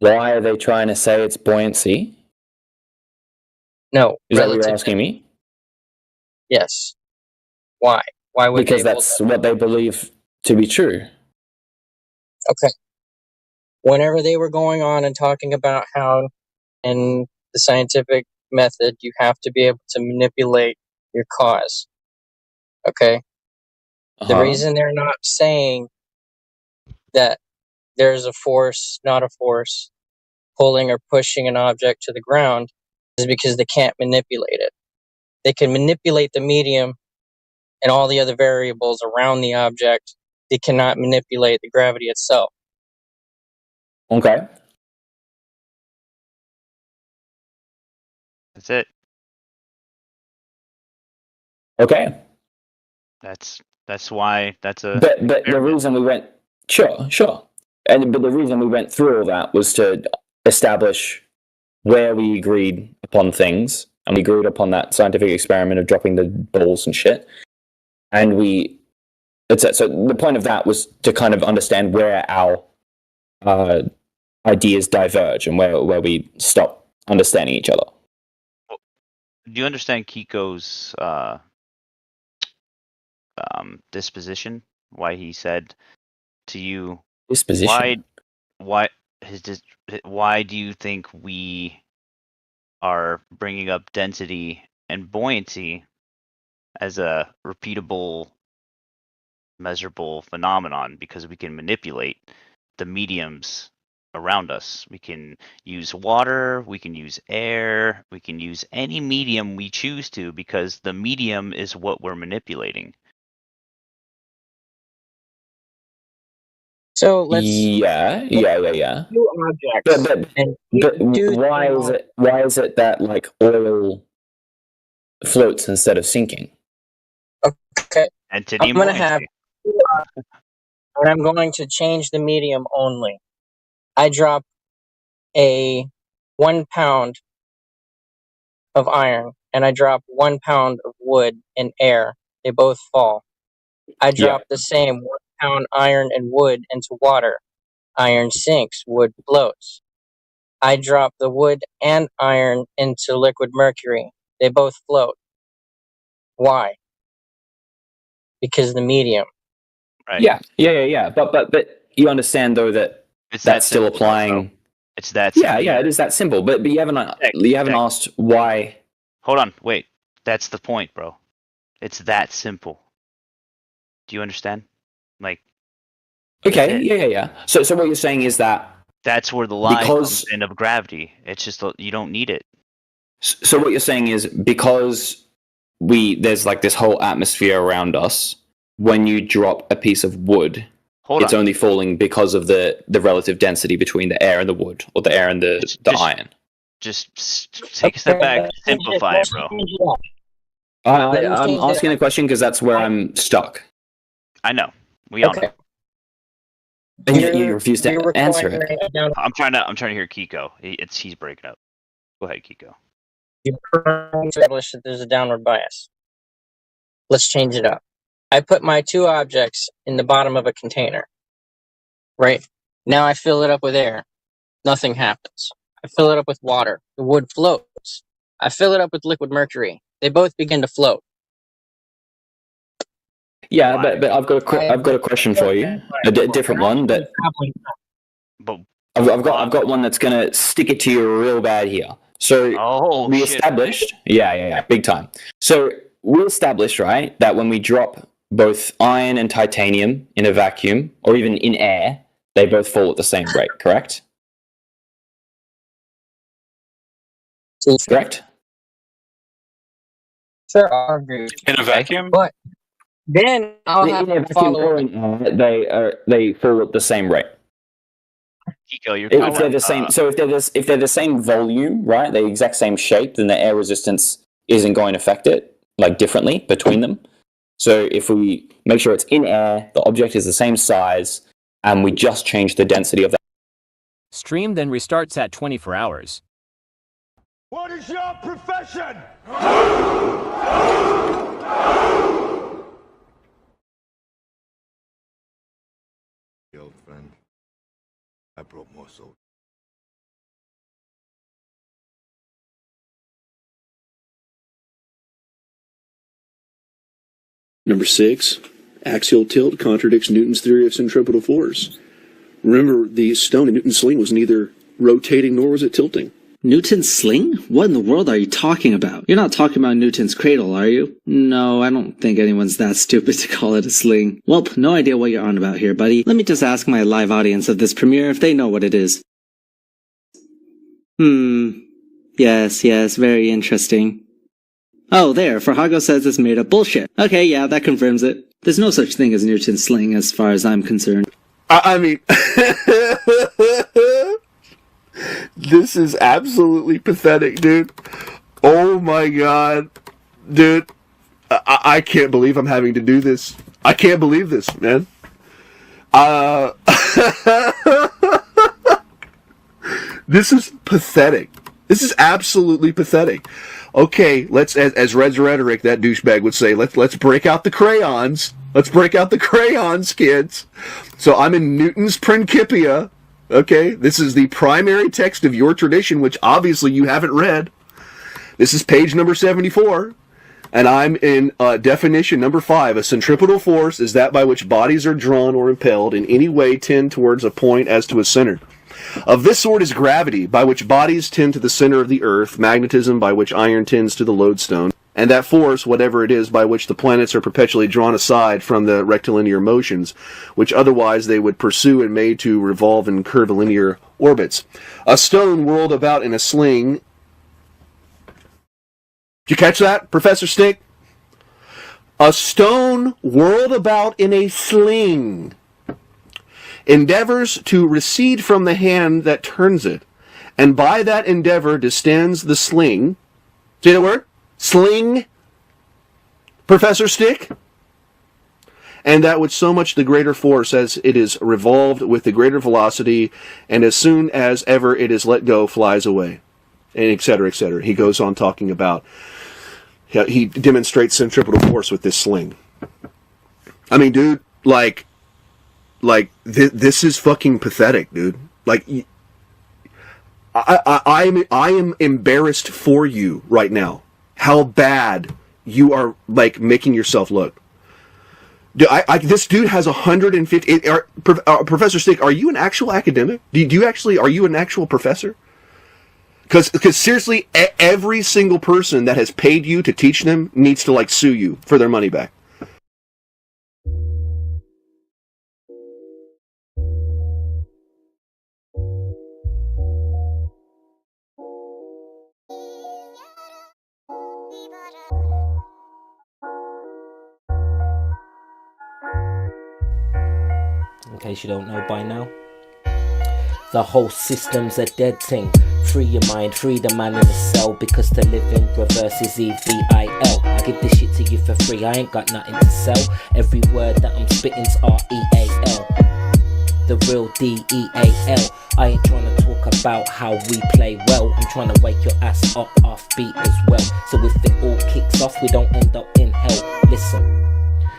Why are they trying to say it's buoyancy? No. Is that what you're asking me? Yes. Why? Why would because that's what they believe to be true. Okay. Whenever they were going on and talking about how in the scientific method you have to be able to manipulate your cause. Okay? The reason they're not saying that there's a force, not a force, pulling or pushing an object to the ground is because they can't manipulate it. They can manipulate the medium and all the other variables around the object. They cannot manipulate the gravity itself. Okay. That's it. Okay. That's why that's a. But the reason we went, sure, but the reason we went through all that was to establish where we agreed upon things, and we agreed upon that scientific experiment of dropping the balls and shit. And so the point of that was to kind of understand where our ideas diverge and where we stop understanding each other. Do you understand Kiko's disposition? Why he said to you, disposition? Why do you think we are bringing up density and buoyancy as a repeatable, measurable phenomenon? Because we can manipulate the mediums around us. We can use water, we can use air, we can use any medium we choose to, because the medium is what we're manipulating. So let's Two objects. But why is it that like oil floats instead of sinking? Okay. And I'm going to have, and I'm going to change the medium only. I drop a 1 pound of iron, and I drop 1 pound of wood in air. They both fall. I drop the same 1 pound iron and wood into water. Iron sinks, wood floats. I drop the wood and iron into liquid mercury. They both float. Why? Because the medium. Right. Yeah. But you understand though that that's still applying. It's that simple. Yeah, it is that simple. But you haven't asked why. Hold on, wait. That's the point, bro. It's that simple. Do you understand? Like. Okay. Yeah. So what you're saying is that that's where the line comes in of gravity. It's just you don't need it. So what you're saying is because there's like this whole atmosphere around us. When you drop a piece of wood, it's only falling because of the relative density between the air and the wood, or the air and the iron. Just take a step back, simplify it, bro. I'm asking a question because that's where I'm stuck. I know. We all know. And you refuse to answer it. I'm trying to hear Kiko. He's breaking up. Go ahead, Kiko. You establish that there's a downward bias. Let's change it up. I put my two objects in the bottom of a container. Right? Now I fill it up with air. Nothing happens. I fill it up with water. The wood floats. I fill it up with liquid mercury. They both begin to float. Yeah, but I've got a question for you. A different one that. I've got one that's gonna stick it to you real bad here. So we established, yeah, big time. So we established, right, that when we drop both iron and titanium in a vacuum, or even in air, they both fall at the same rate, correct? Correct? Sure, I'll agree. In a vacuum? But then I'll have to follow they fall at the same rate. Kiko, you're if they're the same, so if they're the same volume, right, the exact same shape, then the air resistance isn't going to affect it like differently between them. So if we make sure it's in air, the object is the same size, and we just change the density of that. Stream then restarts at 24 hours. What is your profession? Old friend, I brought more soldiers. Number 6, axial tilt contradicts Newton's theory of centripetal force. Remember, the stone in Newton's sling was neither rotating nor was it tilting. Newton's sling? What in the world are you talking about? You're not talking about Newton's cradle, are you? No, I don't think anyone's that stupid to call it a sling. Welp, no idea what you're on about here, buddy. Let me just ask my live audience of this premiere if they know what it is. Yes, very interesting. Oh, there, Farhago says it's made up bullshit. Okay, yeah, that confirms it. There's no such thing as Newton's sling as far as I'm concerned. I mean, this is absolutely pathetic, dude. Oh my god. Dude, I can't believe I'm having to do this. I can't believe this, man. This is pathetic. This is absolutely pathetic. Okay, let's, as Red's Rhetoric, that douchebag would say, let's break out the crayons. Let's break out the crayons, kids. So I'm in Newton's Principia. Okay, this is the primary text of your tradition, which obviously you haven't read. This is page number 74. And I'm in definition number 5. A centripetal force is that by which bodies are drawn or impelled in any way tend towards a point as to a center. Of this sort is gravity, by which bodies tend to the center of the earth, magnetism, by which iron tends to the lodestone, and that force, whatever it is, by which the planets are perpetually drawn aside from the rectilinear motions, which otherwise they would pursue and made to revolve in curvilinear orbits. A stone whirled about in a sling. Did you catch that, Professor Stick? A stone whirled about in a sling endeavors to recede from the hand that turns it, and by that endeavor distends the sling. See that word? Sling, Professor Stick? And that with so much the greater force as it is revolved with the greater velocity, and as soon as ever it is let go, flies away. And et cetera, et cetera. He goes on talking about, he demonstrates centripetal force with this sling. I mean, dude, like this is fucking pathetic, dude. Like, I am embarrassed for you right now. How bad you are, like, making yourself look. This dude has 150. Professor Stick, are you an actual academic? Do you actually? Are you an actual professor? Because seriously, every single person that has paid you to teach them needs to, like, sue you for their money back. In case you don't know by now, the whole system's a dead thing. Free your mind, free the man in the cell, because to live in reverse is EVIL. I give this shit to you for free, I ain't got nothing to sell. Every word that I'm spitting's REAL, the real DEAL. I ain't trying to talk about how we play well, I'm trying to wake your ass up off beat as well. So if it all kicks off, we don't end up in hell. Listen,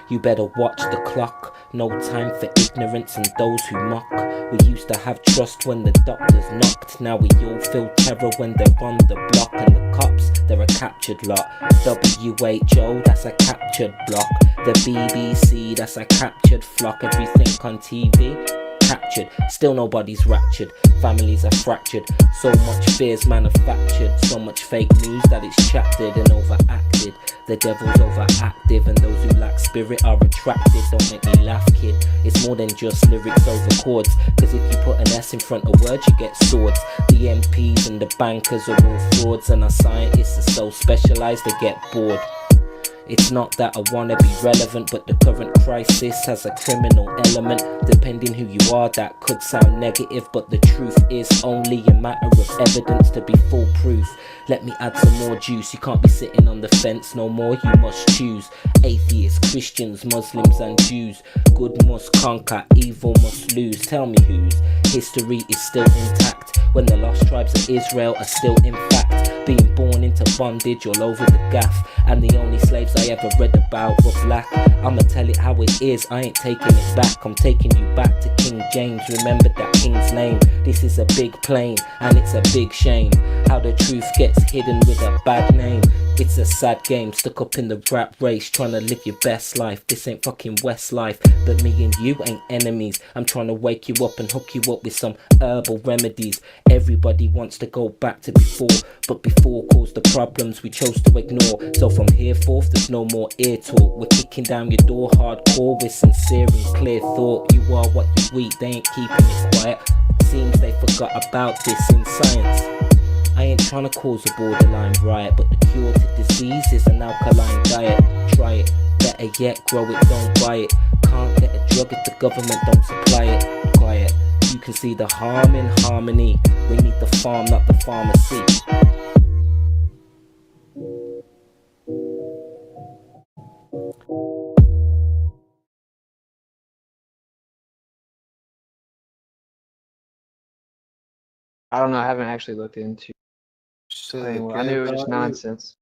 you better watch the clock. No time for ignorance and those who mock. We used to have trust when the doctors knocked. Now we all feel terror when they're on the block. And the cops, they're a captured lot. WHO, that's a captured block. The BBC, that's a captured flock. Everything on TV, captured. Still nobody's raptured. Families are fractured. So much fear's manufactured. So much fake news that it's chaptered and overacted. The devil's overactive, and those who lack spirit are attracted. Don't make me laugh, kid. It's more than just lyrics over chords. Cause if you put an S in front of words, you get swords. The MPs and the bankers are all frauds, and our scientists are so specialized they get bored. It's not that I wanna be relevant, but the current crisis has a criminal element. Depending who you are, that could sound negative, but the truth is only a matter of evidence to be foolproof. Let me add some more juice. You can't be sitting on the fence no more, you must choose. Atheists, Christians, Muslims and Jews. Good must conquer, evil must lose. Tell me whose history is still intact, when the lost tribes of Israel are still in fact being born into bondage all over the gaff. And the only slaves I ever read about were black. I'ma tell it how it is, I ain't taking it back. I'm taking you back to King James, remember that king's name. This is a big plane, and it's a big shame how the truth gets hidden with a bad name. It's a sad game, stuck up in the rap race, trying to live your best life. This ain't fucking Westlife, but me and you ain't enemies. I'm trying to wake you up and hook you up with some herbal remedies. Everybody wants to go back to before, but before caused the problems we chose to ignore. So from here forth, there's no more ear talk. We're kicking down your door hardcore with sincere and clear thought. You are what you eat, they ain't keeping it quiet. Seems they forgot about this in science. I ain't trying to cause a borderline riot, but the cure to disease is an alkaline diet. Try it, better yet, grow it, don't buy it. Can't get a drug if the government don't supply it. Quiet, you can see the harm in harmony. We need the farm, not the pharmacy. I don't know. I haven't actually looked into. I knew it was just nonsense.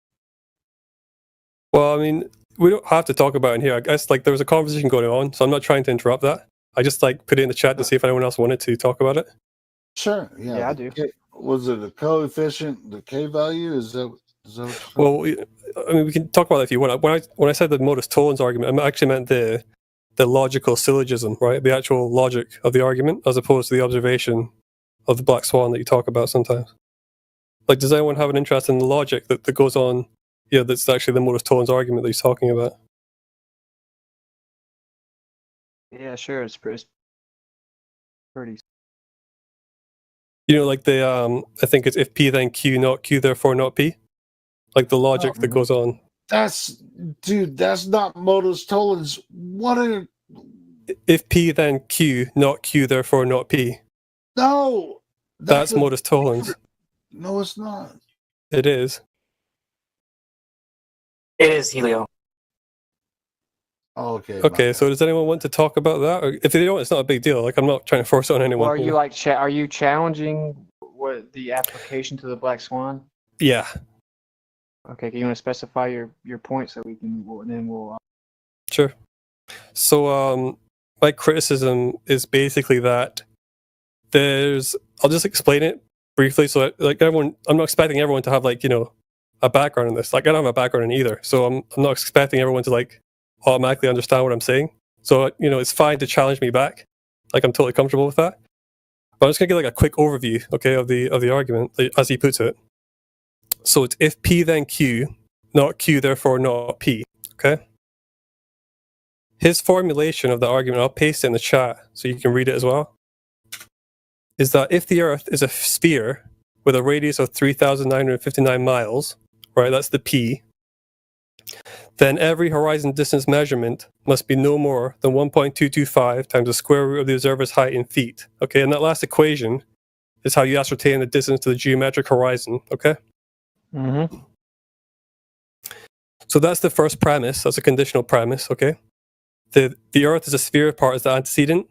Well, I mean, we don't have to talk about it in here. I guess like there was a conversation going on, so I'm not trying to interrupt that. I just like put it in the chat to see if anyone else wanted to talk about it. Sure. Yeah. Yeah, I do. Was it a coefficient, the K value? Is that Well, I mean, we can talk about that if you want. When I said the modus tollens argument, I actually meant the logical syllogism, right? The actual logic of the argument, as opposed to the observation of the black swan that you talk about sometimes. Like, does anyone have an interest in the logic that goes on? Yeah, that's actually the modus tollens argument that he's talking about. Yeah, sure. It's pretty. You know, like the I think it's if P then Q, not Q, therefore not P. Like the logic that goes on. That's not modus tollens. What are if P then Q, not Q, therefore not P. No. That's modus tollens. No, it's not. It is. It is, Helio. Okay. Okay, so does anyone want to talk about that? Or if they don't, it's not a big deal. Like, I'm not trying to force it on anyone. Well, are you like are you challenging what the application to the black swan? Yeah. Okay, can you want to specify your point so we can then we'll Sure. So my criticism is basically that I'll just explain it briefly. So like everyone, I'm not expecting everyone to have like, you know, a background in this. Like I don't have a background in either. So I'm not expecting everyone to like automatically understand what I'm saying. So, you know, it's fine to challenge me back. Like I'm totally comfortable with that. But I'm just gonna give like a quick overview, okay, of the argument as he puts it. So it's if P then Q, not Q, therefore not P. Okay. His formulation of the argument, I'll paste it in the chat so you can read it as well, is that if the Earth is a sphere with a radius of 3,959 miles, right, that's the P, then every horizon distance measurement must be no more than 1.225 times the square root of the observer's height in feet. Okay, and that last equation is how you ascertain the distance to the geometric horizon. Okay. Mm-hmm. So that's the first premise. That's a conditional premise. Okay. The Earth is a sphere part is the antecedent,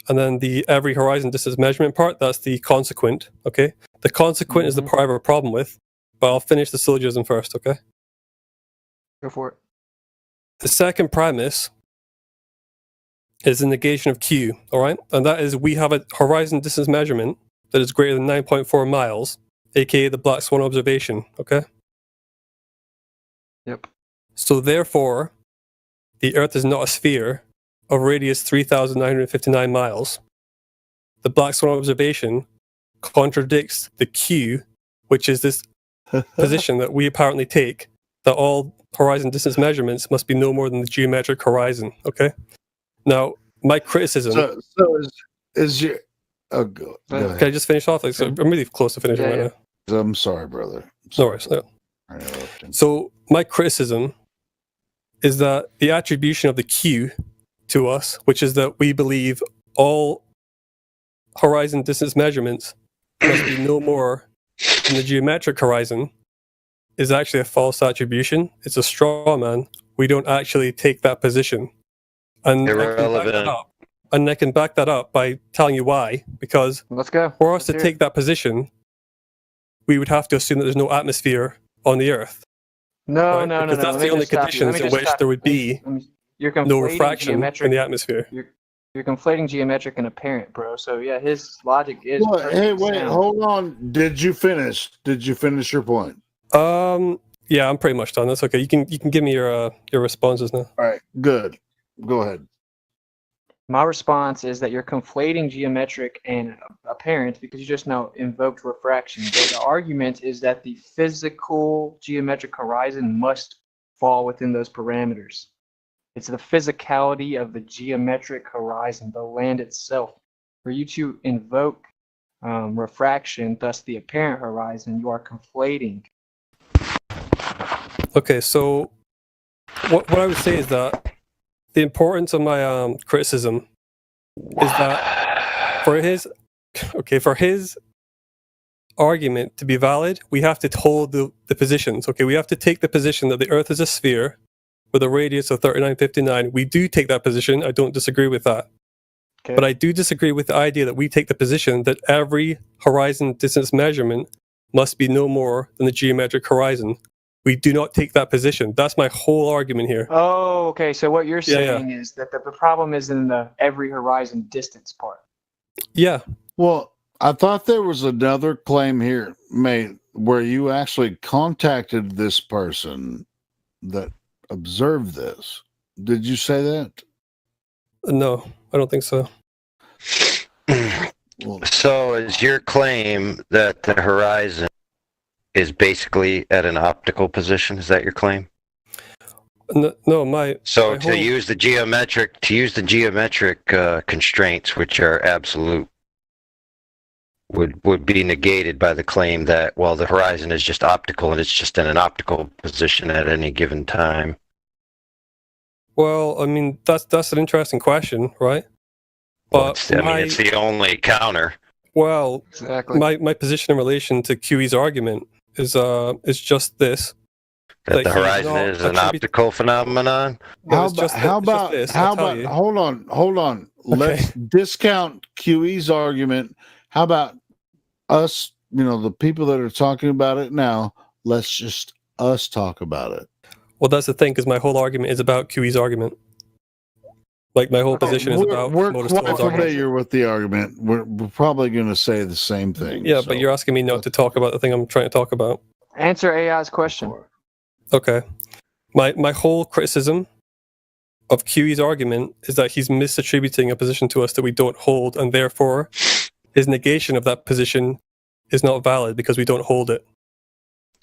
and then the every horizon distance measurement part, that's the consequent. Okay. The consequent is the part I have a problem with, but I'll finish the syllogism first. Okay. Go for it. The second premise is the negation of Q, all right? And that is we have a horizon distance measurement that is greater than 9.4 miles, aka the black swan observation, okay? Yep. So therefore, the Earth is not a sphere of radius 3,959 miles. The black swan observation contradicts the Q, which is this position that we apparently take, that all horizon distance measurements must be no more than the geometric horizon. Okay. Now, my criticism. So is your. Oh, go ahead. Can I just finish off? Like, so I'm really close to finishing right now. I'm sorry, brother. No worries. No. So my criticism is that the attribution of the Q to us, which is that we believe all horizon distance measurements must be no more than the geometric horizon, is actually a false attribution. It's a straw man. We don't actually take that position. And I can back that up by telling you why. Because let's go. For us to take that position, we would have to assume that there's no atmosphere on the Earth. No, right? no, because that's the only conditions in which there would be no refraction in the atmosphere. You're conflating geometric and apparent, bro. So yeah, his logic is. Hey, wait, hold on. Did you finish your point? Yeah, I'm pretty much done. That's okay. You can give me your responses now. All right, good. Go ahead. My response is that you're conflating geometric and apparent because you just now invoked refraction. The argument is that the physical geometric horizon must fall within those parameters. It's the physicality of the geometric horizon, the land itself. For you to invoke refraction, thus the apparent horizon, you are conflating. Okay, so what I would say is that the importance of my criticism is that for his argument to be valid, we have to hold the positions. Okay, we have to take the position that the Earth is a sphere with a radius of 3959. We do take that position. I don't disagree with that. But I do disagree with the idea that we take the position that every horizon distance measurement must be no more than the geometric horizon. We do not take that position. That's my whole argument here. Oh, okay. So what you're Yeah, saying is that the problem is in the every horizon distance part. Yeah. Well, I thought there was another claim here made where you actually contacted this person that observed this. Did you say that? No, I don't think so. So is your claim that the horizon is basically at an optical position? Is that your claim? No, my So my to whole- use the geometric constraints, which are absolute, would be negated by the claim that, well, the horizon is just optical and it's just in an optical position at any given time. Well, I mean that's an interesting question, right? But It's the only counter. well, Exactly. my position in relation to QE's argument is just this. That the he's horizon not is an attribut- optical phenomenon. No, it's just this, I'll tell you. hold on. Let's discount QE's argument. How about us, the people that are talking about it now, let's just us talk about it. Well, that's the thing, because my whole argument is about QE's argument. Like my whole position is about We're Modus quite Toll's argument. familiar with the argument. We're probably going to say the same thing. Yeah, but you're asking me not to talk about the thing I'm trying to talk about. Answer AI's question. Okay. My whole criticism of QE's argument is that he's misattributing a position to us that we don't hold, and therefore his negation of that position is not valid because we don't hold it.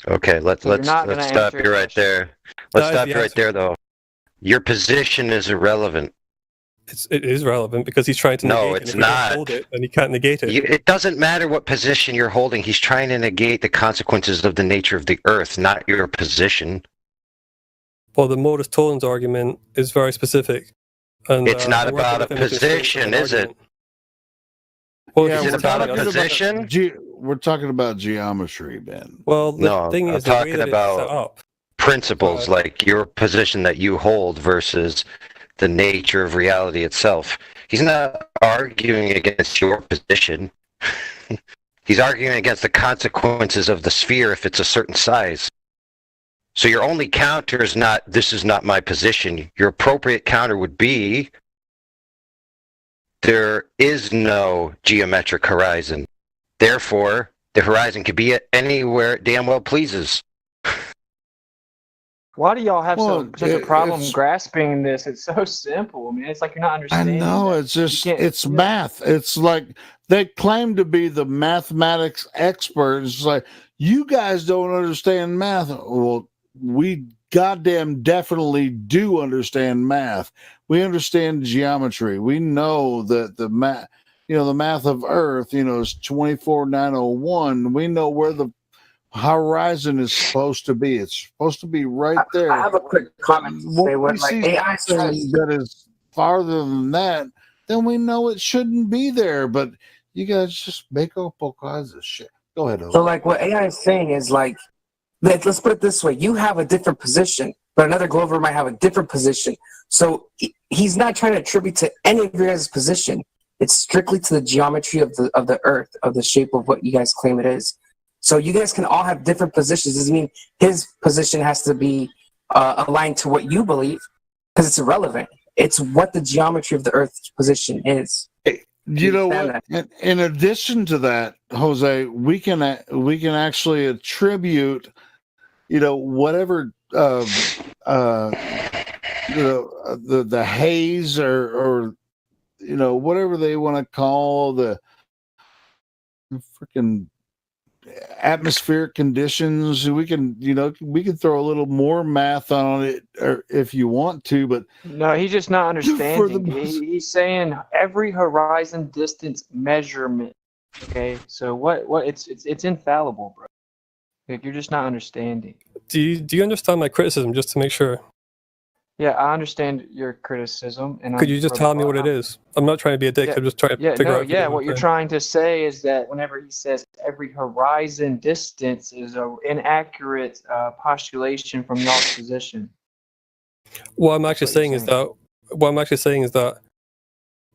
Okay, let's So you're not let's gonna stop answer you his right there. Let's That is stop the you right answer. there, though. Your position is irrelevant. It is relevant because he's trying to No, negate it. it's If we don't not. hold it, then he can't negate it. It doesn't matter what position you're holding. He's trying to negate the consequences of the nature of the Earth, not your position. Well, the Modus Tollens argument is very specific. And, It's not I work about a with him to strengthen position, that is it? argument. Well, Yeah, Is it we're about a talking position? We're talking about geometry, Ben. Well, the No, thing I'm is, the way talking that it's set about up. principles, like your position that you hold versus the nature of reality itself. He's not arguing against your position. He's arguing against the consequences of the sphere if it's a certain size. So your only counter is not, this is not my position. Your appropriate counter would be, there is no geometric horizon. Therefore, the horizon could be anywhere it damn well pleases. Why do y'all have such a problem it's- grasping this? It's so simple. I mean, it's like you're not I understanding. know, that. it's just, can't- it's math. It's like they claim to be the mathematics experts. It's like, you guys don't understand math. Well, we goddamn definitely do understand math. We understand geometry. We know that the math, the math of Earth, is 24,901. We know where the horizon is supposed to be. It's supposed to be right there. I have a quick comment to say. When What we like see AI something says, that is farther than that, then we know it shouldn't be there. But you guys just make up all kinds of shit. Go ahead. so like what AI is saying is like, let's put it this way: you have a different position, but another Glover might have a different position. So he's not trying to attribute to any of your guys' position. It's strictly to the geometry of the Earth, of the shape of what you guys claim it is. So you guys can all have different positions. Doesn't mean his position has to be aligned to what you believe, because it's irrelevant. It's what the geometry of the Earth's position is. You know what? In addition to that, Jose, we can actually attribute, whatever the haze or whatever they want to call the freaking atmospheric conditions. We can throw a little more math on it, or if you want to, but No, he's just not understanding. He's saying every horizon distance measurement. Okay, so what? It's infallible, bro. Like, you're just not understanding. Do you understand my criticism, just to make sure? Yeah, I understand your criticism, and Could you just tell me what it is? I'm not trying to be a dick. I'm just trying to figure out. if you know what I'm you're saying. trying to say is that whenever he says every horizon distance is an inaccurate postulation from y'all's position. What I'm actually saying is that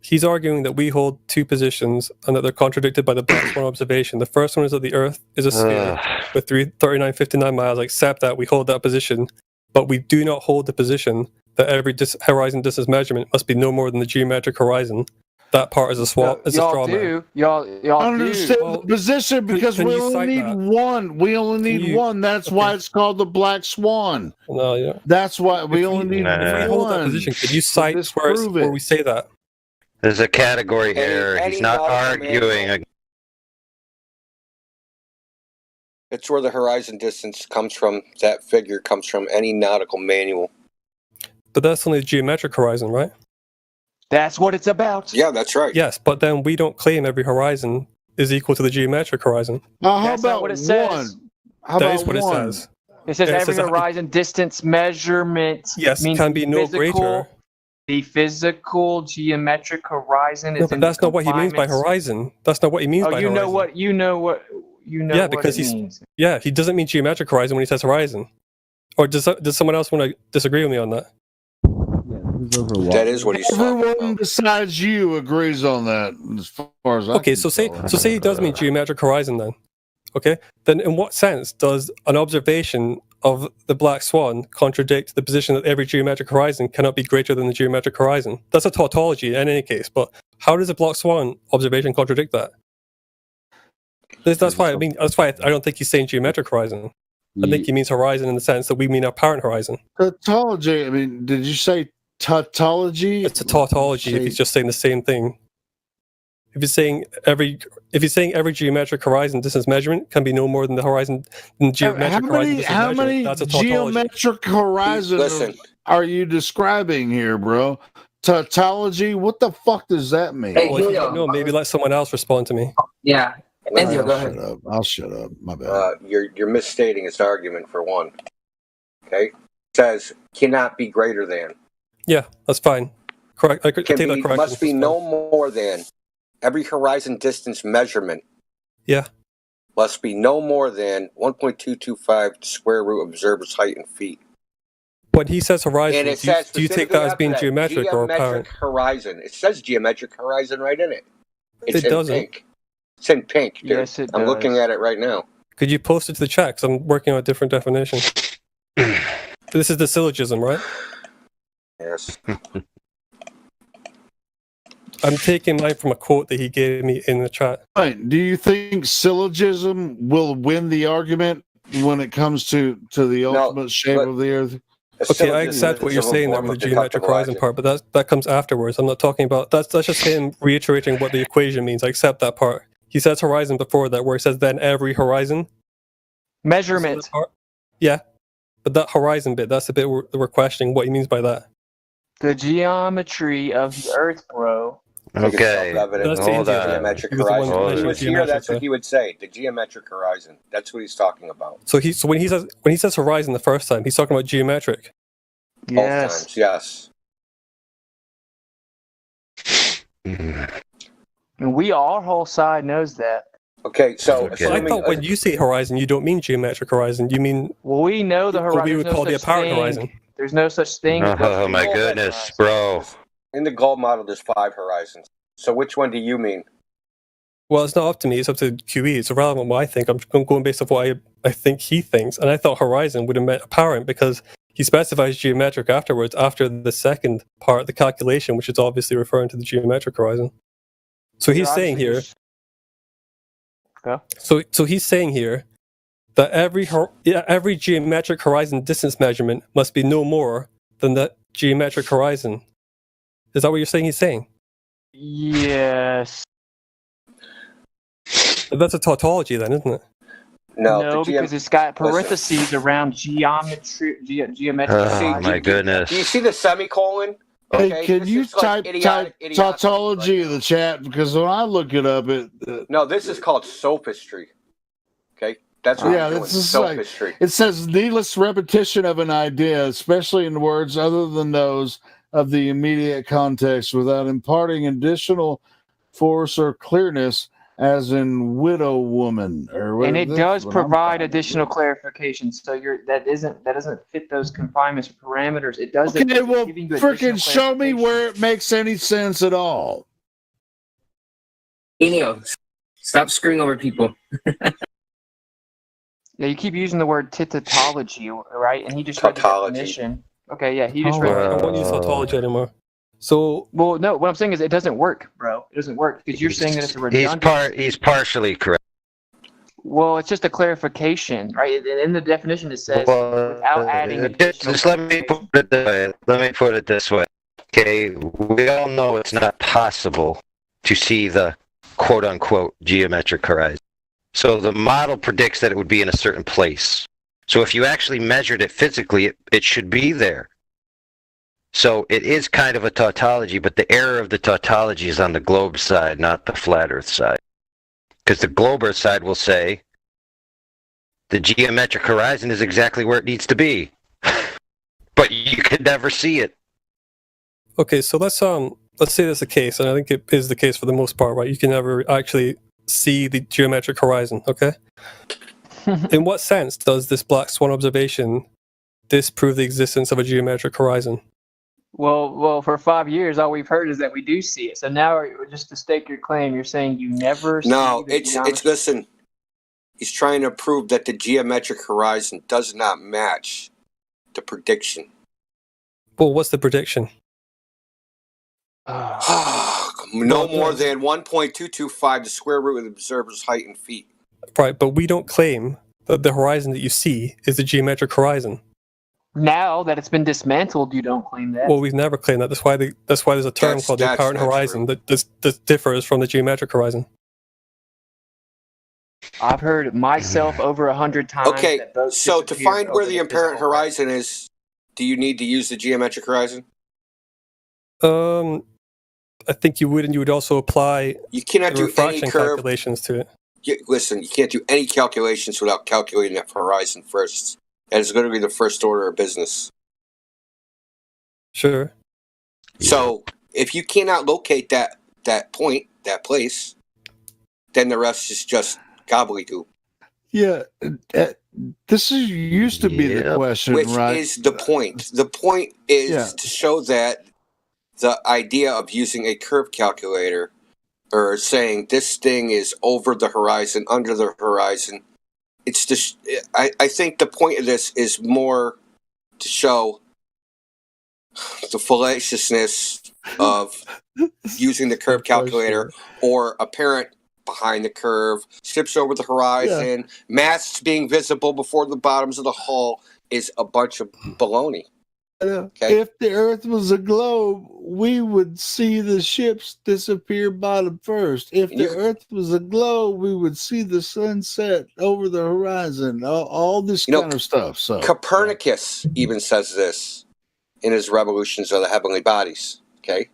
He's arguing that we hold two positions and that they're contradicted by the Black Swan observation. The first one is that the Earth is a sphere with 3959 miles. I accept that. We hold that position. But we do not hold the position that every horizon distance measurement must be no more than the geometric horizon. That part is a swap. Is a straw man. Y'all understand the position because we only need one. We only need one. That's why it's called the Black Swan. No, yeah. That's why we only need one. If we hold that position, could you cite where we say that? There's a category error. He's not arguing. It's where the horizon distance comes from. That figure comes from any nautical manual. But that's only the geometric horizon, right? That's what it's about. Yeah, that's right. Yes, but then we don't claim every horizon is equal to the geometric horizon. How That's about not what it says. That is what it says. It says Yeah, it every says horizon distance measurement Yes, means can be no physical- greater. The physical geometric horizon is No, but that's not what he means by horizon. That's not what he means Oh, by you horizon. know what you know. Yeah, what because it he's means. he doesn't mean geometric horizon when he says horizon. Or does someone else want to disagree with me on that? That is what he's talking about. Everyone besides you agrees on that, as far as I Okay, can so say tell. he does mean geometric horizon then. Okay, then in what sense does an observation of the Black Swan contradict the position that every geometric horizon cannot be greater than the geometric horizon? That's a tautology in any case, but how does a Black Swan observation contradict that? That's why I don't think he's saying geometric horizon. I think he means horizon in the sense that we mean apparent horizon. Tautology. I mean, did you say tautology? It's a tautology if he's just saying the same thing. If he's saying every geometric horizon distance measurement can be no more than the horizon than geometric horizon distance How measurement, many that's a tautology. geometric horizons are you describing here, bro? Tautology? What the fuck does that mean? Well, if you don't know, maybe let someone else respond to me. Yeah. I'll shut up. I'll shut up. My bad. You're misstating his argument for one. Okay, it says cannot be greater than. Yeah, that's fine. Correct. I could take that correction. Must be no more than every horizon distance measurement. Yeah. Must be no more than 1.225 square root of observer's height in feet. When he says horizon, And it do you says take that as being specifically geometric or apparent? Geometric horizon. It says geometric horizon right in it. It's It in doesn't. pink. It's in pink, dude. Yes, it I'm looking does. at it right now. Could you post it to the chat? Because I'm working on a different definition. This is the syllogism, right? Yes. I'm taking mine from a quote that he gave me in the chat. Right. Do you think syllogism will win the argument when it comes to the ultimate shape of the earth? Okay, I accept what you're saying there with the geometric horizon part, but that comes afterwards. I'm not talking about that's just him reiterating what the equation means. I accept that part. He says horizon before that, where he says then every horizon measurement. Yeah, but that horizon bit, that's the bit we're questioning what he means by that. The geometry of the Earth, bro. Okay, That's hold the on. geometric He was the one horizon. that If he measured was here, geometric, that's what he would say. The geometric horizon. That's what he's talking about. So when he says horizon the first time, he's talking about geometric. Both times, yes. And our whole side knows that. Okay, so So I thought when you say horizon, you don't mean geometric horizon. You mean we know the what horizon. we would call the apparent horizon. There's no such thing. Oh my goodness, bro. In the gold model, there's 5 horizons. So which one do you mean? Well, it's not up to me. It's up to QE. It's irrelevant what I think. I'm going based off what I think he thinks. And I thought horizon would have meant apparent because he specifies geometric afterwards, after the second part of the calculation, which is obviously referring to the geometric horizon. So he's saying here. So he's saying here that every geometric horizon distance measurement must be no more than the geometric horizon. Is that what you're saying he's saying? Yes. That's a tautology then, isn't it? No, because it's got parentheses around geometric. Oh my goodness. Do you see the semicolon? Hey, can you type idiotic tautology in the chat? Because when I look it up, No, this is called sophistry. Okay? That's what you're doing, this is like, sophistry. it says needless repetition of an idea, especially in words other than those of the immediate context, without imparting additional force or clearness, as in widow woman or whatever. And it does provide additional clarification. So that doesn't fit those confinements or parameters. It does. Okay, well, freaking show me where it makes any sense at all. Enio, stop screwing over people. Yeah, you keep using the word tautology, right? And he just read the definition. Okay, yeah, he just read I won't use tautology anymore. So, well, no, what I'm saying is it doesn't work, bro. It doesn't work because you're saying that it's a redundant. He's partially correct. Well, it's just a clarification, right? And in the definition, it says without adding additional. Just let me put it this way. Okay, we all know it's not possible to see the quote-unquote geometric horizon. So the model predicts that it would be in a certain place. So if you actually measured it physically, it should be there. So it is kind of a tautology, but the error of the tautology is on the globe side, not the flat Earth side. Because the globe Earth side will say the geometric horizon is exactly where it needs to be. But you could never see it. okay, so let's say that's the case, and I think it is the case for the most part, right? You can never actually see the geometric horizon, okay? In what sense does this black swan observation disprove the existence of a geometric horizon? Well, for 5 years, all we've heard is that we do see it. So now, just to stake your claim, you're saying you never see it's listen. He's trying to prove that the geometric horizon does not match the prediction. Well, what's the prediction? No more than 1.225 the square root of the observer's height in feet. Right, but we don't claim that the horizon that you see is the geometric horizon. Now that it's been dismantled, you don't claim that. Well, we've never claimed that. That's why there's a term called the apparent horizon that differs from the geometric horizon. I've heard myself over 100 times. Okay, that both so to disappear find where over the apparent horizon is, do you need to use the geometric horizon? I think you would, and you would also apply You cannot do any refraction curve. calculations to it. Listen, you can't do any calculations without calculating that horizon first. And it's going to be the first order of business. Sure. So if you cannot locate that point, that place, then the rest is just gobbledygook. Yeah, this used to be the question, Which right? is the point. The point is to show that the idea of using a curve calculator or saying this thing is over the horizon, under the horizon, it's just, I think the point of this is more to show the fallaciousness of using the curve calculator or apparent behind the curve, ships over the horizon, masts being visible before the bottoms of the hull is a bunch of baloney. Okay. If the Earth was a globe, we would see the ships disappear bottom first. If the Earth was a globe, we would see the sunset over the horizon. All this kind of stuff. So Copernicus even says this in his Revolutions of the Heavenly Bodies. Okay,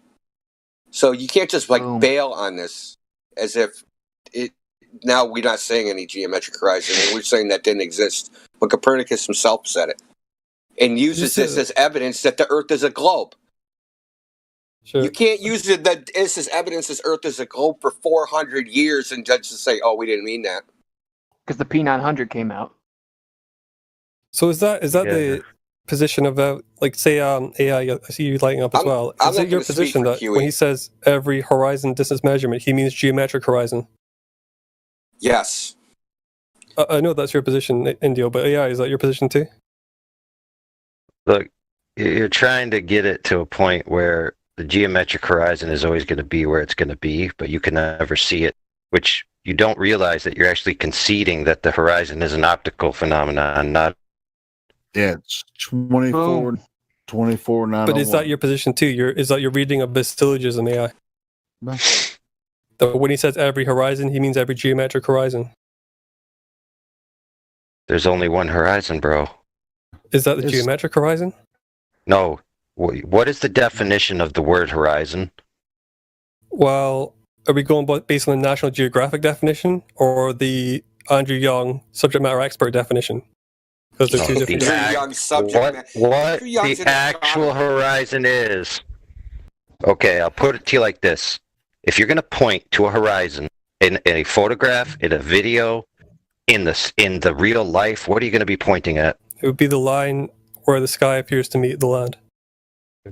so you can't just bail on this as if it. Now we're not saying any geometric horizon. We're saying that didn't exist, but Copernicus himself said it. And uses this as evidence that the Earth is a globe. Sure. You can't use it that this is evidence this Earth is a globe for 400 years and just to say, "Oh, we didn't mean that." Because the P900 came out. So is that the position of say AI? I see you lighting up as well. Is it your position that when he says every horizon distance measurement, he means geometric horizon? Yes. I know that's your position, Indio, but AI, is that your position too? Look, you're trying to get it to a point where the geometric horizon is always going to be where it's going to be, but you can never see it, which you don't realize that you're actually conceding that the horizon is an optical phenomenon, not... Yeah, it's 24, 901. But is that your position too? Is that your reading of this syllogism, AI? That when he says every horizon, he means every geometric horizon. There's only one horizon, bro. Is that the geometric horizon? No. What is the definition of the word horizon? Well, are we going based on the National Geographic definition or the Andrew Young subject matter expert definition? Because they're two different What the actual horizon is. Okay, I'll put it to you like this. If you're going to point to a horizon in a photograph, in a video, in the real life, what are you going to be pointing at? It would be the line where the sky appears to meet the land.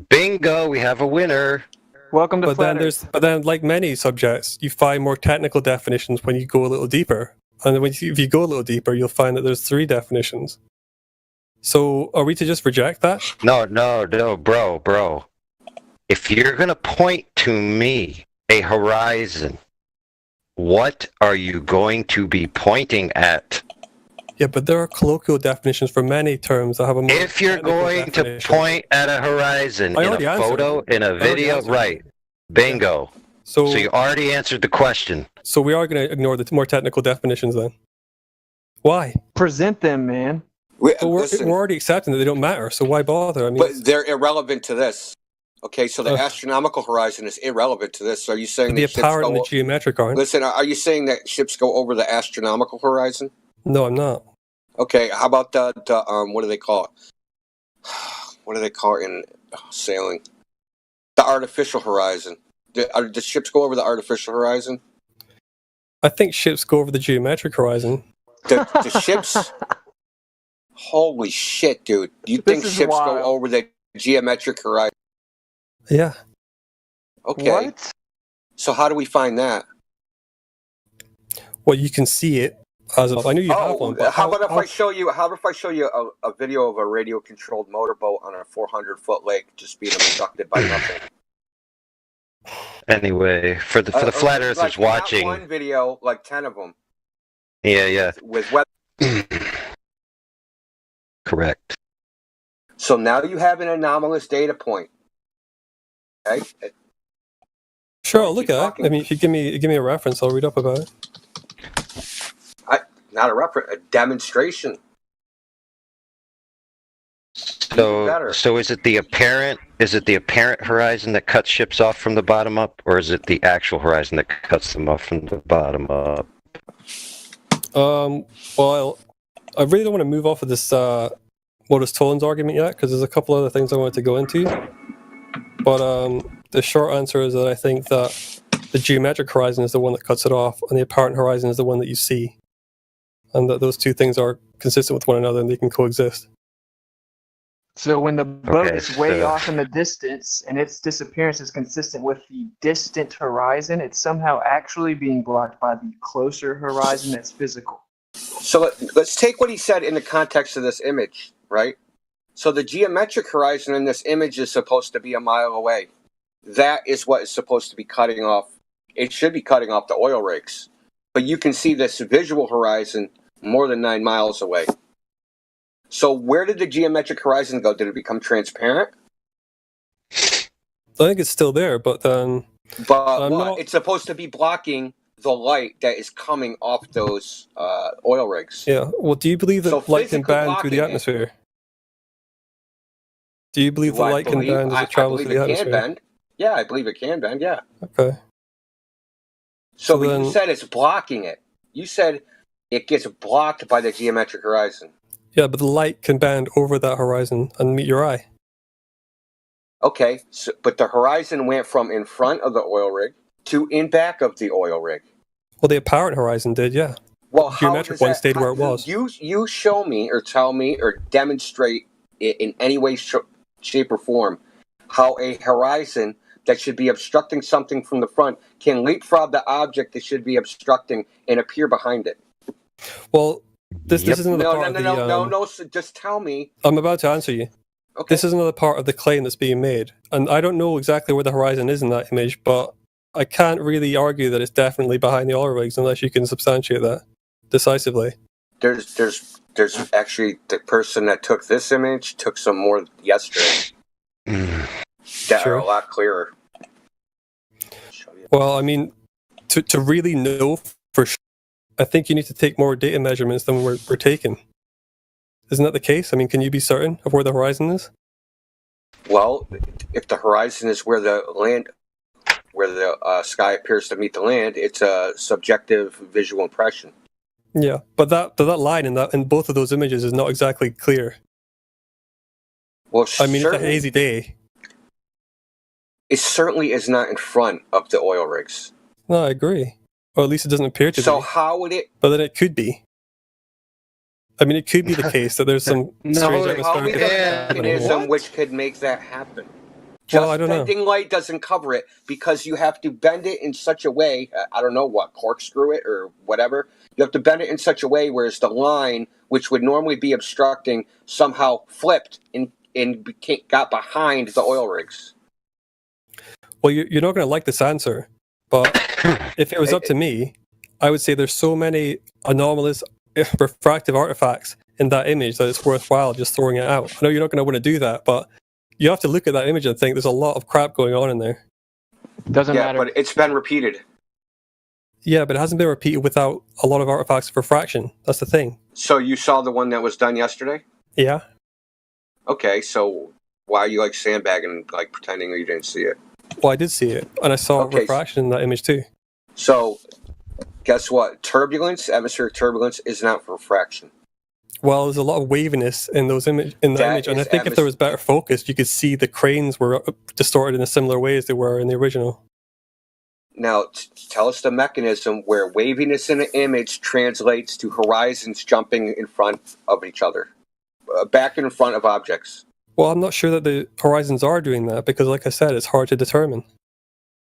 Bingo, we have a winner. Welcome to But Flat then Earth. but then, like many subjects, you find more technical definitions when you go a little deeper. And then if you go a little deeper, you'll find that there's 3 definitions. So are we to just reject that? No, bro. If you're gonna point to me a horizon, what are you going to be pointing at? Yeah, but there are colloquial definitions for many terms that have a more If you're going to point at a horizon in a photo, in a video, right? Bingo. So you already answered the question. So we are going to ignore the more technical definitions then. Why? Present them, man. We're already accepting that they don't matter, so why bother? I mean, But they're irrelevant to this. Okay, so the astronomical horizon is irrelevant to this. Are you saying the that ships apparent and go? the geometric aren't. Listen, are you saying that ships go over the astronomical horizon? No, I'm not. Okay, how about the what do they call it? What do they call it in sailing? The artificial horizon. Do ships go over the artificial horizon? I think ships go over the geometric horizon. The ships. Holy shit, dude! You think ships go over the geometric horizon? Yeah. Okay. What? So how do we find that? Well, you can see it as of. I knew you have one. But how about if I show you? How about if I show you a video of a radio-controlled motorboat on a 400-foot lake just being obstructed by nothing? Anyway, for the flat earthers watching, not one video, like 10 of them. Yeah. With weather. Correct. So now you have an anomalous data point. Okay. Sure, I'll look at it. I mean, if you give me a reference, I'll read up about it. Not a reference, a demonstration. So is it the apparent horizon that cuts ships off from the bottom up, or is it the actual horizon that cuts them off from the bottom up? Well, I really don't want to move off of this modus tollens argument yet, because there's a couple other things I wanted to go into. But the short answer is that I think that the geometric horizon is the one that cuts it off, and the apparent horizon is the one that you see, and that those two things are consistent with one another and they can coexist. So when the boat is way off in the distance and its disappearance is consistent with the distant horizon, it's somehow actually being blocked by the closer horizon that's physical. So let's take what he said in the context of this image, right? So the geometric horizon in this image is supposed to be a mile away. That is what is supposed to be cutting off. It should be cutting off the oil rigs. But you can see this visual horizon more than 9 miles away. So where did the geometric horizon go? Did it become transparent? I think it's still there, but then... But it's supposed to be blocking the light that is coming off those oil rigs. Yeah, well, do you believe that light can bend through the atmosphere? Do you believe that light can bend as it travels through the atmosphere? Can bend. Yeah, I believe it can bend, yeah. Okay. So you said it's blocking it. You said it gets blocked by the geometric horizon. Yeah, but the light can bend over that horizon and meet your eye. Okay, but the horizon went from in front of the oil rig to in back of the oil rig. Well, the apparent horizon did, yeah. Well, the geometric one stayed where it was. You show me or tell me or demonstrate it in any way, shape, or form how a horizon that should be obstructing something from the front can leapfrog the object that should be obstructing and appear behind it. Well, this is another part of the... No, so just tell me. I'm about to answer you. Okay. This is another part of the claim that's being made. And I don't know exactly where the horizon is in that image, but I can't really argue that it's definitely behind the oil rigs unless you can substantiate that decisively. There's actually the person that took this image took some more yesterday that are a lot clearer. Well, I mean, to really know for sure, I think you need to take more data measurements than we're taking. Isn't that the case? I mean, can you be certain of where the horizon is? Well, if the horizon is where the sky appears to meet the land, it's a subjective visual impression. Yeah, but that line in both of those images is not exactly clear. Well, I mean, it's a hazy day. It certainly is not in front of the oil rigs. No, I agree. Or at least it doesn't appear to be. So how would it... But then it could be. I mean, it could be the case that there's some strange atmospheric mechanism which could make that happen. Just I don't know. bending light doesn't cover it because you have to bend it in such a way, I don't know what, corkscrew it or whatever. You have to bend it in such a way whereas the line, which would normally be obstructing, somehow flipped and got behind the oil rigs. Well, you're not going to like this answer, but if it was up to me, I would say there's so many anomalous refractive artifacts in that image that it's worthwhile just throwing it out. I know you're not going to want to do that, but you have to look at that image and think there's a lot of crap going on in there. Doesn't matter. But it's been repeated. Yeah, but it hasn't been repeated without a lot of artifacts of refraction. That's the thing. So you saw the one that was done yesterday? Yeah. Okay, so why are you like sandbagging, like pretending you didn't see it? Well, I did see it, and I saw refraction in that image too. So, guess what? Turbulence, atmospheric turbulence, is not refraction. Well, there's a lot of waviness in those in that image, and I think if there was better focus, you could see the cranes were distorted in a similar way as they were in the original. Now, tell us the mechanism where waviness in an image translates to horizons jumping in front of each other, back and in front of objects. Well, I'm not sure that the horizons are doing that because, like I said, it's hard to determine.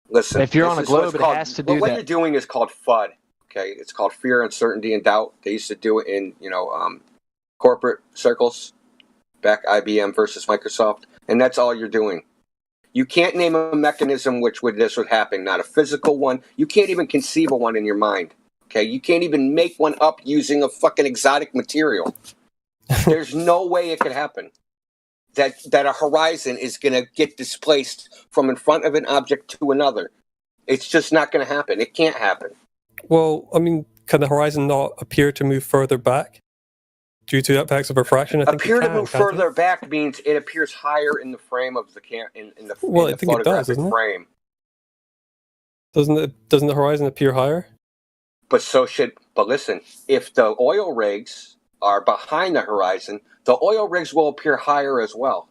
Listen, if you're on a globe, it has to do that. What you're doing is called FUD. Okay, it's called fear, uncertainty, and doubt. They used to do it in, corporate circles, back IBM versus Microsoft, and that's all you're doing. You can't name a mechanism this would happen, not a physical one. You can't even conceive of one in your mind. Okay, you can't even make one up using a fucking exotic material. There's no way it could happen. That a horizon is going to get displaced from in front of an object to another. It's just not going to happen. It can't happen. Well, I mean, can the horizon not appear to move further back due to impacts of refraction? Appear to move further back means it appears higher in the frame of the Well, I think it does, doesn't it? frame. Doesn't the horizon appear higher? But listen, if the oil rigs are behind the horizon, the oil rigs will appear higher as well.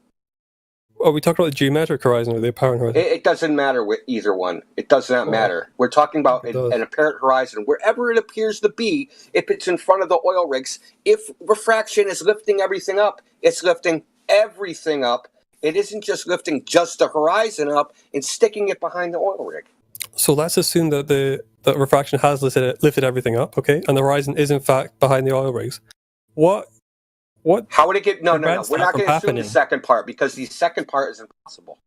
Are we talking about the geometric horizon or the apparent horizon? It doesn't matter with either one. It does not matter. We're talking about an apparent horizon. Wherever it appears to be, if it's in front of the oil rigs, if refraction is lifting everything up, it's lifting everything up. It isn't just lifting just the horizon up and sticking it behind the oil rig. So let's assume that that refraction has lifted everything up, okay? And the horizon is in fact behind the oil rigs. What? How would it get? No. We're not going to assume the second part because the second part is impossible.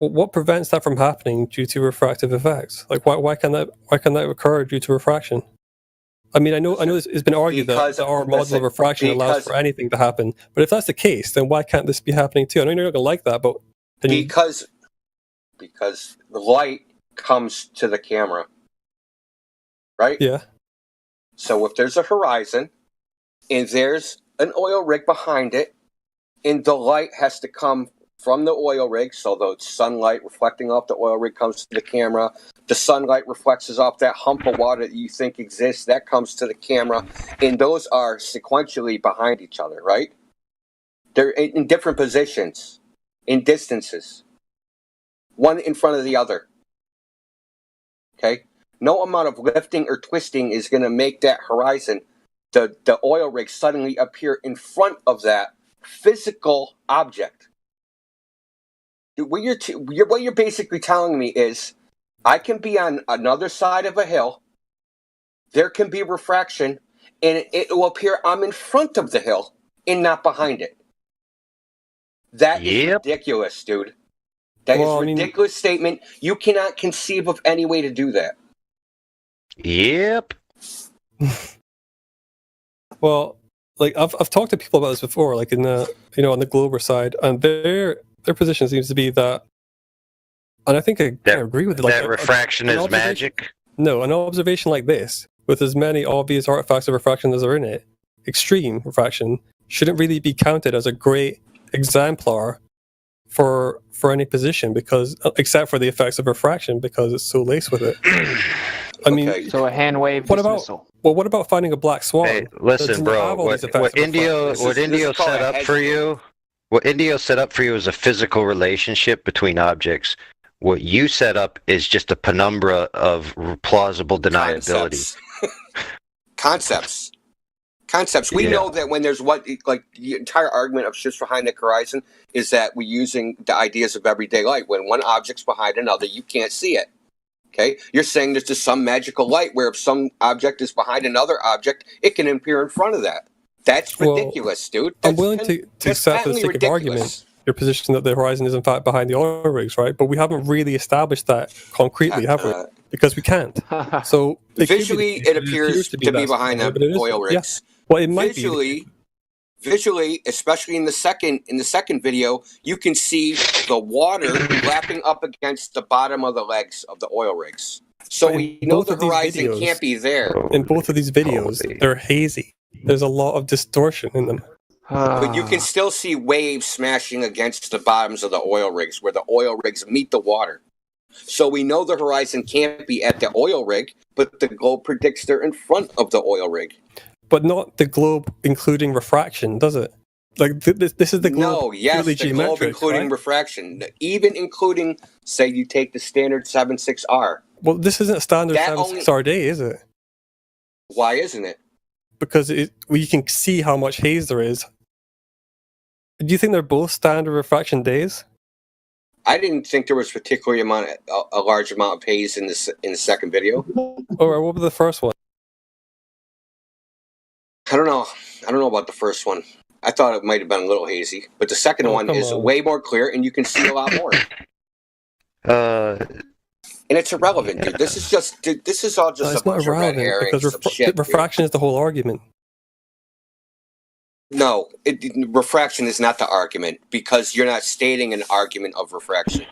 Well, what prevents that from happening due to refractive effects? Like, why can that occur due to refraction? I mean, I know it's been argued that our model of refraction allows for anything to happen, but if that's the case, then why can't this be happening too? I know you're not going to like that, but because the light comes to the camera, right? Yeah. So if there's a horizon and there's an oil rig behind it, and the light has to come from the oil rig, so the sunlight reflecting off the oil rig comes to the camera. The sunlight reflects off that hump of water that you think exists, that comes to the camera, and those are sequentially behind each other, right? They're in different positions, in distances, one in front of the other. Okay? No amount of lifting or twisting is going to make that horizon, the oil rig, suddenly appear in front of that physical object. What you're basically telling me is, I can be on another side of a hill, there can be refraction, and it will appear I'm in front of the hill and not behind it. That is ridiculous, dude. That is a ridiculous statement. You cannot conceive of any way to do that. Yep. Well, like I've talked to people about this before, like in the on the Glober side, and their position seems to be that, and I think I agree with it. Like, that refraction is magic. No, an observation like this, with as many obvious artifacts of refraction as are in it, extreme refraction, shouldn't really be counted as a great exemplar for any position, because except for the effects of refraction, because it's so laced with it. I mean, so a hand wave dismissal. What about finding a black swan? Hey, listen, bro. What Indio set up for you? What Indio set up for you is a physical relationship between objects. What you set up is just a penumbra of plausible deniability. Concepts. concepts. We know that when there's like the entire argument of ships behind the horizon is that we're using the ideas of everyday light. When one object's behind another, you can't see it. Okay, you're saying there's just some magical light where if some object is behind another object, it can appear in front of that. That's ridiculous, dude. I'm willing to accept for the sake of argument your position that the horizon is in fact behind the oil rigs, right? But we haven't really established that concretely, have we? Because we can't. So visually, it appears to be behind the oil rigs. Yeah. Well, it might Visually, especially in the second video, you can see the water lapping up against the bottom of the legs of the oil rigs. So we know the horizon can't be there. In both of these videos, they're hazy. There's a lot of distortion in them. But you can still see waves smashing against the bottoms of the oil rigs where the oil rigs meet the water. So we know the horizon can't be at the oil rig, but the globe predicts they're in front of the oil rig. But not the globe including refraction, does it? Like this is the globe. No, yes, the globe including refraction, even including, say, you take the standard 7.6R. Well, this isn't a standard 7.6R day, is it? Why isn't it? Because we can see how much haze there is. Do you think they're both standard refraction days? I didn't think there was particularly a large amount of haze in the second video. Or what was the first one? I don't know about the first one. I thought it might have been a little hazy, but the second one is way more clear, and you can see a lot more. And it's irrelevant, dude. This is all just a bunch of red herrings because refraction is the whole argument. No, refraction is not the argument because you're not stating an argument of refraction.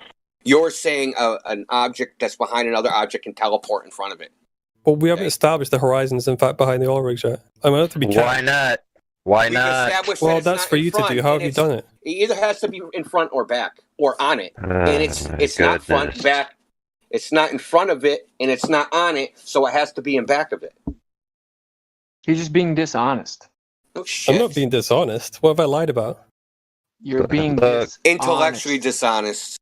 You're saying an object that's behind another object can teleport in front of it. Well, we haven't established the horizon is in fact behind the oil rigs yet. I mean, to be Why not? Why not? Well, that's for you to do. How have you done it? It either has to be in front or back or on it, and it's not front, back. It's not in front of it, and it's not on it, so it has to be in back of it. You're just being dishonest. Oh shit! I'm not being dishonest. What have I lied about? You're being intellectually dishonest.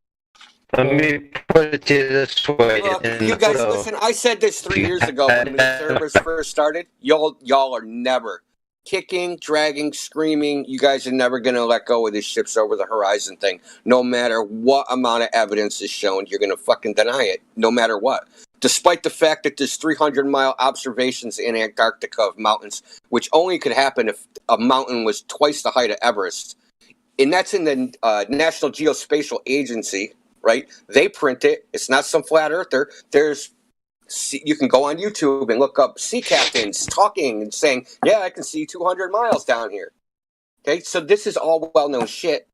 Let me put it to you this way. Look, you guys, listen. I said this 3 years ago when the servers first started. Y'all are never kicking, dragging, screaming. You guys are never going to let go of this ships over the horizon thing. No matter what amount of evidence is shown, you're going to fucking deny it. No matter what. Despite the fact that there's 300-mile observations in Antarctica of mountains, which only could happen if a mountain was twice the height of Everest. And that's in the National Geospatial Agency. Right? They print it. It's not some flat earther. You can go on YouTube and look up sea captains talking and saying, yeah, I can see 200 miles down here. Okay, so this is all well-known shit.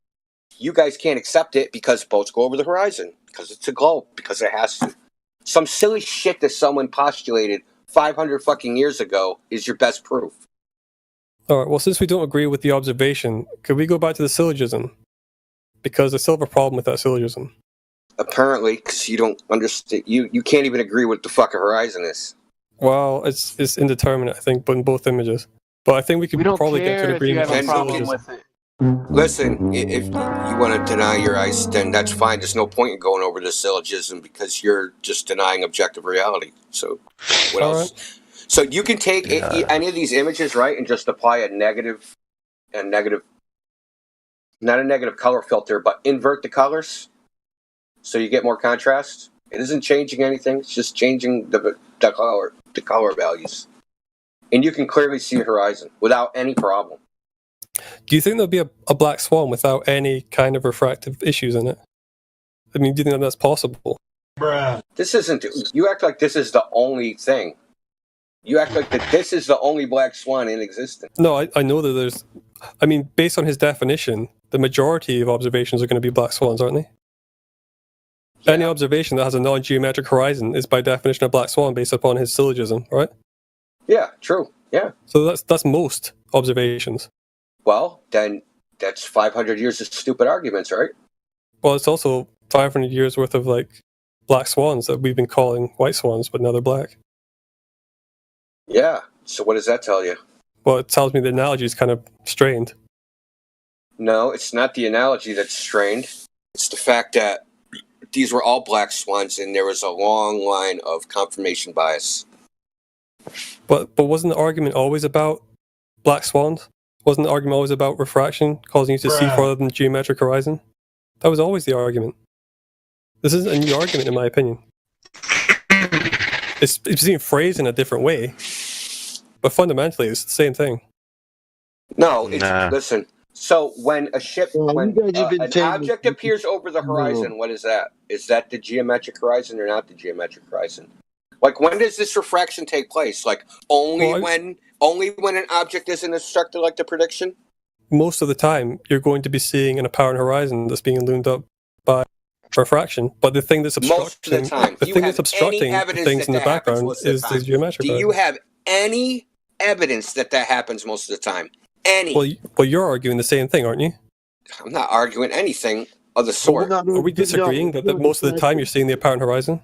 You guys can't accept it because boats go over the horizon, because it's a globe, because it has to. Some silly shit that someone postulated 500 fucking years ago is your best proof. All right, well, since we don't agree with the observation, could we go back to the syllogism? Because I still have a problem with that syllogism. Apparently, because you don't understand, you can't even agree what the fuck a horizon is. Well, it's indeterminate, I think, but in both images. But I think we could probably get to an agreement on syllogism. Listen, if you want to deny your ice, then that's fine. There's no point in going over the syllogism because you're just denying objective reality. So, what else? Right. So you can take any of these images, right, and just apply a negative, not a negative color filter, but invert the colors. So you get more contrast. It isn't changing anything. It's just changing the color values. And you can clearly see the horizon without any problem. Do you think there'll be a black swan without any kind of refractive issues in it? I mean, do you think that's possible? Bruh. This isn't... You act like this is the only thing. You act like this is the only black swan in existence. No, I know that there's... I mean, based on his definition, the majority of observations are going to be black swans, aren't they? Yeah. Any observation that has a non-geometric horizon is by definition a black swan based upon his syllogism, right? Yeah, true. Yeah. So that's most observations. Well, then that's 500 years of stupid arguments, right? Well, it's also 500 years worth of like black swans that we've been calling white swans, but now they're black. Yeah. So what does that tell you? Well, it tells me the analogy is kind of strained. No, it's not the analogy that's strained. It's the fact that these were all black swans, and there was a long line of confirmation bias. But wasn't the argument always about black swans? Wasn't the argument always about refraction causing you to see farther than the geometric horizon? That was always the argument. This isn't a new argument, in my opinion. It's being phrased in a different way, but fundamentally, it's the same thing. No, listen. So when a ship, when an object appears over the horizon, what is that? Is that the geometric horizon or not the geometric horizon? Like, when does this refraction take place? Like, only when an object isn't obstructed, like the prediction? Most of the time, you're going to be seeing an apparent horizon that's being illumined up by refraction. But the thing that's obstructing, things in the background is the geometric horizon. Do you have any evidence that happens most of the time? Any? Well, you're arguing the same thing, aren't you? I'm not arguing anything of the sort. Are we disagreeing that most of the time you're seeing the apparent horizon?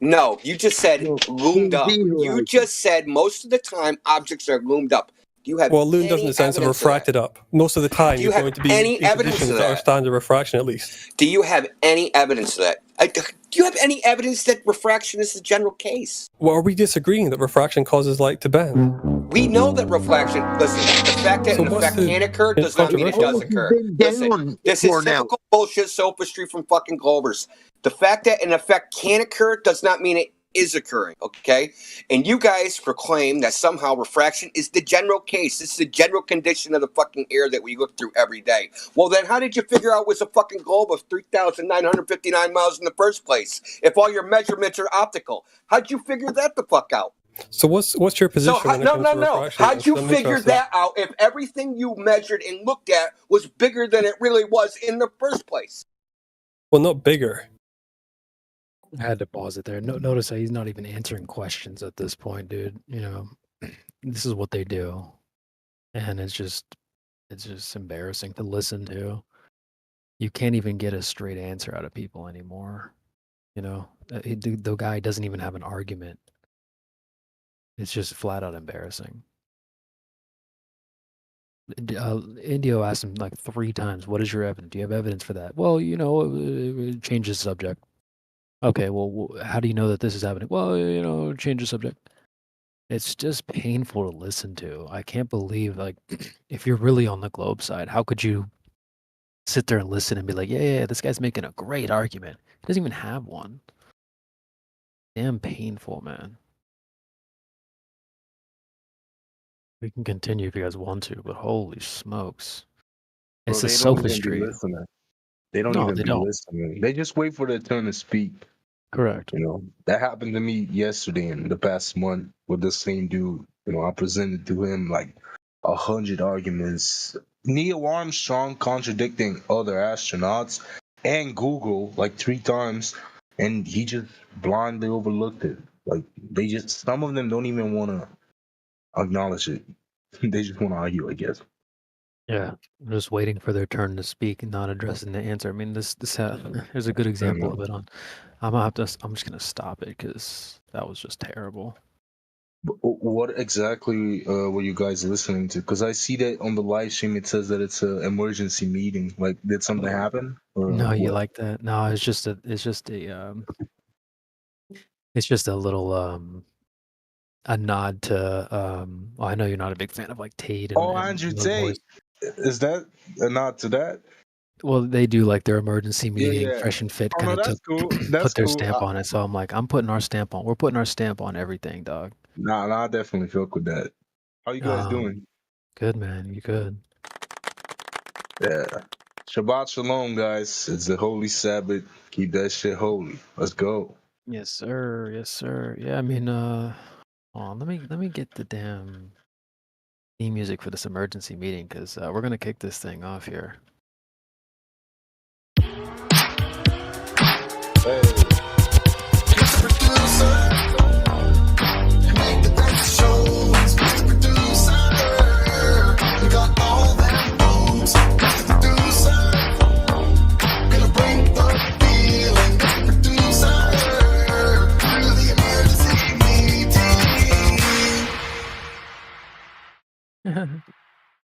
No, you just said loomed up. You just said most of the time objects are loomed up. Do you have loomed up in the sense of refracted up. Most of the time you're going to be any evidence of that? Our standard refraction, at least. Do you have any evidence of that? Do you have any evidence that refraction is the general case? Well, are we disagreeing that refraction causes light to bend? We know that refraction. Listen, the fact that an effect can occur does not mean it does occur. Listen, this is typical bullshit sophistry from fucking Glovers. The fact that an effect can occur does not mean it is occurring, okay? And you guys proclaim that somehow refraction is the general case. It's the general condition of the fucking air that we look through every day. Well, then how did you figure out it was a fucking globe of 3,959 miles in the first place if all your measurements are optical? How'd you figure that the fuck out? So what's your position? No. How'd you figure that out if everything you measured and looked at was bigger than it really was in the first place? Well, not bigger. I had to pause it there. Notice that he's not even answering questions at this point, dude. You know, this is what they do, and it's just embarrassing to listen to. You can't even get a straight answer out of people anymore. You know, the guy doesn't even have an argument. It's just flat out embarrassing. Indio asked him like 3 times, "What is your evidence? Do you have evidence for that?" Well, you know, change the subject. Okay, well, how do you know that this is happening? Well, you know, change the subject. It's just painful to listen to. I can't believe, like, if you're really on the Globe side, how could you sit there and listen and be like, yeah, this guy's making a great argument. He doesn't even have one. Damn painful, man. We can continue if you guys want to, but holy smokes. It's a sophistry. They don't even be listening. They just wait for their turn to speak. Correct. You know, that happened to me yesterday in the past month with the same dude. You know, I presented to him like 100 arguments. Neil Armstrong contradicting other astronauts and Google like 3 times, and he just blindly overlooked it. Like, some of them don't even want to acknowledge it. They just want to argue, I guess. Yeah, just waiting for their turn to speak and not addressing the answer. I mean, here's a good example of it. I'm just gonna stop it because that was just terrible. What exactly were you guys listening to? Because I see that on the live stream it says that it's an emergency meeting. Like, did something happen? No, you like that? No, it's just a little a nod to well, I know you're not a big fan of like Tate. Andrew Tate. Is that a nod to that? Well, they do like their emergency meeting, Yeah. Fresh and Fit, Oh, kind no, of that's cool. put That's their cool. stamp on it. So I'm like, we're putting our stamp on everything, dog. Nah, I definitely fuck with that. How you guys doing? Good, man. You good? Yeah. Shabbat Shalom, guys. It's the Holy Sabbath. Keep that shit holy. Let's go. Yes, sir. Yes, sir. Yeah, I mean, hold on, let me get the damn theme music for this emergency meeting because we're gonna kick this thing off here.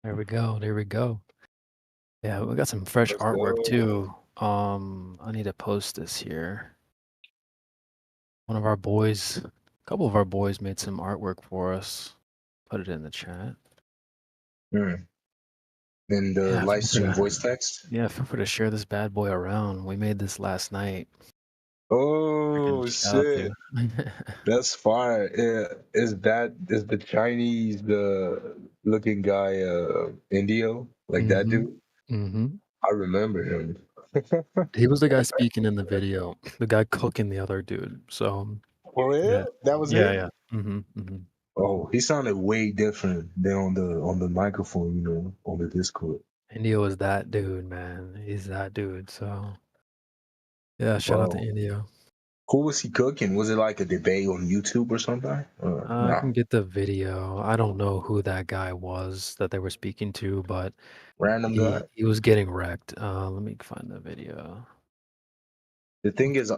There we go. There we go. Yeah, we got some fresh artwork too. I need to post this here. One of our boys, a couple of our boys made some artwork for us. Put it in the chat. And the live stream voice text. Yeah, feel free to share this bad boy around. We made this last night. Oh Shout out to shit, that's fire. Yeah, is the Chinese looking guy Indio like that dude? Mm-hmm. I remember him. He was the guy speaking in the video, the guy cooking the other dude. So For real? yeah, That was yeah, him? yeah. Mm-hmm. Oh, he sounded way different than on the microphone, on the Discord. Indio is that dude, man. He's that dude. So yeah, shout out to Wow. Indio. Who was he cooking? Was it like a debate on YouTube or something? I can get the video. I don't know who that guy was that they were speaking to, but Random guy? he was getting wrecked. Let me find the video. The thing is,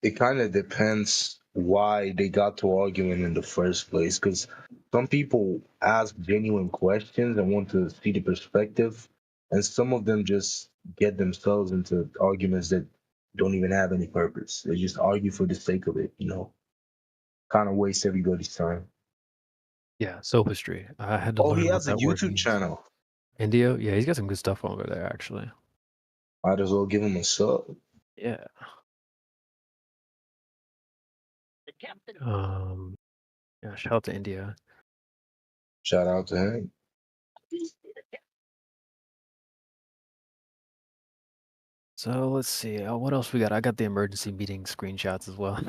it kind of depends why they got to arguing in the first place. Because some people ask genuine questions and want to see the perspective, and some of them just get themselves into arguments that don't even have any purpose. They just argue for the sake of it, Kind of waste everybody's time. Yeah, sophistry. I had to Oh, learn he what has a that word YouTube means. channel. Indio? Yeah, he's got some good stuff over there, actually. Might as well give him a sub. Yeah. Yeah, shout out to India. Shout out to him. So let's see. What else we got? I got the emergency meeting screenshots as well.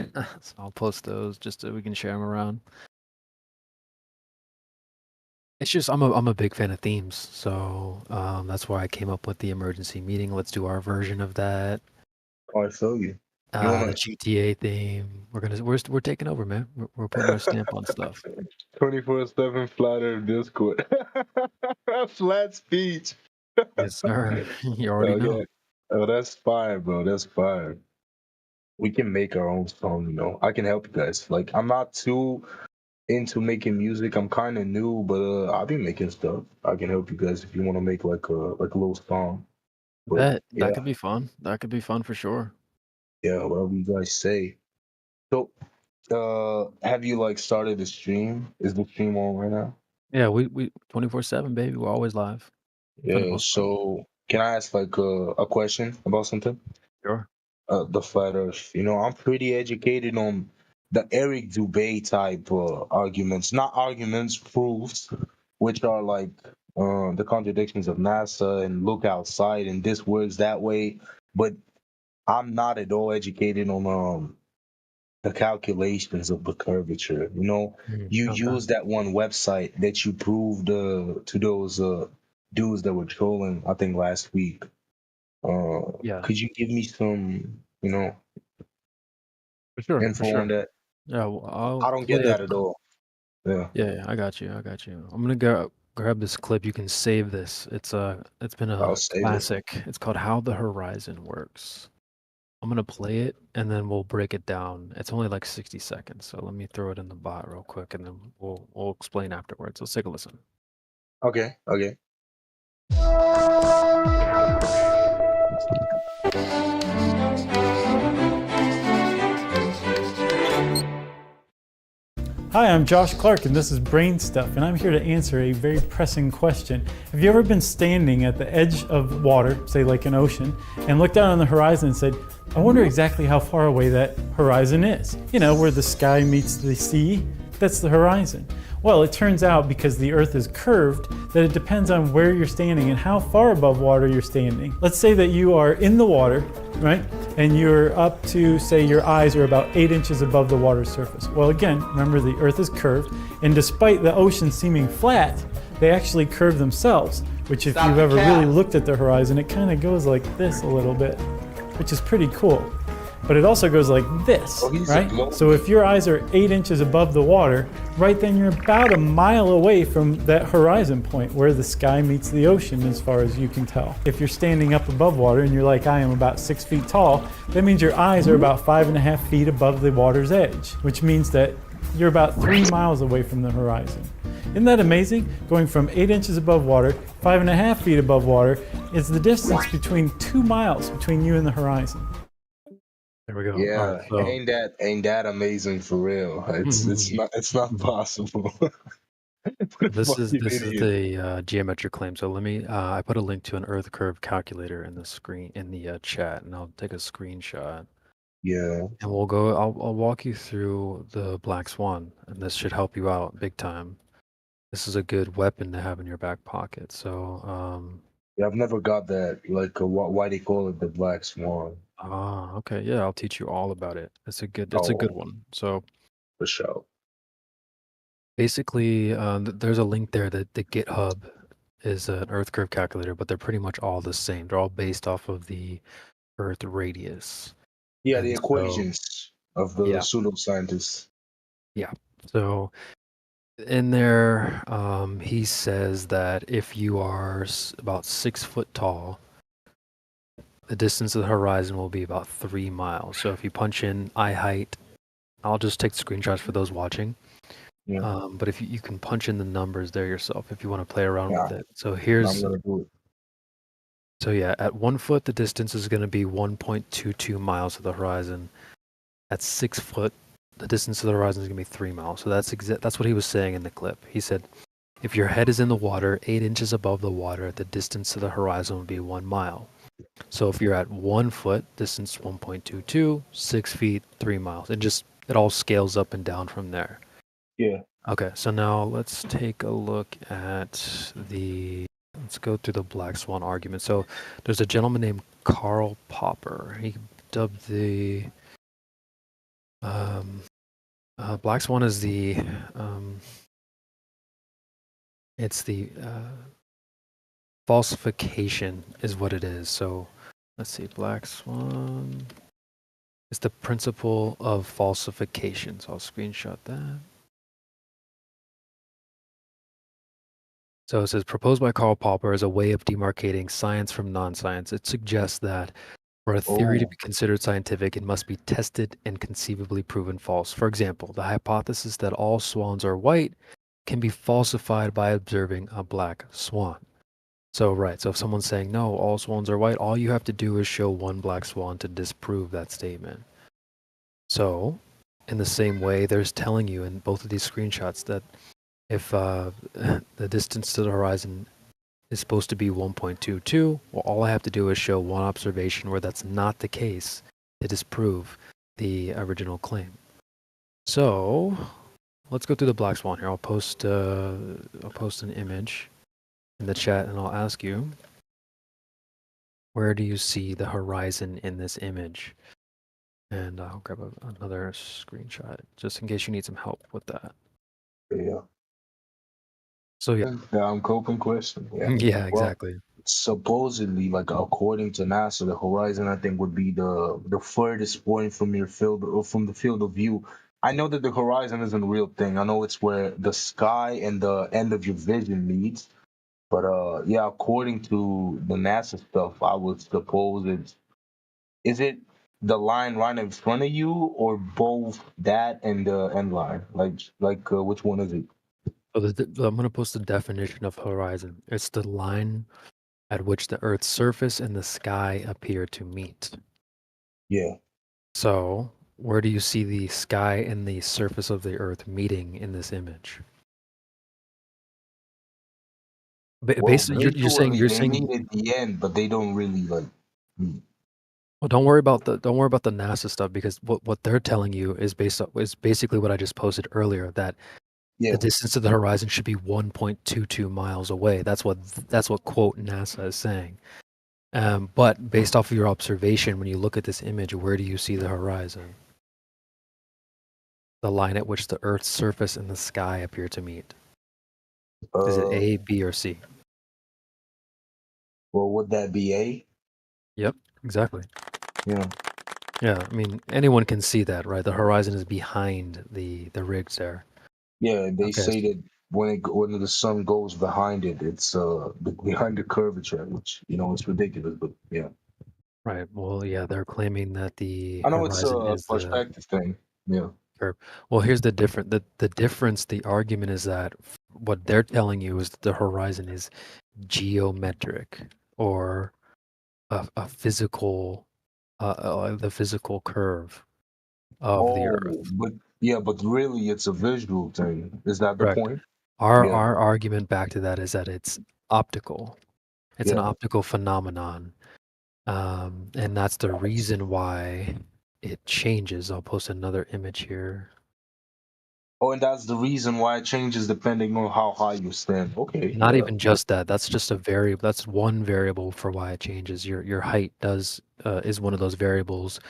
So I'll post those just so we can share them around. It's just I'm a big fan of themes, so that's why I came up with the emergency meeting. Let's do our version of that. Oh, I feel you. The GTA theme. We're taking over, man. We're putting our stamp on stuff. 24/7 flat Earth Discord. Flat speech. Yes, sir. You already know. Yeah. Oh, that's fire, bro. That's fire. We can make our own song, I can help you guys. Like, I'm not too into making music. I'm kind of new, but I'll be making stuff. I can help you guys if you want to make like a little song. But, That could be fun. That could be fun for sure. Yeah, whatever you guys say. So, have you like started the stream? Is the stream on right now? Yeah, we 24/7, baby. We're always live. Yeah. So, can I ask like a question about something? Sure. The flat Earth. I'm pretty educated on the Eric Dubé type arguments, not arguments, proofs, which are like the contradictions of NASA and look outside and this works that way. But I'm not at all educated on the calculations of the curvature. You use that one website that you proved to those dudes that were trolling, I think last week. Yeah. Could you give me some, For sure. info on that? Yeah, well, I don't get play that at all. Yeah. Yeah, I got you. I'm gonna grab this clip. You can save this. It's been a I'll save it. classic. It's called "How the Horizon Works." I'm gonna play it and then we'll break it down. It's only like 60 seconds, so let me throw it in the bot real quick and then we'll explain afterwards. Let's take a listen. Okay. Hi, I'm Josh Clark and this is Brain Stuff, and I'm here to answer a very pressing question. Have you ever been standing at the edge of water, say like an ocean, and looked out on the horizon and said, I wonder exactly how far away that horizon is? Where the sky meets the sea, that's the horizon. Well, it turns out because the Earth is curved that it depends on where you're standing and how far above water you're standing. Let's say that you are in the water, right? And you're up to, say, your eyes are about 8 inches above the water surface. Well, again, remember the Earth is curved, and despite the ocean seeming flat, they actually curve themselves, which if you've ever really looked at the horizon, it kind of goes like this a little bit, which is pretty cool. But it also goes like this, right? So if your eyes are 8 inches above the water, right then you're about a mile away from that horizon point where the sky meets the ocean as far as you can tell. If you're standing up above water and you're like I am about 6 feet tall, that means your eyes are about 5.5 feet above the water's edge, which means that you're about 3 miles away from the horizon. Isn't that amazing? Going from 8 inches above water, 5.5 feet above water, is the distance between 2 miles between you and the horizon. There we go. Yeah, Alright, so ain't that amazing for real? It's not possible. This is Fucking this is idiot. the geometric claim. So let me. I put a link to an Earth curve calculator in the screen in the chat, and I'll take a screenshot. Yeah. And we'll go. I'll walk you through the Black Swan, and this should help you out big time. This is a good weapon to have in your back pocket. So Yeah, I've never got that. Like, why they call it the Black Swan? okay, yeah, I'll teach you all about it. It's a good Oh, one. So for sure. basically, there's a link there that the GitHub is an Earth curve calculator, but they're pretty much all the same. They're all based off of the Earth radius. Yeah, And the so, equations of the yeah, pseudoscientists. yeah. So in there, he says that if you are about 6 foot tall, the distance to the horizon will be about 3 miles. So if you punch in eye height, I'll just take screenshots for those watching. Yeah. But if you can punch in the numbers there yourself if you want to play around Yeah. with it. So I'm here's gonna do it. so yeah, at 1 foot the distance is going to be 1.22 miles to the horizon. At 6 foot, the distance to the horizon is going to be 3 miles. So that's what he was saying in the clip. He said, if your head is in the water 8 inches above the water, the distance to the horizon would be 1 mile. So if you're at 1 foot, distance 1.22, 6 feet, 3 miles. It all scales up and down from there. Yeah. Okay, so now let's take a look at let's go through the Black Swan argument. So there's a gentleman named Karl Popper. He dubbed the Black Swan as it's the falsification is what it is. So let's see, Black Swan is the principle of falsification. So I'll screenshot that. So it says, proposed by Karl Popper as a way of demarcating science from non-science. It suggests that for a theory to be considered scientific, it must be tested and conceivably proven false. For example, the hypothesis that all swans are white can be falsified by observing a black swan. So if someone's saying, no, all swans are white, all you have to do is show one black swan to disprove that statement. So in the same way, there's telling you in both of these screenshots that if the distance to the horizon is supposed to be 1.22, well, all I have to do is show one observation where that's not the case to disprove the original claim. So let's go through the Black Swan here. I'll post an image in the chat and I'll ask you, where do you see the horizon in this image? And I'll grab another screenshot just in case you need some help with that. Yeah. So yeah. Coping question. Yeah. Yeah, exactly. Well, supposedly, like according to NASA, the horizon I think would be the furthest point from your field or from the field of view. I know that the horizon isn't a real thing. I know it's where the sky and the end of your vision meets. But yeah, according to the NASA stuff, I would suppose is it the line right in front of you or both that and the end line? Like which one is it? So I'm going to post the definition of horizon. It's the line at which the Earth's surface and the sky appear to meet. Yeah. So where do you see the sky and the surface of the Earth meeting in this image? Basically, you're saying they meet at the end, but they don't really like meet. Well, don't worry about the NASA stuff because what they're telling you is basically what I just posted earlier, that the distance to the horizon should be 1.22 miles away. That's what quote NASA is saying. But based off of your observation, when you look at this image, where do you see the horizon? The line at which the Earth's surface and the sky appear to meet. Is it A, B, or C? Well, would that be A? Yep, exactly. Yeah. Yeah, I mean, anyone can see that, right? The horizon is behind the rigs there. Yeah, they say that when the sun goes behind it, it's behind the curvature, which it's ridiculous, but yeah. Right. Well, yeah, they're claiming that the I know it's horizon a is perspective thing. Yeah. curve. Well, here's the difference. The difference. The argument is that what they're telling you is that the horizon is geometric, or a physical, the physical curve of the Earth. But really, it's a visual thing. Is that the Correct. point? Our argument back to that is that it's optical. It's an Yeah. optical phenomenon, and that's the reason why it changes. I'll post another image here. Oh, and that's the reason why it changes depending on how high you stand. Okay. Not Yeah. even just that. That's just a variable. That's one variable for why it changes. Your height is one of those variables.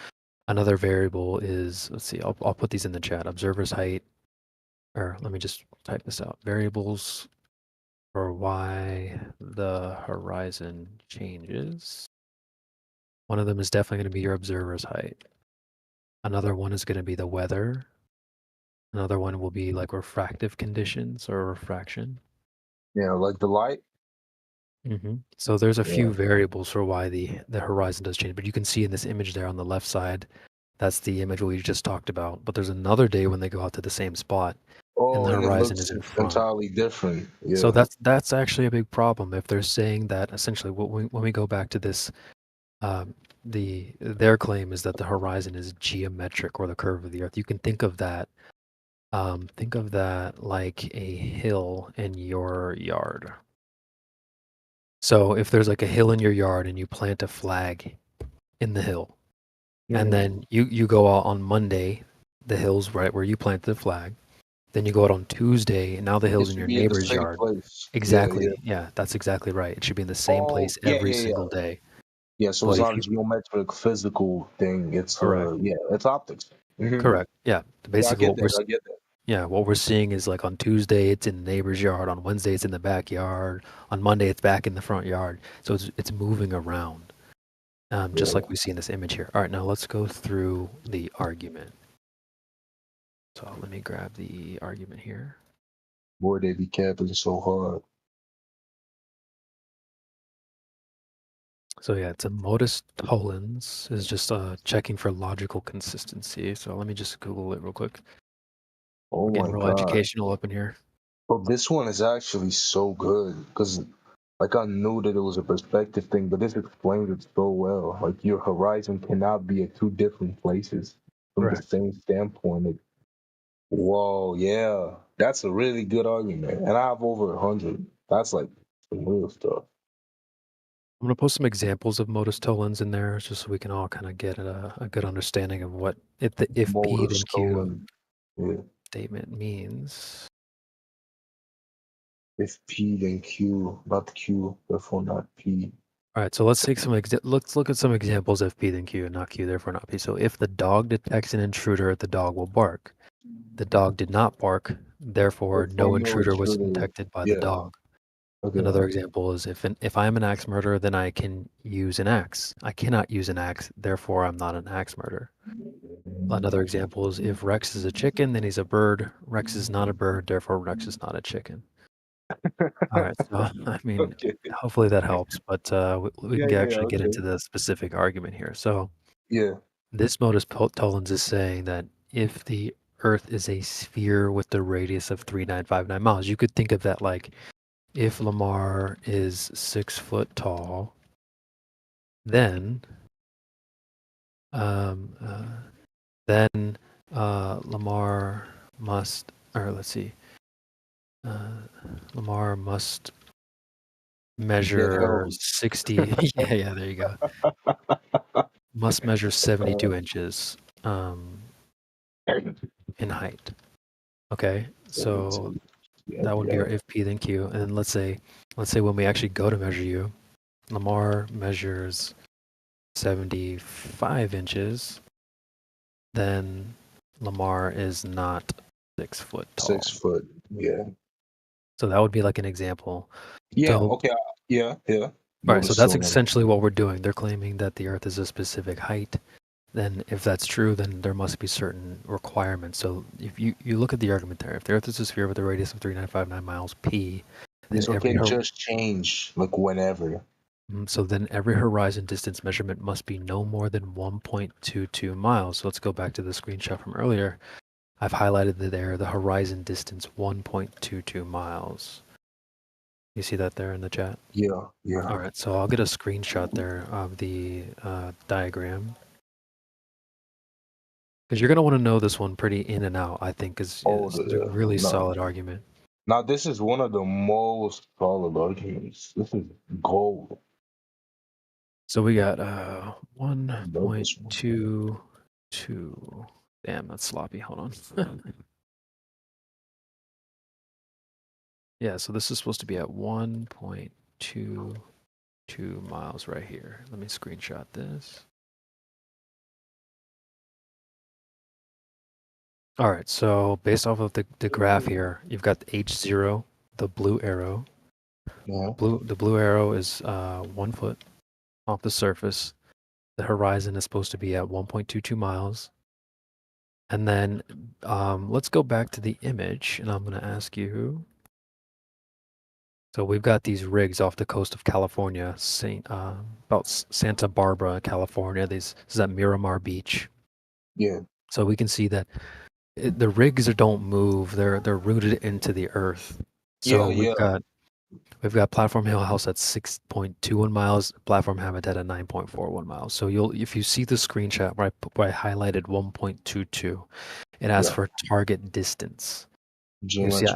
Another variable is, let's see, I'll put these in the chat. Observer's height, or let me just type this out. Variables for why the horizon changes. One of them is definitely going to be your observer's height. Another one is going to be the weather. Another one will be like refractive conditions or refraction. Yeah, like the light. So there's a few Yeah. variables for why the horizon does change, but you can see in this image there on the left side, that's the image we just talked about. But there's another day when they go out to the same spot, and Oh, the and it horizon looks is in front. entirely different. Yeah. So that's actually a big problem if they're saying that essentially when we go back to this, their claim is that the horizon is geometric or the curve of the earth. You can think of that like a hill in your yard. So if there's like a hill in your yard and you plant a flag in the hill, and then you go out on Monday, the hill's right where you planted the flag. Then you go out on Tuesday, and now the hill's in should your be in the neighbor's same yard. place. Yeah, Exactly. yeah. Yeah, that's exactly right. It should be in the same place Yeah, every yeah, yeah. single day. Yeah, so But it's if not a you geometric physical thing. It's Correct. it's optics. Correct. Yeah. Yeah, I Basically, get that. I get that. yeah, what we're seeing is like on Tuesday it's in the neighbor's yard, on Wednesday it's in the backyard, on Monday it's back in the front yard. So it's moving around, just like we see in this image here. All right, now let's go through the argument. So let me grab the argument here. Boy, they be capping so hard. So yeah, it's a modus tollens is just checking for logical consistency. So let me just Google it real quick. Oh We're getting my real God. educational up in here. But this one is actually so good because, like, I knew that it was a perspective thing, but this explains it so well. Like, your horizon cannot be at two different places from the same standpoint. Whoa, yeah, that's a really good argument, and I have over 100. That's like some real stuff. I'm gonna post some examples of modus tollens in there, just so we can all kind of get a good understanding of what if P Modus then Q tollens. Yeah. statement means. If P then Q, not Q, therefore not P. All right, so let's take let's look at some examples of P then Q and not Q, therefore not P. So if the dog detects an intruder, the dog will bark. The dog did not bark, therefore no intruder was detected by the dog. Okay. Another example is if I am an axe murderer, then I can use an axe. I cannot use an axe, therefore I'm not an axe murderer. Another example is if Rex is a chicken, then he's a bird. Rex is not a bird, therefore Rex is not a chicken. All right, so I mean, hopefully that helps, but we can actually get into the specific argument here. So Yeah. this modus tollens is saying that if the Earth is a sphere with the radius of 3959 miles, you could think of that like if Lamar is 6 foot tall, then Lamar must, or let's see, Lamar must measure 60. Yeah, there you go. Must measure 72 inches in height. Okay, so that would be our if P then Q, and then let's say when we actually go to measure you, Lamar measures 75 inches, then Lamar is not 6 foot tall. 6 foot, yeah. So that would be like an example. Yeah, So, okay, yeah. all right, so that's essentially what we're doing. They're claiming that the Earth is a specific height. Then if that's true, then there must be certain requirements. So if you look at the argument there, if the Earth is a sphere with a radius of 3959 miles P, then This can just change like whenever. So then every horizon distance measurement must be no more than 1.22 miles. So let's go back to the screenshot from earlier. I've highlighted there the horizon distance 1.22 miles. You see that there in the chat? Yeah. All right, so I'll get a screenshot there of the diagram. Because you're going to want to know this one pretty in and out, I think, because it's a really solid argument. Now, this is one of the most solid arguments. This is gold. So we got 1.22. Damn, that's sloppy. Hold on. Yeah, so this is supposed to be at 1.22 miles right here. Let me screenshot this. All right, so based off of the graph here, you've got the H0, the blue arrow. The blue arrow is 1 foot off the surface. The horizon is supposed to be at 1.22 miles. And then let's go back to the image, and I'm going to ask you. So we've got these rigs off the coast of California, about Santa Barbara, California. This is at Miramar Beach. Yeah. So we can see that the rigs don't move; they're rooted into the earth. So we've got Platform Hill House at 6.21 miles, Platform Habitat at 9.41 miles. So if you see the screenshot where I highlighted 1.22, it asks for target distance. You see,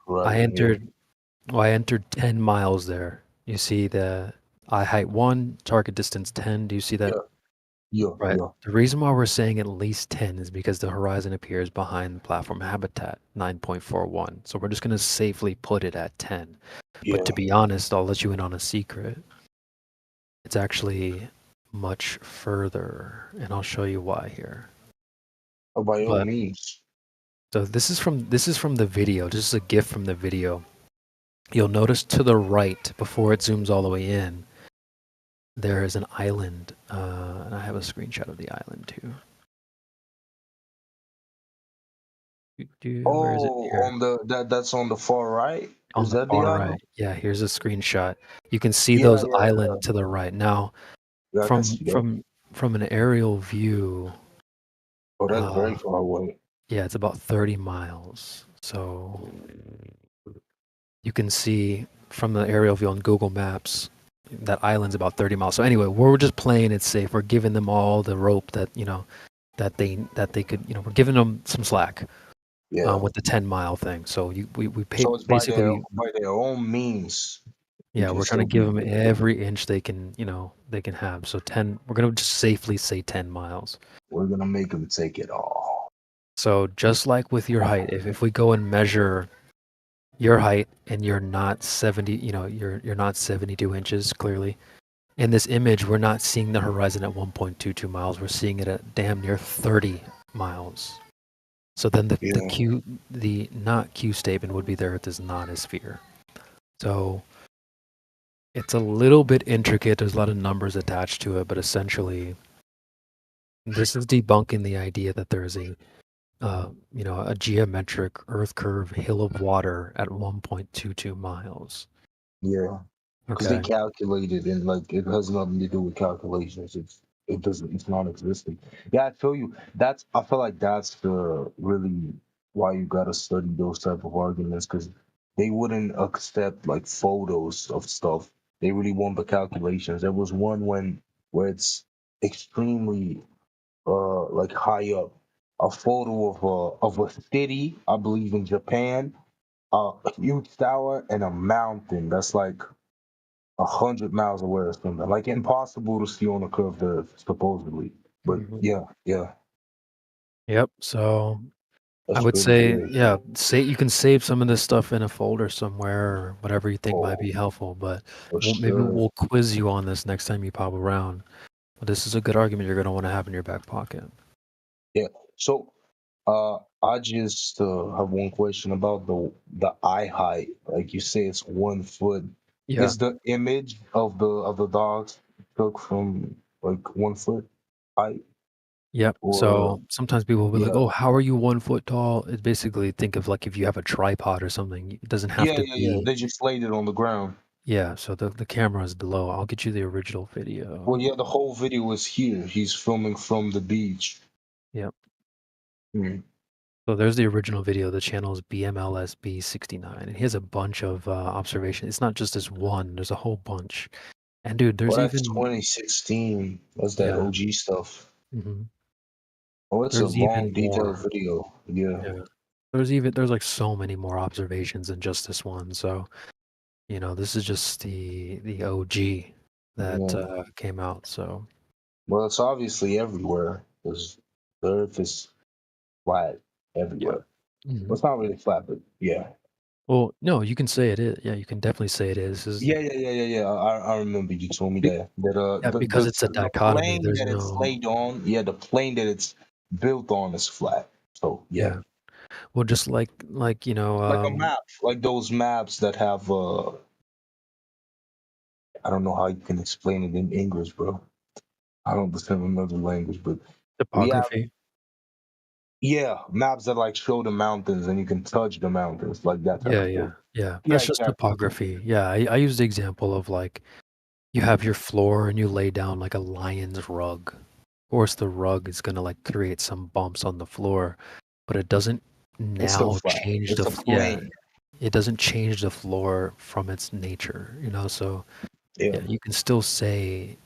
I entered 10 miles there. You see the eye height 1, target distance 10. Do you see that? Yeah. Right. The reason why we're saying at least 10 is because the horizon appears behind the platform habitat 9.41. So we're just going to safely put it at 10. But to be honest, I'll let you in on a secret. It's actually much further, and I'll show you why here. Oh, by all means. So this is from the video. This is a GIF from the video. You'll notice to the right, before it zooms all the way in, there is an island, and I have a screenshot of the island too. Where is it here? On that's on the far right. On Is the that the far island? right. Yeah, here's a screenshot. You can see those islands to the right. Now, Yeah, I can see that. from an aerial view. Oh, that's very far away. Yeah, it's about 30 miles. So you can see from the aerial view on Google Maps that island's about 30 miles. So anyway, we're just playing it safe. We're giving them all the rope that that they could, we're giving them some slack. With the 10-mile thing. So we pay So it's basically by their own means. Yeah, we're trying to give them every inch they can have. So 10, we're going to just safely say 10 miles. We're going to make them take it all. So just like with your height, if we go and measure your height and you're not 70, you're not 72 inches clearly. In this image, we're not seeing the horizon at 1.22 miles. We're seeing it at damn near 30 miles. So then the not Q statement would be the Earth is not a sphere. So it's a little bit intricate. There's a lot of numbers attached to it, but essentially, this is debunking the idea that there is a geometric Earth curve hill of water at 1.22 miles. Yeah, because they calculated, and like it has nothing to do with calculations. It's non-existent. Yeah, I feel you. I feel like that's the really why you gotta study those type of arguments, because they wouldn't accept like photos of stuff. They really want the calculations. There was one where it's extremely like high up, a photo of a city, I believe in Japan, a huge tower and a mountain that's like 100 miles away or something. Like impossible to see on a curved earth, supposedly. But yeah. Yep. So That's I would pretty say, you can save some of this stuff in a folder somewhere or whatever you think might be helpful. But maybe we'll quiz you on this next time you pop around. But this is a good argument you're going to want to have in your back pocket. Yeah. So I just have one question about the eye height. Like you say, it's 1 foot. Yeah. Is the image of the dogs took from like 1 foot height? Yep. So sometimes people will be like, yeah. "Oh, how are you 1 foot tall?" It's basically, think of like if you have a tripod or something. It doesn't have to Yeah. be. They just laid it on the ground. Yeah. So the camera is below. I'll get you the original video. Well, yeah, the whole video is here. He's filming from the beach. Yep. Mm. So there's the original video. The channel is BMLSB69, and he has a bunch of observations. It's not just this one. There's a whole bunch. And dude, there's Well, that's even 2016. That's that OG stuff. Mm-hmm. Oh, it's a There's long, even detailed more. video. Yeah. there's like so many more observations than just this one. So, this is just the OG that came out. So, Well, it's obviously everywhere because the Earth is flat everywhere. Mhm. Well, it's not really flat, but yeah. Well, no, you can say it is. Yeah, you can definitely say it is. Yeah. I remember you told me that Yeah, the because it's a the dichotomy. plane There's that it's no. laid on, the plane that it's built on is flat. So yeah, Yeah. Well, just like like a map, like those maps that have I don't know how you can explain it in English, bro. I don't understand another language, but we have topography. maps that like show the mountains and you can touch the mountains, like that type Yeah, of yeah, thing. yeah. Yeah, That's just exactly. topography. Yeah, I use the example of like you have your floor and you lay down like a lion's rug. Of course, the rug is gonna like create some bumps on the floor, but it doesn't It's still now flat. change It's a yeah, plane. it doesn't change the floor from its nature, So Yeah. you can still say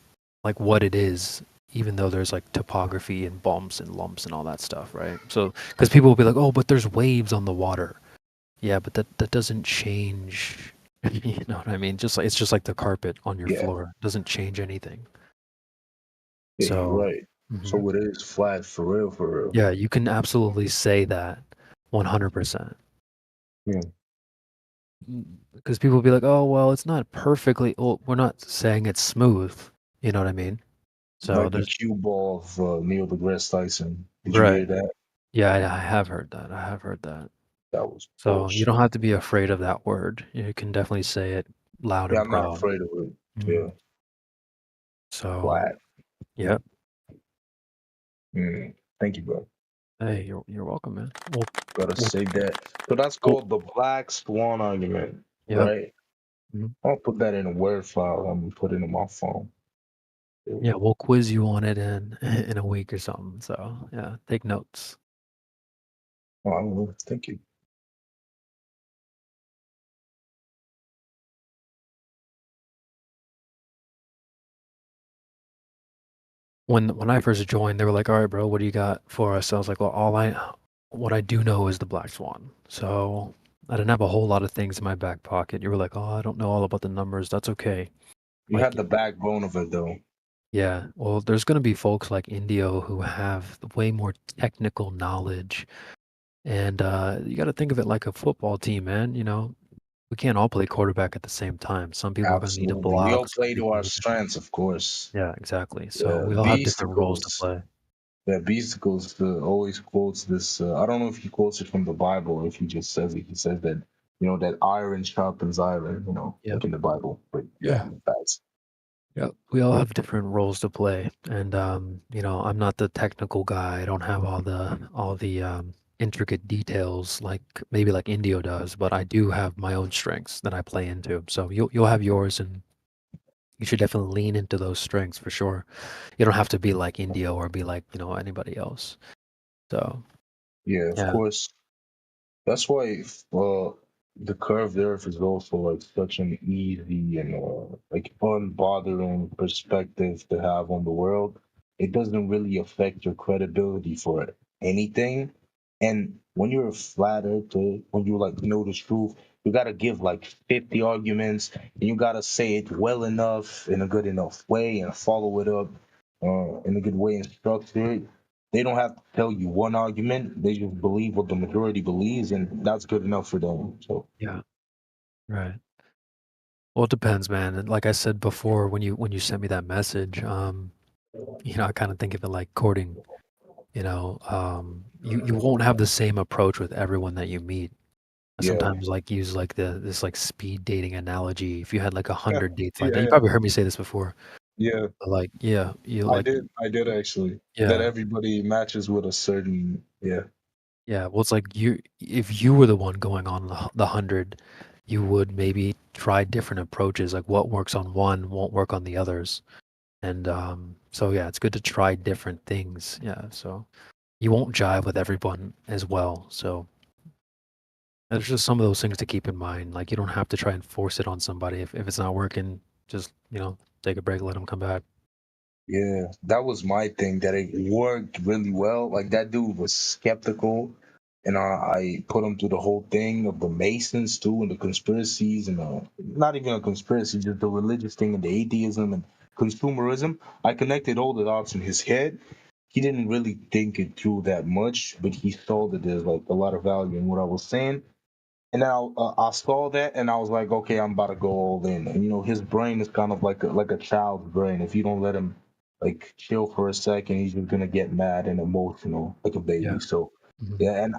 like what it is, even though there's like topography and bumps and lumps and all that stuff, right? So because people will be like, oh, but there's waves on the water. Yeah, but that doesn't change. You know what I mean? It's just like the carpet on your Yeah. floor. Doesn't change anything. Yeah, you're So, right. mhm. So it is flat for real, for real. Yeah, you can absolutely say that 100%. Yeah. Because people will be like, oh, well, it's not perfectly. Well, we're not saying it's smooth. You know what I mean? So Like the there's cue ball of Neil deGrasse Tyson. Did you right. hear that? Yeah, I have heard that. I have heard that. That was So you bullshit. don't have to be afraid of that word. You can definitely say it loud Yeah, and I'm not proud. afraid of it. Mhm. Yeah. So, Flat. yep. Thank you, bro. Hey, you're welcome, man. Well, Gotta save that. So that's Cool. called the Black Swan argument, Yep. right? Mhm. I'll put that in a Word file. I'm gonna put it in my phone. Yeah, we'll quiz you on it in in a week or something. So yeah, take notes. Oh, thank you. When I first joined, they were like, "All right, bro, what do you got for us?" I was like, "Well, what I do know is the Black Swan." So I didn't have a whole lot of things in my back pocket. You were like, "Oh, I don't know all about the numbers. That's okay." You Like, had the backbone of it, though. yeah, well, there's gonna be folks like Indio who have way more technical knowledge, and you got to think of it like a football team, man. We can't all play quarterback at the same time. Some people are gonna need to Absolutely. We all block. Some play to people our need to. strengths, of course. Yeah, exactly. So Yeah, we all have different roles to Beasticles. play. Yeah, Beasticles always quotes this. I don't know if he quotes it from the Bible or if he just says it. He says that, that iron sharpens iron, like in the Bible. But yeah, that's. Yeah, we all have different roles to play, and I'm not the technical guy. I don't have all the intricate details like maybe like Indio does, but I do have my own strengths that I play into. So you'll have yours, and you should definitely lean into those strengths for sure. You don't have to be like Indio or be like anybody else. So Yeah, of yeah, course. That's why the curved earth is also like such an easy and like unbothering perspective to have on the world. It doesn't really affect your credibility for anything. And when you're a flat earther, when you like know the truth, you gotta give like 50 arguments and you gotta say it well enough in a good enough way and follow it up in a good way and structure it. They don't have to tell you one argument. They just believe what the majority believes, and that's good enough for them. So yeah, right. Well, it depends, man. And like I said before, when you sent me that message, I kind of think of it like courting. You won't have the same approach with everyone that you meet. I yeah, sometimes like use like this like speed dating analogy. If you had like 100 dates lined up, you yeah, probably heard me say this before. yeah. But like, yeah, you I like, did actually. That yeah, everybody matches with a certain, yeah, yeah. Well, it's like if you were the one going on the 100, you would maybe try different approaches. Like what works on one won't work on the others. And so yeah, it's good to try different things. Yeah, so you won't jive with everyone as well. So there's just some of those things to keep in mind. Like you don't have to try and force it on somebody. If it's not working, just take a break, let them come back. yeah. That was my thing. That it worked really well. Like that dude was skeptical, and I put him through the whole thing of the Masons too, and the conspiracies, and not even a conspiracy, just the religious thing and the atheism and consumerism. I connected all the dots in his head. He didn't really think it through that much, but he saw that there's like a lot of value in what I was saying. And then I saw that, and I was like, okay, I'm about to go all in. And his brain is kind of like a child's brain. If you don't let him like chill for a second, he's just gonna get mad and emotional like a baby. Yeah. So yeah, and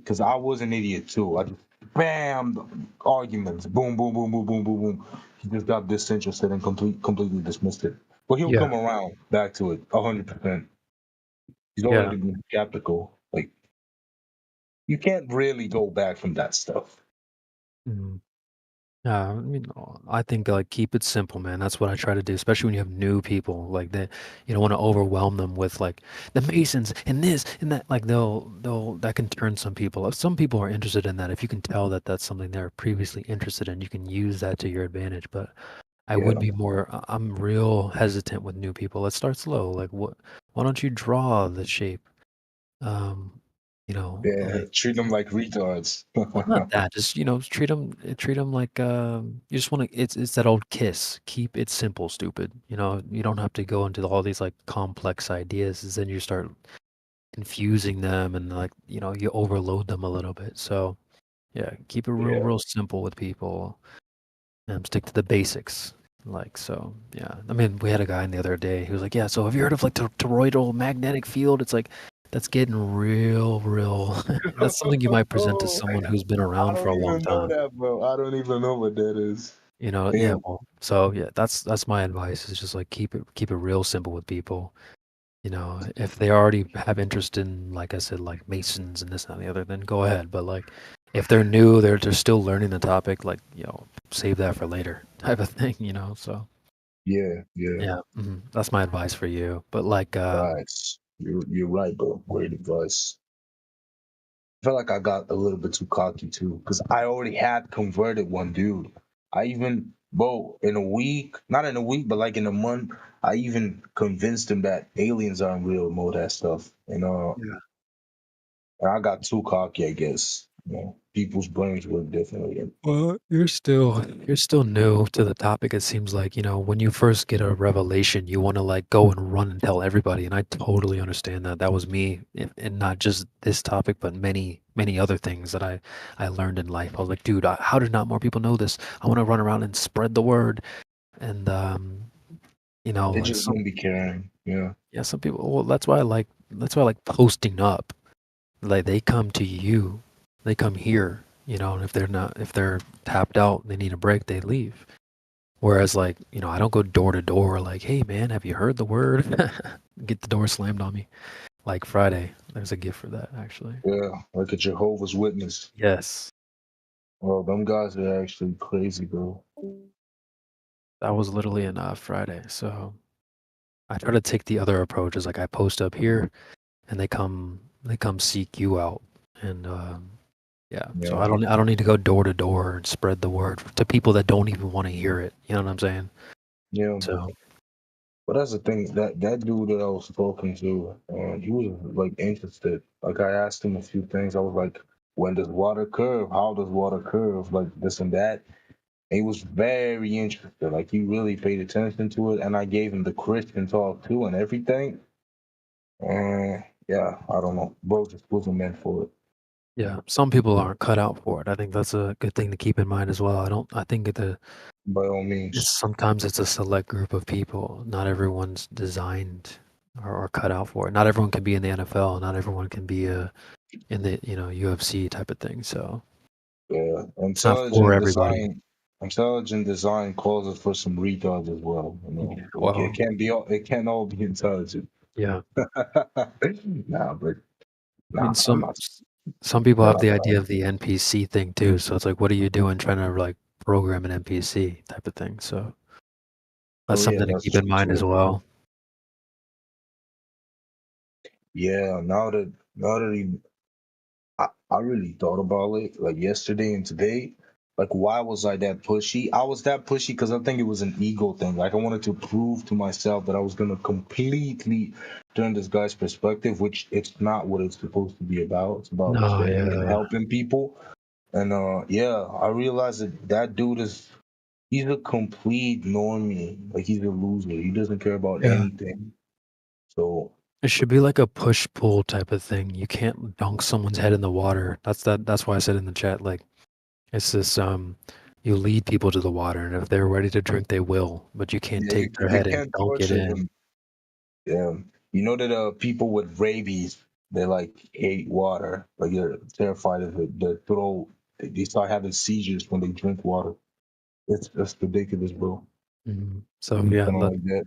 because I was an idiot too. I just bam arguments, boom, boom, boom, boom, boom, boom, boom. He just got disinterested and completely dismissed it. But he'll Yeah. come around back to it 100%. He's Yeah. already been skeptical. Like you can't really go back from that stuff. Mhm. Yeah, I mean, I think like keep it simple, man. That's what I try to do, especially when you have new people. Like that, you don't want to overwhelm them with like the Masons and this and that. Like they'll that can turn some people. If some people are interested in that, if you can tell that that's something they're previously interested in, you can use that to your advantage. But I would be more. I'm real hesitant with new people. Let's start slow. Like what? Why don't you draw the shape? Um, Yeah, like treat them like retards. well, not that. Just treat them like you just want to. It's that old kiss. Keep it simple, stupid. You don't have to go into all these like complex ideas. Is then you start confusing them and like you overload them a little bit. So yeah, keep it real simple with people and stick to the basics. Like so, yeah. I mean, we had a guy in the other day. He was like, "Yeah, so have you heard of like the toroidal magnetic field?" It's like that's getting real. That's something you might present to someone who's been I around for don't a long even know time. that, bro. I don't even know what that is. Yeah. Damn. Well, so yeah, that's my advice. Is just like keep it real simple with people. If they already have interest in, like I said, like Masons and this and the other, then go ahead. But like, if they're new, they're still learning the topic. Like, save that for later, type of thing. So Yeah. yeah, that's my advice for you. But like, Nice. You're right, bro. Great advice. I felt like I got a little bit too cocky too, because I already had converted one dude. Bro, in a week, not in a week, but like in a month, I even convinced him that aliens aren't real and all that stuff. And I got too cocky, I guess. People's brains work differently. well, you're still new to the topic. It seems like when you first get a revelation, you want to like go and run and tell everybody. And I totally understand that. That was me, and not just this topic, but many other things that I learned in life. I was like, dude, how did not more people know this? I want to run around and spread the word. And They like just don't be caring. Yeah. yeah, some people. Well, that's why I like posting up. Like they come to you, they come here, and if they're tapped out, they need a break, they leave. Whereas like, I don't go door to door like, hey man, have you heard the word? Get the door slammed on me. Like Friday, there's a gift for that actually. Yeah, like a Jehovah's Witness. Yes. Well, them guys are actually crazy, bro. That was literally in Friday. So I try to take the other approach is like I post up here and they come seek you out. And yeah. So I don't need to go door to door and spread the word to people that don't even want to hear it. You know what I'm saying? Yeah. So But that's the thing, that dude that I was talking to, he was like interested. Like I asked him a few things. I was like, when does water curve? How does water curve? Like this and that. And he was very interested. Like he really paid attention to it. And I gave him the Christian talk too and everything. And yeah, I don't know. Bro just wasn't meant for it. yeah, some people aren't cut out for it. I think that's a good thing to keep in mind as well. I think By all means. sometimes it's a select group of people. Not everyone's designed or cut out for it. Not everyone can be in the NFL. Not everyone can be in the UFC type of thing. So Yeah, it's not for everybody. Intelligent design calls for some retards as well. Well, it can't all be intelligent. yeah. Nah, but I mean, some people have the idea of the NPC thing too. So it's like, what are you doing trying to like program an NPC type of thing? So that's something to keep in mind as well. Yeah, now that I really thought about it, like yesterday and today, like, why was I that pushy? I was that pushy because I think it was an ego thing. Like, I wanted to prove to myself that I was gonna completely turn this guy's perspective, which it's not what it's supposed to be about. It's about No, sharing and yeah. helping people. And I realized that dude he's a complete normie. Like, he's a loser. He doesn't care about Yeah. anything. So It should be like a push-pull type of thing. You can't dunk someone's head in the water. That's why I said in the chat, like, it's this you lead people to the water, and if they're ready to drink, they will. But you can't yeah, take their you head and can't dunk it torture in. them. Yeah, you know that people with rabies, they like hate water. Like, they're terrified of it. Their throat, they start having seizures when they drink water. That's ridiculous, bro. So It's yeah, kinda like that.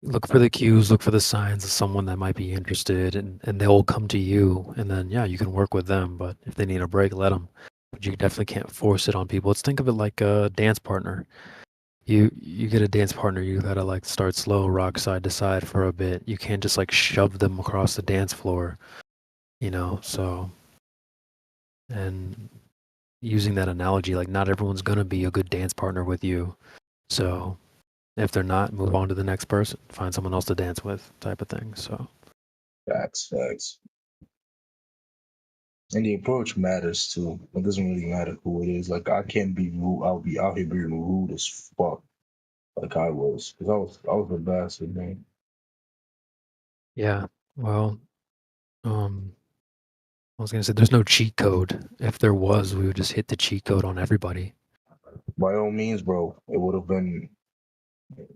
look for the cues, look for the signs of someone that might be interested, and they will come to you, and then yeah, you can work with them. But if they need a break, let them. But you definitely can't force it on people. Let's think of it like a dance partner. You get a dance partner, you gotta like start slow, rock side to side for a bit. You can't just like shove them across the dance floor, so. And using that analogy, like, not everyone's gonna be a good dance partner with you. So if they're not, move on to the next person, find someone else to dance with, type of thing. So Facts. And the approach matters too. It doesn't really matter who it is. Like, I can't be rude. I'll be out here being rude as fuck, like I was, because I was a bastard, man. yeah, well, I was gonna say there's no cheat code. If there was, we would just hit the cheat code on everybody. By all means, bro, it would have been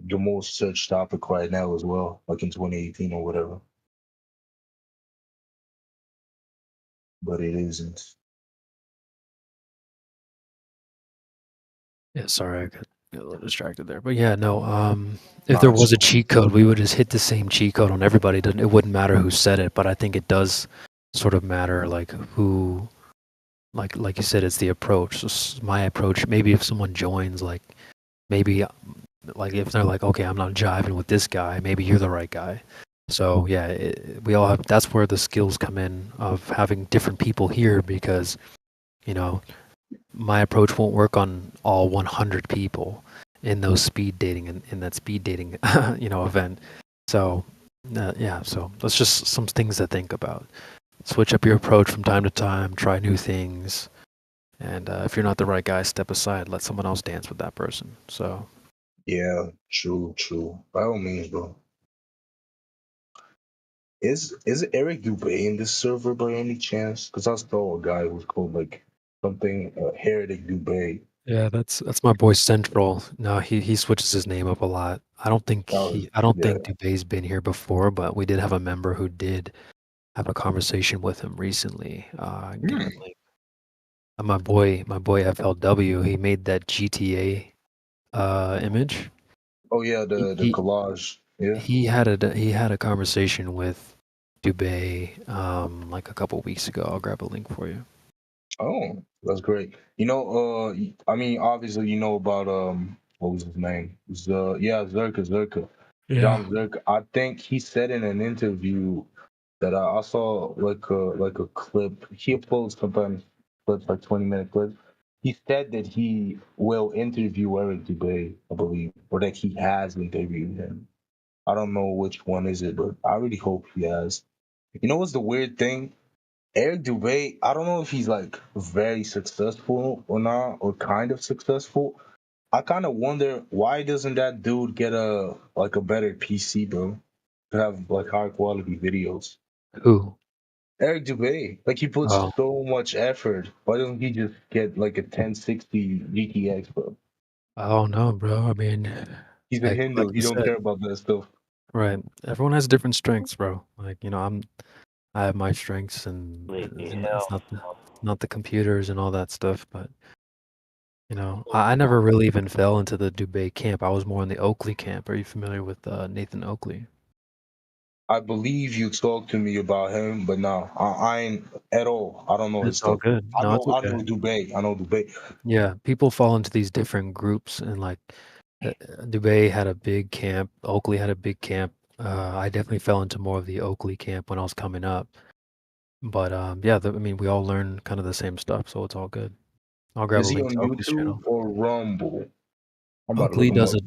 the most searched topic right now as well, like in 2018 or whatever. But it isn't. Yeah, sorry, I got a little distracted there. But yeah, no, if there was a cheat code, we would just hit the same cheat code on everybody. It wouldn't matter who said it, but I think it does sort of matter, like who, like you said, it's the approach. So my approach, maybe if someone joins, like maybe, like if they're like, okay, I'm not jiving with this guy, maybe you're the right guy. So yeah, we all have. That's where the skills come in of having different people here, because, my approach won't work on all 100 people in those speed dating in that speed dating event. So yeah, so that's just some things to think about. Switch up your approach from time to time, try new things, and if you're not the right guy, step aside, let someone else dance with that person. So yeah, true. By all means, bro. Is Eric Dubé in this server by any chance? Because I saw a guy who's called like something Heretic Dubé. yeah, that's my boy Central. No, he switches his name up a lot. I don't think Dubé's been here before, but we did have a member who did have a conversation with him recently. Get the link. My boy FLW, he made that GTA image. Oh yeah, the collage. Yeah. He had a conversation with Dubé like a couple weeks ago. I'll grab a link for you. Oh, that's great. I mean, obviously, you know about what was his name? Zerka. Yeah. John Zerka. I think he said in an interview that I saw like a clip. He uploads sometimes clips, like 20-minute clips. He said that he will interview Eric Dubé, I believe, or that he has interviewed him. I don't know which one is it, but I really hope he has. You know what's the weird thing? Eric Dubé, I don't know if he's like very successful or not, or kind of successful. I kind of wonder, why doesn't that dude get a better PC, bro, to have like high quality videos? Who? Eric Dubé. Like, he puts Oh. so much effort. Why doesn't he just get like a 1060 GTX, bro? I don't know, bro. I mean, He's a like Hindu. He you don't said, care about that stuff. right? Everyone has different strengths, bro. Like, I have my strengths, and it's not the computers and all that stuff. But I never really even fell into the Dubé camp. I was more in the Oakley camp. Are you familiar with Nathan Oakley? I believe you talked to me about him, but no, I ain't at all. I don't know his It's all stuff. good. No, it's I know okay. Dubé. I know Dubé. Yeah, people fall into these different groups, and like Dubé had a big camp, Oakley had a big camp. I definitely fell into more of the Oakley camp when I was coming up. But yeah, I mean, we all learn kind of the same stuff, so it's all good. I'll grab Is a he link on to Oakley's channel. YouTube or Rumble? I'm about to Oakley look him does up.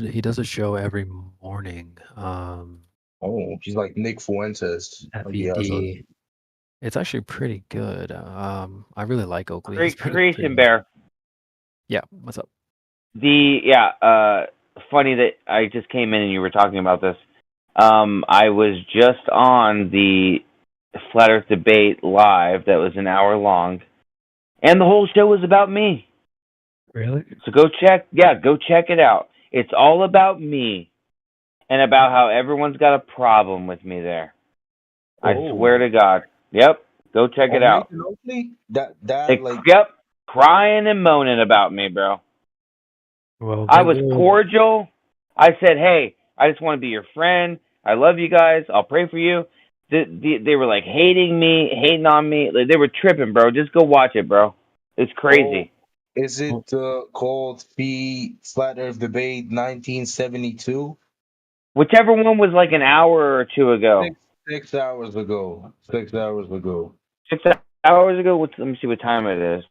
it. He does a show every morning. Oh, he's like Nick Fuentes. Like he has a. FED. It's actually pretty good. I really like Oakley. He's pretty. Creation Bear. Yeah. What's up? Funny that I just came in and you were talking about this. I was just on the Flat Earth debate live that was an hour long, and the whole show was about me. Really? So go check it out. It's all about me and about how everyone's got a problem with me there. I swear to God. Yep. Go check it out. Nathan Oakley? That like. Yep. Crying and moaning about me, bro. Well, I was cordial. I said, hey, I just want to be your friend. I love you guys. I'll pray for you. They were like hating on me. Like, they were tripping, bro. Just go watch it, bro. It's crazy. Is it called Flat Earth Debate 1972? Whichever one was like an hour or two ago. 6 hours ago. 6 hours ago. 6 hours ago? Let me see what time it is.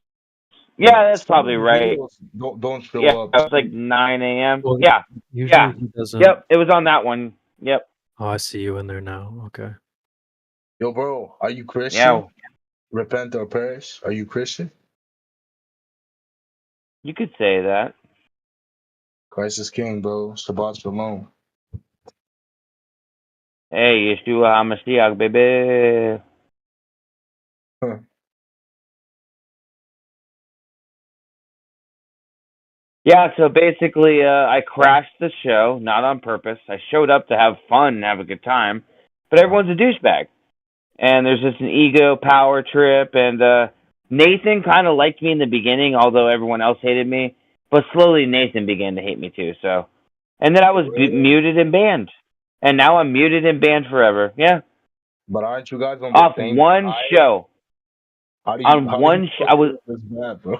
Yeah, that's probably right. Don't show up. It was like 9 a.m. Well, Yeah. usually Yeah. he doesn't. Yep. It was on that one. Yep. Oh, I see you in there now. Okay. Yo, bro, are you Christian? Yeah. Repent or perish? Are you Christian? You could say that. Christ is King, bro. Shabbat Shalom. Hey, Yeshua HaMashiach, baby. Yeah, so basically, I crashed the show, not on purpose. I showed up to have fun and have a good time, but everyone's a douchebag. And there's just an ego power trip, and Nathan kind of liked me in the beginning, although everyone else hated me. But slowly Nathan began to hate me too, so. And then I was muted and banned. And now I'm muted and banned forever, yeah. But aren't you guys on the Off same one side? show. How do you, On how one do you show, I was... this bad, bro?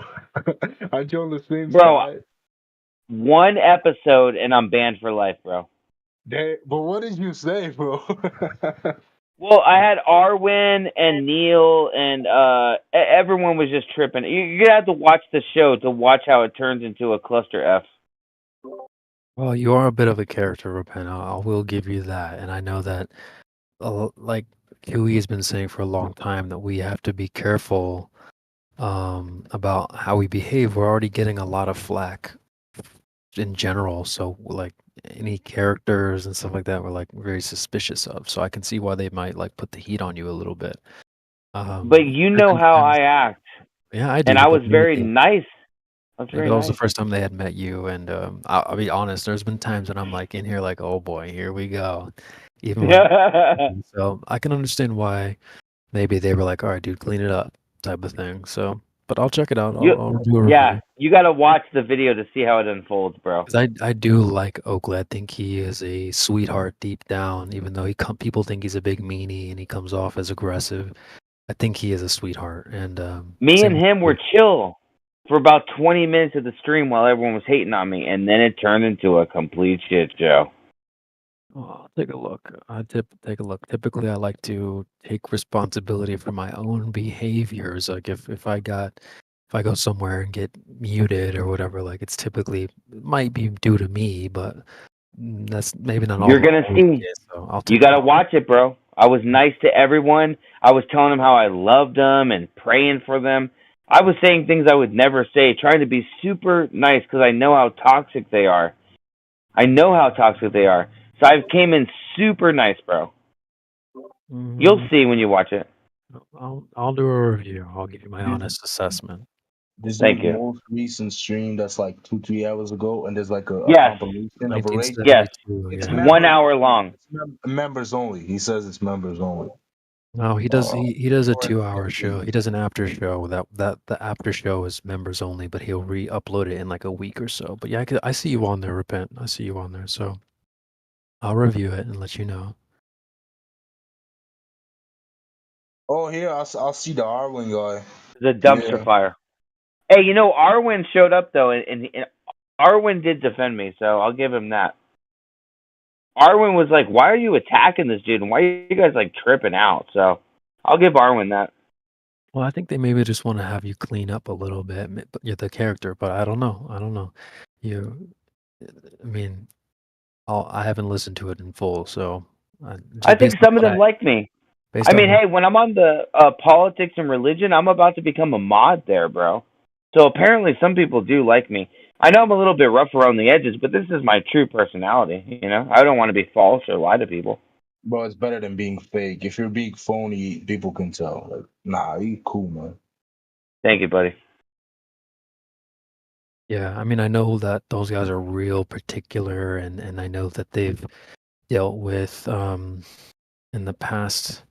Aren't you on the same Bro, side? one episode and I'm banned for life, bro. But what did you say, bro? Well, I had Arwen and Neil and everyone was just tripping. You're gonna have to watch the show to watch how it turns into a cluster F. Well, you are a bit of a character, Repent. I will give you that, and I know that, like Huey has been saying for a long time, that we have to be careful about how we behave. We're already getting a lot of flack in general, so like any characters and stuff like that, we're like very suspicious of. So I can see why they might like put the heat on you a little bit. But you know how I act. Yeah, I do. And I was but very maybe- nice. I was Yeah, very that was the nice. first time they had met you, and I'll be honest. There's been times when I'm like in here, like, "Oh boy, here we go." Even when, so I can understand why maybe they were like, "All right, dude, clean it up," type of thing. So, but I'll check it out. I'll do a review. Yeah, you got to watch the video to see how it unfolds, bro. 'Cause I do like Oakley. I think he is a sweetheart deep down, even though people think he's a big meanie and he comes off as aggressive. I think he is a sweetheart, and Me same and him were chill for about 20 minutes of the stream while everyone was hating on me, and then it turned into a complete shit show. Oh, I'll take a look. Take a look. Typically, I like to take responsibility for my own behaviors. Like if I go somewhere and get muted or whatever, like it's typically it might be due to me, but that's maybe not all. You're gonna see. So I'll You take gotta watch it, bro. I was nice to everyone. I was telling them how I loved them and praying for them. I was saying things I would never say, trying to be super nice because I know how toxic they are. I know how toxic they are. So I came in super nice, bro. You'll see when you watch it. I'll do a review. I'll give you my honest assessment. This Thank is you. the most recent stream that's like 2-3 hours ago, and there's like a Yes. compilation of a race. Yes. It's It's 1 hour long. members only. He says it's members only. No, he does. He does a 2-hour show. He does an after show. That the after show is members only, but he'll re-upload it in like a week or so. But yeah, I see you on there, Repent. I see you on there, so I'll review it and let you know. Oh, here I'll see the Arwen guy. The dumpster fire. Hey, you know, Arwen showed up though, and Arwen did defend me, so I'll give him that. Arwen was like, "Why are you attacking this dude? And why are you guys like tripping out?" So I'll give Arwen that. Well, I think they maybe just want to have you clean up a little bit, but you're the character. But I don't know. I don't know. You, I mean, I haven't listened to it in full, so I just think based on some of what them like me. based I mean, on hey, when I'm on the politics and religion, I'm about to become a mod there, bro. So apparently, some people do like me. I know I'm a little bit rough around the edges, but this is my true personality. You know, I don't want to be false or lie to people. Bro, it's better than being fake. If you're being phony, people can tell. Like, nah, you cool, man. Thank you, buddy. Yeah, I mean, I know that those guys are real particular, and I know that they've dealt with in the past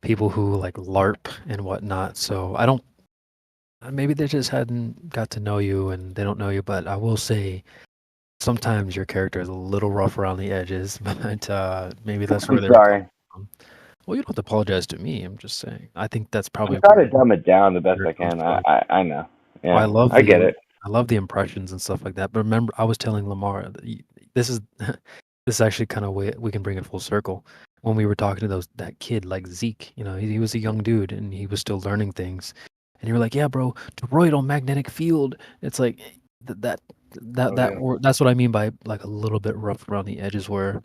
people who like LARP and whatnot. So I don't. Maybe they just hadn't got to know you, and they don't know you. But I will say, sometimes your character is a little rough around the edges, but maybe that's where I'm they're sorry. coming from. Well, you don't have to apologize to me. I'm just saying. I think that's probably I'm trying where to dumb it down the best where I it comes can. from. I know. Well, Yeah, I get it. I love the impressions and stuff like that. But remember, I was telling Lamar, this is this is actually kind of way we can bring it full circle. When we were talking to that kid like Zeke, you know, he was a young dude and he was still learning things, and you were like, yeah, bro, toroidal magnetic field. It's like that that's what I mean by like a little bit rough around the edges, where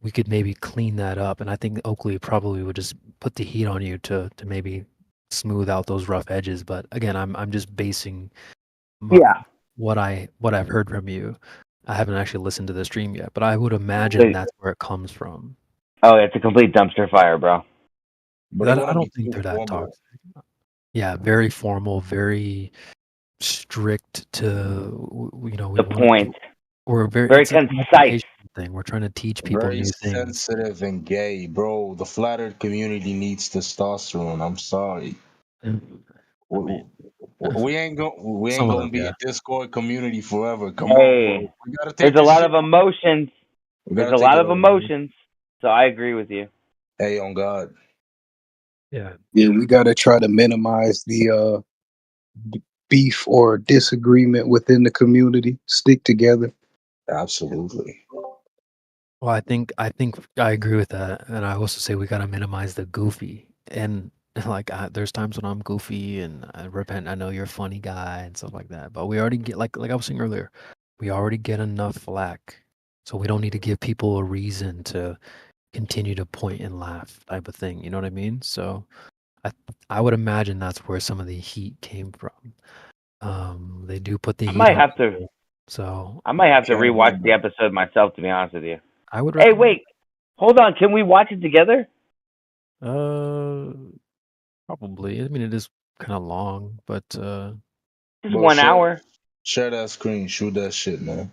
we could maybe clean that up. And I think Oakley probably would just put the heat on you to maybe smooth out those rough edges. But again, I'm just basing what I've heard from you. I haven't actually listened to the stream yet, but I would imagine that's where it comes from. Oh, it's a complete dumpster fire, bro. I don't think they're that toxic. Yeah, very formal, very strict to The point. We're Very it's a concise. multiplication thing. We're trying to teach people Very new things. sensitive and gay, bro. The flat earth community needs testosterone. I'm sorry. We ain't gonna be a Discord community forever. Come on, bro. We gotta take there's a this lot shit. of emotions. We There's gotta a take lot it of over. emotions. So I agree with you. Hey, on God. Yeah. Yeah, we got to try to minimize the beef or disagreement within the community. Stick together. Absolutely. Well, I think I agree with that, and I also say we gotta minimize the goofy. And like, there's times when I'm goofy and I repent. I know you're a funny guy and stuff like that, but we already get like I was saying earlier, we already get enough flack, so we don't need to give people a reason to continue to point and laugh type of thing. You know what I mean? So I would imagine that's where some of the heat came from. They do put the I heat might on have to. people, so I might have to rewatch the episode myself, to be honest with you. I would. Hey, wait. Hold on. Can we watch it together? Probably. I mean, it is kind of long, but Just Bro, 1 hour. Share that screen. Shoot that shit, man.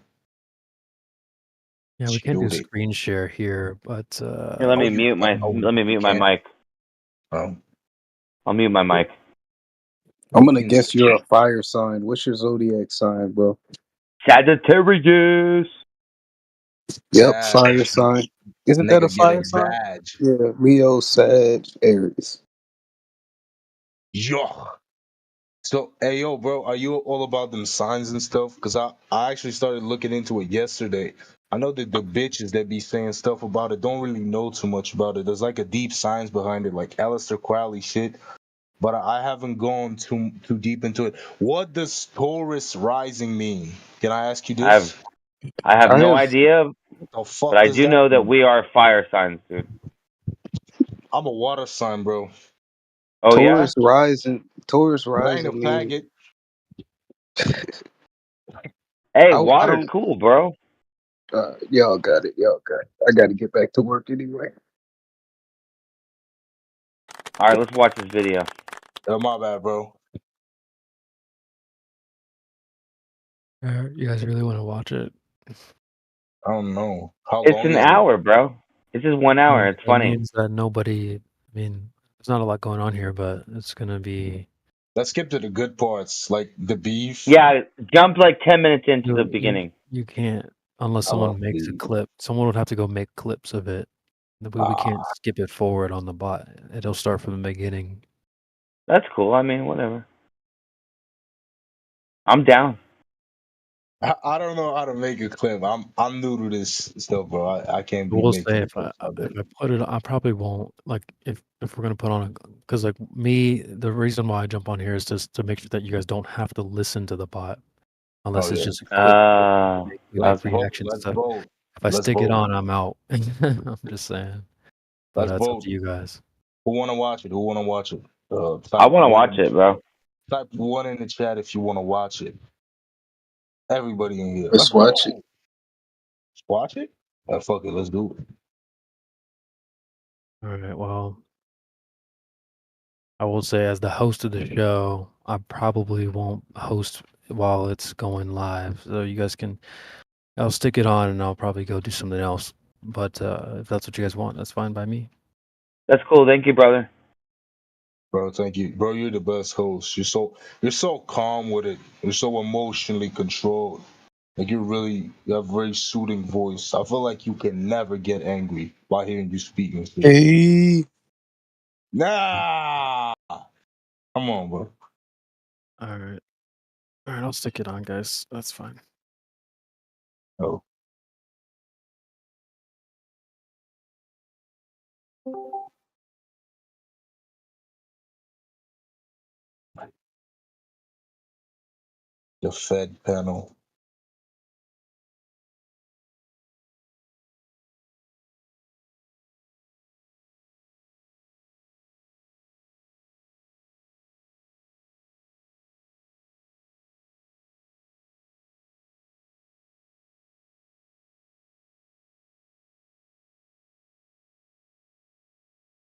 yeah, we can't do Shoot it. screen share here. But Here, let me mute my mic. Oh. I'll mute my mic. I'm gonna guess you're a fire sign. What's your zodiac sign, bro? Sagittarius. Yep, Sag. fire sign. Isn't that a Nigga, fire get sign? Sag. Yeah, Leo, Sag, Aries. Yo. So, hey, yo, bro, are you all about them signs and stuff? Because I actually started looking into it yesterday. I know that the bitches that be saying stuff about it don't really know too much about it. There's like a deep science behind it, like Aleister Crowley shit. But I haven't gone too deep into it. What does Taurus rising mean? Can I ask you this? I have no idea, The fuck but I does do that know that mean? we are fire signs, dude. I'm a water sign, bro. Oh, yeah? Taurus rising. Taurus But I ain't a rising means. faggot. Hey, I water's don't. cool, bro. Y'all got it. Y'all got it. I got to get back to work anyway. All right, let's watch this video. Oh, my bad, bro. you guys really want to watch it? I don't know. How It's long an is it? hour, bro. It's just 1 hour. It's That funny. means that nobody. I mean, there's not a lot going on here, but it's gonna be. Let's skip to the good parts, like the beef. Yeah, jump like 10 minutes into the You beginning. you can't unless I someone love makes a beef. clip. Someone would have to go make clips of it. We can't skip it forward on the bot. It'll start from the beginning. That's cool. I mean, whatever. I'm down. I don't know how to make a clip. I'm new to this stuff, bro. I can't I be will say making if I clips of it. put it, I probably won't like if we're gonna put on a because like me, the reason why I jump on here is just to make sure that you guys don't have to listen to the bot unless Oh it's yeah. just a quick we make Let's vote. reaction Let's stuff. vote. If I Let's stick it vote. on, I'm out. I'm just saying, but Let's that's up vote. to you guys. Who wanna watch it? Who wanna watch it? I Type want to one watch in the it, bro. type one in the chat if you wanna watch it. Everybody in here. Let's Let's go. watch it. Let's watch it. Fuck it. Let's do it. All right. Well, I will say as the host of the show, I probably won't host while it's going live, so you guys can. I'll stick it on and I'll probably go do something else. But if that's what you guys want, that's fine by me. That's cool. Thank you, brother. Bro, thank you. Bro, you're the best host. You're so calm with it. You're so emotionally controlled. Like you have a very soothing voice. I feel like you can never get angry by hearing you speak and shit. Hey, Nah. Come on, bro. All right. All right, I'll stick it on, guys. That's fine. Oh. The Fed panel.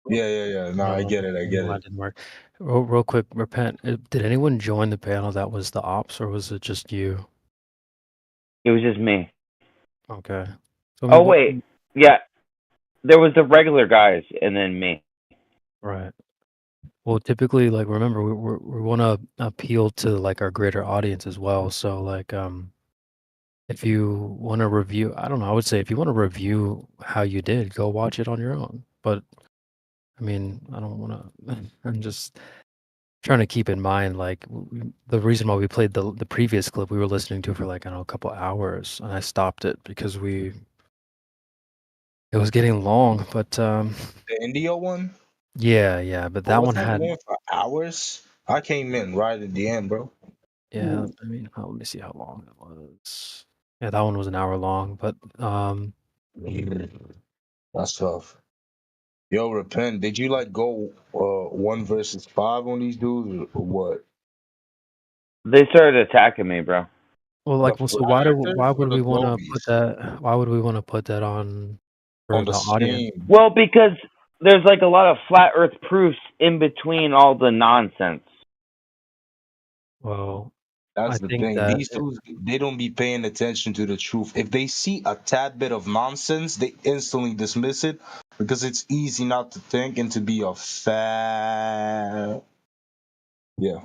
Yeah. No, I get it. I get That it. didn't work. Real quick, repent. Did anyone join the panel that was the ops, or was it just you? It was just me. Okay. So, I Oh mean, wait, yeah. There was the regular guys and then me. Right. Well, typically, like, remember, we want to appeal to like our greater audience as well. So, like, if you want to review, I don't know, I would say if you want to review how you did, go watch it on your own. But I mean, I don't want to. I'm just trying to keep in mind, like, the reason why we played the previous clip, we were listening to for like I don't know a couple hours, and I stopped it because it was getting long. But The Indio one? yeah, but that Was one that had going for hours? I came in right at the end, bro. yeah. I mean, let me see how long it was. Yeah, that one was an hour long, but That's tough. Yo, repent. Did you like go 1 versus 5 on these dudes or what? They started attacking me, bro. well, like, The so flat earthers why or would the we want to put globies that? Why would we want to put that on for on the the audience? stream? Well, because there's like a lot of flat Earth proofs in between all the nonsense. Well, That's I the think thing. that These dudes, they don't be paying attention to the truth. If they see a tad bit of nonsense, they instantly dismiss it because it's easy not to think and to be a fat. Yeah.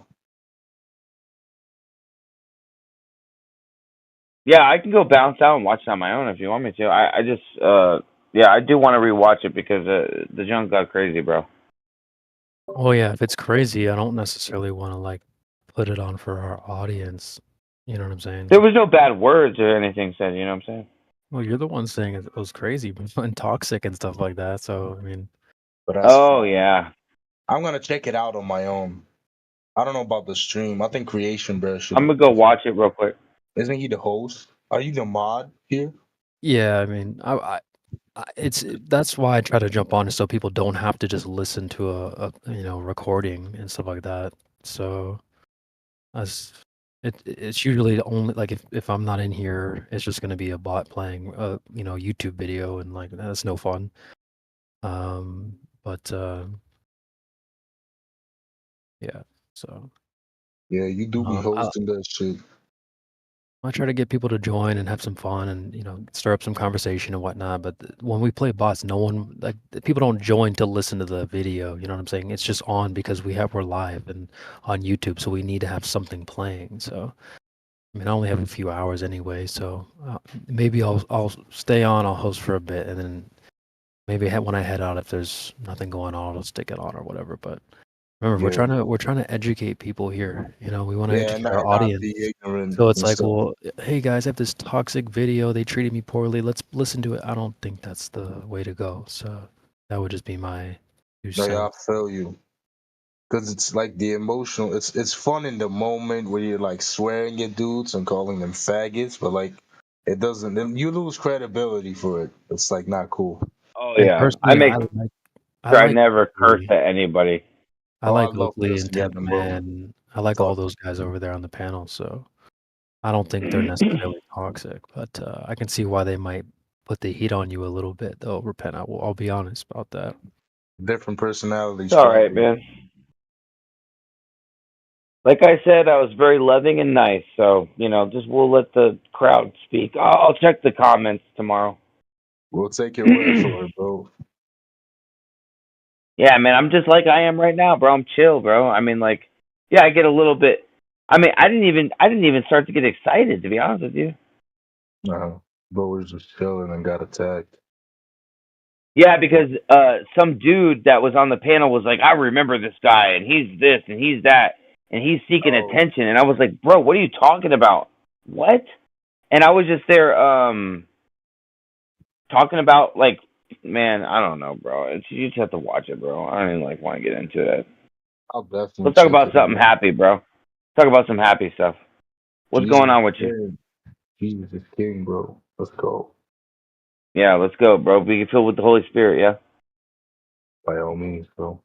Yeah, I can go bounce out and watch it on my own if you want me to. I just yeah, I do want to rewatch it because the junk got crazy, bro. well, yeah, if it's crazy, I don't necessarily want to like put it on for our audience. You know what I'm saying? There was no bad words or anything said. You know what I'm saying? Well, you're the one saying it was crazy and toxic and stuff like that. So I mean, But that's Oh fine. yeah. I'm gonna check it out on my own. I don't know about the stream. I think Creation Bear should. I'm gonna go watch it real quick. Isn't he the host? Are you the mod here? yeah, I mean, it's that's why I try to jump on it so people don't have to just listen to a recording and stuff like that. So as it's usually only like if I'm not in here, it's just gonna be a bot playing a YouTube video, and like that's no fun. But yeah, so Yeah, you do be hosting that shit. I try to get people to join and have some fun and stir up some conversation and whatnot. But when we play bots, no one like people don't join to listen to the video. You know what I'm saying? It's just on because we're live and on YouTube, so we need to have something playing. So I mean, I only have a few hours anyway, so maybe I'll stay on. I'll host for a bit, and then maybe when I head out, if there's nothing going on, I'll stick it on or whatever. But Remember, Yeah. we're trying to educate people here. You know, we want to Yeah, educate our not audience. be ignorant So it's and like, stuff. well, hey guys, I have this toxic video. They treated me poorly. Let's listen to it. I don't think that's the way to go. So that would just be my 2 No, yeah, I cents. feel you. Because it's like the emotional. It's fun in the moment where you're like swearing at dudes and calling them faggots, but like it doesn't. Then you lose credibility for it. It's like not cool. Oh And yeah, I personally, make I sure I like never curse Oakley. at anybody. I Oh, I like love Oakley and cursing at Tampa them, bro. Man. I like all Fuck. those guys over there on the panel. So I don't think they're necessarily toxic, but I can see why they might put the heat on you a little bit, though. Repent. I'll be honest about that. Different personalities, It's all right, probably. man. Like I said, I was very loving and nice, so just we'll let the crowd speak. I'll check the comments tomorrow. We'll take your word for it, bro. Yeah, man, I'm just like I am right now, bro. I'm chill, bro. I mean, like, yeah, I get a little bit. I mean, I didn't even start to get excited, to be honest with you. No, bro was just chilling and got attacked. Yeah, because some dude that was on the panel was like, I remember this guy, and he's this, and he's that, and he's seeking attention. And I was like, bro, what are you talking about? What? And I was just there talking about, like, man, I don't know, bro. You just have to watch it, bro. I don't even, want to get into it. I'll definitely Let's talk check about it something out. happy, bro. Talk about some happy stuff. What's Jesus going on with you? King. Jesus is king, bro. Let's go. Yeah, let's go, bro. Be filled with the Holy Spirit, yeah? By all means, bro.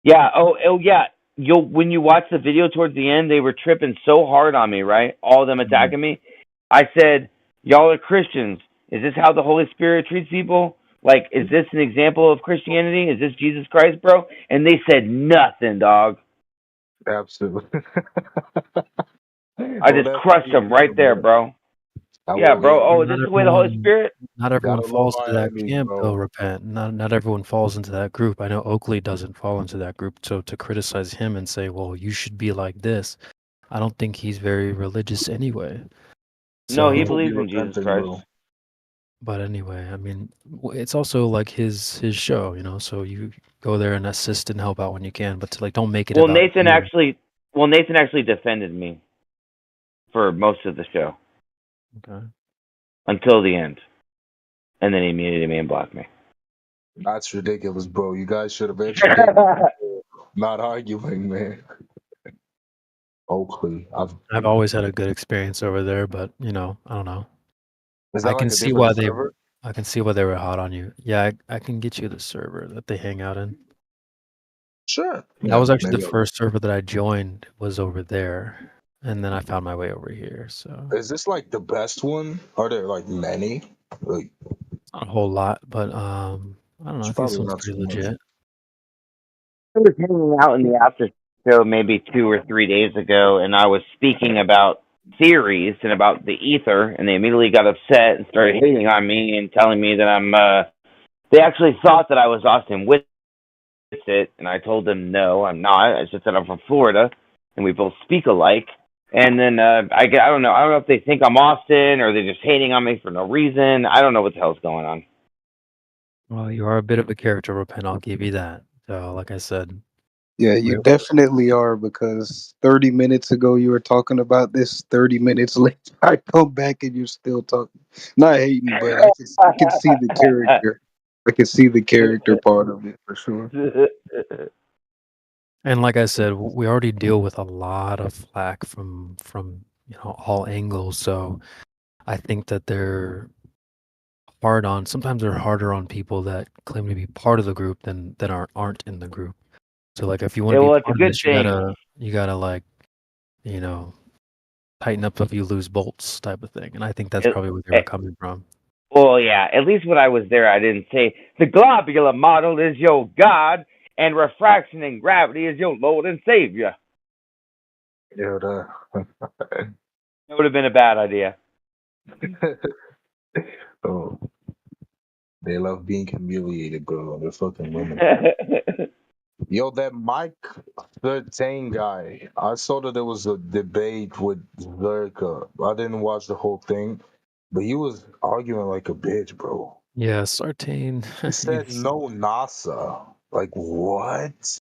Yeah, oh yeah. When you watch the video towards the end, they were tripping so hard on me, right? All of them attacking me. I said, y'all are Christians. Is this how the Holy Spirit treats people? Like, is this an example of Christianity? Is this Jesus Christ, bro? And they said nothing, dog. Absolutely. I just crushed them right there, bro. Yeah, bro. Oh, is this the way the Holy Spirit? Not everyone Gotta love falls into our that enemies, camp, bro. though. Repent. Not everyone falls into that group. I know Oakley doesn't fall into that group. So to criticize him and say, "Well, you should be like this," I don't think he's very religious anyway. No, he So, believes in Jesus Christ. but anyway, I mean, it's also like his show, you know. So you go there and assist and help out when you can, but to don't make it Well, about Nathan you. actually defended me for most of the show. Okay. Until the end. And then he muted me and blocked me. That's ridiculous, bro. You guys should have educated people, not arguing, man. Oakley. I've always had a good experience over there, but I don't know. Is that I can like a see different why server? I can see why they were hot on you. Yeah, I can get you the server that they hang out in. Sure. That was actually the first server that I joined was over there, and then I found my way over here. So Is this like the best one? Are there like many? Like not a whole lot, but I don't know. I think this probably one's not pretty too much. legit. I was hanging out in the after show maybe 2 or 3 days ago, and I was speaking about theories and about the ether, and they immediately got upset and started hating on me and telling me that I'm. They actually thought that I was Austin with it, and I told them no, I'm not. I just said I'm from Florida, and we both speak alike. And then I don't know. I don't know if they think I'm Austin or they're just hating on me for no reason. I don't know what the hell's going on. Well, you are a bit of a character, Repent. I'll give you that. So, like I said, Yeah, you Real- definitely are, because 30 minutes ago you were talking about this. 30 minutes later, I come back and you're still talking. Not hating, but I can see the character. I can see the character part of it for sure. and like I said, we already deal with a lot of flack from all angles. So, I think that they're hard on. Sometimes they're harder on people that claim to be part of the group than aren't in the group. So like if you want to well, be it's a part of good this, thing. you gotta like, tighten up if you lose bolts type of thing. And I think that's probably where they were coming from. Well, yeah, at least when I was there, I didn't say the globular model is your God and refraction and gravity is your Lord and Savior. Yeah, That would have been a bad idea. Oh, they love being humiliated, bro. They're fucking women. Yo, that Mike 13 guy. I saw that there was a debate with Zerka. I didn't watch the whole thing, but he was arguing like a bitch, bro. Yeah, Sartain. He said no NASA. Like what?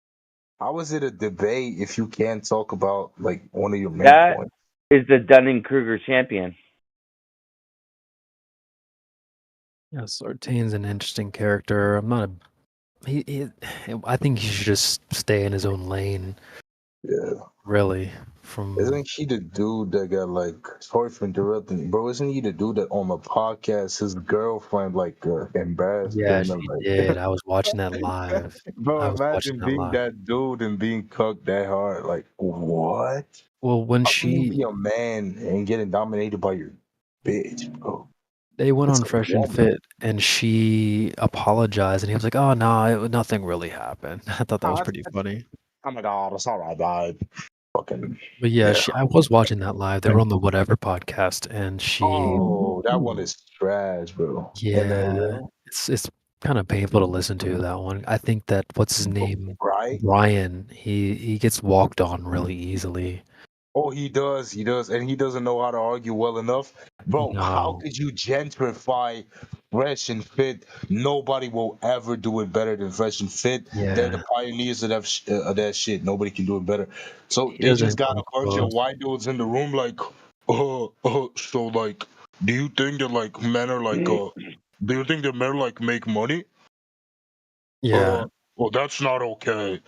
How is it a debate if you can't talk about like one of your main That points? is the Dunning-Kruger champion. Yeah, Sartain's an interesting character. I'm not a. I think he should just stay in his own lane. Yeah. Really, from Isn't he the dude that got like, sorry for interrupting, bro? Isn't he the dude that on the podcast his girlfriend like embarrassed yeah, him she and like, did. I was watching that live. bro? I was watching Imagine that being live. that dude and being cucked that hard. Like, what? Well, when How can you she be a man and getting dominated by your bitch, bro? they went It's on a Fresh and woman. Fit, and she apologized, and he was like, "Oh no, nothing really happened." I thought that was pretty funny. Oh my god, it's all right, babe. Fucking But yeah, yeah. I was watching that live. They were on the Whatever podcast, and she, Oh, that one is trash, bro. And yeah, it's kind of painful to listen to that one. I think that what's his name, right? Brian, he gets walked on really easily. Oh, he does, and he doesn't know how to argue well enough, bro. How No, could you gentrify Fresh and Fit? Nobody will ever do it better than Fresh and Fit. They're the yeah, pioneers of that shit. Nobody can do it better. So he they just doesn't got a come bunch of close. white dudes in the room, like, so like, do you think that like men are like, do you think that men like make money? Yeah, Well, that's not okay.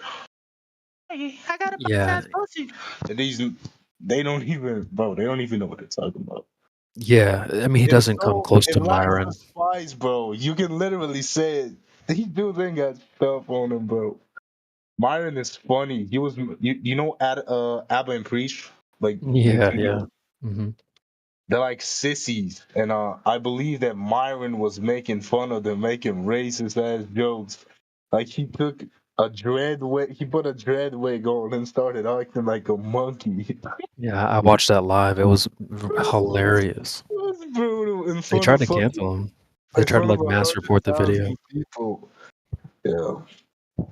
I got a yeah, pussy. And they don't even, bro. They don't even know what they're talking about. yeah. I mean, he It's doesn't come so close it to lacks Myron. the spice, bro. You can literally say it. These dudes ain't got stuff on them, bro. Myron is funny. He was you know Abba and Preach, like Yeah, YouTube. yeah. Hmm. They're like sissies, and I believe that Myron was making fun of them, making racist ass jokes. Like he took a dread wig, he put a dread wig on and started acting like a monkey. Yeah, I watched that live. It was hilarious. It was brutal in They front tried of to fucking cancel him. They in tried to front of like mass report the video. 100,000 people. Yeah.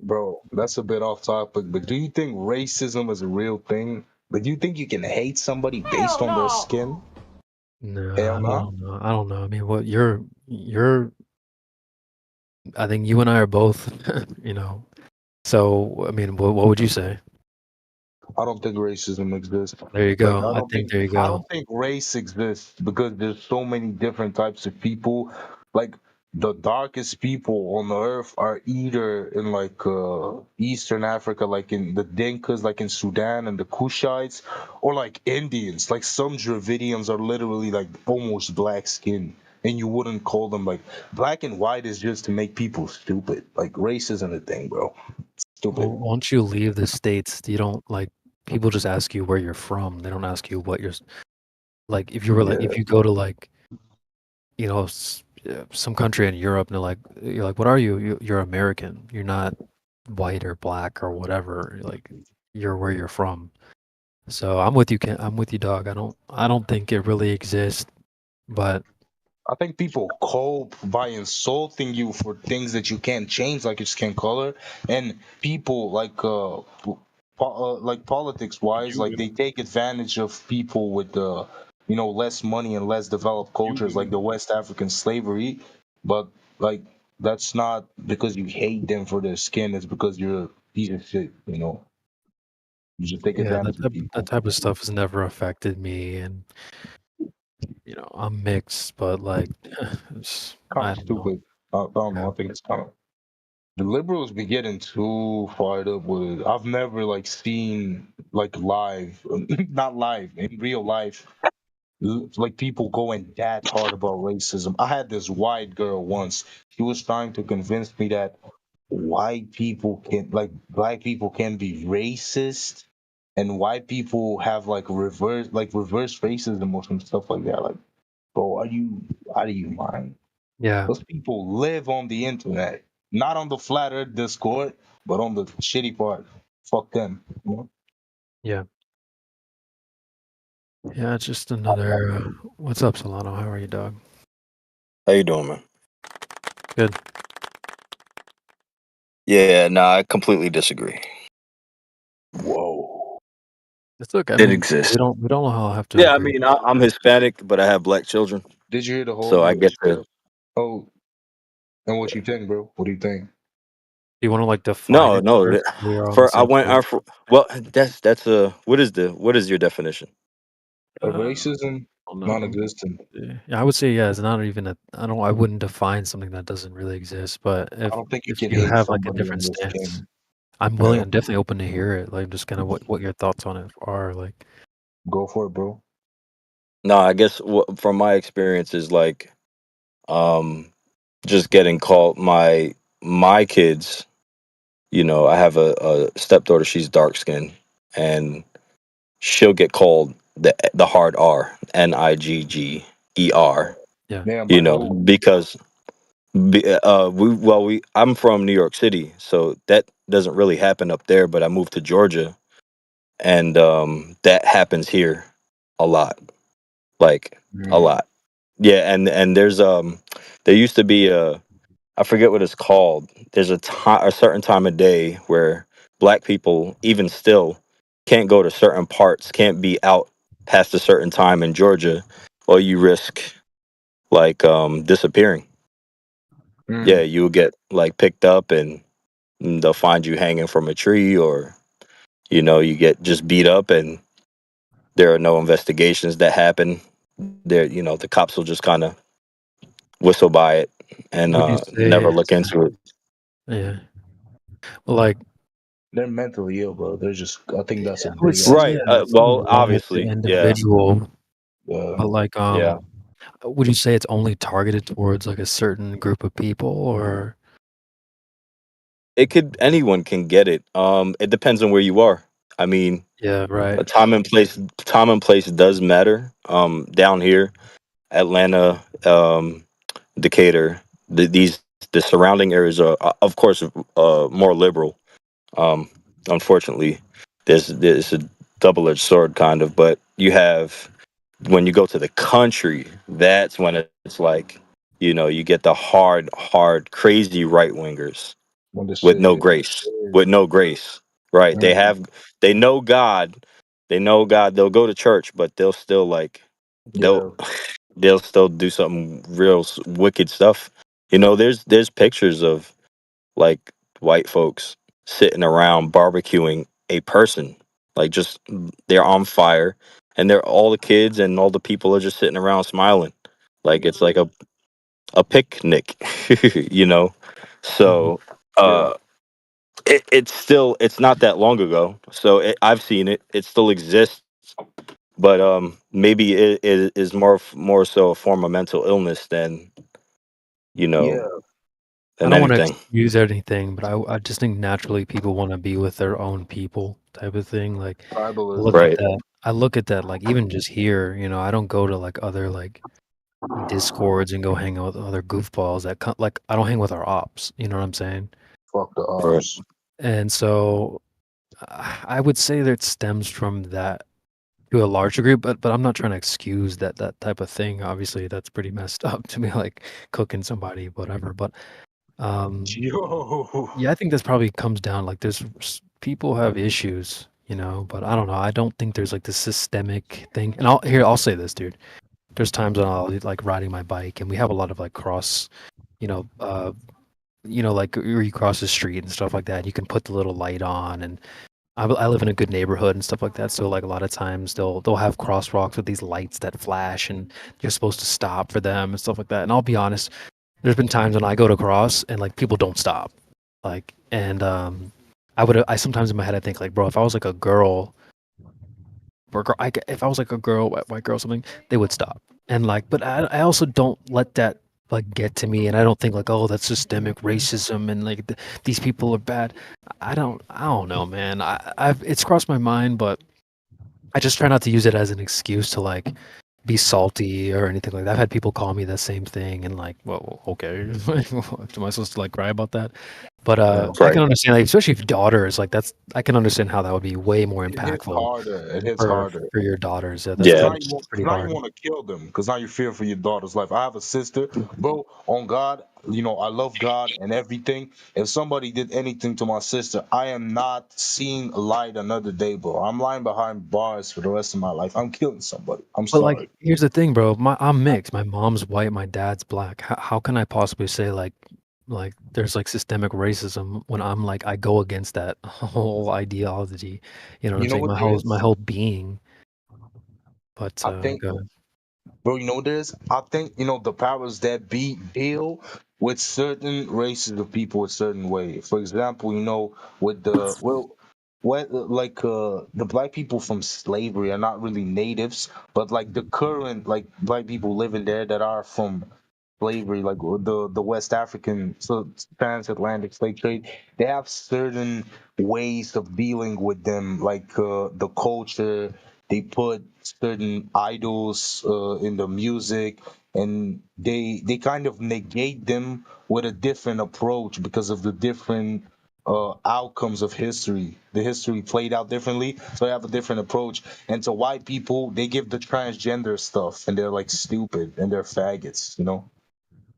Bro, that's a bit off topic, but do you think racism is a real thing? Like, do you think you can hate somebody based on their skin? No, Hell I no. don't know. I don't know. I mean, what you're. I think you and I are both, you know. So, I mean, what would you say? I don't think racism exists. There you Like, go. I think there you I go. don't think race exists because there's so many different types of people. Like the darkest people on the earth are either in like Eastern Africa, like in the Dinkas, like in Sudan and the Kushites, or like Indians. Like some Dravidians are literally like almost black skin. And you wouldn't call them like black and white is just to make people stupid. Like race isn't a thing, bro. Stupid. Well, once you leave the States, you don't like people just ask you where you're from. They don't ask you what you're like. If you were like, if you go to like, you know, some country in Europe, and you're like, what are you? You're American. You're not white or black or whatever. Like, you're where you're from. So I'm with you, Ken. I'm with you, dog. I don't think it really exists, but I think people cope by insulting you for things that you can't change, like your skin color, and people like politics wise, like they take advantage of people with less money and less developed cultures, like the West African slavery. But like that's not because you hate them for their skin; it's because you're a piece of shit. You just take yeah, advantage of people. that type of stuff has never affected me, and you know, I'm mixed, but like, Kind I of don't know. stupid. I don't know. I think it's kind of. The liberals be getting too fired up with it. I've never like seen like live, not live in real life, like people going that hard about racism. I had this white girl once. She was trying to convince me that white people can, like black people can be racist, and white people have like reverse racism or some stuff like that. Like, bro, are you out of your mind? Yeah, Those people live on the internet, not on the flat earth Discord, but on the shitty part. Fuck them. yeah, yeah. It's just another. What's up, Solano? How are you, dog? How you doing, man? Good. Yeah, no, I completely disagree. Whoa. It's okay. I It mean, exists. we don't all have to Yeah, I agree. mean, I'm Hispanic, but I have black children, Did you hear the whole? so I get to. Oh, and what you think, bro? What do you think? You want to like define No, it no. first? So we're on the For I same went. page. Well, that's a what is your definition? Racism Oh, no. non-existent. Yeah, I would say yeah. It's not even a. I wouldn't define something that doesn't really exist. But I don't think you if can you hate have like a somebody different on this stance, game. I'm willing. Yeah. I'm definitely open to hear it. Like just kind of what your thoughts on it are. Like, Go for it, bro. No, I guess from my experience is like, just getting called my kids. You know, I have a stepdaughter. She's dark skinned, and she'll get called the hard R, Nigger. yeah. You know, because I'm from New York City, so that doesn't really happen up there. But I moved to Georgia, and that happens here a lot, like a lot. Yeah, and there used to be I forget what it's called. There's a certain time of day where black people, even still, can't go to certain parts, can't be out past a certain time in Georgia, or you risk like disappearing. Yeah, you'll get like picked up and they'll find you hanging from a tree, or you get just beat up, and there are no investigations that happen. There, the cops will just kind of whistle by it and Would you say never look it's into it. yeah? Well, like They're mentally ill, bro. They're just. I think that's a I would big say ass. Right. yeah, something Well, wrong with the obviously, yeah, individual. Yeah. But like yeah. would you say it's only targeted towards like a certain group of people, or Anyone can get it. It depends on where you are. I mean, yeah, right. time and place does matter. Down here, Atlanta, Decatur, the surrounding areas are, of course, more liberal. Um, Unfortunately, there's a double-edged sword kind of, but you have when you go to the country, that's when it's like, you get the hard, crazy right wingers When the with shit no hit. grace, with no grace. Right? They know God, They'll go to church, but they'll still like Yeah. they'll still do something real wicked stuff. There's pictures of like white folks sitting around barbecuing a person, like just they're on fire, and they're all the kids and all the people are just sitting around smiling, like it's like a picnic, you know. So it's not that long ago, so I've seen it. It still exists, but maybe it is more so a form of mental illness than you know Yeah. I than don't want to anything. excuse anything, but I just think naturally people want to be with their own people type of thing. Like look at Right. that. I look at that like even just here, I don't go to like other like discords and go hang out with other goofballs that like I don't hang with our ops. You know what I'm saying? Fuck the Right. ops. And so I would say that it stems from that to a large degree, but I'm not trying to excuse that type of thing. Obviously, that's pretty messed up to me, like cooking somebody, whatever. But Yo. yeah, I think this probably comes down like people have issues, but I don't know. I don't think there's like this systemic thing. And I'll say this, dude. There's times when I'll be like riding my bike, and we have a lot of like cross, like where you cross the street and stuff like that. You can put the little light on, and I live in a good neighborhood and stuff like that. So like a lot of times they'll have crosswalks with these lights that flash, and you're supposed to stop for them and stuff like that. And I'll be honest, there's been times when I go to cross and like people don't stop, like, and I sometimes in my head I think like, bro, if I was like a girl, if I was like a girl, white girl, something, they would stop. And like, but I also don't let that like get to me, and I don't think like, oh, that's systemic racism and like these people are bad. I don't know, man. It's crossed my mind, but I just try not to use it as an excuse to like be salty or anything like that. I've had people call me the same thing, and like, well, okay, am I supposed to like cry about that? But I can understand, like, especially if daughters, like I can understand how that would be way more It hits impactful harder. It hits harder. for your daughters. Yeah, Because that's pretty now you hard. want to kill them. Because now you fear for your daughter's life. I have a sister, bro. On God, I love God and everything. If somebody did anything to my sister, I am not seeing light another day, bro. I'm lying behind bars for the rest of my life. I'm killing somebody. I'm But sorry. like, here's the thing, bro. I'm mixed. My mom's white, my dad's black. How can I possibly say like like there's like systemic racism when I'm like I go against that whole ideology. You know what You I'm know saying? what My there whole my is? whole being. But I think, go ahead. bro, you know there's, I think, the powers that be deal with certain races of people a certain way. For example, with the black people from slavery are not really natives, but like the current like black people living there that are from slavery, like the West African, so transatlantic slave trade, they have certain ways of dealing with them, like the culture. They put certain idols in the music, and they kind of negate them with a different approach because of the different outcomes of history. The history played out differently, so they have a different approach. And to white people, they give the transgender stuff, and they're like stupid and they're faggots.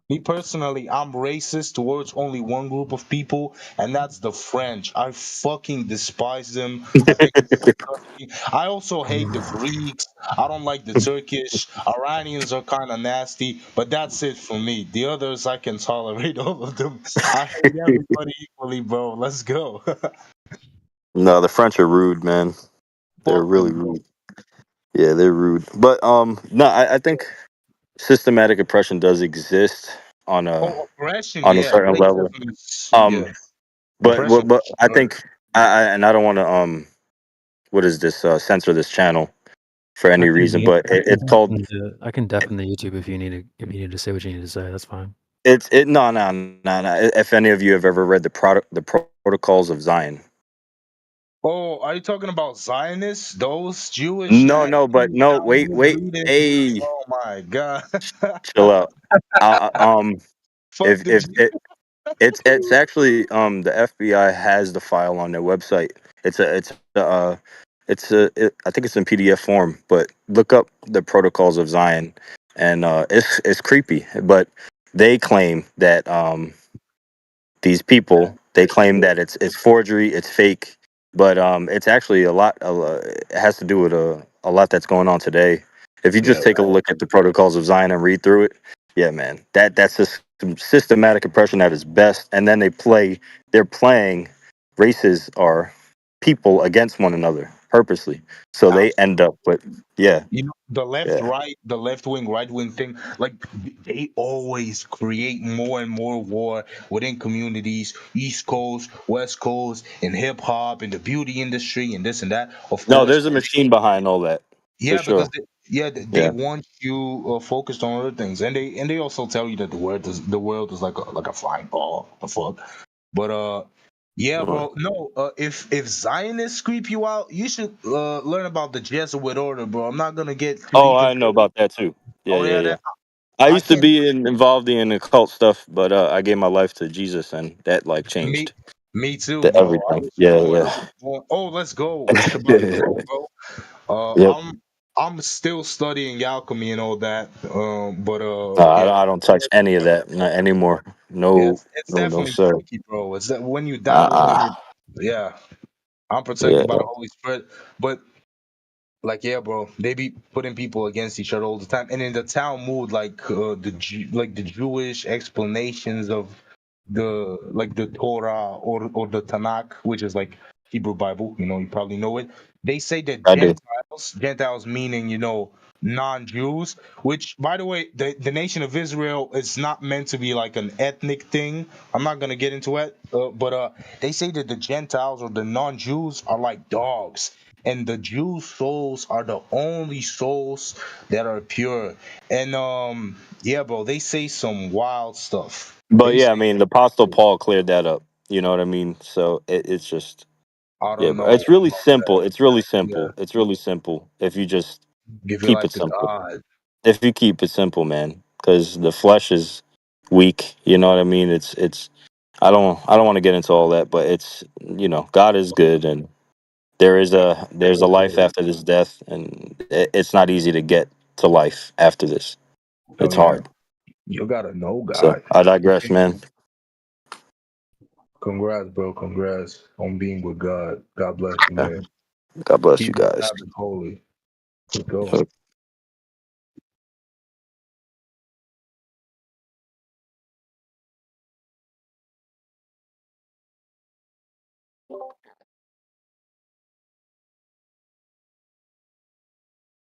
Me personally, I'm racist towards only one group of people, and that's the French. I fucking despise them. I think they're disgusting. I also hate the Greeks. I don't like the Turkish. Iranians are kind of nasty, but that's it for me. The others, I can tolerate all of them. I hate everybody equally, bro. Let's go. No, the French are rude, man. They're Fuck really them, bro. rude. Yeah, they're rude. But no, I think systematic oppression does exist on Oh, aggression, a yeah. certain They level. definitely, yeah. Um, Oppression, but I sure. think I don't want to what is this censor this channel for I any can reason, mute. but it's called I can deafen the YouTube if you need to say what you need to say. That's fine. no. If any of you have ever read the Protocols of Zion. Oh, are you talking about Zionists? Those Jewish No, but Nazis no, out wait, here wait, breeding? hey, Oh my god. chill out. Fuck If the Jews. it's actually the FBI has the file on their website. I think it's in PDF form, but look up the Protocols of Zion, and it's creepy. But they claim that these people they claim that it's forgery, it's fake, but it's actually it has to do with a lot that's going on today. If you Yeah, just take a look at the Protocols of Zion and read through it, yeah, man, that's just some systematic oppression at its best. And then they're playing races or people against one another purposely, so they end up with yeah, the left, yeah. right, the left wing, right wing thing, like they always create more and more war within communities, East Coast, West Coast, in hip hop, in the beauty industry, and this and that. Of No, course, there's a machine behind all that for yeah, because sure. they Yeah. want you focused on other things, and they also tell you that the world is like a flying ball. The fuck, but yeah, bro. No, if Zionists creep you out, you should learn about the Jesuit order, bro. I'm not gonna get too Oh, deep I into know it. about that too. Yeah, Oh yeah, yeah, yeah. that I I used to can't. be involved in occult stuff, but I gave my life to Jesus, and that like Me, changed me too, the bro. I everything. was Yeah, going up. yeah, Oh, let's go. Shabbat shalom, bro. yep. I'm still studying alchemy and all that. But yeah, I don't touch any of that not anymore. yeah, No, it's no, definitely sir. tricky, bro. It's that when you dabble in it, yeah. I'm Yeah. protected by the Holy Spirit, but like yeah, bro, they be putting people against each other all the time. And in the Talmud, like the Jewish explanations of the Torah or the Tanakh, which is like Hebrew Bible, you probably know it. They say that I do. Gentiles meaning non-Jews, which by the way, the nation of Israel is not meant to be like an ethnic thing. I'm not gonna get into it, but they say that the Gentiles or the non-Jews are like dogs, and the Jews' souls are the only souls that are pure. And yeah, bro, they say some wild stuff. But They yeah, say I mean, the Apostle Paul cleared that up. You know what I mean? So it's just I yeah, don't bro. know It's really about simple. that. It's really Yeah, simple. It's really simple if you just give your keep life it to simple. God. If you keep it simple, man, because the flesh is weak. You know what I mean? It's. I don't want to get into all that, but it's God is good, and there's a life after this death, and it's not easy to get to life after this. Oh It's yeah, hard. you gotta know So God. I digress, man. Congrats, bro. Congrats on being with God. God bless you, Yeah. man. God bless you Keep the guys. Sabbath holy. Let's go.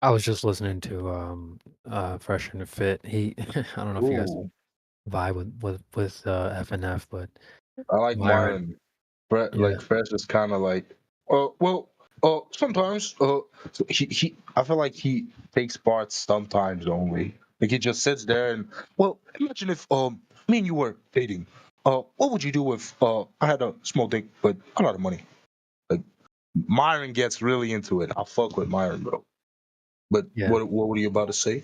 I was just listening to Fresh and Fit. He I don't know if you guys Ooh, vibe with FNF, but I like Myron, Myron. yeah. Fresh is kind of like, well, sometimes, so I feel like he takes parts sometimes only. Like he just sits there and, well, imagine if me and you were dating. What would you do if I had a small dick but a lot of money? Like Myron gets really into it. I fuck with Myron, bro. But Yeah. what were you about to say?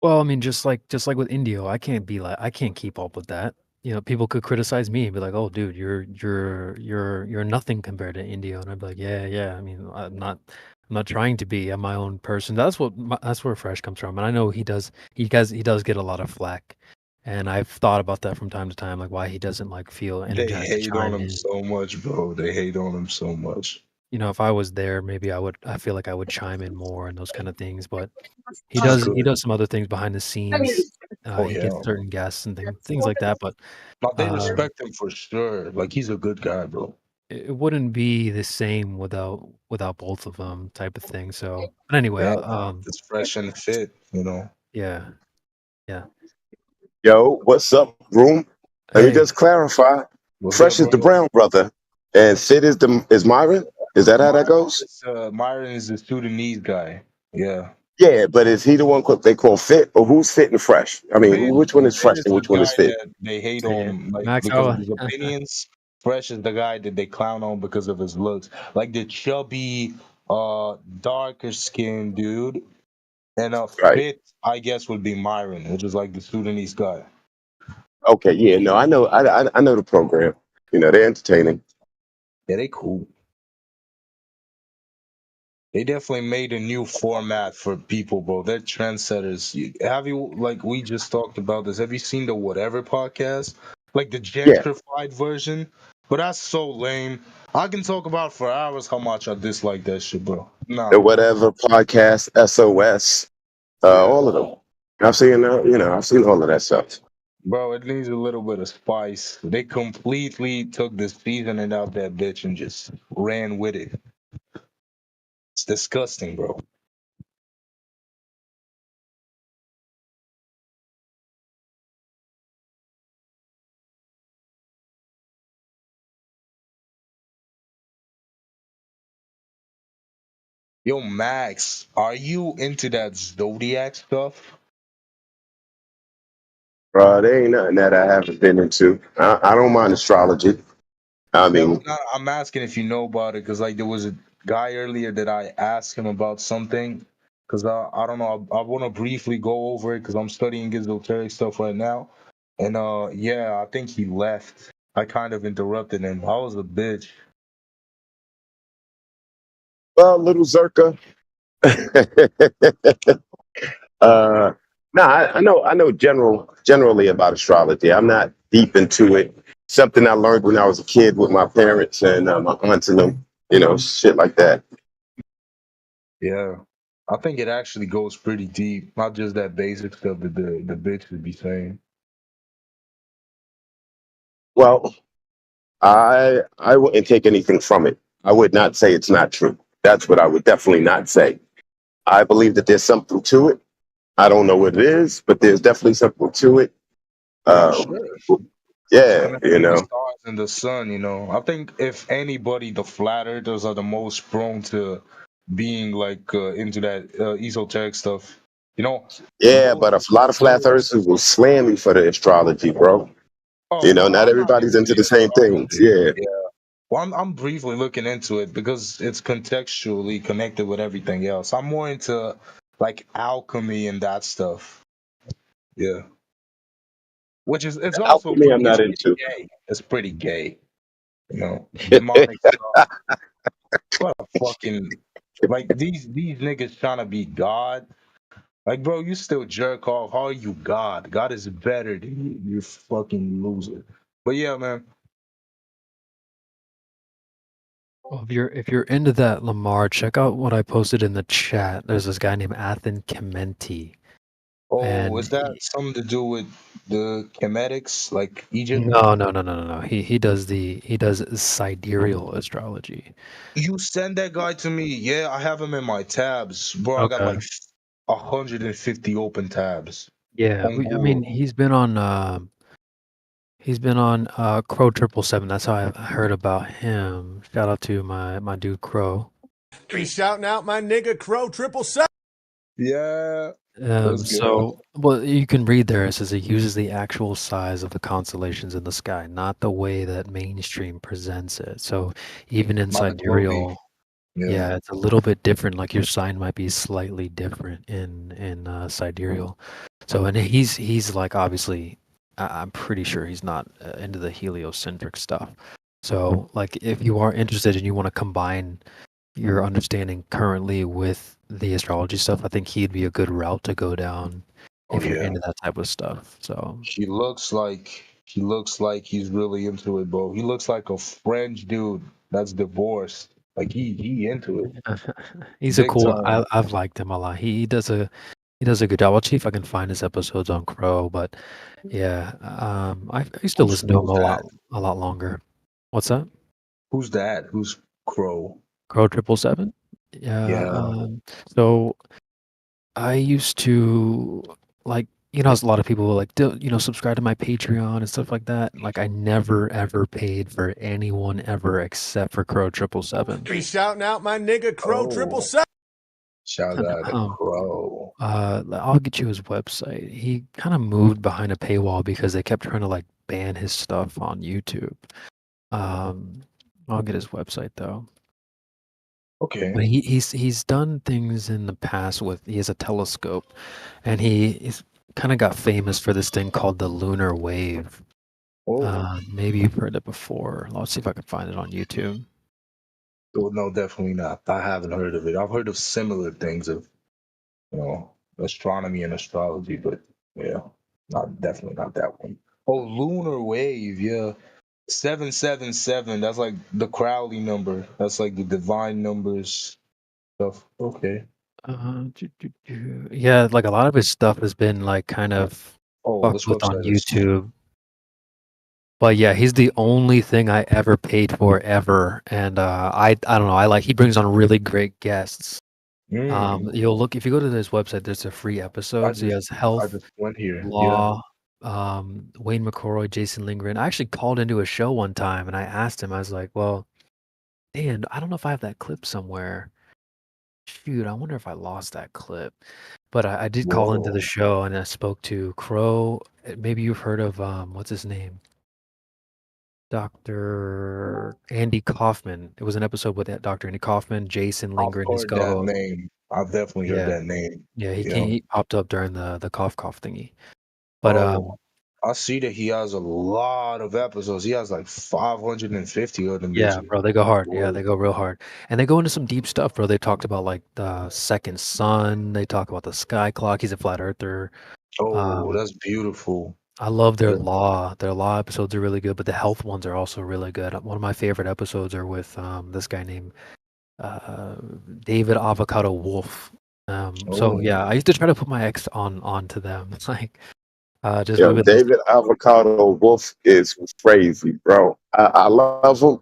Well, I mean, just like with Indio, I can't keep up with that. You know, people could criticize me and be like, "Oh, dude, you're nothing compared to Indio," and I'd be like, "Yeah, yeah. I mean, I'm not trying to be. I'm my own person." That's where Fresh comes from, and I know he does get a lot of flack, and I've thought about that from time to time, like why he doesn't like feel They energized to hate on chime him in. so much, bro. They hate on him so much. You know, if I was there, maybe I feel like I would chime in more and those kind of things, but He's he good. does some other things behind the scenes. Oh He yeah. gets certain guests and things like that, but Now they uh, respect him for sure. Like he's a good guy, bro. it wouldn't be the same without both of them, type of thing. So, but anyway, Yeah, it's fresh and fit, you know. yeah, yeah. Yo, what's up, room? Let me Hey, just clarify. What's Fresh good, is the bro? brown brother, and Fit is Myron. Is that how that goes? Myron is the Sudanese guy. Yeah. Yeah, but is he the one they call Fit, or who's Fit and Fresh? I mean, Fit, which one is Fit Fresh is and the which one is guy Fit? that they hate yeah. on, like Max, because of how? his opinions. Fresh is the guy that they clown on because of his looks, like the chubby, darker skinned dude. And Right. Fit, I guess, would be Myron, which is like the Sudanese guy. Okay. Yeah. No, I know. I know the program. You know, they're entertaining. Yeah, they cool. They definitely made a new format for people, bro. They're trendsetters. Have you, like we just talked about this? Have you seen the Whatever podcast? Like the Yeah. gentrified version? But that's so lame. I can talk about for hours how much I dislike that shit, bro. The Nah, whatever podcast, SOS, yeah, all of them. I've seen. I've seen all of that stuff. bro. It needs a little bit of spice. They completely took the seasoning out that bitch and just ran with it. It's disgusting, bro. Yo, Max, are you into that zodiac stuff? There ain't nothing that I haven't been into. I don't mind astrology. I mean, I'm asking if you know about it because like there was a guy earlier that I asked him about something because I don't know I want to briefly go over it because I'm studying esoteric stuff right now and yeah I think he left. I kind of interrupted him. I was a bitch. well, little Zerka. I know generally about astrology. I'm not deep into it. Something I learned when I was a kid with my parents and my aunts and them. Shit like that. Yeah, I think it actually goes pretty deep, not just that basic stuff that the bitch would be saying. Well, I wouldn't take anything from it. I would not say it's not true. That's what I would definitely not say. I believe that there's something to it. I don't know what it is, but there's definitely something to it. I'm Um, sure. yeah, Connected to the stars and the sun, you know. I think if anybody, the flat earthers are the most prone to being like into that esoteric stuff. You know, Yeah, but a lot of flat earthers will slam me for the astrology, bro. oh no, Not I'm not everybody's into into the the same things. astrology. Yeah. Yeah. Well, I'm briefly looking into it because it's contextually connected with everything else. I'm more into like alchemy and that stuff. Yeah. Which is it's also Alchemy, I'm not it's pretty into. gay. It's pretty gay. You know, demonic stuff. What a fucking like these niggas trying to be God. Like, bro, you still jerk off. How are you God? God is better than you. You fucking loser. But yeah, man. Well, if you're into that, Lamar, check out what I posted in the chat. There's this guy named Athen Kementi. Oh, And is that something to do with the Kemetics, like Egypt? no. He does sidereal astrology. You send that guy to me. Yeah, I have him in my tabs, bro. I got Okay. like 150 open tabs Yeah, on I mean, Google. he's been on Crow 777. That's how I heard about him. Shout out to my dude Crow. Be shouting out my nigga Crow 777. Yeah, that's good. So, well, you can read there. It says it uses the actual size of the constellations in the sky, not the way that mainstream presents it. So, even in Not the sidereal, glowy. yeah, it's a little bit different. Like your sign might be slightly different in sidereal. So, and he's like obviously, I'm pretty sure he's not into the heliocentric stuff. So, like, if you are interested and you want to combine your understanding currently with the astrology stuff, I think he'd be a good route to go down if you're yeah. into that type of stuff. So He looks like he's really into it, bro. He looks like a French dude that's divorced. Like he into it. he's a Big cool. time. I've liked him a lot. He does a good job. I'll see if I can find his episodes on Crow. But yeah, I used to listen to him Who's that? a lot longer. What's that? Who's that? Who's Crow? Crow 777. Yeah. Yeah. So I used to like, as a lot of people will like, subscribe to my Patreon and stuff like that. Like, I never ever paid for anyone ever except for Crow 777. Be shouting out my nigga Crow Oh. 777. Shout out to Crow. I'll get you his website. He kind of moved behind a paywall because they kept trying to like ban his stuff on YouTube. I'll get his website though. Okay. But he's done things in the past with he has a telescope, and he's kind of got famous for this thing called the lunar wave. Oh. Maybe you've heard it before. Let's see if I can find it on YouTube. Oh, no, definitely not. I haven't heard of it. I've heard of similar things of, astronomy and astrology, but yeah, definitely not that one. Oh, lunar wave, yeah. 777, that's like the Crowley number. That's like the divine numbers stuff. Okay. Yeah, like a lot of his stuff has been like kind of Oh, fucked this with on website is YouTube. But yeah, he's the only thing I ever paid for ever, and I don't know. He brings on really great guests. You'll look if you go to his website. There's a free episodes. He has I health, just went here. law, Wayne McCrory, Jason Lindgren. I actually called into a show one time and I asked him. I was like, "Well, Dan, I don't know if I have that clip somewhere. Shoot, I wonder if I lost that clip." But I did call into the Whoa. show and I spoke to Crow. Maybe you've heard of what's his name? Dr. Andy Kaufman. It was an episode with Dr. Andy Kaufman, Jason I've Lindgren, his heard that co-host. name. I've definitely heard Yeah. that name. Yeah, Yeah. he popped up during the cough thingy. But I see that he has a lot of episodes. He has like 550 of them. yeah, bitches. bro, they go hard. Yeah, Whoa. they go real hard. And they go into some deep stuff, bro. They talked about like the second sun. They talk about the sky clock. He's a flat earther. Oh, that's beautiful. I love their Yeah. law. Their law episodes are really good, but the health ones are also really good. One of my favorite episodes are with this guy named David Avocado Wolf. So Oh. yeah, I used to try to put my ex onto them. It's like just Yo, we would listen. David Avocado Wolf is crazy, bro. I love him.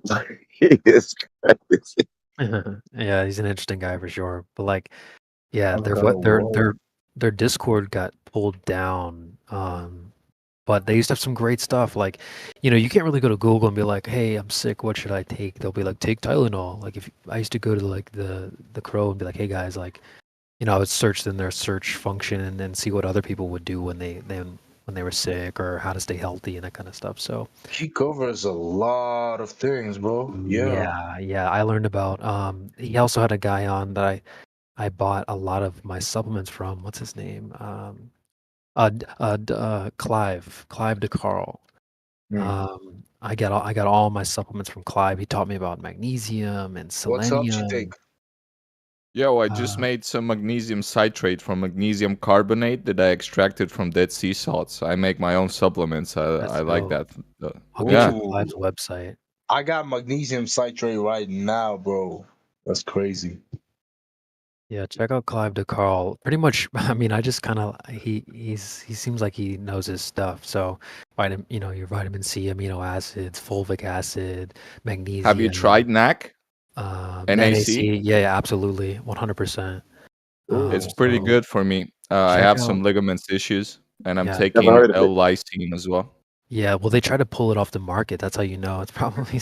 He is crazy. Yeah, he's an interesting guy for sure. But like, yeah, Avocado Wolf. their Discord got pulled down. But they used to have some great stuff. Like, you can't really go to Google and be like, "Hey, I'm sick. What should I take?" They'll be like, "Take Tylenol." Like, if I used to go to like the Crow and be like, "Hey guys, like, I would search in their search function and see what other people would do when they were sick or how to stay healthy and that kind of stuff." So He covers a lot of things, bro. Yeah. yeah, I learned about. He also had a guy on that I bought a lot of my supplements from. What's his name? Clive DeCarl. I got all my supplements from Clive. He taught me about magnesium and What subs you selenium. take? Yo, I just made some magnesium citrate from magnesium carbonate that I extracted from Dead Sea salts. I make my own supplements. I like dope. that. I'll Yeah. get you Clive's website. I got magnesium citrate right now, bro. That's crazy. Yeah, check out Clive DeCarl. Pretty much, I mean, I just kind of he seems like he knows his stuff. So, your vitamin C, amino acids, fulvic acid, Have you magnesium, tried NAC? NAC. NAC? Yeah, absolutely, 100%. It's pretty So good for me. I check have out. some ligaments issues, and I'm Yeah, taking L-lysine as well. yeah. Well, they try to pull it off the market. That's how you know it's probably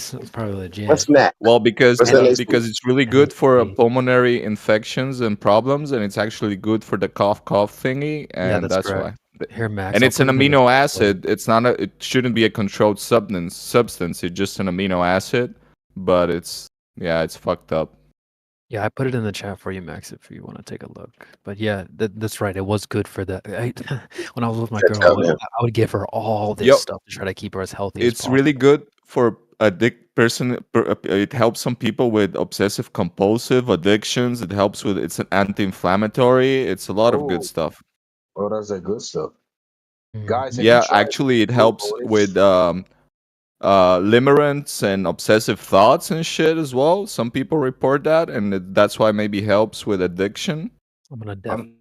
legit. What's NAC? Well, because What's NAC. NAC? it's really good for pulmonary infections and problems, and it's actually good for the cough thingy, Yeah, and that's that's correct. why. Here, Max, And I'll it's an put it in the amino chat for you. acid. It's not a. It shouldn't be a controlled substance. It's just an amino acid, but it's fucked up. Yeah, I put it in the chat for you, Max, if you want to take a look. But yeah, that's right. It was good for that. When I was with my Check girl, out now. I would give her all this Yo, stuff to try to keep her as healthy as it's really possible. good for it helps some people with obsessive compulsive addictions. It helps with it's an anti-inflammatory. It's a lot of good Oh, stuff. oh, that's that good stuff. Mm-hmm. Guys, have you Yeah, tried actually, it Blue helps with Lotus? limerence and obsessive thoughts and shit as well. Some people report that, and that's why maybe helps with addiction. I'm gonna I'm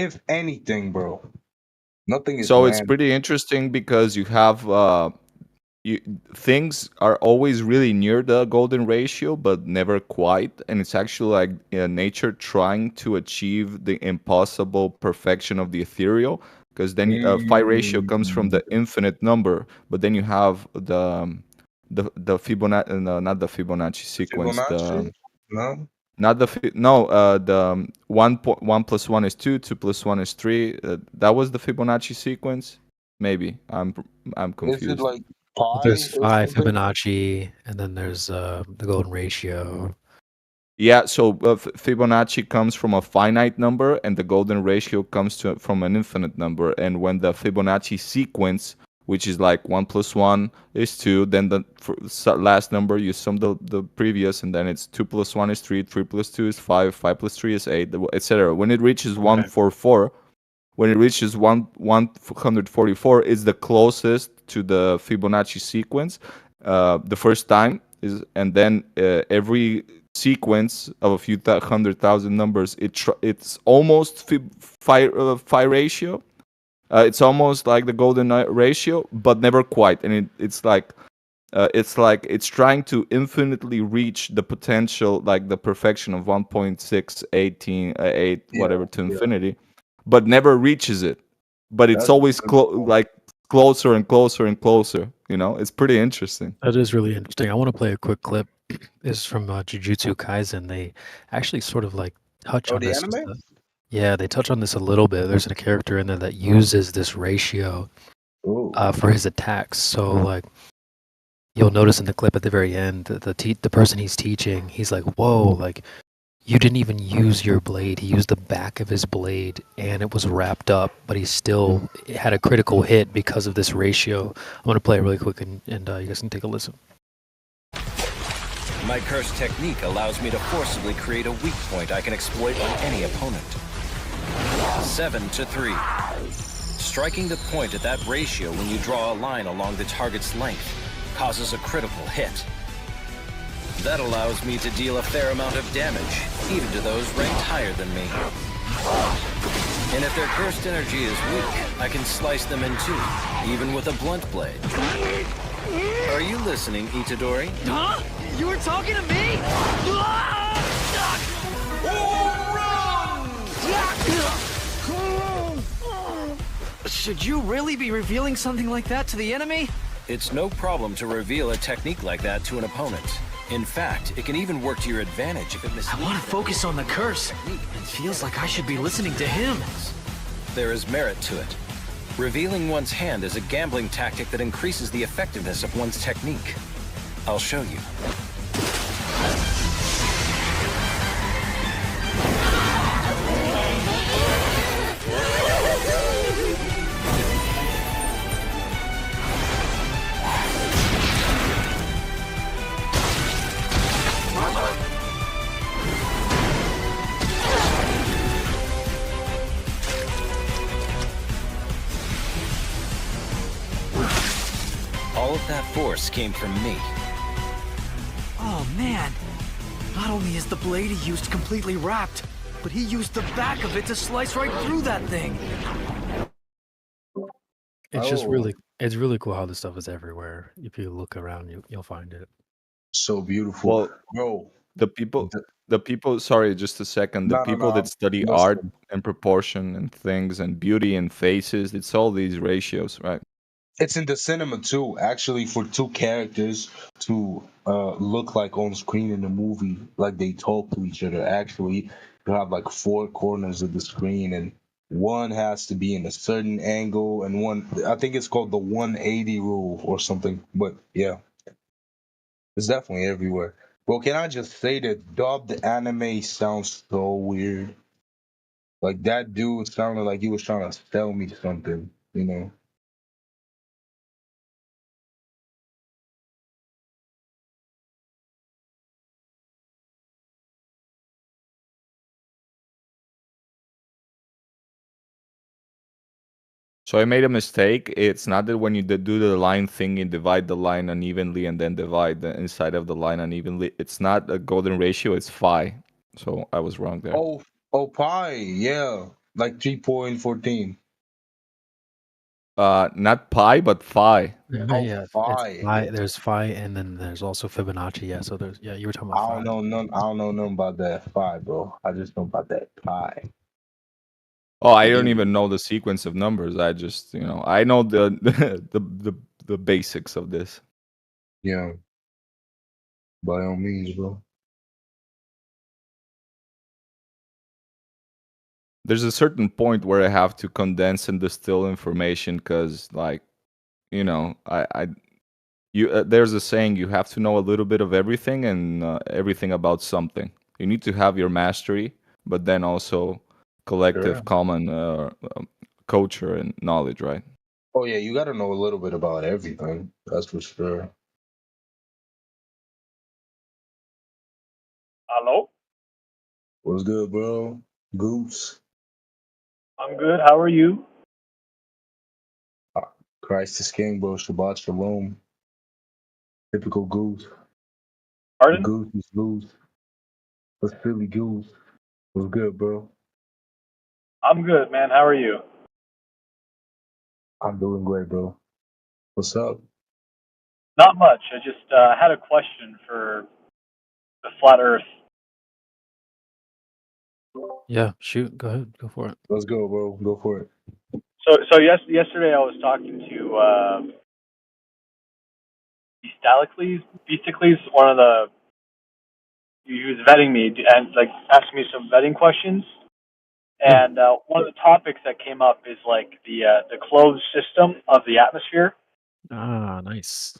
if anything, bro. Nothing is So it's random. pretty interesting because you have things are always really near the golden ratio, but never quite. And it's actually like nature trying to achieve the impossible perfection of the ethereal. Because then phi ratio comes from the infinite number, but then you have the Fibonacci, no, not the Fibonacci sequence. Fibonacci? No. Not the the 1 + 1 is 2, 2 + 1 is 3. That was the Fibonacci sequence. Maybe I'm Is confused. it like pi? There's or phi, something? Fibonacci, and then there's the golden ratio. Yeah, so Fibonacci comes from a finite number, and the golden ratio comes from an infinite number. And when the Fibonacci sequence, which is like 1 + 1 is 2, then the last number you sum the previous, and then it's 2 + 1 is 3, 3 + 2 is 5, 5 + 3 is 8, etc. When it reaches 144, when it reaches 144, it's the closest to the Fibonacci sequence the first time, and then every sequence of a few 100,000 numbers, it's almost phi ratio. It's almost like the golden ratio, but never quite. And it's like it's trying to infinitely reach the potential, like the perfection of 1.618 whatever to infinity, but never reaches it. But it's always like closer and closer and closer. It's pretty interesting. That is really interesting. I want to play a quick clip. This is from Jujutsu Kaisen. They actually sort of like touch on the this. anime? Yeah, they touch on this a little bit. There's a character in there that uses this ratio for his attacks. So like you'll notice in the clip at the very end, the person he's teaching, he's like, "Whoa, like you didn't even use your blade. He used the back of his blade, and it was wrapped up, but he still had a critical hit because of this ratio." I'm gonna play it really quick, and you guys can take a listen. My curse technique allows me to forcibly create a weak point I can exploit on any opponent. 7 to 3. Striking the point at that ratio when you draw a line along the target's length causes a critical hit. That allows me to deal a fair amount of damage, even to those ranked higher than me. And if their cursed energy is weak, I can slice them in two, even with a blunt blade. Are you listening, Itadori? Huh? You were talking to me? Should you really be revealing something like that to the enemy? It's no problem to reveal a technique like that to an opponent. In fact, it can even work to your advantage if it misleads. I want to focus on the curse. It feels like I should be listening to him. There is merit to it. Revealing one's hand is a gambling tactic that increases the effectiveness of one's technique. I'll show you. All of that force came from me. Oh man. Not only is the blade he used completely wrapped, but he used the back of it to slice right through that thing. It's just it's really cool how this stuff is everywhere. If you look around, you'll find it. So beautiful. Well, bro, the people. Sorry, just a second. The No, no, people no, that study I'm art listening. and proportion and things and beauty and faces, it's all these ratios, right? It's in the cinema too. Actually, for two characters to look like on screen in the movie, like they talk to each other. Actually, you have like four corners of the screen, and one has to be in a certain angle, and one, I think it's called the 180 rule or something. But yeah, it's definitely everywhere. Well, can I just say that dubbed anime sounds so weird? Like that dude sounded like he was trying to sell me something, you know? So I made a mistake. It's not that when you do the line thing, you divide the line unevenly and then divide the inside of the line unevenly. It's not a golden ratio, it's phi. So I was wrong there. Oh, pi, yeah. like 3.14. Not pi, but phi. Yeah, it's Phi. phi. There's phi, and then there's also Fibonacci. Yeah, so there's you were talking I about don't phi. know none. I don't know nothing about that phi, bro. I just know about that pi. Oh, I don't even know the sequence of numbers. I just, I know the the basics of this. Yeah. By all means, bro. There's a certain point where I have to condense and distill information because, like, there's a saying, you have to know a little bit of everything and everything about something. You need to have your mastery, but then also collective, Sure. common culture and knowledge, right? Oh yeah, you got to know a little bit about everything. That's for sure. Hello? What's good, bro? Goose. I'm good. How are you? Christ is King, bro. Shabbat Shalom. Typical Goose. Pardon? Goose is loose. What's Philly Goose? What's good, bro? I'm good, man. How are you? I'm doing great, bro. What's up? Not much. I just had a question for the flat Earth. Yeah, shoot. Go ahead. Go for it. Let's go, bro. Go for it. So yesterday I was talking to Beastocles, one of the. He was vetting me and like asking me some vetting questions. And one of the topics that came up is like the closed system of the atmosphere Ah, nice.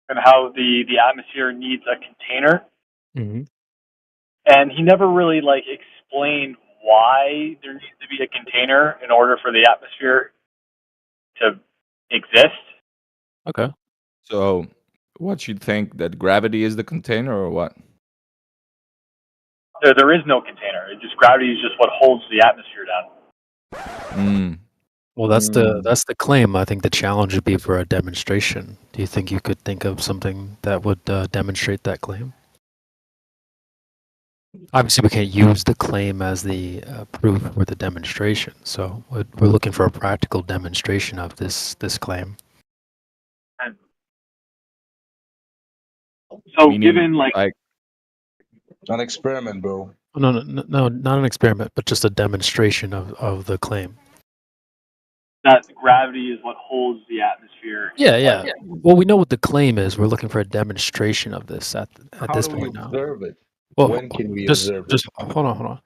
and how the atmosphere needs a container. Mm-hmm. And he never really like explained why there needs to be a container in order for the atmosphere to exist. Okay. So, what you think, that gravity is the container or what? There is no container. It just gravity is just what holds the atmosphere down. Well, that's the claim. I think the challenge would be for a demonstration. Do you think you could think of something that would demonstrate that claim? Obviously, we can't use the claim as the proof for the demonstration. So we're looking for a practical demonstration of this claim. So Meaning, given like An experiment, bro. No, not an experiment, but just a demonstration of the claim. that gravity is what holds the atmosphere. Yeah. Well, we know what the claim is. We're looking for a demonstration of this at How this do we point now. observe it? Well, When can we just observe it? just hold on.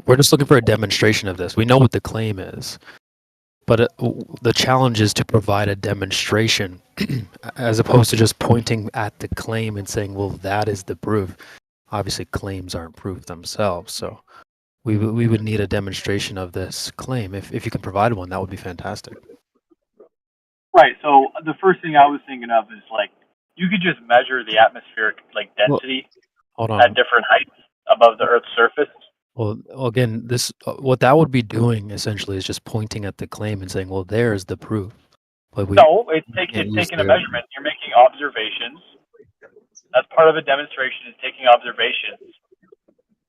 We're just looking for a demonstration of this. We know what the claim is, but the challenge is to provide a demonstration, as opposed to just pointing at the claim and saying, "Well, that is the proof." Obviously, claims aren't proof themselves, so we would need a demonstration of this claim. If you can provide one, that would be fantastic. Right. So the first thing I was thinking of is like you could just measure the atmospheric like density Hold on. at different heights above the Earth's surface. Well, again, this what that would be doing essentially is just pointing at the claim and saying, "Well, there's the proof." But No, it's can't use taking a their- measurement. You're making observations. That's part of a demonstration is taking observations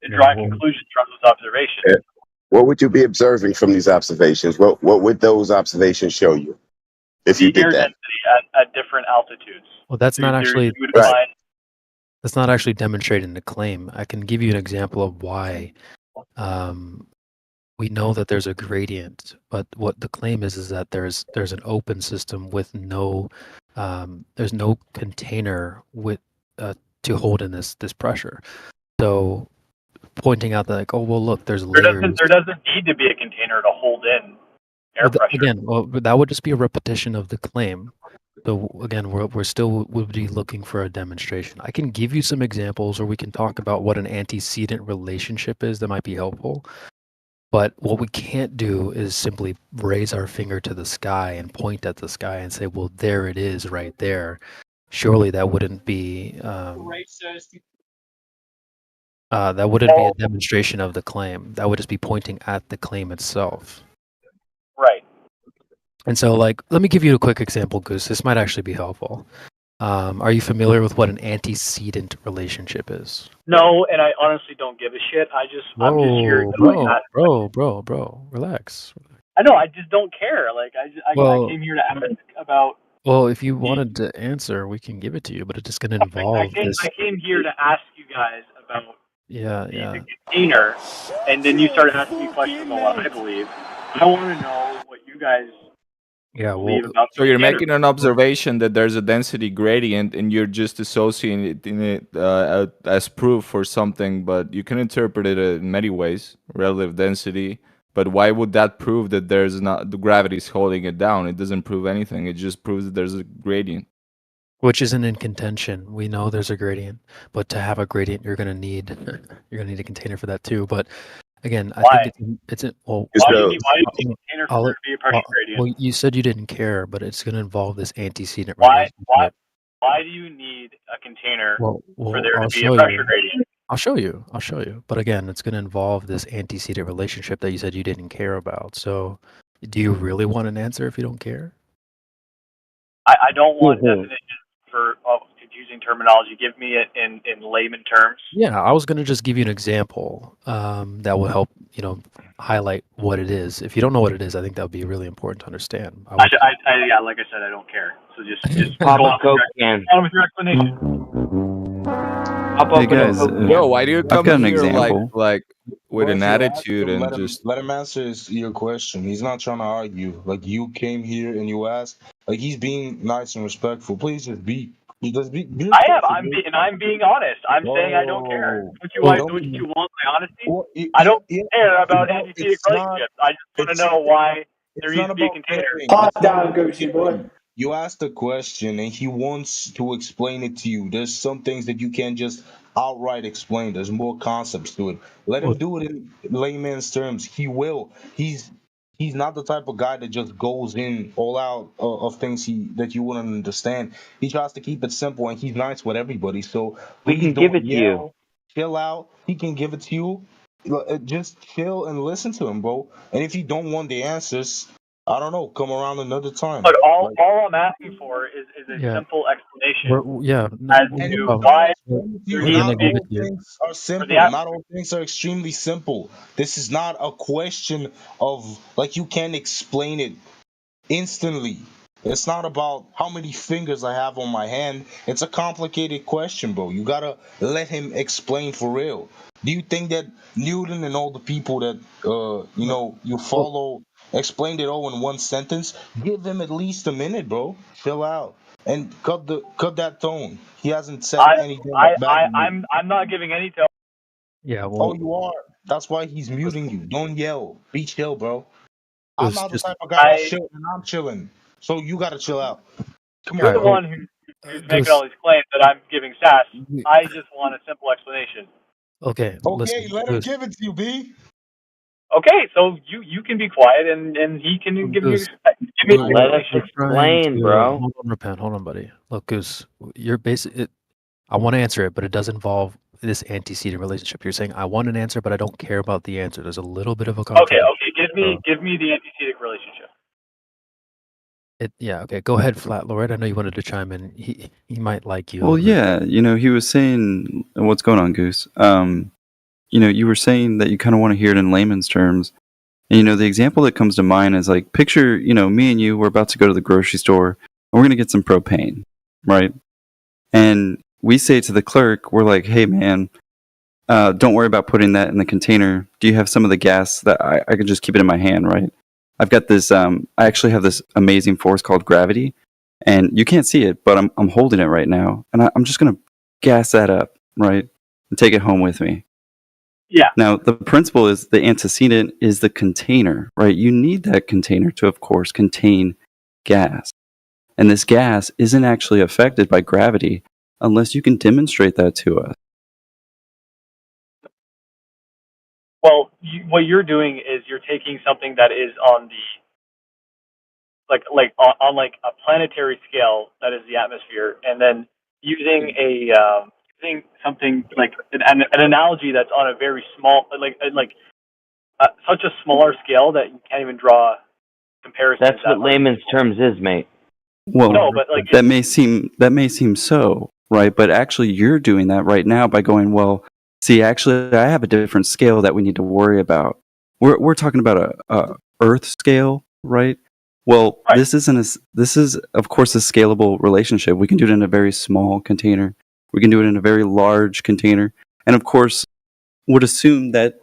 and drawing conclusions from those observations. What would you be observing from these observations? What would those observations show you if you The air did that? density at different altitudes. Well, that's not actually you would find that's not actually demonstrating the claim. I can give you an example of why. We know that there's a gradient, but what the claim is that there's an open system with there's no container with to hold in this pressure. So pointing out that like, oh well, look, there's there layers. doesn't need to be a container to hold in air pressure. Again, well, that would just be a repetition of the claim. So again, we're still would be looking for a demonstration. I can give you some examples, or we can talk about what an antecedent relationship is that might be helpful. But what we can't do is simply raise our finger to the sky and point at the sky and say, "Well, there it is, right there." Surely that wouldn't be a demonstration of the claim. That would just be pointing at the claim itself. Right. And so, like, let me give you a quick example, Goose. This might actually be helpful. Are you familiar with what an antecedent relationship is? No, and I honestly don't give a shit. I'm just here Whoa, to like ask. bro, relax. I know. I just don't care. Like I Well, came here to ask about. well, if you wanted to answer, we can give it to you, but it's just going to involve this. I came here to ask you guys about Yeah, the yeah. container, and then you started asking me questions on what I believe. I want to know what you guys Yeah, believe about So the you're container. making an observation that there's a density gradient, and you're just associating it as proof for something, but you can interpret it in many ways, relative density. But why would that prove that there's not the gravity is holding it down? It doesn't prove anything. It just proves that there's a gradient. Which isn't in contention. We know there's a gradient, but to have a gradient, you're gonna need a container for that too. But again, I think it's well. Why do you need a container for there to be a pressure gradient? Well, you said you didn't care, but it's gonna involve this antecedent Why relationship. why do you need a container Well, for there I'll to be a show pressure you. gradient? I'll show you. But again, it's gonna involve this antecedent relationship that you said you didn't care about. So, do you really want an answer if you don't care? I don't want definitions for confusing terminology. Give me it in layman terms. Yeah, I was gonna just give you an example that will help, highlight what it is. If you don't know what it is, I think that would be really important to understand. Yeah, like I said, I don't care. So just Pop go a on Coke with can. your explanation. Hey guys, Yo, why do you I've come got an here example. like with an Roger, attitude and let him just let him answer your question. He's not trying to argue. Like you came here and you asked. Like he's being nice and respectful. Please just be. Just be I am. I'm being honest. I'm saying I don't care. Don't you want my honesty? I don't care about antecedent relationships. I just want to know why there needs to be a container. You asked a question and he wants to explain it to you. There's some things that you can't just outright explain. There's more concepts to it. Let him do it in layman's terms. He will. He's not the type of guy that just goes in all out of things that you wouldn't understand. He tries to keep it simple and he's nice with everybody. So We please can don't give it to you. yell. Chill out. He can give it to you. Just chill and listen to him, bro. And if you don't want the answers, I don't know, come around another time. But all I'm asking for is a simple explanation as to why there needs Not to be all things are simple. Not all things are extremely simple. This is not a question of like you can't explain it instantly. It's not about how many fingers I have on my hand. It's a complicated question, bro. You gotta let him explain for real. Do you think that Newton and all the people that you follow explained it all in one sentence? Give him at least a minute, bro. Chill out and cut that tone. He hasn't said anything bad. I'm not giving any tone. Yeah, Oh, you are. That's why he's muting you. Don't yell. Be chill, bro. I'm It's not the just- type of guy that's chill, and I'm chilling. So you gotta chill out. Come You're on. the one who's making all these claims that I'm giving sass. I just want a simple explanation. Okay, Okay, let him give it to you, B. Okay, so you can be quiet and he can give me an explanation. Hold on, buddy. Look, Goose, you're basically. I want to answer it, but it does involve this antecedent relationship. You're saying I want an answer, but I don't care about the answer. There's a little bit of a contradiction. Okay, give me the antecedent relationship. Okay. Go ahead, Flat Lord. I know you wanted to chime in. He might like you. Well, yeah, he was saying, what's going on, Goose? You were saying that you kind of want to hear it in layman's terms. And, the example that comes to mind is like, picture, me and you, we're about to go to the grocery store and we're going to get some propane, right? And we say to the clerk, we're like, hey, man, don't worry about putting that in the container. Do you have some of the gas that I could just keep it in my hand, right? I've got this, I actually have this amazing force called gravity, and you can't see it, but I'm holding it right now, and I'm just going to gas that up, right, and take it home with me. Yeah. Now, the principle is the antecedent is the container, right? You need that container to, of course, contain gas. And this gas isn't actually affected by gravity unless you can demonstrate that to us. Well, what you're doing is you're taking something that is on the on a planetary scale, that is the atmosphere, and then using using something like an analogy that's on a very small, such a smaller scale that you can't even draw comparisons. That's what layman's terms is, mate. Well, No, but like that may seem so, right? But actually, you're doing that right now by going, well, see, actually, I have a different scale that we need to worry about. We're talking about a Earth scale, right? Well, this is of course a scalable relationship. We can do it in a very small container. We can do it in a very large container, and of course, would assume that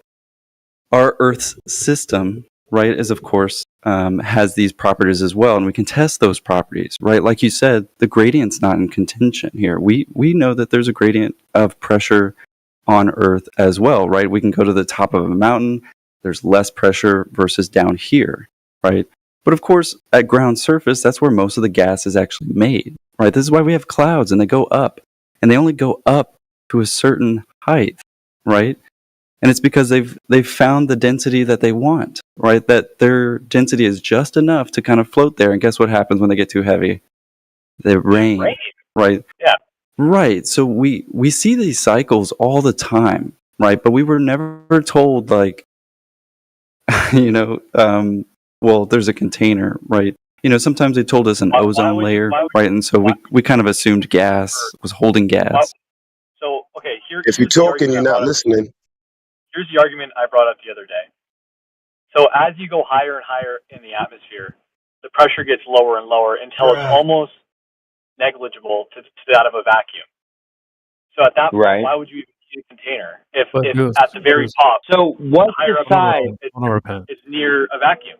our Earth's system, right, is of course has these properties as well, and we can test those properties, right? Like you said, the gradient's not in contention here. We know that there's a gradient of pressure on Earth as well, right? We can go to the top of a mountain. There's less pressure versus down here, right? But of course, at ground surface, that's where most of the gas is actually made, right? This is why we have clouds, and they go up, and they only go up to a certain height, right? And it's because they've found the density that they want, right? That their density is just enough to kind of float there. And guess what happens when they get too heavy? They rain, right? Yeah. Right. So we see these cycles all the time, right? But we were never told, like, well, there's a container, right? Sometimes they told us an ozone layer, right? And so we kind of assumed gas was holding gas. So okay, if you're talking, you're not listening. Here's the argument I brought up the other day. So as you go higher and higher in the atmosphere, the pressure gets lower and lower until it's almost negligible to that of a vacuum. So at that point, why would you even use a container if at the very top? So what's higher the up size? it's near a vacuum.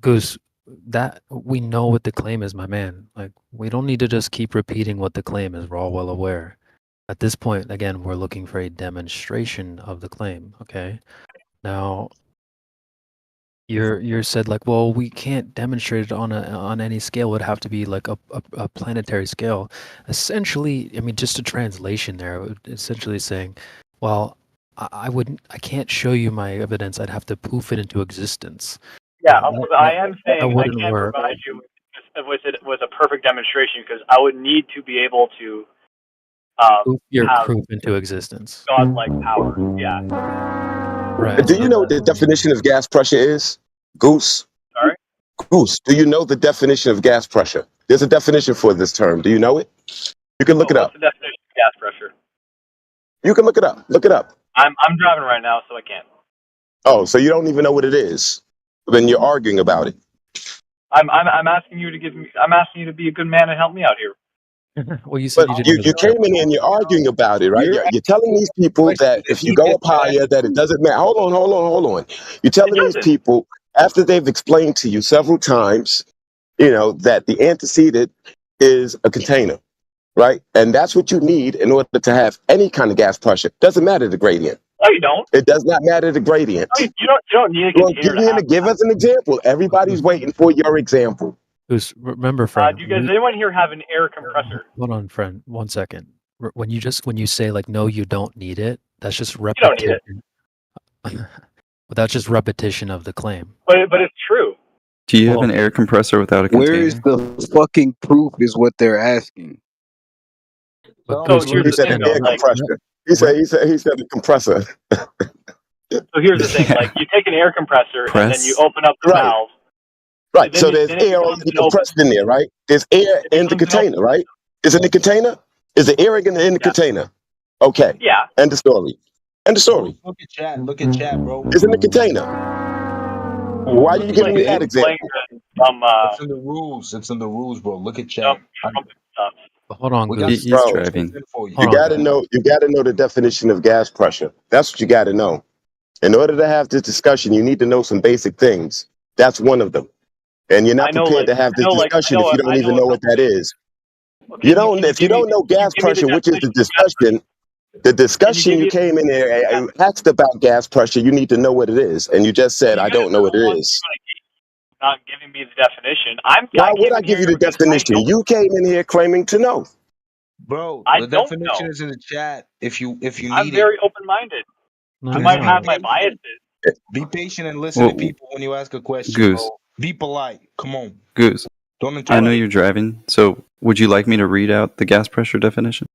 Goose, that we know what the claim is, my man. Like, we don't need to just keep repeating what the claim is. We're all well aware. At this point, again, we're looking for a demonstration of the claim. Okay. Now, you're said like, well, we can't demonstrate it on any scale. It would have to be like a planetary scale. Essentially, I mean, just a translation there. Essentially saying, well, I can't show you my evidence. I'd have to poof it into existence. Yeah, I am saying I wouldn't can't work. provide you with a perfect demonstration because I would need to be able to Poof your have proof into existence. godlike power. Yeah. Right. Do you know what the definition of gas pressure is? Goose? Sorry? Goose, do you know the definition of gas pressure? There's a definition for this term. Do you know it? You can look it up. What's the definition of gas pressure? You can look it up. Look it up. I'm driving right now, so I can't. Oh, so you don't even know what it is. Then you're arguing about it. I'm asking you to give me. I'm asking you to be a good man and help me out here. Well, you said But you came in here and you're arguing about it, right? You're telling these people that if you go up higher, that it doesn't matter. Hold on. You're telling these people, after they've explained to you several times, that the antecedent is a container, right? And that's what you need in order to have any kind of gas pressure. Doesn't matter the gradient. No, you don't. It does not matter the gradient. No, you don't need a Well, container. give us an example. Everybody's waiting for your example. Remember, friend. Do you guys? Does anyone here have an air compressor? Hold on, friend. 1 second. When you say like, no, you don't need it. That's just You don't need repetition. But that's just repetition of the claim. But it's true. Do you have an air compressor without a container? Where is the fucking proof? Is what they're asking. So here's the thing, though, like, compressor. He said the compressor. So here's the thing: like, you take an air compressor and then you open up the valve. Right. Then So it- there's then it air becomes already an open- compressed in there, right? There's air in the container, right? Is it in the container? Is the air in the container? Okay. Yeah. End of story. End of story. Look at chat. Look at chat, bro. It's in the container. Why are you giving me that example? It's in the rules. It's in the rules, bro. Look at chat. Hold on, We got Goose. He's Bro, driving. You gotta know the definition of gas pressure. That's what you gotta know. In order to have this discussion, you need to know some basic things. That's one of them. And you're not I know, prepared like- to have this I know, like- discussion I know- if you don't I even know know what that is. You don't. If you don't know gas pressure, which is the discussion, the discussion you came in there and asked about gas pressure, you need to know what it is, and you just said, "I don't know what it is." Not giving me the definition. Why would I give you the definition? You came in here claiming to know. Bro, I the don't definition know. is in the chat. If you need I'm it. very open-minded. I might have my biases. Be patient and listen Well, to people when you ask a question, Goose. bro. Be polite. Come on. Goose, Don't I interrupt. know you're driving, so would you like me to read out the gas pressure definition?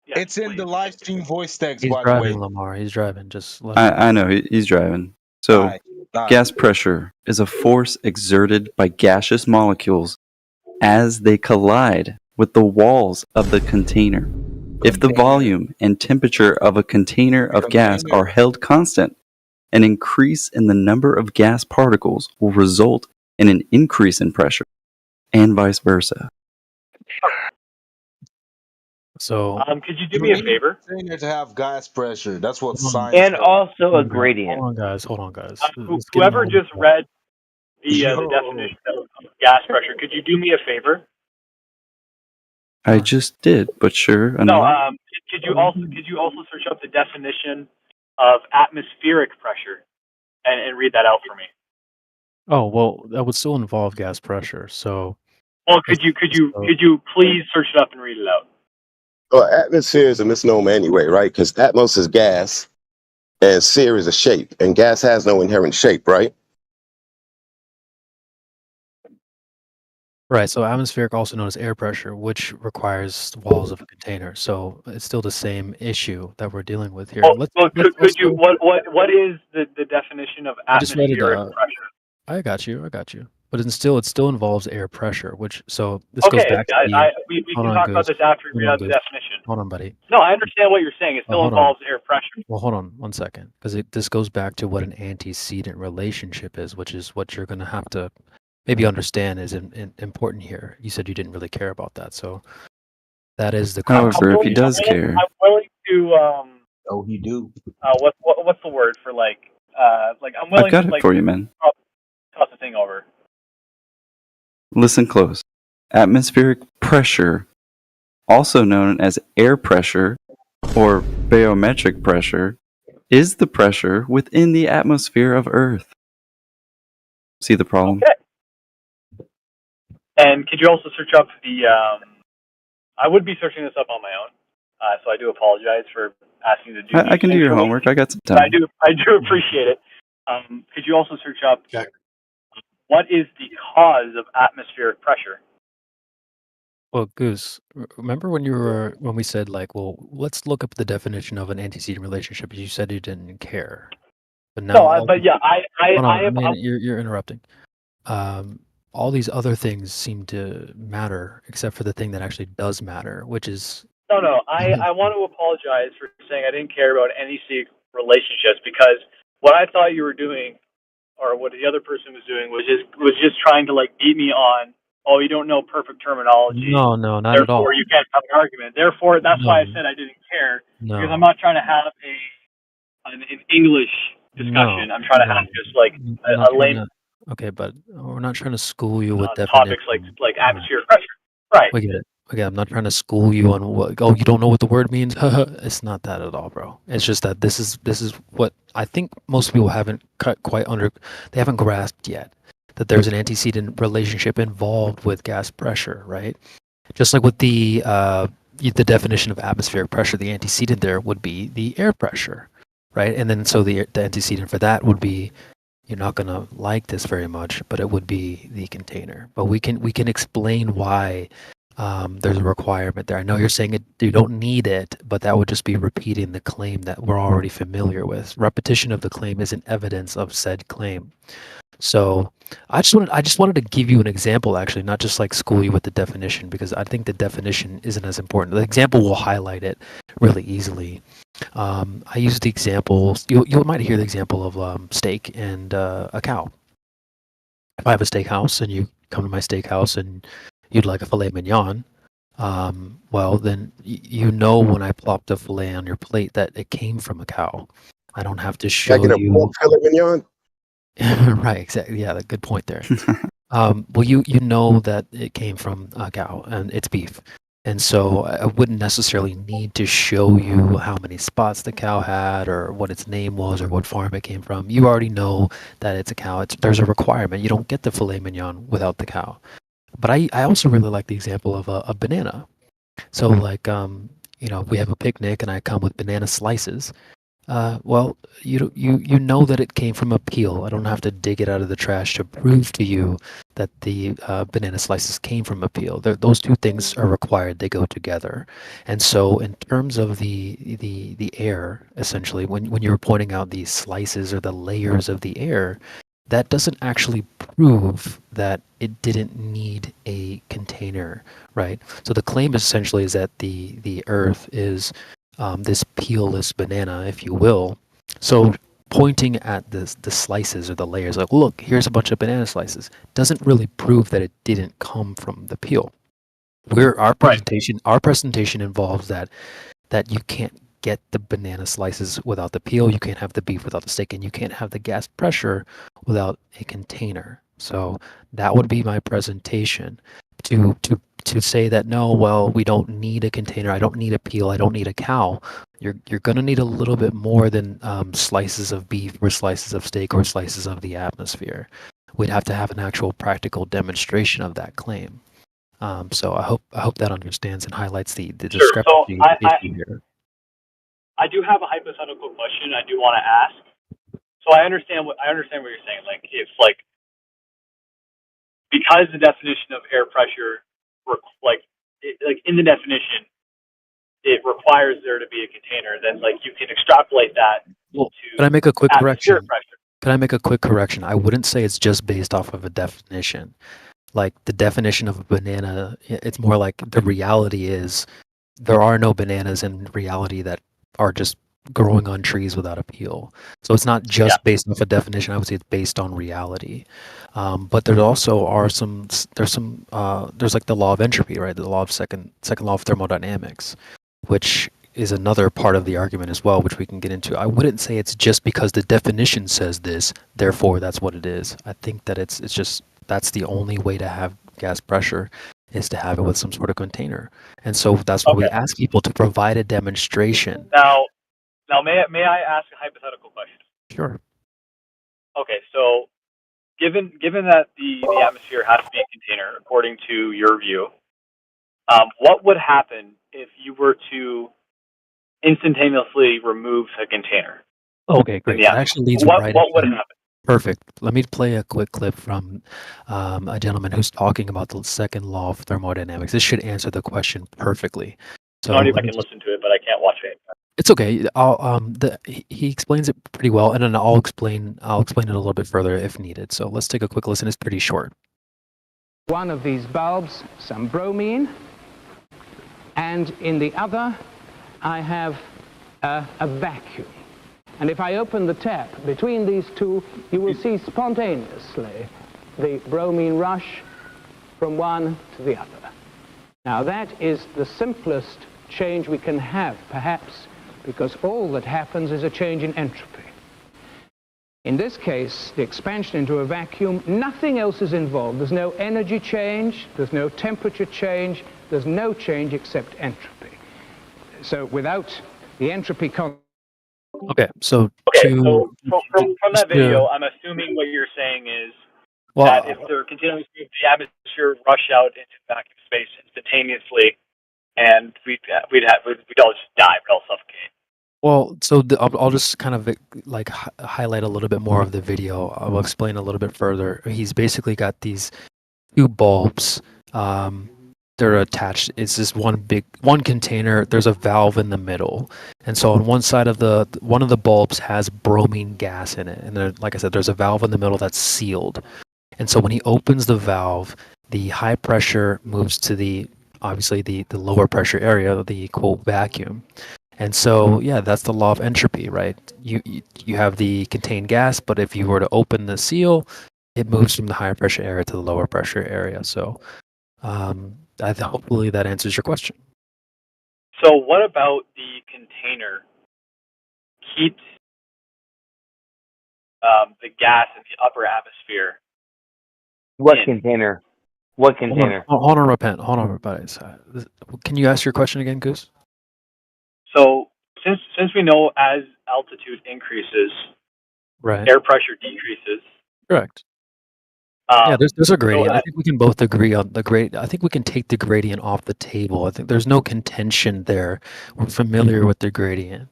It's in the live stream voice text, He's by the way. driving, Lamar. He's driving. Just let him. I know he's driving. So, Alright. gas pressure is a force exerted by gaseous molecules as they collide with the walls of the container. If the volume and temperature of a container of gas are held constant, an increase in the number of gas particles will result in an increase in pressure, and vice versa. So, could you do me a favor? Container to have gas pressure. That's what Hold on. science. And says. also a hold gradient. on, guys. Hold on, guys. It's getting Whoever old. just read the Yo. definition of gas pressure, could you do me a favor? I just did, but sure. No, Anand. could you also search up the definition of atmospheric pressure and read that out for me? Oh well, that would still involve gas pressure. So, Well, could you please search it up and read it out? Well, atmosphere is a misnomer anyway, right? Because atmos is gas and sphere is a shape, and gas has no inherent shape, right? right. So, atmospheric, also known as air pressure, which requires the walls of a container. So, it's still the same issue that we're dealing with here. Well, could you what is the definition of I just read it. atmospheric pressure? I got you. But it still involves air pressure, which so this goes Okay, back to the. we Hold can on, talk about Goose. this after we Hold read on, out the Goose. definition. Hold on, buddy. No, I understand what you're saying. It still Hold on. involves air pressure. Well, hold on 1 second, because this goes back to what an antecedent relationship is, which is what you're going to have to maybe understand is important here. You said you didn't really care about that, so that is the. However, if he does care, I'm willing to Oh, he do. what's the word for like I'm willing I've got to it like for you, man. toss the thing over. Listen close. Atmospheric pressure, also known as air pressure or barometric pressure, is the pressure within the atmosphere of Earth. See the problem? Okay. And could you also search up the I would be searching this up on my own. So I do apologize for asking you to do I can do your homework. I got some But I time. do appreciate it. Could you also search up what is the cause of atmospheric pressure? Well, Goose, remember when we said like, well, let's look up the definition of an antecedent relationship. You said you didn't care, but now. No, but yeah, Hold on, I am. you're interrupting. All these other things seem to matter, except for the thing that actually does matter, which is. No. I want to apologize for saying I didn't care about any relationships because what I thought you were doing, or what the other person was doing, was just trying to like beat me on. Oh, you don't know perfect terminology. No, not at all. Therefore, you can't have an argument. Therefore, that's why I said I didn't care because I'm not trying to have an English discussion. I'm trying to have just like a lame Okay, but we're not trying to school you with topics like atmospheric pressure. Right. We get it. Okay, I'm not trying to school you on what. Oh, you don't know what the word means? It's not that at all, bro. It's just that this is what I think most people haven't they haven't grasped yet that there's an antecedent relationship involved with gas pressure, right? Just like with the definition of atmospheric pressure, the antecedent there would be the air pressure, right? And then so the antecedent for that would be. You're not going to like this very much, but it would be the container. But we can explain why there's a requirement there. I know you're saying you don't need it, but that would just be repeating the claim that we're already familiar with. Repetition of the claim isn't evidence of said claim. So I just wanted to give you an example, actually, not just like school you with the definition, because I think the definition isn't as important. The example will highlight it really easily. I use the example. You might hear the example of steak and a cow. If I have a steakhouse and you come to my steakhouse and you'd like a filet mignon, well then you know when I plop the filet on your plate that it came from a cow. I don't have to show Can I get a pork filet mignon? Right, exactly. Yeah, good point there. Well, you know that it came from a cow and it's beef, and so I wouldn't necessarily need to show you how many spots the cow had or what its name was or what farm it came from. You already know that it's a cow. There's a requirement. You don't get the filet mignon without the cow. But I also really like the example of a banana. So like we have a picnic and I come with banana slices. Well, you know that it came from a peel. I don't have to dig it out of the trash to prove to you that the banana slices came from a peel. Those two things are required. They go together. And so in terms of the air, essentially, when you were pointing out these slices or the layers of the air, that doesn't actually prove that it didn't need a container, right? So the claim essentially is that the Earth is this peelless banana, if you will. So pointing at the slices or the layers, like, look, here's a bunch of banana slices, doesn't really prove that it didn't come from the peel. Our presentation involves that you can't get the banana slices without the peel, you can't have the beef without the steak, and you can't have the gas pressure without a container. So that would be my presentation. To say that no, well, we don't need a container, I don't need a peel, I don't need a cow. You're gonna need a little bit more than slices of beef or slices of steak or slices of the atmosphere. We'd have to have an actual practical demonstration of that claim. So I hope that understands and highlights the discrepancy issue here. I do have a hypothetical question I do want to ask. So I understand what you're saying. Like, if like, because the definition of air pressure, like in the definition, it requires there to be a container. Then like you can extrapolate that. Well, can I make a quick correction? Pressure. Can I make a quick correction? I wouldn't say it's just based off of a definition. Like the definition of a banana, it's more like the reality is there are no bananas in reality that are just growing on trees without a peel. So it's not just based off a definition. I would say it's based on reality. But there also are there's like the law of entropy, right? The law of second law of thermodynamics, which is another part of the argument as well, which we can get into. I wouldn't say it's just because the definition says this, therefore that's what it is. I think that it's just that's the only way to have gas pressure is to have it with some sort of container. And so that's why we ask people to provide a demonstration. Now may I ask a hypothetical question? Sure. Okay, so given that the atmosphere has to be a container, according to your view, what would happen if you were to instantaneously remove a container? Okay, great. That actually leads what would into happen? Perfect. Let me play a quick clip from a gentleman who's talking about the second law of thermodynamics. This should answer the question perfectly. So I don't know if I can listen to it, but I can't watch it. it's okay. He explains it pretty well, and then I'll explain it a little bit further if needed. So let's take a quick listen. It's pretty short. One of these bulbs, some bromine, and in the other, I have a vacuum. And if I open the tap between these two, you will see spontaneously the bromine rush from one to the other. Now that is the simplest change we can have, perhaps, because all that happens is a change in entropy. In this case, the expansion into a vacuum, nothing else is involved. There's no energy change, there's no temperature change, there's no change except entropy. So without the entropy Okay, so from that video, I'm assuming what you're saying is that if they're continuing to move the atmosphere rush out into vacuum space instantaneously, and we'd all just die, we'd all suffocate. Well, so I'll just kind of like highlight a little bit more of the video. I'll explain a little bit further. He's basically got these two bulbs. They're attached. It's this one container. There's a valve in the middle, and so on one side of one of the bulbs has bromine gas in it, and there, like I said, there's a valve in the middle that's sealed. And so when he opens the valve, the high pressure moves to obviously the lower pressure area, the quote vacuum. And so yeah, that's the law of entropy, right? You have the contained gas, but if you were to open the seal, it moves from the higher pressure area to the lower pressure area. So hopefully that answers your question. So what about the container keeps the gas in the upper atmosphere? What container? What container? Hold on, repent. Can you ask your question again, Goose? So since we know as altitude increases, right, air pressure decreases. Correct. Yeah, there's a gradient. I think we can both agree on the gradient. I think we can take the gradient off the table. I think there's no contention there. We're familiar with the gradient.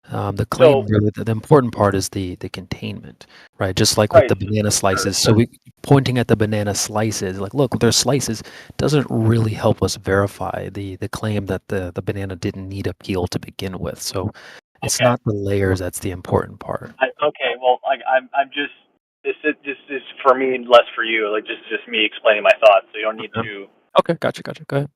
The claim, really, the important part is the containment, right? Just like with the banana slices. So pointing at the banana slices, like, look, there's slices, doesn't really help us verify the claim that the banana didn't need a peel to begin with. So it's not the layers that's the important part. I'm just this is for me, less for you. Like just me explaining my thoughts, so you don't need to. Okay, gotcha. Go ahead.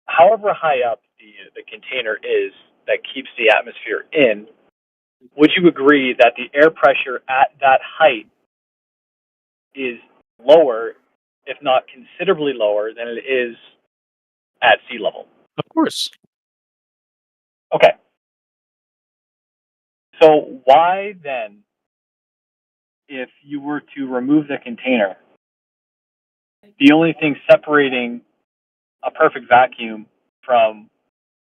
However high up the container is that keeps the atmosphere in, would you agree that the air pressure at that height is lower, if not considerably lower, than it is at sea level? Of course. Okay. So why then, if you were to remove the container, the only thing separating a perfect vacuum from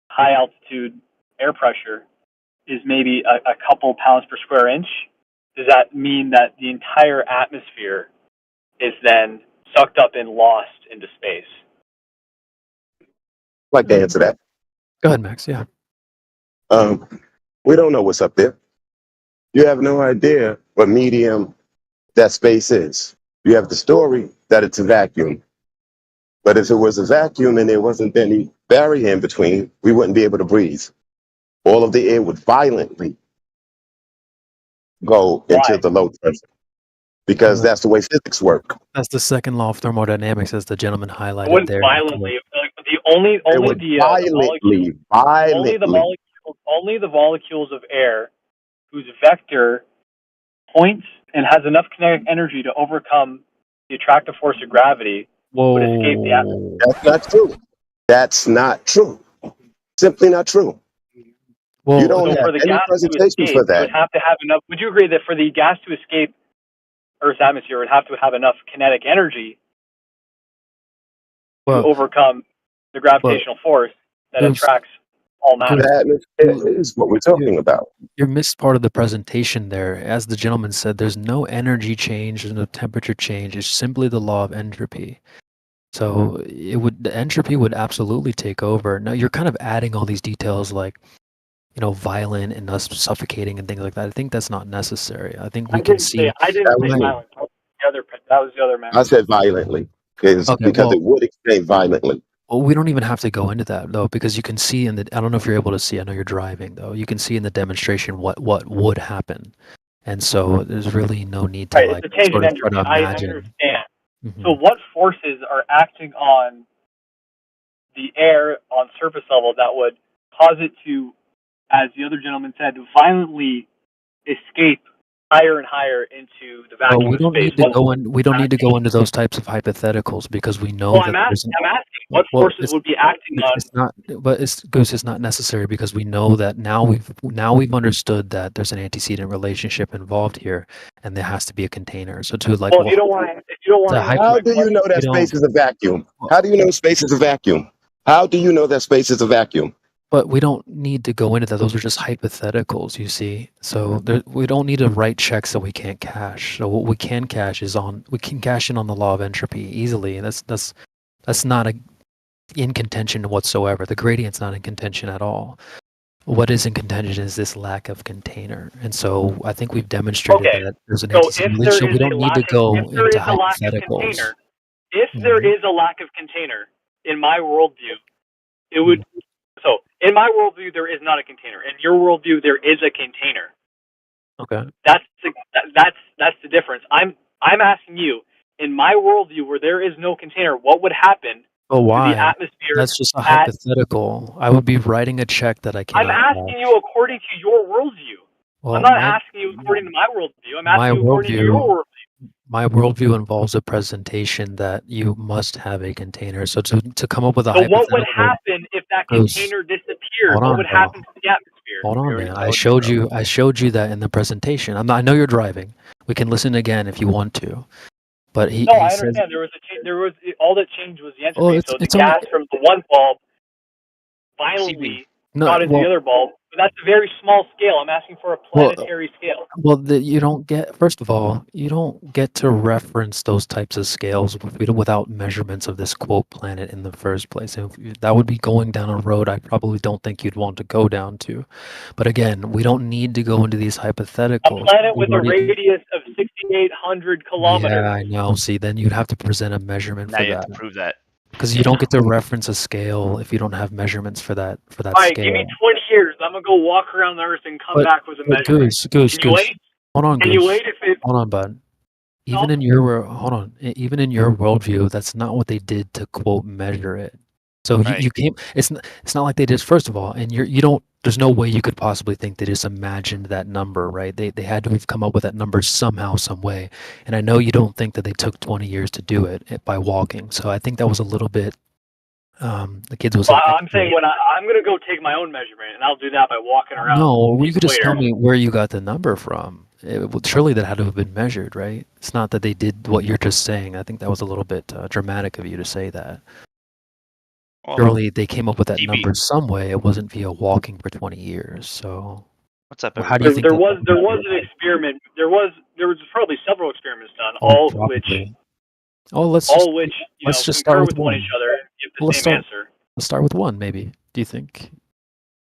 high altitude air pressure is maybe a couple pounds per square inch? Does that mean that the entire atmosphere is then sucked up and lost into space? I'd like to answer that. Go ahead, Max. Yeah. We don't know what's up there. You have no idea what medium that space is. You have the story that it's a vacuum. But if it was a vacuum and there wasn't any barrier in between, we wouldn't be able to breathe. All of the air would violently go into the low pressure because that's the way physics work. That's the second law of thermodynamics, as the gentleman It highlighted wouldn't there. violently. Like the only the molecules of air whose vector points and has enough kinetic energy to overcome the attractive force of gravity would escape the atmosphere. That's not true. That's not true. Simply not true. You don't have for the any gas to presentation escape, for it that. would have to have enough. Would you agree that for the gas to escape Earth's atmosphere, it would have to have enough kinetic energy to overcome the gravitational force that attracts all matter? That is what we're talking about. You missed part of the presentation there. As the gentleman said, there's no energy change, there's no temperature change. It's simply the law of entropy. So the entropy would absolutely take over. Now you're kind of adding all these details like, violent and us suffocating and things like that. I think that's not necessary. I think we can see. I didn't say violent. That was the other man. I said violently because it would explain violently. Well, we don't even have to go into that though, because you can see I don't know if you're able to see. I know you're driving though. You can see in the demonstration what would happen, and so there's really no need to It's a change in entropy. I understand. So what forces are acting on the air on surface level that would cause it to, as the other gentleman said, violently escape higher and higher into the vacuum we don't of space? need to go in. We don't need to go into those types of hypotheticals because we know that. I'm asking what forces would be acting on. It's not, but it's not necessary because we know that now we've understood that there's an antecedent relationship involved here, and there has to be a container. So to like, Well, if you don't want to. How do you know that space is a vacuum? How do you know space is a vacuum? How do you know that space is a vacuum? But we don't need to go into that. Those are just hypotheticals, you see. So we don't need to write checks that we can't cash. So what we can cash we can cash in on the law of entropy easily, and that's not in contention whatsoever. The gradient's not in contention at all. What is in contention is this lack of container, and so I think we've demonstrated that there's an antecedent relationship. We don't need to go into hypotheticals. If there is a lack of container in my worldview, it would. So, in my worldview, there is not a container. In your worldview, there is a container. Okay. That's the difference. I'm asking you, in my worldview, where there is no container, what would happen to the atmosphere? That's just a hypothetical. I would be writing a check that I cannot. I'm asking you according to your worldview. Well, I'm not asking you according to my worldview. I'm asking you according to your worldview. My worldview involves a presentation that you must have a container. So to come up with a So hypothetical. what would happen if that container disappeared? What would happen to the atmosphere? Hold on, man. I showed you that in the presentation. I know you're driving. We can listen again if you want to. But I understand. There was a change. There was all that changed was the entropy. So the gas from the one bulb violently got into the other bulb. But that's a very small scale. I'm asking for a planetary scale. Well, you don't get. First of all, you don't get to reference those types of scales without measurements of this quote planet in the first place. And that would be going down a road I probably don't think you'd want to go down to. But again, we don't need to go into these hypotheticals. A planet with a radius of 6,800 kilometers. Yeah, I know. See, then you'd have to present a measurement Now for you that. have to prove that. Because you don't get to reference a scale if you don't have measurements for that All right, scale. give me 20 years. I'm gonna go walk around the Earth and come back with a measurement. Goose. Can you wait? Hold on, Can you Goose. wait if it? Hold on, bud. Even in your hold on, even in your worldview, that's not what they did to quote measure it. So you can't. It's not like they did. First of all, and you don't. There's no way you could possibly think they just imagined that number, right? They had to have come up with that number somehow, some way. And I know you don't think that they took 20 years to do it by walking. So I think that was a little bit. The kids was. Well, I'm saying when I'm gonna go take my own measurement, and I'll do that by walking around. No, you could just later. tell me where you got the number from. Surely that had to have been measured, right? It's not that they did what you're just saying. I think that was a little bit dramatic of you to say that. Well, Surely they came up with that DB. number some way. It wasn't via walking for 20 years. So What's up, how do you think there that- was an experiment. There was probably several experiments done, Oh, all of probably. which Oh, let's let's just concur start with with one one. each other, give the Let's same start. answer. Let's start with one, maybe. Do you think?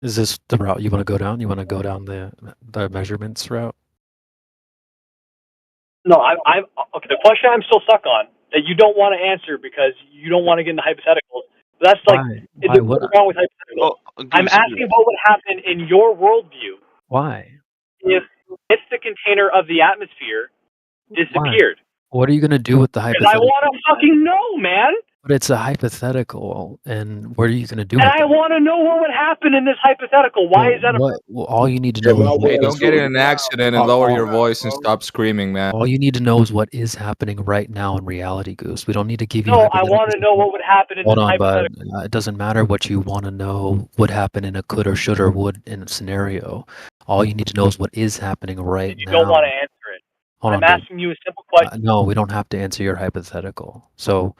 Is this the route you want to go down? You want to go down the measurements route? No, I'm okay. The question I'm still stuck on that you don't want to answer because you don't want to get into hypotheticals. That's like, Why would what's wrong with hypotheticals? I'm asking what would happen in your worldview Why? if the container of the atmosphere disappeared. What are you gonna do with the Because I hypothetical? want to fucking know, man. But it's a hypothetical, and what are you gonna do And with I it? want to know what would happen in this hypothetical. Why is that? Well, all you need to know is Don't get in an accident and lower your voice and stop screaming, man. all you need to know is what is happening right now in reality, Goose. We don't need to give you. No, I hypotheticals. want to know what would happen in Hold this on, bud. hypothetical. It doesn't matter what you want to know would happen in a could or should or would in a scenario. All you need to know is what is happening right You now. don't want to answer it. Hold I'm on, dude. asking you a simple question. No, we don't have to answer your hypothetical. So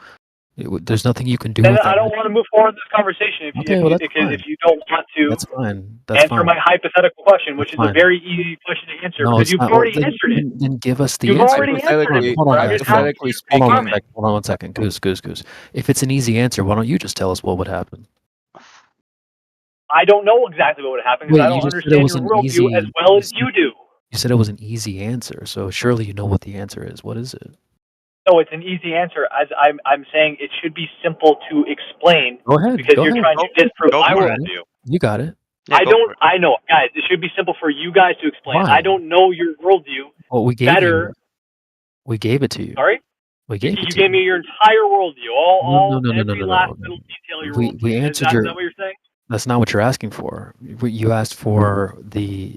there's nothing you can do Then with I that. don't want to move forward with this conversation if, Okay, if, well, you, that's because fine. if you don't want to That's fine. That's answer fine. my hypothetical question, which That's is a fine. very easy question to answer No, because it's you've not. already Then, answered it. then give us the You've answer. already answered it. Hold on, I guys. just have Hold to on, confirm it. hold on one second. Goose. If it's an easy answer, why don't you just tell us what would happen? I don't know exactly what would happen because Wait, I you don't just said it understand was your an worldview easy. as well as you do. You said it was an easy answer, so surely you know what the answer is. What is it? No, it's an easy answer. As I'm saying, it should be simple to explain. Go ahead. Because Go you're ahead. trying to disprove my You got it. worldview. You got it. I know, guys. It should be simple for you guys to explain. Why? I don't know your worldview Well, we gave better. We gave it to you. Sorry. We gave You it to gave me your entire worldview, all No. every last little detail of your worldview. We Is answered that your. what you're saying? That's not what you're asking for. You asked for the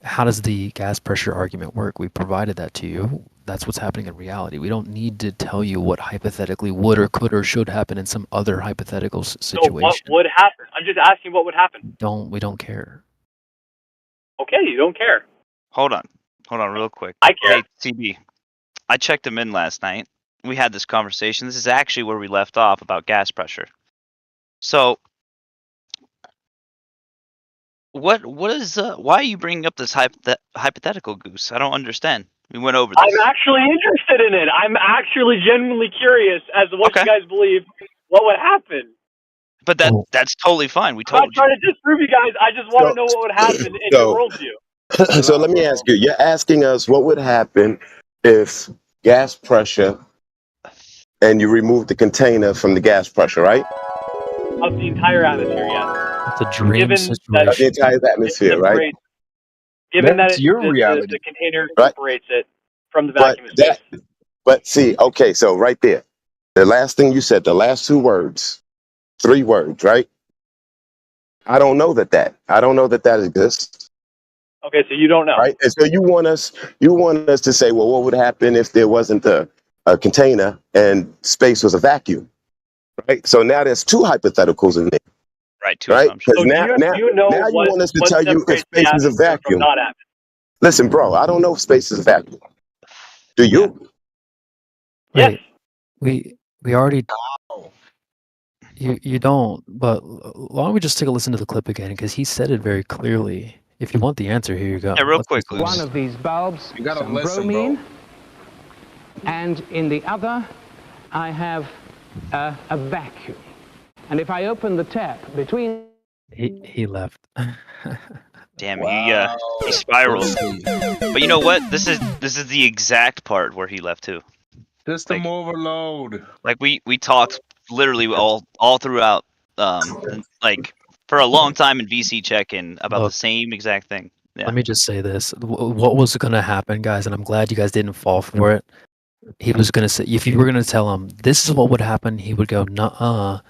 how does the gas pressure argument work? We provided that to you. That's what's happening in reality. We don't need to tell you what hypothetically would or could or should happen in some other hypothetical So what situation. would happen? I'm just asking what would happen. We don't care. Okay, you don't care. Hold on real quick. I care. Hey, CB, I checked him in last night. We had this conversation. This is actually where we left off about gas pressure. So, what is why are you bringing up this hypothetical, Goose? I don't understand. We went over this. I'm actually interested in it. I'm actually genuinely curious as to what you guys believe. What would happen? But that's totally fine. We I'm not told you. trying to disprove you guys. I just want to know what would happen in your worldview. So let me ask you, you're asking us what would happen if gas pressure and you remove the container from the gas pressure, right? Of the entire atmosphere, yes. It's a dream Given situation. Of the entire atmosphere, right? Given That's that your the reality. container Right. separates it from the But vacuum of space. but see, okay, so right there, the last thing you said, the last 2 words, 3 words, right? I don't know that exists. Okay, so you don't know. Right? And so you want us to say, well, what would happen if there wasn't a container and space was a vacuum? Right? So now there's 2 hypotheticals in there. Right, 2 Right? assumptions. Because now you want us to tell you if space is a vacuum. Listen, bro, I don't know if space is a vacuum. Do you? Yes. We already. You don't. But why don't we just take a listen to the clip again? Because he said it very clearly. If you want the answer, here you go. Yeah, real Let's quick, listen. One of these bulbs, You gotta some listen, bromine, bro. and in the other, I have a vacuum. And if I open the tap between... He left. Damn, he spiraled. But you know what? This is the exact part where he left too. System overload. Like we talked literally all throughout, like for a long time in VC check-in about the same exact thing. Let me just say this: what was going to happen, guys? And I'm glad you guys didn't fall for it. He was going to say, if you were going to tell him this is what would happen, he would go, "Nuh-uh,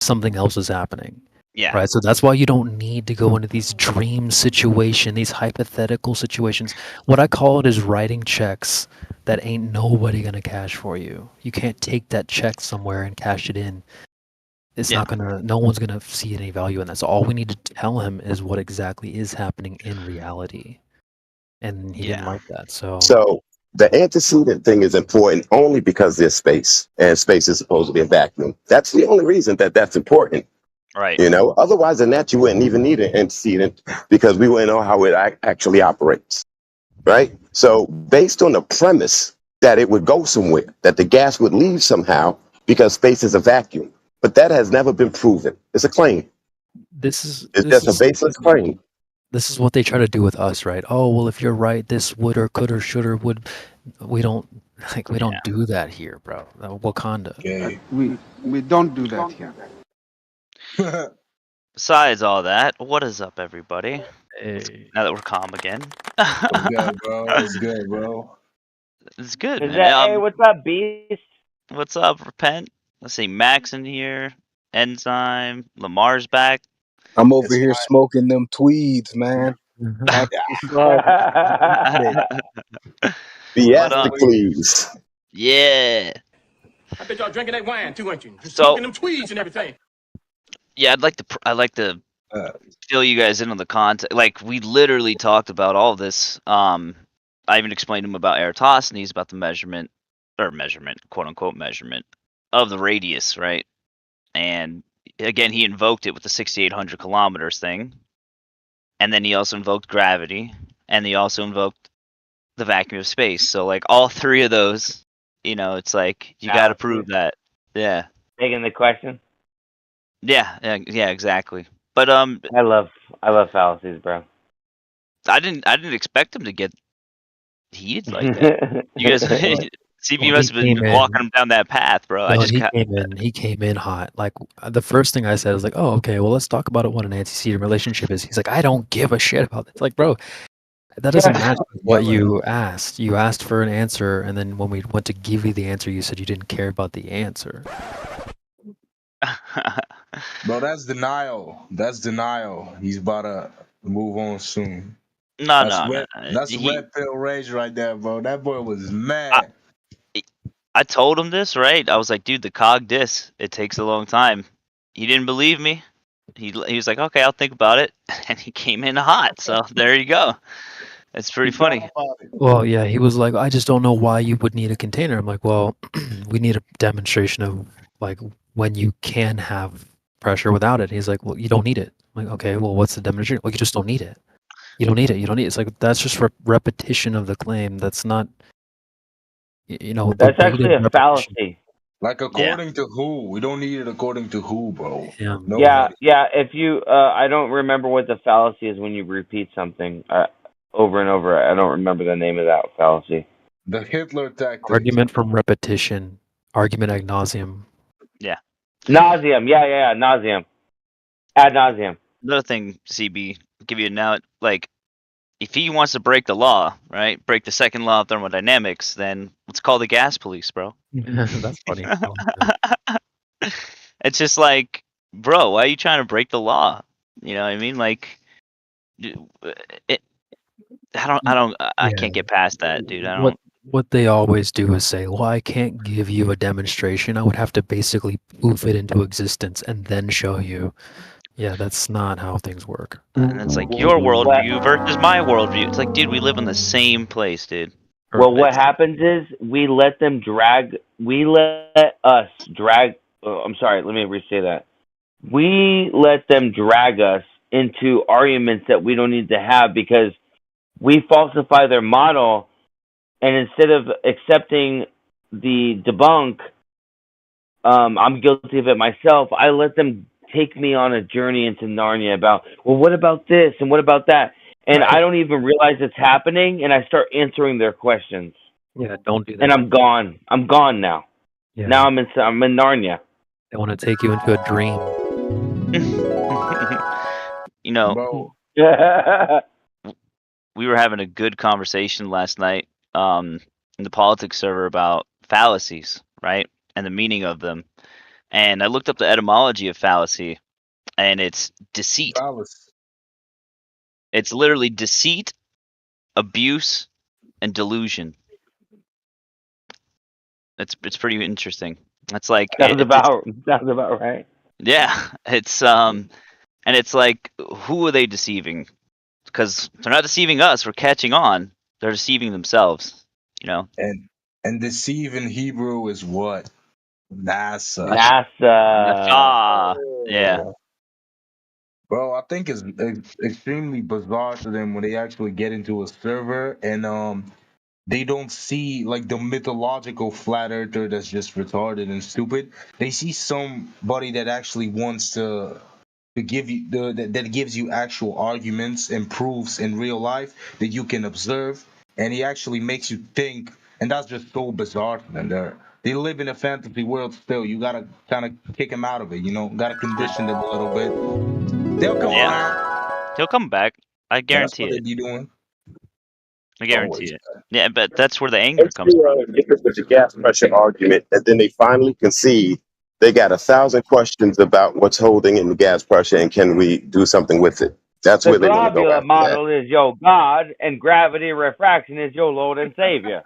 something else is happening." Yeah. Right. So that's why you don't need to go into these dream situations, these hypothetical situations. What I call it is writing checks that ain't nobody gonna cash for you. You can't take that check somewhere and cash it in. It's not gonna. No one's gonna see any value in that. So all we need to tell him is what exactly is happening in reality, and he didn't like that. So the antecedent thing is important only because there's space, and space is supposed to be a vacuum. That's the only reason that that's important. Right. You know, otherwise than that, you wouldn't even need an antecedent because we wouldn't know how it actually operates. Right. So based on the premise that it would go somewhere, that the gas would leave somehow because space is a vacuum. But that has never been proven. It's a claim. It's just a baseless claim. This is what they try to do with us, right? Oh, well, if you're right, this would or could or should or would. We don't do that here, bro. Wakanda. We don't do that here. Besides all that, what is up, everybody? Now that we're calm again. What's good, bro? What's good, bro? It's good, Is man. that, hey, what's up, Beast? What's up, Repent? Let's see, Max in here, Enzyme, Lamar's back. I'm over here smoking them tweeds, man. Happy Friday. Please. Yeah. I bet y'all drinking that wine too, ain't you? So- Smoking them tweeds and everything. Yeah, I'd like to fill you guys in on the context. Like, we literally talked about all this. I even explained to him about Eratosthenes, about the measurement, quote unquote measurement of the radius, right? And again, he invoked it with the 6,800 kilometers thing, and then he also invoked gravity, and he also invoked the vacuum of space. So, like, all three of those, it's like you got to prove that. Yeah. Taking the question. Yeah, exactly. But I love fallacies, bro. I didn't expect him to get heated like that. You guys, CB must have been walking him down that path, bro. No, he came in hot. Like the first thing I said was like, "Oh, okay. Well, let's talk about what an antecedent relationship is." He's like, "I don't give a shit about it." Like, bro, that doesn't match what you asked. You asked for an answer, and then when we went to give you the answer, you said you didn't care about the answer. Bro, that's denial. That's denial. He's about to move on soon. No. That's red pill rage right there, bro. That boy was mad. I told him this, right? I was like, dude, the cog dis, it takes a long time. He didn't believe me. He was like, okay, I'll think about it. And he came in hot. So there you go. It's pretty funny. Well, yeah, he was like, "I just don't know why you would need a container." I'm like, "Well, we need a demonstration of like when you can have pressure without it." He's like, "Well, you don't need it." I'm like, "Okay, well, what's the demonstration?" Well, you just don't need it. You don't need it. You don't need it. It's like that's just repetition of the claim. That's not, That's actually a fallacy. Like according to who? We don't need it according to who, bro. Yeah. Yeah. If you, I don't remember what the fallacy is when you repeat something over and over. I don't remember the name of that fallacy. The Hitler tactic. Argument from repetition. Argument ad nauseum. Yeah. Nauseum. Yeah. Nauseum. Ad nauseum. Another thing, CB, give you a note. Like, if he wants to break the law, right? Break the second law of thermodynamics, then let's call the gas police, bro. That's funny. It's just like, bro, why are you trying to break the law? You know what I mean? Like, I can't get past that, dude. I don't. What they always do is say, "Well, I can't give you a demonstration. I would have to basically poof it into existence and then show you." Yeah, that's not how things work. And it's like your worldview versus my worldview. It's like, dude, we live in the same place, dude. Well, what happens is we let us drag. I'm sorry, let me restate that. We let them drag us into arguments that we don't need to have because we falsify their model, and instead of accepting the debunk, I'm guilty of it myself. I let them take me on a journey into Narnia about, well, what about this and what about that? And I don't even realize it's happening, and I start answering their questions. Yeah, don't do that. And I'm gone. I'm gone now. Yeah. Now I'm in Narnia. They want to take you into a dream. You know, we were having a good conversation last night in the politics server about fallacies, right? And the meaning of them. And I looked up the etymology of fallacy, and it's deceit. It's literally deceit, abuse, and delusion. It's pretty interesting. It's like sounds about right. Yeah, it's and it's like, who are they deceiving? Because they're not deceiving us. We're catching on. They're deceiving themselves. You know. And deceive in Hebrew is what? NASA. Yeah. Bro, I think it's extremely bizarre to them when they actually get into a server and they don't see like the mythological flat earther that's just retarded and stupid. They see somebody that actually wants to give you that gives you actual arguments and proofs in real life that you can observe, and he actually makes you think, and that's just so bizarre to them. They live in a fantasy world still. You gotta kind of kick them out of it, gotta condition them a little bit. They'll come around. He'll come back. I guarantee That's what it. they be doing. I guarantee it. Yeah, but that's where the anger comes from. Different with the gas pressure argument, and then they finally concede. They got 1,000 questions about what's holding in the gas pressure, and can we do something with it? That's The where they want to go globular after model is your God, and gravity refraction is your Lord and Savior.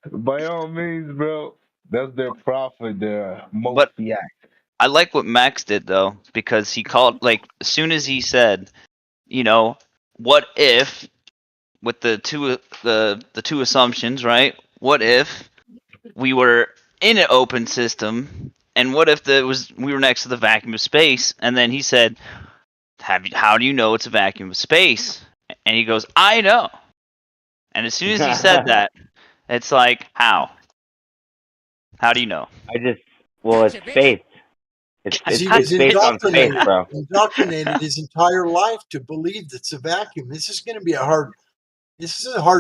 By all means, bro. That's their prophet, their But Moshiach. I like what Max did though, because he called, like, as soon as he said, what if, with the two assumptions, right? What if we were in an open system, and what if we were next to the vacuum of space? And then he said, how do you know it's a vacuum of space? And he goes, I know. And as soon as he said that, it's like, how? How do you know? It's faith. It's He was based on faith, indoctrinated, bro. indoctrinated his entire life to believe it's a vacuum. This is going to be a hard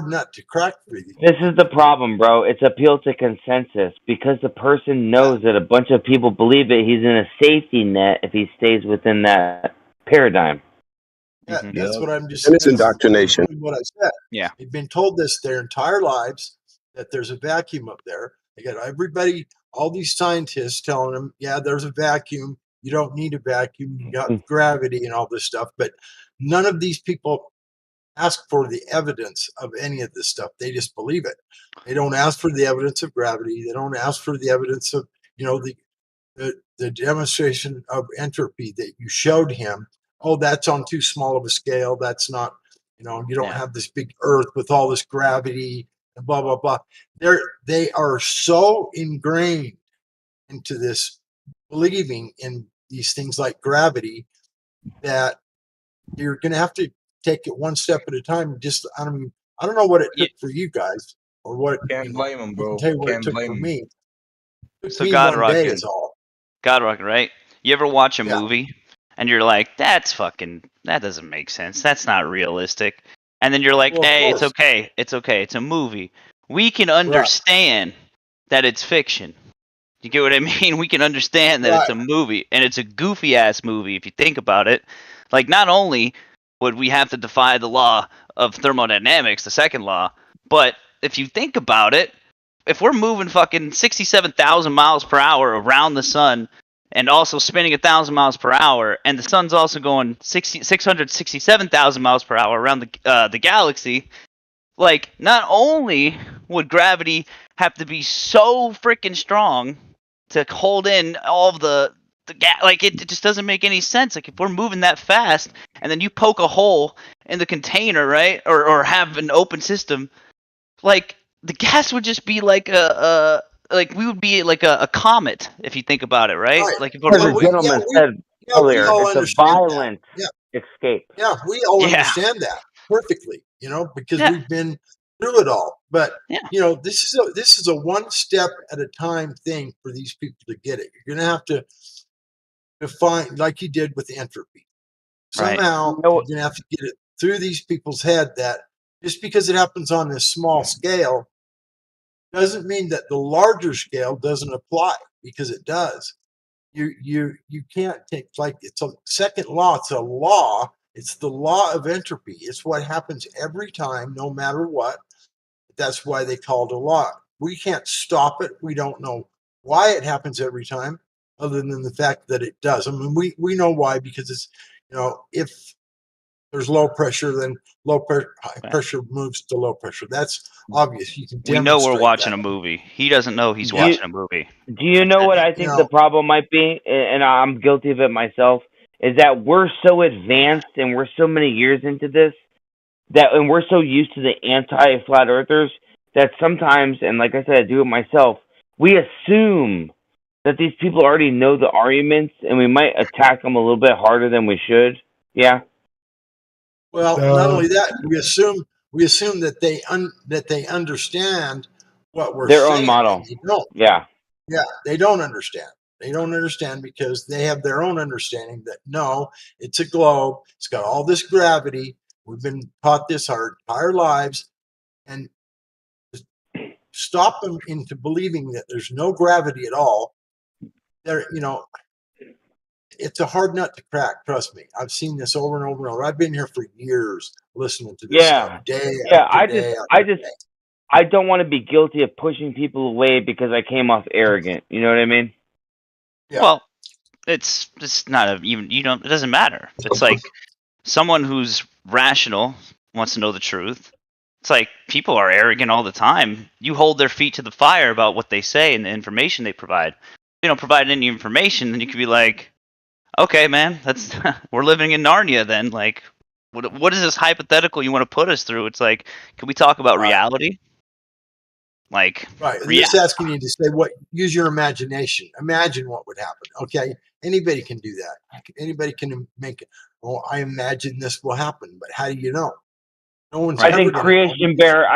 nut to crack for you. This is the problem, bro. It's appeal to consensus because the person knows that a bunch of people believe it. He's in a safety net if he stays within that paradigm. Yeah, that's what I'm just. And it's indoctrination. What I said. Yeah, they've been told this their entire lives that there's a vacuum up there. They got everybody, all these scientists telling them, yeah, there's a vacuum. You don't need a vacuum. You got gravity and all this stuff. But none of these people ask for the evidence of any of this stuff. They just believe it. They don't ask for the evidence of gravity. They don't ask for the evidence of, the demonstration of entropy that you showed him. Oh, that's on too small of a scale. That's not, you don't have this big Earth with all this gravity and blah, blah, blah. They are so ingrained into this believing in these things like gravity that you're going to have to take it one step at a time. I don't know what it took for you guys or what. Can't blame them, bro. I can tell you what Can't it took blame for 'em. me. It So took me God one day Rocket, is all. God Rocket, right? You ever watch a movie and you're like, that doesn't make sense. That's not realistic. And then you're like, Well, of hey, it's course. okay. It's okay. It's a movie. We can understand that it's fiction. You get what I mean? We can understand that it's a movie, and it's a goofy ass movie if you think about it. Like, not only would we have to defy the law of thermodynamics, the second law, but if you think about it, if we're moving fucking 67,000 miles per hour around the sun and also spinning 1,000 miles per hour, and the sun's also going 667,000 miles per hour around the galaxy, like, not only would gravity have to be so freaking strong to hold in all of the like, it just doesn't make any sense. Like, if we're moving that fast and then you poke a hole in the container, right, or have an open system, like, the gas would just be like we would be like a comet if you think about it, right? Like, if As the we're gentleman said earlier, all it's a understand that. violent Yeah. escape. Yeah, we all understand that perfectly, because we've been through it all. But this is a one step at a time thing for these people to get it. You're going to have to define, like you did with entropy. Somehow you're going to have to get it through these people's head that just because it happens on this small scale doesn't mean that the larger scale doesn't apply, because it does. You can't take, like, it's a second law. It's a law It's the law of entropy. It's what happens every time, no matter what. That's why they call it a law. We can't stop it. We don't know why it happens every time, other than the fact that it does. I mean, we know why, because it's, if there's low pressure, then high pressure moves to low pressure. That's obvious. You can We know we're watching a movie. He doesn't know he's watching a movie. Do you know what I think the problem might be? And I'm guilty of it myself. Is that we're so advanced and we're so many years into this and we're so used to the anti-flat earthers that sometimes, and like I said, I do it myself, we assume that these people already know the arguments and we might attack them a little bit harder than we should. Yeah. Well, not only that, we assume that they understand what we're their saying. own model. They don't. Yeah. Yeah, they don't understand. They don't understand because they have their own understanding that no, it's a globe. It's got all this gravity. We've been taught this our entire lives, and stop them into believing that there's no gravity at all. It's a hard nut to crack. Trust me. I've seen this over and over and over. I've been here for years listening to this stuff day after day. I don't want to be guilty of pushing people away because I came off arrogant. You know what I mean? Yeah. Well, it's not even it doesn't matter. It's like someone who's rational wants to know the truth. It's like people are arrogant all the time. You hold their feet to the fire about what they say and the information they provide. If they don't provide any information, then you could be like, okay, man, that's we're living in Narnia then. Like, what is this hypothetical you want to put us through? It's like, can we talk about reality? Like, right. I'm just asking you to say use your imagination. Imagine what would happen. Okay. Anybody can do that. Anybody can make it. Oh, I imagine this will happen, but how do you know? No one's I think Creation Bear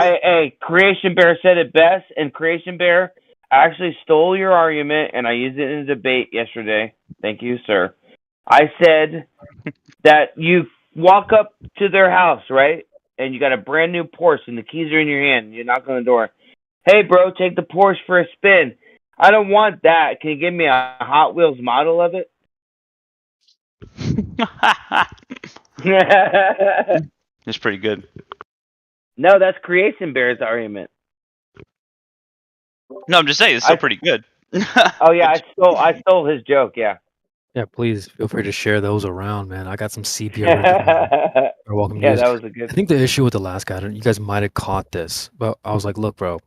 Creation Bear said it best, and Creation Bear actually stole your argument and I used it in a debate yesterday. Thank you, sir. I said that you walk up to their house, right? And you got a brand new Porsche and the keys are in your hand and you knock on the door. Hey, bro, take the Porsche for a spin. I don't want that. Can you give me a Hot Wheels model of it? It's pretty good. No, that's Creation Bear's argument. No, I'm just saying it's still pretty good. Oh yeah, I stole his joke. Yeah. Yeah, please feel free to share those around, man. I got some sepia. Welcome Yeah, news. that was a good. I think the issue with the last guy, you guys might have caught this, but I was like, look, bro,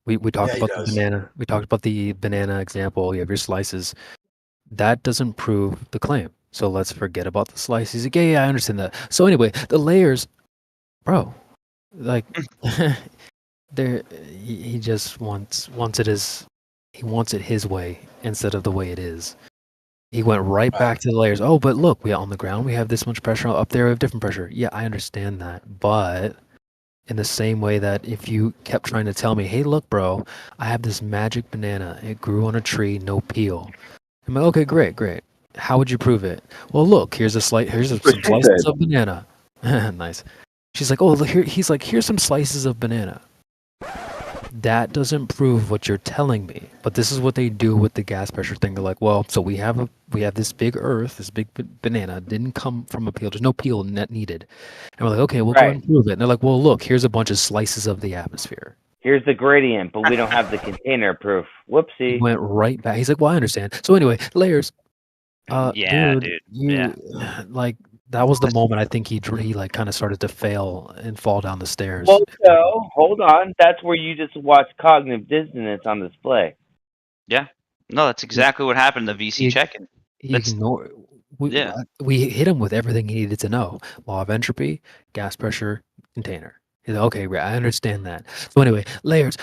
we talked about the banana. We talked about the banana example. You have your slices. That doesn't prove the claim. So let's forget about the slices. He's like, yeah, I understand that. So anyway, the layers, bro, like, he just wants it his way instead of the way it is. He went right back to the layers. Oh, but look, on the ground we have this much pressure. Up there we have different pressure. Yeah, I understand that. But in the same way that if you kept trying to tell me, hey, look, bro, I have this magic banana. It grew on a tree, no peel. I'm like, okay, great. How would you prove it? Well, look, here's some slices of banana. Nice. She's like, oh, he's like, here's some slices of banana. That doesn't prove what you're telling me. But this is what they do with the gas pressure thing. They're like, well, so we have this big earth, this big banana, didn't come from a peel. There's no peel net needed. And we're like, okay, we'll go ahead and prove it. And they're like, well, look, here's a bunch of slices of the atmosphere. Here's the gradient, but we don't have the container proof. Whoopsie. He went right back. He's like, well, I understand. So anyway, layers. Yeah, dude. Yeah. Like, that was the moment I think he like kind of started to fail and fall down the stairs. Well, so hold on. That's where you just watch cognitive dissonance on display. Yeah. No, that's exactly what happened in the VC check-in. We hit him with everything he needed to know. Law of entropy, gas pressure, container. He's like, okay, I understand that. So anyway, layers.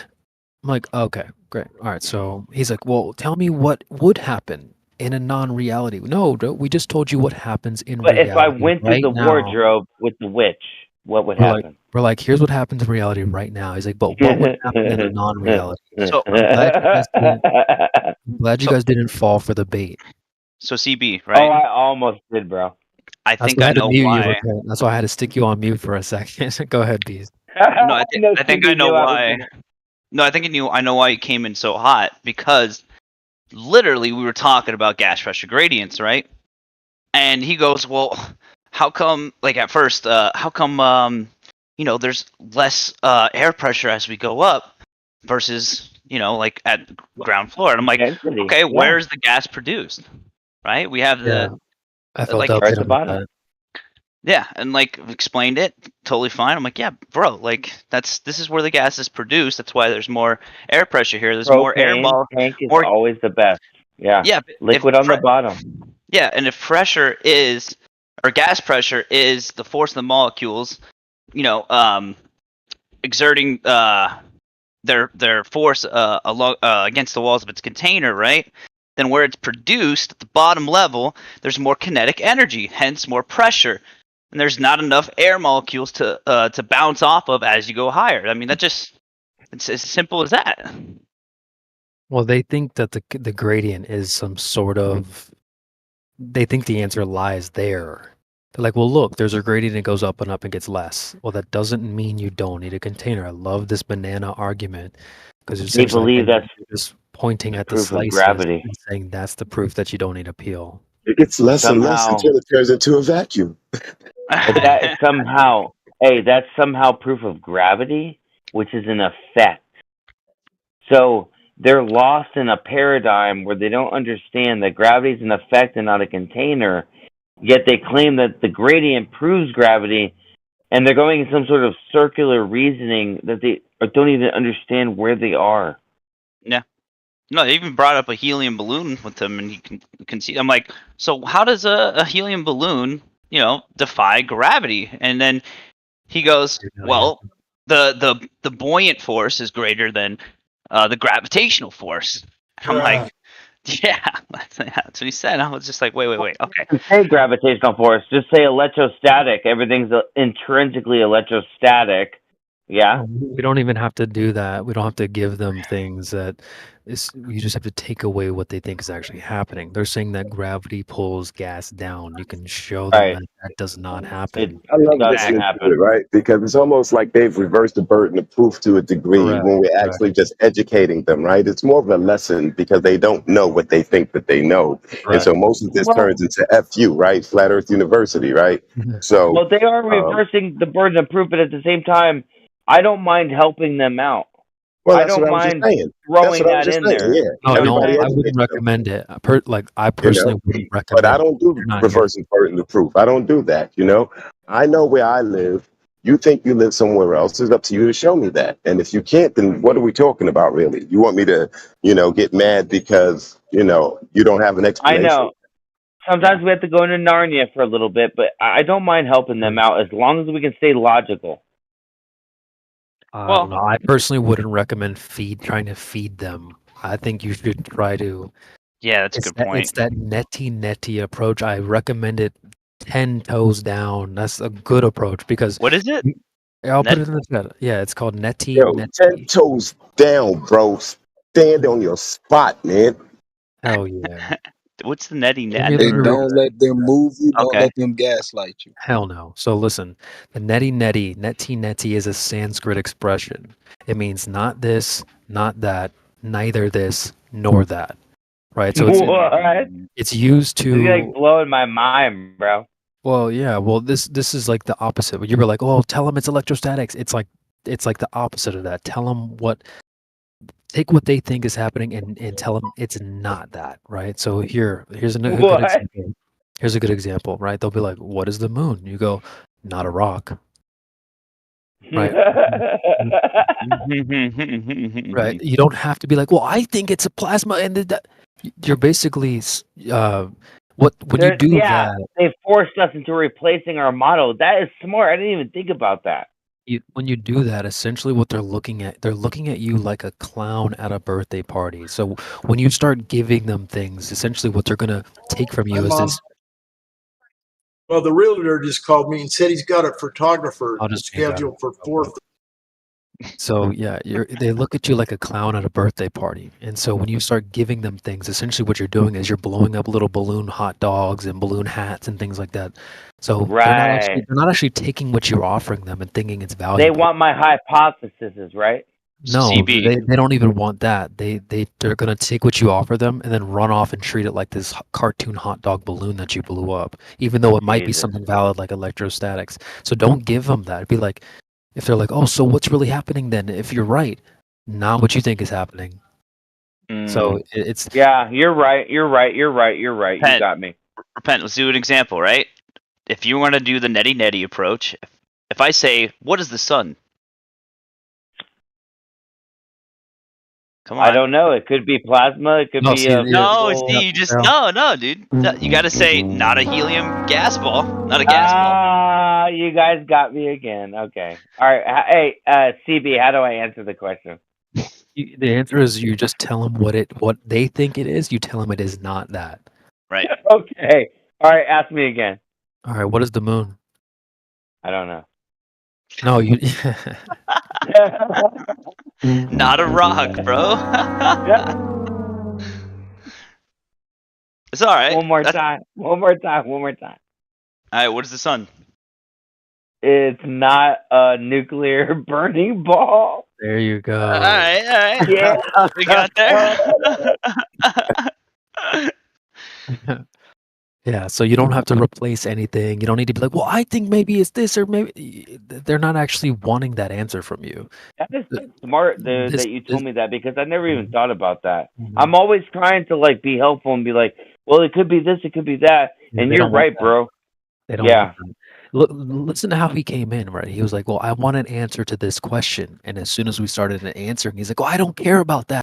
I'm like, okay, great. All right. So he's like, well, tell me what would happen in a non-reality. No, we just told you what happens in reality. But if I went to the wardrobe with the witch, what would happen? We're like, here's what happens in reality right now. He's like, but what would happen in a non-reality? So I'm glad you guys didn't fall for the bait. So CB, right? Oh, I almost did, bro. I think I know why. That's why I had to stick you on mute for a second. Go ahead, Beast. No, I think I know why. No, I know why you came in so hot, because literally we were talking about gas pressure gradients, right? And he goes, well, how come, like at first, how come, there's less air pressure as we go up versus, like at ground floor? And I'm like, okay, where's the gas produced? Right? We have the I felt like that right at the bottom. yeah, and like explained it totally fine. I'm like, yeah, bro, like this is where the gas is produced. That's why there's more air pressure here. There's more air Propane tank is more always the best. Yeah. yeah, but Liquid on the bottom. yeah, and if pressure is or gas pressure is the force of the molecules, exerting their force along against the walls of its container, right? Then where it's produced at the bottom level, there's more kinetic energy, hence more pressure, and there's not enough air molecules to bounce off of as you go higher. I mean, it's as simple as that. Well, they think that the gradient is some sort of. They think the answer lies there. They're like, well, look, there's a gradient, it goes up and up and gets less. Well, that doesn't mean you don't need a container. I love this banana argument because They believe that's just pointing at the proof of slices gravity. and saying that's the proof that you don't need a peel. It gets less and less Somehow, until it turns into a vacuum. that somehow, that's somehow proof of gravity, which is an effect. So they're lost in a paradigm where they don't understand that gravity is an effect and not a container. Yet they claim that the gradient proves gravity, and they're going in some sort of circular reasoning that they don't even understand where they are. Yeah. No, they even brought up a helium balloon with him, and he can see. I'm like, so how does a helium balloon, defy gravity? And then he goes, well, the buoyant force is greater than the gravitational force. I'm like, yeah, that's what he said. I was just like, wait, okay. Don't say gravitational force. Just say electrostatic. Everything's intrinsically electrostatic. Yeah. We don't even have to do that. We don't have to give them things that you just have to take away what they think is actually happening. They're saying that gravity pulls gas down. You can show them that does not happen. I love listening to it, right? Because it's almost like they've reversed the burden of proof to a degree when we're actually just educating them, right? It's more of a lesson because they don't know what they think that they know. And so most of this turns into FU, right? Flat Earth University, right? So well, they are reversing the burden of proof, but at the same time, I don't mind helping them out. Well, I that's don't what I was just mind saying. throwing that in there. Yeah. No, Everybody I wouldn't recommend it. I personally wouldn't recommend. But I don't do reversing burden of proof. I don't do that. I know where I live. You think you live somewhere else. It's up to you to show me that. And if you can't, then what are we talking about, really? You want me to, get mad because, you don't have an I explanation? know. Sometimes we have to go into Narnia for a little bit, but I don't mind helping them out as long as we can stay logical. I don't know. I personally wouldn't recommend trying to feed them. I think you should try to. Yeah, that's a good point. It's that neti approach. I recommend it 10 toes down. That's a good approach because. What is it? I'll put it in the chat. Yeah, it's called neti. Yo, 10 toes down, bro. Stand on your spot, man. Hell yeah. What's the neti net? And don't let them move you. Don't let them gaslight you. Hell no. So listen, the neti is a Sanskrit expression. It means not this, not that, neither this nor that. Right? So it's used to. You're like blowing my mind, bro. Well, yeah. Well, this is like the opposite. When you were like, oh, tell them it's electrostatics. It's like the opposite of that. Tell them take what they think is happening and tell them it's not that, right? So here's a good example. Here's a good example, right? They'll be like, what is the moon? You go, not a rock. Right. Right. You don't have to be like, well, I think it's a plasma, and you're basically when you do that. They forced us into replacing our model. That is smart. I didn't even think about that. When you do that, essentially what they're looking at you like a clown at a birthday party. So when you start giving them things, essentially what they're gonna take from you is this. Well, the realtor just called me and said he's got a photographer hang on. scheduled for 4th. So yeah, they look at you like a clown at a birthday party, and so when you start giving them things, essentially what you're doing is you're blowing up little balloon hot dogs and balloon hats and things like that. So they're not actually taking what you're offering them and thinking it's valuable. They want my hypotheses, right? No, CB. they don't even want that. They're gonna take what you offer them and then run off and treat it like this cartoon hot dog balloon that you blew up, even though it might be Jesus. something valid like electrostatics. So don't give them that. It'd be like, if they're like, oh, so what's really happening then? If you're right, not what you think is happening. So it's Yeah, you're right. You're right. You Repent. got me. Repent. Let's do an example, right? If you want to do the neti approach, if I say, what is the sun? Come on. I don't know. It could be plasma. It could No, be see, a No, physical- see, you just no, dude. You got to say not a helium gas ball, not a gas ball. Ah, you guys got me again. Okay. All right. Hey, CB, how do I answer the question? the answer is you just tell them what they think it is. You tell them it is not that. Right. Okay. All right. Ask me again. All right. What is the moon? I don't know. No, you. Not a rock, bro. It's all right. One more time. One more time. All right. What is the sun? It's not a nuclear burning ball. There you go. All right. Yeah. We got there. Yeah, so you don't have to replace anything. You don't need to be like, well, I think maybe it's this or maybe. They're not actually wanting that answer from you. That is smart This- that you told me that because I never even thought about that. Mm-hmm. I'm always trying to like be helpful and be like, well, it could be this, it could be that, Yeah, and they you're don't want right, that. bro. They don't. Yeah. want that. Look, listen to how he came in, right? He was like, well, I want an answer to this question. And as soon as we started answering, he's like, well, I don't care about that.